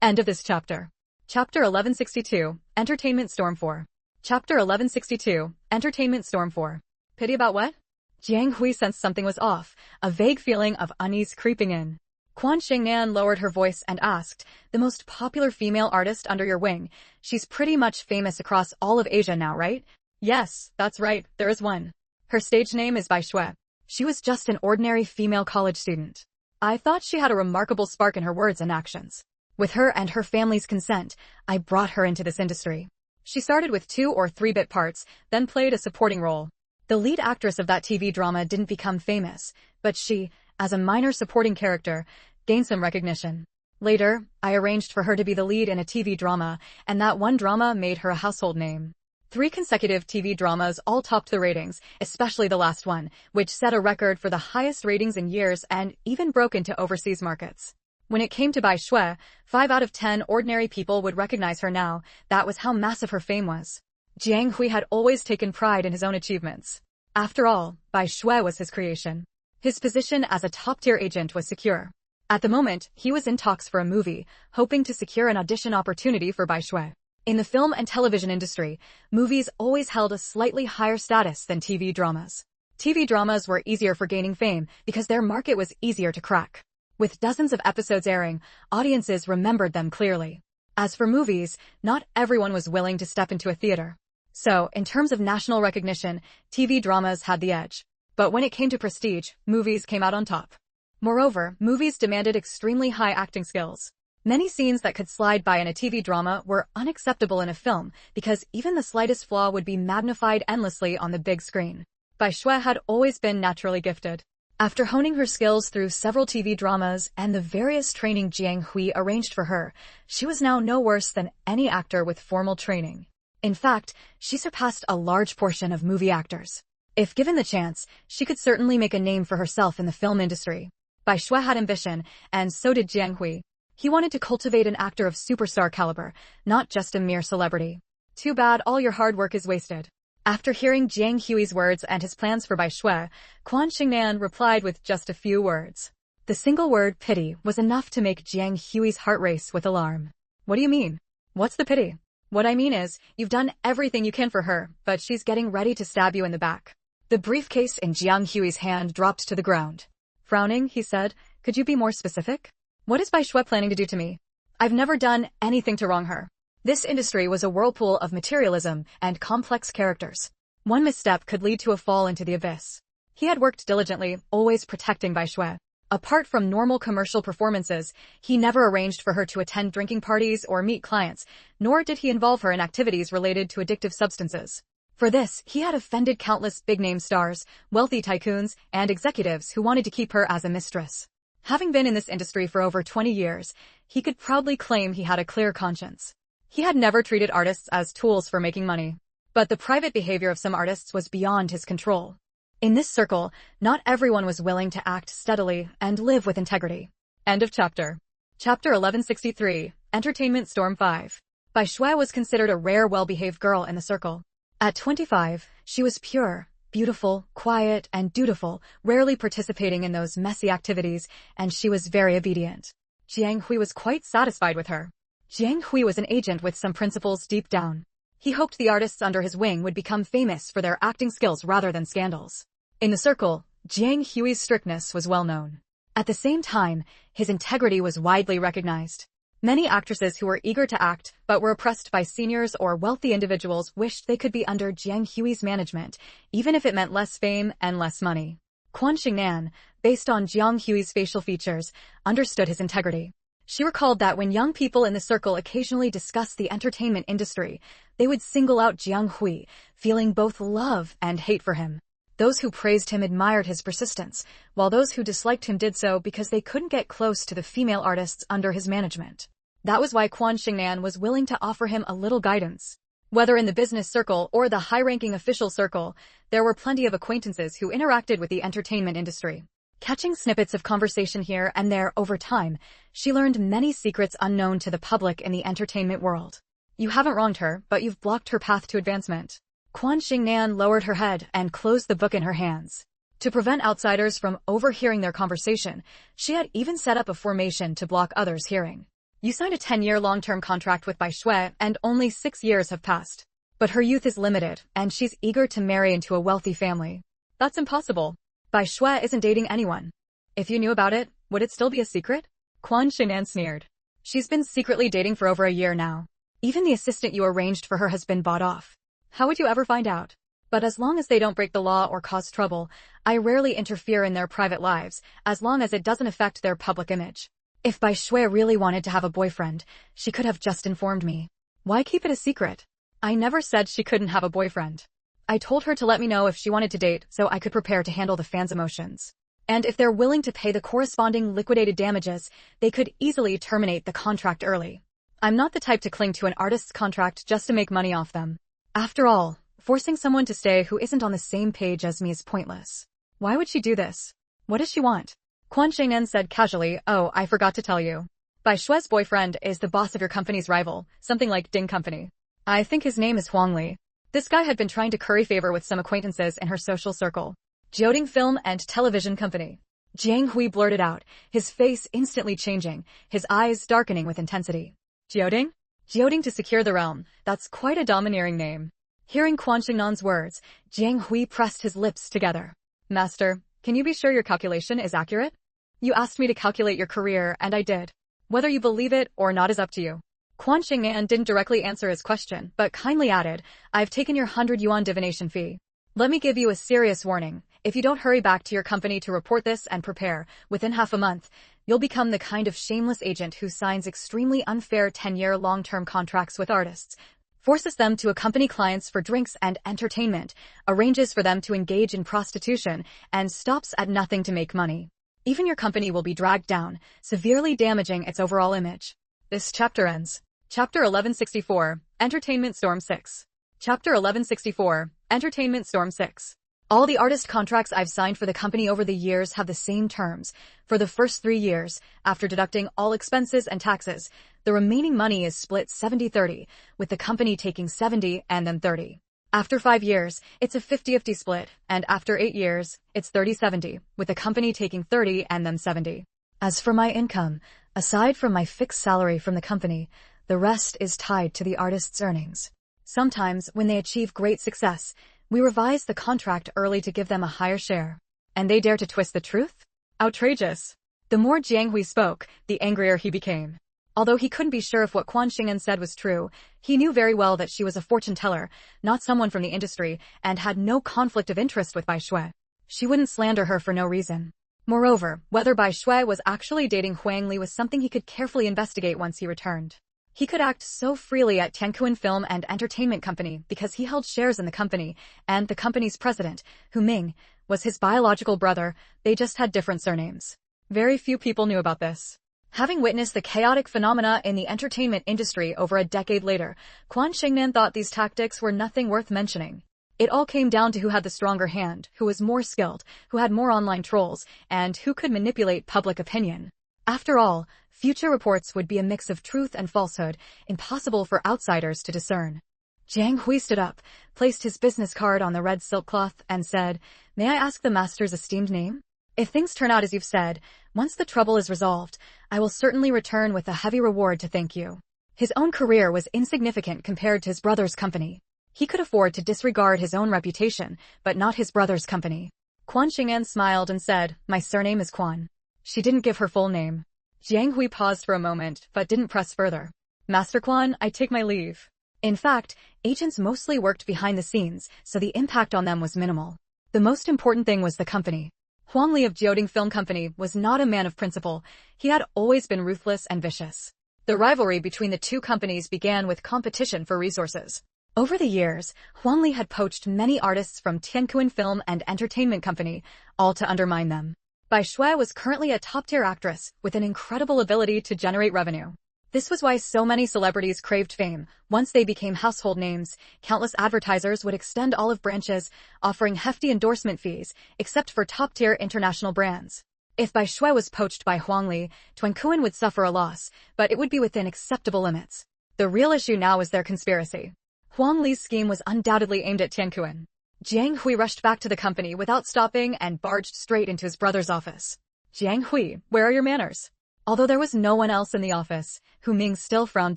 End of this chapter. Chapter 1162, Entertainment Storm 4. Chapter 1162, Entertainment Storm 4. Pity about what? Jiang Hui sensed something was off, a vague feeling of unease creeping in. Quan Xingnan lowered her voice and asked, the most popular female artist under your wing, she's pretty much famous across all of Asia now, right? Yes, that's right, there is one. Her stage name is Bai Shui. She was just an ordinary female college student. I thought she had a remarkable spark in her words and actions. With her and her family's consent, I brought her into this industry. She started with 2 or 3-bit parts, then played a supporting role. The lead actress of that TV drama didn't become famous, but she, as a minor supporting character, gained some recognition. Later, I arranged for her to be the lead in a TV drama, and that one drama made her a household name. 3 consecutive TV dramas all topped the ratings, especially the last one, which set a record for the highest ratings in years and even broke into overseas markets. When it came to Bai Shui, 5 out of 10 ordinary people would recognize her now. That was how massive her fame was. Jiang Hui had always taken pride in his own achievements. After all, Bai Shui was his creation. His position as a top-tier agent was secure. At the moment, he was in talks for a movie, hoping to secure an audition opportunity for Bai Shui. In the film and television industry, movies always held a slightly higher status than TV dramas. TV dramas were easier for gaining fame because their market was easier to crack. With dozens of episodes airing, audiences remembered them clearly. As for movies, not everyone was willing to step into a theater. So, in terms of national recognition, TV dramas had the edge. But when it came to prestige, movies came out on top. Moreover, movies demanded extremely high acting skills. Many scenes that could slide by in a TV drama were unacceptable in a film because even the slightest flaw would be magnified endlessly on the big screen. Bai Shui had always been naturally gifted. After honing her skills through several TV dramas and the various training Jiang Hui arranged for her, she was now no worse than any actor with formal training. In fact, she surpassed a large portion of movie actors. If given the chance, she could certainly make a name for herself in the film industry. Bai Shui had ambition, and so did Jiang Hui. He wanted to cultivate an actor of superstar caliber, not just a mere celebrity. Too bad all your hard work is wasted. After hearing Jiang Hui's words and his plans for Bai Shui, Quan Xingnan replied with just a few words. The single word pity was enough to make Jiang Hui's heart race with alarm. What do you mean? What's the pity? What I mean is, you've done everything you can for her, but she's getting ready to stab you in the back. The briefcase in Jiang Hui's hand dropped to the ground. Frowning, he said, could you be more specific? What is Bai Shui planning to do to me? I've never done anything to wrong her. This industry was a whirlpool of materialism and complex characters. One misstep could lead to a fall into the abyss. He had worked diligently, always protecting Bai Shui. Apart from normal commercial performances, he never arranged for her to attend drinking parties or meet clients, nor did he involve her in activities related to addictive substances. For this, he had offended countless big-name stars, wealthy tycoons, and executives who wanted to keep her as a mistress. Having been in this industry for over 20 years, he could proudly claim he had a clear conscience. He had never treated artists as tools for making money. But the private behavior of some artists was beyond his control. In this circle, not everyone was willing to act steadily and live with integrity. End of chapter. Chapter 1163, Entertainment Storm 5. Bai Shui was considered a rare, well-behaved girl in the circle. At 25, she was pure, beautiful, quiet, and dutiful, rarely participating in those messy activities, and she was very obedient. Jiang Hui was quite satisfied with her. Jiang Hui was an agent with some principles deep down. He hoped the artists under his wing would become famous for their acting skills rather than scandals. In the circle, Jiang Hui's strictness was well known. At the same time, his integrity was widely recognized. Many actresses who were eager to act but were oppressed by seniors or wealthy individuals wished they could be under Jiang Hui's management, even if it meant less fame and less money. Quan Xingnan, based on Jiang Hui's facial features, understood his integrity. She recalled that when young people in the circle occasionally discussed the entertainment industry, they would single out Jiang Hui, feeling both love and hate for him. Those who praised him admired his persistence, while those who disliked him did so because they couldn't get close to the female artists under his management. That was why Quan Xingnan was willing to offer him a little guidance. Whether in the business circle or the high-ranking official circle, there were plenty of acquaintances who interacted with the entertainment industry. Catching snippets of conversation here and there over time, she learned many secrets unknown to the public in the entertainment world. You haven't wronged her, but you've blocked her path to advancement. Quan Xingnan lowered her head and closed the book in her hands. To prevent outsiders from overhearing their conversation, she had even set up a formation to block others hearing. You signed a 10-year long-term contract with Bai Shui, and only 6 years have passed. But her youth is limited, and she's eager to marry into a wealthy family. That's impossible. Bai Shui isn't dating anyone. If you knew about it, would it still be a secret? Quan Xingnan sneered. She's been secretly dating for over a year now. Even the assistant you arranged for her has been bought off. How would you ever find out? But as long as they don't break the law or cause trouble, I rarely interfere in their private lives, as long as it doesn't affect their public image. If Bai Shui really wanted to have a boyfriend, she could have just informed me. Why keep it a secret? I never said she couldn't have a boyfriend. I told her to let me know if she wanted to date so I could prepare to handle the fans' emotions. And if they're willing to pay the corresponding liquidated damages, they could easily terminate the contract early. I'm not the type to cling to an artist's contract just to make money off them. After all, forcing someone to stay who isn't on the same page as me is pointless. Why would she do this? What does she want? Quan Xingnan said casually, oh, I forgot to tell you. Bai Shui's boyfriend is the boss of your company's rival, something like Ding Company. I think his name is Huang Li. This guy had been trying to curry favor with some acquaintances in her social circle. Jioding Film and Television Company. Jiang Hui blurted out, his face instantly changing, his eyes darkening with intensity. Jioding? Jioding to secure the realm. That's quite a domineering name. Hearing Quan Xingnan's words, Jiang Hui pressed his lips together. Master, can you be sure your calculation is accurate? You asked me to calculate your career, and I did. Whether you believe it or not is up to you. Quan Xingnan didn't directly answer his question, but kindly added, I've taken your 100 yuan divination fee. Let me give you a serious warning. If you don't hurry back to your company to report this and prepare, within half a month, you'll become the kind of shameless agent who signs extremely unfair 10-year long-term contracts with artists, forces them to accompany clients for drinks and entertainment, arranges for them to engage in prostitution, and stops at nothing to make money. Even your company will be dragged down, severely damaging its overall image. This chapter ends. Chapter 1164, Entertainment Storm 6. Chapter 1164, Entertainment Storm 6. All the artist contracts I've signed for the company over the years have the same terms. For the first 3 years, after deducting all expenses and taxes, the remaining money is split 70-30, with the company taking 70 and then 30. After 5 years, it's a 50-50 split, and after 8 years, it's 30-70, with the company taking 30 and then 70. As for my income, aside from my fixed salary from the company, the rest is tied to the artist's earnings. Sometimes, when they achieve great success, we revise the contract early to give them a higher share. And they dare to twist the truth? Outrageous. The more Jiang Hui spoke, the angrier he became. Although he couldn't be sure if what Quan Xingnan said was true, he knew very well that she was a fortune teller, not someone from the industry, and had no conflict of interest with Bai Shui. She wouldn't slander her for no reason. Moreover, whether Bai Shui was actually dating Huang Li was something he could carefully investigate once he returned. He could act so freely at Tiankuan Film and Entertainment Company because he held shares in the company, and the company's president, Hu Ming, was his biological brother. They just had different surnames. Very few people knew about this. Having witnessed the chaotic phenomena in the entertainment industry over a decade later, Quan Xingnan thought these tactics were nothing worth mentioning. It all came down to who had the stronger hand, who was more skilled, who had more online trolls, and who could manipulate public opinion. After all, future reports would be a mix of truth and falsehood, impossible for outsiders to discern. Jiang Hui stood up, placed his business card on the red silk cloth, and said, May I ask the master's esteemed name? If things turn out as you've said, once the trouble is resolved, I will certainly return with a heavy reward to thank you. His own career was insignificant compared to his brother's company. He could afford to disregard his own reputation, but not his brother's company. Quan Xing'an smiled and said, "My surname is Quan." She didn't give her full name. Jiang Hui paused for a moment, but didn't press further. "Master Quan, I take my leave." In fact, agents mostly worked behind the scenes, so the impact on them was minimal. The most important thing was the company. Huang Li of Jioding Film Company was not a man of principle. He had always been ruthless and vicious. The rivalry between the two companies began with competition for resources. Over the years, Huang Li had poached many artists from Tiankuan Film and Entertainment Company, all to undermine them. Bai Shui was currently a top-tier actress with an incredible ability to generate revenue. This was why so many celebrities craved fame. Once they became household names, countless advertisers would extend olive branches, offering hefty endorsement fees, except for top-tier international brands. If Bai Shui was poached by Huang Li, Tuankuan would suffer a loss, but it would be within acceptable limits. The real issue now was their conspiracy. Huang Li's scheme was undoubtedly aimed at Tiankuan. Jiang Hui rushed back to the company without stopping and barged straight into his brother's office. "Jiang Hui, where are your manners?" Although there was no one else in the office, Hu Ming still frowned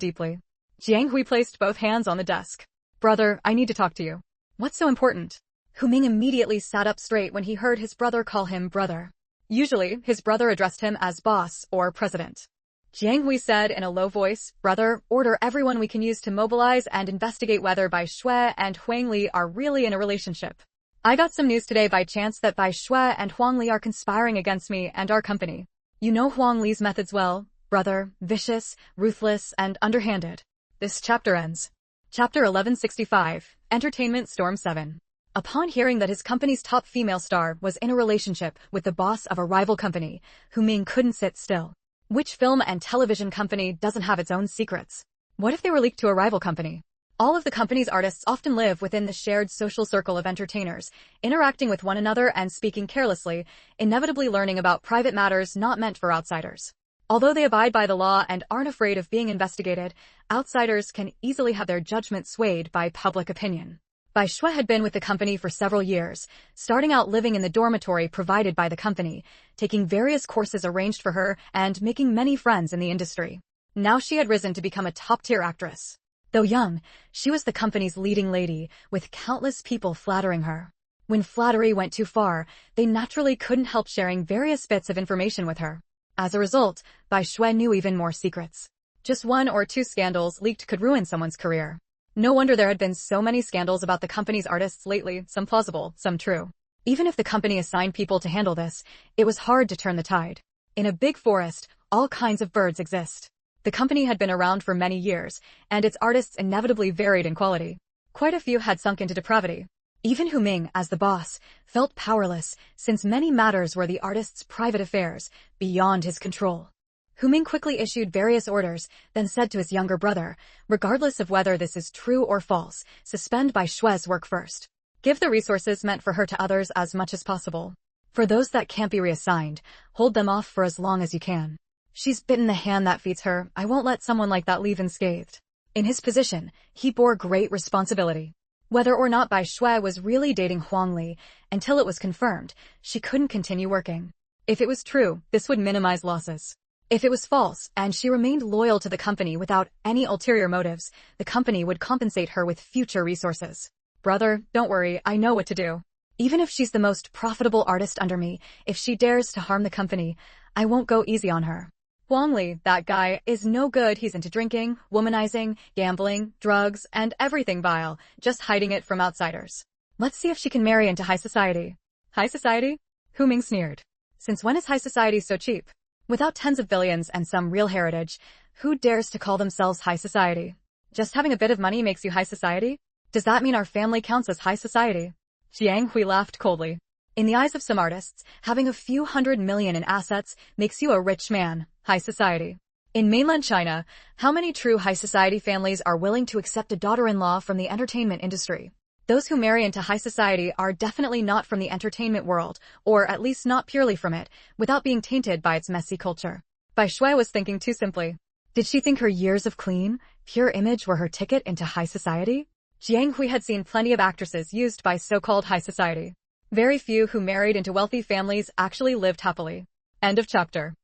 deeply. Jiang Hui placed both hands on the desk. "Brother, I need to talk to you." "What's so important?" Hu Ming immediately sat up straight when he heard his brother call him brother. Usually, his brother addressed him as boss or president. Jiang Hui said in a low voice, "Brother, order everyone we can use to mobilize and investigate whether Bai Shui and Huang Li are really in a relationship. I got some news today by chance that Bai Shui and Huang Li are conspiring against me and our company. You know Huang Li's methods well, brother, vicious, ruthless, and underhanded." This chapter ends. Chapter 1165, Entertainment Storm 7. Upon hearing that his company's top female star was in a relationship with the boss of a rival company, Hu Ming couldn't sit still. Which film and television company doesn't have its own secrets? What if they were leaked to a rival company? All of the company's artists often live within the shared social circle of entertainers, interacting with one another and speaking carelessly, inevitably learning about private matters not meant for outsiders. Although they abide by the law and aren't afraid of being investigated, outsiders can easily have their judgment swayed by public opinion. Bai Shui had been with the company for several years, starting out living in the dormitory provided by the company, taking various courses arranged for her, and making many friends in the industry. Now she had risen to become a top-tier actress. Though young, she was the company's leading lady, with countless people flattering her. When flattery went too far, they naturally couldn't help sharing various bits of information with her. As a result, Bai Shui knew even more secrets. Just one or two scandals leaked could ruin someone's career. No wonder there had been so many scandals about the company's artists lately, some plausible, some true. Even if the company assigned people to handle this, it was hard to turn the tide. In a big forest, all kinds of birds exist. The company had been around for many years, and its artists inevitably varied in quality. Quite a few had sunk into depravity. Even Hu Ming, as the boss, felt powerless, since many matters were the artist's private affairs, beyond his control. Hu Ming quickly issued various orders, then said to his younger brother, "Regardless of whether this is true or false, suspend Bai Shui's work first. Give the resources meant for her to others as much as possible. For those that can't be reassigned, hold them off for as long as you can. She's bitten the hand that feeds her. I won't let someone like that leave unscathed." In his position, he bore great responsibility. Whether or not Bai Shui was really dating Huang Li, until it was confirmed, she couldn't continue working. If it was true, this would minimize losses. If it was false, and she remained loyal to the company without any ulterior motives, the company would compensate her with future resources. "Brother, don't worry, I know what to do. Even if she's the most profitable artist under me, if she dares to harm the company, I won't go easy on her. Huang Li, that guy, is no good. He's into drinking, womanizing, gambling, drugs, and everything vile, just hiding it from outsiders. Let's see if she can marry into high society." "High society?" Hu Ming sneered. "Since when is high society so cheap? Without tens of billions and some real heritage, who dares to call themselves high society? Just having a bit of money makes you high society? Does that mean our family counts as high society?" Jiang Hui laughed coldly. "In the eyes of some artists, having a few $100 million in assets makes you a rich man, high society. In mainland China, how many true high society families are willing to accept a daughter-in-law from the entertainment industry? Those who marry into high society are definitely not from the entertainment world, or at least not purely from it, without being tainted by its messy culture." Bai Shui was thinking too simply. Did she think her years of clean, pure image were her ticket into high society? Jiang Hui had seen plenty of actresses used by so-called high society. Very few who married into wealthy families actually lived happily. End of chapter.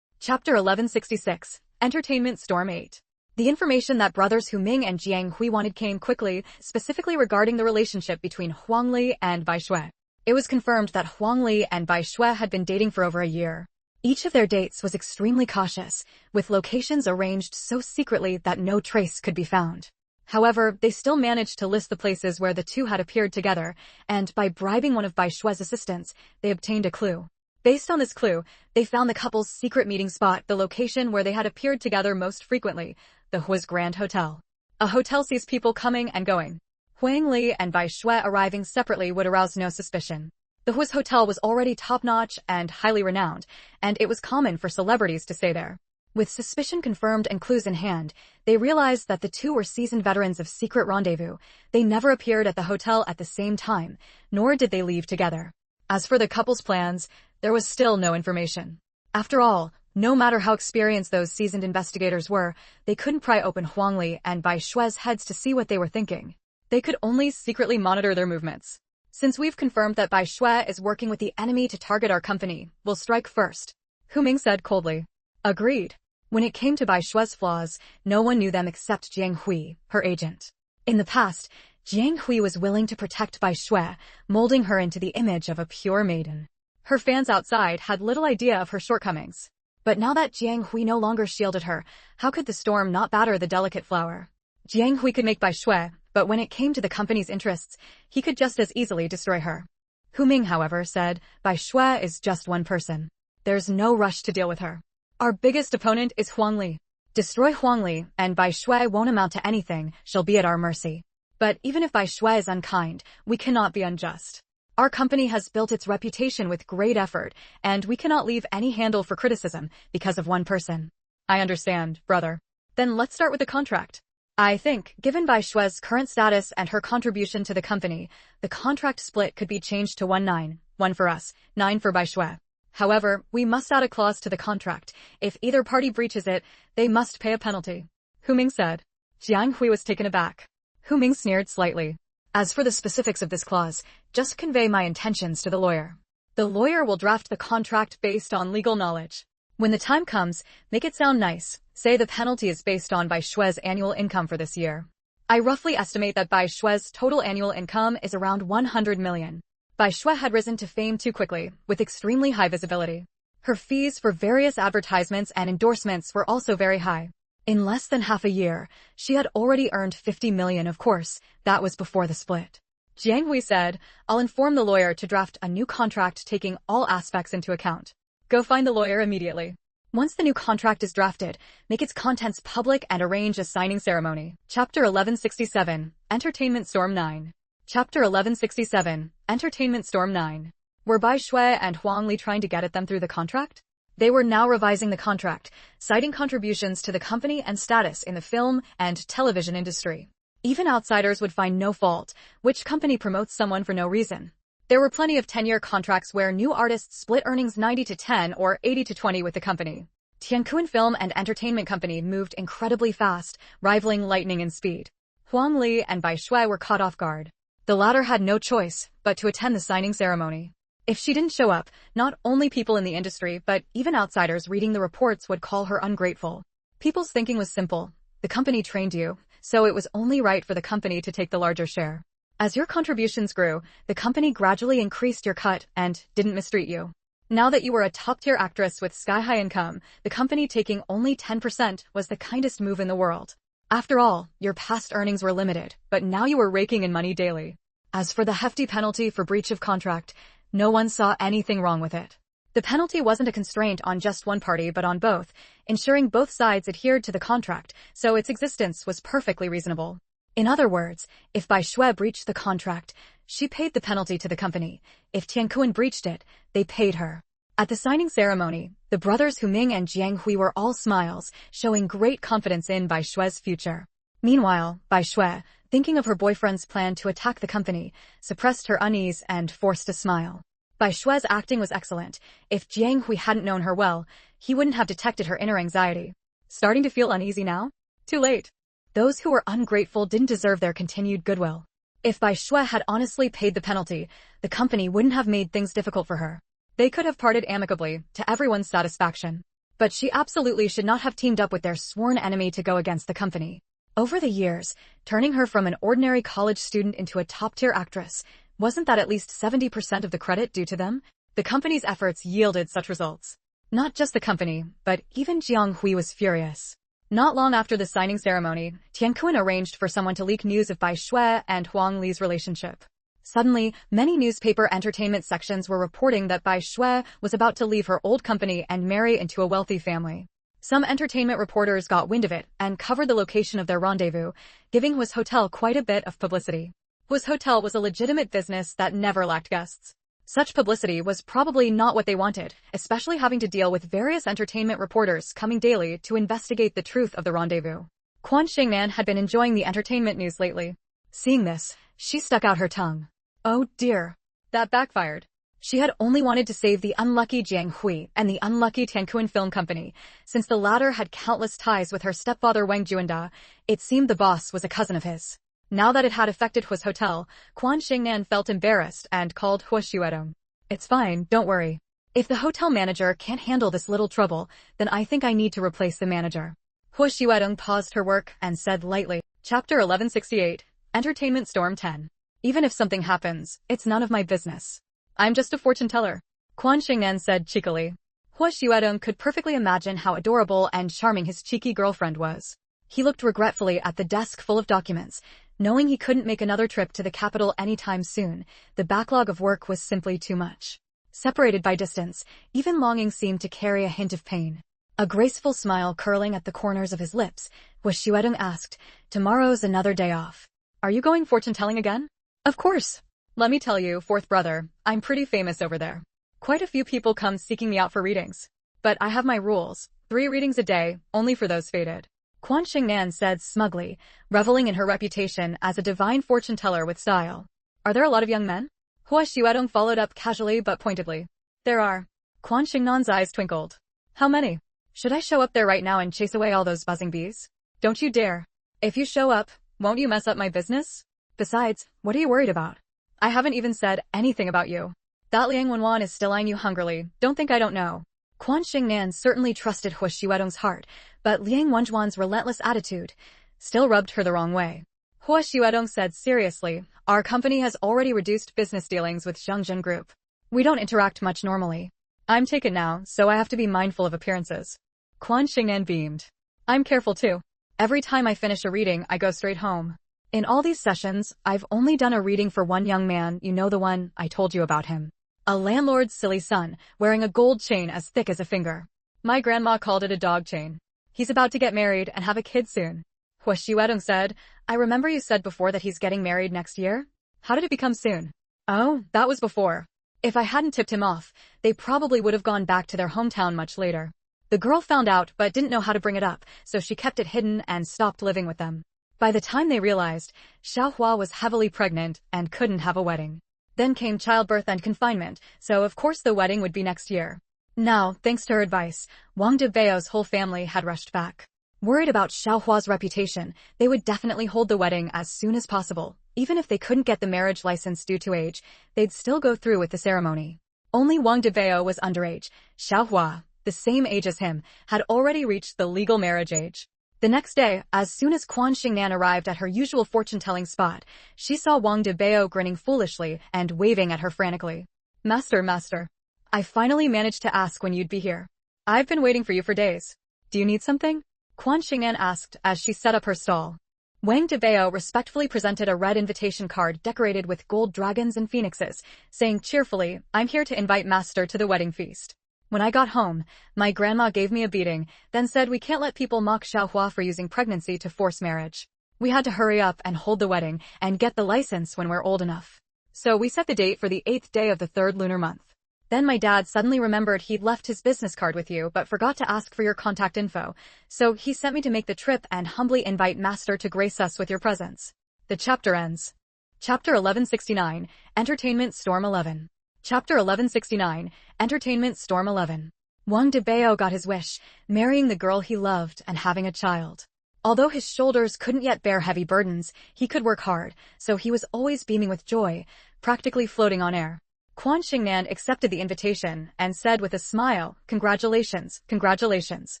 Chapter 1166, Entertainment Storm 8. The information that brothers Hu Ming and Jiang Hui wanted came quickly, specifically regarding the relationship between Huang Li and Bai Shui. It was confirmed that Huang Li and Bai Shui had been dating for over a year. Each of their dates was extremely cautious, with locations arranged so secretly that no trace could be found. However, they still managed to list the places where the two had appeared together, and by bribing one of Bai Shui's assistants, they obtained a clue. Based on this clue, they found the couple's secret meeting spot, the location where they had appeared together most frequently, the Hua's Grand Hotel. A hotel sees people coming and going. Huang Li and Bai Shui arriving separately would arouse no suspicion. The Hua's Hotel was already top-notch and highly renowned, and it was common for celebrities to stay there. With suspicion confirmed and clues in hand, they realized that the two were seasoned veterans of secret rendezvous. They never appeared at the hotel at the same time, nor did they leave together. As for the couple's plans, there was still no information. After all, no matter how experienced those seasoned investigators were, they couldn't pry open Huang Li and Bai Shui's heads to see what they were thinking. They could only secretly monitor their movements. Since we've confirmed that Bai Shui is working with the enemy to target our company, we'll strike first, Hu Ming said coldly. Agreed. When it came to Bai Shui's flaws, no one knew them except Jiang Hui, her agent. In the past, Jiang Hui was willing to protect Bai Shui, molding her into the image of a pure maiden. Her fans outside had little idea of her shortcomings. But now that Jiang Hui no longer shielded her, how could the storm not batter the delicate flower? Jiang Hui could make Bai Shui, but when it came to the company's interests, he could just as easily destroy her. Hu Ming, however, said, Bai Shui is just one person. There's no rush to deal with her. Our biggest opponent is Huang Li. Destroy Huang Li, and Bai Shui won't amount to anything, she'll be at our mercy. But even if Bai Shui is unkind, we cannot be unjust. Our company has built its reputation with great effort, and we cannot leave any handle for criticism because of one person. I understand, brother. Then let's start with the contract. I think, given Bai Shui's current status and her contribution to the company, the contract split could be changed to 1-9, 1 for us, 9 for Bai Shui. However, we must add a clause to the contract. If either party breaches it, they must pay a penalty. Hu Ming said. Jiang Hui was taken aback. Hu Ming sneered slightly. As for the specifics of this clause, just convey my intentions to the lawyer. The lawyer will draft the contract based on legal knowledge. When the time comes, make it sound nice. Say the penalty is based on Bai Shui's annual income for this year. I roughly estimate that Bai Shui's total annual income is around 100 million. Bai Shui had risen to fame too quickly, with extremely high visibility. Her fees for various advertisements and endorsements were also very high. In less than half a year, she had already earned 50 million, of course, that was before the split. Jiang Hui said, I'll inform the lawyer to draft a new contract taking all aspects into account. Go find the lawyer immediately. Once the new contract is drafted, make its contents public and arrange a signing ceremony. Chapter 1167, Entertainment Storm 9. Chapter 1167, Entertainment Storm 9. Were Bai Shui and Huang Li trying to get at them through the contract? They were now revising the contract, citing contributions to the company and status in the film and television industry. Even outsiders would find no fault. Which company promotes someone for no reason? There were plenty of 10-year contracts where new artists split earnings 90-10 or 80-20 with the company. Tiankuan Film and Entertainment Company moved incredibly fast, rivaling lightning in speed. Huang Li and Bai Shui were caught off guard. The latter had no choice but to attend the signing ceremony. If she didn't show up, not only people in the industry but even outsiders reading the reports would call her ungrateful. People's thinking was simple. The company trained you, so it was only right for the company to take the larger share. As your contributions grew, the company gradually increased your cut and didn't mistreat you. Now that you were a top-tier actress with sky-high income, the company taking only 10% was the kindest move in the world. After all, your past earnings were limited, but now you were raking in money daily. As for the hefty penalty for breach of contract, no one saw anything wrong with it. The penalty wasn't a constraint on just one party but on both, ensuring both sides adhered to the contract, so its existence was perfectly reasonable. In other words, if Bai Shui breached the contract, she paid the penalty to the company. If Tiankuan breached it, they paid her. At the signing ceremony, the brothers Hu Ming and Jiang Hui were all smiles, showing great confidence in Bai Shui's future. Meanwhile, Bai Shui, thinking of her boyfriend's plan to attack the company, suppressed her unease and forced a smile. Bai Shui's acting was excellent. If Jiang Hui hadn't known her well, he wouldn't have detected her inner anxiety. Starting to feel uneasy now? Too late. Those who were ungrateful didn't deserve their continued goodwill. If Bai Shui had honestly paid the penalty, the company wouldn't have made things difficult for her. They could have parted amicably, to everyone's satisfaction. But she absolutely should not have teamed up with their sworn enemy to go against the company. Over the years, turning her from an ordinary college student into a top-tier actress, Wasn't that at least 70% of the credit due to them? The company's efforts yielded such results. Not just the company, but even Jiang Hui was furious. Not long after the signing ceremony, Tianquan arranged for someone to leak news of Bai Shui and Huang Li's relationship. Suddenly, many newspaper entertainment sections were reporting that Bai Shui was about to leave her old company and marry into a wealthy family. Some entertainment reporters got wind of it and covered the location of their rendezvous, giving Hua's Hotel quite a bit of publicity. Hua's Hotel was a legitimate business that never lacked guests. Such publicity was probably not what they wanted, especially having to deal with various entertainment reporters coming daily to investigate the truth of the rendezvous. Quan Xingnan had been enjoying the entertainment news lately. Seeing this, she stuck out her tongue. Oh dear. That backfired. She had only wanted to save the unlucky Jiang Hui and the unlucky Tianquan Film Company. Since the latter had countless ties with her stepfather Wang Juanda, it seemed the boss was a cousin of his. Now that it had affected Hua's Hotel, Quan Xingnan felt embarrassed and called Hua Xuedong. It's fine, don't worry. If the hotel manager can't handle this little trouble, then I think I need to replace the manager. Hua Xuedong paused her work and said lightly, Chapter 1168, Entertainment Storm 10. Even if something happens, it's none of my business. I'm just a fortune teller. Quan Xingnan said cheekily. Hua Xuedong could perfectly imagine how adorable and charming his cheeky girlfriend was. He looked regretfully at the desk full of documents. Knowing he couldn't make another trip to the capital anytime soon, the backlog of work was simply too much. Separated by distance, even longing seemed to carry a hint of pain. A graceful smile curling at the corners of his lips, Hua Xuedong asked, Tomorrow's another day off. Are you going fortune-telling again? Of course. Let me tell you, fourth brother, I'm pretty famous over there. Quite a few people come seeking me out for readings. But I have my rules, 3 readings a day, only for those fated. Quan Xingnan said smugly, reveling in her reputation as a divine fortune teller with style. Are there a lot of young men? Hua Xuedong followed up casually but pointedly. There are. Quan Xingnan's eyes twinkled. How many? Should I show up there right now and chase away all those buzzing bees? Don't you dare. If you show up, won't you mess up my business? Besides, what are you worried about? I haven't even said anything about you. That Liang Wenwan is still eyeing you hungrily, don't think I don't know. Quan Xingnan certainly trusted Hua Xuedong's heart, but Liang Wenjuan's relentless attitude still rubbed her the wrong way. Hua Xuedong said seriously, our company has already reduced business dealings with Zhengzhen Group. We don't interact much normally. I'm taken now, so I have to be mindful of appearances. Quan Xingnan beamed. I'm careful too. Every time I finish a reading, I go straight home. In all these sessions, I've only done a reading for one young man, you know the one, I told you about him. A landlord's silly son, wearing a gold chain as thick as a finger. My grandma called it a dog chain. He's about to get married and have a kid soon. Hua Xuedong said, I remember you said before that he's getting married next year? How did it become soon? Oh, that was before. If I hadn't tipped him off, they probably would have gone back to their hometown much later. The girl found out but didn't know how to bring it up, so she kept it hidden and stopped living with them. By the time they realized, Xiaohua was heavily pregnant and couldn't have a wedding. Then came childbirth and confinement, so of course the wedding would be next year. Now, thanks to her advice, Wang Debao's whole family had rushed back. Worried about Xiaohua's reputation, they would definitely hold the wedding as soon as possible. Even if they couldn't get the marriage license due to age, they'd still go through with the ceremony. Only Wang Debao was underage. Xiaohua, the same age as him, had already reached the legal marriage age. The next day, as soon as Quan Xingnan arrived at her usual fortune-telling spot, she saw Wang Debao grinning foolishly and waving at her frantically. Master, master. I finally managed to ask when you'd be here. I've been waiting for you for days. Do you need something? Quan Xingnan asked as she set up her stall. Wang Debao respectfully presented a red invitation card decorated with gold dragons and phoenixes, saying cheerfully, I'm here to invite master to the wedding feast. When I got home, my grandma gave me a beating, then said we can't let people mock Xiaohua for using pregnancy to force marriage. We had to hurry up and hold the wedding and get the license when we're old enough. So we set the date for the 8th day of the 3rd lunar month. Then my dad suddenly remembered he'd left his business card with you but forgot to ask for your contact info, so he sent me to make the trip and humbly invite master to grace us with your presence. The chapter ends. Chapter 1169, Entertainment Storm 11. Chapter 1169, Entertainment Storm 11. Wang Debao got his wish, marrying the girl he loved and having a child. Although his shoulders couldn't yet bear heavy burdens, he could work hard, so he was always beaming with joy, practically floating on air. Quan Xingnan accepted the invitation and said with a smile, Congratulations, congratulations.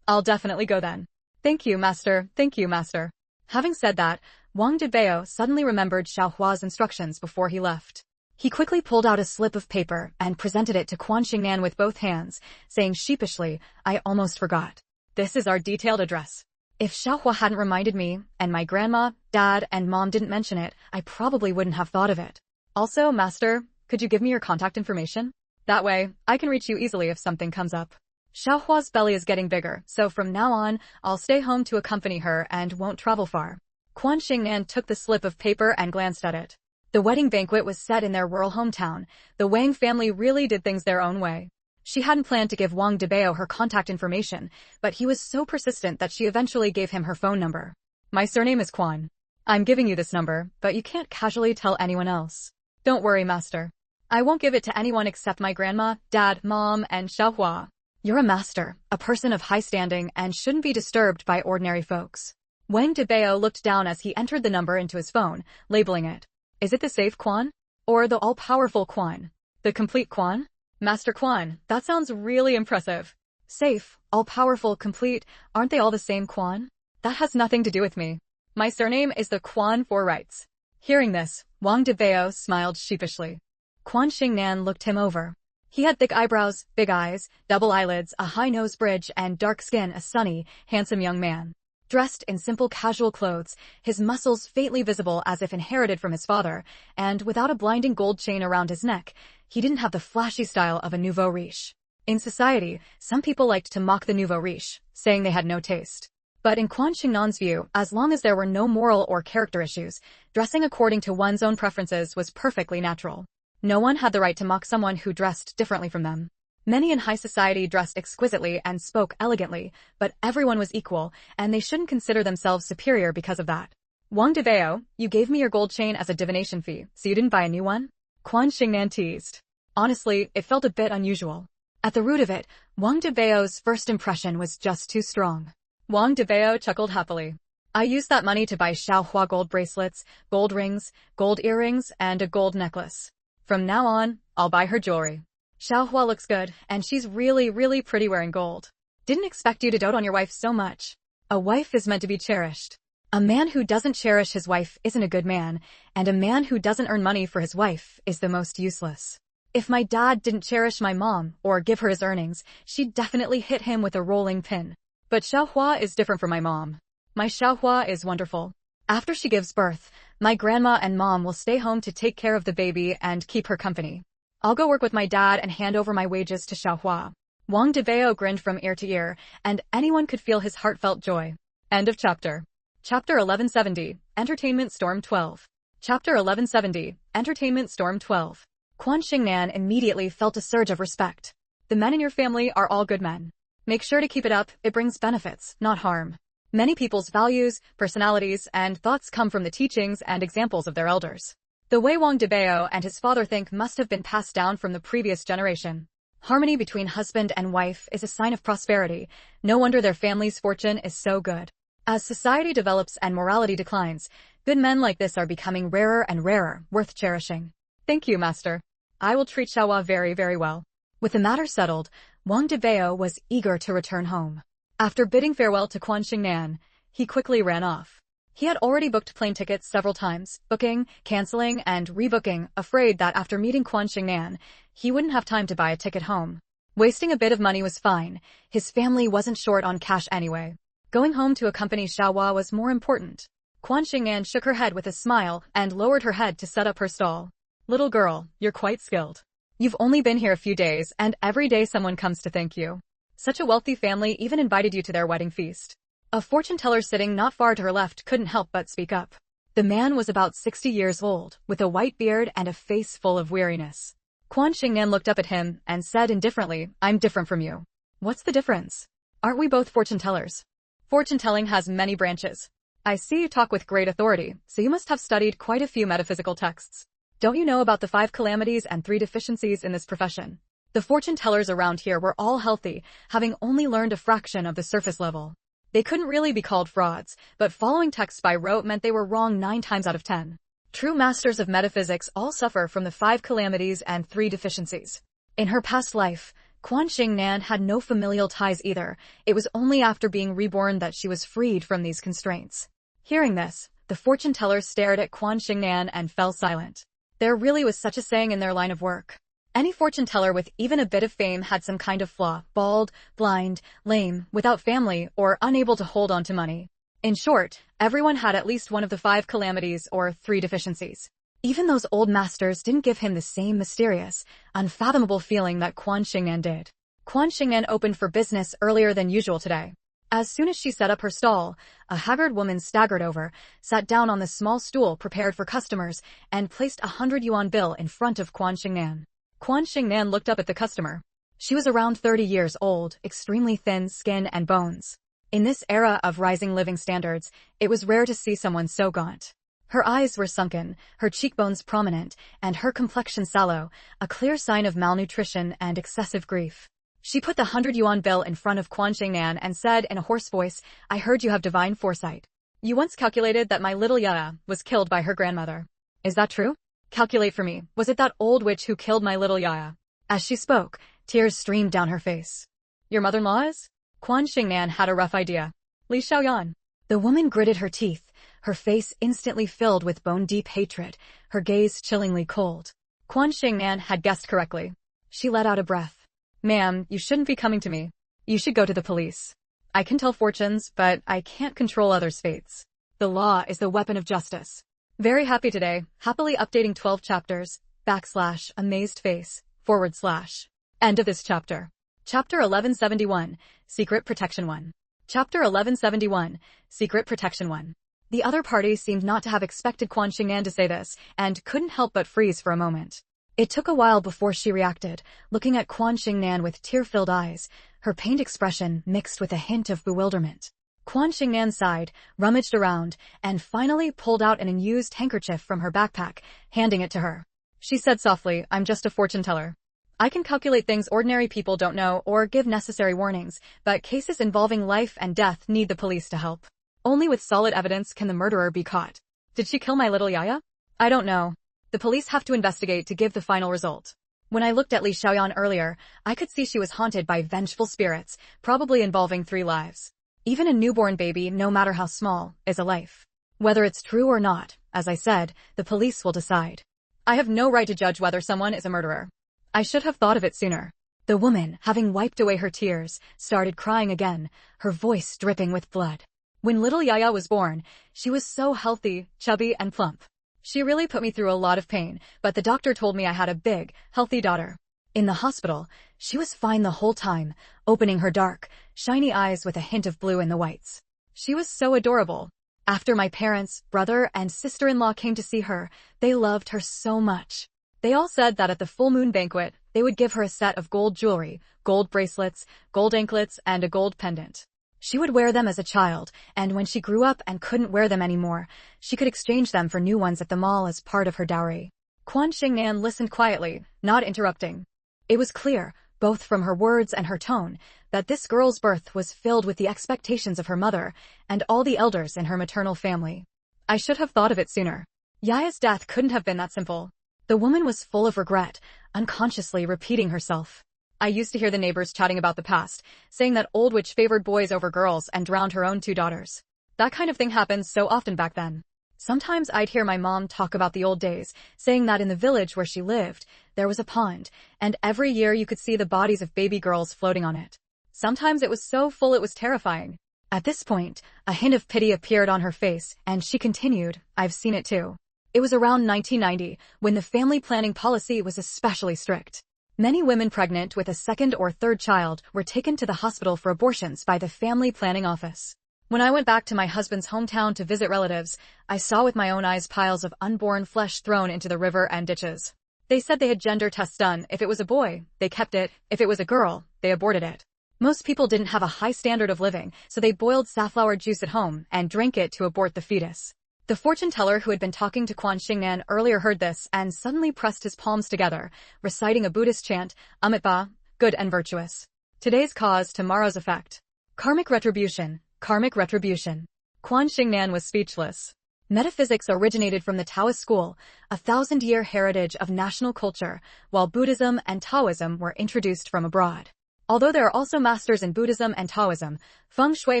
I'll definitely go then. Thank you, master, thank you, master. Having said that, Wang Debao suddenly remembered Xiaohua's instructions before he left. He quickly pulled out a slip of paper and presented it to Quan Xingnan with both hands, saying sheepishly, "I almost forgot. This is our detailed address. If Xiaohua hadn't reminded me, and my grandma, dad, and mom didn't mention it, I probably wouldn't have thought of it. Also, master, could you give me your contact information? That way, I can reach you easily if something comes up." Xiaohua's belly is getting bigger, so from now on, I'll stay home to accompany her and won't travel far. Quan Xingnan took the slip of paper and glanced at it. The wedding banquet was set in their rural hometown. The Wang family really did things their own way. She hadn't planned to give Wang Debao her contact information, but he was so persistent that she eventually gave him her phone number. "My surname is Quan. I'm giving you this number, but you can't casually tell anyone else. Don't worry, master. I won't give it to anyone except my grandma, dad, mom, and Xiaohua. You're a master, a person of high standing, and shouldn't be disturbed by ordinary folks." Wang Debao looked down as he entered the number into his phone, labeling it. "Is it the safe Quan? Or the all-powerful Quan? The complete Quan? Master Quan, that sounds really impressive. Safe, all-powerful, complete, aren't they all the same Quan? That has nothing to do with me. My surname is the Quan for rights." Hearing this, Wang Debao smiled sheepishly. Quan Xingnan looked him over. He had thick eyebrows, big eyes, double eyelids, a high nose bridge, and dark skin, a sunny, handsome young man. Dressed in simple casual clothes, his muscles faintly visible as if inherited from his father, and without a blinding gold chain around his neck, he didn't have the flashy style of a nouveau riche. In society, some people liked to mock the nouveau riche, saying they had no taste. But in Quan Xingnan's view, as long as there were no moral or character issues, dressing according to one's own preferences was perfectly natural. No one had the right to mock someone who dressed differently from them. Many in high society dressed exquisitely and spoke elegantly, but everyone was equal, and they shouldn't consider themselves superior because of that. "Wang Debao, you gave me your gold chain as a divination fee, so you didn't buy a new one?" Quan Xingnan teased. Honestly, it felt a bit unusual. At the root of it, Wang Debao's first impression was just too strong. Wang Debao chuckled happily. "I used that money to buy Xiaohua gold bracelets, gold rings, gold earrings, and a gold necklace. From now on, I'll buy her jewelry. Xiaohua looks good, and she's really pretty wearing gold. Didn't expect you to dote on your wife so much. A wife is meant to be cherished. A man who doesn't cherish his wife isn't a good man, and a man who doesn't earn money for his wife is the most useless. If my dad didn't cherish my mom or give her his earnings, she'd definitely hit him with a rolling pin. But Xiaohua is different from my mom. My Xiaohua is wonderful. After she gives birth, my grandma and mom will stay home to take care of the baby and keep her company. I'll go work with my dad and hand over my wages to Xiaohua." Wang Debao grinned from ear to ear, and anyone could feel his heartfelt joy. End of chapter. Chapter 1170, Entertainment Storm 12. Chapter 1170, Entertainment Storm 12. Quan Xingnan immediately felt a surge of respect. "The men in your family are all good men. Make sure to keep it up, it brings benefits, not harm. Many people's values, personalities, and thoughts come from the teachings and examples of their elders. The way Wang Debao and his father think must have been passed down from the previous generation. Harmony between husband and wife is a sign of prosperity. No wonder their family's fortune is so good. As society develops and morality declines, good men like this are becoming rarer and rarer, worth cherishing. Thank you, master. I will treat Xiaohua very well." With the matter settled, Wang Debao was eager to return home. After bidding farewell to Quan Xingnan, he quickly ran off. He had already booked plane tickets several times, booking, canceling, and rebooking, afraid that after meeting Quan Xingnan, he wouldn't have time to buy a ticket home. Wasting a bit of money was fine. His family wasn't short on cash anyway. Going home to accompany Xiaohua was more important. Quan Xingnan shook her head with a smile and lowered her head to set up her stall. "Little girl, you're quite skilled. You've only been here a few days, and every day someone comes to thank you. Such a wealthy family even invited you to their wedding feast." A fortune teller sitting not far to her left couldn't help but speak up. The man was about 60 years old, with a white beard and a face full of weariness. Quan Xingnan looked up at him and said indifferently, "I'm different from you." "What's the difference? Aren't we both fortune tellers?" "Fortune telling has many branches. I see you talk with great authority, so you must have studied quite a few metaphysical texts. Don't you know about the 5 calamities and 3 deficiencies in this profession? The fortune tellers around here were all healthy, having only learned a fraction of the surface level. They couldn't really be called frauds, but following texts by rote meant they were wrong 9 times out of 10. True masters of metaphysics all suffer from the 5 calamities and 3 deficiencies. In her past life, Quan Xingnan had no familial ties either. It was only after being reborn that she was freed from these constraints. Hearing this, the fortune teller stared at Quan Xingnan and fell silent. There really was such a saying in their line of work. Any fortune teller with even a bit of fame had some kind of flaw: bald, blind, lame, without family, or unable to hold on to money. In short, everyone had at least one of the 5 calamities or 3 deficiencies. Even those old masters didn't give him the same mysterious, unfathomable feeling that Quan Xingnan did. Quan Xingnan opened for business earlier than usual today. As soon as she set up her stall, a haggard woman staggered over, sat down on the small stool prepared for customers, and placed a 100 yuan bill in front of Quan Xingnan. Quan Xingnan looked up at the customer. She was around 30 years old, extremely thin skin and bones. In this era of rising living standards, it was rare to see someone so gaunt. Her eyes were sunken, her cheekbones prominent, and her complexion sallow, a clear sign of malnutrition and excessive grief. She put the 100 yuan bill in front of Quan Xingnan and said in a hoarse voice, "I heard you have divine foresight. You once calculated that my little Yaya was killed by her grandmother. Is that true? Calculate for me, was it that old witch who killed my little Yaya?" As she spoke, tears streamed down her face. "Your mother-in-law is?" Quan Xingnan had a rough idea. "Li Xiaoyan." The woman gritted her teeth, her face instantly filled with bone-deep hatred, her gaze chillingly cold. Quan Xingnan had guessed correctly. She let out a breath. "Ma'am, you shouldn't be coming to me. You should go to the police. I can tell fortunes, but I can't control others' fates. The law is the weapon of justice." Very happy today, happily updating 12 chapters, / amazed face, / End of this chapter. Chapter 1171, Secret Protection 1. Chapter 1171, Secret Protection 1. The other party seemed not to have expected Quan Xingnan to say this, and couldn't help but freeze for a moment. It took a while before she reacted, looking at Quan Xingnan with tear-filled eyes, her pained expression mixed with a hint of bewilderment. Quan Xingnan sighed, rummaged around, and finally pulled out an unused handkerchief from her backpack, handing it to her. She said softly, "I'm just a fortune teller. I can calculate things ordinary people don't know or give necessary warnings, but cases involving life and death need the police to help. Only with solid evidence can the murderer be caught. Did she kill my little Yaya? I don't know. The police have to investigate to give the final result. When I looked at Li Xiaoyan earlier, I could see she was haunted by vengeful spirits, probably involving 3 lives. Even a newborn baby, no matter how small, is a life. Whether it's true or not, as I said, the police will decide. I have no right to judge whether someone is a murderer. I should have thought of it sooner." The woman, having wiped away her tears, started crying again, her voice dripping with blood. "When little Yaya was born, she was so healthy, chubby, and plump. She really put me through a lot of pain, but the doctor told me I had a big, healthy daughter. In the hospital, she was fine the whole time, opening her dark, shiny eyes with a hint of blue in the whites. She was so adorable. After my parents, brother, and sister-in-law came to see her, they loved her so much. They all said that at the full moon banquet, they would give her a set of gold jewelry, gold bracelets, gold anklets, and a gold pendant. She would wear them as a child, and when she grew up and couldn't wear them anymore, she could exchange them for new ones at the mall as part of her dowry." Quan Xingnan listened quietly, not interrupting. It was clear, both from her words and her tone, that this girl's birth was filled with the expectations of her mother and all the elders in her maternal family. "I should have thought of it sooner. Yaya's death couldn't have been that simple." The woman was full of regret, unconsciously repeating herself. "I used to hear the neighbors chatting about the past, saying that old witch favored boys over girls and drowned her own 2 daughters. That kind of thing happened so often back then. Sometimes I'd hear my mom talk about the old days, saying that in the village where she lived, there was a pond, and every year you could see the bodies of baby girls floating on it. Sometimes it was so full it was terrifying." At this point, a hint of pity appeared on her face, and she continued, "I've seen it too. It was around 1990, when the family planning policy was especially strict. Many women pregnant with a 2nd or 3rd child were taken to the hospital for abortions by the family planning office. When I went back to my husband's hometown to visit relatives, I saw with my own eyes piles of unborn flesh thrown into the river and ditches. They said they had gender tests done. If it was a boy, they kept it. If it was a girl, they aborted it. Most people didn't have a high standard of living, so they boiled safflower juice at home and drank it to abort the fetus." The fortune teller who had been talking to Quan Xingnan earlier heard this and suddenly pressed his palms together, reciting a Buddhist chant, Amitabha, good and virtuous. Today's cause, tomorrow's effect. Karmic retribution, karmic retribution. Quan Xingnan was speechless. Metaphysics originated from the Taoist school, a 1,000-year heritage of national culture, while Buddhism and Taoism were introduced from abroad. Although there are also masters in Buddhism and Taoism, feng shui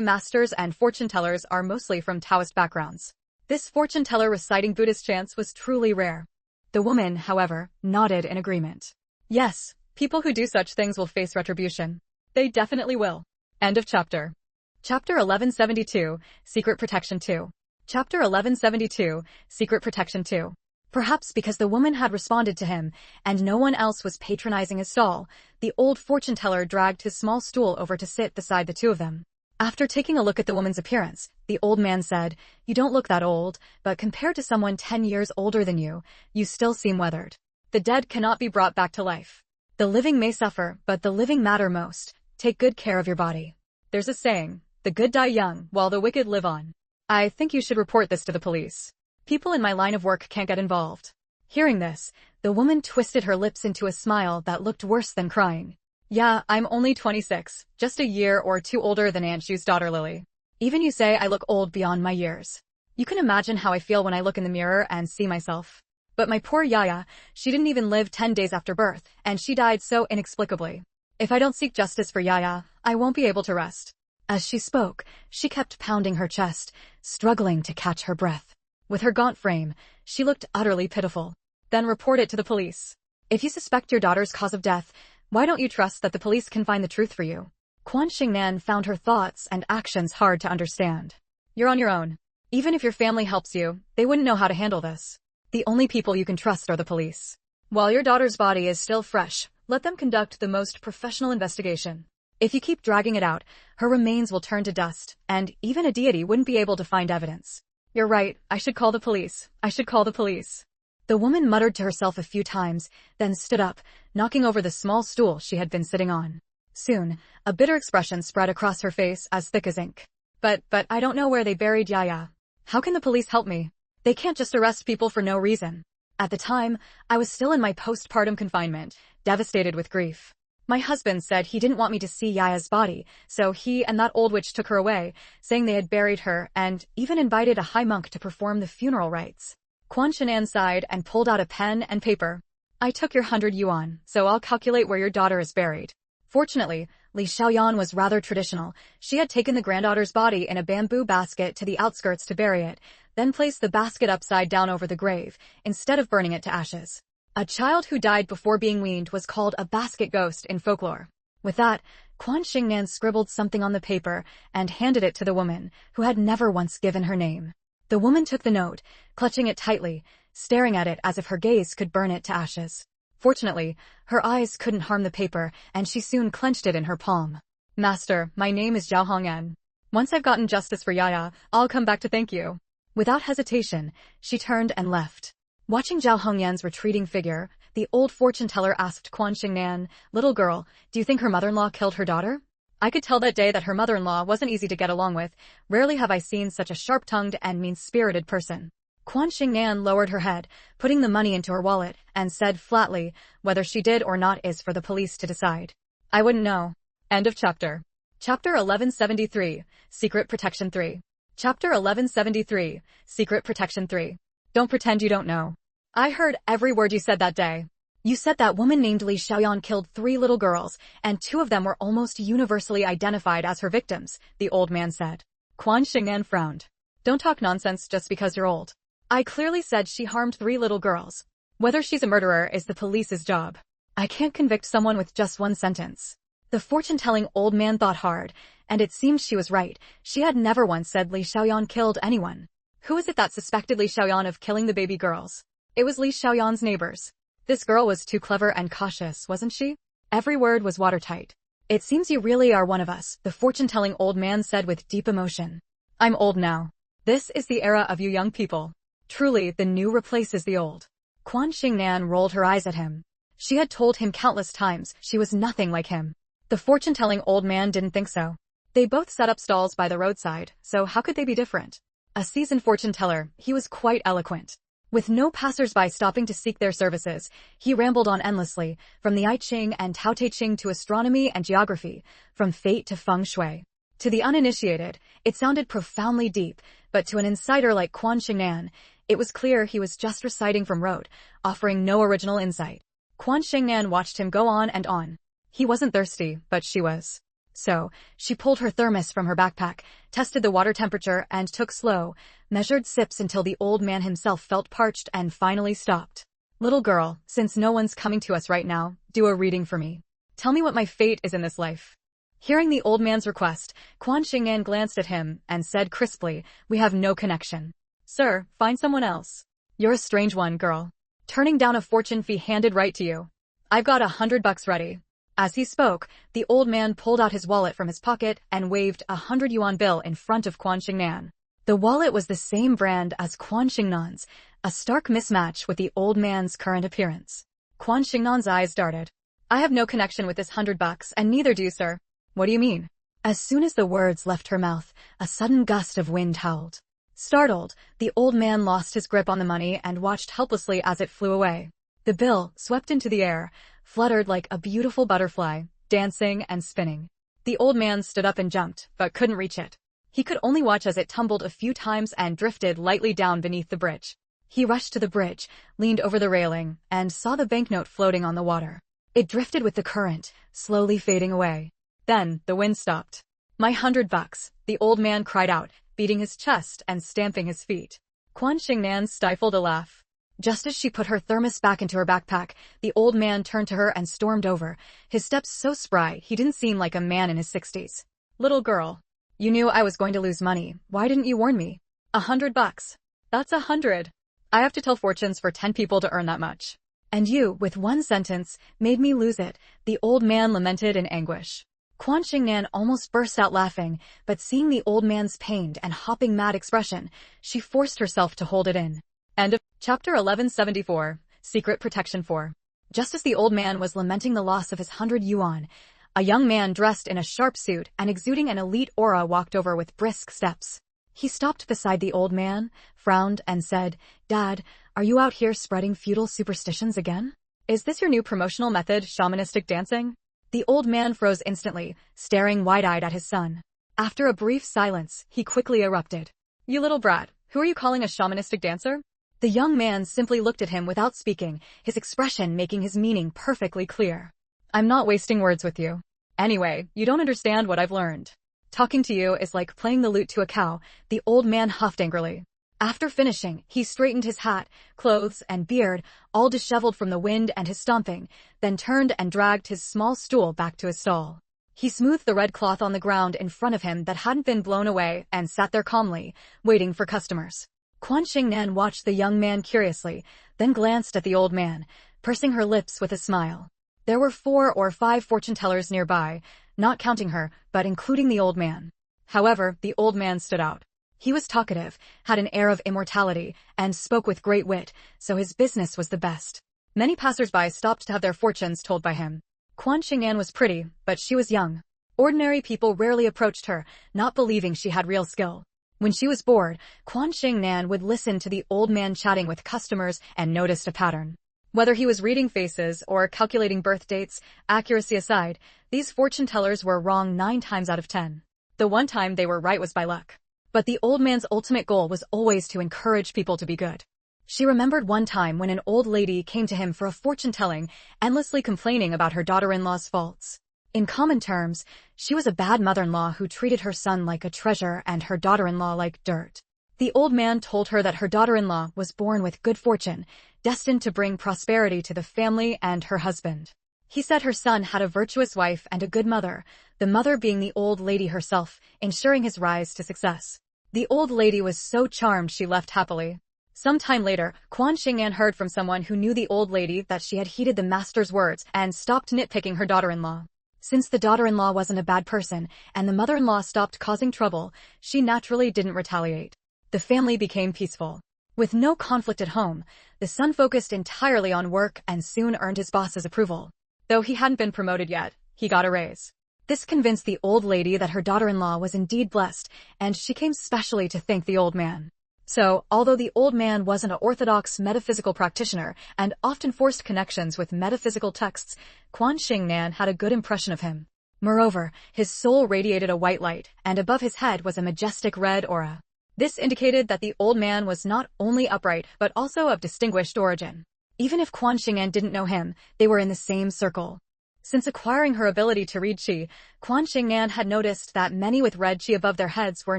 masters and fortune tellers are mostly from Taoist backgrounds. This fortune teller reciting Buddhist chants was truly rare. The woman, however, nodded in agreement. Yes, people who do such things will face retribution. They definitely will. End of chapter. Chapter 1172, Secret Protection 2. Chapter 1172, Secret Protection 2. Perhaps because the woman had responded to him, and no one else was patronizing his stall, the old fortune teller dragged his small stool over to sit beside the two of them. After taking a look at the woman's appearance, the old man said, "You don't look that old, but compared to someone 10 years older than you still seem weathered. The dead cannot be brought back to life. The living may suffer, but the living matter most. Take good care of your body. There's a saying, the good die young, while the wicked live on. I think you should report this to the police. People in my line of work can't get involved." Hearing this, the woman twisted her lips into a smile that looked worse than crying. "Yeah, I'm only 26, just a year or two older than Aunt Shu's daughter Lily. Even you say I look old beyond my years. You can imagine how I feel when I look in the mirror and see myself. But my poor Yaya, she didn't even live 10 days after birth, and she died so inexplicably. If I don't seek justice for Yaya, I won't be able to rest." As she spoke, she kept pounding her chest, struggling to catch her breath. With her gaunt frame, she looked utterly pitiful. "Then report it to the police. If you suspect your daughter's cause of death, why don't you trust that the police can find the truth for you?" Quan Xingnan found her thoughts and actions hard to understand. "You're on your own. Even if your family helps you, they wouldn't know how to handle this. The only people you can trust are the police. While your daughter's body is still fresh, let them conduct the most professional investigation. If you keep dragging it out, her remains will turn to dust, and even a deity wouldn't be able to find evidence. You're right, I should call the police. I should call the police." The woman muttered to herself a few times, then stood up, knocking over the small stool she had been sitting on. Soon, a bitter expression spread across her face as thick as ink. But I don't know where they buried Yaya. How can the police help me? They can't just arrest people for no reason. At the time, I was still in my postpartum confinement, devastated with grief. My husband said he didn't want me to see Yaya's body, so he and that old witch took her away, saying they had buried her and even invited a high monk to perform the funeral rites. Quan Xingnan sighed and pulled out a pen and paper. "I took your 100 yuan, so I'll calculate where your daughter is buried." Fortunately, Li Xiaoyan was rather traditional. She had taken the granddaughter's body in a bamboo basket to the outskirts to bury it, then placed the basket upside down over the grave, instead of burning it to ashes. A child who died before being weaned was called a basket ghost in folklore. With that, Quan Xingnan scribbled something on the paper and handed it to the woman, who had never once given her name. The woman took the note, clutching it tightly, staring at it as if her gaze could burn it to ashes. Fortunately, her eyes couldn't harm the paper, and she soon clenched it in her palm. "Master, my name is Zhao Hongyan. Once I've gotten justice for Yaya, I'll come back to thank you." Without hesitation, she turned and left. Watching Zhao Hongyan's retreating figure, the old fortune teller asked Quan Xingnan, "Little girl, do you think her mother-in-law killed her daughter?" I could tell that day that her mother-in-law wasn't easy to get along with. Rarely have I seen such a sharp-tongued and mean-spirited person. Quan Xingnan lowered her head, putting the money into her wallet, and said flatly, "Whether she did or not is for the police to decide. I wouldn't know." End of chapter. Chapter 1173, Secret Protection 3. Chapter 1173, Secret Protection 3. Don't pretend you don't know. I heard every word you said that day. You said that woman named Li Xiaoyan killed 3 little girls, and 2 of them were almost universally identified as her victims, the old man said. Quan Xingnan frowned. Don't talk nonsense just because you're old. I clearly said she harmed 3 little girls. Whether she's a murderer is the police's job. I can't convict someone with just one sentence. The fortune-telling old man thought hard, and it seemed she was right. She had never once said Li Xiaoyan killed anyone. Who is it that suspected Li Xiaoyan of killing the baby girls? It was Li Xiaoyan's neighbors. This girl was too clever and cautious, wasn't she? Every word was watertight. It seems you really are one of us, the fortune-telling old man said with deep emotion. I'm old now. This is the era of you young people. Truly, the new replaces the old. Quan Xingnan rolled her eyes at him. She had told him countless times she was nothing like him. The fortune-telling old man didn't think so. They both set up stalls by the roadside, so how could they be different? A seasoned fortune-teller, he was quite eloquent. With no passers-by stopping to seek their services, he rambled on endlessly, from the I Ching and Tao Te Ching to astronomy and geography, from fate to feng shui. To the uninitiated, it sounded profoundly deep, but to an insider like Quan Xingnan, it was clear he was just reciting from rote, offering no original insight. Quan Xingnan watched him go on and on. He wasn't thirsty, but she was. So, she pulled her thermos from her backpack, tested the water temperature, and took slow, measured sips until the old man himself felt parched and finally stopped. Little girl, since no one's coming to us right now, do a reading for me. Tell me what my fate is in this life. Hearing the old man's request, Quan Xingnan glanced at him and said crisply, we have no connection. Sir, find someone else. You're a strange one, girl. Turning down a fortune fee handed right to you. I've got $100 ready. As he spoke, the old man pulled out his wallet from his pocket and waved a 100 yuan bill in front of Quan Xingnan. The wallet was the same brand as Quan Xingnan's, a stark mismatch with the old man's current appearance. Quan Xingnan's eyes darted. I have no connection with this $100, and neither do you, sir. What do you mean? As soon as the words left her mouth, a sudden gust of wind howled. Startled, the old man lost his grip on the money and watched helplessly as it flew away. The bill, swept into the air, fluttered like a beautiful butterfly, dancing and spinning. The old man stood up and jumped, but couldn't reach it. He could only watch as it tumbled a few times and drifted lightly down beneath the bridge. He rushed to the bridge, leaned over the railing, and saw the banknote floating on the water. It drifted with the current, slowly fading away. Then, the wind stopped. My $100, the old man cried out, beating his chest and stamping his feet. Quan Xingnan stifled a laugh. Just as she put her thermos back into her backpack, the old man turned to her and stormed over, his steps so spry he didn't seem like a man in his 60s. Little girl. You knew I was going to lose money. Why didn't you warn me? $100. That's 100. I have to tell fortunes for 10 people to earn that much. And you, with one sentence, made me lose it, the old man lamented in anguish. Quan Xingnan almost burst out laughing, but seeing the old man's pained and hopping mad expression, she forced herself to hold it in. End of Chapter 1174, Secret Protection 4. Just as the old man was lamenting the loss of his 100 yuan, a young man dressed in a sharp suit and exuding an elite aura walked over with brisk steps. He stopped beside the old man, frowned, and said, Dad, are you out here spreading feudal superstitions again? Is this your new promotional method, shamanistic dancing? The old man froze instantly, staring wide-eyed at his son. After a brief silence, he quickly erupted. You little brat, who are you calling a shamanistic dancer? The young man simply looked at him without speaking, his expression making his meaning perfectly clear. I'm not wasting words with you. Anyway, you don't understand what I've learned. Talking to you is like playing the lute to a cow, the old man huffed angrily. After finishing, he straightened his hat, clothes, and beard, all disheveled from the wind and his stomping, then turned and dragged his small stool back to his stall. He smoothed the red cloth on the ground in front of him that hadn't been blown away and sat there calmly, waiting for customers. Quan Xingnan watched the young man curiously, then glanced at the old man, pursing her lips with a smile. There were 4 or 5 fortune-tellers nearby, not counting her, but including the old man. However, the old man stood out. He was talkative, had an air of immortality, and spoke with great wit, so his business was the best. Many passers-by stopped to have their fortunes told by him. Quan Xingnan was pretty, but she was young. Ordinary people rarely approached her, not believing she had real skill. When she was bored, Quan Xingnan would listen to the old man chatting with customers and noticed a pattern. Whether he was reading faces or calculating birth dates, accuracy aside, these fortune-tellers were wrong 9 times out of 10. The one time they were right was by luck. But the old man's ultimate goal was always to encourage people to be good. She remembered one time when an old lady came to him for a fortune-telling, endlessly complaining about her daughter-in-law's faults. In common terms, she was a bad mother-in-law who treated her son like a treasure and her daughter-in-law like dirt. The old man told her that her daughter-in-law was born with good fortune, destined to bring prosperity to the family and her husband. He said her son had a virtuous wife and a good mother, the mother being the old lady herself, ensuring his rise to success. The old lady was so charmed she left happily. Some time later, Quan Xingnan heard from someone who knew the old lady that she had heeded the master's words and stopped nitpicking her daughter-in-law. Since the daughter-in-law wasn't a bad person and the mother-in-law stopped causing trouble, she naturally didn't retaliate. The family became peaceful. With no conflict at home, the son focused entirely on work and soon earned his boss's approval. Though he hadn't been promoted yet, he got a raise. This convinced the old lady that her daughter-in-law was indeed blessed, and she came specially to thank the old man. So, although the old man wasn't an orthodox metaphysical practitioner and often forced connections with metaphysical texts, Quan Xingnan had a good impression of him. Moreover, his soul radiated a white light, and above his head was a majestic red aura. This indicated that the old man was not only upright but also of distinguished origin. Even if Quan Xingnan didn't know him, they were in the same circle. Since acquiring her ability to read qi, Quan Xingnan had noticed that many with red qi above their heads were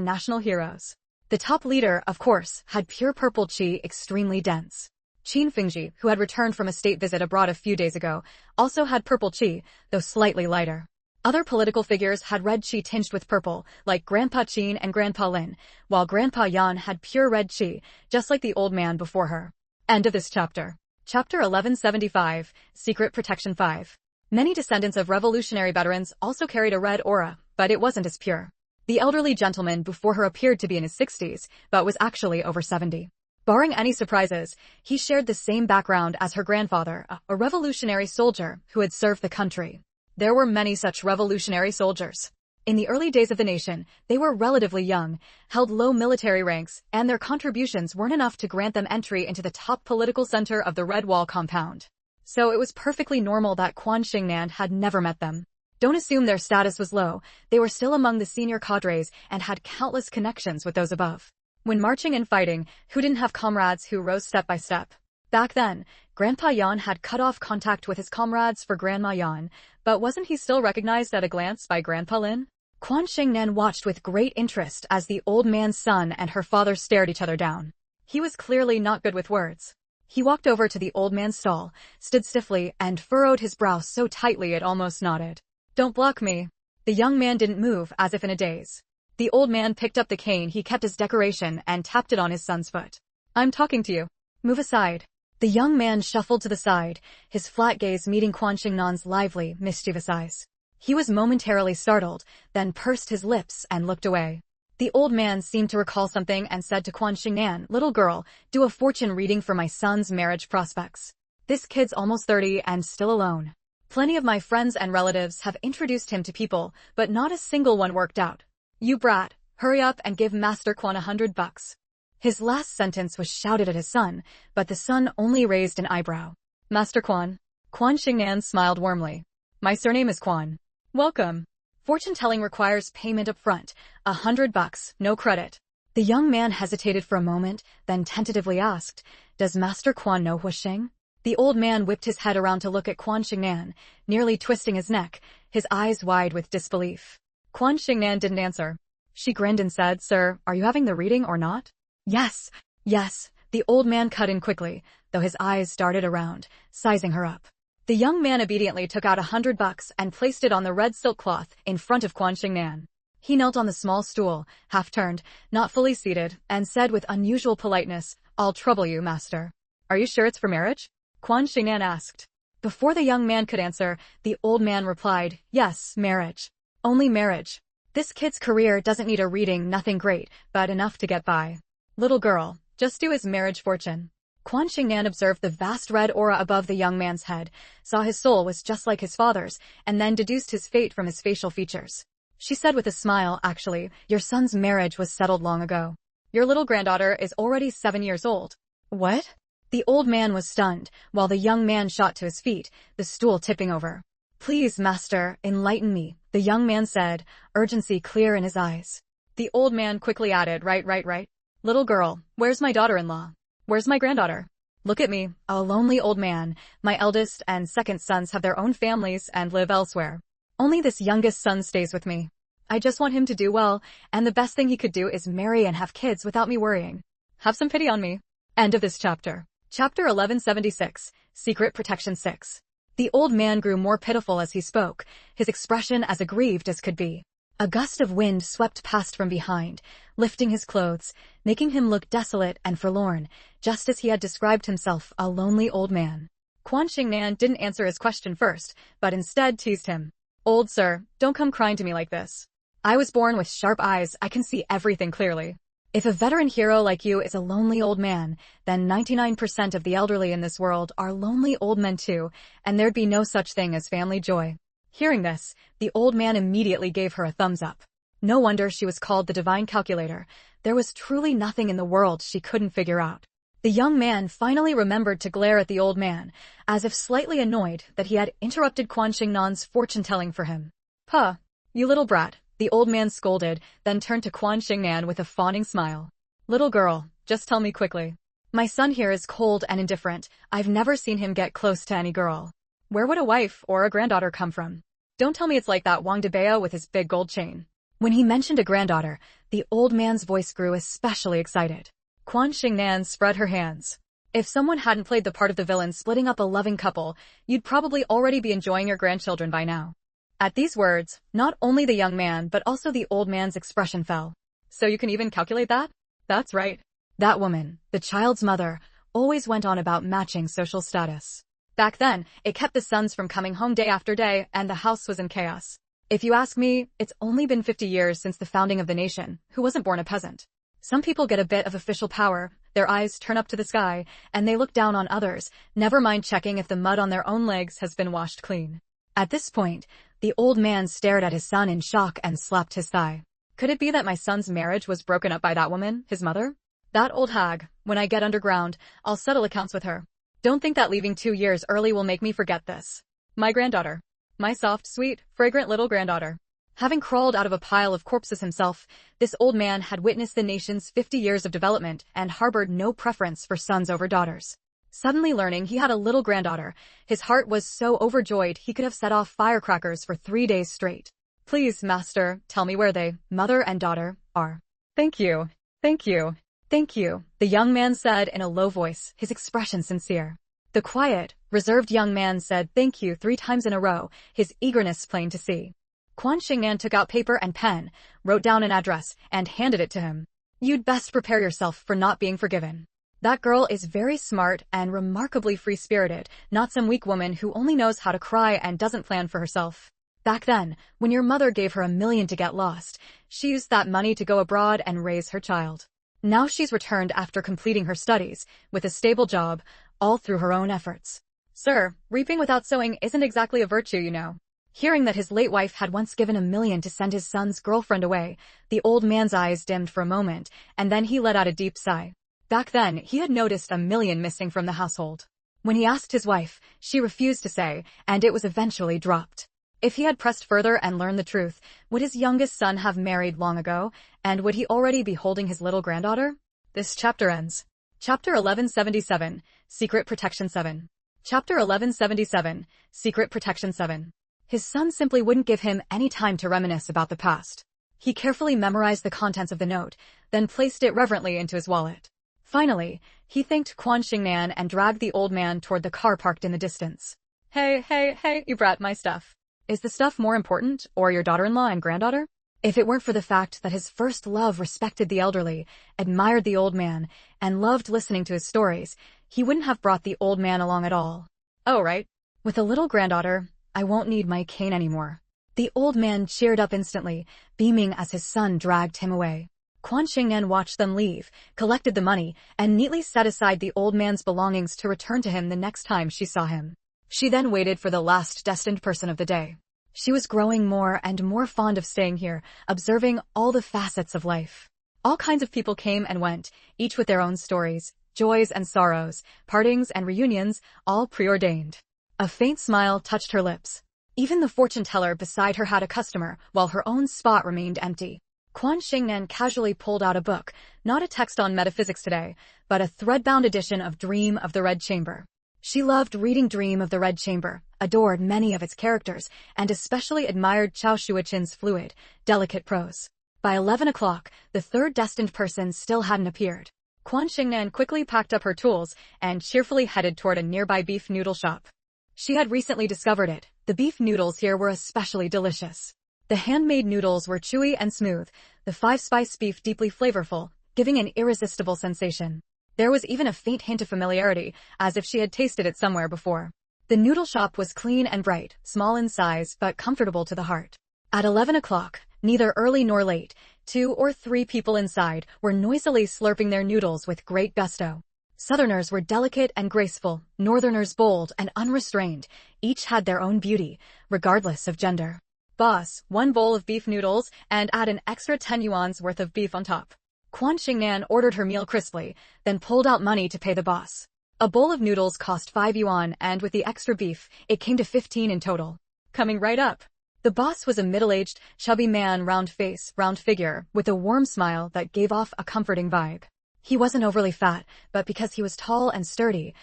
national heroes. The top leader, of course, had pure purple qi extremely dense. Qin Fingji, who had returned from a state visit abroad a few days ago, also had purple qi, though slightly lighter. Other political figures had red qi tinged with purple, like Grandpa Qin and Grandpa Lin, while Grandpa Yan had pure red qi, just like the old man before her. End of this chapter. Chapter 1175, Secret Protection 5. Many descendants of revolutionary veterans also carried a red aura, but it wasn't as pure. The elderly gentleman before her appeared to be in his 60s, but was actually over 70. Barring any surprises, he shared the same background as her grandfather, a revolutionary soldier who had served the country. There were many such revolutionary soldiers. In the early days of the nation, they were relatively young, held low military ranks, and their contributions weren't enough to grant them entry into the top political center of the Red Wall compound. So it was perfectly normal that Quan Xingnan had never met them. Don't assume their status was low, they were still among the senior cadres and had countless connections with those above. When marching and fighting, who didn't have comrades who rose step by step? Back then, Grandpa Yan had cut off contact with his comrades for Grandma Yan, but wasn't he still recognized at a glance by Grandpa Lin? Quan Xingnan watched with great interest as the old man's son and her father stared each other down. He was clearly not good with words. He walked over to the old man's stall, stood stiffly, and furrowed his brow so tightly it almost nodded. "Don't block me." The young man didn't move, as if in a daze. The old man picked up the cane he kept as decoration and tapped it on his son's foot. "I'm talking to you. Move aside." The young man shuffled to the side, his flat gaze meeting Quan Xingnan's lively, mischievous eyes. He was momentarily startled, then pursed his lips and looked away. The old man seemed to recall something and said to Quan Xingnan, "Little girl, do a fortune reading for my son's marriage prospects. This kid's almost 30 and still alone. Plenty of my friends and relatives have introduced him to people, but not a single one worked out. You brat, hurry up and give Master Quan $100. His last sentence was shouted at his son, but the son only raised an eyebrow. "Master Quan?" Quan Xingnan smiled warmly. "My surname is Quan. Welcome. Fortune-telling requires payment up front, $100, no credit." The young man hesitated for a moment, then tentatively asked, "Does Master Quan know Huasheng?" The old man whipped his head around to look at Quan Xingnan, nearly twisting his neck, his eyes wide with disbelief. Quan Xingnan didn't answer. She grinned and said, "Sir, are you having the reading or not?" "Yes, yes," the old man cut in quickly, though his eyes darted around, sizing her up. The young man obediently took out $100 and placed it on the red silk cloth in front of Quan Xingnan. He knelt on the small stool, half-turned, not fully seated, and said with unusual politeness, "I'll trouble you, master." "Are you sure it's for marriage?" Quan Xingnan asked. Before the young man could answer, the old man replied, "Yes, marriage. Only marriage. This kid's career doesn't need a reading, nothing great, but enough to get by. Little girl, just do his marriage fortune." Quan Xingnan observed the vast red aura above the young man's head, saw his soul was just like his father's, and then deduced his fate from his facial features. She said with a smile, "Actually, your son's marriage was settled long ago. Your little granddaughter is already 7 years old." "What?" The old man was stunned, while the young man shot to his feet, the stool tipping over. "Please, master, enlighten me," the young man said, urgency clear in his eyes. The old man quickly added, Right. Little girl, where's my daughter-in-law? Where's my granddaughter? Look at me, a lonely old man. My eldest and second sons have their own families and live elsewhere. Only this youngest son stays with me. I just want him to do well, and the best thing he could do is marry and have kids without me worrying. Have some pity on me." End of this chapter. Chapter 1176, Secret Protection 6. The old man grew more pitiful as he spoke, his expression as aggrieved as could be. A gust of wind swept past from behind, lifting his clothes, making him look desolate and forlorn, just as he had described himself, a lonely old man. Quan Xingnan didn't answer his question first, but instead teased him. "Old sir, don't come crying to me like this. I was born with sharp eyes, I can see everything clearly. If a veteran hero like you is a lonely old man, then 99% of the elderly in this world are lonely old men too, and there'd be no such thing as family joy." Hearing this, the old man immediately gave her a thumbs up. No wonder she was called the divine calculator. There was truly nothing in the world she couldn't figure out. The young man finally remembered to glare at the old man, as if slightly annoyed that he had interrupted Quan Xingnan's fortune-telling for him. "Puh, you little brat," the old man scolded, then turned to Quan Xingnan with a fawning smile. "Little girl, just tell me quickly. My son here is cold and indifferent. I've never seen him get close to any girl. Where would a wife or a granddaughter come from? Don't tell me it's like that Wang Debao with his big gold chain." When he mentioned a granddaughter, the old man's voice grew especially excited. Quan Xingnan spread her hands. If someone hadn't played the part of the villain splitting up a loving couple, you'd probably already be enjoying your grandchildren by now. At these words, not only the young man but also the old man's expression fell. So you can even calculate that? That's right. That woman, the child's mother, always went on about matching social status. Back then, it kept the sons from coming home day after day, and the house was in chaos. If you ask me, it's only been 50 years since the founding of the nation, who wasn't born a peasant. Some people get a bit of official power, their eyes turn up to the sky, and they look down on others, never mind checking if the mud on their own legs has been washed clean. At this point, the old man stared at his son in shock and slapped his thigh. Could it be that my son's marriage was broken up by that woman, his mother? That old hag. When I get underground, I'll settle accounts with her. Don't think that leaving 2 years early will make me forget this. My granddaughter. My soft, sweet, fragrant little granddaughter. Having crawled out of a pile of corpses himself, this old man had witnessed the nation's 50 years of development and harbored no preference for sons over daughters. Suddenly learning he had a little granddaughter, his heart was so overjoyed he could have set off firecrackers for 3 days straight. Please, master, tell me where they, mother and daughter, are. Thank you. Thank you. Thank you, the young man said in a low voice, his expression sincere. The quiet, reserved young man said thank you 3 times in a row, his eagerness plain to see. Quan Xingnan took out paper and pen, wrote down an address, and handed it to him. You'd best prepare yourself for not being forgiven. That girl is very smart and remarkably free-spirited, not some weak woman who only knows how to cry and doesn't plan for herself. Back then, when your mother gave her $1 million to get lost, she used that money to go abroad and raise her child. Now she's returned after completing her studies, with a stable job, all through her own efforts. Sir, reaping without sowing isn't exactly a virtue, you know. Hearing that his late wife had once given $1 million to send his son's girlfriend away, the old man's eyes dimmed for a moment, and then he let out a deep sigh. Back then, he had noticed $1 million missing from the household. When he asked his wife, she refused to say, and it was eventually dropped. If he had pressed further and learned the truth, would his youngest son have married long ago, and would he already be holding his little granddaughter? This chapter ends. Chapter 1177, Secret Protection 7. Chapter 1177, Secret Protection 7. His son simply wouldn't give him any time to reminisce about the past. He carefully memorized the contents of the note, then placed it reverently into his wallet. Finally, he thanked Quan Xingnan and dragged the old man toward the car parked in the distance. Hey, you brought my stuff. Is the stuff more important, or your daughter-in-law and granddaughter? If it weren't for the fact that his first love respected the elderly, admired the old man, and loved listening to his stories, he wouldn't have brought the old man along at all. Oh, right. With a little granddaughter, I won't need my cane anymore. The old man cheered up instantly, beaming as his son dragged him away. Quan Xingnan watched them leave, collected the money, and neatly set aside the old man's belongings to return to him the next time she saw him. She then waited for the last destined person of the day. She was growing more and more fond of staying here, observing all the facets of life. All kinds of people came and went, each with their own stories, joys and sorrows, partings and reunions, all preordained. A faint smile touched her lips. Even the fortune teller beside her had a customer, while her own spot remained empty. Quan Xingnan casually pulled out a book, not a text on metaphysics today, but a thread-bound edition of Dream of the Red Chamber. She loved reading Dream of the Red Chamber, adored many of its characters, and especially admired Chao Shuichin's fluid, delicate prose. By 11 o'clock, the third destined person still hadn't appeared. Quan Xingnan quickly packed up her tools and cheerfully headed toward a nearby beef noodle shop. She had recently discovered it. The beef noodles here were especially delicious. The handmade noodles were chewy and smooth, the 5-spice beef deeply flavorful, giving an irresistible sensation. There was even a faint hint of familiarity, as if she had tasted it somewhere before. The noodle shop was clean and bright, small in size, but comfortable to the heart. At 11 o'clock, neither early nor late, 2 or 3 people inside were noisily slurping their noodles with great gusto. Southerners were delicate and graceful, Northerners bold and unrestrained. Each had their own beauty, regardless of gender. Boss, 1 bowl of beef noodles, and add an extra 10 yuan's worth of beef on top. Quan Xingnan ordered her meal crisply, then pulled out money to pay the boss. A bowl of noodles cost 5 yuan, and with the extra beef, it came to 15 in total. Coming right up. The boss was a middle-aged, chubby man, round face, round figure, with a warm smile that gave off a comforting vibe. He wasn't overly fat, but because he was tall and sturdy,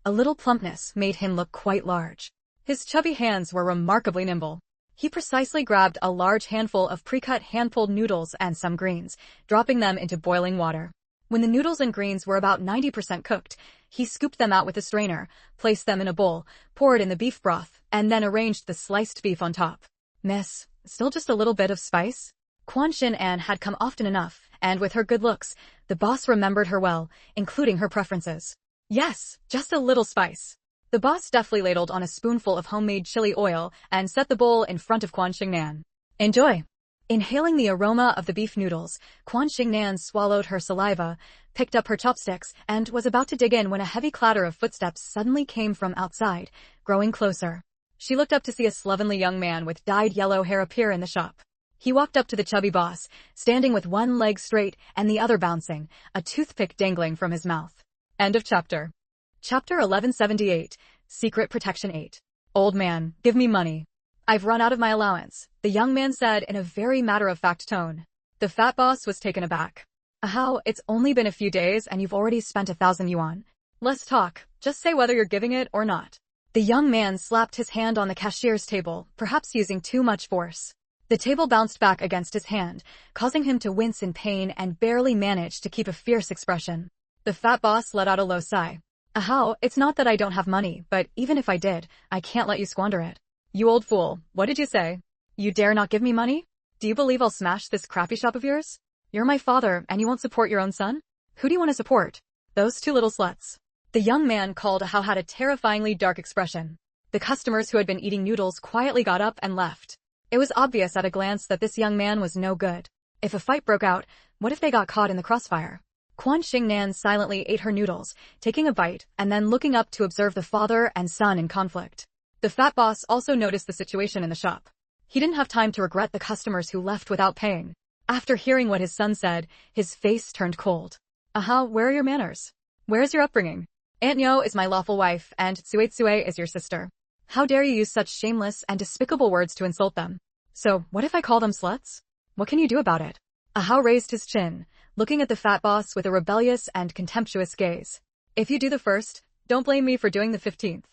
a little plumpness made him look quite large. His chubby hands were remarkably nimble. He precisely grabbed a large handful of pre-cut hand-pulled noodles and some greens, dropping them into boiling water. When the noodles and greens were about 90% cooked, He scooped them out with a strainer, placed them in a bowl, poured in the beef broth, and then arranged the sliced beef on top. Miss, still just a little bit of spice? Quan Xin-an had come often enough, and with her good looks, the boss remembered her well, including her preferences. Yes, just a little spice. The boss deftly ladled on a spoonful of homemade chili oil and set the bowl in front of Quan Xin-an. Enjoy. Inhaling the aroma of the beef noodles, Quan Xin-an swallowed her saliva, picked up her chopsticks, and was about to dig in when a heavy clatter of footsteps suddenly came from outside, growing closer. She looked up to see a slovenly young man with dyed yellow hair appear in the shop. He walked up to the chubby boss, standing with one leg straight and the other bouncing, a toothpick dangling from his mouth. End of chapter. Chapter 1178, Secret Protection 8. Old man, give me money. I've run out of my allowance, the young man said in a very matter-of-fact tone. The fat boss was taken aback. How, it's only been a few days and you've already spent 1,000 yuan. Let's talk, just say whether you're giving it or not. The young man slapped his hand on the cashier's table, perhaps using too much force. The table bounced back against his hand, causing him to wince in pain and barely managed to keep a fierce expression. The fat boss let out a low sigh. How, it's not that I don't have money, but even if I did, I can't let you squander it. You old fool, what did you say? You dare not give me money? Do you believe I'll smash this crappy shop of yours? You're my father, and you won't support your own son? Who do you want to support? Those two little sluts. The young man called How had a terrifyingly dark expression. The customers who had been eating noodles quietly got up and left. It was obvious at a glance that this young man was no good. If a fight broke out, what if they got caught in the crossfire? Quan Xin-an silently ate her noodles, taking a bite and then looking up to observe the father and son in conflict. The fat boss also noticed the situation in the shop. He didn't have time to regret the customers who left without paying. After hearing what his son said, his face turned cold. Aha, where are your manners? Where's your upbringing? Aunt Nyo is my lawful wife, and Tsue is your sister. How dare you use such shameless and despicable words to insult them? So, what if I call them sluts? What can you do about it? Ahau raised his chin, looking at the fat boss with a rebellious and contemptuous gaze. If you do the first, don't blame me for doing the 15th.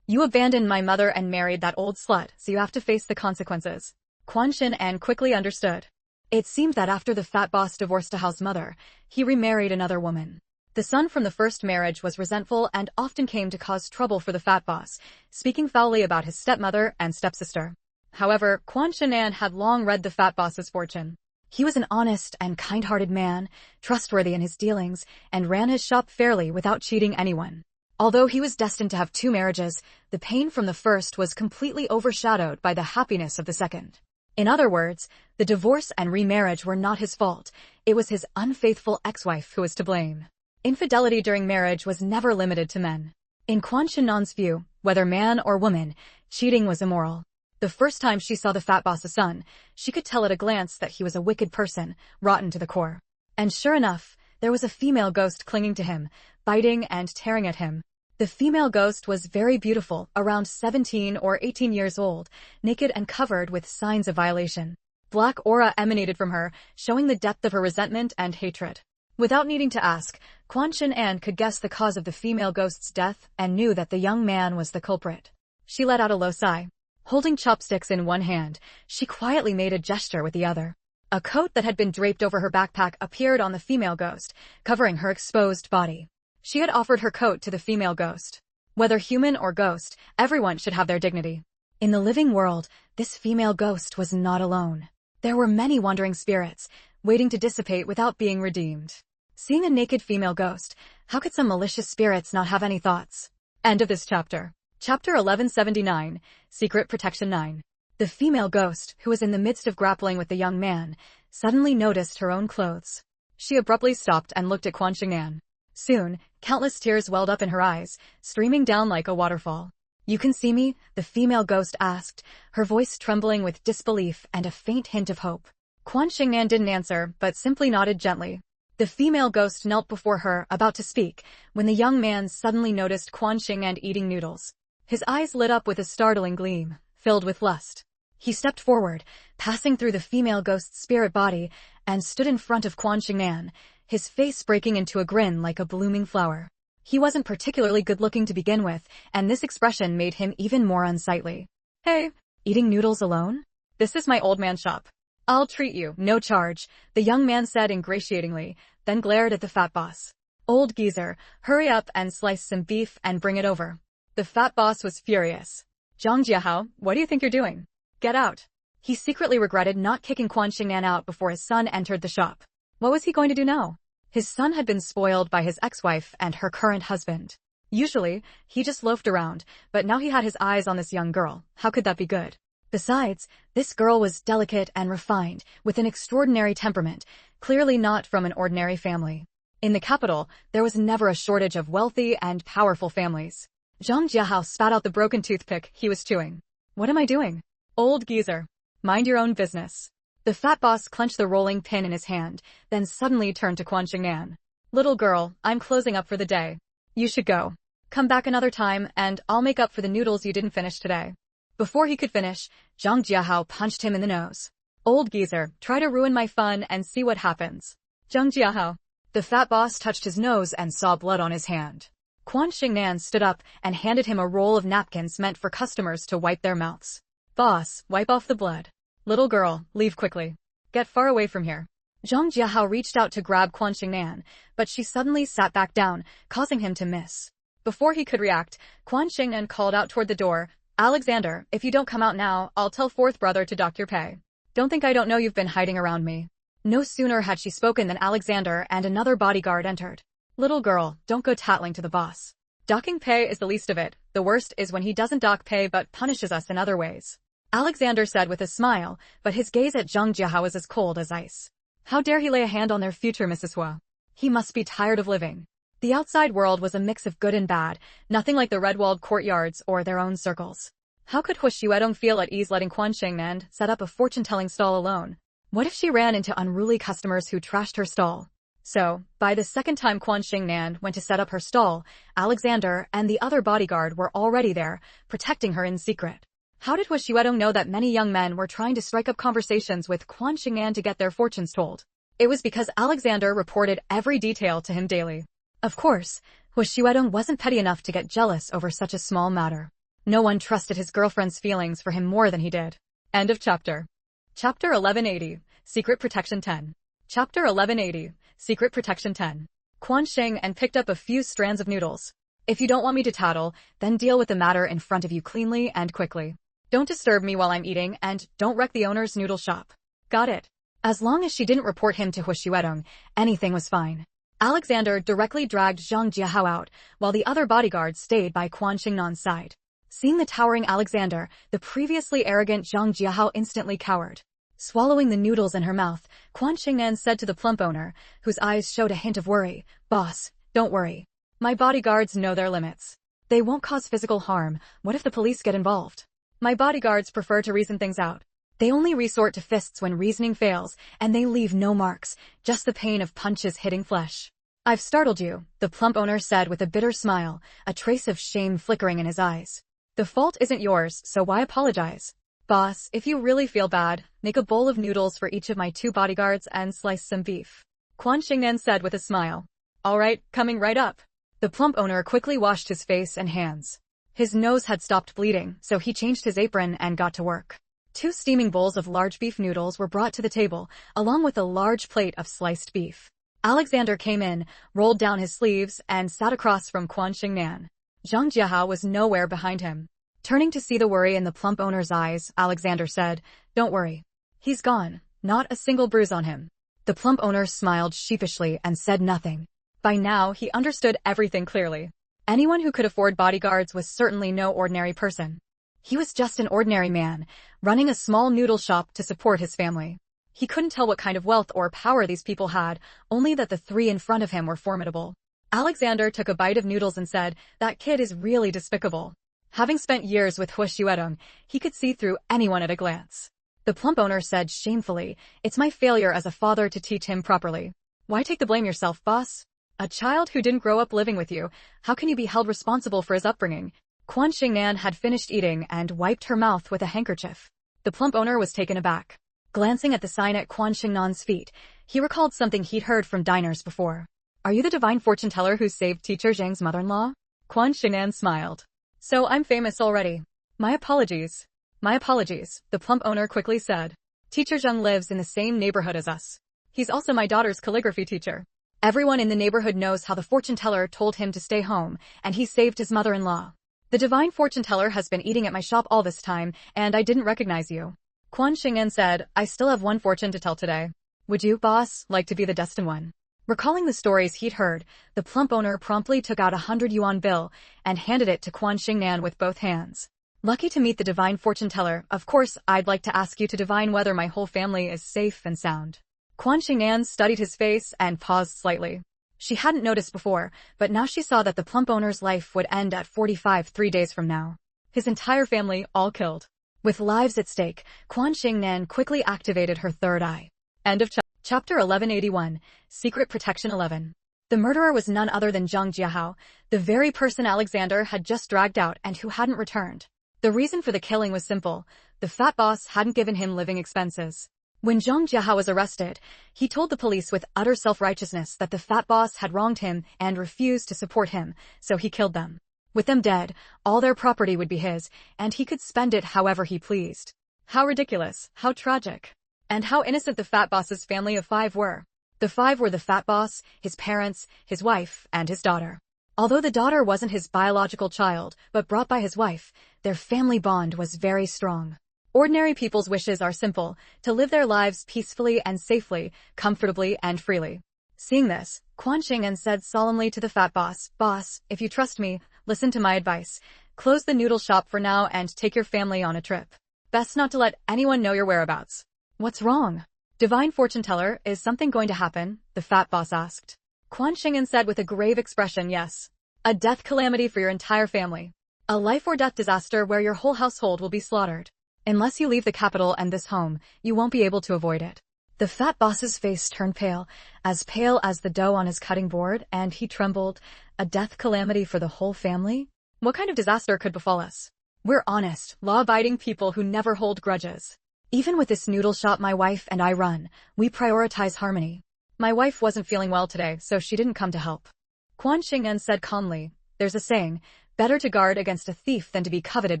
You abandoned my mother and married that old slut, so you have to face the consequences. Quan Xin-an quickly understood. It seemed that after the fat boss divorced Ahau's mother, he remarried another woman. The son from the first marriage was resentful and often came to cause trouble for the fat boss, speaking foully about his stepmother and stepsister. However, Quan Xin-an had long read the fat boss's fortune. He was an honest and kind-hearted man, trustworthy in his dealings, and ran his shop fairly without cheating anyone. Although he was destined to have 2 marriages, the pain from the first was completely overshadowed by the happiness of the second. In other words, the divorce and remarriage were not his fault. It was his unfaithful ex-wife who was to blame. Infidelity during marriage was never limited to men. In Quan Xin-an's view, whether man or woman, cheating was immoral. The first time she saw the fat boss's son, she could tell at a glance that he was a wicked person, rotten to the core. And sure enough, there was a female ghost clinging to him, biting and tearing at him. The female ghost was very beautiful, around 17 or 18 years old, naked and covered with signs of violation. Black aura emanated from her, showing the depth of her resentment and hatred. Without needing to ask, Quan Xin-an could guess the cause of the female ghost's death and knew that the young man was the culprit. She let out a low sigh. Holding chopsticks in one hand, she quietly made a gesture with the other. A coat that had been draped over her backpack appeared on the female ghost, covering her exposed body. She had offered her coat to the female ghost. Whether human or ghost, everyone should have their dignity. In the living world, this female ghost was not alone. There were many wandering spirits, waiting to dissipate without being redeemed. Seeing a naked female ghost, how could some malicious spirits not have any thoughts? End of this chapter. Chapter 1179, Secret Protection 9. The female ghost, who was in the midst of grappling with the young man, suddenly noticed her own clothes. She abruptly stopped and looked at Quan Xin-an. Soon, countless tears welled up in her eyes, streaming down like a waterfall. You can see me? The female ghost asked, her voice trembling with disbelief and a faint hint of hope. Quan Xin-an didn't answer, but simply nodded gently. The female ghost knelt before her, about to speak, when the young man suddenly noticed Quan Xin-an eating noodles. His eyes lit up with a startling gleam, filled with lust. He stepped forward, passing through the female ghost's spirit body, and stood in front of Quan Xin-an, his face breaking into a grin like a blooming flower. He wasn't particularly good-looking to begin with, and this expression made him even more unsightly. Hey, eating noodles alone? This is my old man shop. I'll treat you, no charge, the young man said ingratiatingly, then glared at the fat boss. Old geezer, hurry up and slice some beef and bring it over. The fat boss was furious. Zhang Jiahao, what do you think you're doing? Get out. He secretly regretted not kicking Quan Xingnan out before his son entered the shop. What was he going to do now? His son had been spoiled by his ex-wife and her current husband. Usually, he just loafed around, but now he had his eyes on this young girl. How could that be good? Besides, this girl was delicate and refined, with an extraordinary temperament, clearly not from an ordinary family. In the capital, there was never a shortage of wealthy and powerful families. Zhang Jiahao spat out the broken toothpick he was chewing. What am I doing? Old geezer. Mind your own business. The fat boss clenched the rolling pin in his hand, then suddenly turned to Quan Xingnan. Little girl, I'm closing up for the day. You should go. Come back another time, and I'll make up for the noodles you didn't finish today. Before he could finish, Zhang Jiahao punched him in the nose. Old geezer, try to ruin my fun and see what happens. Zhang Jiahao. The fat boss touched his nose and saw blood on his hand. Quan Xingnan stood up and handed him a roll of napkins meant for customers to wipe their mouths. Boss, wipe off the blood. Little girl, leave quickly. Get far away from here. Zhang Jiahao reached out to grab Quan Xingnan, but she suddenly sat back down, causing him to miss. Before he could react, Quan Xingnan called out toward the door, Alexander, if you don't come out now, I'll tell fourth brother to dock your pay. Don't think I don't know you've been hiding around me. No sooner had she spoken than Alexander and another bodyguard entered. Little girl, don't go tattling to the boss. Docking pay is the least of it. The worst is when he doesn't dock pay but punishes us in other ways. Alexander said with a smile, but his gaze at Zhang Jiahao was as cold as ice. How dare he lay a hand on their future, Mrs. Hua? He must be tired of living. The outside world was a mix of good and bad, nothing like the red-walled courtyards or their own circles. How could Hu Xuedong feel at ease letting Quan Xingnan set up a fortune-telling stall alone? What if she ran into unruly customers who trashed her stall? So, by the second time Quan Xingnan went to set up her stall, Alexander and the other bodyguard were already there, protecting her in secret. How did Hu Xuedong know that many young men were trying to strike up conversations with Quan Xingnan to get their fortunes told? It was because Alexander reported every detail to him daily. Of course, Hu Xuedong wasn't petty enough to get jealous over such a small matter. No one trusted his girlfriend's feelings for him more than he did. End of chapter. Chapter 1180, Secret Protection 10. Chapter 1180, Secret Protection 10. Quan Xingnan picked up a few strands of noodles. If you don't want me to tattle, then deal with the matter in front of you cleanly and quickly. Don't disturb me while I'm eating, and don't wreck the owner's noodle shop. Got it. As long as she didn't report him to Hu Xuedong, anything was fine. Alexander directly dragged Zhang Jiahao out, while the other bodyguards stayed by Quan Xingnan's side. Seeing the towering Alexander, the previously arrogant Zhang Jiahao instantly cowered. Swallowing the noodles in her mouth, Quan Xingnan said to the plump owner, whose eyes showed a hint of worry, Boss, don't worry. My bodyguards know their limits. They won't cause physical harm. What if the police get involved? My bodyguards prefer to reason things out. They only resort to fists when reasoning fails, and they leave no marks, just the pain of punches hitting flesh. I've startled you, the plump owner said with a bitter smile, a trace of shame flickering in his eyes. The fault isn't yours, so why apologize? Boss, if you really feel bad, make a bowl of noodles for each of my 2 bodyguards and slice some beef. Quan Xingnan said with a smile. All right, coming right up. The plump owner quickly washed his face and hands. His nose had stopped bleeding, so he changed his apron and got to work. 2 steaming bowls of large beef noodles were brought to the table, along with a large plate of sliced beef. Alexander came in, rolled down his sleeves, and sat across from Quan Xingnan. Zhang Jiahao was nowhere behind him. Turning to see the worry in the plump owner's eyes, Alexander said, Don't worry. He's gone. Not a single bruise on him. The plump owner smiled sheepishly and said nothing. By now, he understood everything clearly. Anyone who could afford bodyguards was certainly no ordinary person. He was just an ordinary man, running a small noodle shop to support his family. He couldn't tell what kind of wealth or power these people had, only that the 3 in front of him were formidable. Alexander took a bite of noodles and said, That kid is really despicable. Having spent years with Hu Xuedong, he could see through anyone at a glance. The plump owner said shamefully, It's my failure as a father to teach him properly. Why take the blame yourself, boss? A child who didn't grow up living with you, how can you be held responsible for his upbringing? Quan Xingnan had finished eating and wiped her mouth with a handkerchief. The plump owner was taken aback. Glancing at the sign at Quan Xingnan's feet, he recalled something he'd heard from diners before. Are you the divine fortune teller who saved teacher Zhang's mother-in-law? Quan Xingnan smiled. So I'm famous already. My apologies. My apologies, the plump owner quickly said. Teacher Zhang lives in the same neighborhood as us. He's also my daughter's calligraphy teacher. Everyone in the neighborhood knows how the fortune teller told him to stay home, and he saved his mother-in-law. The divine fortune teller has been eating at my shop all this time, and I didn't recognize you. Quan Xing'an said, I still have one fortune to tell today. Would you, boss, like to be the destined one? Recalling the stories he'd heard, the plump owner promptly took out a 100 yuan bill and handed it to Quan Xing'an with both hands. Lucky to meet the divine fortune teller, of course, I'd like to ask you to divine whether my whole family is safe and sound. Quan Xing'an studied his face and paused slightly. She hadn't noticed before, but now she saw that the plump owner's life would end at 45 3 days from now. His entire family, all killed. With lives at stake, Quan Xing'an quickly activated her third eye. End of Chapter 1181, Secret Protection 11. The murderer was none other than Zhang Jiahao, the very person Alexander had just dragged out and who hadn't returned. The reason for the killing was simple. The fat boss hadn't given him living expenses. When Zhang Jiahao was arrested, he told the police with utter self-righteousness that the fat boss had wronged him and refused to support him, so he killed them. With them dead, all their property would be his, and he could spend it however he pleased. How ridiculous, how tragic. And how innocent the fat boss's family of 5 were. The 5 were the fat boss, his parents, his wife, and his daughter. Although the daughter wasn't his biological child, but brought by his wife, their family bond was very strong. Ordinary people's wishes are simple, to live their lives peacefully and safely, comfortably and freely. Seeing this, Quan Xing'an said solemnly to the fat boss, Boss, if you trust me, listen to my advice. Close the noodle shop for now and take your family on a trip. Best not to let anyone know your whereabouts. What's wrong? Divine fortune teller, is something going to happen? The fat boss asked. Quan Xing'an said with a grave expression, yes. A death calamity for your entire family. A life or death disaster where your whole household will be slaughtered. Unless you leave the capital and this home, you won't be able to avoid it. The fat boss's face turned pale as the dough on his cutting board, and he trembled. A death calamity for the whole family? What kind of disaster could befall us? We're honest, law-abiding people who never hold grudges. Even with this noodle shop my wife and I run, we prioritize harmony. My wife wasn't feeling well today, so she didn't come to help. Quan Xing'an said calmly, there's a saying, better to guard against a thief than to be coveted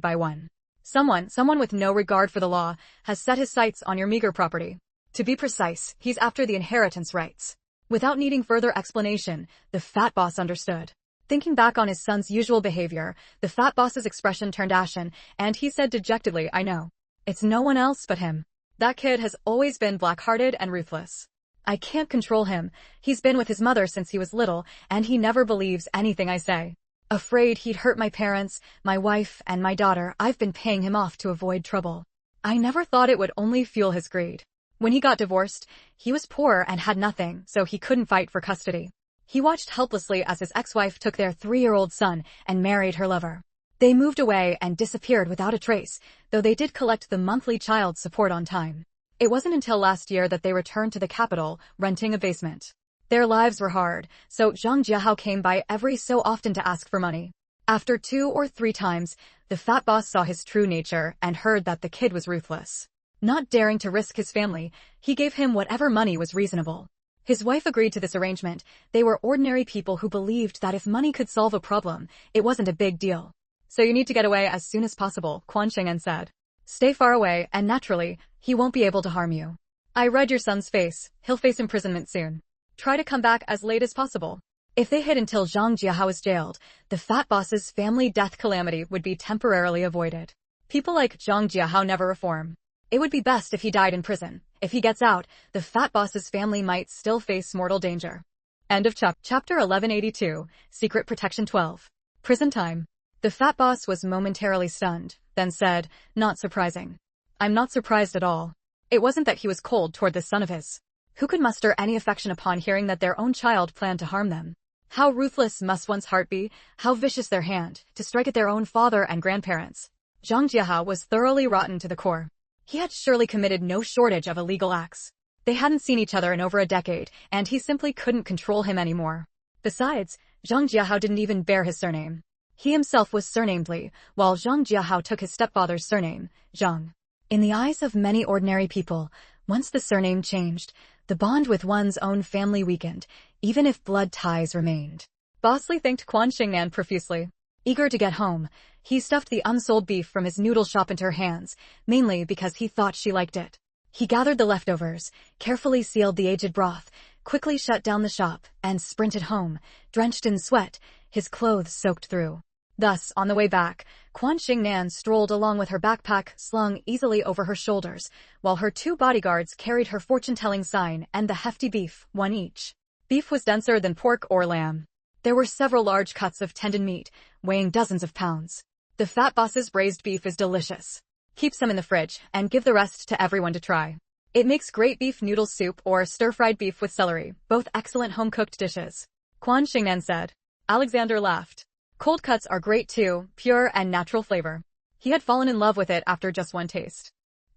by one. Someone with no regard for the law, has set his sights on your meager property. To be precise, he's after the inheritance rights. Without needing further explanation, the fat boss understood. Thinking back on his son's usual behavior, the fat boss's expression turned ashen, and he said dejectedly, I know. It's no one else but him. That kid has always been black-hearted and ruthless. I can't control him. He's been with his mother since he was little, and he never believes anything I say. Afraid he'd hurt my parents, my wife, and my daughter, I've been paying him off to avoid trouble. I never thought it would only fuel his greed. When he got divorced, he was poor and had nothing, so he couldn't fight for custody. He watched helplessly as his ex-wife took their 3-year-old son and married her lover. They moved away and disappeared without a trace, though they did collect the monthly child support on time. It wasn't until last year that they returned to the capital, renting a basement. Their lives were hard, so Zhang Jiahao came by every so often to ask for money. After 2 or 3 times, the fat boss saw his true nature and heard that the kid was ruthless. Not daring to risk his family, he gave him whatever money was reasonable. His wife agreed to this arrangement. They were ordinary people who believed that if money could solve a problem, it wasn't a big deal. So you need to get away as soon as possible, Quan Xing'an said. Stay far away, and naturally, he won't be able to harm you. I read your son's face. He'll face imprisonment soon. Try to come back as late as possible. If they hid until Zhang Jiahao is jailed, the fat boss's family death calamity would be temporarily avoided. People like Zhang Jiahao never reform. It would be best if he died in prison. If he gets out, the fat boss's family might still face mortal danger. End of Chapter 1182, Secret Protection 12. Prison time. The fat boss was momentarily stunned, then said, not surprising. I'm not surprised at all. It wasn't that he was cold toward this son of his. Who could muster any affection upon hearing that their own child planned to harm them? How ruthless must one's heart be, how vicious their hand, to strike at their own father and grandparents. Zhang Jiahao was thoroughly rotten to the core. He had surely committed no shortage of illegal acts. They hadn't seen each other in over a decade, and he simply couldn't control him anymore. Besides, Zhang Jiahao didn't even bear his surname. He himself was surnamed Li, while Zhang Jiahao took his stepfather's surname, Zhang. In the eyes of many ordinary people, once the surname changed, the bond with one's own family weakened, even if blood ties remained. Boss Li thanked Quan Xing'an profusely. Eager to get home, he stuffed the unsold beef from his noodle shop into her hands, mainly because he thought she liked it. He gathered the leftovers, carefully sealed the aged broth, quickly shut down the shop and sprinted home, drenched in sweat, his clothes soaked through. Thus, on the way back, Quan Xingnan strolled along with her backpack slung easily over her shoulders, while her 2 bodyguards carried her fortune-telling sign and the hefty beef, 1 each. Beef was denser than pork or lamb. There were several large cuts of tendon meat, weighing dozens of pounds. The fat boss's braised beef is delicious. Keep some in the fridge and give the rest to everyone to try. It makes great beef noodle soup or stir-fried beef with celery, both excellent home-cooked dishes. Quan Xingnan said. Alexander laughed. Cold cuts are great too, pure and natural flavor. He had fallen in love with it after just one taste.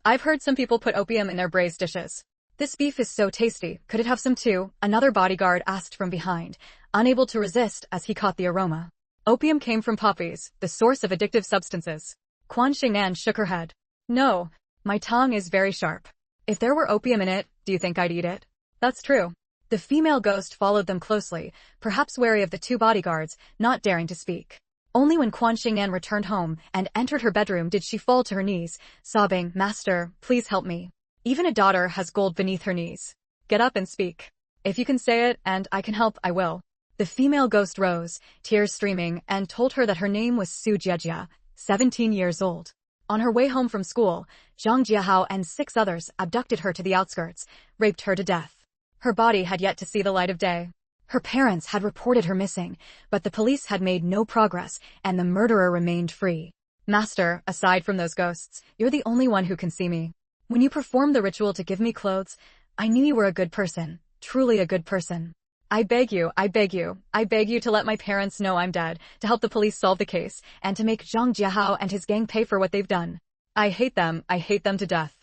I've heard some people put opium in their braised dishes. This beef is so tasty, could it have some too? Another bodyguard asked from behind, unable to resist as he caught the aroma. Opium came from poppies, the source of addictive substances. Quan Xingnan shook her head. No, my tongue is very sharp. If there were opium in it, do you think I'd eat it? That's true. The female ghost followed them closely, perhaps wary of the 2 bodyguards, not daring to speak. Only when Quan Xingnan returned home and entered her bedroom did she fall to her knees, sobbing, Master, please help me. Even a daughter has gold beneath her knees. Get up and speak. If you can say it and I can help, I will. The female ghost rose, tears streaming, and told her that her name was Su Jiejia, 17 years old. On her way home from school, Zhang Jiahao and 6 others abducted her to the outskirts, raped her to death. Her body had yet to see the light of day. Her parents had reported her missing, but the police had made no progress, and the murderer remained free. Master, aside from those ghosts, you're the only one who can see me. When you performed the ritual to give me clothes, I knew you were a good person, truly a good person. I beg you to let my parents know I'm dead, to help the police solve the case, and to make Zhang Jiahao and his gang pay for what they've done. I hate them to death.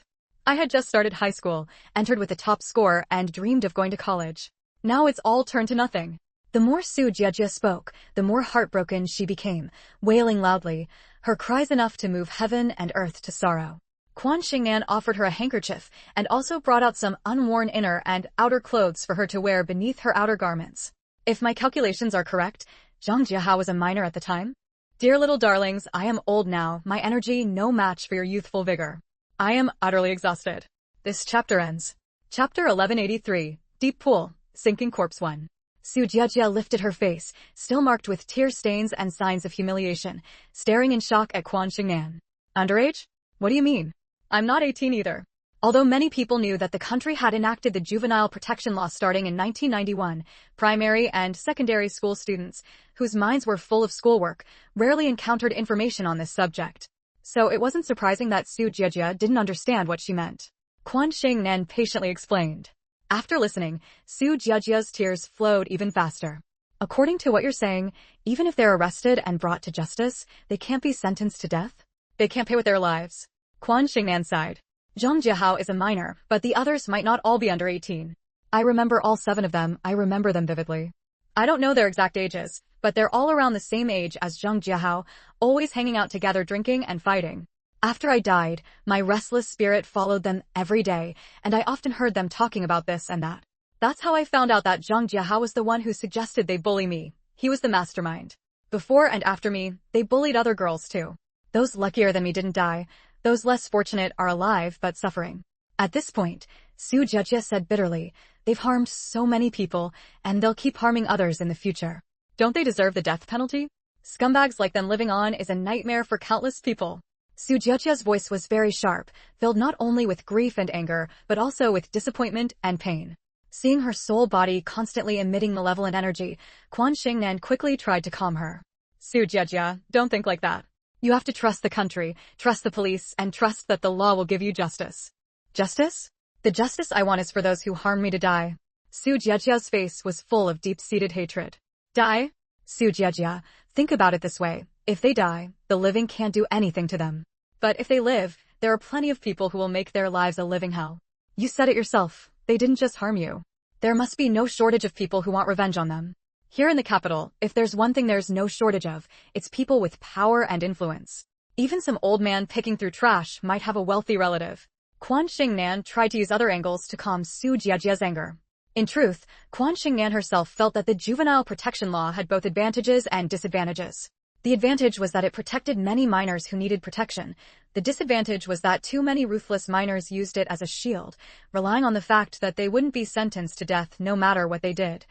I had just started high school, entered with the top score, and dreamed of going to college. Now it's all turned to nothing. The more Su Jiejia spoke, the more heartbroken she became, wailing loudly, her cries enough to move heaven and earth to sorrow. Quan Xingnan offered her a handkerchief and also brought out some unworn inner and outer clothes for her to wear beneath her outer garments. If my calculations are correct, Zhang Jiahao was a minor at the time. Dear little darlings, I am old now, my energy no match for your youthful vigor. I am utterly exhausted. This chapter ends. Chapter 1183, Deep Pool, Sinking Corpse 1. Su Jiejia lifted her face, still marked with tear stains and signs of humiliation, staring in shock at Quan Xingnan. Underage? What do you mean? I'm not 18 either. Although many people knew that the country had enacted the juvenile protection law starting in 1991, primary and secondary school students, whose minds were full of schoolwork, rarely encountered information on this subject. So it wasn't surprising that Su Jiejia didn't understand what she meant. Quan Xingnan patiently explained. After listening, Su Jiejia's tears flowed even faster. According to what you're saying, even if they're arrested and brought to justice, they can't be sentenced to death? They can't pay with their lives. Quan Xingnan sighed. Zhang Jiahao is a minor, but the others might not all be under 18. I remember all 7 of them, I remember them vividly. I don't know their exact ages, but they're all around the same age as Zhang Jiahao, always hanging out together drinking and fighting. After I died, my restless spirit followed them every day, and I often heard them talking about this and that. That's how I found out that Zhang Jiahao was the one who suggested they bully me. He was the mastermind. Before and after me, they bullied other girls too. Those luckier than me didn't die. Those less fortunate are alive but suffering. At this point, Su Jiejia said bitterly, they've harmed so many people, and they'll keep harming others in the future. Don't they deserve the death penalty? Scumbags like them living on is a nightmare for countless people. Su Jiejia's voice was very sharp, filled not only with grief and anger, but also with disappointment and pain. Seeing her soul body constantly emitting malevolent energy, Quan Xingnan quickly tried to calm her. Su Jiejia, don't think like that. You have to trust the country, trust the police, and trust that the law will give you justice. Justice? The justice I want is for those who harm me to die. Su Jiejia's face was full of deep-seated hatred. Die? Su Jiejia, think about it this way. If they die, the living can't do anything to them. But if they live, there are plenty of people who will make their lives a living hell. You said it yourself, they didn't just harm you. There must be no shortage of people who want revenge on them. Here in the capital, if there's one thing there's no shortage of, it's people with power and influence. Even some old man picking through trash might have a wealthy relative. Quan Xingnan tried to use other angles to calm Su Jiejia's anger. In truth, Quan Xingnan herself felt that the juvenile protection law had both advantages and disadvantages. The advantage was that it protected many minors who needed protection. The disadvantage was that too many ruthless minors used it as a shield, relying on the fact that they wouldn't be sentenced to death no matter what they did,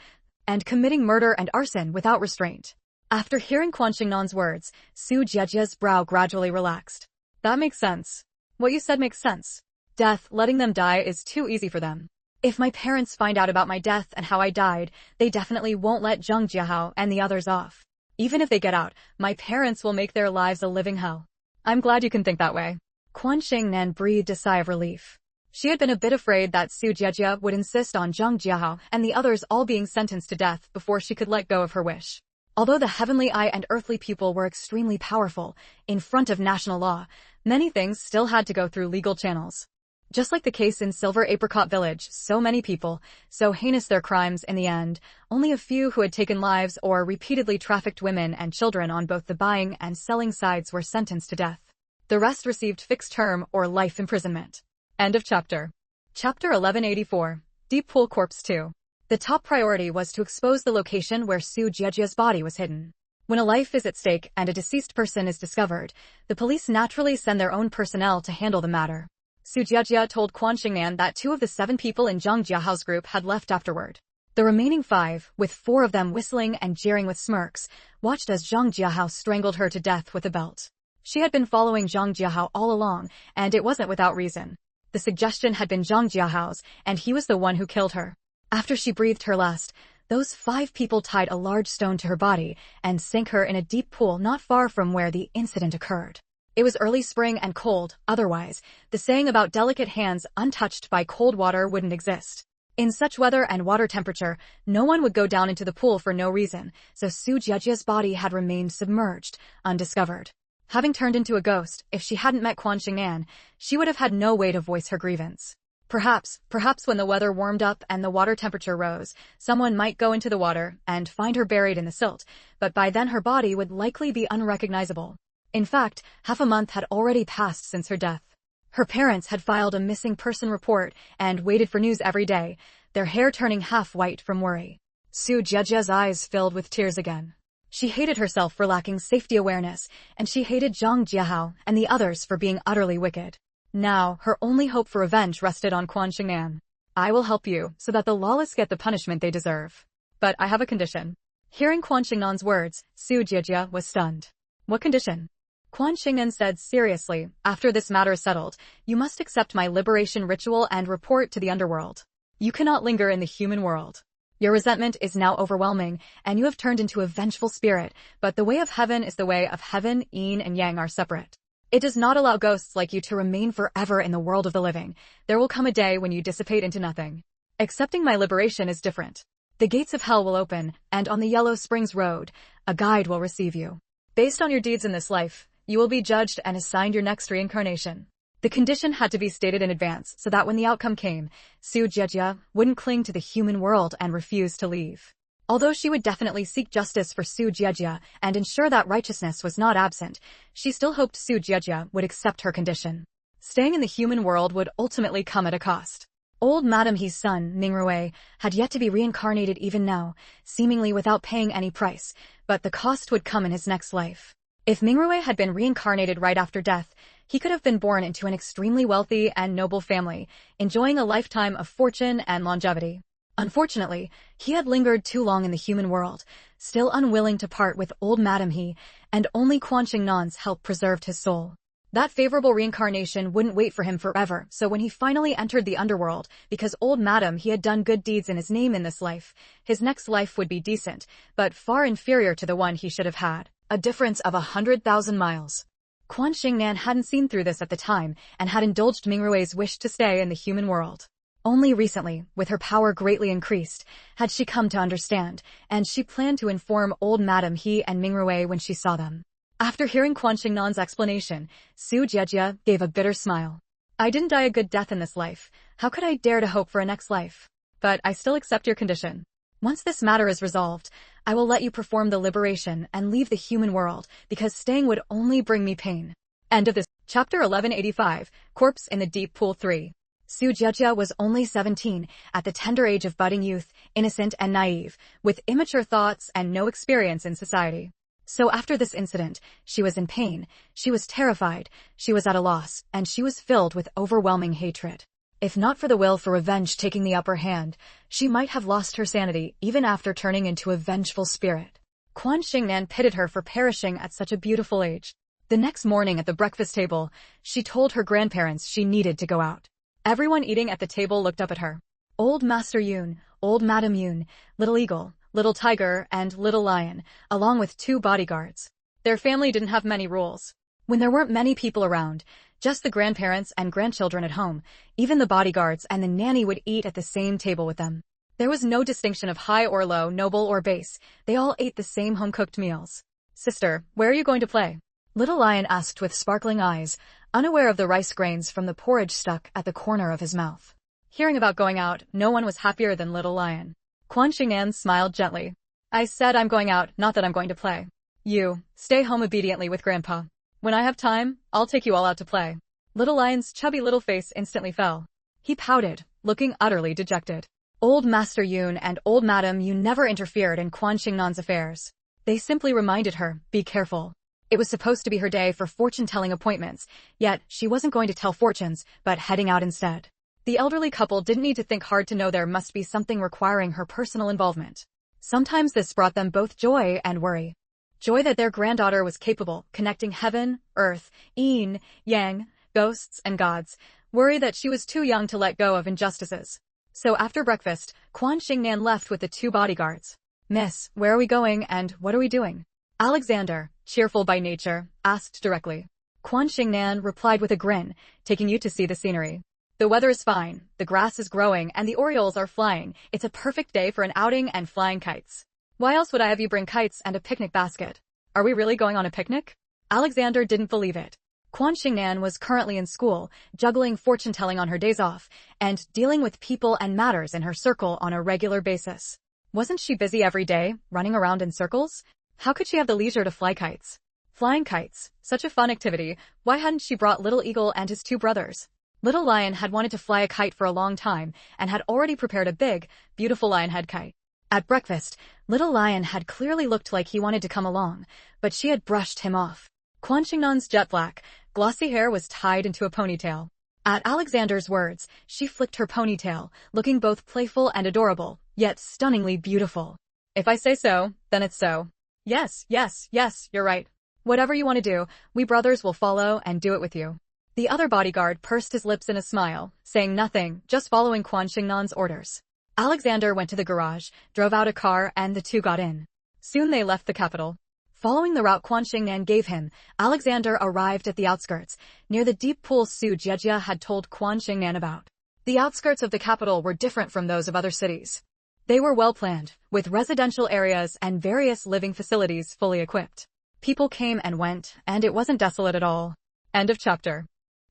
and committing murder and arson without restraint. After hearing Quan Xingnan's words, Su Jiejia's brow gradually relaxed. That makes sense. What you said makes sense. Death, letting them die, is too easy for them. If my parents find out about my death and how I died, they definitely won't let Zheng Jiahao and the others off. Even if they get out, my parents will make their lives a living hell. I'm glad you can think that way. Quan Xingnan breathed a sigh of relief. She had been a bit afraid that Su Jiejia would insist on Zheng Jiahao and the others all being sentenced to death before she could let go of her wish. Although the heavenly eye and earthly pupil were extremely powerful, in front of national law, many things still had to go through legal channels. Just like the case in Silver Apricot Village, so many people, so heinous their crimes in the end, only a few who had taken lives or repeatedly trafficked women and children on both the buying and selling sides were sentenced to death. The rest received fixed term or life imprisonment. End of chapter. Chapter 1184. Deep Pool Corpse 2. The top priority was to expose the location where Su Jiejia's body was hidden. When a life is at stake and a deceased person is discovered, the police naturally send their own personnel to handle the matter. Su Jiejia told Quan Xingnan that 2 of the 7 people in Zheng Jiahao's group had left afterward. The remaining 5, with 4 of them whistling and jeering with smirks, watched as Zheng Jiahao strangled her to death with a belt. She had been following Zheng Jiahao all along, and it wasn't without reason. The suggestion had been Zheng Jiahao's, and he was the one who killed her. After she breathed her last, those 5 people tied a large stone to her body and sank her in a deep pool not far from where the incident occurred. It was early spring and cold, otherwise, the saying about delicate hands untouched by cold water wouldn't exist. In such weather and water temperature, no one would go down into the pool for no reason, so Su Jiejia's body had remained submerged, undiscovered. Having turned into a ghost, if she hadn't met Quan Xingnan, she would have had no way to voice her grievance. Perhaps when the weather warmed up and the water temperature rose, someone might go into the water and find her buried in the silt, but by then her body would likely be unrecognizable. In fact, half a month had already passed since her death. Her parents had filed a missing person report and waited for news every day, their hair turning half white from worry. Su Jiejia's eyes filled with tears again. She hated herself for lacking safety awareness, and she hated Zheng Jiahao and the others for being utterly wicked. Now, her only hope for revenge rested on Quan Xingnan. I will help you so that the lawless get the punishment they deserve. But I have a condition. Hearing Quan Xingnan's words, Su Jiejia was stunned. What condition? Quan Xingnan said seriously, after this matter is settled, you must accept my liberation ritual and report to the underworld. You cannot linger in the human world. Your resentment is now overwhelming, and you have turned into a vengeful spirit, but the way of heaven is the way of heaven. Yin and yang are separate. It does not allow ghosts like you to remain forever in the world of the living. There will come a day when you dissipate into nothing. Accepting my liberation is different. The gates of hell will open, and on the Yellow Springs Road, a guide will receive you. Based on your deeds in this life, you will be judged and assigned your next reincarnation. The condition had to be stated in advance so that when the outcome came, Su Jiejia wouldn't cling to the human world and refuse to leave. Although she would definitely seek justice for Su Jiejia and ensure that righteousness was not absent, she still hoped Su Jiejia would accept her condition. Staying in the human world would ultimately come at a cost. Old Madame He's son, Mingrui, had yet to be reincarnated even now, seemingly without paying any price, but the cost would come in his next life. If Mingrui had been reincarnated right after death, he could have been born into an extremely wealthy and noble family, enjoying a lifetime of fortune and longevity. Unfortunately, he had lingered too long in the human world, still unwilling to part with old Madame He, and only Quan Xingnan's help preserved his soul. That favorable reincarnation wouldn't wait for him forever, so when he finally entered the underworld, because old Madame He had done good deeds in his name in this life, his next life would be decent, but far inferior to the one he should have had. A difference of 100,000 miles. Quan Xingnan hadn't seen through this at the time and had indulged Mingrui's wish to stay in the human world. Only recently, with her power greatly increased, had she come to understand, and she planned to inform old Madame He and Mingrui when she saw them. After hearing Quan Xingnan's explanation, Su Jiejia gave a bitter smile. I didn't die a good death in this life. How could I dare to hope for a next life? But I still accept your condition. Once this matter is resolved, I will let you perform the liberation and leave the human world, because staying would only bring me pain. End of this. Chapter 1185, Corpse in the Deep Pool 3. Su Jiejia was only 17, at the tender age of budding youth, innocent and naive, with immature thoughts and no experience in society. So after this incident, she was in pain, she was terrified, she was at a loss, and she was filled with overwhelming hatred. If not for the will for revenge taking the upper hand, she might have lost her sanity even after turning into a vengeful spirit. Quan Xingnan pitied her for perishing at such a beautiful age. The next morning at the breakfast table, she told her grandparents she needed to go out. Everyone eating at the table looked up at her. Old Master Yun, Old Madam Yun, Little Eagle, Little Tiger, and Little Lion, along with 2 bodyguards. Their family didn't have many rules. When there weren't many people around, just the grandparents and grandchildren at home, even the bodyguards and the nanny would eat at the same table with them. There was no distinction of high or low, noble or base. They all ate the same home-cooked meals. "Sister, where are you going to play?" Little Lion asked with sparkling eyes, unaware of the rice grains from the porridge stuck at the corner of his mouth. Hearing about going out, no one was happier than Little Lion. Quan Xingnan smiled gently. "I said I'm going out, not that I'm going to play. You, stay home obediently with Grandpa. When I have time, I'll take you all out to play." Little Lion's chubby little face instantly fell. He pouted, looking utterly dejected. Old Master Yun and Old Madam Yun never interfered in Quan Xingnan's affairs. They simply reminded her, be careful. It was supposed to be her day for fortune-telling appointments, yet she wasn't going to tell fortunes, but heading out instead. The elderly couple didn't need to think hard to know there must be something requiring her personal involvement. Sometimes this brought them both joy and worry. Joy that their granddaughter was capable, connecting heaven, earth, yin, yang, ghosts, and gods. Worry that she was too young to let go of injustices. So after breakfast, Quan Xingnan left with the 2 bodyguards. "Miss, where are we going and what are we doing?" Alexander, cheerful by nature, asked directly. Quan Xingnan replied with a grin, "Taking you to see the scenery. The weather is fine, the grass is growing, and the orioles are flying. It's a perfect day for an outing and flying kites. Why else would I have you bring kites and a picnic basket? Are we really going on a picnic?" Alexander didn't believe it. Quan Xingnan was currently in school, juggling fortune-telling on her days off, and dealing with people and matters in her circle on a regular basis. Wasn't she busy every day, running around in circles? How could she have the leisure to fly kites? Flying kites, such a fun activity. Why hadn't she brought Little Eagle and his 2 brothers? Little Lion had wanted to fly a kite for a long time, and had already prepared a big, beautiful lion head kite. At breakfast, Little Lion had clearly looked like he wanted to come along, but she had brushed him off. Quan Xingnan's jet black, glossy hair was tied into a ponytail. At Alexander's words, she flicked her ponytail, looking both playful and adorable, yet stunningly beautiful. "If I say so, then it's so. Yes, yes, yes, you're right. Whatever you want to do, we brothers will follow and do it with you." The other bodyguard pursed his lips in a smile, saying nothing, just following Quan Xingnan's orders. Alexander went to the garage, drove out a car, and the 2 got in. Soon they left the capital. Following the route Quan Xingnan gave him, Alexander arrived at the outskirts, near the deep pool Su Jiejie had told Quan Xingnan about. The outskirts of the capital were different from those of other cities. They were well planned, with residential areas and various living facilities fully equipped. People came and went, and it wasn't desolate at all. End of chapter.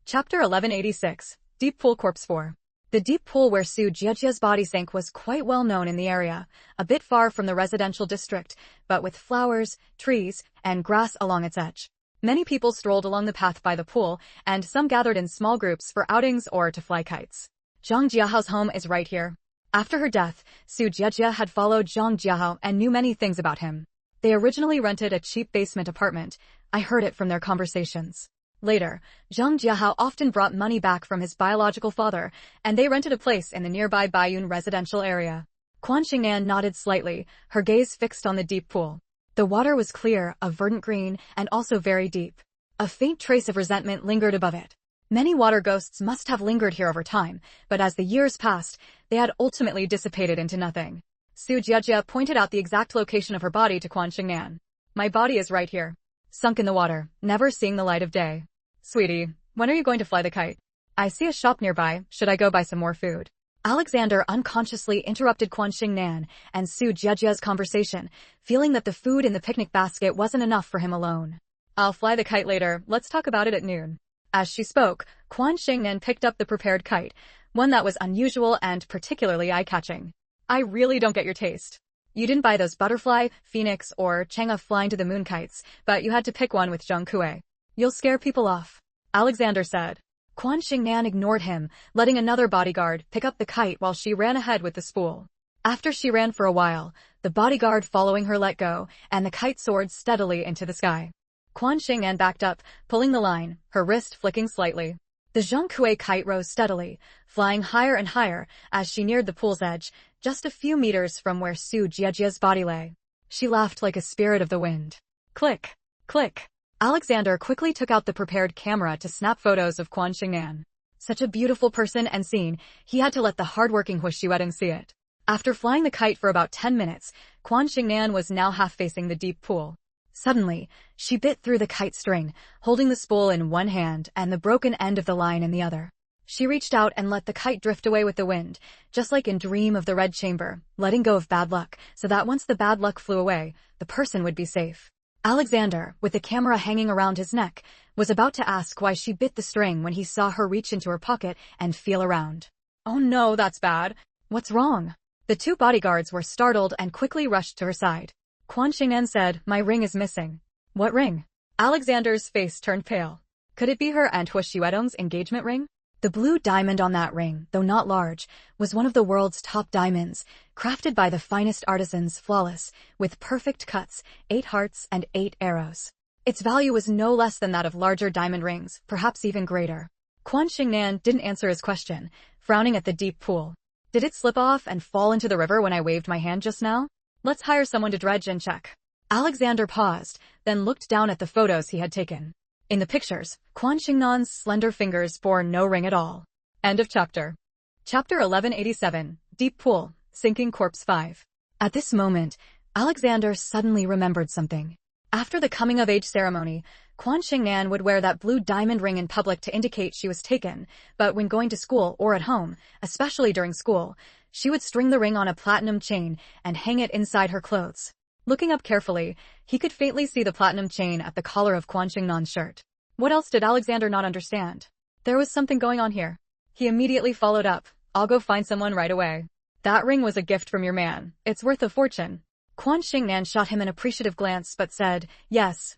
Chapter 1186, Deep Pool Corpse 4. The deep pool where Su Jiejie's body sank was quite well known in the area, a bit far from the residential district, but with flowers, trees, and grass along its edge. Many people strolled along the path by the pool, and some gathered in small groups for outings or to fly kites. Zhang Jiahao's home is right here. After her death, Su Jiejie had followed Zhang Jiahao and knew many things about him. They originally rented a cheap basement apartment. I heard it from their conversations. Later, Zhang Jiahao often brought money back from his biological father, and they rented a place in the nearby Baiyun residential area. Quan Xingnan nodded slightly, her gaze fixed on the deep pool. The water was clear, a verdant green, and also very deep. A faint trace of resentment lingered above it. Many water ghosts must have lingered here over time, but as the years passed, they had ultimately dissipated into nothing. Su Jiejie pointed out the exact location of her body to Quan Xingnan. "My body is right here. Sunk in the water, never seeing the light of day. Sweetie, when are you going to fly the kite? I see a shop nearby, should I go buy some more food?" Alexander unconsciously interrupted Quan Xingnan and Su Jiejie's conversation, feeling that the food in the picnic basket wasn't enough for him alone. "I'll fly the kite later, let's talk about it at noon." As she spoke, Quan Xingnan picked up the prepared kite, one that was unusual and particularly eye-catching. "I really don't get your taste. You didn't buy those butterfly, phoenix, or Chang'e flying to the moon kites, but you had to pick one with Zheng Kue. You'll scare people off," Alexander said. Quan Xingnan ignored him, letting another bodyguard pick up the kite while she ran ahead with the spool. After she ran for a while, the bodyguard following her let go, and the kite soared steadily into the sky. Quan Xingnan backed up, pulling the line, her wrist flicking slightly. The Zhongkui kite rose steadily, flying higher and higher as she neared the pool's edge, just a few meters from where Su Jiajia's body lay. She laughed like a spirit of the wind. Click! Click! Alexander quickly took out the prepared camera to snap photos of Quan Xingnan. Such a beautiful person and scene, he had to let the hardworking Huishuedong see it. After flying the kite for about 10 minutes, Quan Xingnan was now half-facing the deep pool. Suddenly, she bit through the kite string, holding the spool in one hand and the broken end of the line in the other. She reached out and let the kite drift away with the wind, just like in Dream of the Red Chamber, letting go of bad luck, so that once the bad luck flew away, the person would be safe. Alexander, with the camera hanging around his neck, was about to ask why she bit the string when he saw her reach into her pocket and feel around. Oh no, that's bad. What's wrong? The two bodyguards were startled and quickly rushed to her side. Quan Xingnan said, "My ring is missing." What ring? Alexander's face turned pale. Could it be her and Huishuedong's engagement ring? The blue diamond on that ring, though not large, was one of the world's top diamonds, crafted by the finest artisans, flawless, with perfect cuts, 8 hearts and 8 arrows. Its value was no less than that of larger diamond rings, perhaps even greater. Quan Xingnan didn't answer his question, frowning at the deep pool. Did it slip off and fall into the river when I waved my hand just now? Let's hire someone to dredge and check. Alexander paused, then looked down at the photos he had taken. In the pictures, Quan Xingnan's slender fingers bore no ring at all. End of chapter. Chapter 1187, Deep Pool, Sinking Corpse 5. At this moment, Alexander suddenly remembered something. After the coming-of-age ceremony, Quan Xingnan would wear that blue diamond ring in public to indicate she was taken, but when going to school or at home, especially during school, she would string the ring on a platinum chain and hang it inside her clothes. Looking up carefully, he could faintly see the platinum chain at the collar of Quan Xingnan's shirt. What else did Alexander not understand? There was something going on here. He immediately followed up, "I'll go find someone right away. That ring was a gift from your man. It's worth a fortune." Quan Xingnan shot him an appreciative glance but said, Yes,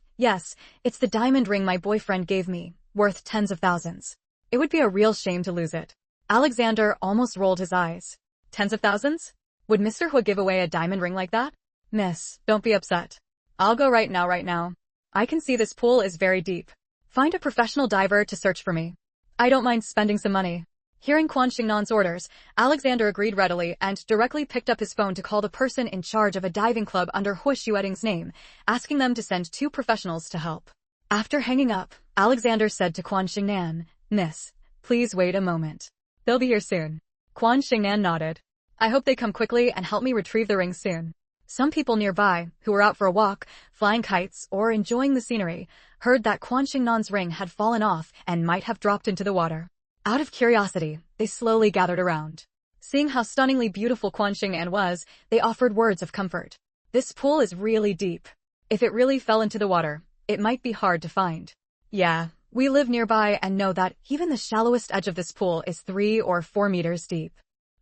it's the diamond ring my boyfriend gave me, worth tens of thousands. It would be a real shame to lose it. Alexander almost rolled his eyes. Tens of thousands? Would Mr. Hu give away a diamond ring like that? Miss, don't be upset. I'll go right now. I can see this pool is very deep. Find a professional diver to search for me. I don't mind spending some money. Hearing Quan Xingnan's orders, Alexander agreed readily and directly picked up his phone to call the person in charge of a diving club under Huishuedong's name, asking them to send 2 professionals to help. After hanging up, Alexander said to Quan Xingnan, "Miss, please wait a moment. They'll be here soon." Quan Xingnan nodded. "I hope they come quickly and help me retrieve the ring soon." Some people nearby, who were out for a walk, flying kites, or enjoying the scenery, heard that Quan Xingnan's ring had fallen off and might have dropped into the water. Out of curiosity, they slowly gathered around. Seeing how stunningly beautiful Quan Xingnan was, they offered words of comfort. "This pool is really deep. If it really fell into the water, it might be hard to find. Yeah, we live nearby and know that even the shallowest edge of this pool is 3 or 4 meters deep.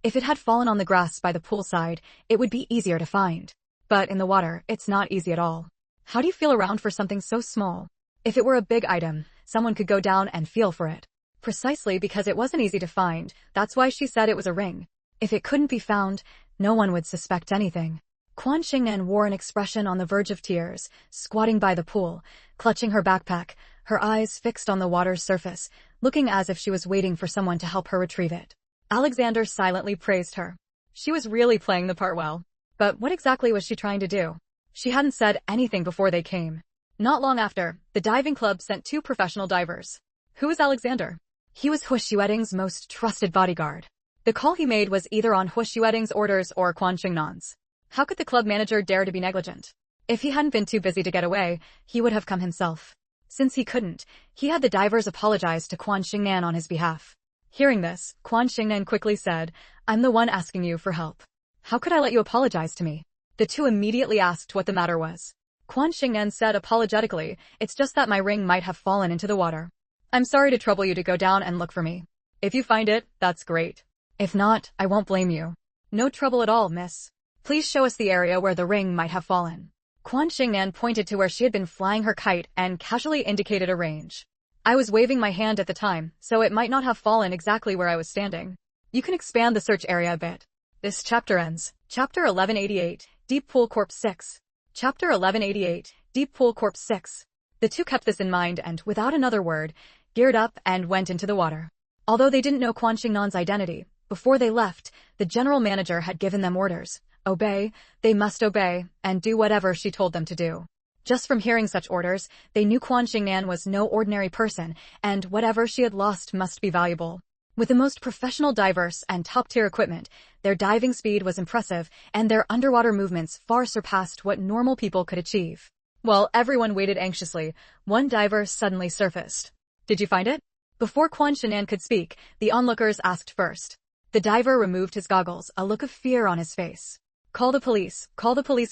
If it had fallen on the grass by the poolside, it would be easier to find. But in the water, it's not easy at all. How do you feel around for something so small? If it were a big item, someone could go down and feel for it." Precisely because it wasn't easy to find, that's why she said it was a ring. If it couldn't be found, no one would suspect anything. Quan Xingnan wore an expression on the verge of tears, squatting by the pool, clutching her backpack, her eyes fixed on the water's surface, looking as if she was waiting for someone to help her retrieve it. Alexander silently praised her. She was really playing the part well. But what exactly was she trying to do? She hadn't said anything before they came. Not long after, the diving club sent 2 professional divers. Who was Alexander? He was Huishuedong's most trusted bodyguard. The call he made was either on Huishuedong's orders or Quan Xingnan's. How could the club manager dare to be negligent? If he hadn't been too busy to get away, he would have come himself. Since he couldn't, he had the divers apologize to Quan Xingnan on his behalf. Hearing this, Quan Xingnan quickly said, "I'm the one asking you for help. How could I let you apologize to me?" The 2 immediately asked what the matter was. Quan Xingnan said apologetically, "It's just that my ring might have fallen into the water. I'm sorry to trouble you to go down and look for me. If you find it, that's great. If not, I won't blame you." "No trouble at all, miss. Please show us the area where the ring might have fallen." Quan Xingnan pointed to where she had been flying her kite and casually indicated a range. "I was waving my hand at the time, so it might not have fallen exactly where I was standing. You can expand the search area a bit." This chapter ends. Chapter 1188, Deep Pool Corpse 6. Chapter 1188, Deep Pool Corpse 6. The two kept this in mind and, without another word, geared up and went into the water. Although they didn't know Quan Xingnan's identity, before they left, the general manager had given them orders. Obey, they must obey, and do whatever she told them to do. Just from hearing such orders, they knew Quan Xingnan was no ordinary person, and whatever she had lost must be valuable. With the most professional divers and top-tier equipment, their diving speed was impressive, and their underwater movements far surpassed what normal people could achieve. While everyone waited anxiously, one diver suddenly surfaced. Did you find it? Before Quan Xingnan could speak, the onlookers asked first. The diver removed his goggles, a look of fear on his face. Call the police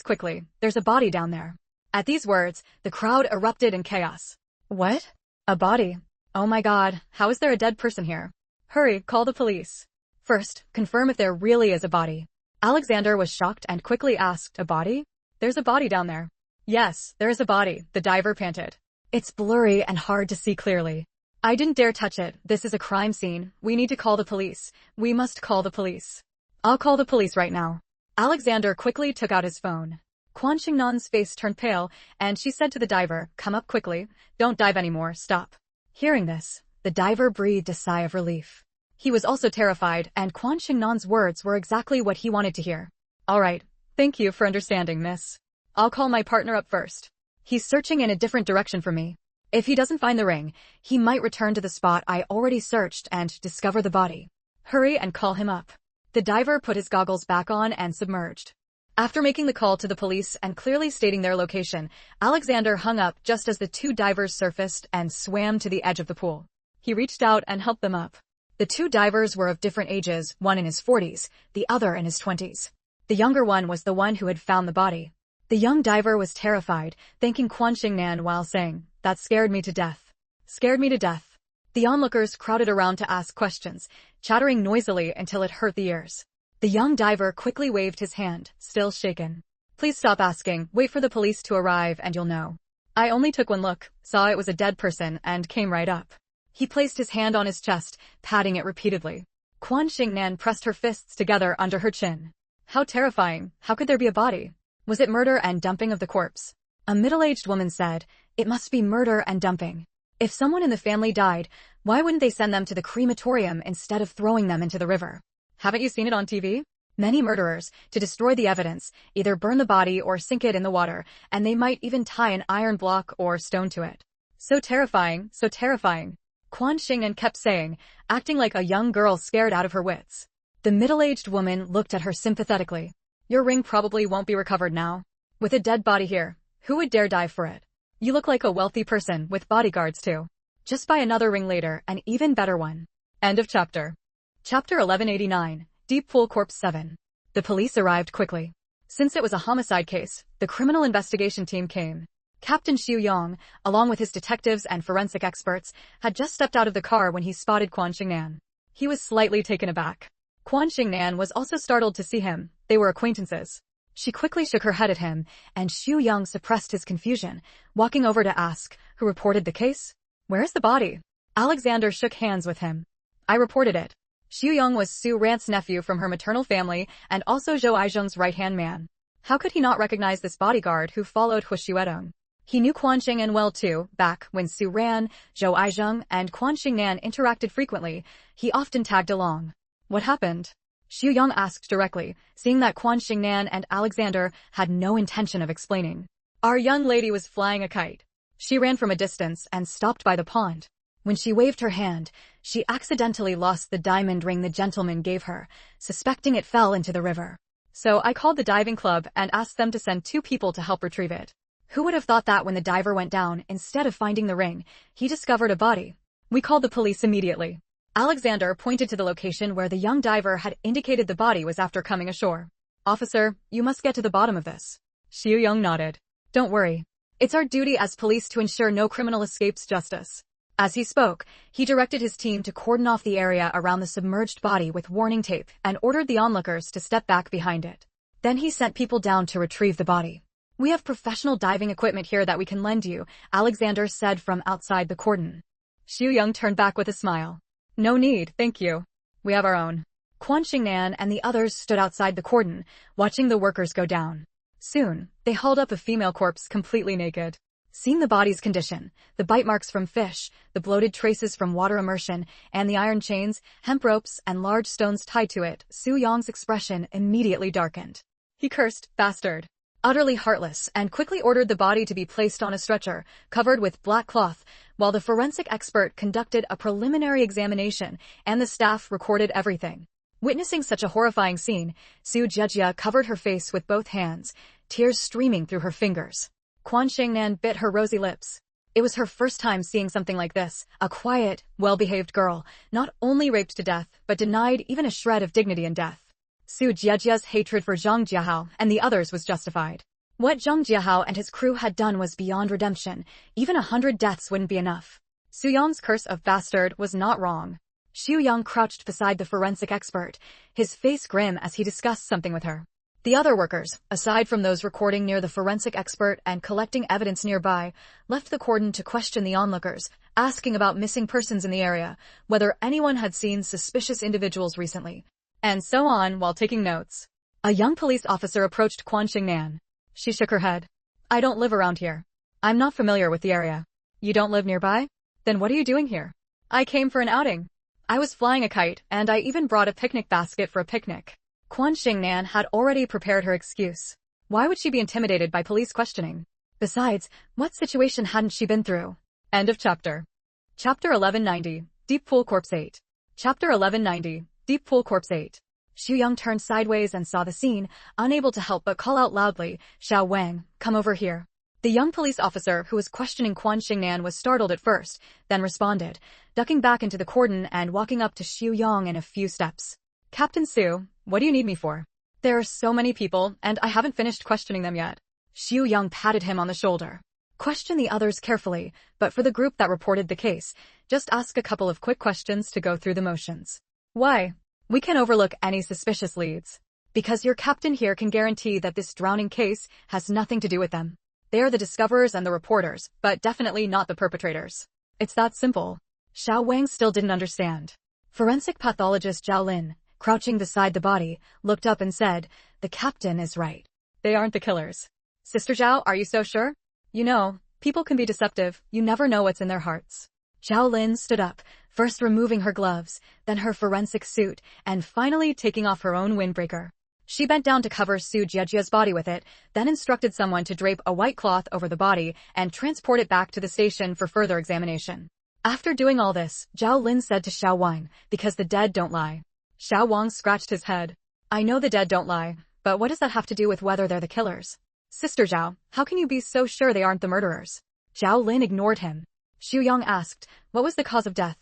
quickly, there's a body down there. At these words, the crowd erupted in chaos. What? A body? Oh my god, how is there a dead person here? Hurry, call the police. First, confirm if there really is a body. Alexander was shocked and quickly asked, a body? There's a body down there. Yes, there is a body, the diver panted. It's blurry and hard to see clearly. I didn't dare touch it, this is a crime scene, we need to call the police. We must call the police. I'll call the police right now. Alexander quickly took out his phone. Quan Xingnan's face turned pale, and she said to the diver, come up quickly, don't dive anymore, stop. Hearing this, the diver breathed a sigh of relief. He was also terrified, and Quan Xingnan's words were exactly what he wanted to hear. All right, thank you for understanding, miss. I'll call my partner up first. He's searching in a different direction for me. If he doesn't find the ring, he might return to the spot I already searched and discover the body. Hurry and call him up. The diver put his goggles back on and submerged. After making the call to the police and clearly stating their location, Alexander hung up just as the two divers surfaced and swam to the edge of the pool. He reached out and helped them up. The two divers were of different ages, one in his 40s, the other in his 20s. The younger one was the one who had found the body. The young diver was terrified, thanking Quan Xingnan while saying, that scared me to death. Scared me to death. The onlookers crowded around to ask questions, chattering noisily until it hurt the ears. The young diver quickly waved his hand, still shaken. Please stop asking, wait for the police to arrive and you'll know. I only took one look, saw it was a dead person, and came right up. He placed his hand on his chest, patting it repeatedly. Quan Xingnan pressed her fists together under her chin. How terrifying, how could there be a body? Was it murder and dumping of the corpse? A middle-aged woman said, it must be murder and dumping. If someone in the family died, why wouldn't they send them to the crematorium instead of throwing them into the river? Haven't you seen it on TV? Many murderers, to destroy the evidence, either burn the body or sink it in the water, and they might even tie an iron block or stone to it. So terrifying, so terrifying. Quan Xingnan kept saying, acting like a young girl scared out of her wits. The middle-aged woman looked at her sympathetically. Your ring probably won't be recovered now. With a dead body here, who would dare dive for it? You look like a wealthy person with bodyguards too. Just buy another ring later, an even better one. End of chapter. Chapter 1189, Deep Pool Corpse 7. The police arrived quickly. Since it was a homicide case, the criminal investigation team came. Captain Xu Yong, along with his detectives and forensic experts, had just stepped out of the car when he spotted Quan Xingnan. He was slightly taken aback. Quan Xingnan was also startled to see him. They were acquaintances. She quickly shook her head at him, and Xu Yong suppressed his confusion, walking over to ask, who reported the case? Where is the body? Alexander shook hands with him. I reported it. Xu Yong was Su Rant's nephew from her maternal family and also Zhou Aizheng's right-hand man. How could he not recognize this bodyguard who followed Hu Xuedong? He knew Quan Xingnan well too, back when Su Ran, Zhou Aizheng, and Quan Xingnan interacted frequently, he often tagged along. What happened? Xu Yong asked directly, seeing that Quan Xingnan and Alexander had no intention of explaining. Our young lady was flying a kite. She ran from a distance and stopped by the pond. When she waved her hand, she accidentally lost the diamond ring the gentleman gave her, suspecting it fell into the river. So I called the diving club and asked them to send 2 people to help retrieve it. Who would have thought that when the diver went down, instead of finding the ring, he discovered a body? We called the police immediately. Alexander pointed to the location where the young diver had indicated the body was after coming ashore. Officer, you must get to the bottom of this. Xu Yong nodded. Don't worry. It's our duty as police to ensure no criminal escapes justice. As he spoke, he directed his team to cordon off the area around the submerged body with warning tape and ordered the onlookers to step back behind it. Then he sent people down to retrieve the body. We have professional diving equipment here that we can lend you, Alexander said from outside the cordon. Xu Yong turned back with a smile. No need, thank you. We have our own. Quan Xingnan and the others stood outside the cordon, watching the workers go down. Soon, they hauled up a female corpse completely naked. Seeing the body's condition, the bite marks from fish, the bloated traces from water immersion, and the iron chains, hemp ropes, and large stones tied to it, Su Yong's expression immediately darkened. He cursed, "Bastard," utterly heartless, and quickly ordered the body to be placed on a stretcher, covered with black cloth, while the forensic expert conducted a preliminary examination, and the staff recorded everything. Witnessing such a horrifying scene, Su Jejia covered her face with both hands, tears streaming through her fingers. Quan Xingnan bit her rosy lips. It was her first time seeing something like this, a quiet, well-behaved girl, not only raped to death, but denied even a shred of dignity in death. Su Jejia's hatred for Zhang Jiahao and the others was justified. What Zhang Jiahao and his crew had done was beyond redemption. Even 100 deaths wouldn't be enough. Su Yong's curse of bastard was not wrong. Xu Yang crouched beside the forensic expert, his face grim as he discussed something with her. The other workers, aside from those recording near the forensic expert and collecting evidence nearby, left the cordon to question the onlookers, asking about missing persons in the area, whether anyone had seen suspicious individuals recently, and so on while taking notes. A young police officer approached Quan Xingnan. She shook her head. "I don't live around here. I'm not familiar with the area." "You don't live nearby? Then what are you doing here?" "I came for an outing. I was flying a kite, and I even brought a picnic basket for a picnic." Quan Xingnan had already prepared her excuse. Why would she be intimidated by police questioning? Besides, what situation hadn't she been through? End of chapter. Chapter 1190, Deep Pool Corpse 8. Chapter 1190, Deep Pool Corpse 8. Xu Yang turned sideways and saw the scene, unable to help but call out loudly, "Xiao Wang, come over here." The young police officer who was questioning Quan Xingnan was startled at first, then responded, ducking back into the cordon and walking up to Xu Yang in a few steps. "Captain Su, what do you need me for?" "There are so many people, and I haven't finished questioning them yet." Xu Yang patted him on the shoulder. "Question the others carefully, but for the group that reported the case, just ask a couple of quick questions to go through the motions." "Why?" "We can overlook any suspicious leads. Because your captain here can guarantee that this drowning case has nothing to do with them. They are the discoverers and the reporters, but definitely not the perpetrators. It's that simple." Xiao Wang still didn't understand. Forensic pathologist Zhao Lin, crouching beside the body, looked up and said, "The captain is right. They aren't the killers." "Sister Zhao, are you so sure?" "You know, people can be deceptive. You never know what's in their hearts." Zhao Lin stood up, first removing her gloves, then her forensic suit, and finally taking off her own windbreaker. She bent down to cover Su Jejia's body with it, then instructed someone to drape a white cloth over the body and transport it back to the station for further examination. After doing all this, Zhao Lin said to Xiao Wang, "Because the dead don't lie." Xiao Wang scratched his head. "I know the dead don't lie, but what does that have to do with whether they're the killers?" "Sister Zhao, how can you be so sure they aren't the murderers?" Zhao Lin ignored him. Xu Yang asked, "What was the cause of death?"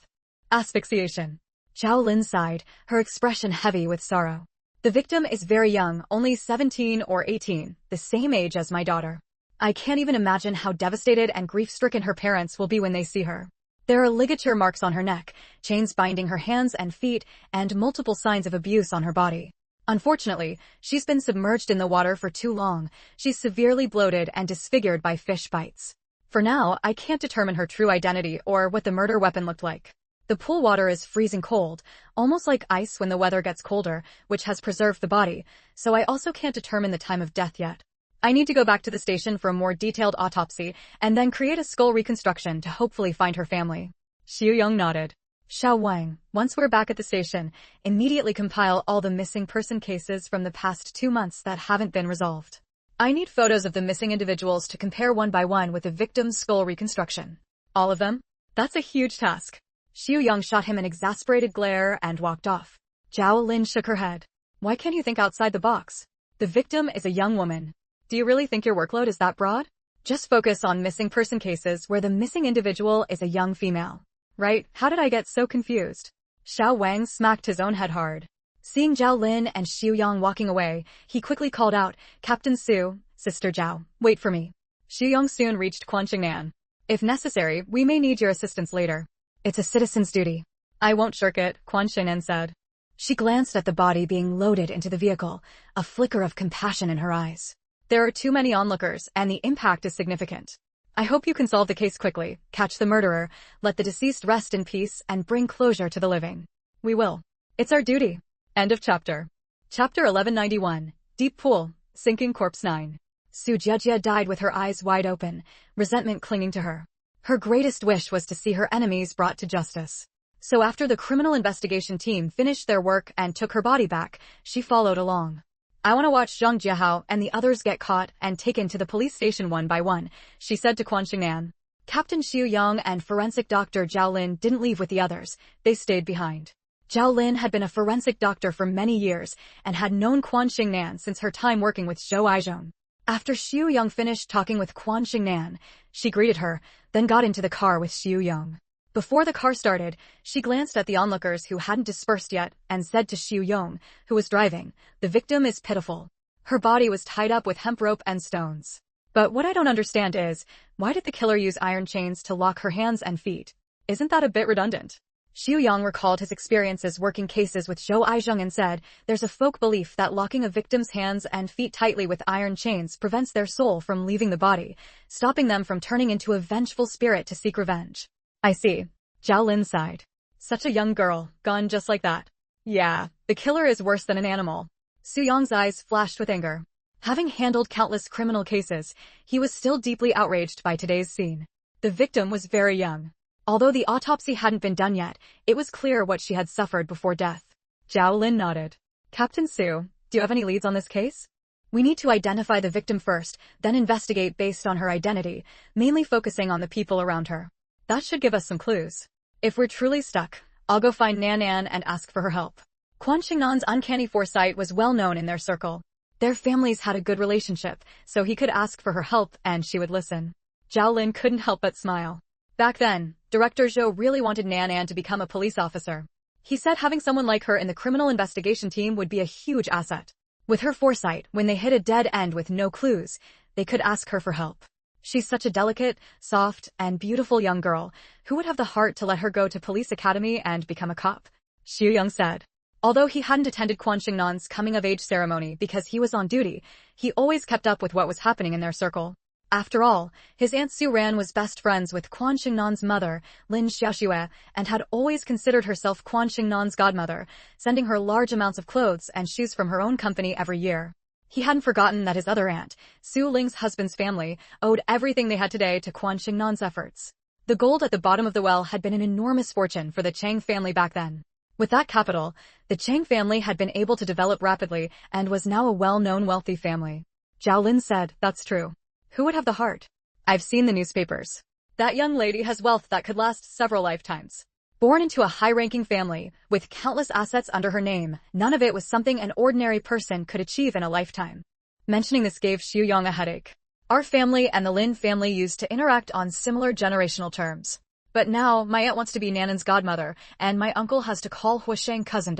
"Asphyxiation." Zhao Lin sighed, her expression heavy with sorrow. "The victim is very young, only 17 or 18, the same age as my daughter. I can't even imagine how devastated and grief-stricken her parents will be when they see her. There are ligature marks on her neck, chains binding her hands and feet, and multiple signs of abuse on her body. Unfortunately, she's been submerged in the water for too long. She's severely bloated and disfigured by fish bites. For now, I can't determine her true identity or what the murder weapon looked like. The pool water is freezing cold, almost like ice when the weather gets colder, which has preserved the body, so I also can't determine the time of death yet. I need to go back to the station for a more detailed autopsy, and then create a skull reconstruction to hopefully find her family." Xu Yang nodded. "Xiao Wang, once we're back at the station, immediately compile all the missing person cases from the past 2 months that haven't been resolved. I need photos of the missing individuals to compare one by one with the victim's skull reconstruction." "All of them? That's a huge task." Xu Yang shot him an exasperated glare and walked off. Zhao Lin shook her head. "Why can't you think outside the box? The victim is a young woman. Do you really think your workload is that broad? Just focus on missing person cases where the missing individual is a young female. Right? How did I get so confused?" Xiao Wang smacked his own head hard. Seeing Zhao Lin and Xu Yang walking away, he quickly called out, "Captain Su, Sister Zhao, wait for me." Xu Yang soon reached Quan Xingnan. "If necessary, we may need your assistance later." "It's a citizen's duty." "I won't shirk it," Quan Xingnan said. She glanced at the body being loaded into the vehicle, a flicker of compassion in her eyes. "There are too many onlookers, and the impact is significant. I hope you can solve the case quickly, catch the murderer, let the deceased rest in peace, and bring closure to the living." "We will. It's our duty." End of chapter. Chapter 1191. Deep Pool, Sinking Corpse 9. Su Jiejie died with her eyes wide open, resentment clinging to her. Her greatest wish was to see her enemies brought to justice. So after the criminal investigation team finished their work and took her body back, she followed along. I want to watch Zhang Jiahao and the others get caught and taken to the police station one by one, she said to Quan Xingnan. Captain Xu Yang and forensic doctor Zhao Lin didn't leave with the others, they stayed behind. Zhao Lin had been a forensic doctor for many years and had known Quan Xingnan since her time working with Zhou Aizhong. After Xu Yang finished talking with Quan Xingnan, she greeted her, then got into the car with Xu Yang. Before the car started, she glanced at the onlookers who hadn't dispersed yet and said to Xu Yang, who was driving, "The victim is pitiful. Her body was tied up with hemp rope and stones. But what I don't understand is, why did the killer use iron chains to lock her hands and feet? Isn't that a bit redundant?" Xu Yang recalled his experiences working cases with Zhou Aizhong and said, there's a folk belief that locking a victim's hands and feet tightly with iron chains prevents their soul from leaving the body, stopping them from turning into a vengeful spirit to seek revenge. I see. Zhao Lin sighed. Such a young girl, gone just like that. Yeah, the killer is worse than an animal. Su Yang's eyes flashed with anger. Having handled countless criminal cases, he was still deeply outraged by today's scene. The victim was very young. Although the autopsy hadn't been done yet, it was clear what she had suffered before death. Zhao Lin nodded. Captain Su, do you have any leads on this case? We need to identify the victim first, then investigate based on her identity, mainly focusing on the people around her. That should give us some clues. If we're truly stuck, I'll go find Nan An and ask for her help. Quan Xingnan's uncanny foresight was well known in their circle. Their families had a good relationship, so he could ask for her help and she would listen. Zhao Lin couldn't help but smile. Back then, Director Zhou really wanted Nan An to become a police officer. He said having someone like her in the criminal investigation team would be a huge asset. With her foresight, when they hit a dead end with no clues, they could ask her for help. She's such a delicate, soft, and beautiful young girl. Who would have the heart to let her go to police academy and become a cop? Xu Yang said. Although he hadn't attended Quan Xingnan's coming-of-age ceremony because he was on duty, he always kept up with what was happening in their circle. After all, his Aunt Su Ran was best friends with Quan Xingnan's mother, Lin Xiaoxue, and had always considered herself Quan Xingnan's godmother, sending her large amounts of clothes and shoes from her own company every year. He hadn't forgotten that his other aunt, Su Ling's husband's family, owed everything they had today to Quan Xingnan's efforts. The gold at the bottom of the well had been an enormous fortune for the Chang family back then. With that capital, the Chang family had been able to develop rapidly and was now a well-known wealthy family. Zhao Lin said, that's true. Who would have the heart? I've seen the newspapers. That young lady has wealth that could last several lifetimes. Born into a high-ranking family, with countless assets under her name, none of it was something an ordinary person could achieve in a lifetime. Mentioning this gave Xu Yang a headache. Our family and the Lin family used to interact on similar generational terms. But now, my aunt wants to be Nanan's godmother, and my uncle has to call Huasheng cousin.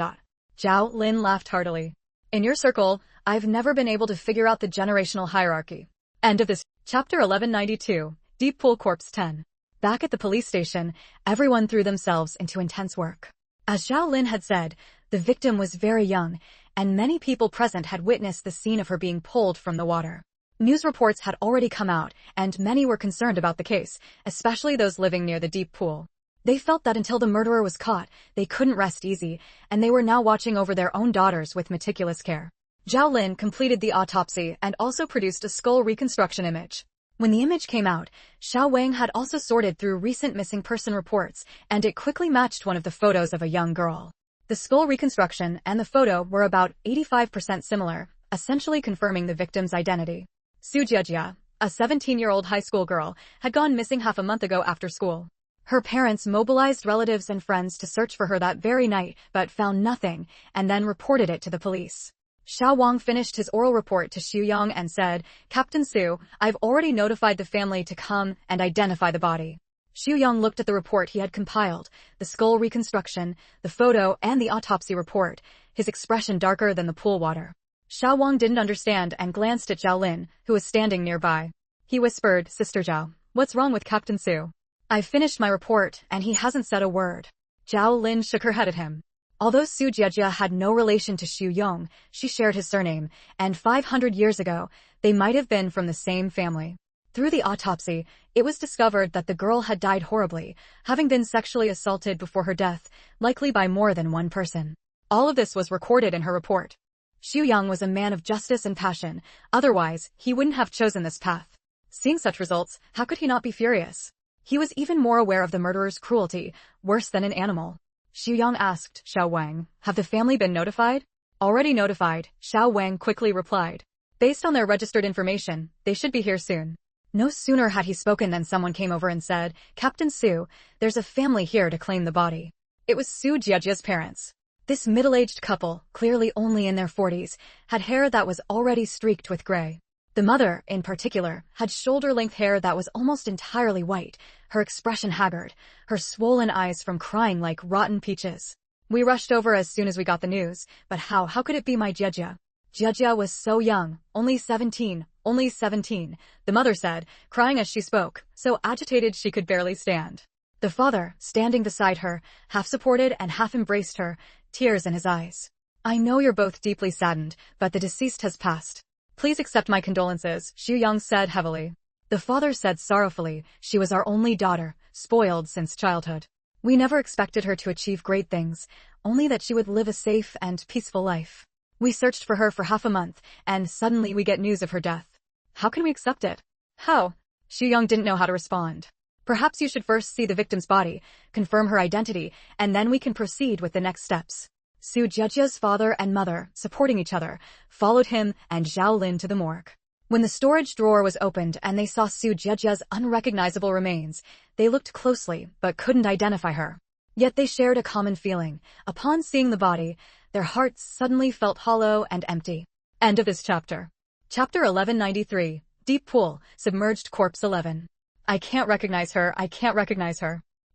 Zhao Lin laughed heartily. In your circle, I've never been able to figure out the generational hierarchy. End of this. Chapter 1192, Deep Pool Corpse 10. Back at the police station, everyone threw themselves into intense work. As Zhao Lin had said, the victim was very young, and many people present had witnessed the scene of her being pulled from the water. News reports had already come out, and many were concerned about the case, especially those living near the deep pool. They felt that until the murderer was caught, they couldn't rest easy, and they were now watching over their own daughters with meticulous care. Zhao Lin completed the autopsy and also produced a skull reconstruction image. When the image came out, Xiao Wang had also sorted through recent missing person reports, and it quickly matched one of the photos of a young girl. The skull reconstruction and the photo were about 85% similar, essentially confirming the victim's identity. Su Jiejie, a 17-year-old high school girl, had gone missing half a month ago after school. Her parents mobilized relatives and friends to search for her that very night, but found nothing, and then reported it to the police. Xiao Wang finished his oral report to Xu Yang and said, Captain Su, I've already notified the family to come and identify the body. Xu Yang looked at the report he had compiled, the skull reconstruction, the photo, and the autopsy report, his expression darker than the pool water. Xiao Wang didn't understand and glanced at Zhao Lin, who was standing nearby. He whispered, Sister Zhao, what's wrong with Captain Su? I've finished my report, and he hasn't said a word. Zhao Lin shook her head at him. Although Su Jiejie had no relation to Xu Yang, she shared his surname, and 500 years ago, they might have been from the same family. Through the autopsy, it was discovered that the girl had died horribly, having been sexually assaulted before her death, likely by more than one person. All of this was recorded in her report. Xu Yang was a man of justice and passion, otherwise, he wouldn't have chosen this path. Seeing such results, how could he not be furious? He was even more aware of the murderer's cruelty, worse than an animal. Xu Yang asked Xiao Wang, have the family been notified? Already notified, Xiao Wang quickly replied. Based on their registered information, they should be here soon. No sooner had he spoken than someone came over and said, Captain Su, there's a family here to claim the body. It was Su Jiejia's parents. This middle-aged couple, clearly only in their 40s, had hair that was already streaked with gray. The mother, in particular, had shoulder-length hair that was almost entirely white, her expression haggard, her swollen eyes from crying like rotten peaches. We rushed over as soon as we got the news, but how could it be my Jiejia? Jiejia was so young, only 17, the mother said, crying as she spoke, so agitated she could barely stand. The father, standing beside her, half supported and half embraced her, tears in his eyes. I know you're both deeply saddened, but the deceased has passed. Please accept my condolences, Xu Yang said heavily. The father said sorrowfully, she was our only daughter, spoiled since childhood. We never expected her to achieve great things, only that she would live a safe and peaceful life. We searched for her for half a month, and suddenly we get news of her death. How can we accept it? How? Xu Yang didn't know how to respond. Perhaps you should first see the victim's body, confirm her identity, and then we can proceed with the next steps. Su Jiejia's father and mother, supporting each other, followed him and Zhao Lin to the morgue. When the storage drawer was opened and they saw Su Jiejia's unrecognizable remains, they looked closely but couldn't identify her. Yet they shared a common feeling. Upon seeing the body, their hearts suddenly felt hollow and empty. End of this chapter. Chapter 1193, Deep Pool, Submerged Corpse 11. I can't recognize her.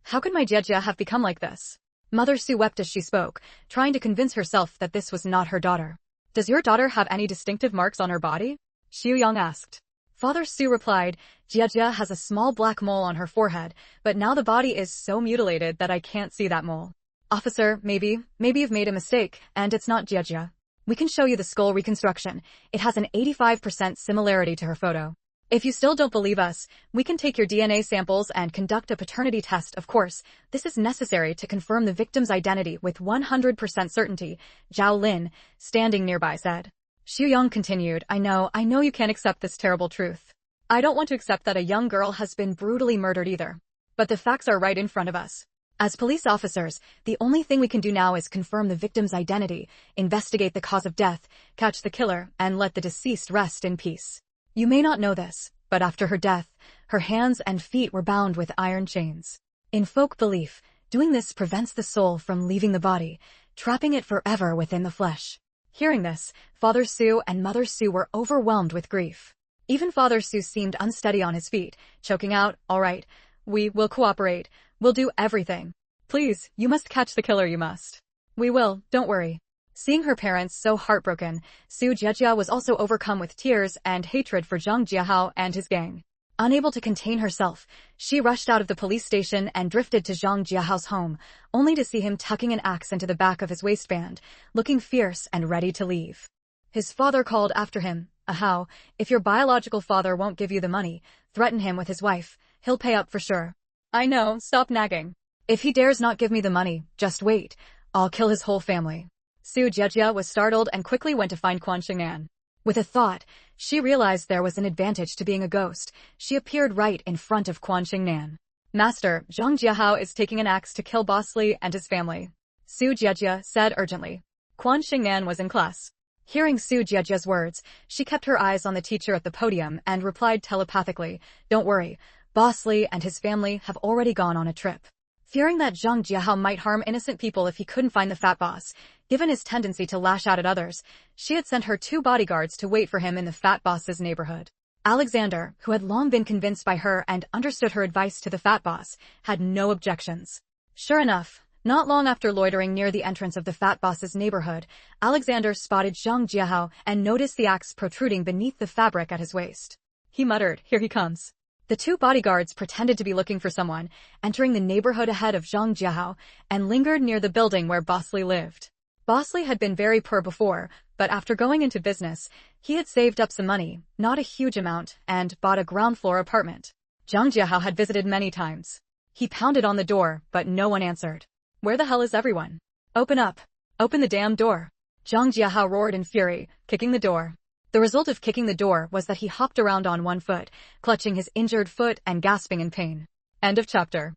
How could my Jiejia have become like this? Mother Su wept as she spoke, trying to convince herself that this was not her daughter. Does your daughter have any distinctive marks on her body? Xu Yang asked. Father Su replied, Jiejia has a small black mole on her forehead, but now the body is so mutilated that I can't see that mole. Officer, maybe you've made a mistake, and it's not Jiejia. We can show you the skull reconstruction. It has an 85% similarity to her photo. If you still don't believe us, we can take your DNA samples and conduct a paternity test. Of course, this is necessary to confirm the victim's identity with 100% certainty, Zhao Lin, standing nearby, said. Xu Yang continued, I know you can't accept this terrible truth. I don't want to accept that a young girl has been brutally murdered either. But the facts are right in front of us. As police officers, the only thing we can do now is confirm the victim's identity, investigate the cause of death, catch the killer, and let the deceased rest in peace. You may not know this, but after her death, her hands and feet were bound with iron chains. In folk belief, doing this prevents the soul from leaving the body, trapping it forever within the flesh. Hearing this, Father Su and Mother Su were overwhelmed with grief. Even Father Su seemed unsteady on his feet, choking out, all right, we will cooperate. We'll do everything. Please, you must catch the killer, you must. We will, don't worry. Seeing her parents so heartbroken, Su Jiejia was also overcome with tears and hatred for Zhang Jiahao and his gang. Unable to contain herself, she rushed out of the police station and drifted to Zhang Jiahao's home, only to see him tucking an axe into the back of his waistband, looking fierce and ready to leave. His father called after him, Ahao, if your biological father won't give you the money, threaten him with his wife, he'll pay up for sure. I know, stop nagging. If he dares not give me the money, just wait, I'll kill his whole family. Su Jiejia was startled and quickly went to find Quan Xingnan. With a thought, she realized there was an advantage to being a ghost. She appeared right in front of Quan Xingnan. Master, Zhang Jiahao is taking an axe to kill Boss Li and his family. Su Jiejia said urgently. Quan Xingnan was in class. Hearing Su Jiejia's words, she kept her eyes on the teacher at the podium and replied telepathically, don't worry, Boss Li and his family have already gone on a trip. Fearing that Zhang Jiahao might harm innocent people if he couldn't find the fat boss, given his tendency to lash out at others, she had sent her 2 bodyguards to wait for him in the fat boss's neighborhood. Alexander, who had long been convinced by her and understood her advice to the fat boss, had no objections. Sure enough, not long after loitering near the entrance of the fat boss's neighborhood, Alexander spotted Zhang Jiahao and noticed the axe protruding beneath the fabric at his waist. He muttered, here he comes. The 2 bodyguards pretended to be looking for someone, entering the neighborhood ahead of Zhang Jiahao, and lingered near the building where Boss Li lived. Boss Li had been very poor before, but after going into business, he had saved up some money, not a huge amount, and bought a ground-floor apartment. Zhang Jiahao had visited many times. He pounded on the door, but no one answered. Where the hell is everyone? Open up. Open the damn door. Zhang Jiahao roared in fury, kicking the door. The result of kicking the door was that he hopped around on one foot, clutching his injured foot and gasping in pain. End of chapter.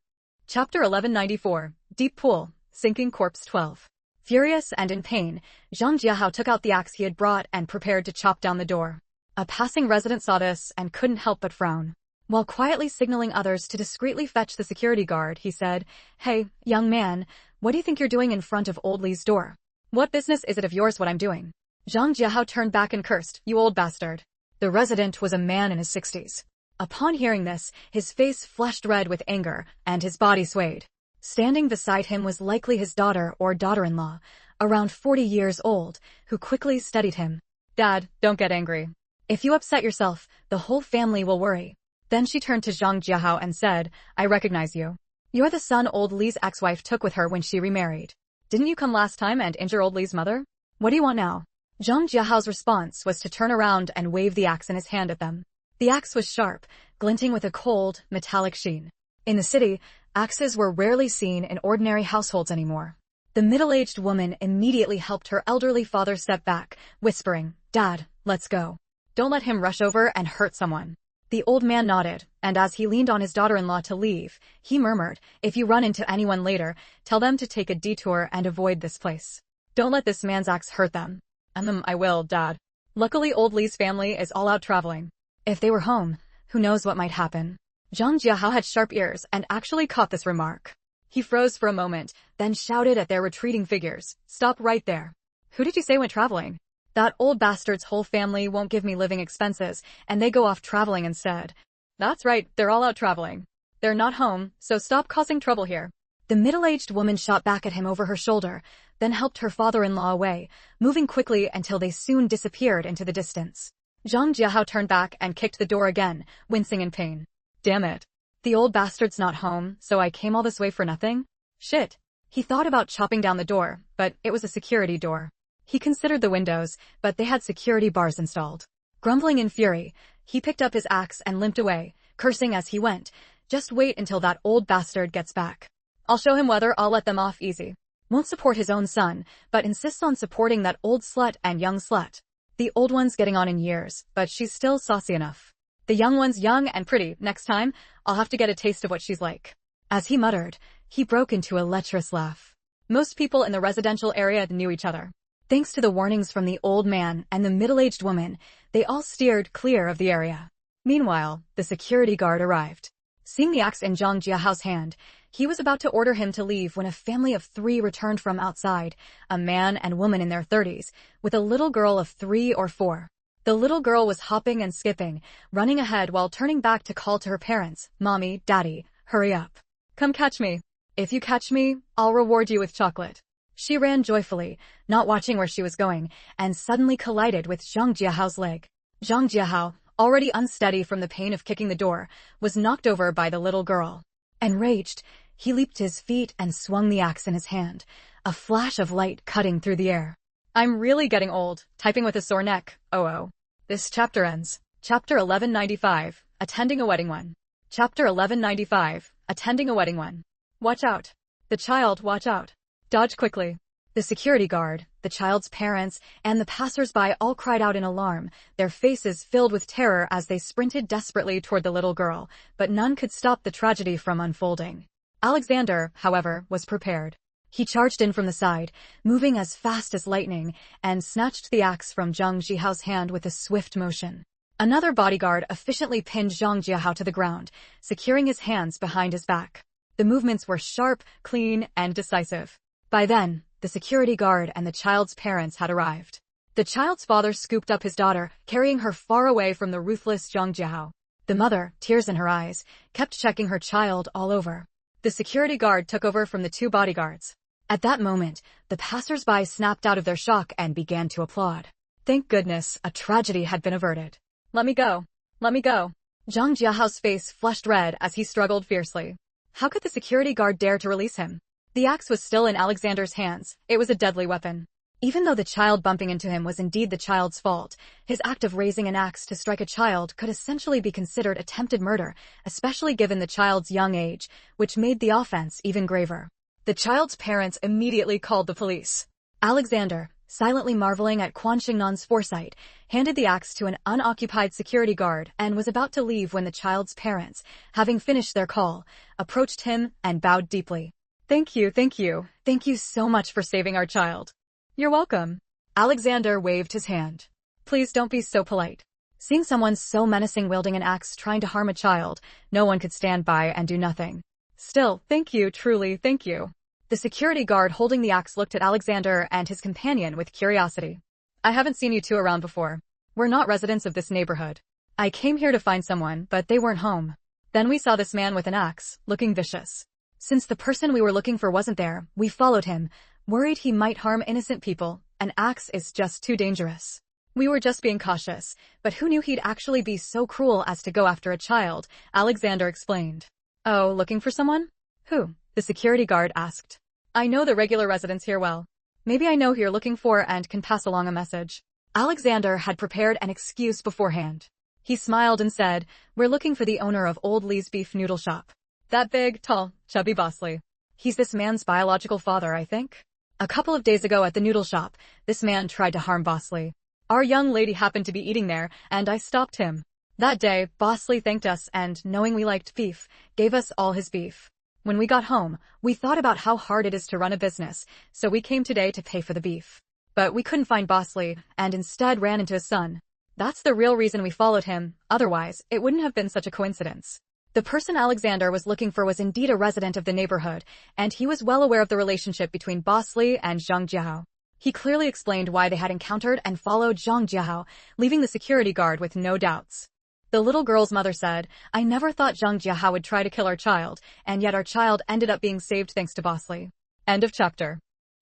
Chapter 1194, Deep Pool, Sinking Corpse 12. Furious and in pain, Zhang Jiahao took out the axe he had brought and prepared to chop down the door. A passing resident saw this and couldn't help but frown. While quietly signaling others to discreetly fetch the security guard, he said, "Hey, young man, what do you think you're doing in front of old Li's door? What business is it of yours what I'm doing?" Zhang Jiahao turned back and cursed, "You old bastard." The resident was a man in his 60s. Upon hearing this, his face flushed red with anger, and his body swayed. Standing beside him was likely his daughter or daughter-in-law, around 40 years old, who quickly steadied him. "Dad, don't get angry. If you upset yourself, the whole family will worry." Then she turned to Zhang Jiahao and said, "I recognize you. You're the son old Li's ex-wife took with her when she remarried. Didn't you come last time and injure old Li's mother? What do you want now?" Zhang Jiahao's response was to turn around and wave the axe in his hand at them. The axe was sharp, glinting with a cold, metallic sheen. In the city, axes were rarely seen in ordinary households anymore. The middle-aged woman immediately helped her elderly father step back, whispering, "Dad, let's go. Don't let him rush over and hurt someone." The old man nodded, and as he leaned on his daughter-in-law to leave, he murmured, "If you run into anyone later, tell them to take a detour and avoid this place. Don't let this man's axe hurt them." I will, Dad." Luckily old Li's family is all out traveling. If they were home, who knows what might happen. Zhang Jiahao had sharp ears and actually caught this remark. He froze for a moment, then shouted at their retreating figures, "Stop right there. Who did you say went traveling? That old bastard's whole family won't give me living expenses, and they go off traveling instead." "That's right, they're all out traveling. They're not home, so stop causing trouble here." The middle-aged woman shot back at him over her shoulder, then helped her father-in-law away, moving quickly until they soon disappeared into the distance. Zhang Jiahao turned back and kicked the door again, wincing in pain. "Damn it. The old bastard's not home, so I came all this way for nothing? Shit." He thought about chopping down the door, but it was a security door. He considered the windows, but they had security bars installed. Grumbling in fury, he picked up his axe and limped away, cursing as he went, "Just wait until that old bastard gets back. I'll show him whether I'll let them off easy. Won't support his own son, but insists on supporting that old slut and young slut. The old one's getting on in years, but she's still saucy enough. The young one's young and pretty. Next time, I'll have to get a taste of what she's like." As he muttered, he broke into a lecherous laugh. Most people in the residential area knew each other. Thanks to the warnings from the old man and the middle-aged woman, they all steered clear of the area. Meanwhile, the security guard arrived. Seeing the axe in Zhang Jiahao's hand, he was about to order him to leave when a family of 3 returned from outside, a man and woman in their 30s, with a little girl of 3 or 4. The little girl was hopping and skipping, running ahead while turning back to call to her parents, "Mommy, Daddy, hurry up. Come catch me. If you catch me, I'll reward you with chocolate." She ran joyfully, not watching where she was going, and suddenly collided with Zhang Jiahao's leg. Zhang Jiahao, already unsteady from the pain of kicking the door, was knocked over by the little girl. Enraged, he leaped to his feet and swung the axe in his hand, a flash of light cutting through the air. I'm really getting old, typing with a sore neck. Oh. This chapter ends. Chapter 1195, Attending a Wedding 1. Chapter 1195, Attending a Wedding 1. Watch out. The child, watch out. Dodge quickly. The security guard, the child's parents, and the passers-by all cried out in alarm, their faces filled with terror as they sprinted desperately toward the little girl, but none could stop the tragedy from unfolding. Alexander, however, was prepared. He charged in from the side, moving as fast as lightning, and snatched the axe from Zhang Jiahao's hand with a swift motion. Another bodyguard efficiently pinned Zhang Jiahao to the ground, securing his hands behind his back. The movements were sharp, clean, and decisive. By then, the security guard and the child's parents had arrived. The child's father scooped up his daughter, carrying her far away from the ruthless Zhang Jiahao. The mother, tears in her eyes, kept checking her child all over. The security guard took over from the 2 bodyguards. At that moment, the passers-by snapped out of their shock and began to applaud. Thank goodness, a tragedy had been averted. Let me go. Let me go. Zhang Jiahao's face flushed red as he struggled fiercely. How could the security guard dare to release him? The axe was still in Alexander's hands. It was a deadly weapon. Even though the child bumping into him was indeed the child's fault, his act of raising an axe to strike a child could essentially be considered attempted murder, especially given the child's young age, which made the offense even graver. The child's parents immediately called the police. Alexander, silently marveling at Quan Xingnan's foresight, handed the axe to an unoccupied security guard and was about to leave when the child's parents, having finished their call, approached him and bowed deeply. Thank you, thank you. Thank you so much for saving our child. You're welcome. Alexander waved his hand. Please don't be so polite. Seeing someone so menacing wielding an axe trying to harm a child, no one could stand by and do nothing. Still, thank you, truly, thank you. The security guard holding the axe looked at Alexander and his companion with curiosity. I haven't seen you two around before. We're not residents of this neighborhood. I came here to find someone, but they weren't home. Then we saw this man with an axe, looking vicious. Since the person we were looking for wasn't there, we followed him, worried he might harm innocent people. An axe is just too dangerous. We were just being cautious, but who knew he'd actually be so cruel as to go after a child, Alexander explained. Oh, looking for someone? Who? The security guard asked. I know the regular residents here well. Maybe I know who you're looking for and can pass along a message. Alexander had prepared an excuse beforehand. He smiled and said, We're looking for the owner of Old Lee's beef noodle shop. That big, tall, chubby Bosley. He's this man's biological father, I think. A couple of days ago at the noodle shop, this man tried to harm Bosley. Our young lady happened to be eating there, and I stopped him. That day, Bosley thanked us and, knowing we liked beef, gave us all his beef. When we got home, we thought about how hard it is to run a business, so we came today to pay for the beef. But we couldn't find Bosley, and instead ran into his son. That's the real reason we followed him, otherwise, it wouldn't have been such a coincidence. The person Alexander was looking for was indeed a resident of the neighborhood, and he was well aware of the relationship between Bosley and Zhang Jiahao. He clearly explained why they had encountered and followed Zhang Jiahao, leaving the security guard with no doubts. The little girl's mother said, I never thought Zhang Jiahao would try to kill our child, and yet our child ended up being saved thanks to Bosley. End of chapter.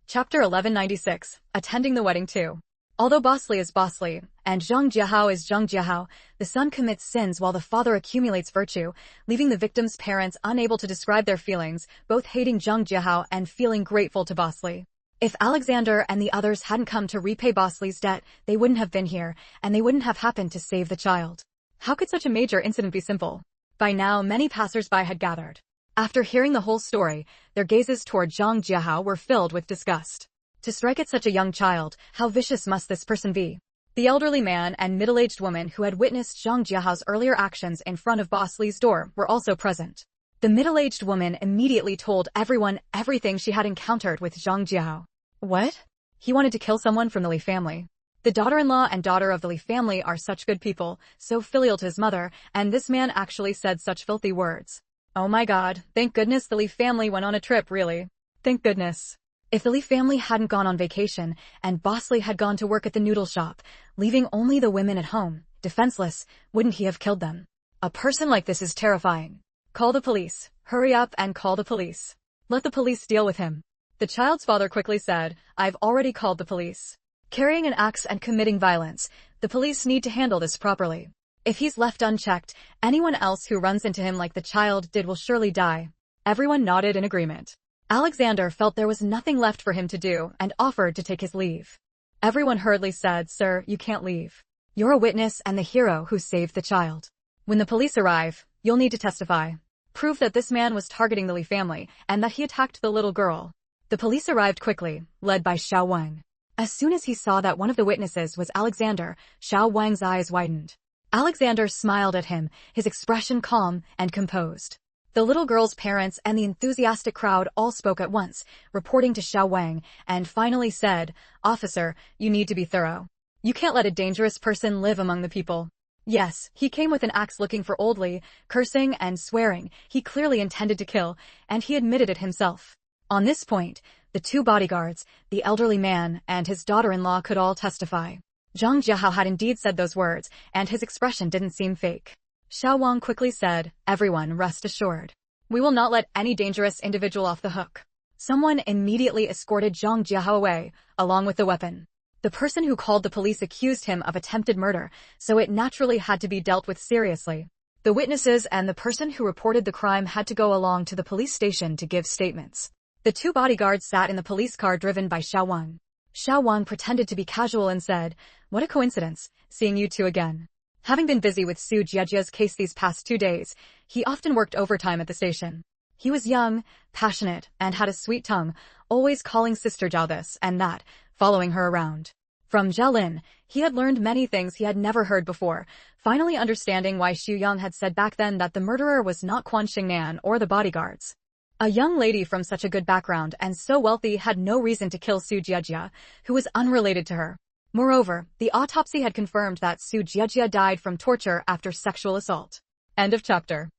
Chapter 1196, Attending the Wedding too. Although Bosley is Bosley, and Zhang Jiahao is Zhang Jiahao, the son commits sins while the father accumulates virtue, leaving the victim's parents unable to describe their feelings, both hating Zhang Jiahao and feeling grateful to Bosley. If Alexander and the others hadn't come to repay Bosley's debt, they wouldn't have been here, and they wouldn't have happened to save the child. How could such a major incident be simple? By now, many passers-by had gathered. After hearing the whole story, their gazes toward Zhang Jiahao were filled with disgust. To strike at such a young child, how vicious must this person be? The elderly man and middle-aged woman who had witnessed Zhang Jiahao's earlier actions in front of Bosley's door were also present. The middle-aged woman immediately told everyone everything she had encountered with Zhang Jiahao. What? He wanted to kill someone from the Li family. The daughter-in-law and daughter of the Li family are such good people, so filial to his mother, and this man actually said such filthy words. Oh my god, thank goodness the Li family went on a trip, really. Thank goodness. If the Li family hadn't gone on vacation, and Bosley had gone to work at the noodle shop, leaving only the women at home, defenseless, wouldn't he have killed them? A person like this is terrifying. Call the police. Hurry up and call the police. Let the police deal with him. The child's father quickly said, I've already called the police. Carrying an axe and committing violence, the police need to handle this properly. If he's left unchecked, anyone else who runs into him like the child did will surely die. Everyone nodded in agreement. Alexander felt there was nothing left for him to do and offered to take his leave. Everyone hurriedly said, Sir, you can't leave. You're a witness and the hero who saved the child. When the police arrive, you'll need to testify. Prove that this man was targeting the Li family and that he attacked the little girl. The police arrived quickly, led by Xiao Wang. As soon as he saw that one of the witnesses was Alexander, Xiao Wang's eyes widened. Alexander smiled at him, his expression calm and composed. The little girl's parents and the enthusiastic crowd all spoke at once, reporting to Xiao Wang, and finally said, Officer, you need to be thorough. You can't let a dangerous person live among the people. Yes, he came with an axe looking for Old Lee, cursing and swearing. He clearly intended to kill, and he admitted it himself. On this point, the two bodyguards, the elderly man and his daughter-in-law could all testify. Zhang Jiahao had indeed said those words, and his expression didn't seem fake. Xiao Wang quickly said, Everyone rest assured. We will not let any dangerous individual off the hook. Someone immediately escorted Zhang Jiahao away, along with the weapon. The person who called the police accused him of attempted murder, so it naturally had to be dealt with seriously. The witnesses and the person who reported the crime had to go along to the police station to give statements. The two bodyguards sat in the police car driven by Xiao Wang. Xiao Wang pretended to be casual and said, What a coincidence, seeing you two again. Having been busy with Su Jiejia's case these past 2 days, he often worked overtime at the station. He was young, passionate, and had a sweet tongue, always calling Sister Zhao this and that, following her around. From Jelin, he had learned many things he had never heard before, finally understanding why Xu Yang had said back then that the murderer was not Quan Xingnan or the bodyguards. A young lady from such a good background and so wealthy had no reason to kill Su Jiejia, who was unrelated to her. Moreover, the autopsy had confirmed that Su Jiejia died from torture after sexual assault. End of chapter.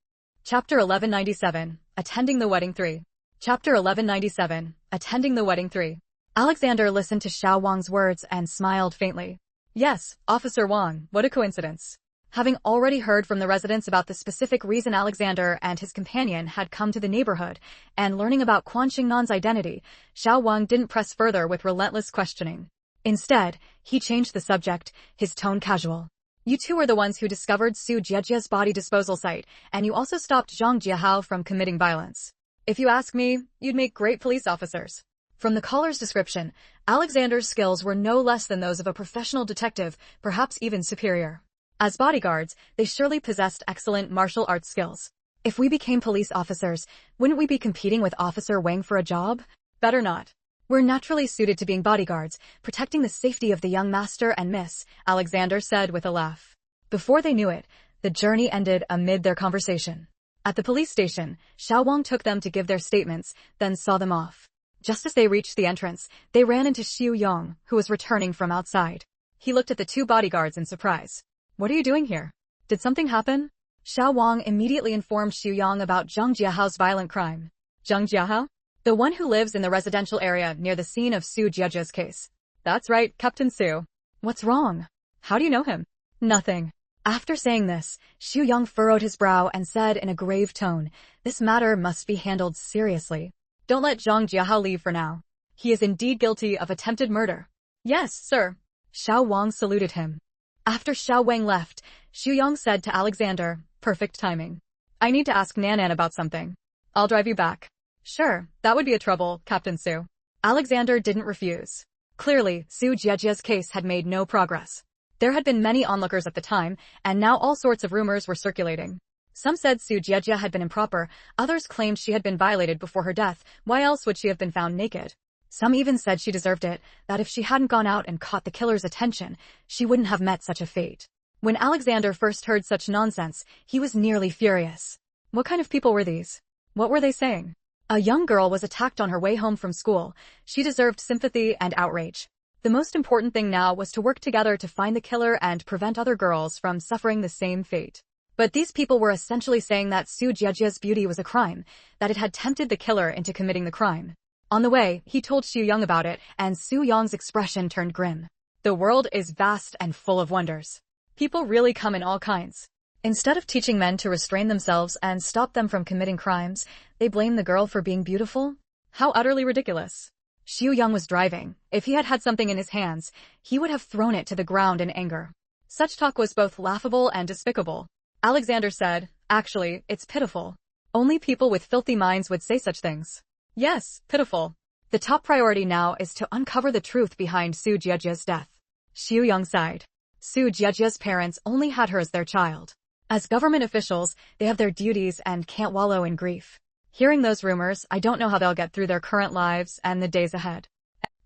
Chapter 1197, Attending the Wedding 3. Chapter 1197, Attending the Wedding 3. Alexander listened to Xiao Wang's words and smiled faintly. Yes, Officer Wang, what a coincidence. Having already heard from the residents about the specific reason Alexander and his companion had come to the neighborhood, and learning about Quan Xingnan's identity, Xiao Wang didn't press further with relentless questioning. Instead, he changed the subject, his tone casual. You two are the ones who discovered Su Jiejia's body disposal site, and you also stopped Zhang Jiahao from committing violence. If you ask me, you'd make great police officers. From the caller's description, Alexander's skills were no less than those of a professional detective, perhaps even superior. As bodyguards, they surely possessed excellent martial arts skills. If we became police officers, wouldn't we be competing with Officer Wang for a job? Better not. We're naturally suited to being bodyguards, protecting the safety of the young master and miss, Alexander said with a laugh. Before they knew it, the journey ended amid their conversation. At the police station, Xiao Wang took them to give their statements, then saw them off. Just as they reached the entrance, they ran into Xu Yang, who was returning from outside. He looked at the two bodyguards in surprise. What are you doing here? Did something happen? Xiao Wang immediately informed Xu Yang about Zhang Jiahao's violent crime. Zhang Jiahao? The one who lives in the residential area near the scene of Su Jiejia's case. That's right, Captain Su. What's wrong? How do you know him? Nothing. After saying this, Xu Yang furrowed his brow and said in a grave tone, this matter must be handled seriously. Don't let Zhang Jiahao leave for now. He is indeed guilty of attempted murder. Yes, sir. Xiao Wang saluted him. After Xiao Wang left, Xu Yang said to Alexander, perfect timing. I need to ask Nanan about something. I'll drive you back. Sure, that would be a trouble, Captain Su. Alexander didn't refuse. Clearly, Su Jiejia's case had made no progress. There had been many onlookers at the time, and now all sorts of rumors were circulating. Some said Su Jiejia had been improper, others claimed she had been violated before her death, why else would she have been found naked? Some even said she deserved it, that if she hadn't gone out and caught the killer's attention, she wouldn't have met such a fate. When Alexander first heard such nonsense, he was nearly furious. What kind of people were these? What were they saying? A young girl was attacked on her way home from school. She deserved sympathy and outrage. The most important thing now was to work together to find the killer and prevent other girls from suffering the same fate. But these people were essentially saying that Su Jiejia's beauty was a crime, that it had tempted the killer into committing the crime. On the way, he told Xu Yang about it, and Xu Yang's expression turned grim. The world is vast and full of wonders. People really come in all kinds. Instead of teaching men to restrain themselves and stop them from committing crimes, they blame the girl for being beautiful? How utterly ridiculous. Xu Yang was driving. If he had had something in his hands, he would have thrown it to the ground in anger. Such talk was both laughable and despicable. Alexander said, actually, it's pitiful. Only people with filthy minds would say such things. Yes, pitiful. The top priority now is to uncover the truth behind Su Jiejia's death. Xu Yang sighed. Su Jiejia's parents only had her as their child. As government officials, they have their duties and can't wallow in grief. Hearing those rumors, I don't know how they'll get through their current lives and the days ahead.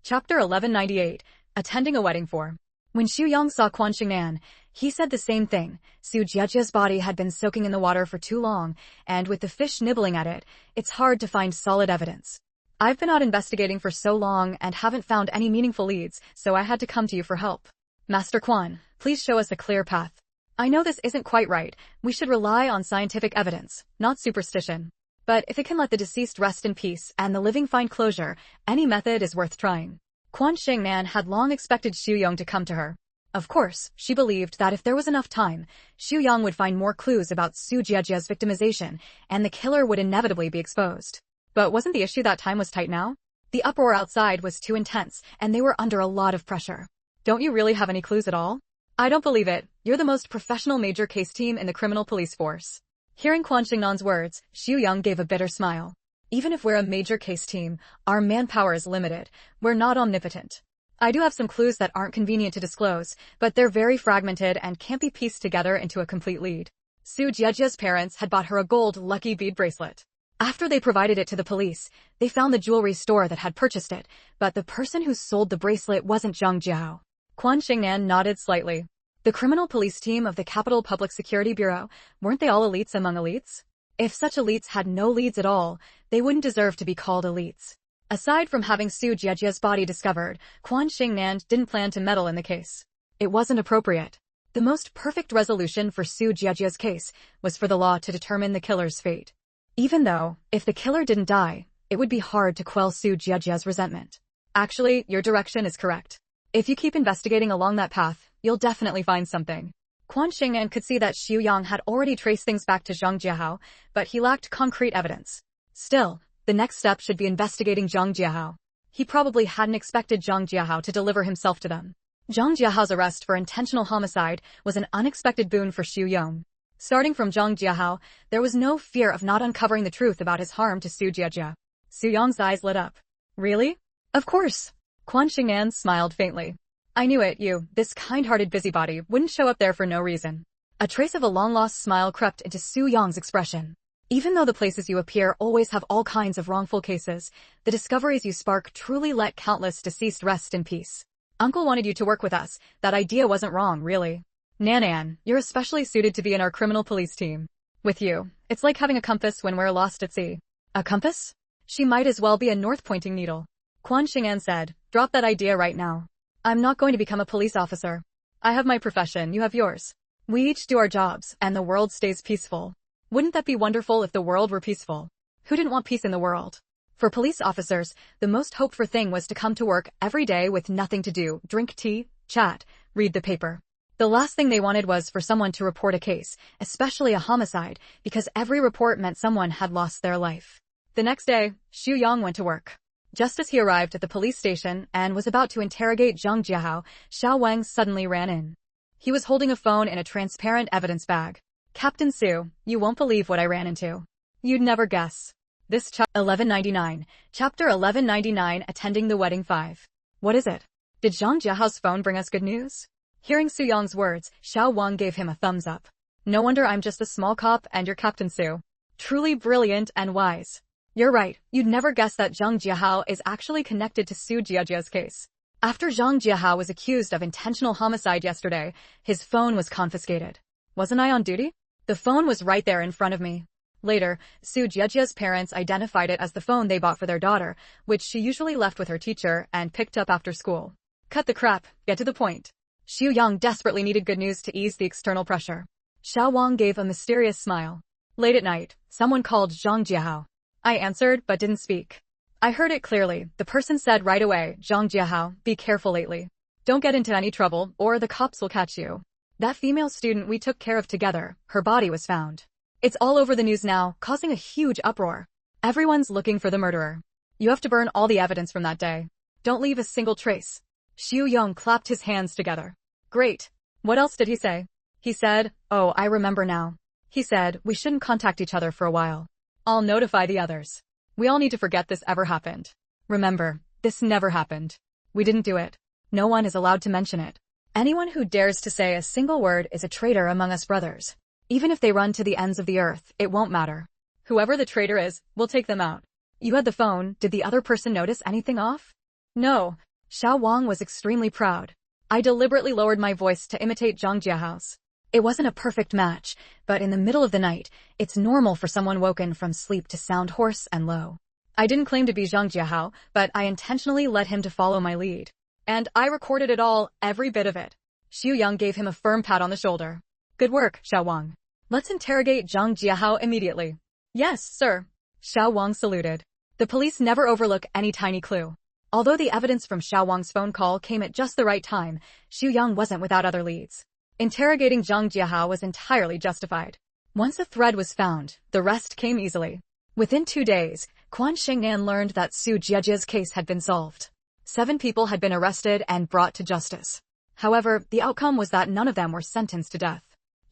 Chapter 1198, Attending a Wedding for. When Xu Yang saw Quan Xingnan, he said the same thing. Su Jiejia's body had been soaking in the water for too long, and with the fish nibbling at it, it's hard to find solid evidence. I've been out investigating for so long and haven't found any meaningful leads, so I had to come to you for help. Master Quan, please show us a clear path. I know this isn't quite right. We should rely on scientific evidence, not superstition. But if it can let the deceased rest in peace and the living find closure, any method is worth trying. Quan Xingnan had long expected Xu Yang to come to her. Of course, she believed that if there was enough time, Xu Yang would find more clues about Su Jiejia's victimization, and the killer would inevitably be exposed. But wasn't the issue that time was tight now? The uproar outside was too intense, and they were under a lot of pressure. Don't you really have any clues at all? I don't believe it. You're the most professional major case team in the criminal police force. Hearing Quan Xingnan's words, Xu Yang gave a bitter smile. Even if we're a major case team, our manpower is limited. We're not omnipotent. I do have some clues that aren't convenient to disclose, but they're very fragmented and can't be pieced together into a complete lead. Su Jiejia's parents had bought her a gold lucky bead bracelet. After they provided it to the police, they found the jewelry store that had purchased it, but the person who sold the bracelet wasn't Zhang Jiahao. Quan Xingnan nodded slightly. The criminal police team of the Capital Public Security Bureau, weren't they all elites among elites? If such elites had no leads at all, they wouldn't deserve to be called elites. Aside from having Su Jiejia's body discovered, Quan Xingnan didn't plan to meddle in the case. It wasn't appropriate. The most perfect resolution for Su Jiejia's case was for the law to determine the killer's fate. Even though, if the killer didn't die, it would be hard to quell Su Jiejia's resentment. Actually, your direction is correct. If you keep investigating along that path, you'll definitely find something. Quan Xingnan could see that Xu Yang had already traced things back to Zhang Jiahao, but he lacked concrete evidence. Still, the next step should be investigating Zhang Jiahao. He probably hadn't expected Zhang Jiahao to deliver himself to them. Zhang Jiahao's arrest for intentional homicide was an unexpected boon for Xu Yang. Starting from Zhang Jiahao, there was no fear of not uncovering the truth about his harm to Su Jiejia. Xu Yang's eyes lit up. Really? Of course. Quan Xingnan smiled faintly. I knew it, this kind-hearted busybody, wouldn't show up there for no reason. A trace of a long-lost smile crept into Xu Yang's expression. Even though the places you appear always have all kinds of wrongful cases, the discoveries you spark truly let countless deceased rest in peace. Uncle wanted you to work with us. That idea wasn't wrong, really. Nanan, you're especially suited to be in our criminal police team. With you, it's like having a compass when we're lost at sea. A compass? She might as well be a north-pointing needle. Quan Xingnan said, drop that idea right now. I'm not going to become a police officer. I have my profession, you have yours. We each do our jobs, and the world stays peaceful. Wouldn't that be wonderful if the world were peaceful? Who didn't want peace in the world? For police officers, the most hoped-for thing was to come to work every day with nothing to do, drink tea, chat, read the paper. The last thing they wanted was for someone to report a case, especially a homicide, because every report meant someone had lost their life. The next day, Xu Yang went to work. Just as he arrived at the police station and was about to interrogate Zhang Jiahao, Xiao Wang suddenly ran in. He was holding a phone in a transparent evidence bag. Captain Su, you won't believe what I ran into. You'd never guess. This 1199, Chapter 1199, Attending the Wedding 5. What is it? Did Zhang Jiahao's phone bring us good news? Hearing Su Yang's words, Xiao Wang gave him a thumbs up. No wonder I'm just a small cop and you're Captain Su. Truly brilliant and wise. You're right, you'd never guess that Zhang Jiahao is actually connected to Su Jiejia's case. After Zhang Jiahao was accused of intentional homicide yesterday, his phone was confiscated. Wasn't I on duty? The phone was right there in front of me. Later, Su Jiejia's parents identified it as the phone they bought for their daughter, which she usually left with her teacher and picked up after school. Cut the crap, get to the point. Xu Yang desperately needed good news to ease the external pressure. Xiao Wang gave a mysterious smile. Late at night, someone called Zhang Jiahao. I answered but didn't speak. I heard it clearly. The person said right away, Zhang Jiahao, be careful lately. Don't get into any trouble, or the cops will catch you. That female student we took care of together, her body was found. It's all over the news now, causing a huge uproar. Everyone's looking for the murderer. You have to burn all the evidence from that day. Don't leave a single trace. Xu Yang clapped his hands together. Great. What else did he say? He said, oh, I remember now. He said, we shouldn't contact each other for a while. I'll notify the others. We all need to forget this ever happened. Remember, this never happened. We didn't do it. No one is allowed to mention it. Anyone who dares to say a single word is a traitor among us brothers. Even if they run to the ends of the earth, it won't matter. Whoever the traitor is, we'll take them out. You had the phone, did the other person notice anything off? No. Xiao Wang was extremely proud. I deliberately lowered my voice to imitate Zhang Jiahao's. It wasn't a perfect match, but in the middle of the night, it's normal for someone woken from sleep to sound hoarse and low. I didn't claim to be Zhang Jiahao, but I intentionally led him to follow my lead. And I recorded it all, every bit of it. Xu Yang gave him a firm pat on the shoulder. Good work, Xiao Wang. Let's interrogate Zhang Jiahao immediately. Yes, sir. Xiao Wang saluted. The police never overlook any tiny clue. Although the evidence from Xiao Wang's phone call came at just the right time, Xu Yang wasn't without other leads. Interrogating Zhang Jiahao was entirely justified. Once a thread was found, the rest came easily. Within 2 days, Quan Xingnan learned that Su Jiejia's case had been solved. 7 people had been arrested and brought to justice. However, the outcome was that none of them were sentenced to death.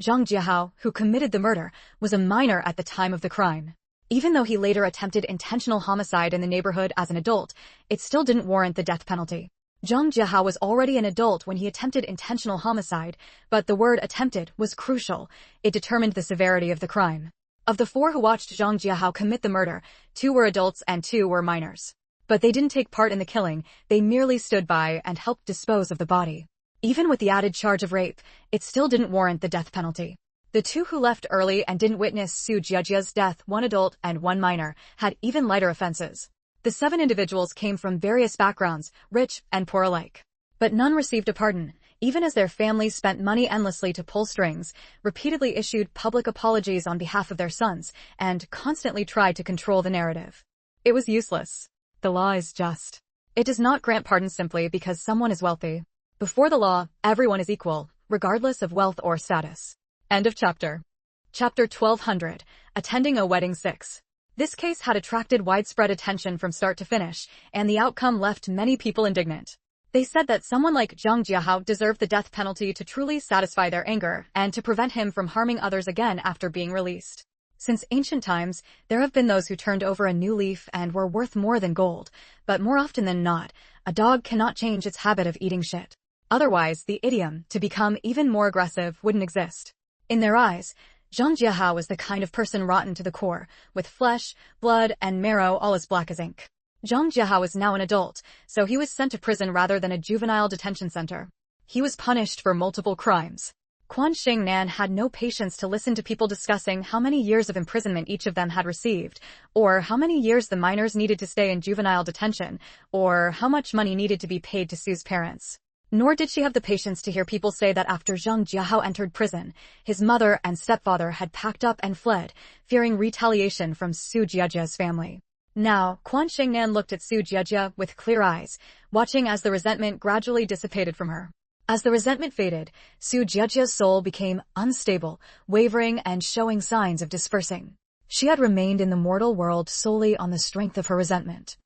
Zhang Jiahao, who committed the murder, was a minor at the time of the crime. Even though he later attempted intentional homicide in the neighborhood as an adult, it still didn't warrant the death penalty. Zhang Jiahao was already an adult when he attempted intentional homicide, but the word attempted was crucial. It determined the severity of the crime. Of the 4 who watched Zhang Jiahao commit the murder, 2 were adults and 2 were minors. But they didn't take part in the killing, they merely stood by and helped dispose of the body. Even with the added charge of rape, it still didn't warrant the death penalty. The 2 who left early and didn't witness Su Jiajia's death, 1 adult and 1 minor, had even lighter offenses. The 7 individuals came from various backgrounds, rich and poor alike. But none received a pardon, even as their families spent money endlessly to pull strings, repeatedly issued public apologies on behalf of their sons, and constantly tried to control the narrative. It was useless. The law is just. It does not grant pardons simply because someone is wealthy. Before the law, everyone is equal, regardless of wealth or status. End of chapter. Chapter 1200, Attending a Wedding 6. This case had attracted widespread attention from start to finish, and the outcome left many people indignant. They said that someone like Zhang Jiahao deserved the death penalty to truly satisfy their anger and to prevent him from harming others again after being released. Since ancient times, there have been those who turned over a new leaf and were worth more than gold, but more often than not, a dog cannot change its habit of eating shit. Otherwise, the idiom, to become even more aggressive, wouldn't exist. In their eyes, Zhang Jiahao was the kind of person rotten to the core, with flesh, blood, and marrow all as black as ink. Zhang Jiahao was now an adult, so he was sent to prison rather than a juvenile detention center. He was punished for multiple crimes. Quan Xingnan had no patience to listen to people discussing how many years of imprisonment each of them had received, or how many years the minors needed to stay in juvenile detention, or how much money needed to be paid to Su's parents. Nor did she have the patience to hear people say that after Zhang Jiahao entered prison, his mother and stepfather had packed up and fled, fearing retaliation from Su Jiajia's family. Now, Quan Xingnan looked at Su Jiajia with clear eyes, watching as the resentment gradually dissipated from her. As the resentment faded, Su Jiajia's soul became unstable, wavering and showing signs of dispersing. She had remained in the mortal world solely on the strength of her resentment.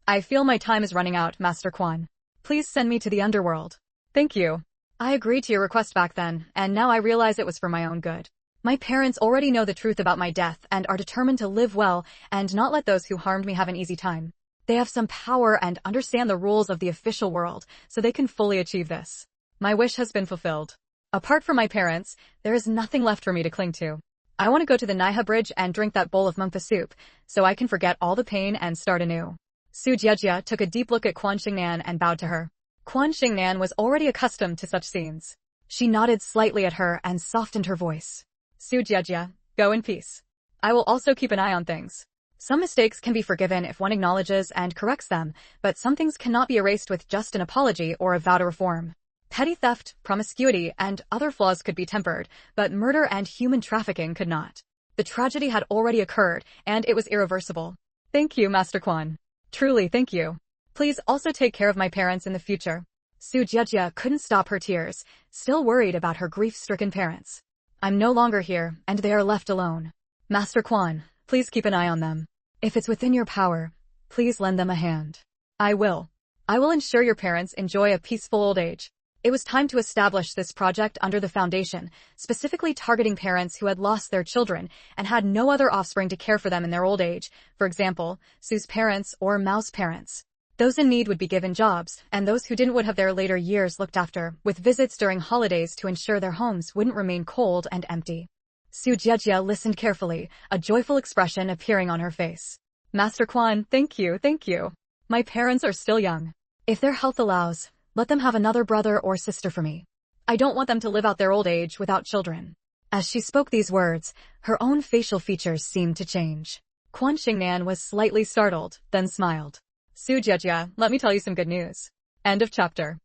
I feel my time is running out, Master Quan. Please send me to the underworld. Thank you. I agreed to your request back then, and now I realize it was for my own good. My parents already know the truth about my death and are determined to live well and not let those who harmed me have an easy time. They have some power and understand the rules of the official world, so they can fully achieve this. My wish has been fulfilled. Apart from my parents, there is nothing left for me to cling to. I want to go to the Naiha Bridge and drink that bowl of mangpa soup, so I can forget all the pain and start anew. Su Jiajia took a deep look at Quan Xingnan and bowed to her. Quan Xingnan was already accustomed to such scenes. She nodded slightly at her and softened her voice. Su Jiajia, go in peace. I will also keep an eye on things. Some mistakes can be forgiven if one acknowledges and corrects them, but some things cannot be erased with just an apology or a vow to reform. Petty theft, promiscuity, and other flaws could be tempered, but murder and human trafficking could not. The tragedy had already occurred, and it was irreversible. Thank you, Master Quan. Truly, thank you. Please also take care of my parents in the future. Su Jiajia couldn't stop her tears, still worried about her grief-stricken parents. I'm no longer here, and they are left alone. Master Quan, please keep an eye on them. If it's within your power, please lend them a hand. I will. I will ensure your parents enjoy a peaceful old age. It was time to establish this project under the foundation, specifically targeting parents who had lost their children and had no other offspring to care for them in their old age, for example, Su's parents or Mao's parents. Those in need would be given jobs, and those who didn't would have their later years looked after, with visits during holidays to ensure their homes wouldn't remain cold and empty. Su Jiajia listened carefully, a joyful expression appearing on her face. Master Quan, thank you, thank you. My parents are still young. If their health allows, let them have another brother or sister for me. I don't want them to live out their old age without children. As she spoke these words, her own facial features seemed to change. Quan Xingnan was slightly startled, then smiled. Su Jiajia, let me tell you some good news. End of chapter.